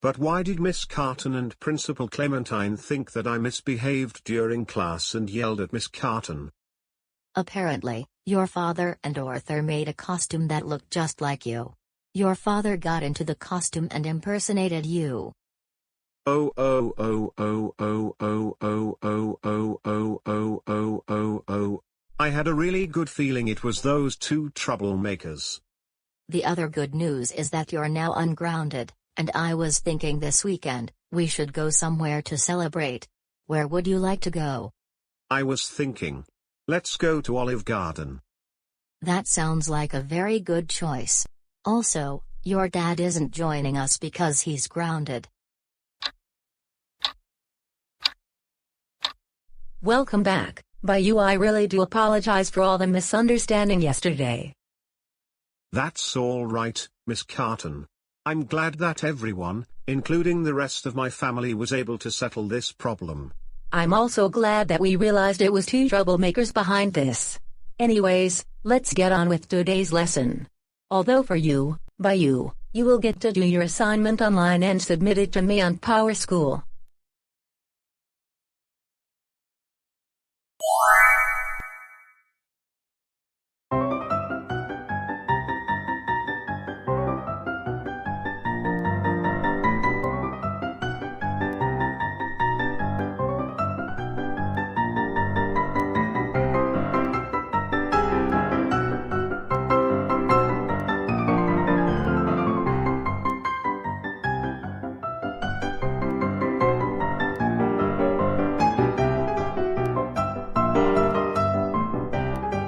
But why did Miss Carton and Principal Clementine think that I misbehaved during class and yelled at Miss Carton? Apparently, your father and Arthur made a costume that looked just like you. Your father got into the costume and impersonated you. I had a really good feeling it was those two troublemakers. The other good news is that you're now ungrounded, and I was thinking this weekend, we should go somewhere to celebrate. Where would you like to go? I was thinking, let's go to Olive Garden. That sounds like a very good choice. Also, your dad isn't joining us because he's grounded. Welcome back. By you, I really do apologize for all the misunderstanding yesterday. That's all right, Miss Carton. I'm glad that everyone, including the rest of my family, was able to settle this problem. I'm also glad that we realized it was two troublemakers behind this. Anyways, let's get on with today's lesson. Although for you, by you will get to do your assignment online and submit it to me on PowerSchool.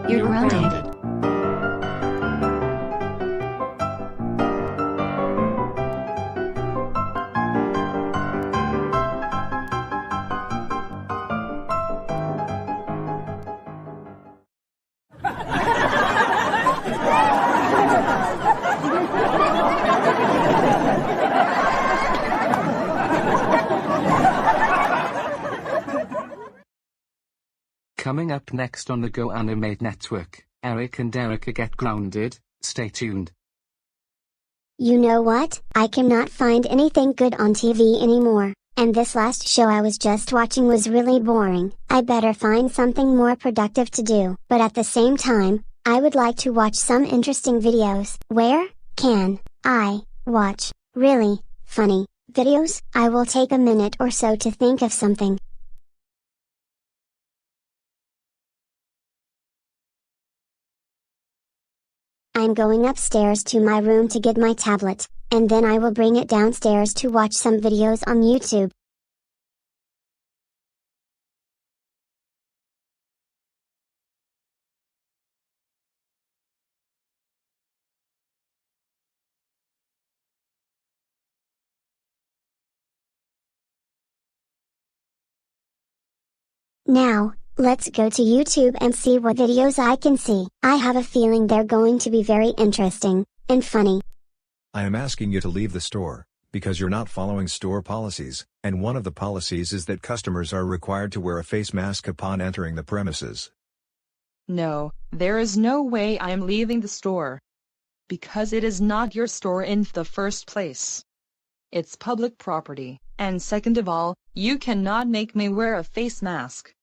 You're grounded. Coming up next on the Go Animate Network, Eric and Erica get grounded. Stay tuned. You know what? I cannot find anything good on TV anymore. and this last show I was just watching was really boring. I better find something more productive to do. But at the same time, I would like to watch some interesting videos. Where can I watch really funny videos? I will take a minute or so to think of something. I'm going upstairs to my room to get my tablet, and then I will bring it downstairs to watch some videos on YouTube. Now, let's go to YouTube and see what videos I can see. I have a feeling they're going to be very interesting and funny. I am asking you to leave the store, because you're not following store policies, and one of the policies is that customers are required to wear a face mask upon entering the premises. No, there is no way I am leaving the store. Because it is not your store in the first place. It's public property, and second of all, you cannot make me wear a face mask.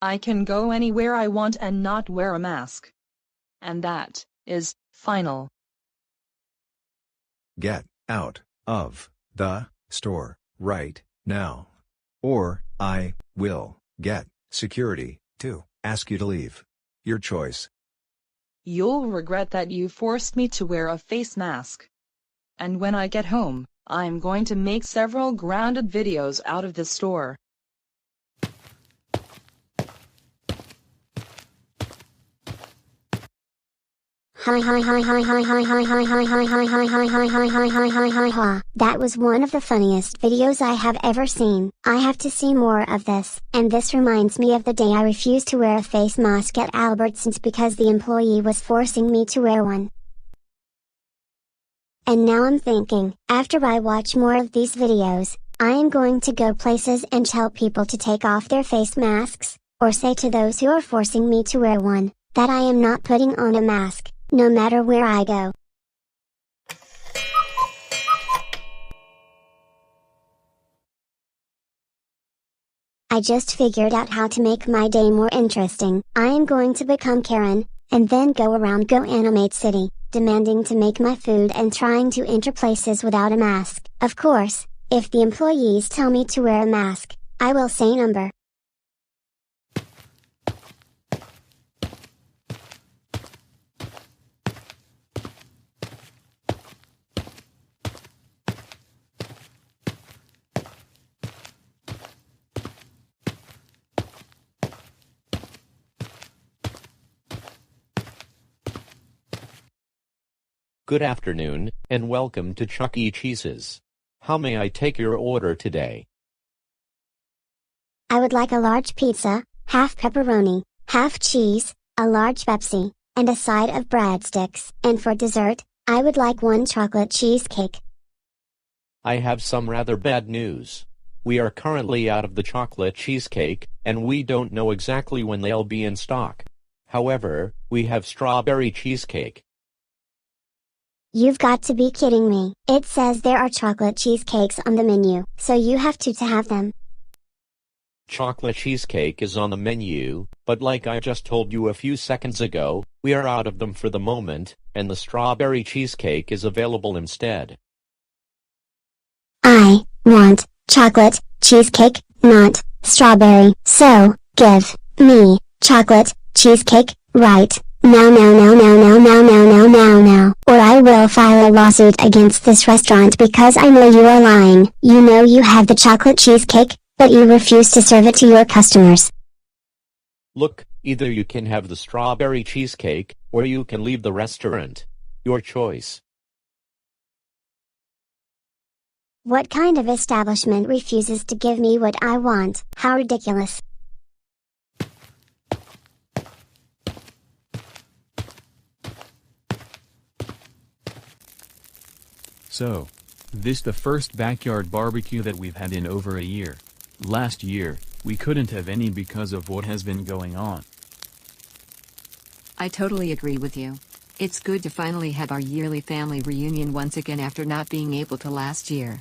I can go anywhere I want and not wear a mask. And that is final. Get out of the store right now. Or I will get security to ask you to leave. Your choice. You'll regret that you forced me to wear a face mask. And when I get home, I'm going to make several grounded videos out of this store. That was one of the funniest videos I have ever seen. I have to see more of this. And this reminds me of the day I refused to wear a face mask at Albertsons because the employee was forcing me to wear one. And now I'm thinking, after I watch more of these videos, I am going to go places and tell people to take off their face masks, or say to those who are forcing me to wear one, that I am not putting on a mask, no matter where I go. I just figured out how to make my day more interesting. I am going to become Karen, and then go around GoAnimate City, demanding to make my food and trying to enter places without a mask. Of course, if the employees tell me to wear a mask, I will say number. Good afternoon, and welcome to Chuck E. Cheese's. How may I take your order today? I would like a large pizza, half pepperoni, half cheese, a large Pepsi, and a side of breadsticks. And for dessert, I would like one chocolate cheesecake. I have some rather bad news. We are currently out of the chocolate cheesecake, and we don't know exactly when they'll be in stock. However, we have strawberry cheesecake. You've got to be kidding me. It says there are chocolate cheesecakes on the menu, so you have to have them. Chocolate cheesecake is on the menu, but like I just told you a few seconds ago, we are out of them for the moment, and the strawberry cheesecake is available instead. I want chocolate cheesecake, not strawberry. So, give me chocolate cheesecake right now, or I will file a lawsuit against this restaurant because I know you are lying. You know you have the chocolate cheesecake, but you refuse to serve it to your customers. Look, either you can have the strawberry cheesecake, or you can leave the restaurant. Your choice. What kind of establishment refuses to give me what I want? How ridiculous. So, this the first backyard barbecue that we've had in over a year. Last year, we couldn't have any because of what has been going on. I totally agree with you. It's good to finally have our yearly family reunion once again after not being able to last year.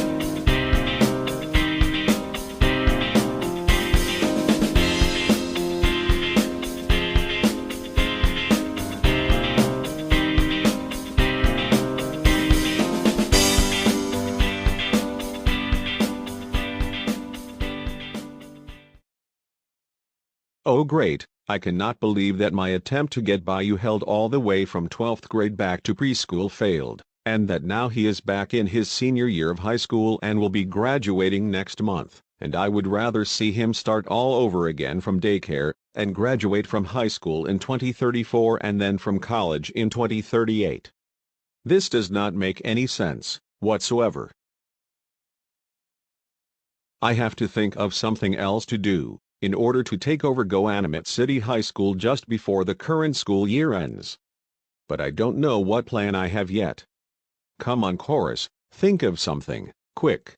Oh great, I cannot believe that my attempt to get by you held all the way from 12th grade back to preschool failed, and that now he is back in his senior year of high school and will be graduating next month, and I would rather see him start all over again from daycare, and graduate from high school in 2034 and then from college in 2038. This does not make any sense, whatsoever. I have to think of something else to do, in order to take over GoAnimate City High School just before the current school year ends. But I don't know what plan I have yet. Come on chorus, think of something, quick.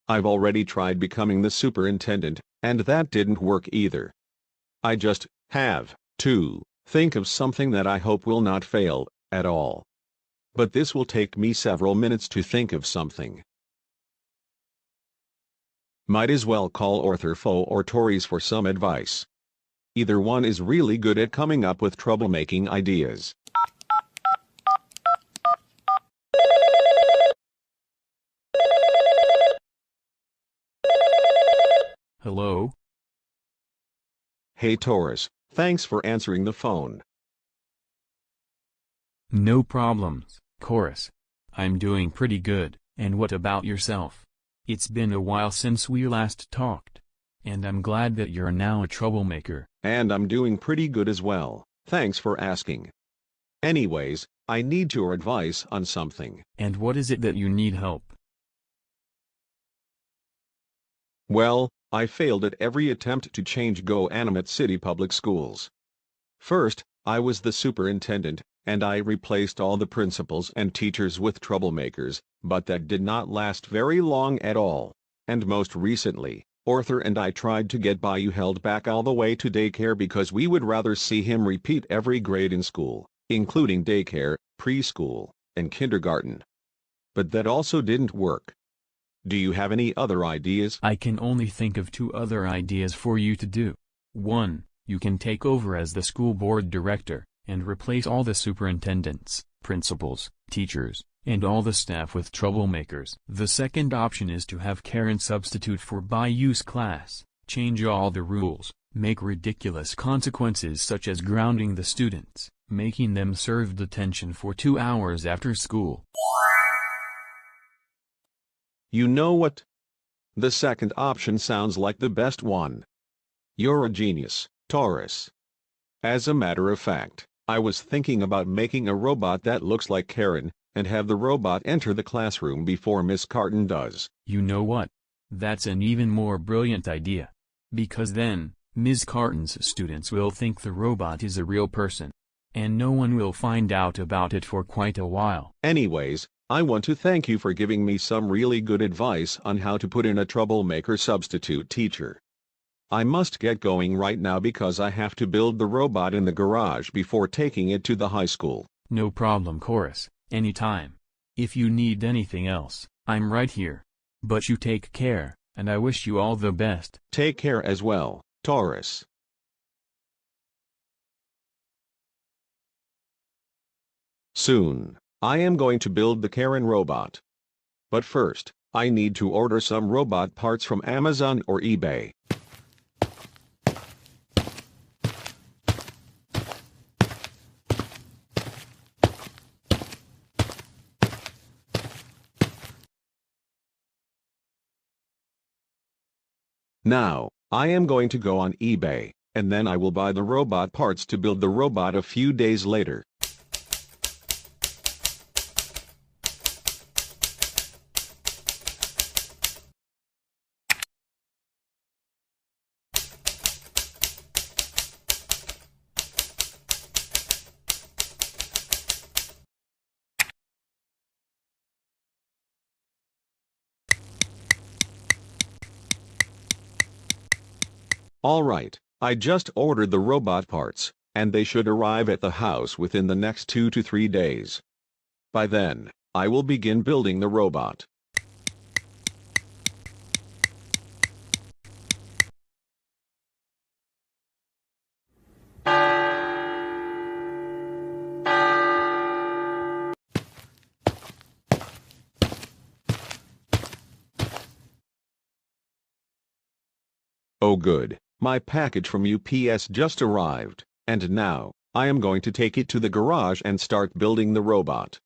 I've already tried becoming the superintendent, and that didn't work either. I just have to think of something that I hope will not fail at all. But this will take me several minutes to think of something. Might as well call Arthur Foe or Tories for some advice. Either one is really good at coming up with troublemaking ideas. Hello? Hey Taurus, thanks for answering the phone. No problems, Chorus. I'm doing pretty good, and what about yourself? It's been a while since we last talked. And I'm glad that you're now a troublemaker. And I'm doing pretty good as well, thanks for asking. Anyways, I need your advice on something. And what is it that you need help? Well, I failed at every attempt to change GoAnimate City Public Schools. First, I was the superintendent, and I replaced all the principals and teachers with troublemakers, but that did not last very long at all. And most recently, Arthur and I tried to get by you held back all the way to daycare because we would rather see him repeat every grade in school, including daycare, preschool, and kindergarten. But that also didn't work. Do you have any other ideas? I can only think of 2 other ideas for you to do. 1, you can take over as the school board director, and replace all the superintendents, principals, teachers, and all the staff with troublemakers. The second option is to have Karen substitute for by-use class, change all the rules, make ridiculous consequences such as grounding the students, making them serve detention for 2 hours after school. You know what? The second option sounds like the best one. You're a genius, Taurus. As a matter of fact, I was thinking about making a robot that looks like Karen, and have the robot enter the classroom before Miss Carton does. You know what? That's an even more brilliant idea. Because then, Ms. Carton's students will think the robot is a real person. And no one will find out about it for quite a while. Anyways, I want to thank you for giving me some really good advice on how to put in a troublemaker substitute teacher. I must get going right now because I have to build the robot in the garage before taking it to the high school. No problem, Chorus, anytime. If you need anything else, I'm right here. But you take care, and I wish you all the best. Take care as well, Taurus. Soon, I am going to build the Karen robot. But first, I need to order some robot parts from Amazon or eBay. Now, I am going to go on eBay, and then I will buy the robot parts to build the robot a few days later. Alright, I just ordered the robot parts, and they should arrive at the house within the next 2 to 3 days. By then, I will begin building the robot. Oh good, my package from UPS just arrived, and now, I am going to take it to the garage and start building the robot.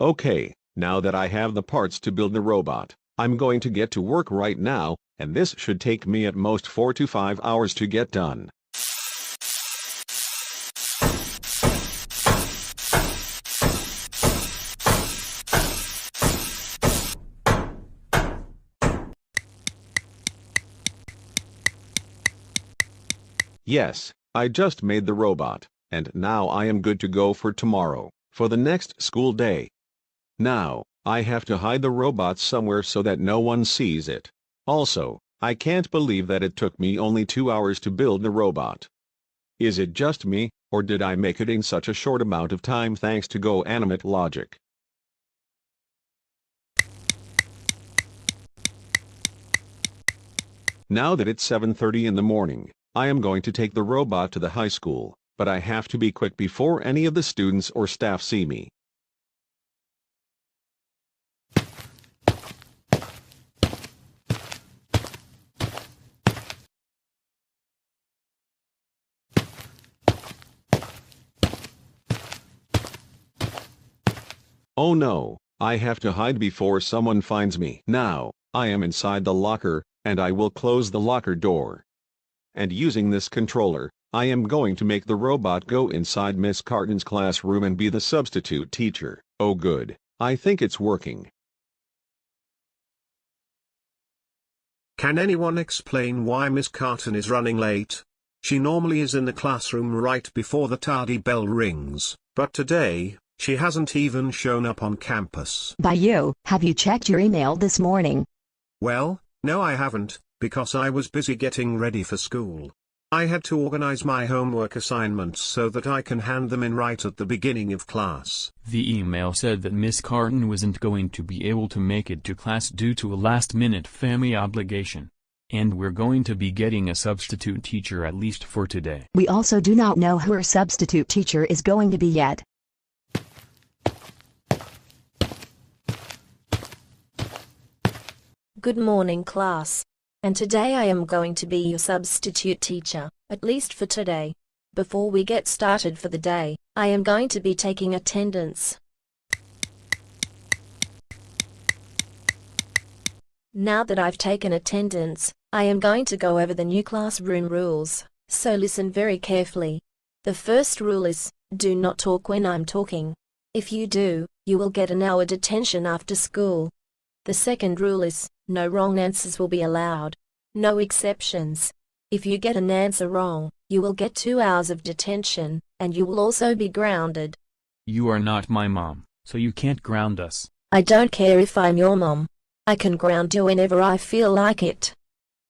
Okay, now that I have the parts to build the robot, I'm going to get to work right now, and this should take me at most 4 to 5 hours to get done. Yes, I just made the robot, and now I am good to go for tomorrow, for the next school day. Now, I have to hide the robot somewhere so that no one sees it. Also, I can't believe that it took me only 2 hours to build the robot. Is it just me, or did I make it in such a short amount of time thanks to GoAnimate logic? Now that it's 7:30 in the morning, I am going to take the robot to the high school, but I have to be quick before any of the students or staff see me. Oh no, I have to hide before someone finds me. Now, I am inside the locker, and I will close the locker door. And using this controller, I am going to make the robot go inside Miss Carton's classroom and be the substitute teacher. Oh good, I think it's working. Can anyone explain why Miss Carton is running late? She normally is in the classroom right before the tardy bell rings, but today, she hasn't even shown up on campus. By you, have you checked your email this morning? Well, no I haven't, because I was busy getting ready for school. I had to organize my homework assignments so that I can hand them in right at the beginning of class. The email said that Miss Carton wasn't going to be able to make it to class due to a last-minute family obligation. And we're going to be getting a substitute teacher at least for today. We also do not know who our substitute teacher is going to be yet. Good morning, class. And today I am going to be your substitute teacher, at least for today. Before we get started for the day, I am going to be taking attendance. Now that I've taken attendance, I am going to go over the new classroom rules, so listen very carefully. The first rule is, do not talk when I'm talking. If you do, you will get an hour detention after school. The second rule is, no wrong answers will be allowed. No exceptions. If you get an answer wrong, you will get 2 hours of detention, and you will also be grounded. You are not my mom, so you can't ground us. I don't care if I'm your mom. I can ground you whenever I feel like it.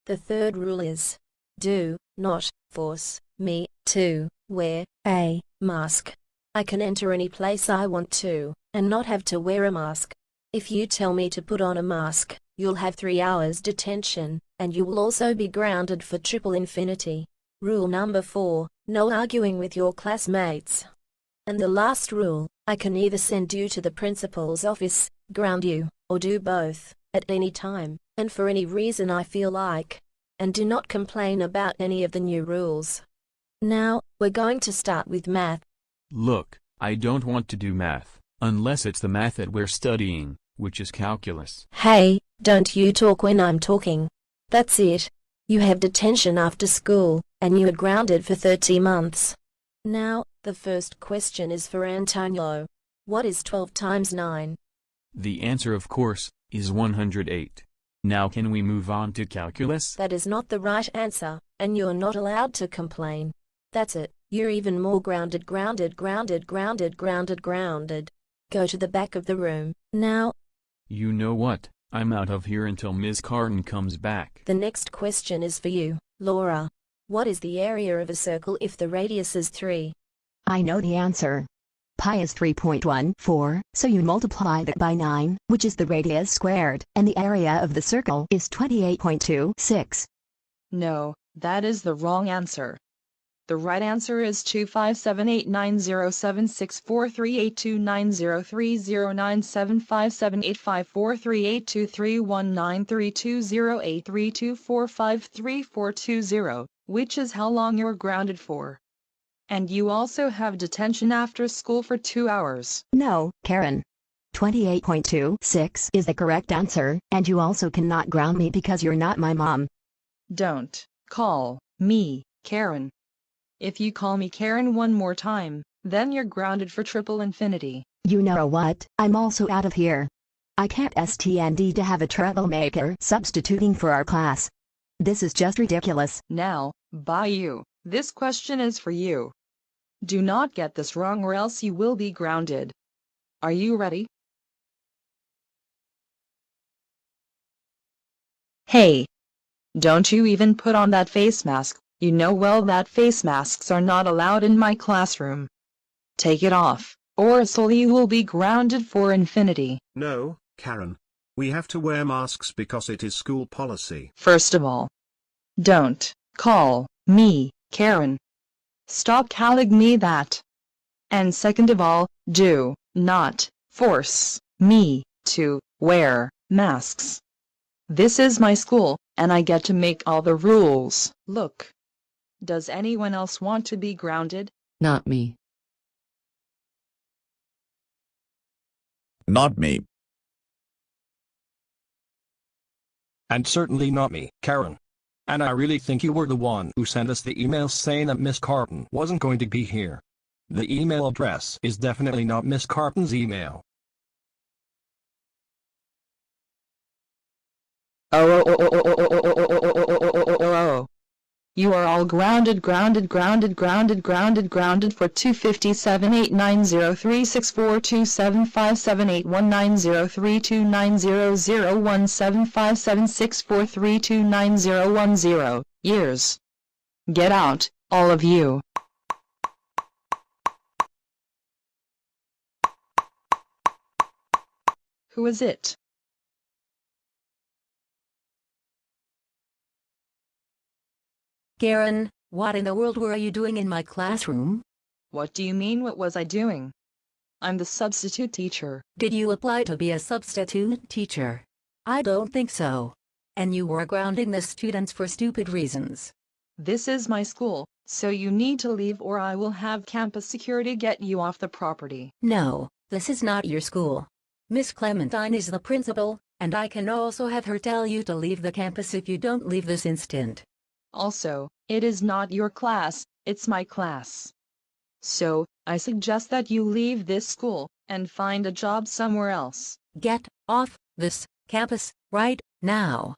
The third rule is, do not force me to wear a mask. I can enter any place I want to, and not have to wear a mask. If you tell me to put on a mask, you'll have 3 hours detention, and you will also be grounded for triple infinity. Rule number 4, no arguing with your classmates. And the last rule, I can either send you to the principal's office, ground you, or do both, at any time, and for any reason I feel like. And do not complain about any of the new rules. Now, we're going to start with math. Look, I don't want to do math, unless it's the math that we're studying, which is calculus. Hey, don't you talk when I'm talking. That's it. You have detention after school, and you are grounded for 30 months. Now, the first question is for Antonio. What is 12 times 9? The answer, of course, is 108. Now can we move on to calculus? That is not the right answer, and you're not allowed to complain. That's it. You're even more grounded. Go to the back of the room, now. You know what? I'm out of here until Miss Carton comes back. The next question is for you, Laura. What is the area of a circle if the radius is 3? I know the answer. Pi is 3.14, so you multiply that by 9, which is the radius squared, and the area of the circle is 28.26. No, that is the wrong answer. The right answer is 257890764382903039757854320832453420, which is how long you're grounded for. And you also have detention after school for 2 hours. No, Karen. 28.26 is the correct answer, and you also cannot ground me because you're not my mom. Don't call me Karen. If you call me Karen one more time, then you're grounded for triple infinity. You know what? I'm also out of here. I can't stand to have a troublemaker substituting for our class. This is just ridiculous. Now, bye you. This question is for you. Do not get this wrong or else you will be grounded. Are you ready? Hey! Don't you even put on that face mask. You know well that face masks are not allowed in my classroom. Take it off, or else you will be grounded for infinity. No, Karen. We have to wear masks because it is school policy. First of all, don't call me Karen. Stop calling me that. And second of all, do not force me to wear masks. This is my school, and I get to make all the rules. Look. Does anyone else want to be grounded? Not me. Not me. And certainly not me, Karen. And I really think you were the one who sent us the email saying that Miss Carton wasn't going to be here. The email address is definitely not Miss Carton's email. Oh. You are all grounded for 257890364275819032900175764329010 years. Get out, all of you. Who is it? Karen, what in the world were you doing in my classroom? What do you mean what was I doing? I'm the substitute teacher. Did you apply to be a substitute teacher? I don't think so. And you were grounding the students for stupid reasons. This is my school, so you need to leave or I will have campus security get you off the property. No, this is not your school. Miss Clementine is the principal, and I can also have her tell you to leave the campus if you don't leave this instant. Also, it is not your class, it's my class. So, I suggest that you leave this school, and find a job somewhere else. Get off this campus right now.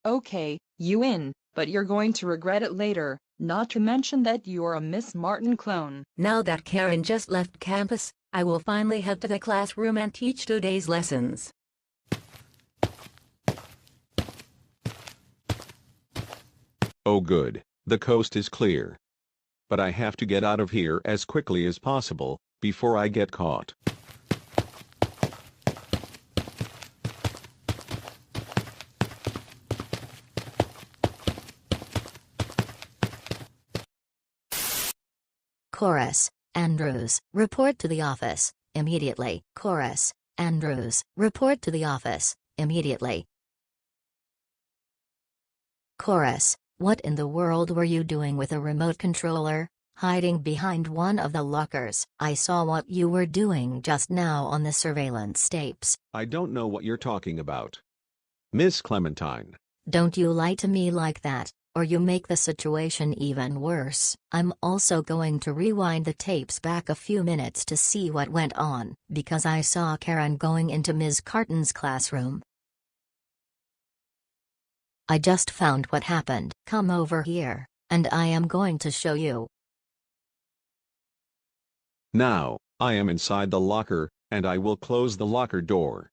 Okay, you in, but you're going to regret it later, not to mention that you're a Miss Martin clone. Now that Karen just left campus, I will finally head to the classroom and teach today's lessons. Oh good, the coast is clear. But I have to get out of here as quickly as possible, before I get caught. Chorus, Andrews, report to the office, immediately. Chorus, Andrews, report to the office, immediately. Chorus, what in the world were you doing with a remote controller, hiding behind one of the lockers? I saw what you were doing just now on the surveillance tapes. I don't know what you're talking about. Miss Clementine. Don't you lie to me like that, or you make the situation even worse. I'm also going to rewind the tapes back a few minutes to see what went on, because I saw Karen going into Ms. Carton's classroom. I just found what happened. Come over here, and I am going to show you. Now, I am inside the locker, and I will close the locker door.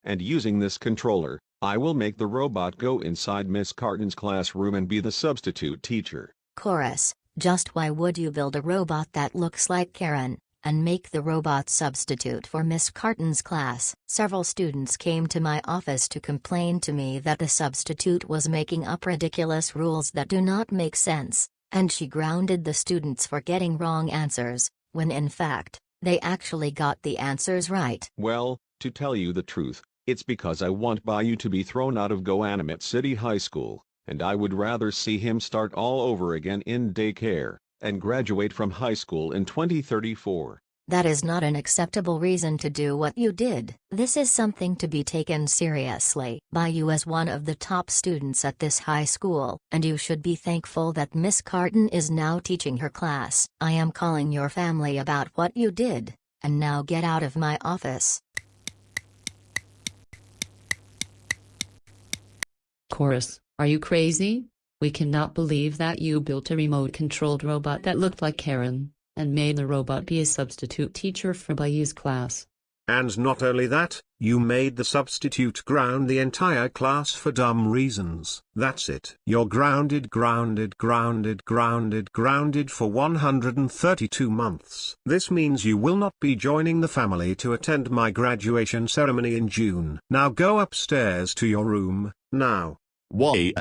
And using this controller, I will make the robot go inside Miss Carton's classroom and be the substitute teacher. Chorus, just why would you build a robot that looks like Karen, and make the robot substitute for Miss Carton's class? Several students came to my office to complain to me that the substitute was making up ridiculous rules that do not make sense. And she grounded the students for getting wrong answers, when in fact, they actually got the answers right. Well, to tell you the truth, it's because I want Bayou to be thrown out of GoAnimate City High School, and I would rather see him start all over again in daycare, and graduate from high school in 2034. That is not an acceptable reason to do what you did. This is something to be taken seriously by you as one of the top students at this high school, and you should be thankful that Miss Carton is now teaching her class. I am calling your family about what you did, and now get out of my office. Chorus, are you crazy? We cannot believe that you built a remote-controlled robot that looked like Karen, and made the robot be a substitute teacher for Bayou's class. And not only that, you made the substitute ground the entire class for dumb reasons. That's it. You're grounded for 132 months. This means you will not be joining the family to attend my graduation ceremony in June. Now go upstairs to your room, now. Why?